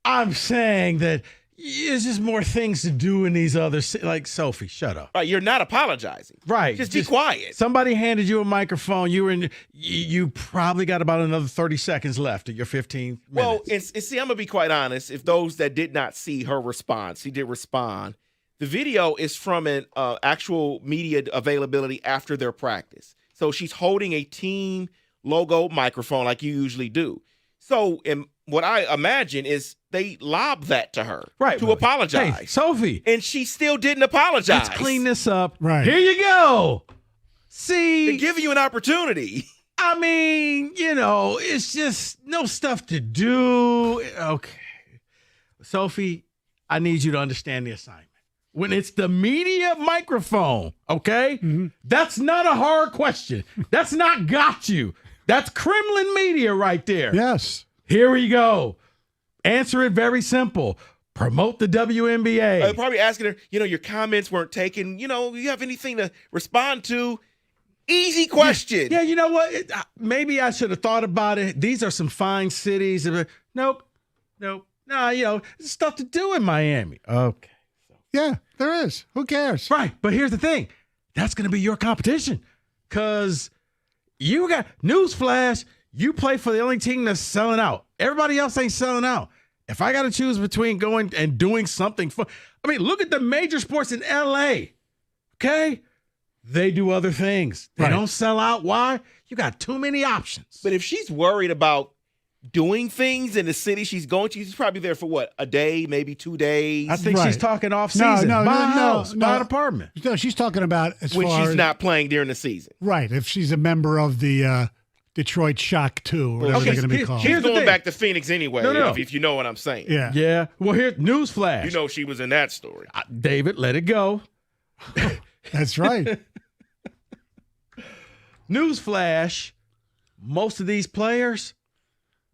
I'm saying that there's just more things to do in these other, like Sophie, shut up. Right, you're not apologizing. Right. Just be quiet. Somebody handed you a microphone. You probably got about another 30 seconds left at your 15 minutes. Well, and see, I'm going to be quite honest. If those that did not see her response, she did respond. The video is from an actual media availability after their practice. So she's holding a team logo microphone like you usually do. So what I imagine is they lobbed that to her to apologize. Hey, Sophie. And she still didn't apologize. Let's clean this up. Right. Here you go. See? They're giving you an opportunity. I mean, it's just no stuff to do. Okay. Sophie, I need you to understand the assignment. When it's the media microphone, okay? That's not a hard question. That's not got you. That's Kremlin media right there. Yes. Here we go. Answer it very simple. Promote the WNBA. They're probably asking her, your comments weren't taken. You have anything to respond to? Easy question. Yeah, you know what? Maybe I should have thought about it. These are some fine cities. Nope. No, there's stuff to do in Miami. Okay. Yeah, there is. Who cares? Right. But here's the thing. That's going to be your competition. Because you got, newsflash, you play for the only team that's selling out. Everybody else ain't selling out. If I got to choose between going and doing something look at the major sports in LA. Okay? They do other things. They don't sell out. Why? You got too many options. But if she's worried about doing things in the city she's going to, she's probably there for what, a day, maybe 2 days? I think she's talking off season. Buy an apartment. No, she's talking about when she's not playing during the season. Right. If she's a member of the Detroit Shock 2, or whatever they're going to be called. She's going back to Phoenix anyway, No. if you know what I'm saying. Yeah. Yeah. Well, here, newsflash. You know she was in that story. David, let it go. That's right. Newsflash, most of these players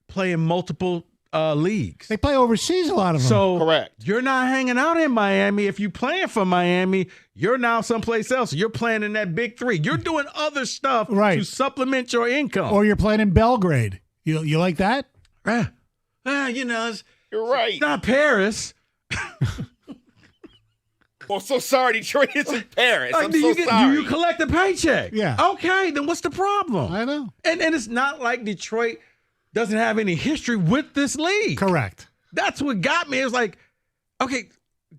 play in multiple leagues. They play overseas, a lot of them. So correct. You're not hanging out in Miami. If you're playing for Miami, you're now someplace else. You're playing in that big three. You're doing other stuff to supplement your income. Or you're playing in Belgrade. You like that? You're right. It's not Paris. Well, so sorry, Detroit isn't Paris. Like, I'm do so you sorry. Do you collect a paycheck? Yeah. Okay, then what's the problem? I know. And it's not like Detroit doesn't have any history with this league. Correct. That's what got me. It was like, okay,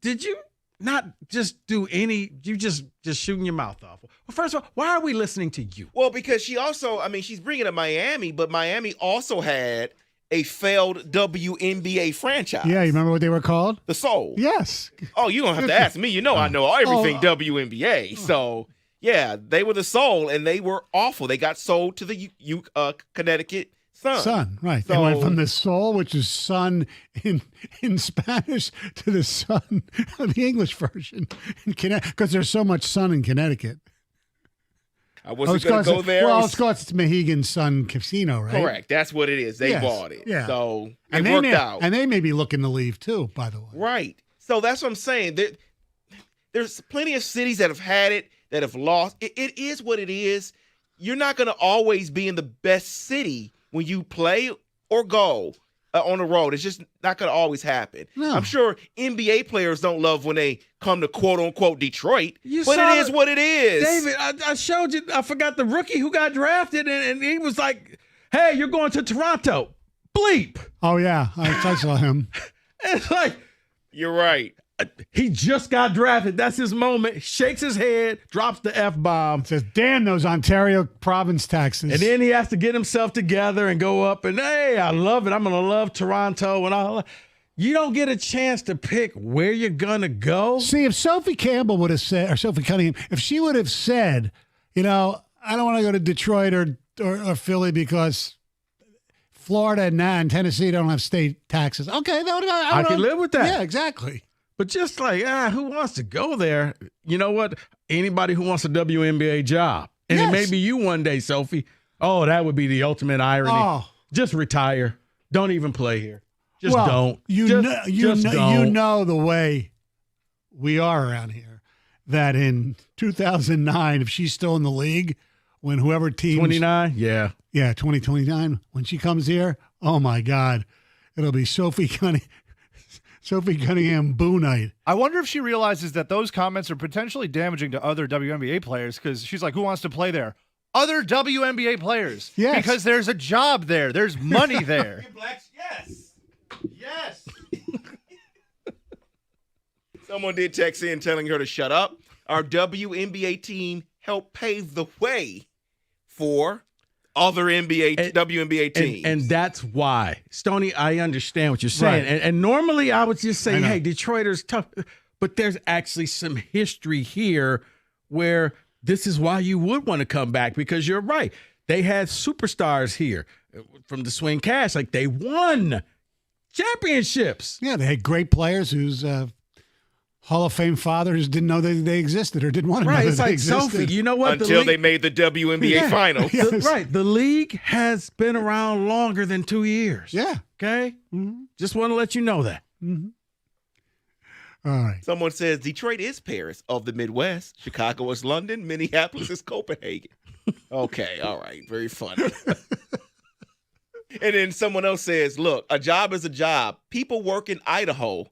did you not just do any? You just shooting your mouth off. Well, first of all, why are we listening to you? Well, because she also, I mean, she's bringing up Miami, but Miami also had a failed WNBA franchise. Yeah, you remember what they were called? The Soul. Yes. Oh, you don't have to ask me. You know I know everything WNBA. So, yeah, they were the Soul, and they were awful. They got sold to the Connecticut Sun. Sun, right. So, they went from the Soul, which is sun in Spanish, to the Sun, the English version, because there's so much sun in Connecticut. I wasn't going to go there. Well, it's Mohegan Sun Casino, right? Correct. That's what it is. They bought it. Yeah. So and it worked out. And they may be looking to leave too, by the way. Right. So that's what I'm saying. There's plenty of cities that have had it, that have lost. It is what it is. You're not going to always be in the best city when you play or go on the road. It's just not going to always happen. No. I'm sure NBA players don't love when they come to quote-unquote Detroit, but it saw is what it is. David, I showed you, I forgot the rookie who got drafted, and he was like, hey, you're going to Toronto. Bleep. Oh, yeah. I saw him. It's like, you're right. He just got drafted. That's his moment. Shakes his head, drops the F-bomb. Says, damn those Ontario province taxes. And then he has to get himself together and go up and, hey, I love it. I'm going to love Toronto. And you don't get a chance to pick where you're going to go. See, if Sophie Campbell would have said, or Sophie Cunningham, if she would have said, I don't want to go to Detroit or Philly because Florida and Tennessee don't have state taxes. Okay, I can live with that. Yeah, exactly. But just like, who wants to go there? You know what? Anybody who wants a WNBA job. And it may be you one day, Sophie. Oh, that would be the ultimate irony. Oh. Just retire. Don't even play here. Just don't. You know the way we are around here, that in 2009, if she's still in the league, when whoever team 29, yeah, 2029, when she comes here, oh my God, it'll be Sophie Cunningham Boo night. I wonder if she realizes that those comments are potentially damaging to other WNBA players, because she's like, who wants to play there? Other WNBA players. Yes. Because there's a job there. There's money there. Yes. Someone did text in telling her to shut up. Our WNBA team helped pave the way for other WNBA teams. And that's why. Stoney, I understand what you're saying. Right. And normally I would just say, hey, Detroiters tough. But there's actually some history here where this is why you would want to come back, because you're right. They had superstars here from the Swing Cash. Like, they won championships. Yeah, they had great players whose Hall of Fame fathers didn't know they existed or didn't want to know Right, it's that they like, existed. Sophie, you know what? Until they made the WNBA finals. Right. The league has been around longer than 2 years. Yeah. Okay? Mm-hmm. Just want to let you know that. Mm-hmm. All right. Someone says Detroit is Paris of the Midwest. Chicago is London. Minneapolis is Copenhagen. Okay. All right. Very funny. And then someone else says, look, a job is a job. People work in Idaho.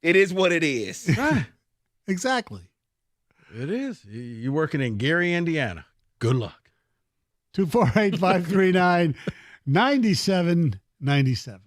It is what it is. Right. Exactly. It is. You're working in Gary, Indiana. Good luck. 248-539-9797.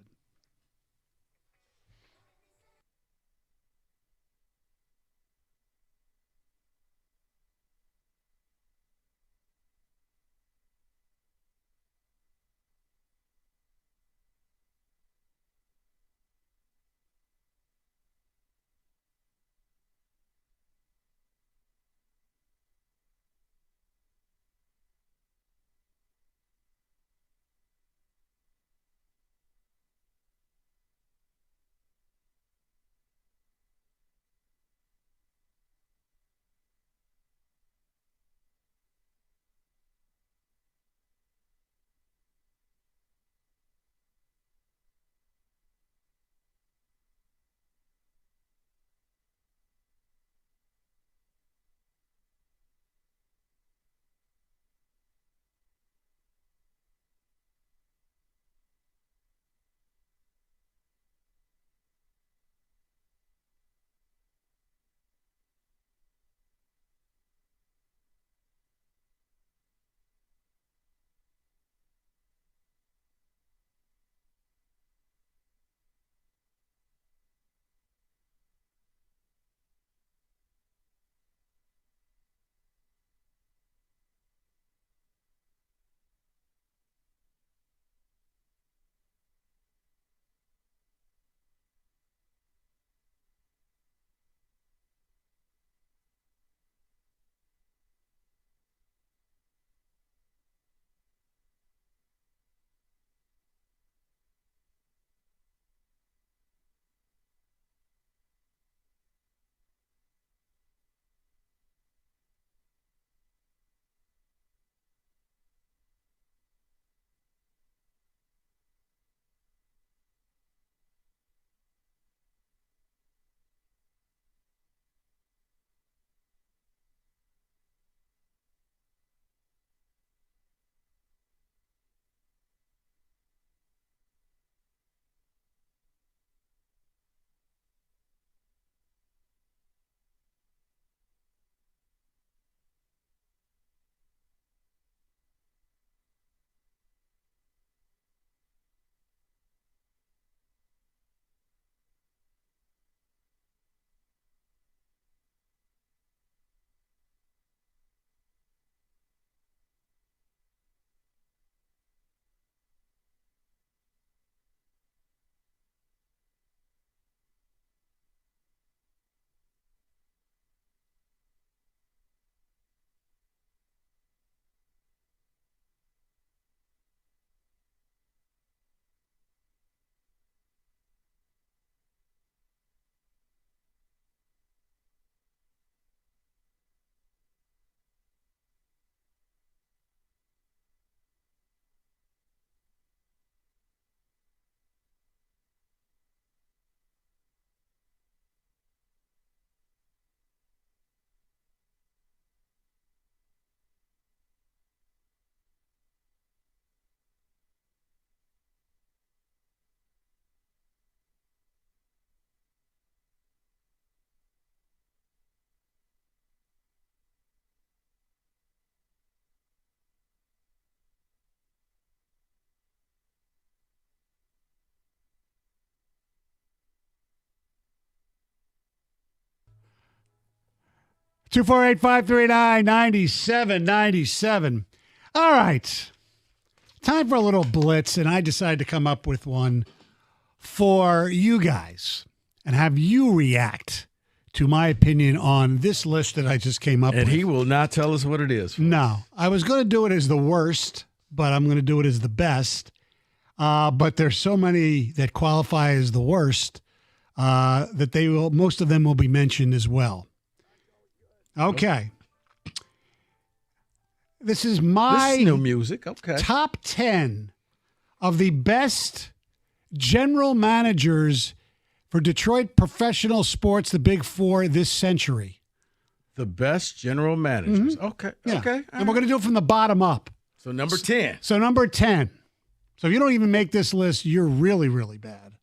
248-539-9797. All right. Time for a little blitz, and I decided to come up with one for you guys and have you react to my opinion on this list that I just came up with. And he will not tell us what it is. No. I was going to do it as the worst, but I'm going to do it as the best. But there's so many that qualify as the worst that most of them will be mentioned as well. Okay. This is my new music. Okay. top 10 of the best general managers for Detroit professional sports, the Big Four this century. The best general managers. Mm-hmm. Okay. Yeah. Okay. And we're going to do it from the bottom up. So number 10. So number 10. So if you don't even make this list, you're really, really bad.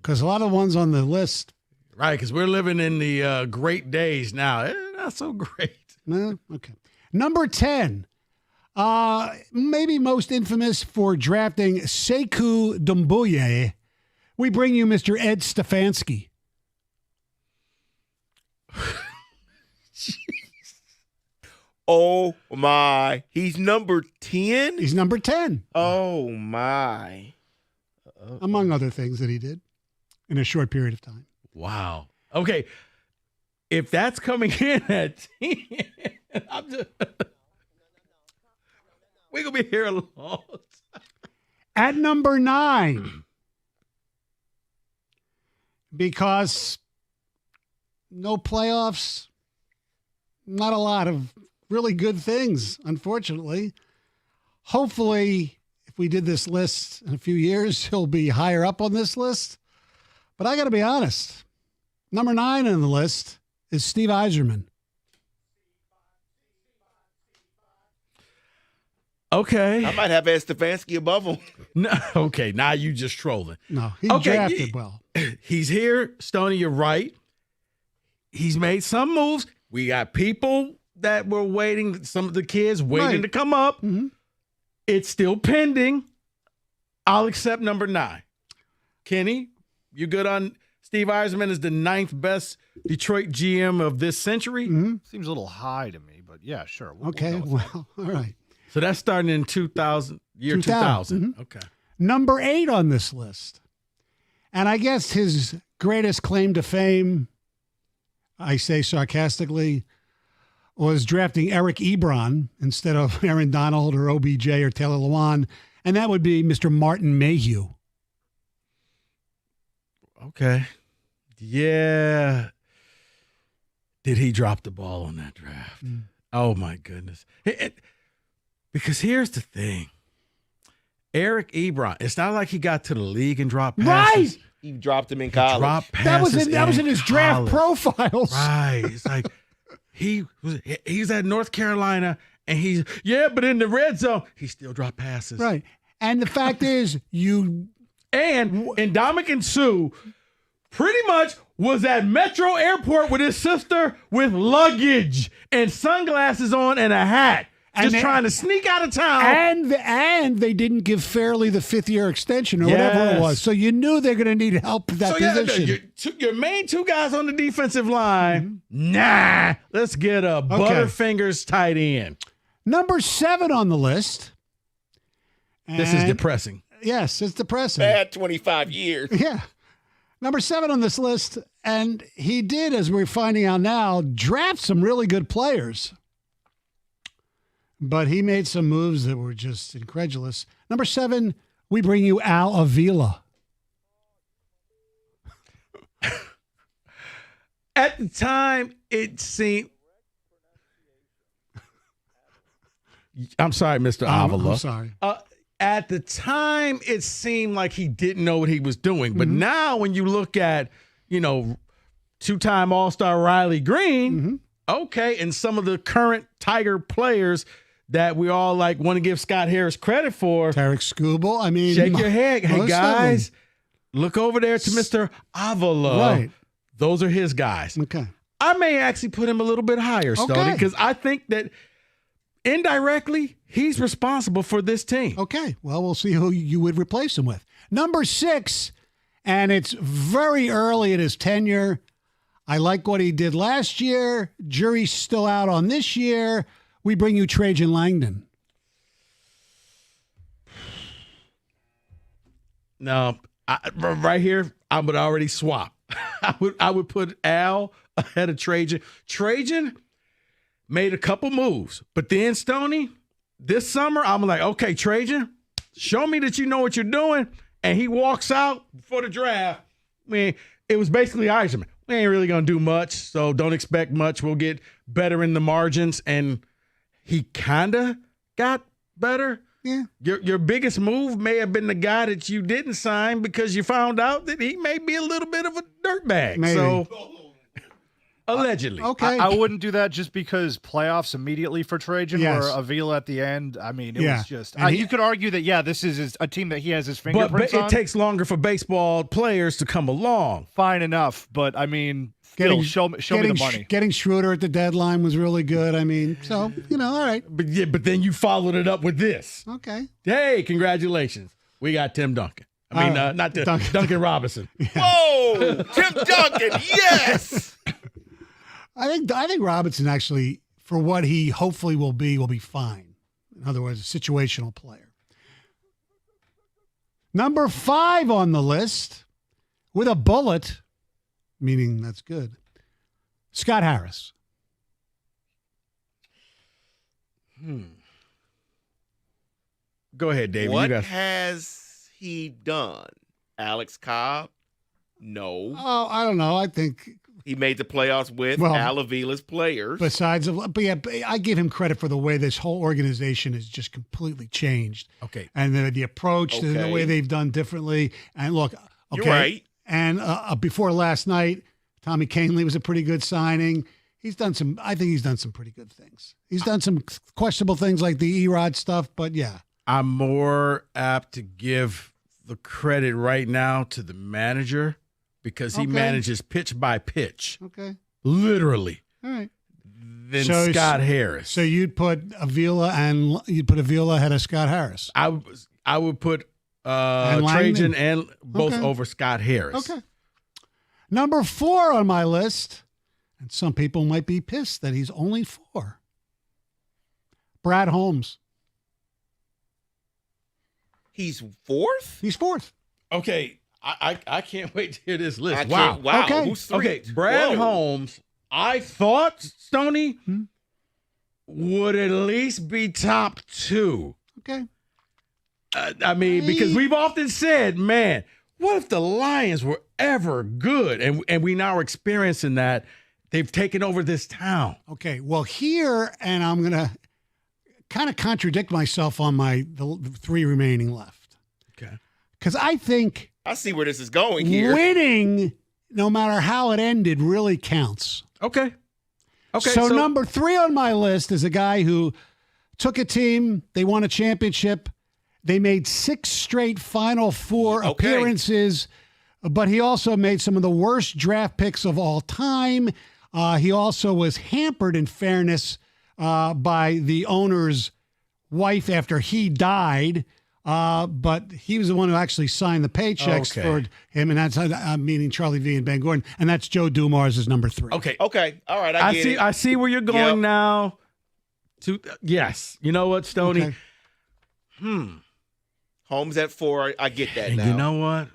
Because a lot of the ones on the list. Right, because we're living in the great days now. Not so great. No? Okay. Number 10. Maybe most infamous for drafting Sekou Doumbouya. We bring you Mr. Ed Stefanski. Oh, my. He's number 10? He's number 10. Oh, my. Among other things that he did in a short period of time. Wow. Okay. If that's coming in at 10, we're going to be here a long time. At number 9, because no playoffs, not a lot of really good things, unfortunately. Hopefully, if we did this list in a few years, he'll be higher up on this list. But I got to be honest. Number 9 on the list is Steve Yzerman. Okay. I might have Ed Stefanski above him. No, okay, now you just trolling. No, he drafted well. He's here, Stoney, you're right. He's made some moves. We got people that were waiting, some of the kids waiting to come up. Mm-hmm. It's still pending. I'll accept number 9. Kenny, you good on Steve Yzerman as the 9th best Detroit GM of this century? Mm-hmm. Seems a little high to me, but yeah, sure. Okay, well, all right. So that's starting in 2000. Mm-hmm. Okay. Number 8 on this list. And I guess his greatest claim to fame, I say sarcastically, was drafting Eric Ebron instead of Aaron Donald or OBJ or Taylor Lewan. And that would be Mr. Martin Mayhew. Okay. Yeah. Did he drop the ball on that draft? Oh, my goodness. Because here's the thing. Eric Ebron, it's not like he got to the league and dropped passes. Right. He dropped him in college. That was in his draft profiles. Right. It's like he's at North Carolina and but in the red zone, he still dropped passes. Right. And the fact is, and Ndamukong Suh pretty much was at Metro Airport with his sister with luggage and sunglasses on and a hat. Trying to sneak out of town. And they didn't give Fairley the 5th-year extension or whatever it was. So you knew they're going to need help with that position. Your main 2 guys on the defensive line, nah, let's get a Butterfingers tight end. Number 7 on the list. This is depressing. Yes, it's depressing. Bad 25 years. Yeah. Number 7 on this list, and he did, as we're finding out now, draft some really good players. But he made some moves that were just incredulous. Number 7, we bring you Al Avila. At the time, it seemed... I'm sorry, Mr. Avila. I'm sorry. At the time, it seemed like he didn't know what he was doing. But now when you look at, 2-time All-Star Riley Green, okay, and some of the current Tiger players that we all want to give Scott Harris credit for. Tarek Skubal. I mean, shake your head. Hey, guys, look over there to Mr. Avila. Right. Those are his guys. Okay. I may actually put him a little bit higher, Stoney, because I think that indirectly, he's responsible for this team. Okay. Well, we'll see who you would replace him with. Number 6, and it's very early in his tenure. I like what he did last year. Jury's still out on this year. We bring you Trajan Langdon. No, right here, I would already swap. I would put Al ahead of Trajan. Trajan made a couple moves, but then Stoney, this summer, I'm like, okay, Trajan, show me that you know what you're doing. And he walks out before the draft. I mean, it was basically Yzerman. We ain't really going to do much, so don't expect much. We'll get better in the margins. And he kind of got better. Yeah. Your biggest move may have been the guy that you didn't sign because you found out that he may be a little bit of a dirtbag. Maybe. So, allegedly. Okay. I wouldn't do that just because playoffs immediately for Trajan Yes. or Avila at the end. I mean, it Yeah. was just And you could argue that, yeah, this is a team that he has his But fingerprints on. it takes longer for baseball players to come along. Fine enough, but I mean, still, show me the money. Getting Schroeder at the deadline was really good. I mean, so, all right. But then you followed it up with this. Okay. Hey, congratulations. We got Tim Duncan. I mean, not Duncan Robinson. Whoa, Tim Duncan, yes. I think Robinson actually, for what he hopefully will be fine. In other words, a situational player. Number 5 on the list with a bullet, meaning that's good, Scott Harris. Go ahead, David. What has he done? Alex Cobb? No. Oh, I don't know. I think He made the playoffs with Al Avila's players. I give him credit for the way this whole organization has just completely changed. Okay. And the approach, the way they've done differently. And look, okay. You're right. And before last night, Tommy Canley was a pretty good signing. I think he's done some pretty good things. He's done some questionable things like the Erod stuff, but yeah. I'm more apt to give the credit right now to the manager because he manages pitch by pitch. Okay. Literally. All right. Than Scott Harris. So you'd put Avila ahead of Scott Harris. I would put And Trajan Langdon? and both Okay. over Scott Harris. Okay. Number 4 on my list, and some people might be pissed that he's only 4. Brad Holmes. He's 4th? He's 4th. Okay. I can't wait to hear this list. I Wow. can't- wow. Okay. Who's 3? Okay. Brad Whoa. Holmes, I thought, Stoney, would at least be top 2. Okay. I mean, because we've often said, man, what if the Lions were ever good? And we now are experiencing that. They've taken over this town. Okay. Well, here, and I'm going to kind of contradict myself on the 3 remaining left. Okay. Because I think I see where this is going here. winning, no matter how it ended, really counts. Okay. Okay. So number 3 on my list is a guy who took a team, they won a championship, they made 6 straight Final Four appearances, but he also made some of the worst draft picks of all time. He also was hampered, in fairness, by the owner's wife after he died. But he was the one who actually signed the paychecks for him, and that's meaning Charlie V and Ben Gordon, and that's Joe Dumars is number 3. Okay. Okay. All right. I get see. it. I see where you're going now. Yes. You know what, Stoney? Okay. Holmes at 4. I get that And now. you know what?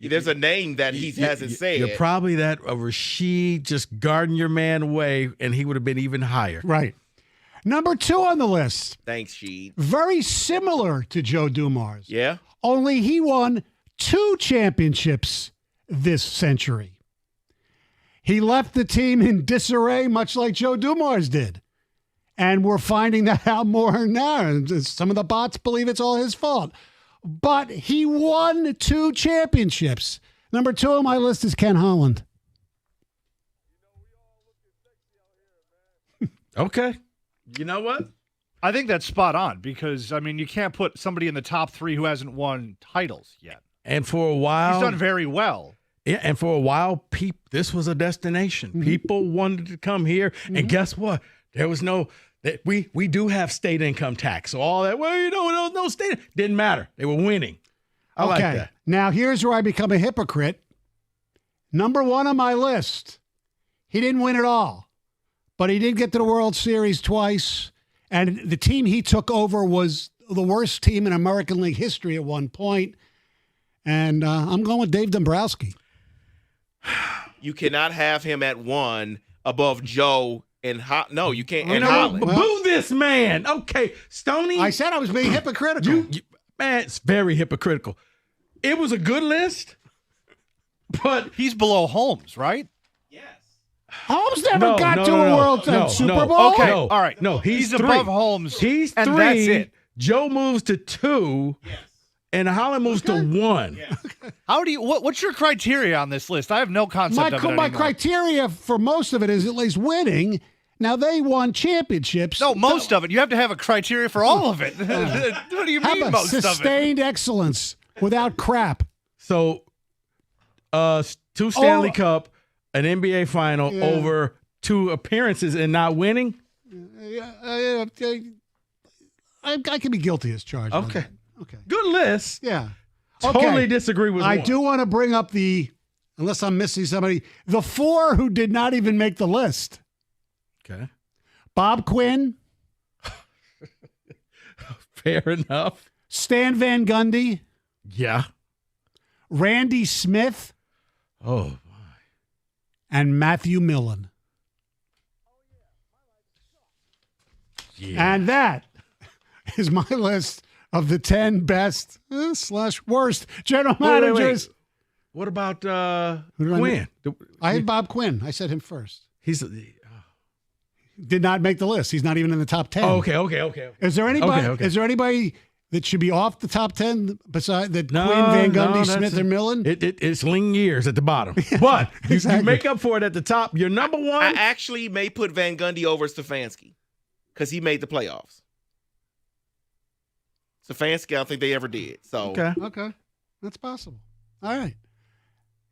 There's a name that he hasn't said. You're probably that Rashid just guarding your man away, and he would have been even higher. Right. Number 2 on the list. Thanks, Sheed. Very similar to Joe Dumars. Yeah. Only he won 2 championships this century. He left the team in disarray, much like Joe Dumars did. And we're finding that out more now. And some of the bots believe it's all his fault. But he won 2 championships. Number 2 on my list is Ken Holland. Okay. You know what? I think that's spot on because, I mean, you can't put somebody in the top 3 who hasn't won titles yet. And for a while, He's done very well. Yeah, and for a while, this was a destination. Mm-hmm. People wanted to come here, and guess what? There was we do have state income tax, so all that. Well, there was no state. Didn't matter. They were winning. I like that. Now here's where I become a hypocrite. Number 1 on my list He didn't win it all, but he did get to the World Series twice. And the team he took over was the worst team in American League history at one point. And I'm going with Dave Dombrowski. You cannot have him at 1 above Joe and no, you can't. And No, Holland. boo this man. Okay, Stoney. I said I was being hypocritical. Man, it's very hypocritical. It was a good list, but he's below Holmes, right? Holmes never got to a World Super Bowl. Okay, all right. No, he's above three. Holmes. He's and 3. That's it. Joe moves to 2, and Holland moves to 1. How do you? What's your criteria on this list? I have no concept of it My anymore. criteria for most of it is at least winning. Now, they won championships. No, most of it. You have to have a criteria for all of it. What do you mean, most of it? Sustained excellence without crap. So, 2 Stanley Cup, an NBA final over 2 appearances and not winning? I can be guilty as charged. Okay. Good list. Yeah. Totally disagree with I one. do want to bring up unless I'm missing somebody, the 4 who did not even make the list. Okay. Bob Quinn. Fair enough. Stan Van Gundy. Yeah. Randy Smith. Oh. And Matthew Millen. Yeah. And that is my list of the 10 best / worst general managers. Wait. What about Who did Quinn? I had Bob Quinn. I said him first. He's did not make the list. He's not even in the top 10. Oh, okay. Is there anybody? Okay. Is there anybody that should be off the top 10 beside Quinn, Van Gundy, Smith, and Millen? It's lean years at the bottom, but exactly. you make up for it at the top. Your number 1. I actually may put Van Gundy over Stefanski because he made the playoffs. Stefanski, I don't think they ever did. So Okay. That's possible. All right.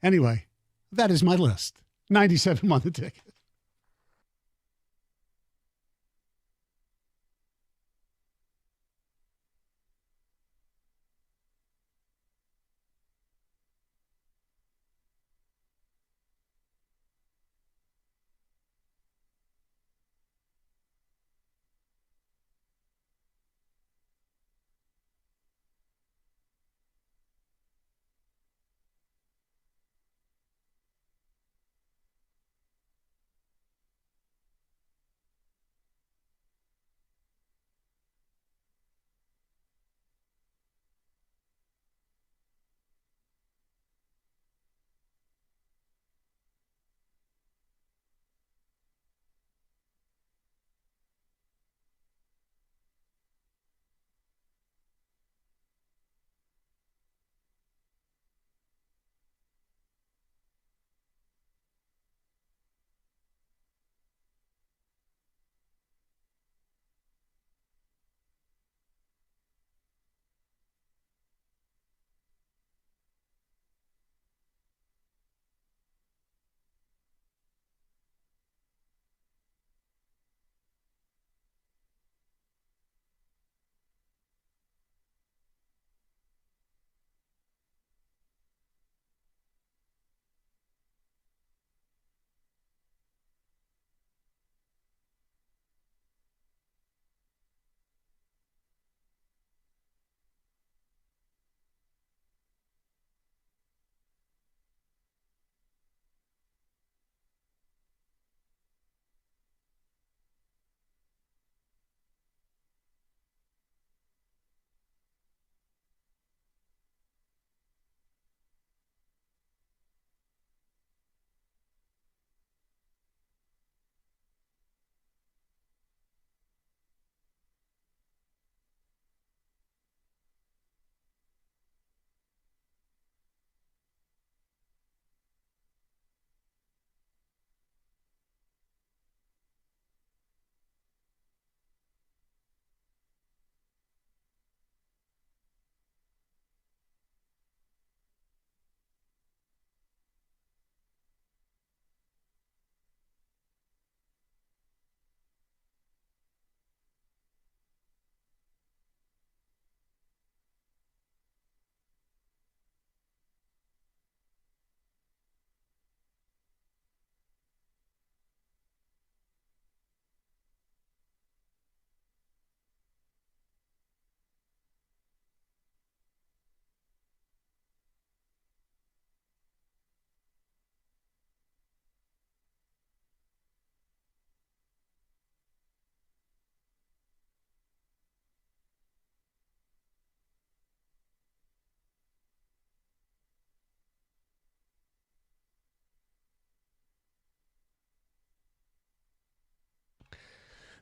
Anyway, that is my list. 97 on the ticket.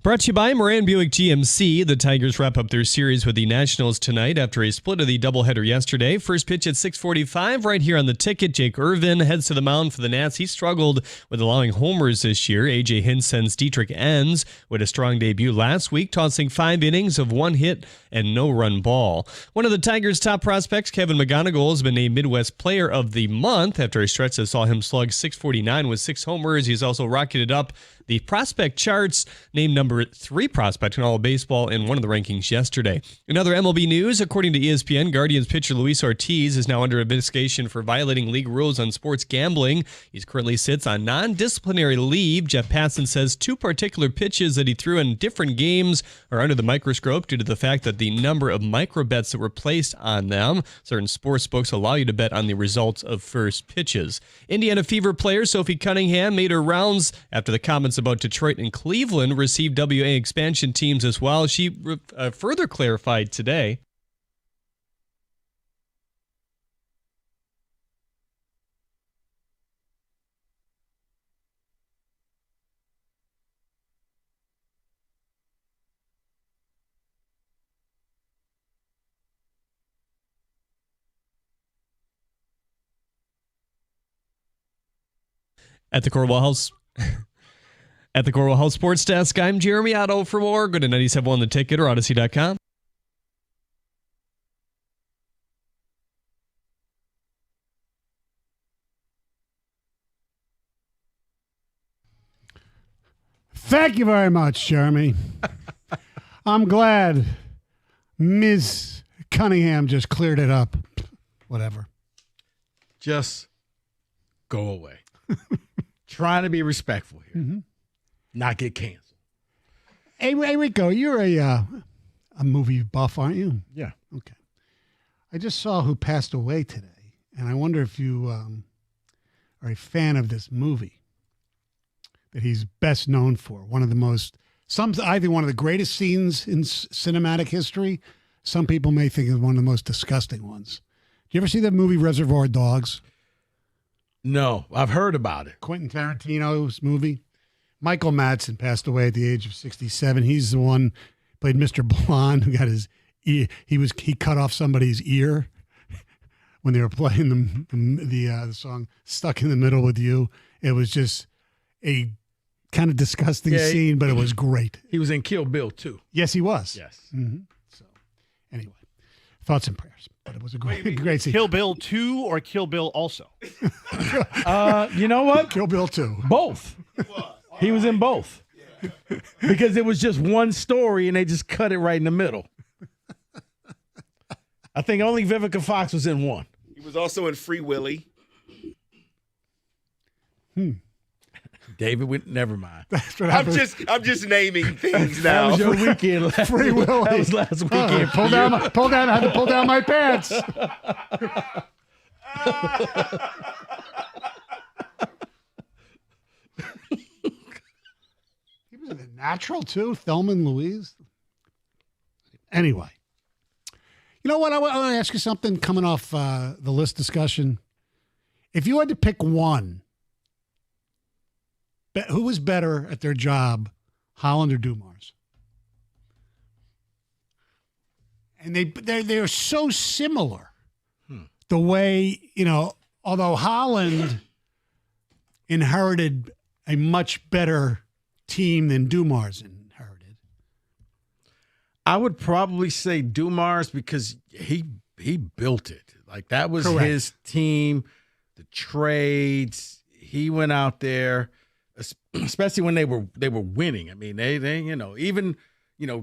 Brought to you by Moran Buick GMC. The Tigers wrap up their series with the Nationals tonight after a split of the doubleheader yesterday. First pitch at 6:45 right here on the ticket. Jake Irvin heads to the mound for the Nats. He struggled with allowing homers this year. A.J. Hinch sends Dietrich Enns with a strong debut last week, tossing 5 innings of 1 hit and no run ball. One of the Tigers' top prospects, Kevin McGonigal, has been named Midwest Player of the Month after a stretch that saw him slug .649 with 6 homers. He's also rocketed up the prospect charts, named number 3 prospect in all of baseball in one of the rankings yesterday. In other MLB news, according to ESPN, Guardians pitcher Luis Ortiz is now under investigation for violating league rules on sports gambling. He currently sits on non-disciplinary leave. Jeff Passan says 2 particular pitches that he threw in different games are under the microscope due to the fact that the number of micro bets that were placed on them. Certain sports books allow you to bet on the results of first pitches. Indiana Fever player Sophie Cunningham made her rounds after the comments about Detroit and Cleveland received WA expansion teams as well. She further clarified today. At the Corwell House. At the Corwell House Sports Desk, I'm Jeremy Otto. For more, go to 97.1 The Ticket or Odyssey.com. Thank you very much, Jeremy. I'm glad Ms. Cunningham just cleared it up. Whatever. Just go away. Trying to be respectful here. Mm-hmm. Not get canceled. Hey, Rico, you're a movie buff, aren't you? Yeah. Okay. I just saw who passed away today, and I wonder if you are a fan of this movie that he's best known for. One of the most, I think one of the greatest scenes in cinematic history. Some people may think it's one of the most disgusting ones. Do you ever see that movie Reservoir Dogs? No, I've heard about it. Quentin Tarantino's movie. Michael Madsen passed away at the age of 67. He's the one played Mr. Blonde who got his ear. He cut off somebody's ear when they were playing the song "Stuck in the Middle with You." It was just a kind of disgusting scene, but it was great. He was in Kill Bill too. Yes, he was. Yes. Mm-hmm. So, anyway, thoughts and prayers. But it was a great scene. Kill Bill 2 or Kill Bill also? You know what? Kill Bill 2. Both. He was in both. Because it was just one story and they just cut it right in the middle. I think only Vivica Fox was in one. He was also in Free Willy. David, never mind. That's what I'm just naming things now. That was your weekend last Free Willy. That was last weekend. I had to pull down my pants. He was in The Natural too, Thelma and Louise. Anyway, you know what? I want to ask you something coming off the list discussion. If you had to pick one, who was better at their job, Holland or Dumars? And they are so similar. The way, although Holland inherited a much better team than Dumars inherited. I would probably say Dumars because he built it. Like that was Correct. his team, the trades. He went out there, especially when they were winning. I mean, they even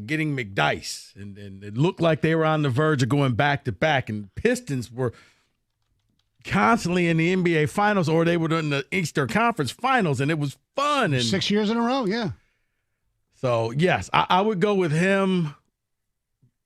getting McDice and it looked like they were on the verge of going back to back, and Pistons were constantly in the NBA Finals, or they were in the Eastern Conference Finals, and it was fun. And 6 years in a row, yeah. So yes, I would go with him.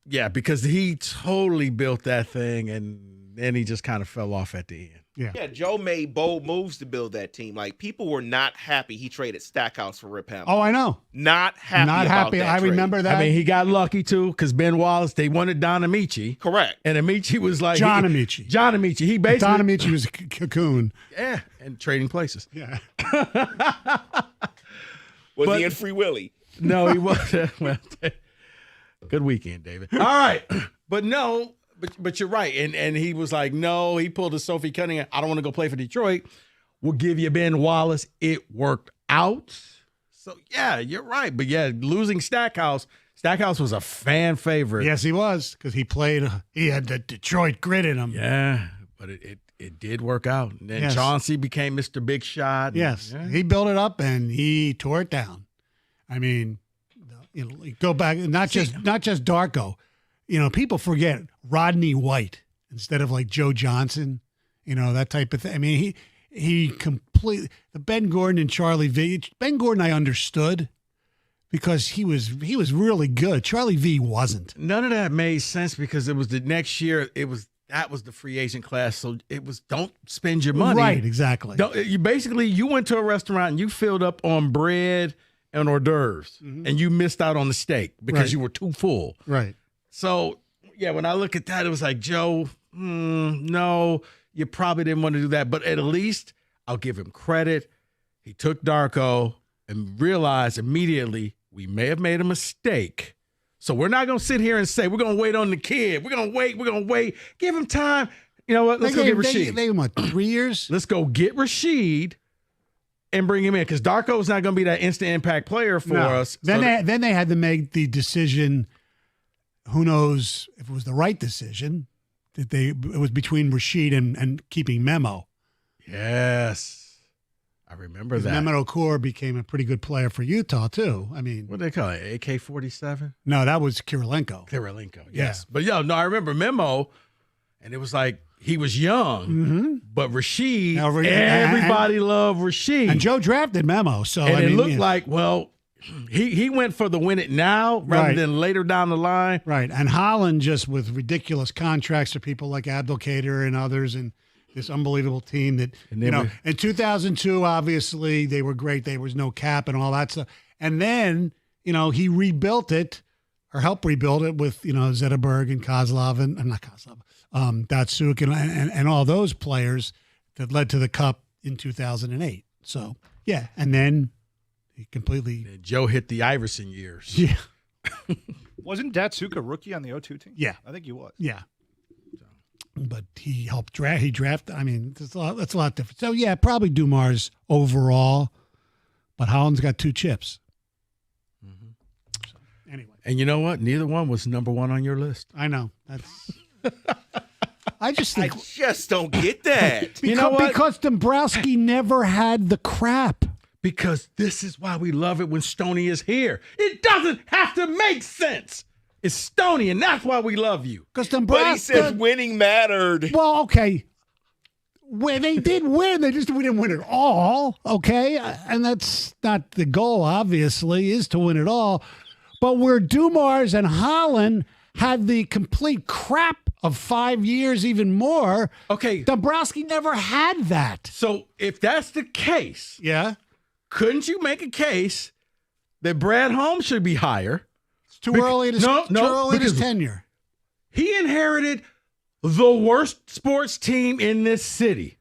Yeah, because he totally built that thing, and then he just kind of fell off at the end. Yeah, Joe made bold moves to build that team. Like, people were not happy he traded Stackhouse for Rip Hamilton. Oh, I know. Not happy Not about happy. that I trade. remember that. I mean, he got lucky too because Ben Wallace, they wanted Don Amici. Correct. And Amici was like John Amici. John Amici. He basically Don Amici was a cocoon. Yeah, and trading places. Yeah. Was he in Free Willy? No, he wasn't. Well, good weekend, David. All right. But no, but you're right. And he was like, no, he pulled a Sophie Cunningham. I don't want to go play for Detroit. We'll give you Ben Wallace. It worked out. So, yeah, you're right. But, yeah, losing Stackhouse was a fan favorite. Yes, he was, because he had the Detroit grit in him. Yeah, but it did work out. And then Chauncey became Mr. Big Shot. Yes, he built it up and he tore it down. I mean, go back, not just Darko. People forget Rodney White instead of like Joe Johnson, that type of thing. I mean, he completely, the Ben Gordon and Charlie V. Ben Gordon I understood because he was really good. Charlie V wasn't. None of that made sense because it was the next year. That was the free agent class. So it was, don't spend your money. Right, exactly. You went to a restaurant and you filled up on bread and hors d'oeuvres, and you missed out on the steak because you were too full. Right. So, yeah, when I look at that, it was like, Joe, no, you probably didn't want to do that. But at least I'll give him credit. He took Darko and realized immediately we may have made a mistake. So we're not going to sit here and say, we're going to wait on the kid. We're going to wait. Give him time. You know what? Let's go get Rasheed. They gave him 3 years? Let's go get Rasheed and bring him in because Darko's not going to be that instant impact player for us. Then they had to make the decision. Who knows if it was the right decision? It was between Rasheed and keeping Memo. Yes, I remember that. Memo Okor became a pretty good player for Utah too. I mean, what do they call it? AK-47? No, that was Kirilenko. Yes, but I remember Memo, and it was like. He was young, but Rasheed, everybody loved Rasheed. And Joe drafted Memo. So it looked like, he went for the win it now rather than later down the line. Right. And Holland just with ridiculous contracts to people like Abdelkader and others and this unbelievable team that, in 2002, obviously, they were great. There was no cap and all that stuff. And then, he rebuilt it or helped rebuild it with, Zetterberg and Kozlov and not Kozlov. Datsuk and all those players that led to the Cup in 2008. So, yeah. And then he completely... And Joe hit the Iverson years. Yeah. Wasn't Datsuk a rookie on the 02 team? Yeah. I think he was. Yeah. But he helped draft. I mean, that's a lot different. So, yeah, probably Dumars overall. But Holland's got 2 chips. So, anyway. And you know what? Neither one was number 1 on your list. I know. That's... I just don't get that. Because Dombrowski never had the crap. Because this is why we love it when Stoney is here. It doesn't have to make sense. It's Stoney, and that's why we love you. Because Dombrowski. But he said winning mattered. Well, okay. When they did win, we didn't win it all. Okay, and that's not the goal. Obviously, is to win it all. But where Dumars and Holland had the complete crap of 5 years, even more. Okay. Dombrowski never had that. So if that's the case, couldn't you make a case that Brad Holmes should be higher? It's too early in his tenure. He inherited the worst sports team in this city,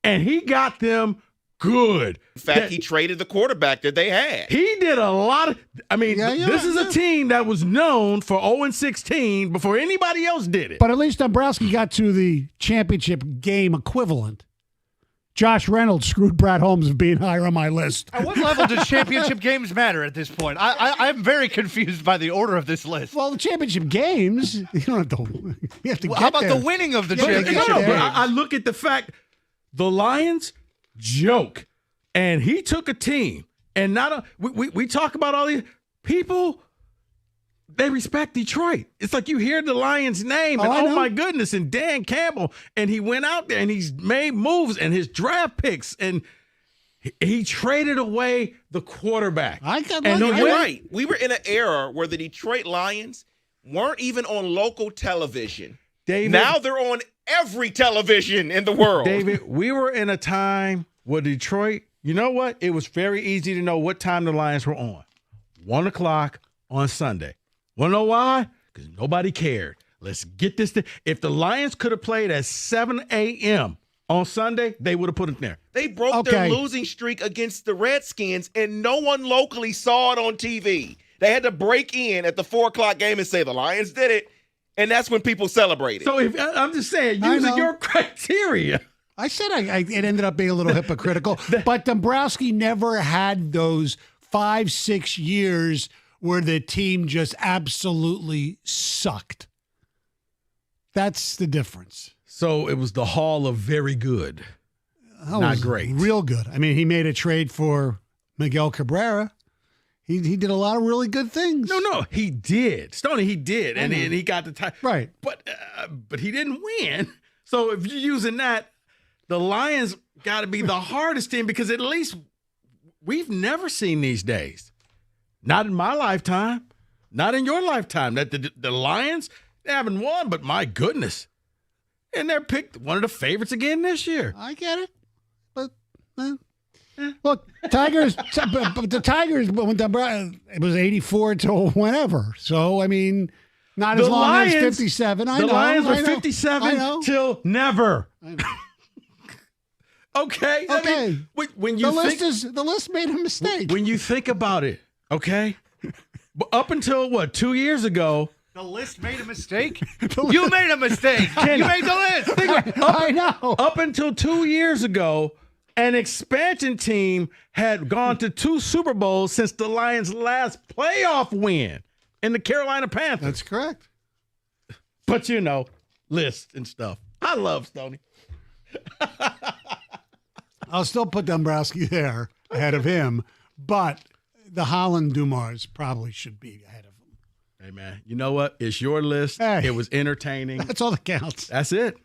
and he got them good. In fact, he traded the quarterback that they had. He did a lot of. I mean, this is a team that was known for 0-16 before anybody else did it. But at least Dombrowski got to the championship game equivalent. Josh Reynolds screwed Brad Holmes of being higher on my list. At what level does championship games matter at this point? I'm very confused by the order of this list. Well, the championship games, you don't have to. You have to well, get how about there. the winning of the championship games? I I look at the fact the Lions joke, and he took a team, and we talk about all these people. They respect Detroit. It's like you hear the Lions name, and oh my goodness, and Dan Campbell, and he went out there and he's made moves and his draft picks, and he traded away the quarterback. You're right. We were in an era where the Detroit Lions weren't even on local television. David, now they're on every television in the world. David, we were in a time where Detroit, you know what? It was very easy to know what time the Lions were on. 1 o'clock on Sunday. Want to know why? Because nobody cared. Let's get this thing. If the Lions could have played at 7 a.m. on Sunday, they would have put it there. They broke their losing streak against the Redskins, and no one locally saw it on TV. They had to break in at the 4:00 game and say the Lions did it, and that's when people celebrated. So I'm just saying, using your criteria. I said it ended up being a little hypocritical, but Dombrowski never had those 5-6 years where the team just absolutely sucked. That's the difference. So it was the Hall of very good, not great. Real good. I mean, he made a trade for Miguel Cabrera. He did a lot of really good things. No, he did. Stoney, he did, and he got the title. Right. But he didn't win. So if you're using that, the Lions got to be the hardest team because at least we've never seen these days. Not in my lifetime. Not in your lifetime. That the Lions, they haven't won, but my goodness. And they're picked one of the favorites again this year. I get it. But look, Tigers, but the Tigers, it was 84 till whenever. So, I mean, not as long as 57. I know. The Lions are 57 till never. I know. Okay. I mean, when you the list made a mistake. When you think about it, okay? But up until 2 years ago, the list made a mistake? You made a mistake. You made the list. I know. Up until 2 years ago, an expansion team had gone to 2 Super Bowls since the Lions' last playoff win in the Carolina Panthers. That's correct. But lists and stuff. I love Stoney. I'll still put Dombrowski there ahead of him, but the Holland Dumars probably should be ahead of him. Hey, man, you know what? It's your list. Hey, it was entertaining. That's all that counts. That's it.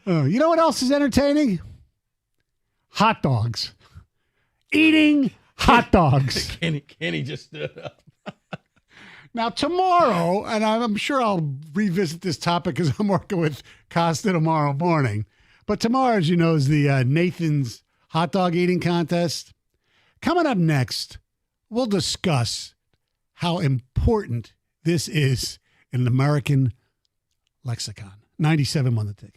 You know what else is entertaining? Hot dogs. Eating hot dogs. Kenny just stood up. Now, tomorrow, and I'm sure I'll revisit this topic because I'm working with Costa tomorrow morning, but tomorrow, as you know, is the Nathan's hot dog eating contest. Coming up next, we'll discuss how important this is in an American lexicon. 97 won the ticket.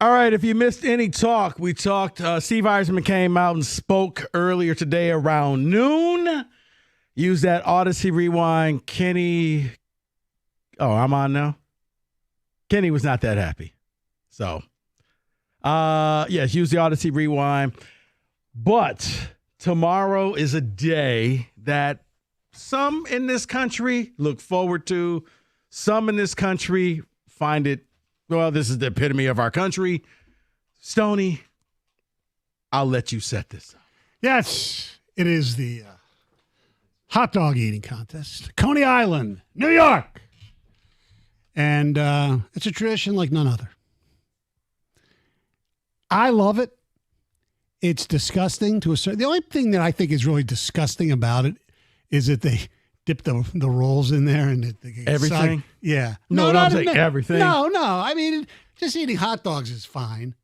All right, if you missed any talk, we talked. Steve Yzerman came out and spoke earlier today around noon. Use that Odyssey Rewind. Kenny. Oh, I'm on now? Kenny was not that happy. So, yes, use the Odyssey Rewind. But tomorrow is a day that some in this country look forward to. Some in this country find it, well, this is the epitome of our country. Stoney, I'll let you set this up. Yes, it is the hot dog eating contest. Coney Island, New York. And it's a tradition like none other. I love it. It's disgusting to a certain. The only thing that I think is really disgusting about it is that they dip the rolls in there and they Everything? Yeah. No, I'm saying everything. No. I mean, just eating hot dogs is fine.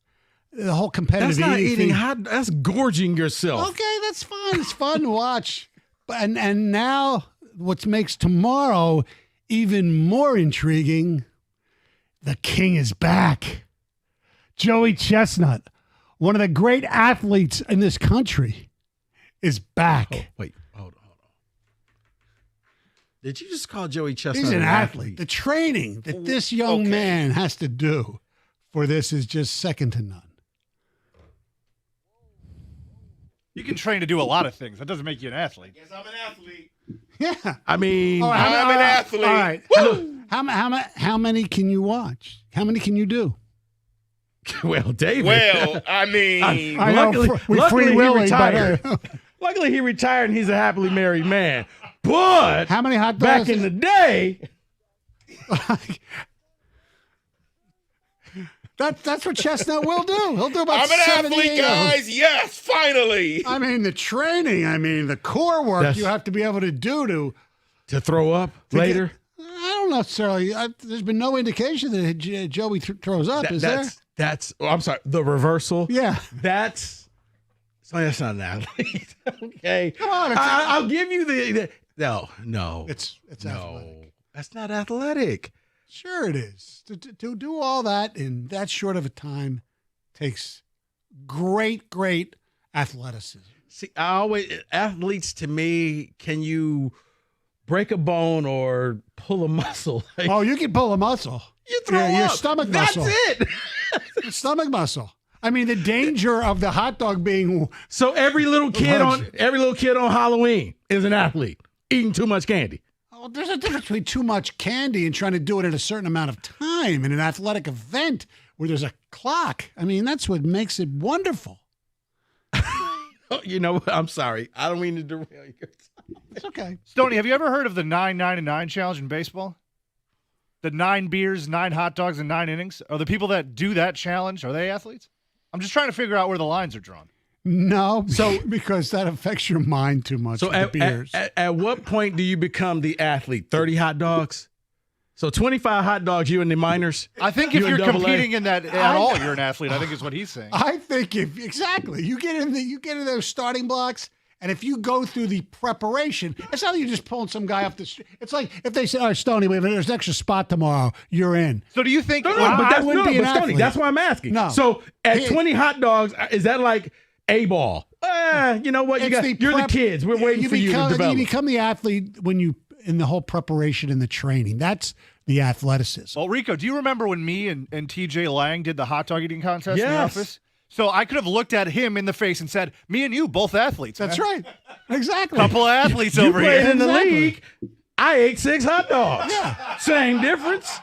The whole competitive That's not eating thing. hot. That's gorging yourself. Okay, that's fine. It's fun to watch. And now what makes tomorrow even more intriguing, the king is back. Joey Chestnut, one of the great athletes in this country, is back. Oh, wait, hold on. Did you just call Joey Chestnut He's an athlete. The training that this young man has to do for this is just second to none. You can train to do a lot of things. That doesn't make you an athlete. Yes, I'm an athlete. Yeah. I mean, I'm an athlete. All right. Woo! How many can you watch? How many can you do? Well, David. Well, I mean, I know, luckily Willie, he retired. but, Luckily, he retired and he's a happily married man. But how many hot back dogs in the day? That's what Chestnut will do. He'll do about I'm an 78 athlete, of them. guys. Yes, finally. I mean, the training. I mean, the core work you have to be able to do to throw up later. I don't necessarily. There's been no indication that Joey throws up. Is there? That's. Oh, I'm sorry. The reversal. Yeah. That's not an athlete. Okay. Come on. I'll give you the. No. It's athletic. That's not athletic. Sure, it is. To do all that in that short of a time takes great athleticism. See, athletes to me, can you break a bone or pull a muscle? Oh, you can pull a muscle. You throw up. Your stomach muscle. That's it. Your stomach muscle. I mean, the danger of the hot dog being so every little kid on Halloween is an athlete eating too much candy. Well, there's a difference between too much candy and trying to do it at a certain amount of time in an athletic event where there's a clock. I mean, that's what makes it wonderful. You know what? I'm sorry. I don't mean to derail you. It's okay. Stoney, have you ever heard of the 9, 9, and 9 challenge in baseball? The 9 beers, 9 hot dogs, and 9 innings? Are the people that do that challenge, are they athletes? I'm just trying to figure out where the lines are drawn. No, because that affects your mind too much. So with the beers. At what point do you become the athlete? 30 hot dogs? So 25 hot dogs, you in the minors? I think if you're competing in that at all, you're an athlete. I think is what he's saying. I think exactly. You get in those starting blocks, and if you go through the preparation, it's not like you're just pulling some guy off the street. It's like if they say, "All right, Stoney, there's an extra spot tomorrow. You're in." So do you think? Stoney, that's why I'm asking. No. So at 20 hot dogs, is that like a ball? You know what? You're the kids. We're waiting for you to develop. You become the athlete when you in the whole preparation and the training. That's the athleticism. Well, Rico, do you remember when me and TJ Lang did the hot dog eating contest in the Yes. office? So I could have looked at him in the face and said, "Me and you, both athletes." That's man. right. Exactly. Couple of athletes You over played here. in the Exactly. league. I ate 6 hot dogs. Yeah. Same difference.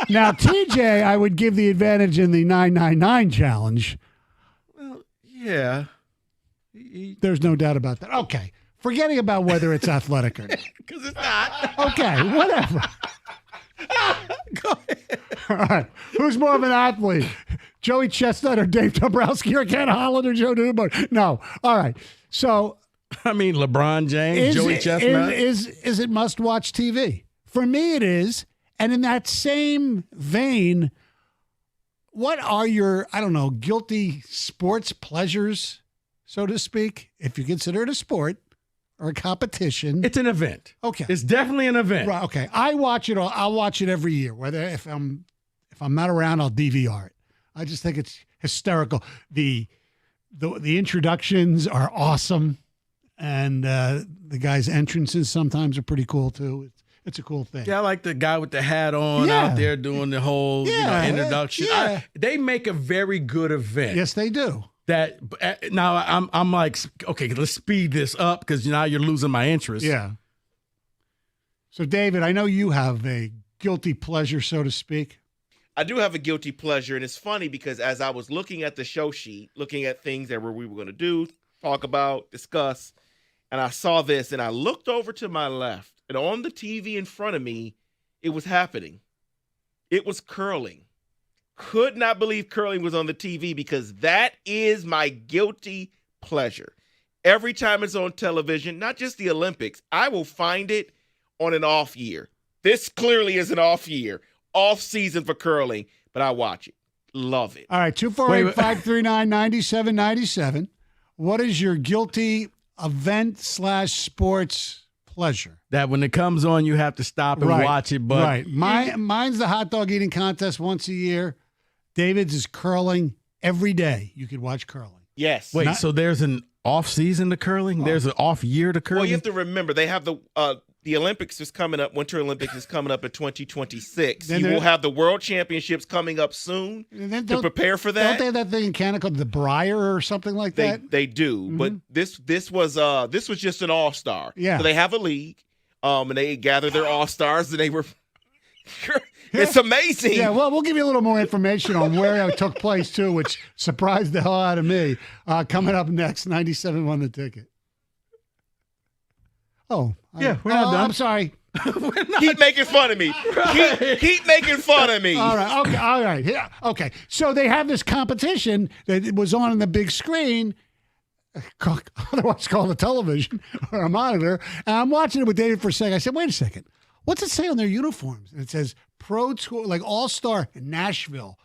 Now, TJ, I would give the advantage in the 999 challenge. Yeah. There's no doubt about that. Okay. Forgetting about whether it's athletic or not. Because it's not. Okay, whatever. Go ahead. All right. Who's more of an athlete? Joey Chestnut or Dave Dombrowski or Ken Holland or Joe Newman? No. All right. So I mean, LeBron James, Joey Chestnut. Is it must-watch TV? For me, it is. And in that same vein, what are your, guilty sports pleasures, so to speak, if you consider it a sport or a competition? It's an event. Okay. It's definitely an event. Right, okay. I watch it. I'll watch it every year. Whether if I'm not around, I'll DVR it. I just think it's hysterical. The introductions are awesome, and the guys' entrances sometimes are pretty cool too. It's a cool thing. Yeah, I like the guy with the hat on out there doing the whole introduction. Yeah. They make a very good event. Yes, they do. That now I'm like, okay, let's speed this up because now you're losing my interest. Yeah. So, David, I know you have a guilty pleasure, so to speak. I do have a guilty pleasure, and it's funny because as I was looking at the show sheet, looking at things that we were going to do, talk about, discuss, and I saw this, and I looked over to my left, and on the TV in front of me, it was happening. It was curling. Could not believe curling was on the TV because that is my guilty pleasure. Every time it's on television, not just the Olympics, I will find it on an off year. This clearly is an off year, off season for curling, but I watch it. Love it. All right, 248-539-9797. What is your guilty event/sports pleasure? That when it comes on, you have to stop and watch it. But mine's the hot dog eating contest once a year. David's is curling every day. You could watch curling. Yes. Wait, so there's an off season to curling? There's an off year to curling? Well, you have to remember they have the Olympics is coming up. Winter Olympics is coming up in 2026. You will have the World Championships coming up soon to prepare for that. Don't they have that thing in Canada called the Briar or something like that? They do, but this was just an all-star. Yeah. So they have a league, and they gather their all-stars, and they were. It's amazing. Yeah, well, we'll give you a little more information on where it took place, too, which surprised the hell out of me. Coming up next, 97 won the ticket. Oh. Yeah, we're not done. I'm sorry. Keep making fun of me. Keep making fun of me. All right. Okay. All right. Yeah. Okay. So they have this competition that was on the big screen, otherwise called a television or a monitor. And I'm watching it with David for a second. I said, wait a second. What's it say on their uniforms? And it says Pro Tour, like All-Star Nashville.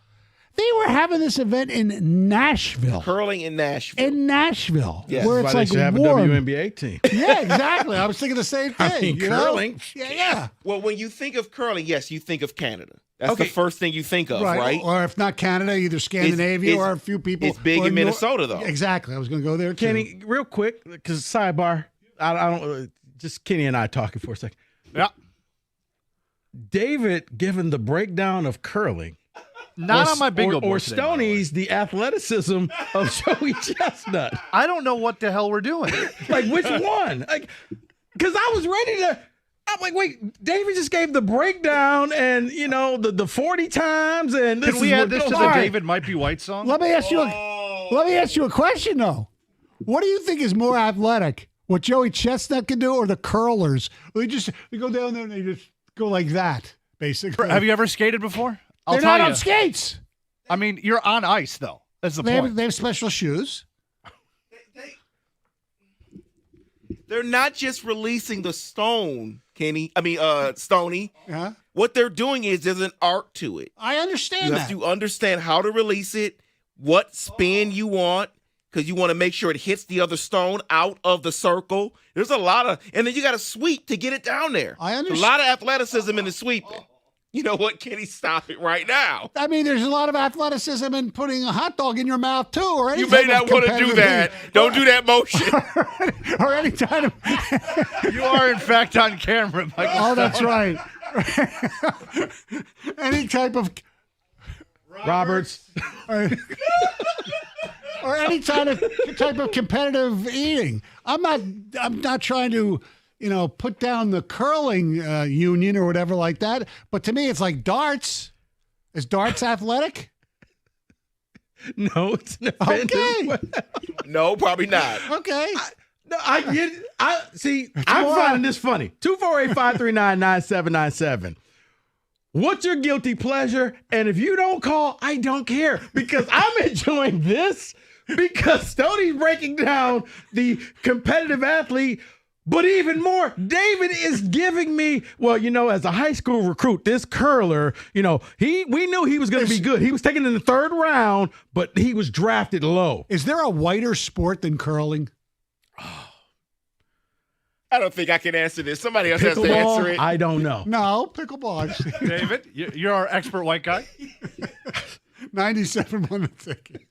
They were having this event in Nashville. Curling in Nashville. Yes. Where it's they like should have warm. a WNBA team. Yeah, exactly. I was thinking the same thing. I mean, you curling. Know? Yeah. Well, when you think of curling, yes, you think of Canada. That's the first thing you think of, right? Or if not Canada, either Scandinavia or a few people. It's big in Minnesota, though. Exactly. I was going to go there, too. Kenny, real quick, because sidebar, I don't, just Kenny and I talking for a second. Yeah. David, given the breakdown of curling, not on my bingo board or today, Stoney's the athleticism of Joey Chestnut. I don't know what the hell we're doing. Like, which one? Like, because I was ready to. I'm like, wait, David just gave the breakdown and, you know, the 40 times. And this Can we add this to the David Might Be White song? Let me ask you a question, though. What do you think is more athletic? What Joey Chestnut can do or the curlers? They go down there and they just go like that, basically. Have you ever skated before? They're not on skates. I mean, you're on ice, though. That's the point. They have special shoes. They're not just releasing the stone, Kenny. I mean, Stoney. Yeah. What they're doing is there's an art to it. I understand You have that. to understand how to release it, what spin you want, because you want to make sure it hits the other stone out of the circle. There's a lot of, and then you got to sweep to get it down there. I understand. A lot of athleticism in the sweeping. You know what, Kenny? Stop it right now. I mean, there's a lot of athleticism in putting a hot dog in your mouth, too. Or any You may type of not want to do competitive that. thing. Don't do that motion. Or any kind of... You are, in fact, on camera, Michael. Oh, that's right. Any type of... Roberts. Or any type of competitive eating. I'm not trying to... put down the curling union or whatever like that. But to me, it's like darts. Is darts athletic? No, it's an offensive. Okay. No, probably not. Okay. I get it. I'm finding this funny. 248-539-9797. What's your guilty pleasure? And if you don't call, I don't care because I'm enjoying this because Stoney's breaking down the competitive athlete. But even more, David is giving me, as a high school recruit, this curler, we knew he was going to be good. He was taken in the third round, but he was drafted low. Is there a whiter sport than curling? I don't think I can answer this. Somebody else has to Pickleball? answer it. I don't know. No, pickleball. David, you're our expert white guy. 97 won the ticket.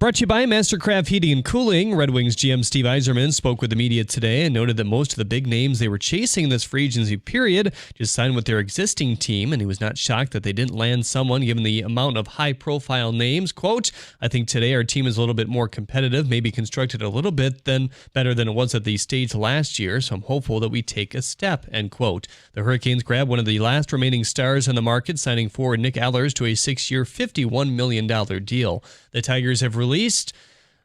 Brought to you by Mastercraft Heating and Cooling. Red Wings GM Steve Yzerman spoke with the media today and noted that most of the big names they were chasing this free agency period just signed with their existing team, and he was not shocked that they didn't land someone given the amount of high-profile names. Quote, I think today our team is a little bit more competitive, maybe constructed a little bit better than it was at the stage last year, so I'm hopeful that we take a step, end quote. The Hurricanes grabbed one of the last remaining stars on the market, signing forward Nick Ehlers to a 6-year, $51 million deal. The Tigers have released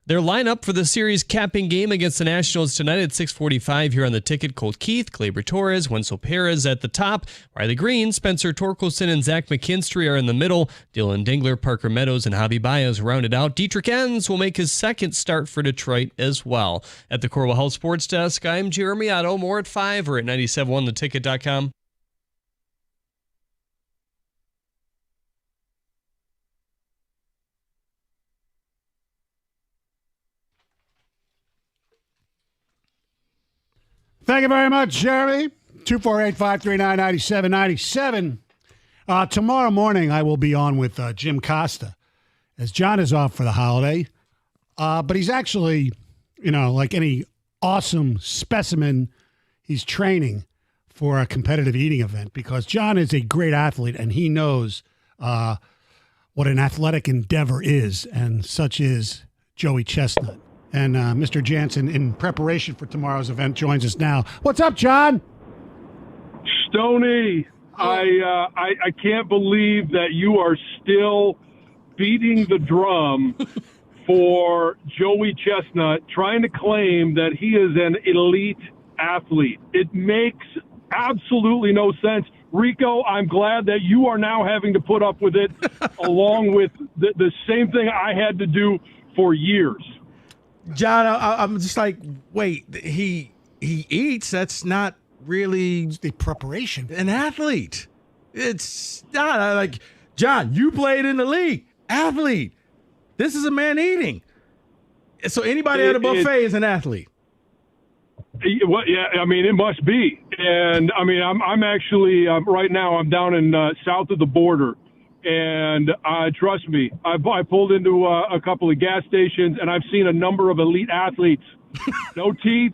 their lineup for the series capping game against the Nationals tonight at 6:45 here on the ticket. Colt Keith, Gleyber Torres, Wenzel Perez at the top. Riley Green, Spencer Torkelson, and Zach McKinstry are in the middle. Dylan Dingler, Parker Meadows, and Javi Baez rounded out. Dietrich Enns will make his second start for Detroit as well. At the Corwell Health Sports Desk, I'm Jeremy Otto. More at 5 or at 97.1theticket.com. Thank you very much, Jeremy. 248-539-9797. Tomorrow morning, I will be on with Jim Costa, as John is off for the holiday. But he's actually, like any awesome specimen, he's training for a competitive eating event because John is a great athlete and he knows what an athletic endeavor is, and such is Joey Chestnut. And Mr. Jansen, in preparation for tomorrow's event, joins us now. What's up, John? Stoney, I can't believe that you are still beating the drum for Joey Chestnut, trying to claim that he is an elite athlete. It makes absolutely no sense. Rico, I'm glad that you are now having to put up with it, along with the same thing I had to do for years. John, I'm just like, wait, he eats. That's not really the preparation. An athlete. It's not like, John, you played in the league. Athlete. This is a man eating. So anybody at a buffet is an athlete. Well, yeah, I mean, it must be. And I mean, I'm actually right now I'm down in south of the border. And trust me, I pulled into a couple of gas stations, and I've seen a number of elite athletes, no teeth,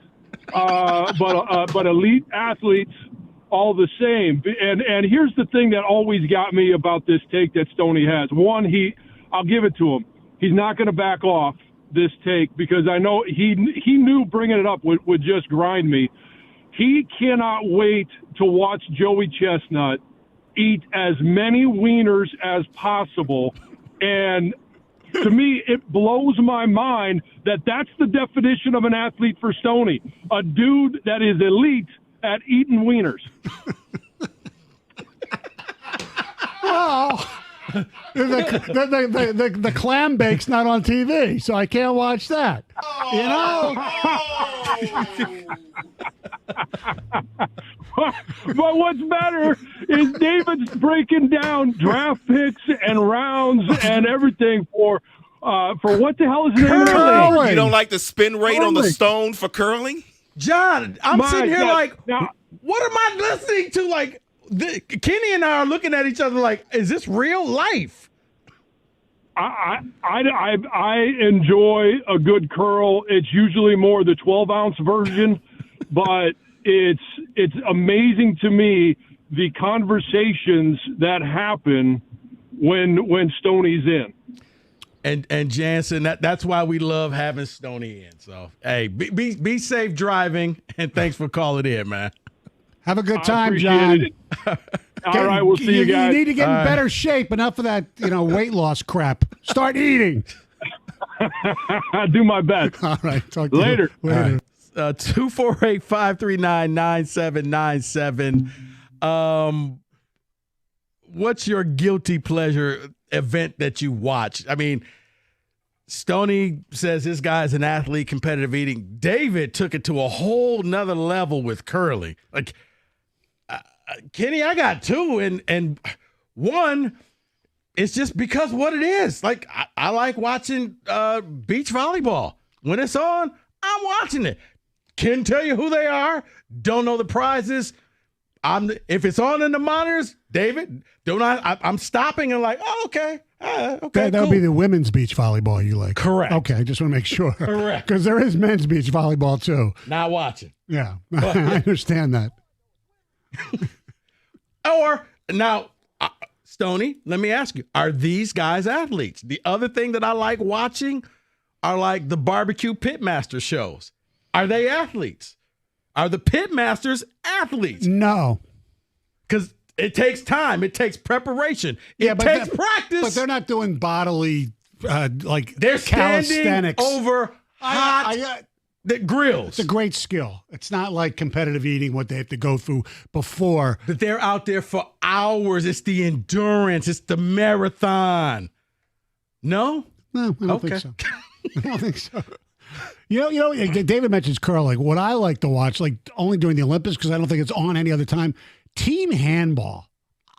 but elite athletes, all the same. And here's the thing that always got me about this take that Stoney has. One, I'll give it to him. He's not going to back off this take because I know he knew bringing it up would just grind me. He cannot wait to watch Joey Chestnut eat as many wieners as possible. And to me, it blows my mind that that's the definition of an athlete for Stoney, a dude that is elite at eating wieners. Well, the clam bake's not on TV, so I can't watch that. But what's better is David's breaking down draft picks and rounds and everything for what the hell is the name of curling? You don't like the spin rate on the stone for curling? John, I'm sitting here like, what am I listening to? Like, Kenny and I are looking at each other like, is this real life? I enjoy a good curl. It's usually more the 12-ounce version, but it's amazing to me the conversations that happen when Stoney's in. And Jansen, that's why we love having Stoney in. So hey, be safe driving, and thanks for calling in, man. Have a good time, John. All right, we'll see you guys. You need to get in better shape. Enough of that, weight loss crap. Start eating. I do my best. All right, talk to later. You later. 248-539-9797. What's your guilty pleasure event that you watch? I mean, Stoney says this guy's an athlete, competitive eating. David took it to a whole nother level with curling. Like, Kenny, I got two, and one, it's just because what it is. Like, I like watching beach volleyball. When it's on, I'm watching it. Can't tell you who they are. Don't know the prizes. if it's on in the monitors, David, I'm stopping and like, oh, okay. Okay, that would be the women's beach volleyball you like. Correct. Okay, I just want to make sure. Correct. Because there is men's beach volleyball too. Not watching. Yeah, I understand that. Or now, Stoney, let me ask you, are these guys athletes? The other thing that I like watching are like the barbecue pitmaster shows. Are they athletes? Are the pitmasters athletes? No. Because it takes time. It takes preparation. It takes practice. But they're not doing bodily, they're calisthenics. standing over hot grills. It's a great skill. It's not like competitive eating, what they have to go through before. But they're out there for hours. It's the endurance. It's the marathon. No? No, I don't think so. I don't think so. You know, David mentions curling. What I like to watch, like only during the Olympics, because I don't think it's on any other time, team handball.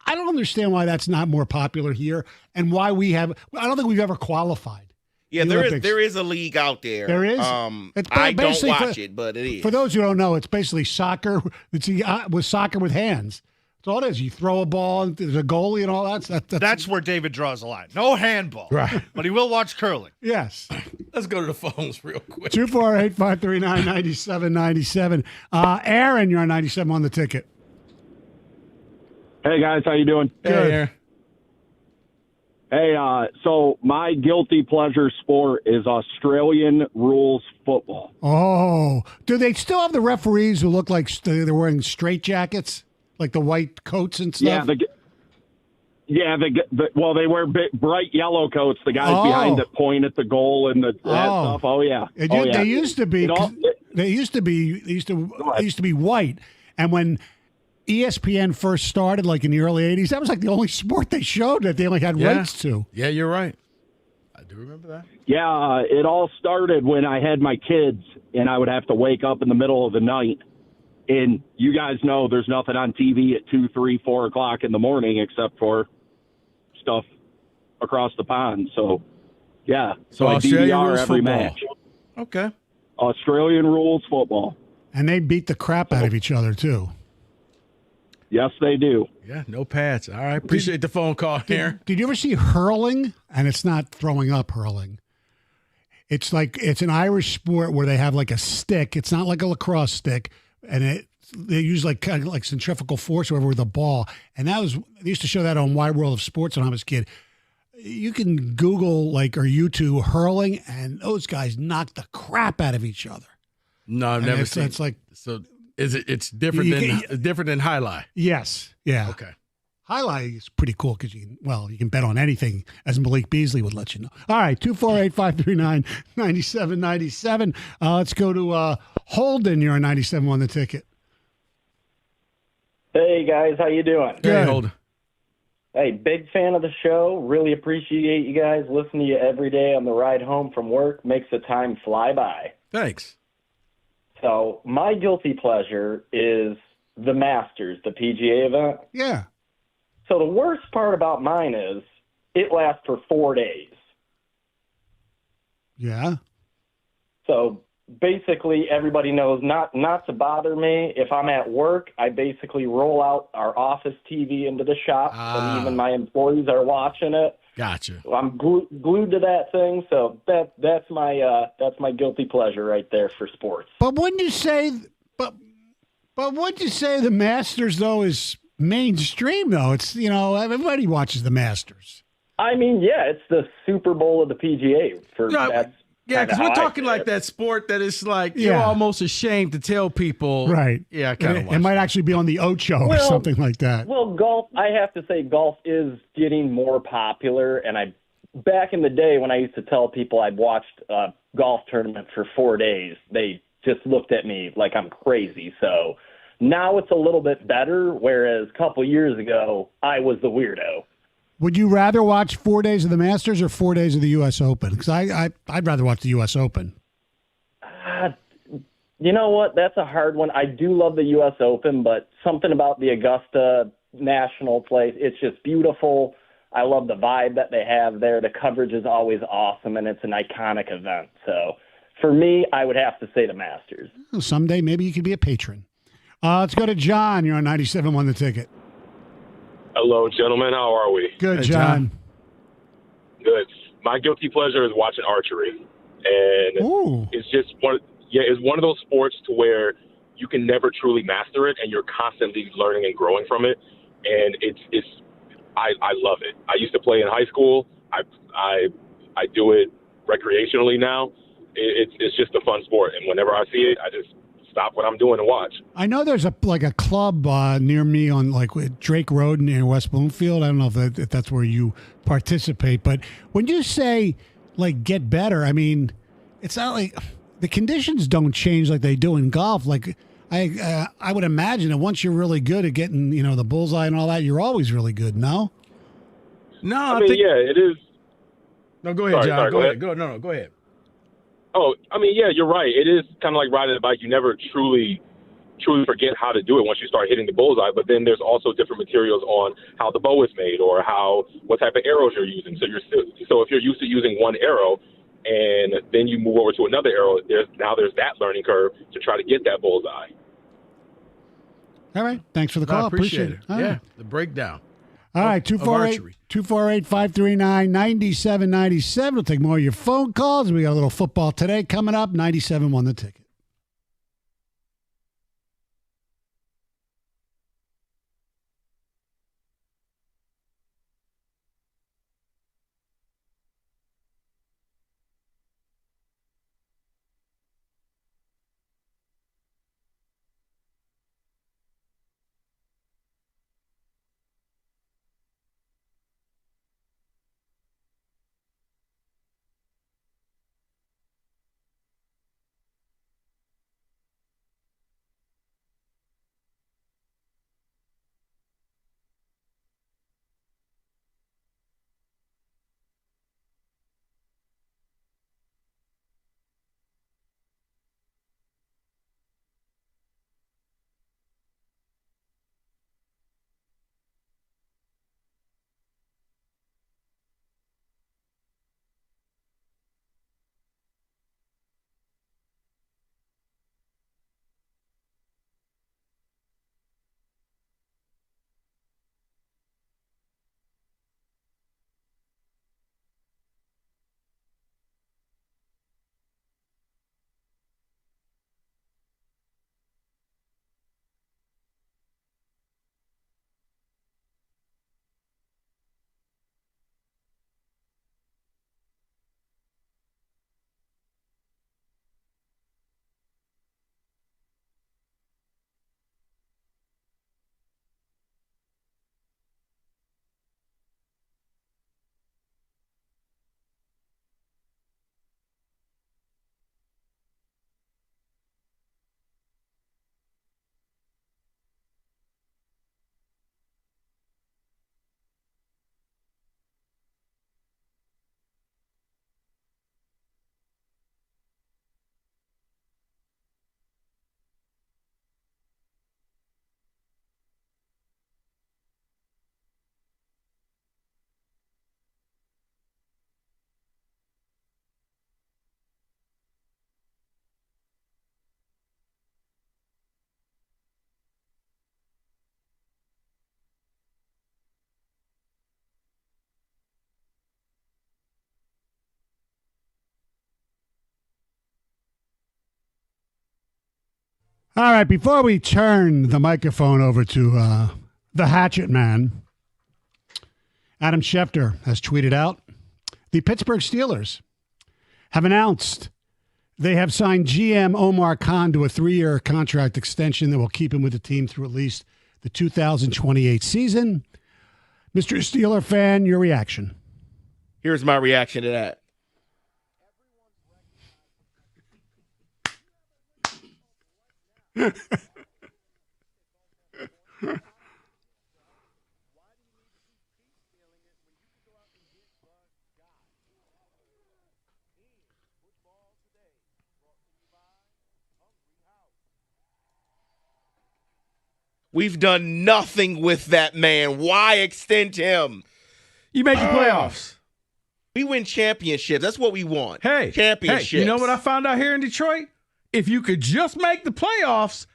I don't understand why that's not more popular here and why I don't think we've ever qualified. Yeah, there is a league out there. There is? I don't watch it, but it is. For those who don't know, it's basically soccer. It's with soccer with hands. That's all it is. You throw a ball, and there's a goalie and all that. That's where David draws the line. No handball. Right. But he will watch curling. Yes. Let's go to the phones real quick. 248-539-9797. Aaron, you're on 97 on the ticket. Hey, guys. How you doing? Good. Hey, Hey, so my guilty pleasure sport is Australian rules football. Oh, do they still have the referees who look like they're wearing straitjackets, like the white coats and stuff? Well, they wear bright yellow coats. The guys behind it point at the goal and that stuff. Oh yeah. They used to be. They used to be white, and when ESPN first started, like in the early 80s, that was like the only sport they showed that they only had rights to. Yeah, you're right. I do remember that. Yeah, it all started when I had my kids, and I would have to wake up in the middle of the night. And you guys know there's nothing on TV at 2, 3, 4 o'clock in the morning except for stuff across the pond. So, yeah. So I DVR every match. Okay. Australian rules football. And they beat the crap out of each other, too. Yes, they do. Yeah, no pads. All right. Appreciate the phone call here. Did you ever see hurling? And it's not throwing up hurling. It's an Irish sport where they have like a stick. It's not like a lacrosse stick. And they use kind of like centrifugal force over the ball. And they used to show that on Wide World of Sports when I was a kid. You can Google or YouTube hurling, and those guys knock the crap out of each other. No, I've never seen. It's like so. It's different than highlight? Yes. Yeah. Okay. Highlight is pretty cool because you can bet on anything, as Malik Beasley would let you know. All right, 248-539-9797. Let's go to Holden. You're on 97 on the ticket. Hey, guys. How you doing? Good. Hey, Holden. Hey, big fan of the show. Really appreciate you guys. Listen to you every day on the ride home from work. Makes the time fly by. Thanks. So my guilty pleasure is the Masters, the PGA event. Yeah. So the worst part about mine is it lasts for 4 days. Yeah. So basically everybody knows not to bother me. If I'm at work, I basically roll out our office TV into the shop, and even my employees are watching it. Gotcha. I'm glued to that thing, so that's my guilty pleasure right there for sports. But wouldn't you say the Masters though is mainstream though? It's everybody watches the Masters. I mean, yeah, it's the Super Bowl of the PGA Yeah, because we're talking like that sport that is like you're almost ashamed to tell people. Right. Yeah, I kind of. It might actually be on the Ocho or something like that. Well, golf, I have to say golf is getting more popular. And back in the day when I used to tell people I'd watched a golf tournament for 4 days, they just looked at me like I'm crazy. So now it's a little bit better, whereas a couple years ago, I was the weirdo. Would you rather watch 4 days of the Masters or 4 days of the U.S. Open? Because I'd rather watch the U.S. Open. You know what? That's a hard one. I do love the U.S. Open, but something about the Augusta National place, it's just beautiful. I love the vibe that they have there. The coverage is always awesome, and it's an iconic event. So for me, I would have to say the Masters. Someday maybe you could be a patron. Let's go to John. You're on 97 won the ticket. Hello, gentlemen. How are we? Good, John. Good. My guilty pleasure is watching archery, and it's just it's one of those sports to where you can never truly master it, and you're constantly learning and growing from it. And I love it. I used to play in high school. I do it recreationally now. It's just a fun sport, and whenever I see it, I just stop what I'm doing and watch. I know there's a club near me on with Drake Road near West Bloomfield. I don't know if that's where you participate, but when you say get better, I mean it's not like the conditions don't change like they do in golf. I would imagine that once you're really good at getting the bullseye and all that, you're always really good. No, I mean, it is. No, go ahead, John. Go ahead. Go ahead. Oh, I mean, yeah, you're right. It is kind of like riding a bike. You never truly forget how to do it once you start hitting the bullseye. But then there's also different materials on how the bow is made or what type of arrows you're using. So if you're used to using one arrow and then you move over to another arrow, there's that learning curve to try to get that bullseye. All right. Thanks for the call. I appreciate it. All yeah, right. the breakdown. All right, 248-539-9797. We'll take more of your phone calls. We got a little football today coming up. 97 won the ticket. All right, before we turn the microphone over to the Hatchet Man, Adam Schefter has tweeted out, the Pittsburgh Steelers have announced they have signed GM Omar Khan to a 3-year contract extension that will keep him with the team through at least the 2028 season. Mr. Steeler fan, your reaction? Here's my reaction to that. We've done nothing with that man. Why extend him? You make the playoffs. We win championships. That's what we want. Hey, championships. Hey, you know what I found out here in Detroit? If you could just make the playoffs,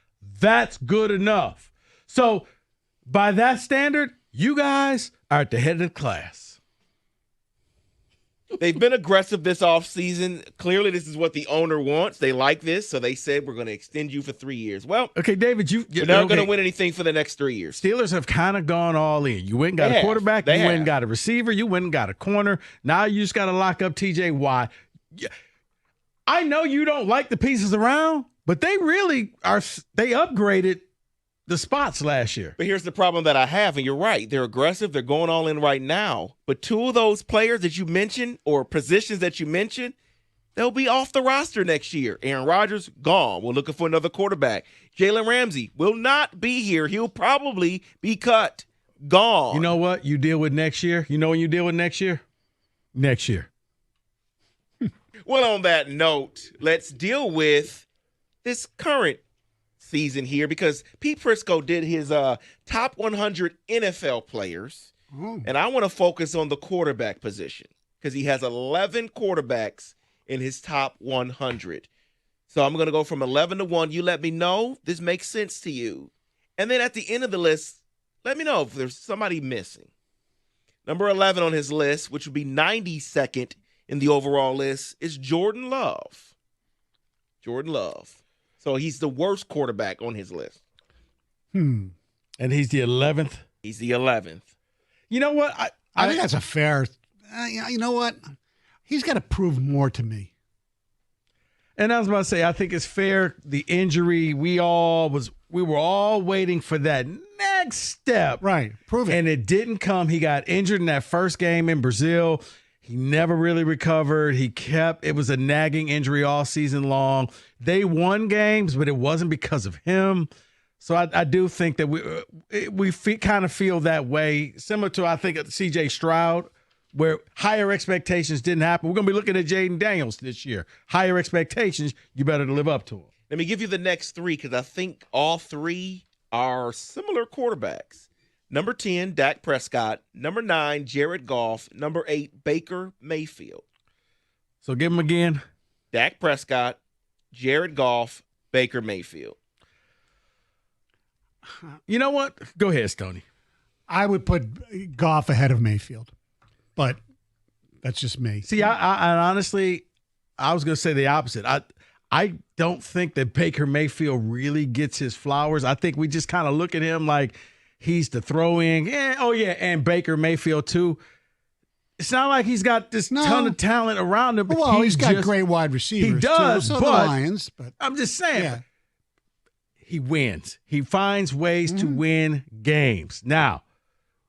That's good enough. So by that standard, you guys are at the head of the class. They've been aggressive this offseason. Clearly, this is what the owner wants. They like this, so they said, we're going to extend you for 3 years. Well, okay, David, you're not going to win anything for the next 3 years. Steelers have kind of gone all in. You went and got a quarterback. You went and got a receiver. You went and got a corner. Now you just got to lock up TJ Watt. I know you don't like the pieces around, but they really are. They upgraded the spots last year. But here's the problem that I have, and you're right. They're aggressive. They're going all in right now. But two of those players that you mentioned or positions that you mentioned, they'll be off the roster next year. Aaron Rodgers, gone. We're looking for another quarterback. Jalen Ramsey will not be here. He'll probably be cut. Gone. You know what you deal with next year? You know when you deal with next year? Next year. Well, on that note, let's deal with this current season here because Pete Prisco did his top 100 NFL players, and I want to focus on the quarterback position because he has 11 quarterbacks in his top 100. So I'm going to go from 11 to 1. You let me know this makes sense to you. And then at the end of the list, let me know if there's somebody missing. Number 11 on his list, which would be 92nd in the overall list, is Jordan Love. Jordan Love. So he's the worst quarterback on his list. And he's the 11th? He's the 11th. You know what? I think that's a fair you know what? He's got to prove more to me. And I was about to say, I think it's fair. The injury, we were all waiting for that next step. Right. Prove it. And it didn't come. He got injured in that first game in Brazil. He never really recovered. It was a nagging injury all season long. They won games, but it wasn't because of him. So I do think that we kind of feel that way, similar to, I think, C.J. Stroud, where higher expectations didn't happen. We're going to be looking at Jaden Daniels this year. Higher expectations, you better live up to them. Let me give you the next three because I think all three are similar quarterbacks. Number 10, Dak Prescott. Number 9, Jared Goff. Number 8, Baker Mayfield. So give them again. Dak Prescott, Jared Goff, Baker Mayfield. You know what? Go ahead, Stoney. I would put Goff ahead of Mayfield, but that's just me. See, I honestly, I was going to say the opposite. I don't think that Baker Mayfield really gets his flowers. I think we just kind of look at him like he's the throw-in. And Baker Mayfield too. It's not like he's got this ton of talent around him. But well, he's got great wide receivers. He does, too, so but the Lions. But I'm just saying, he wins. He finds ways to win games. Now,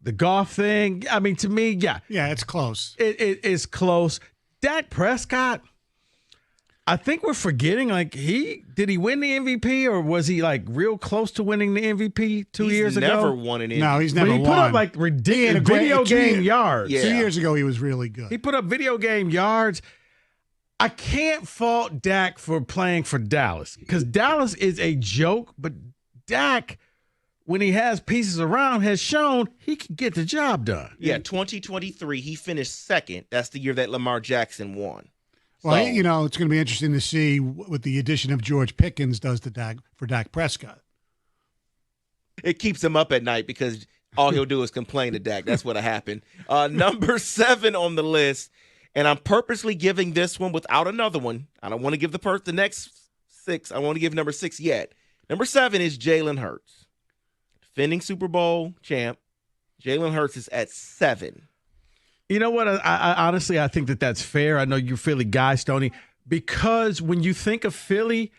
the Goff thing, I mean, to me, yeah, it's close. It is close. Dak Prescott, I think we're forgetting, did he win the MVP or was he real close to winning the MVP 2 years ago? He's never won an MVP. No, he's never won. He put up ridiculous video game yards. Yeah. 2 years ago, he was really good. He put up video game yards. I can't fault Dak for playing for Dallas because Dallas is a joke, but Dak, when he has pieces around, has shown he can get the job done. Yeah, 2023, he finished second. That's the year that Lamar Jackson won. Well, it's going to be interesting to see what the addition of George Pickens does to Dak Prescott. It keeps him up at night because all he'll do is complain to Dak. That's what happened. Number 7 on the list, and I'm purposely giving this one without another one. I don't want to give the next 6. I want to give number 6 yet. Number 7 is Jalen Hurts. Defending Super Bowl champ. Jalen Hurts is at 7. You know what? I honestly, I think that's fair. I know you're Philly guy, Stoney, because when you think of Philly,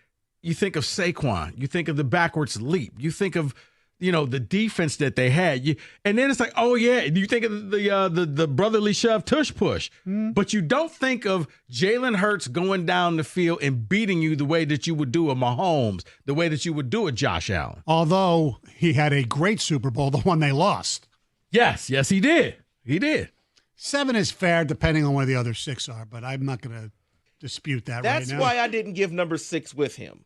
you think of Saquon. You think of the backwards leap. You think of, the defense that they had. And then it's like, oh, yeah, you think of the brotherly shove tush push. But you don't think of Jalen Hurts going down the field and beating you the way that you would do a Mahomes, the way that you would do a Josh Allen. Although he had a great Super Bowl, the one they lost. Yes, he did. He did. 7 is fair depending on where the other 6 are, but I'm not going to dispute that right now. That's why I didn't give number 6 with him,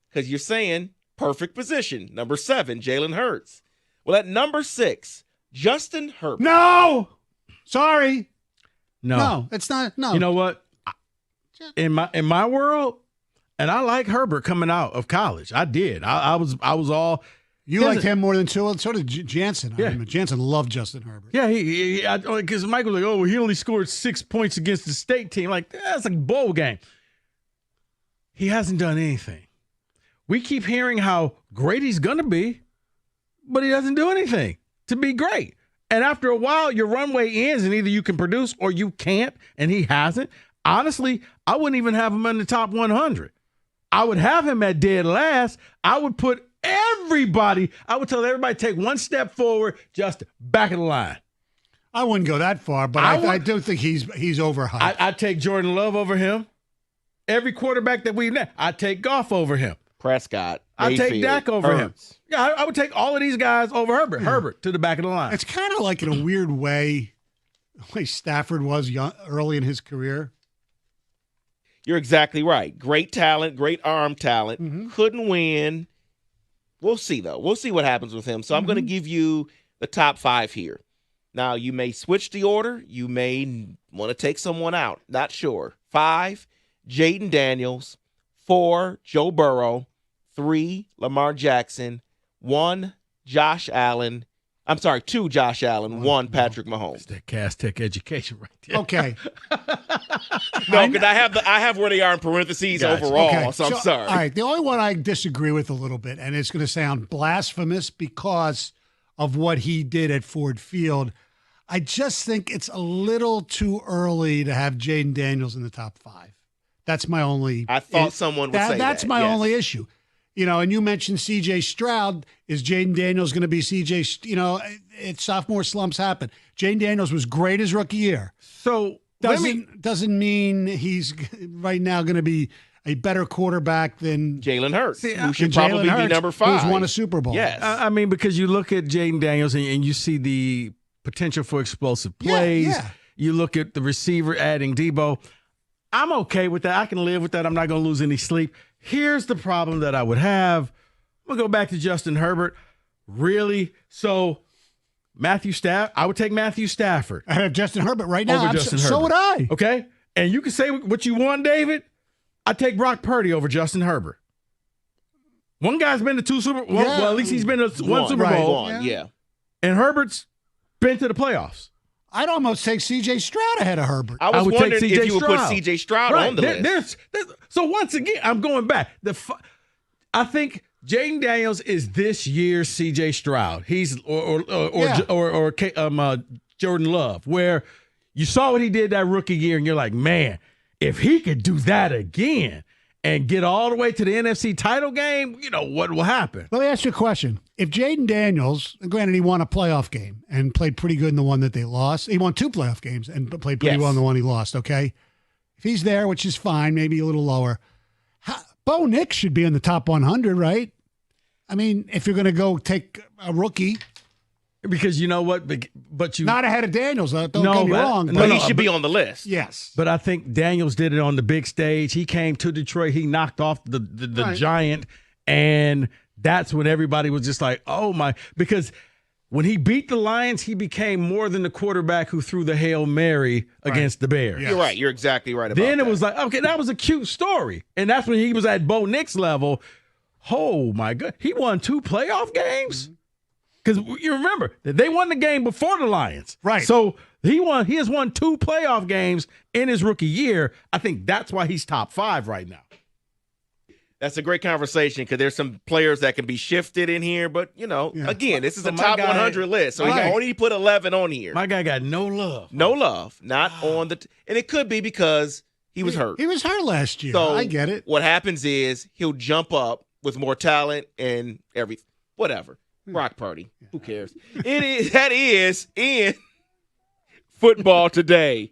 because you're saying perfect position. Number 7, Jalen Hurts. Well, at number 6, Justin Herbert. No! Sorry. No, it's not. No. You know what? In my world, And I like Herbert coming out of college. I did. I was all. You liked him more than Tua. So did Jansen. Yeah. I mean, Jansen loved Justin Herbert. Yeah, because Mike was like, oh, he only scored 6 points against the state team. Like, that's a bowl game. He hasn't done anything. We keep hearing how great he's going to be, but he doesn't do anything to be great. And after a while, your runway ends, and either you can produce or you can't, and he hasn't. Honestly, I wouldn't even have him in the top 100. I would have him at dead last. I would put everybody, I would tell everybody, take one step forward, just back of the line. I wouldn't go that far, but I do think he's overhyped. I'd take Jordan Love over him. Every quarterback that we've met, I'd take Goff over him. Prescott. I'd take Dak over Hurts. him. Yeah, I would take all of these guys over Herbert. Herbert to the back of the line. It's kind of like, in a weird way, the way Stafford was early in his career. You're exactly right. Great talent, great arm talent. Couldn't win. We'll see, though. We'll see what happens with him. So I'm going to give you the top 5 here. Now, you may switch the order. You may want to take someone out. Not sure. 5, Jaden Daniels. 4, Joe Burrow. 3, Lamar Jackson. 1, Josh Allen. I'm sorry, 2, Josh Allen. 1, Patrick Mahomes. It's that Cass Tech education right there. Okay. No, because I have where they are in parentheses overall, Okay. so I'm sorry. All right, the only one I disagree with a little bit, and it's going to sound blasphemous because of what he did at Ford Field, I just think it's a little too early to have Jaden Daniels in the top 5. That's my only. I thought someone would say that. That's my yes. only issue. You know, and you mentioned C.J. Stroud. Is Jaden Daniels going to be C.J.? You know, it's sophomore slumps happen. Jaden Daniels was great his rookie year. So doesn't mean he's right now going to be a better quarterback than Jalen Hurts, who should Jalen probably be Hurts, number 5. who's won a Super Bowl. Yes. I mean, because you look at Jaden Daniels and you see the potential for explosive plays. Yeah. You look at the receiver adding Debo. I'm okay with that. I can live with that. I'm not going to lose any sleep. Here's the problem that I would have. I'm going to go back to Justin Herbert. Really? So I would take Matthew Stafford. I have Justin Herbert right now. Over Justin Herbert. So would I. Okay? And you can say what you want, David. I take Brock Purdy over Justin Herbert. One guy's been to 2 Super Bowls. Well, at least he's been to one Super Bowl. Yeah. And Herbert's been to the playoffs. I'd almost take C.J. Stroud ahead of Herbert. I was would wondering take if C.J. you would put C.J. Stroud on the list. So once again, I'm going back. I think Jaden Daniels is this year's C.J. Stroud. He's or Jordan Love, where you saw what he did that rookie year, and you're like, man, if he could do that again and get all the way to the NFC title game, you know what will happen. Let me ask you a question. If Jaden Daniels, granted he won a playoff game and played pretty good in the one that they lost. He won 2 playoff games and played pretty well in the one he lost, okay? If he's there, which is fine, maybe a little lower, Bo Nix should be in the top 100, right? I mean, if you're going to go take a rookie. Because you know what? But you not ahead of Daniels, don't get me wrong. But he should be on the list. Yes. But I think Daniels did it on the big stage. He came to Detroit. He knocked off the giant. And that's when everybody was just like, oh, my. Because when he beat the Lions, he became more than the quarterback who threw the Hail Mary against the Bears. You're right. You're exactly right about then that. It was like, okay, that was a cute story. And that's when he was at Bo Nix level. Oh, my God. He won 2 playoff games? Because you remember, they won the game before the Lions. Right. So he has won 2 playoff games in his rookie year. I think that's why he's top 5 right now. That's a great conversation because there's some players that can be shifted in here. But, again, this is a top 100 list. So he can only put 11 on here. My guy got no love. No love. Not on the and it could be because he was hurt. He was hurt last year. So I get it. What happens is he'll jump up with more talent and everything. Whatever. Brock Purdy. Who cares? That is in football today.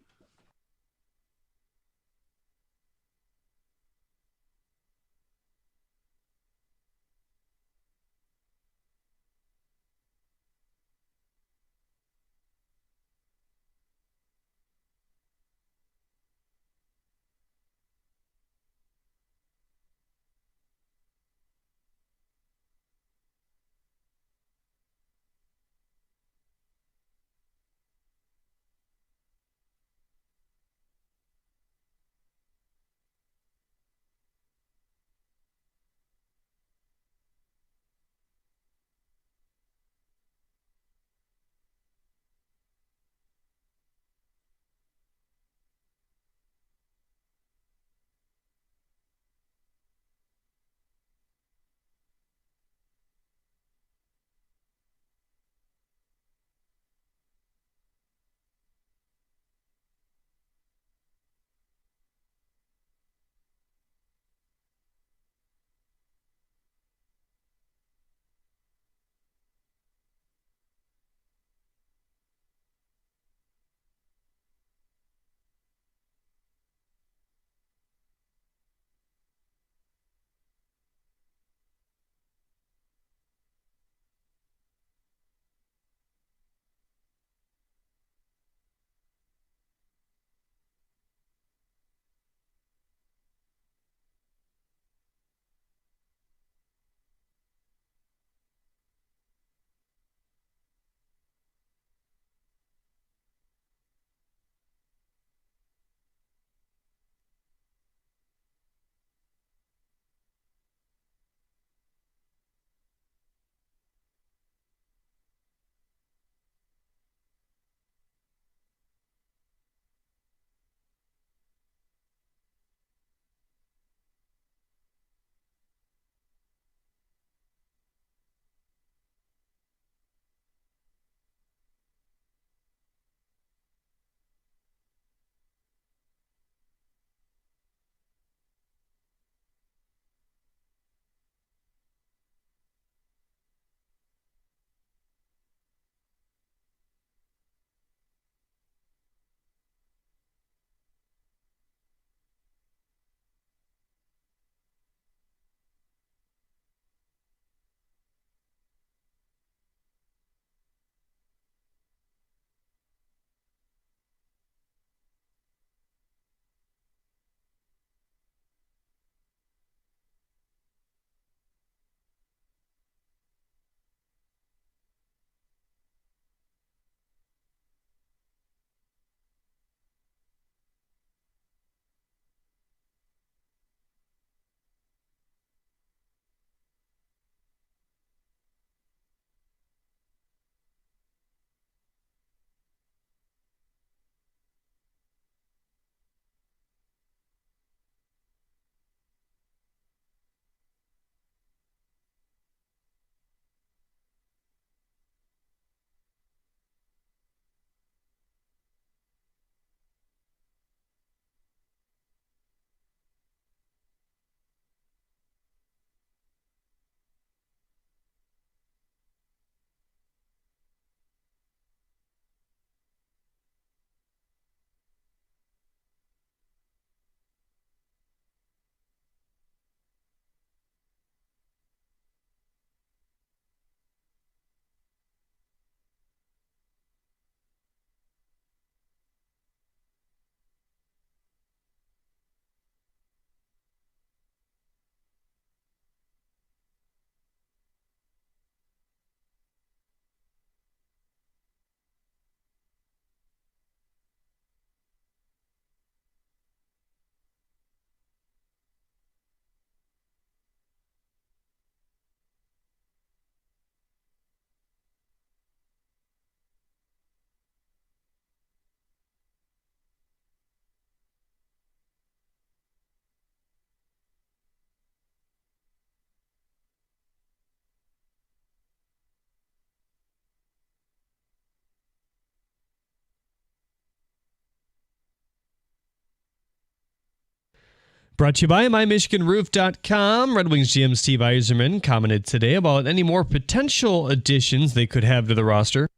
Brought to you by MyMichiganRoof.com. Red Wings GM Steve Yzerman commented today about any more potential additions they could have to the roster.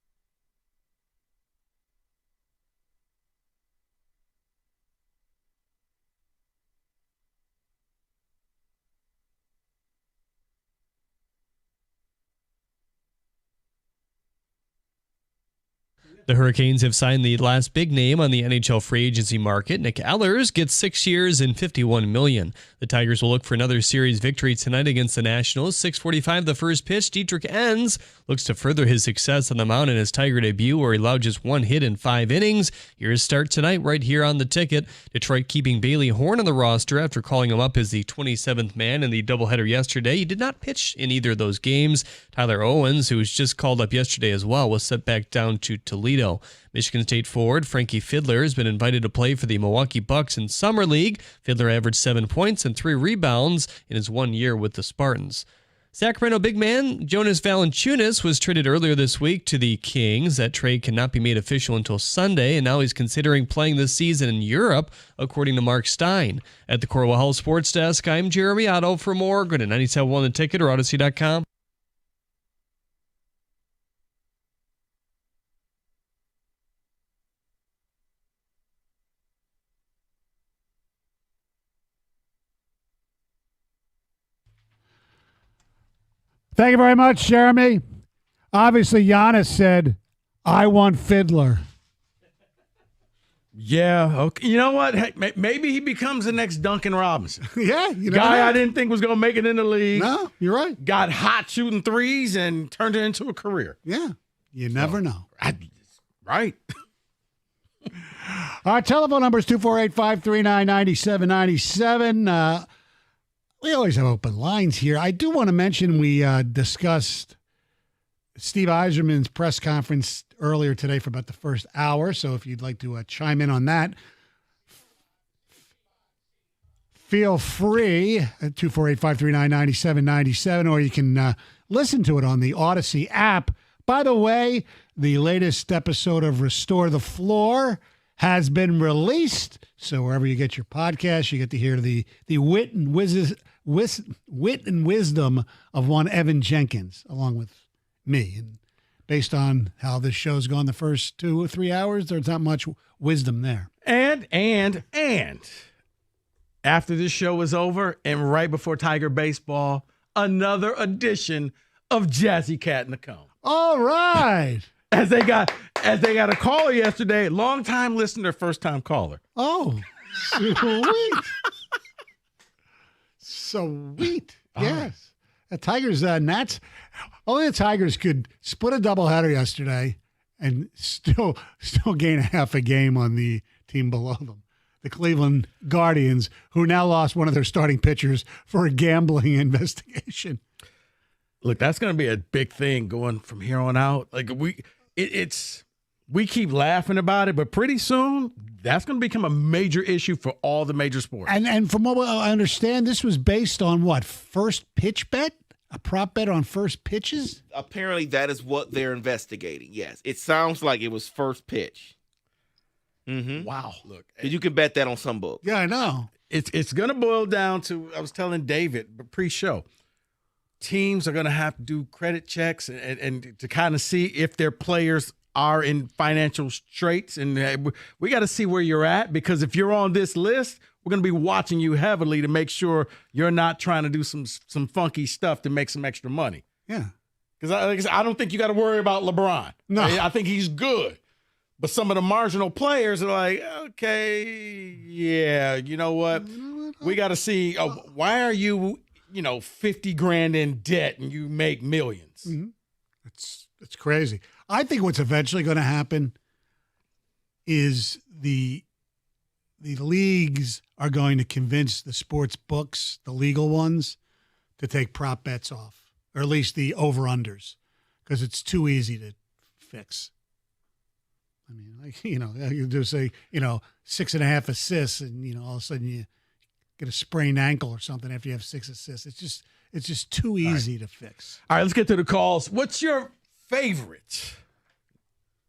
The Hurricanes have signed the last big name on the NHL free agency market. Nick Ehlers gets 6 years and $51 million. The Tigers will look for another series victory tonight against the Nationals. 6:45 the first pitch. Dietrich Enns looks to further his success on the mound in his Tiger debut, where he allowed just 1 hit in 5 innings. Here's start tonight right here on the ticket. Detroit keeping Bailey Horn on the roster after calling him up as the 27th man in the doubleheader yesterday. He did not pitch in either of those games. Tyler Owens, who was just called up yesterday as well, was sent back down to Toledo. Michigan State forward Frankie Fidler has been invited to play for the Milwaukee Bucks in Summer League. Fidler averaged 7 points and 3 rebounds in his 1 year with the Spartans. Sacramento big man Jonas Valanciunas was traded earlier this week to the Kings. That trade cannot be made official until Sunday, and now he's considering playing this season in Europe, according to Mark Stein. At the Corwell Health Sports Desk, I'm Jeremy Otto. For more, go to 97.1 The Ticket or Odyssey.com. Thank you very much, Jeremy. Obviously, Giannis said, I want Fidler. Yeah. Okay. You know what? Hey, maybe he becomes the next Duncan Robinson. Yeah. Guy I didn't think was going to make it in the league. No, you're right. Got hot shooting threes and turned it into a career. Yeah. You never know. Right. Our telephone number is 248-539-9797. We always have open lines here. I do want to mention we discussed Steve Yzerman's press conference earlier today for about the first hour. So if you'd like to chime in on that, feel free at 248-539-9797, or you can listen to it on the Odyssey app. By the way, the latest episode of Restore the Floor has been released. So wherever you get your podcast, you get to hear the wit and wisdom of one Evan Jenkins, along with me. And based on how this show's gone the first 2 or 3 hours, there's not much wisdom there. And after this show is over and right before Tiger baseball, another edition of Jazzy Cat and the Cone. All right. As they got a caller yesterday, long-time listener, first-time caller. Oh, sweet. Sweet. Yes. The Tigers, Nats, only the Tigers could split a doubleheader yesterday and still gain half a game on the team below them. The Cleveland Guardians, who now lost one of their starting pitchers for a gambling investigation. Look, that's going to be a big thing going from here on out. Like we keep laughing about it, but pretty soon that's going to become a major issue for all the major sports. And from what I understand, this was based on what? First pitch bet? A prop bet on first pitches? Apparently that is what they're investigating. Yes. It sounds like it was first pitch. Mm-hmm. Wow. Look. You can bet that on some book. Yeah, I know. It's going to boil down to, I was telling David pre-show, teams are going to have to do credit checks and to kind of see if their players are in financial straits. And we got to see where you're at, because if you're on this list, we're going to be watching you heavily to make sure you're not trying to do some funky stuff to make some extra money. Yeah. Because I don't think you got to worry about LeBron. No. I think he's good. But some of the marginal players are like, okay, yeah, you know what? We got to see, why are you, $50,000 in debt and you make millions? Mm-hmm. It's crazy. I think what's eventually going to happen is the leagues are going to convince the sports books, the legal ones, to take prop bets off, or at least the over-unders, because it's too easy to fix. I mean, you do say, 6.5 assists, and, all of a sudden you get a sprained ankle or something after you have 6 assists. It's just too easy to fix. All right, let's get to the calls. What's your favorite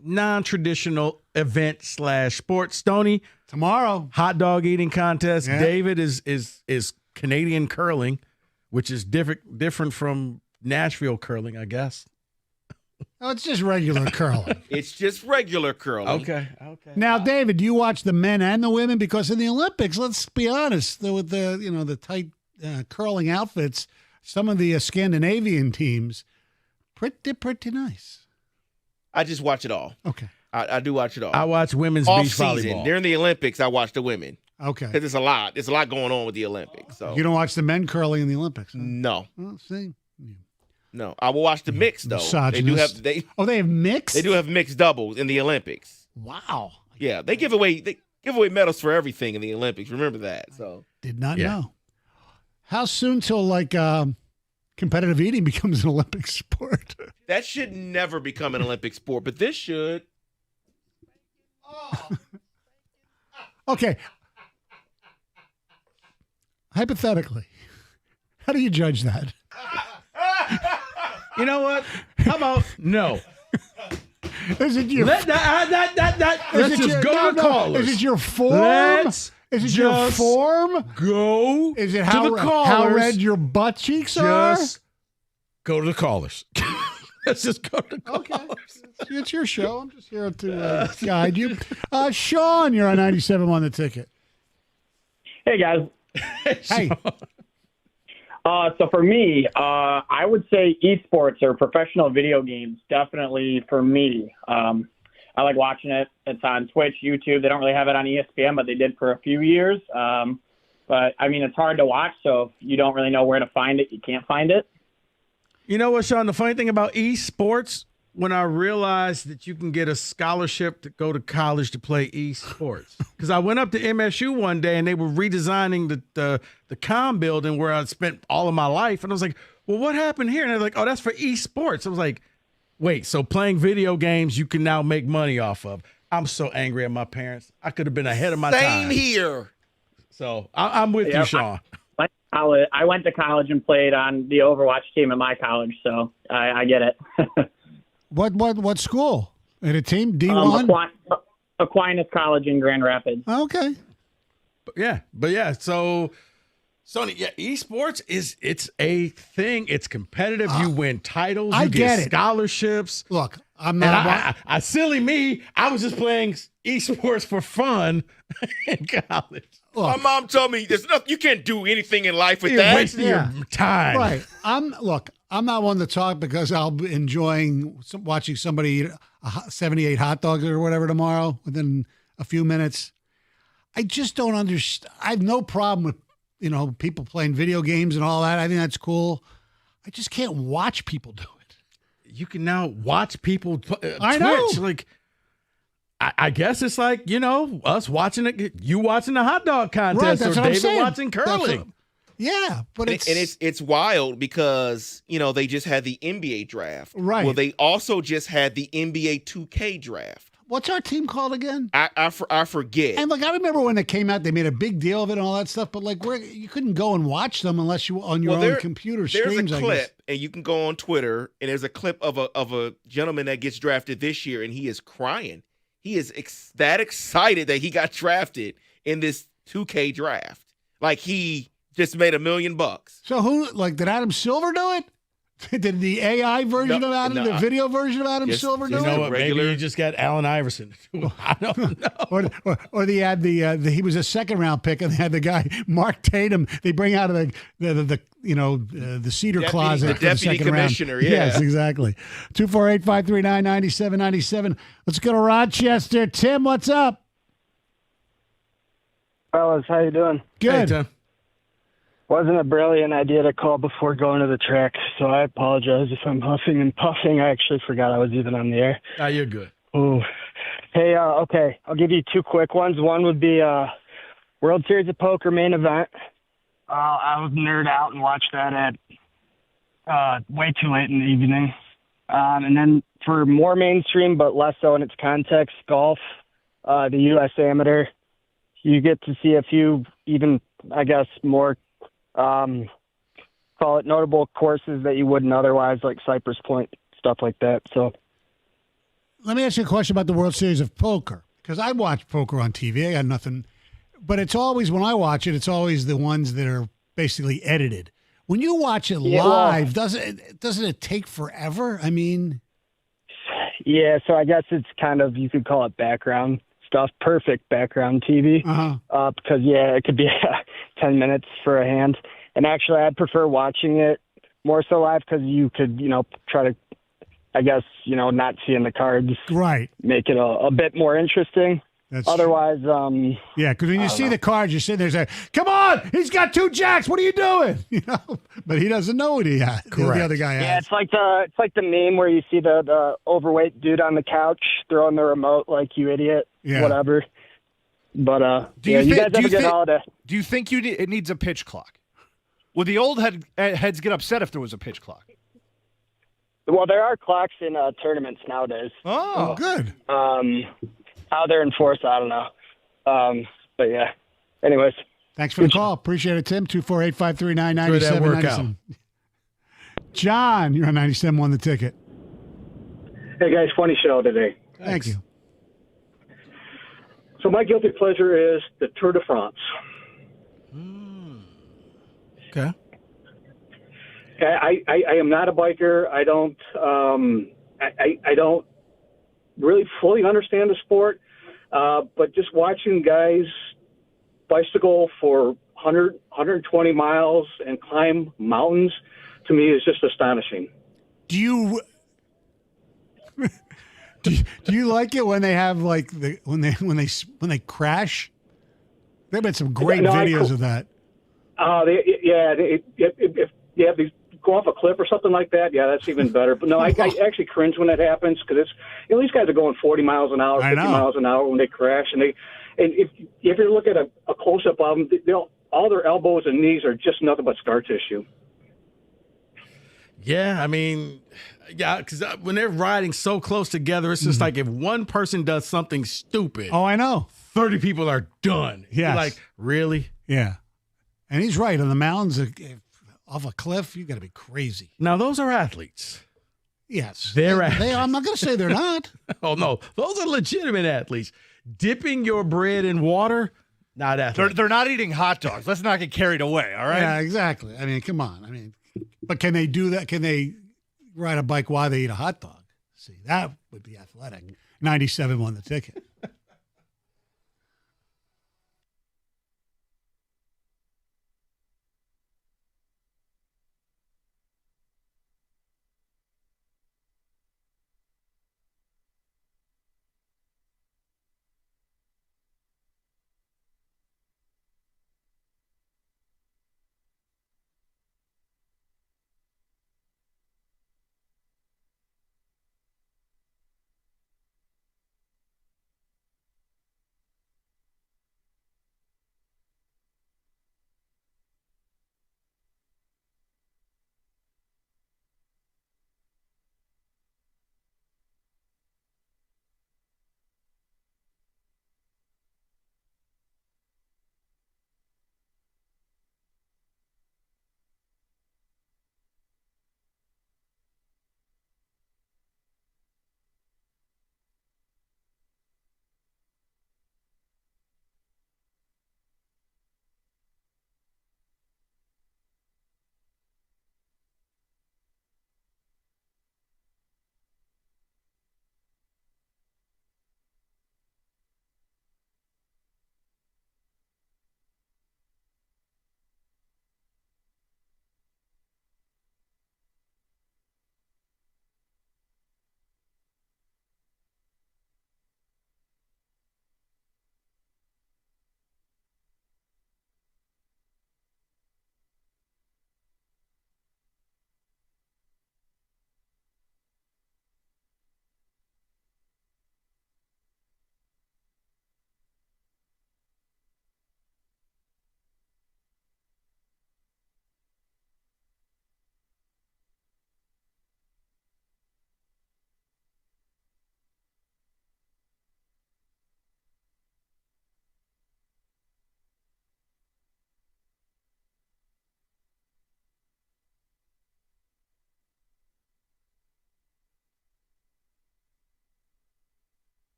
non-traditional event / sports. Stoney, tomorrow, hot dog eating contest. Yeah. David is Canadian curling, which is different from Nashville curling, I guess. Oh, it's just regular curling. It's just regular curling. Okay. Now, David, do you watch the men and the women? Because in the Olympics, let's be honest, with the tight curling outfits, some of the Scandinavian teams, pretty nice. I just watch it all. Okay. I do watch it all. I watch women's Off beach season. volleyball. During the Olympics, I watch the women. Okay. Because it's a lot. There's a lot going on with the Olympics. So You don't watch the men curling in the Olympics? Huh? No. Oh, see. No. I will watch the mixed, though. Misogynist. They have mixed? They do have mixed doubles in the Olympics. Wow. Yeah. They give away medals for everything in the Olympics. Remember that. So Did not know. How soon till competitive eating becomes an Olympic sport? that should never become an Olympic sport, but this should. Okay. Hypothetically, how do you judge that? You know what? How about no? Is it your Let's just go to the callers. Is it your form? Let's Is it your just form? Go Is it to how, the callers. how red your butt cheeks are? Just go to the callers. Let's just go to the callers. Okay. It's your show. I'm just here to guide you. Sean, you're on 97 on the ticket. Hey, guys. Hey. So for me, I would say esports or professional video games, definitely for me. I like watching it. It's on Twitch, YouTube. They don't really have it on ESPN, but they did for a few years. But, I mean, it's hard to watch, so if you don't really know where to find it, you can't find it. You know what, Sean? The funny thing about esports, when I realized that you can get a scholarship to go to college to play esports, because I went up to MSU one day and they were redesigning the comm building where I spent all of my life, and I was like, "Well, what happened here?" And they're like, "Oh, that's for esports." I was like, "Wait, so playing video games you can now make money off of?" I'm so angry at my parents. I could have been ahead of my time. Same here. So I'm with you, Sean. I went to college and played on the Overwatch team at my college, so I get it. What school? At a team? D1? Aquinas College in Grand Rapids. Okay. But yeah. So, Sonny, esports it's a thing. It's competitive. You win titles. I You get it. scholarships. Look, I'm not. I silly me. I was just playing esports for fun in college. My mom told me there's nothing, you can't do anything in life with You're that. wasting your time. Right. I'm not one to talk because I'll be enjoying watching somebody eat 78 hot dogs or whatever tomorrow within a few minutes. I just don't understand. I have no problem with, people playing video games and all that. I think that's cool. I just can't watch people do it. You can now watch people I Twitch. know. Like, I guess it's like, us watching it, you watching the hot dog contest, that's or what I'm David saying. watching curling. Yeah, but it's wild because they just had the NBA draft. Right. Well, they also just had the NBA 2K draft. What's our team called again? I forget. And I remember when they came out, they made a big deal of it and all that stuff. But you couldn't go and watch them unless you were on your own computer streams. There's a clip, and you can go on Twitter, and there's a clip of a gentleman that gets drafted this year, and he is crying. He is that excited that he got drafted in this 2K draft. Like he just made $1 million. So did Adam Silver do it? Did the AI version of Adam, the video version of Adam Silver do it? You know what? Maybe you just got Allen Iverson. I don't know. Or they had he was a second round pick, and they had the guy Mark Tatum. They bring out of the cedar closet. The for deputy second commissioner. Round. Yeah. Yes, exactly. 248-539-9797. Let's go to Rochester. Tim, what's up? Fellas, how you doing? Good. Hey, Tim. Wasn't a brilliant idea to call before going to the track, so I apologize if I'm huffing and puffing. I actually forgot I was even on the air. You're good. Oh, hey, okay, I'll give you two quick ones. One would be World Series of Poker main event. I would nerd out and watch that at way too late in the evening. And then for more mainstream but less so in its context, golf, the U.S. Amateur. You get to see a few even, I guess, more call it notable courses that you wouldn't otherwise, like Cypress Point, stuff like that. So let me ask you a question about the World Series of Poker, because I watch poker on TV. I got nothing, but it's always, when I watch it, it's always the ones that are basically edited. When you watch it live, doesn't it take forever? I mean, yeah. So I guess it's kind of, you could call it background stuff, perfect background TV, because it could be 10 minutes for a hand. And actually, I'd prefer watching it more so live, because you could, try to, I guess, not seeing the cards, right? Make it a bit more interesting. Otherwise, yeah, because when you see the cards, you're sitting there saying, "Come on, he's got 2 jacks. What are you doing?" But he doesn't know what he has. The other guy has. Yeah, it's like the meme where you see the overweight dude on the couch throwing the remote like, "You idiot," whatever. But you guys have a good holiday. Do you think it needs a pitch clock? Would the old heads get upset if there was a pitch clock? Well, there are clocks in tournaments nowadays. Oh, good. How they're enforced, I don't know. But yeah. Anyways. Thanks for the call. Appreciate it, Tim. 248-539-9797. John, you're on 97 on the ticket. Hey, guys, funny show today. Thank you. So my guilty pleasure is the Tour de France. Okay. I am not a biker. I don't I don't really fully understand the sport, but just watching guys bicycle for 120 miles and climb mountains, to me, is just astonishing. Do you like it when they have like when they crash? There've been some great videos of that. If they go off a cliff or something like that, yeah, that's even better. But no, I actually cringe when that happens, because it's, these guys are going 40 miles an hour, 50 miles an hour when they crash, and if you look at a close up of them, all their elbows and knees are just nothing but scar tissue. Yeah, I mean, because when they're riding so close together, it's just like if one person does something stupid. Oh, I know. 30 people are done. Yes. You're like, really? Yeah. And he's right. On the mountains, off a cliff, you got to be crazy. Now, those are athletes. Yes. They're athletes. They are. I'm not going to say they're not. Oh, no. Those are legitimate athletes. Dipping your bread in water, not athletes. They're not eating hot dogs. Let's not get carried away, all right? Yeah, exactly. I mean, come on. I mean, but can they do that? Can they ride a bike while they eat a hot dog? See, that would be athletic. 97 won the ticket.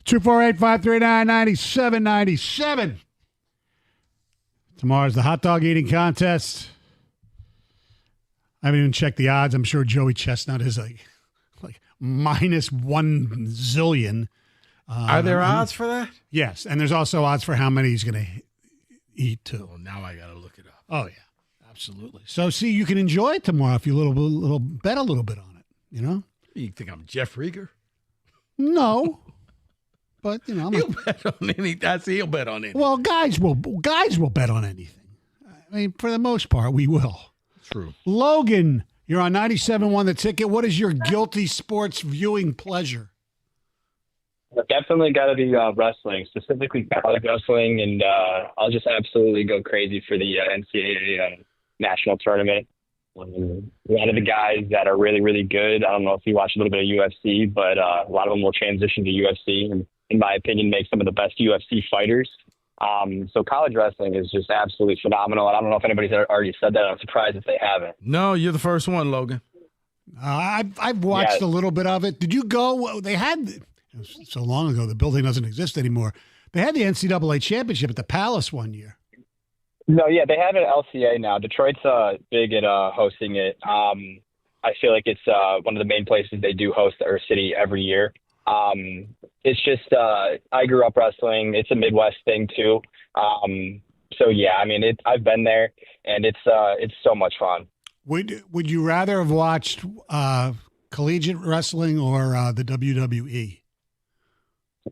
248-539-9797. Tomorrow's the hot dog eating contest. I haven't even checked the odds. I'm sure Joey Chestnut is like minus 1 zillion. Are there odds for that? Yes, and there's also odds for how many he's going to eat too. Well, now I got to look it up. Oh yeah, absolutely. So see, you can enjoy it tomorrow if you little bet a little bit on it. You know. You think I'm Jeff Rieger? No, but you know, he'll bet on anything. He'll bet on anything. Well, guys will bet on anything. I mean, for the most part, we will. True. Logan, you're on 97.1 The Ticket. What is your guilty sports viewing pleasure? Definitely got to be wrestling, specifically college wrestling, and I'll just absolutely go crazy for the NCAA national tournament. A lot of the guys that are really, really good, I don't know if you watch a little bit of UFC, but a lot of them will transition to UFC, and in my opinion, make some of the best UFC fighters. So college wrestling is just absolutely phenomenal, and I don't know if anybody's already said that. I'm surprised if they haven't. No, you're the first one, Logan. I've watched a little bit of it. Did you go? They had. It was so long ago, the building doesn't exist anymore. They had the NCAA championship at the Palace one year. No, yeah, they have it at LCA now. Detroit's big at hosting it. I feel like it's one of the main places they do host the Earth City every year. It's just I grew up wrestling. It's a Midwest thing too. So yeah, I mean, I've been there, and it's so much fun. Would you rather have watched collegiate wrestling or the WWE?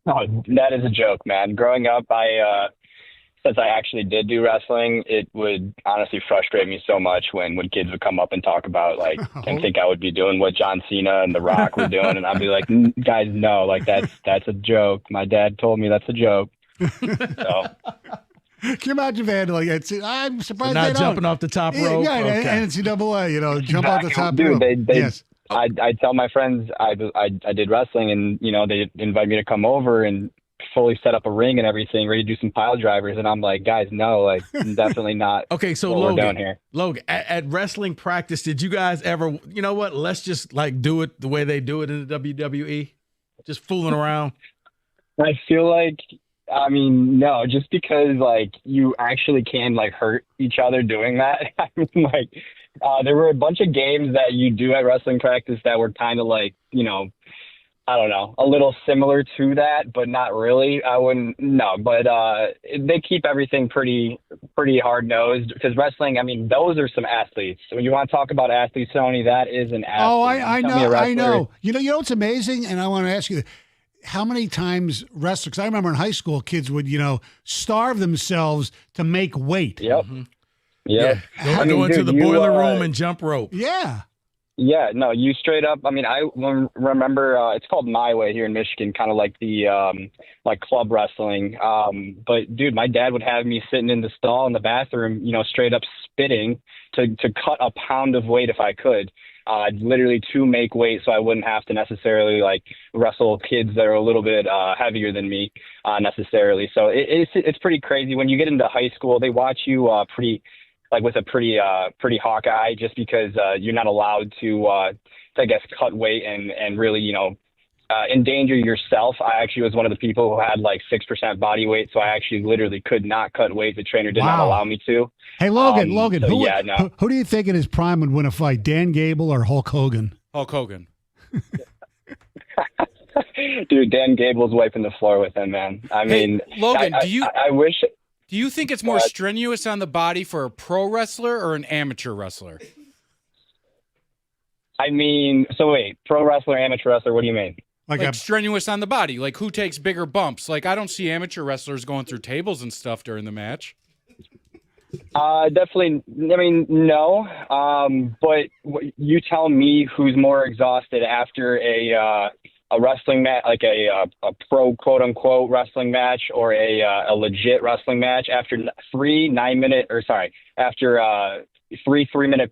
Oh, that is a joke, man. Growing up, since I actually did do wrestling, it would honestly frustrate me so much when kids would come up and talk about and think I would be doing what John Cena and The Rock were doing, and I'd be like, guys, no, that's a joke. My dad told me that's a joke. So. Can you imagine if they had I'm surprised not they don't. jumping off the top rope. Yeah, okay. NCAA, jump off the top Dude, rope. Yes. I tell my friends I did wrestling, and they invite me to come over and fully set up a ring and everything, ready to do some pile drivers, and I'm like, guys, no, definitely not. Okay, so what Logan, we're doing here. Logan, at wrestling practice, did you guys ever? You know what? Let's just do it the way they do it in the WWE, just fooling around. I feel like. I mean, no, just because you actually can hurt each other doing that. I mean, there were a bunch of games that you do at wrestling practice that were kind of I don't know, a little similar to that, but not really. I wouldn't, no, but they keep everything pretty hard nosed because wrestling. I mean, those are some athletes. So when you want to talk about athletes, Tony, that is an athlete. Oh, I know. You know what's amazing, and I want to ask you. How many times wrestlers, because I remember in high school, kids would, starve themselves to make weight. Yep. Mm-hmm. Yep. Yeah. Go into the boiler room and jump rope. Yeah. Yeah, no, you straight up. I mean, I remember it's called My Way here in Michigan, kind of like the club wrestling. But dude, my dad would have me sitting in the stall in the bathroom, straight up spitting to cut a pound of weight if I could. Literally to make weight, so I wouldn't have to necessarily wrestle kids that are a little bit heavier than me necessarily. So it's pretty crazy when you get into high school. They watch you with a pretty hawk eye, just because you're not allowed to I guess cut weight and really endanger yourself. I actually was one of the people who had 6% body weight, so I actually literally could not cut weight. The trainer did not allow me to. Hey, Logan, so who do you think in his prime would win a fight, Dan Gable or Hulk Hogan? Hulk Hogan. Dude, Dan Gable's wiping the floor with him, man. I mean, Logan, I wish. Do you think it's more strenuous on the body for a pro wrestler or an amateur wrestler? I mean, so wait, pro wrestler, amateur wrestler, what do you mean? Like strenuous on the body, who takes bigger bumps? I don't see amateur wrestlers going through tables and stuff during the match. Definitely. I mean, no. But you tell me who's more exhausted after a wrestling match, a pro quote unquote wrestling match, or a legit wrestling match after three 3-minute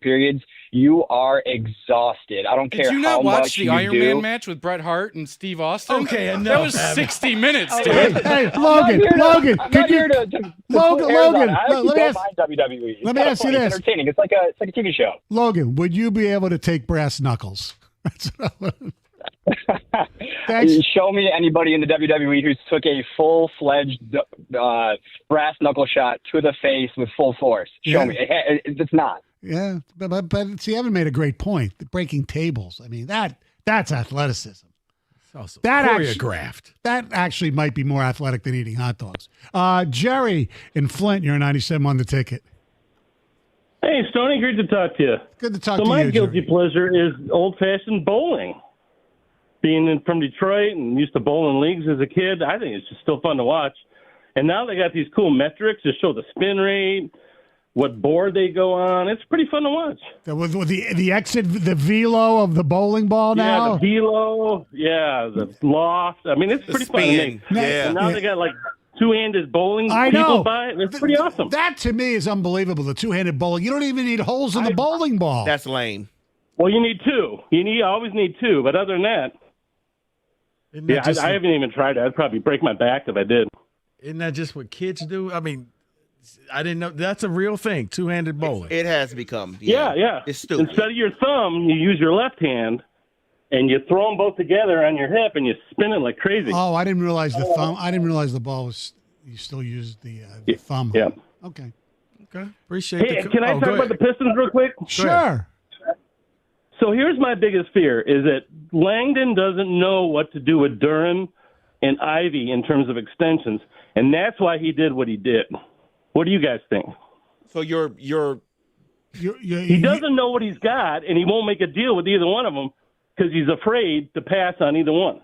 periods. You are exhausted. I don't care how much you do. Did you not watch the Iron Man match with Bret Hart and Steve Austin? Okay, enough. That was 60 minutes, dude. Hey, Logan, Logan, let me ask WWE. Let me ask you this. It's entertaining. It's like a TV show. Logan, would you be able to take brass knuckles? Show me anybody in the WWE who took a full-fledged brass knuckle shot to the face with full force. Show me. It's not. Yeah, but see, Evan made a great point. The breaking tables. I mean, that's athleticism. It's also That choreographed. That actually might be more athletic than eating hot dogs. Jerry in Flint, you're 97 on the ticket. Hey, Stoney, great to talk to you. Good to talk to you. So my guilty Jerry. pleasure is old-fashioned bowling. Being from Detroit and used to bowl in leagues as a kid, I think it's just still fun to watch. And now they got these cool metrics to show the spin rate, what board they go on. It's pretty fun to watch. With the exit, the velo of the bowling ball now? Yeah, the velo, the loft. I mean, it's pretty fun. And now they got, like, two-handed bowling people by it. It's pretty awesome. That, to me, is unbelievable, the two-handed bowling. You don't even need holes in the bowling ball. That's lame. Well, you need two. You always need two. But other than that, I haven't even tried it. I'd probably break my back if I did. Isn't that just what kids do? I mean, I didn't know that's a real thing. Two-handed bowling. It has become. Yeah. It's stupid. Instead of your thumb, you use your left hand, and you throw them both together on your hip, and you spin it like crazy. Oh, I didn't realize the thumb. I didn't realize the ball was. You still use the thumb. Yeah. Okay. Appreciate Hey, can I talk about the Pistons real quick? Sure. So here's my biggest fear is that Langdon doesn't know what to do with Durham and Ivy in terms of extensions, and that's why he did what he did. What do you guys think? So he doesn't know what he's got, and he won't make a deal with either one of them because he's afraid to pass on either one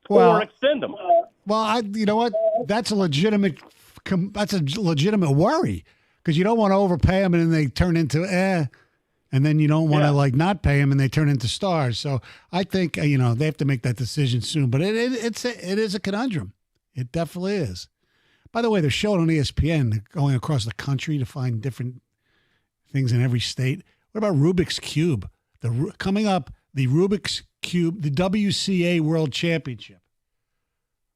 or extend them. Well, you know what? That's a legitimate worry because you don't want to overpay them and then they turn into and then you don't want to not pay them and they turn into stars. So I think they have to make that decision soon. But it is a conundrum. It definitely is. By the way, they're showing on ESPN going across the country to find different things in every state. What about Rubik's Cube? Coming up, the Rubik's Cube, the WCA World Championship.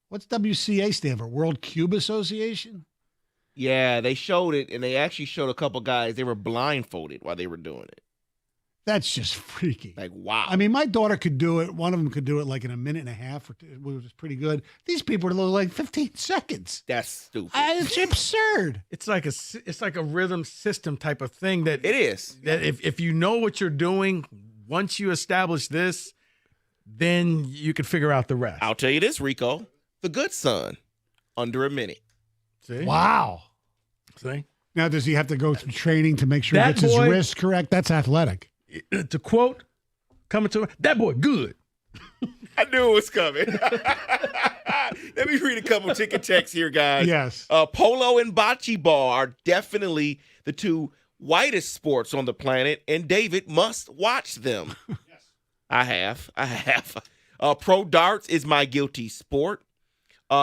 What's WCA stand for? World Cube Association? Yeah, they showed it, and they actually showed a couple guys. They were blindfolded while they were doing it. That's just freaky. Like, wow. I mean, my daughter could do it. One of them could do it like in a minute and a half, which was pretty good. These people are like 15 seconds. That's stupid. It's absurd. It's like a rhythm system type of thing that it is. That if you know what you're doing, once you establish this, then you can figure out the rest. I'll tell you this, Rico. The good son, under a minute. See? Wow. See? Now, does he have to go through training to make sure he gets his wrist correct? That's athletic. To quote, coming to that boy, good. I knew it was coming. Let me read a couple ticket checks here, guys. Yes. Polo and bocce ball are definitely the two whitest sports on the planet, and David must watch them. Yes. I have. Pro darts is my guilty sport.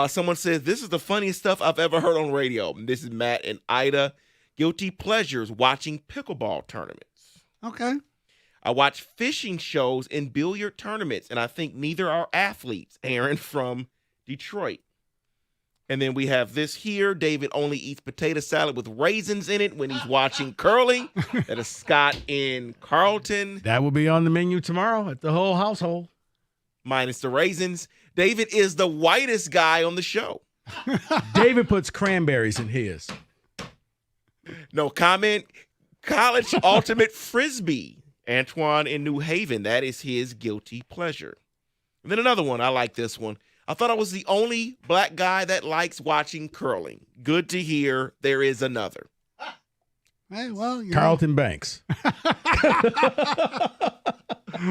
Someone says, this is the funniest stuff I've ever heard on radio. This is Matt and Ida. Guilty pleasures, watching pickleball tournaments. Okay. I watch fishing shows and billiard tournaments, and I think neither are athletes. Aaron from Detroit. And then we have this here. David only eats potato salad with raisins in it when he's watching curling. That is Scott in Carlton. That will be on the menu tomorrow at the whole household. Minus the raisins. David is the whitest guy on the show. David puts cranberries in his. No comment. College Ultimate Frisbee. Antoine in New Haven. That is his guilty pleasure. And then another one. I like this one. I thought I was the only black guy that likes watching curling. Good to hear there is another. Hey, well, Carlton Banks.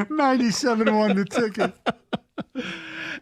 97 won the ticket.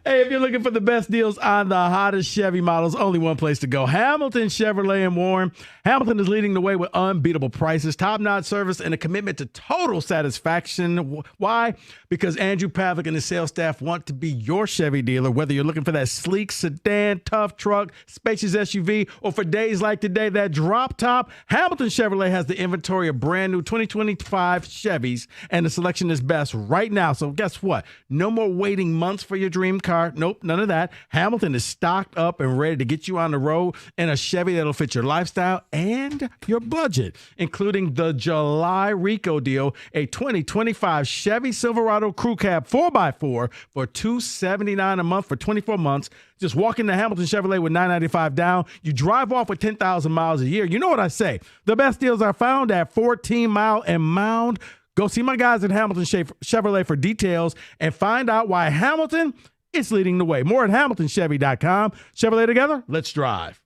Hey, if you're looking for the best deals on the hottest Chevy models, only one place to go. Hamilton Chevrolet in Warren. Hamilton is leading the way with unbeatable prices, top-notch service, and a commitment to total satisfaction. Why? Because Andrew Pavlik and his sales staff want to be your Chevy dealer, whether you're looking for that sleek sedan, tough truck, spacious SUV, or for days like today, that drop top. Hamilton Chevrolet has the inventory of brand new 2025 Chevys, and the selection is best right now. So guess what? No more waiting months for your dream car. car. Nope, none of that. Hamilton is stocked up and ready to get you on the road in a Chevy that'll fit your lifestyle and your budget, including the July Rico deal, a 2025 Chevy Silverado Crew Cab 4x4 for $279 a month for 24 months. Just walk into Hamilton Chevrolet with $995 down. You drive off with 10,000 miles a year. You know what I say. The best deals are found at 14 Mile and Mound. Go see my guys at Hamilton Chevrolet for details and find out why Hamilton is leading the way. More at HamiltonChevy.com. Chevrolet together, let's drive.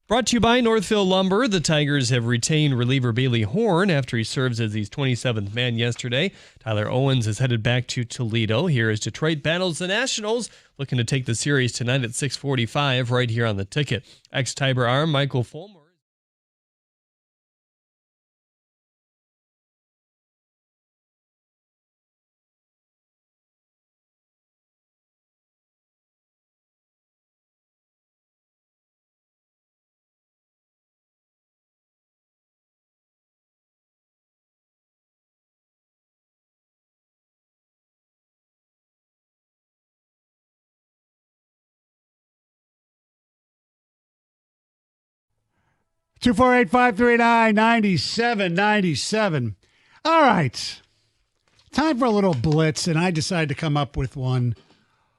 Brought to you by Northville Lumber. The Tigers have retained reliever Bailey Horn after he serves as his 27th man yesterday. Tyler Owens is headed back to Toledo. Here as Detroit battles the Nationals, looking to take the series tonight at 6:45 right here on the ticket. Ex-Tiber arm Michael Fulmer. Two 248-539-9797. All right. Time for a little blitz, and I decided to come up with one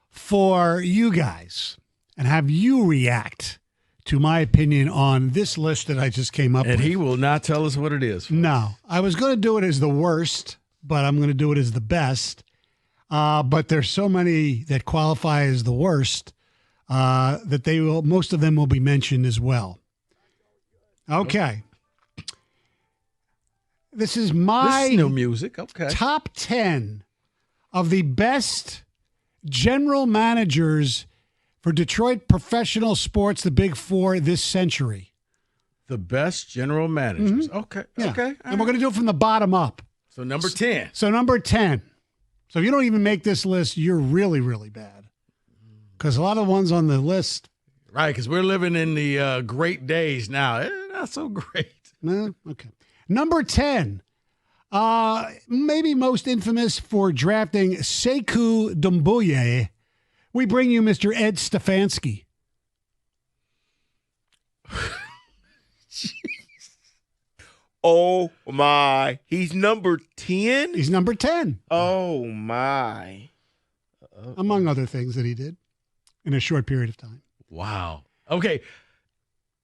for you guys and have you react to my opinion on this list that I just came up with. And he will not tell us what it is. No. I was going to do it as the worst, but I'm going to do it as the best. But there's so many that qualify as the worst that most of them will be mentioned as well. Okay. This is my new music. Okay. top 10 of the best general managers for Detroit professional sports, the Big Four this century. The best general managers. Okay. Yeah. Okay. And we're going to do it from the bottom up. So number 10. So number 10. So if you don't even make this list, you're really, really bad. Because a lot of the ones on the list. Right, because we're living in the great days now. Not so great. No? Okay. Number 10. Maybe most infamous for drafting Sekou Doumbouya. We bring you Mr. Ed Stefanski. Oh, my. He's number 10? He's number 10. Oh, my. Among other things that he did in a short period of time. Wow. Okay.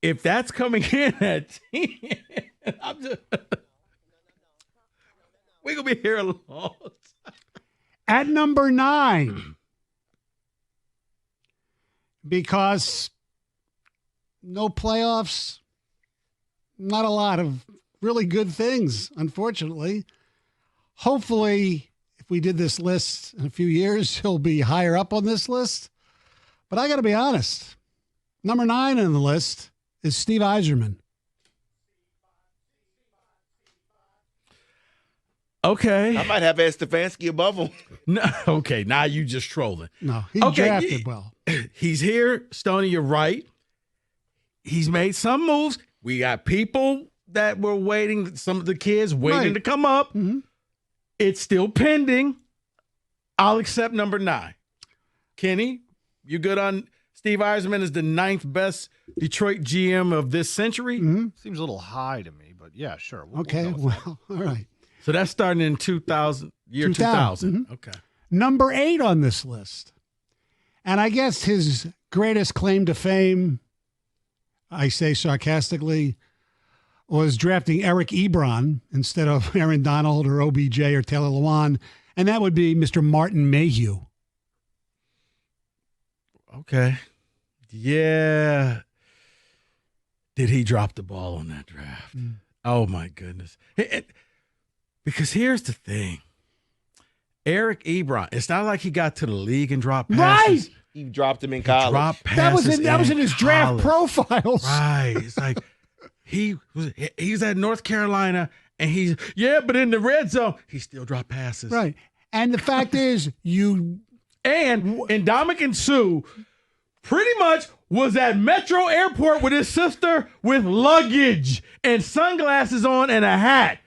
If that's coming in at 10, I'm just... we're going to be here a long time. At number 9, because no playoffs, not a lot of really good things, unfortunately. Hopefully, if we did this list in a few years, he'll be higher up on this list. But I got to be honest. Number 9 on the list is Steve Yzerman. Okay. I might have Ed Stefanski above him. No, okay, now you just trolling. No, he drafted well. He's here, Stoney, you're right. He's made some moves. We got people that were waiting, some of the kids waiting to come up. Mm-hmm. It's still pending. I'll accept number 9. Kenny, you good on Steve Yzerman as the 9th best Detroit GM of this century? Mm-hmm. Seems a little high to me, but yeah, sure. Okay, well, all right. So that's starting in 2000. Mm-hmm. Okay. Number 8 on this list. And I guess his greatest claim to fame, I say sarcastically, was drafting Eric Ebron instead of Aaron Donald or OBJ or Taylor Lewan. And that would be Mr. Martin Mayhew. Okay. Yeah. Did he drop the ball on that draft? Oh, my goodness. Because here's the thing. Eric Ebron, it's not like he got to the league and dropped passes. Right. He dropped him in college. Dropped passes that was in his draft profiles. Right. It's like he's at North Carolina and but in the red zone, he still dropped passes. Right. And the fact is, and Ndamukong Suh pretty much was at Metro Airport with his sister with luggage and sunglasses on and a hat.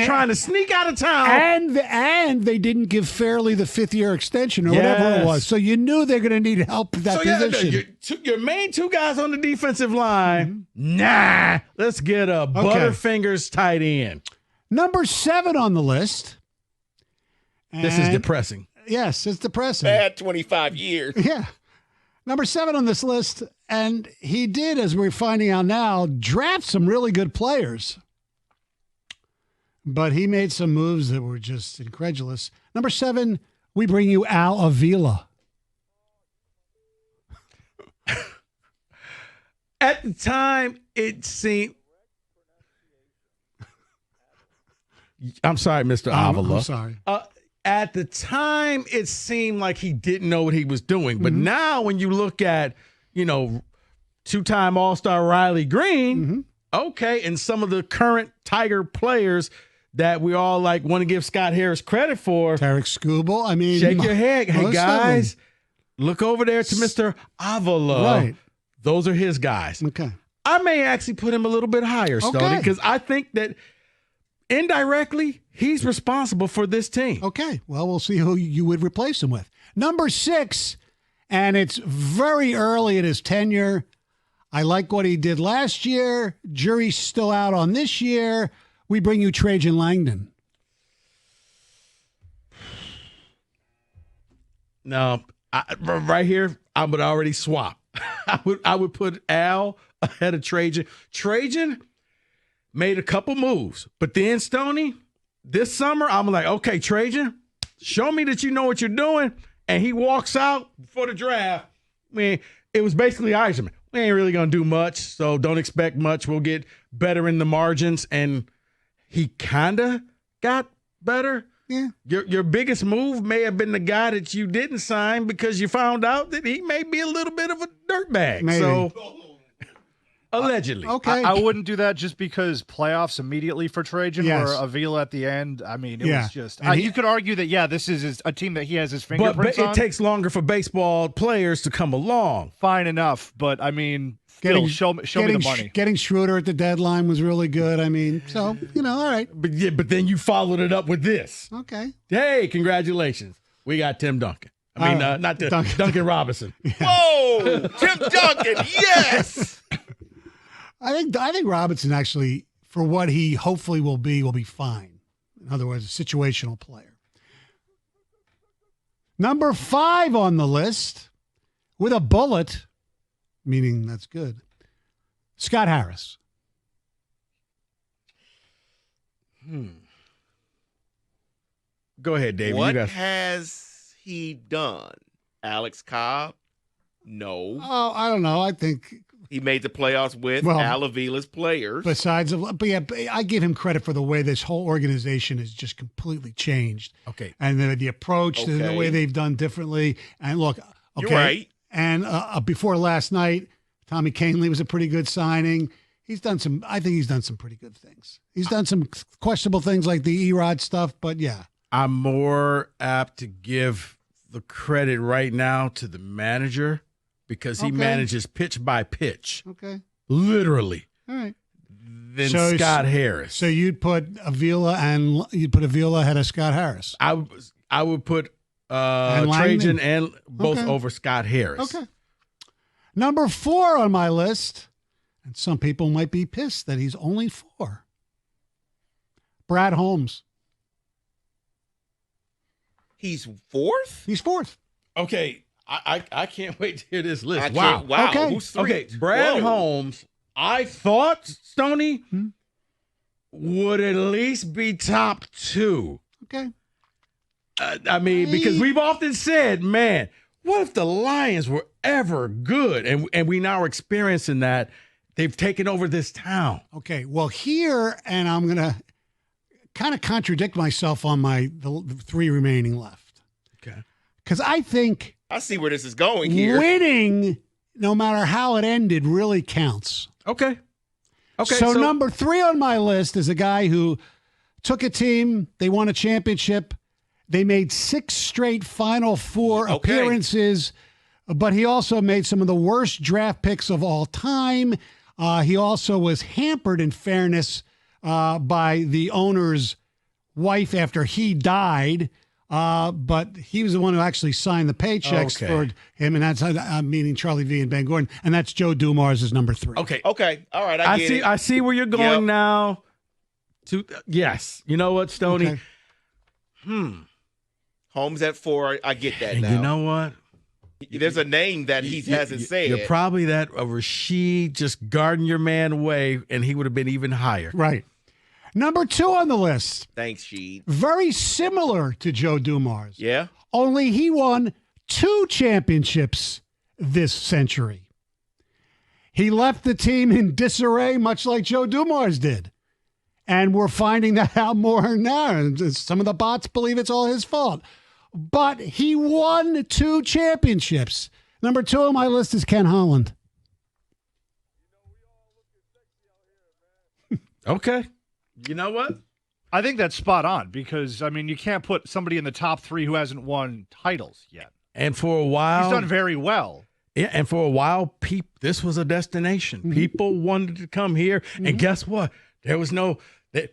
Trying to sneak out of town. And they didn't give Fairley the 5th-year extension or whatever it was. So you knew they're going to need help at that position. Your main 2 guys on the defensive line, nah, let's get a Butterfingers tight end. Number 7 on the list. This is depressing. Yes, it's depressing. Bad 25 years. Yeah. Number 7 on this list, and he did, as we're finding out now, draft some really good players. But he made some moves that were just incredulous. Number 7, we bring you Al Avila. At the time, it seemed... I'm sorry, Mr. Avila. I'm sorry. At the time, it seemed like he didn't know what he was doing. But now when you look at, 2-time All-Star Riley Green, okay, and some of the current Tiger players that we all want to give Scott Harris credit for. Tarek Skubal. I mean, shake your head. Hey, guys, look over there to Mr. Avila. Right. Those are his guys. Okay. I may actually put him a little bit higher, Stoney, because I think that indirectly he's responsible for this team. Okay. Well, we'll see who you would replace him with. Number 6, and it's very early in his tenure. I like what he did last year. Jury's still out on this year. We bring you Trajan Langdon. No, right here, I would already swap. I would put Al ahead of Trajan. Trajan made a couple moves, but then Stoney, this summer, I'm like, okay, Trajan, show me that you know what you're doing. And he walks out before the draft. I mean, it was basically Yzerman. We ain't really gonna do much, so don't expect much. We'll get better in the margins and. he kind of got better. Yeah. Your biggest move may have been the guy that you didn't sign because you found out that he may be a little bit of a dirtbag. Maybe. So allegedly. Okay. I wouldn't do that just because playoffs immediately for Trajan Yes. or Avila at the end. I mean, it Yeah. was just. And you could argue that, yeah, this is a team that he has his fingerprints But on. it takes longer for baseball players to come along. Fine enough, but I mean, still, show me the money. Getting Schroeder at the deadline was really good. I mean, so, all right. But then you followed it up with this. Okay. Hey, congratulations. We got Tim Duncan. I mean, not Duncan Robinson. Whoa, Tim Duncan, yes. I think Robinson actually, for what he hopefully will be fine. In other words, a situational player. Number 5 on the list, with a bullet, meaning that's good, Scott Harris. Go ahead, David. What You got has he done? Alex Cobb? No. Oh, I don't know. I think He made the playoffs with Well, Al Avila's players. besides, but yeah, I give him credit for the way this whole organization has just completely changed. Okay. And the approach, the Okay. way they've done differently. And look, okay. You're right. And before last night, Tommy Canley was a pretty good signing. I think he's done some pretty good things. He's done some questionable things like the Erod stuff, but yeah. I'm more apt to give the credit right now to the manager because he Okay. manages pitch by pitch, Okay. literally, All right. than So- Scott Harris. So you'd put Avila ahead of Scott Harris. I would put And Langman? Trajan and both Okay. over Scott Harris. Okay. Number 4 on my list, and some people might be pissed that he's only 4. Brad Holmes. He's 4th? He's 4th. Okay, I can't wait to hear this list. I Wow. can't- wow. Okay. Who's 3? Okay, Brad Whoa. Holmes, I thought, Stoney, would at least be top 2. Okay. I mean, because we've often said, man, what if the Lions were ever good? And we now are experiencing that. They've taken over this town. Okay. Well, here, and I'm going to kind of contradict myself on the 3 remaining left. Okay. Because I think I see where this is going here. winning, no matter how it ended, really counts. Okay. Okay. So number 3 on my list is a guy who took a team, they won a championship, they made 6 straight Final Four appearances, but he also made some of the worst draft picks of all time. He also was hampered, in fairness, by the owner's wife after he died. But he was the one who actually signed the paychecks for him, and that's meaning Charlie V and Ben Gordon, and that's Joe Dumars is number 3. Okay. Okay. All right. I get see. it. I see where you're going Yep. now. Yes. You know what, Stoney? Okay. Holmes at 4. I get that And now. you know what? There's a name that he hasn't said. You're probably that Rashid just guarding your man away, and he would have been even higher. Right. Number 2 on the list, Thanks, Sheed. very similar to Joe Dumars. Yeah. Only he won 2 championships this century. He left the team in disarray, much like Joe Dumars did. And we're finding that out more now. And some of the bots believe it's all his fault. But he won 2 championships. Number 2 on my list is Ken Holland. Okay. You know what? I think that's spot on because, I mean, you can't put somebody in the top 3 who hasn't won titles yet. And for a while, He's done very well. Yeah, and for a while, this was a destination. Mm-hmm. People wanted to come here, and guess what? There was no.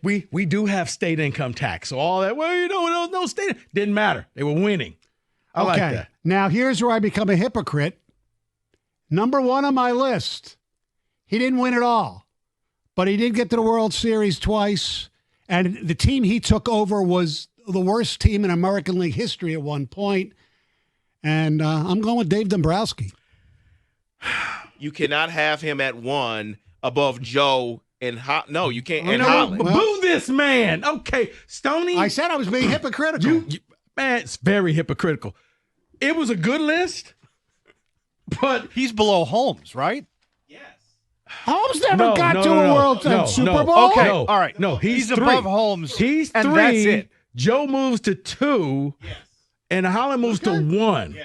We do have state income tax, so all that. Well, there was no state. Didn't matter. They were winning. I like that. Now here's where I become a hypocrite. Number 1 on my list. He didn't win it all, but he did get to the World Series twice. And the team he took over was the worst team in American League history at one point. And I'm going with Dave Dombrowski. You cannot have him at 1 above Joe and no, you can't. You And know, Holland. boo this man. Okay, Stoney. I said I was being hypocritical. Man, it's very hypocritical. It was a good list, but he's below Holmes, right? Holmes never got to a World a Super Bowl? Okay, No, all right. No, he's He's three. above Holmes. He's and three. that's it. Joe moves to 2. And Holland moves to 1.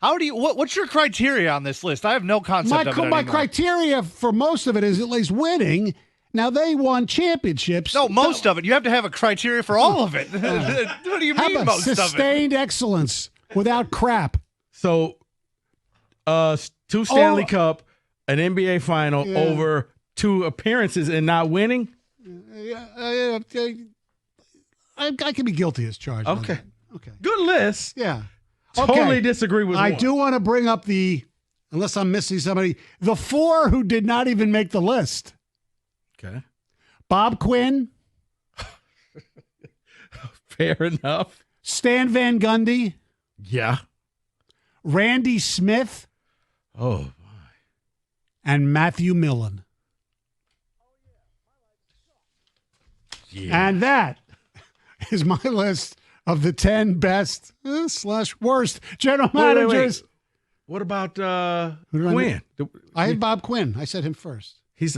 How do you? What's your criteria on this list? I have no concept of it My anymore. criteria for most of it is at least winning. Now, they won championships. No, most of it. You have to have a criteria for all of it. What do you How mean about most of it? sustained excellence without crap? So, 2 Stanley Cup, an NBA final over 2 appearances and not winning? I can be guilty as charged. Okay. Good list. Yeah. Totally disagree with I one. do want to bring up unless I'm missing somebody, the 4 who did not even make the list. Okay. Bob Quinn. Fair enough. Stan Van Gundy. Yeah. Randy Smith. Oh. And Matthew Millen. Yeah. And that is my list of the 10 best / worst general managers. Wait. What about Who did Quinn? I had Bob Quinn. I said him first. He's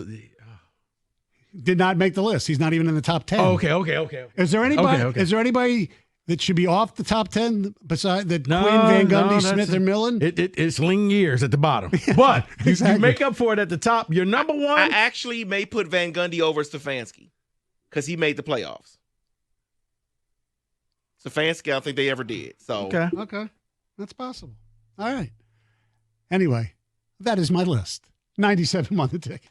did not make the list. He's not even in the top 10. Oh, okay. Is there anybody? Okay. Is there anybody that should be off the top 10 beside Quinn, Van Gundy, Smith, or Millen? It's lean years at the bottom, but you make up for it at the top. Your number one. I actually may put Van Gundy over Stefanski because he made the playoffs. Stefanski, I don't think they ever did. So Okay. That's possible. All right. Anyway, that is my list. 97 on the ticket.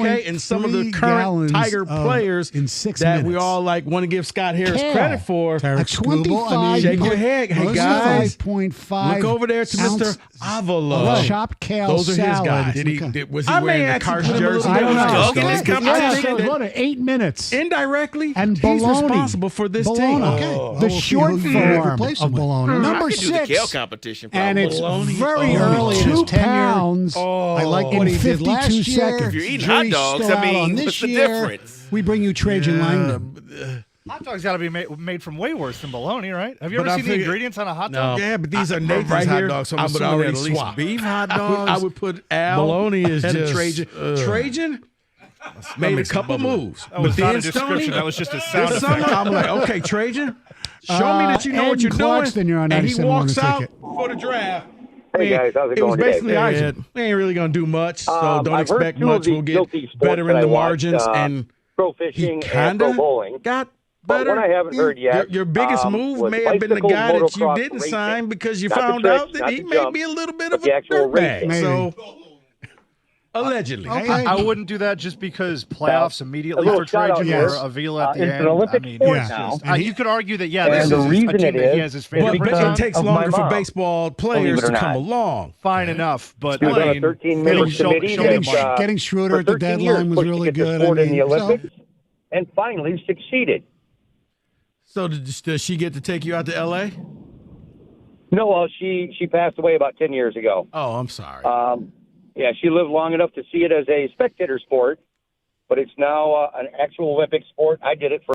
okay, and some of the current Tiger players in 6 that minutes. we all like want to give Scott Harris credit for. A 25. Shake your head, hey guys. 25.5. Look over there to Mr. Avila. Chopped kale Those are his salad. guys. Was he I wearing may the actually Carson put him a jersey? little bit I don't know. higher. Dog in this competition. Yeah, so 8 8 minutes. Indirectly, And he's baloney. responsible for this team. Okay. The short form of baloney. Number I could do the kale 6. competition. And it's probably. very early in his 2 tenure. pounds. I like what he did last 52 year. seconds. If you're eating Jury's hot dogs, still I out mean, on what's this the year. difference? We bring you Trajan Langdon. Hot dogs got to be made from way worse than bologna, right? Have you But ever I seen the figure- ingredients on a hot dog? Yeah, but these are Nathan's right hot here, dogs, so I'm I would assuming already at least swap. beef hot dogs. I would put Al. Bologna is ahead of just, Trajan. ugh. Trajan made a makes couple it bubbly. moves. That was but not then a description. Stoney, That was just a sound this summer, effect. I'm like, okay, Trajan, show me that you know Ed what you're and doing. Cluxton, you're on And he 97 on walks the out ticket. for the draft. Hey, guys, how's it It was going today? basically Hey, Isaac. Ed. We ain't really going to do much, so don't I've heard expect two of much. the We'll get guilty sports better that in I the watched, margins. And pro he fishing and kinda pro bowling. got But better. one I haven't heard yet. Your biggest move was may have been the bicycle guy that you motocross didn't racing. sign because you Not the found tricks, out that not he the may jumps, be a little bit but of the a actual dirtbag. racing. So allegedly. I wouldn't do that just because playoffs immediately a little for shout out Trajan here. or Avila at the It's end. an Olympic I mean, sport it's now. just- you could argue that, yeah, And this the is reason a team it that he is has his But favorite. it takes of my longer for mom. baseball players it or to come not. along. Fine enough, but He was on a Lane, 13-member committee that, Getting Schroeder for at the 13 years deadline was pushed to really get the good. sport in the so- Olympics, and finally succeeded. So does she get to take you out to L.A.? No, well, she passed away about 10 years ago. Oh, I'm sorry. Yeah, she lived long enough to see it as a spectator sport, but it's now an actual Olympic sport. I did it for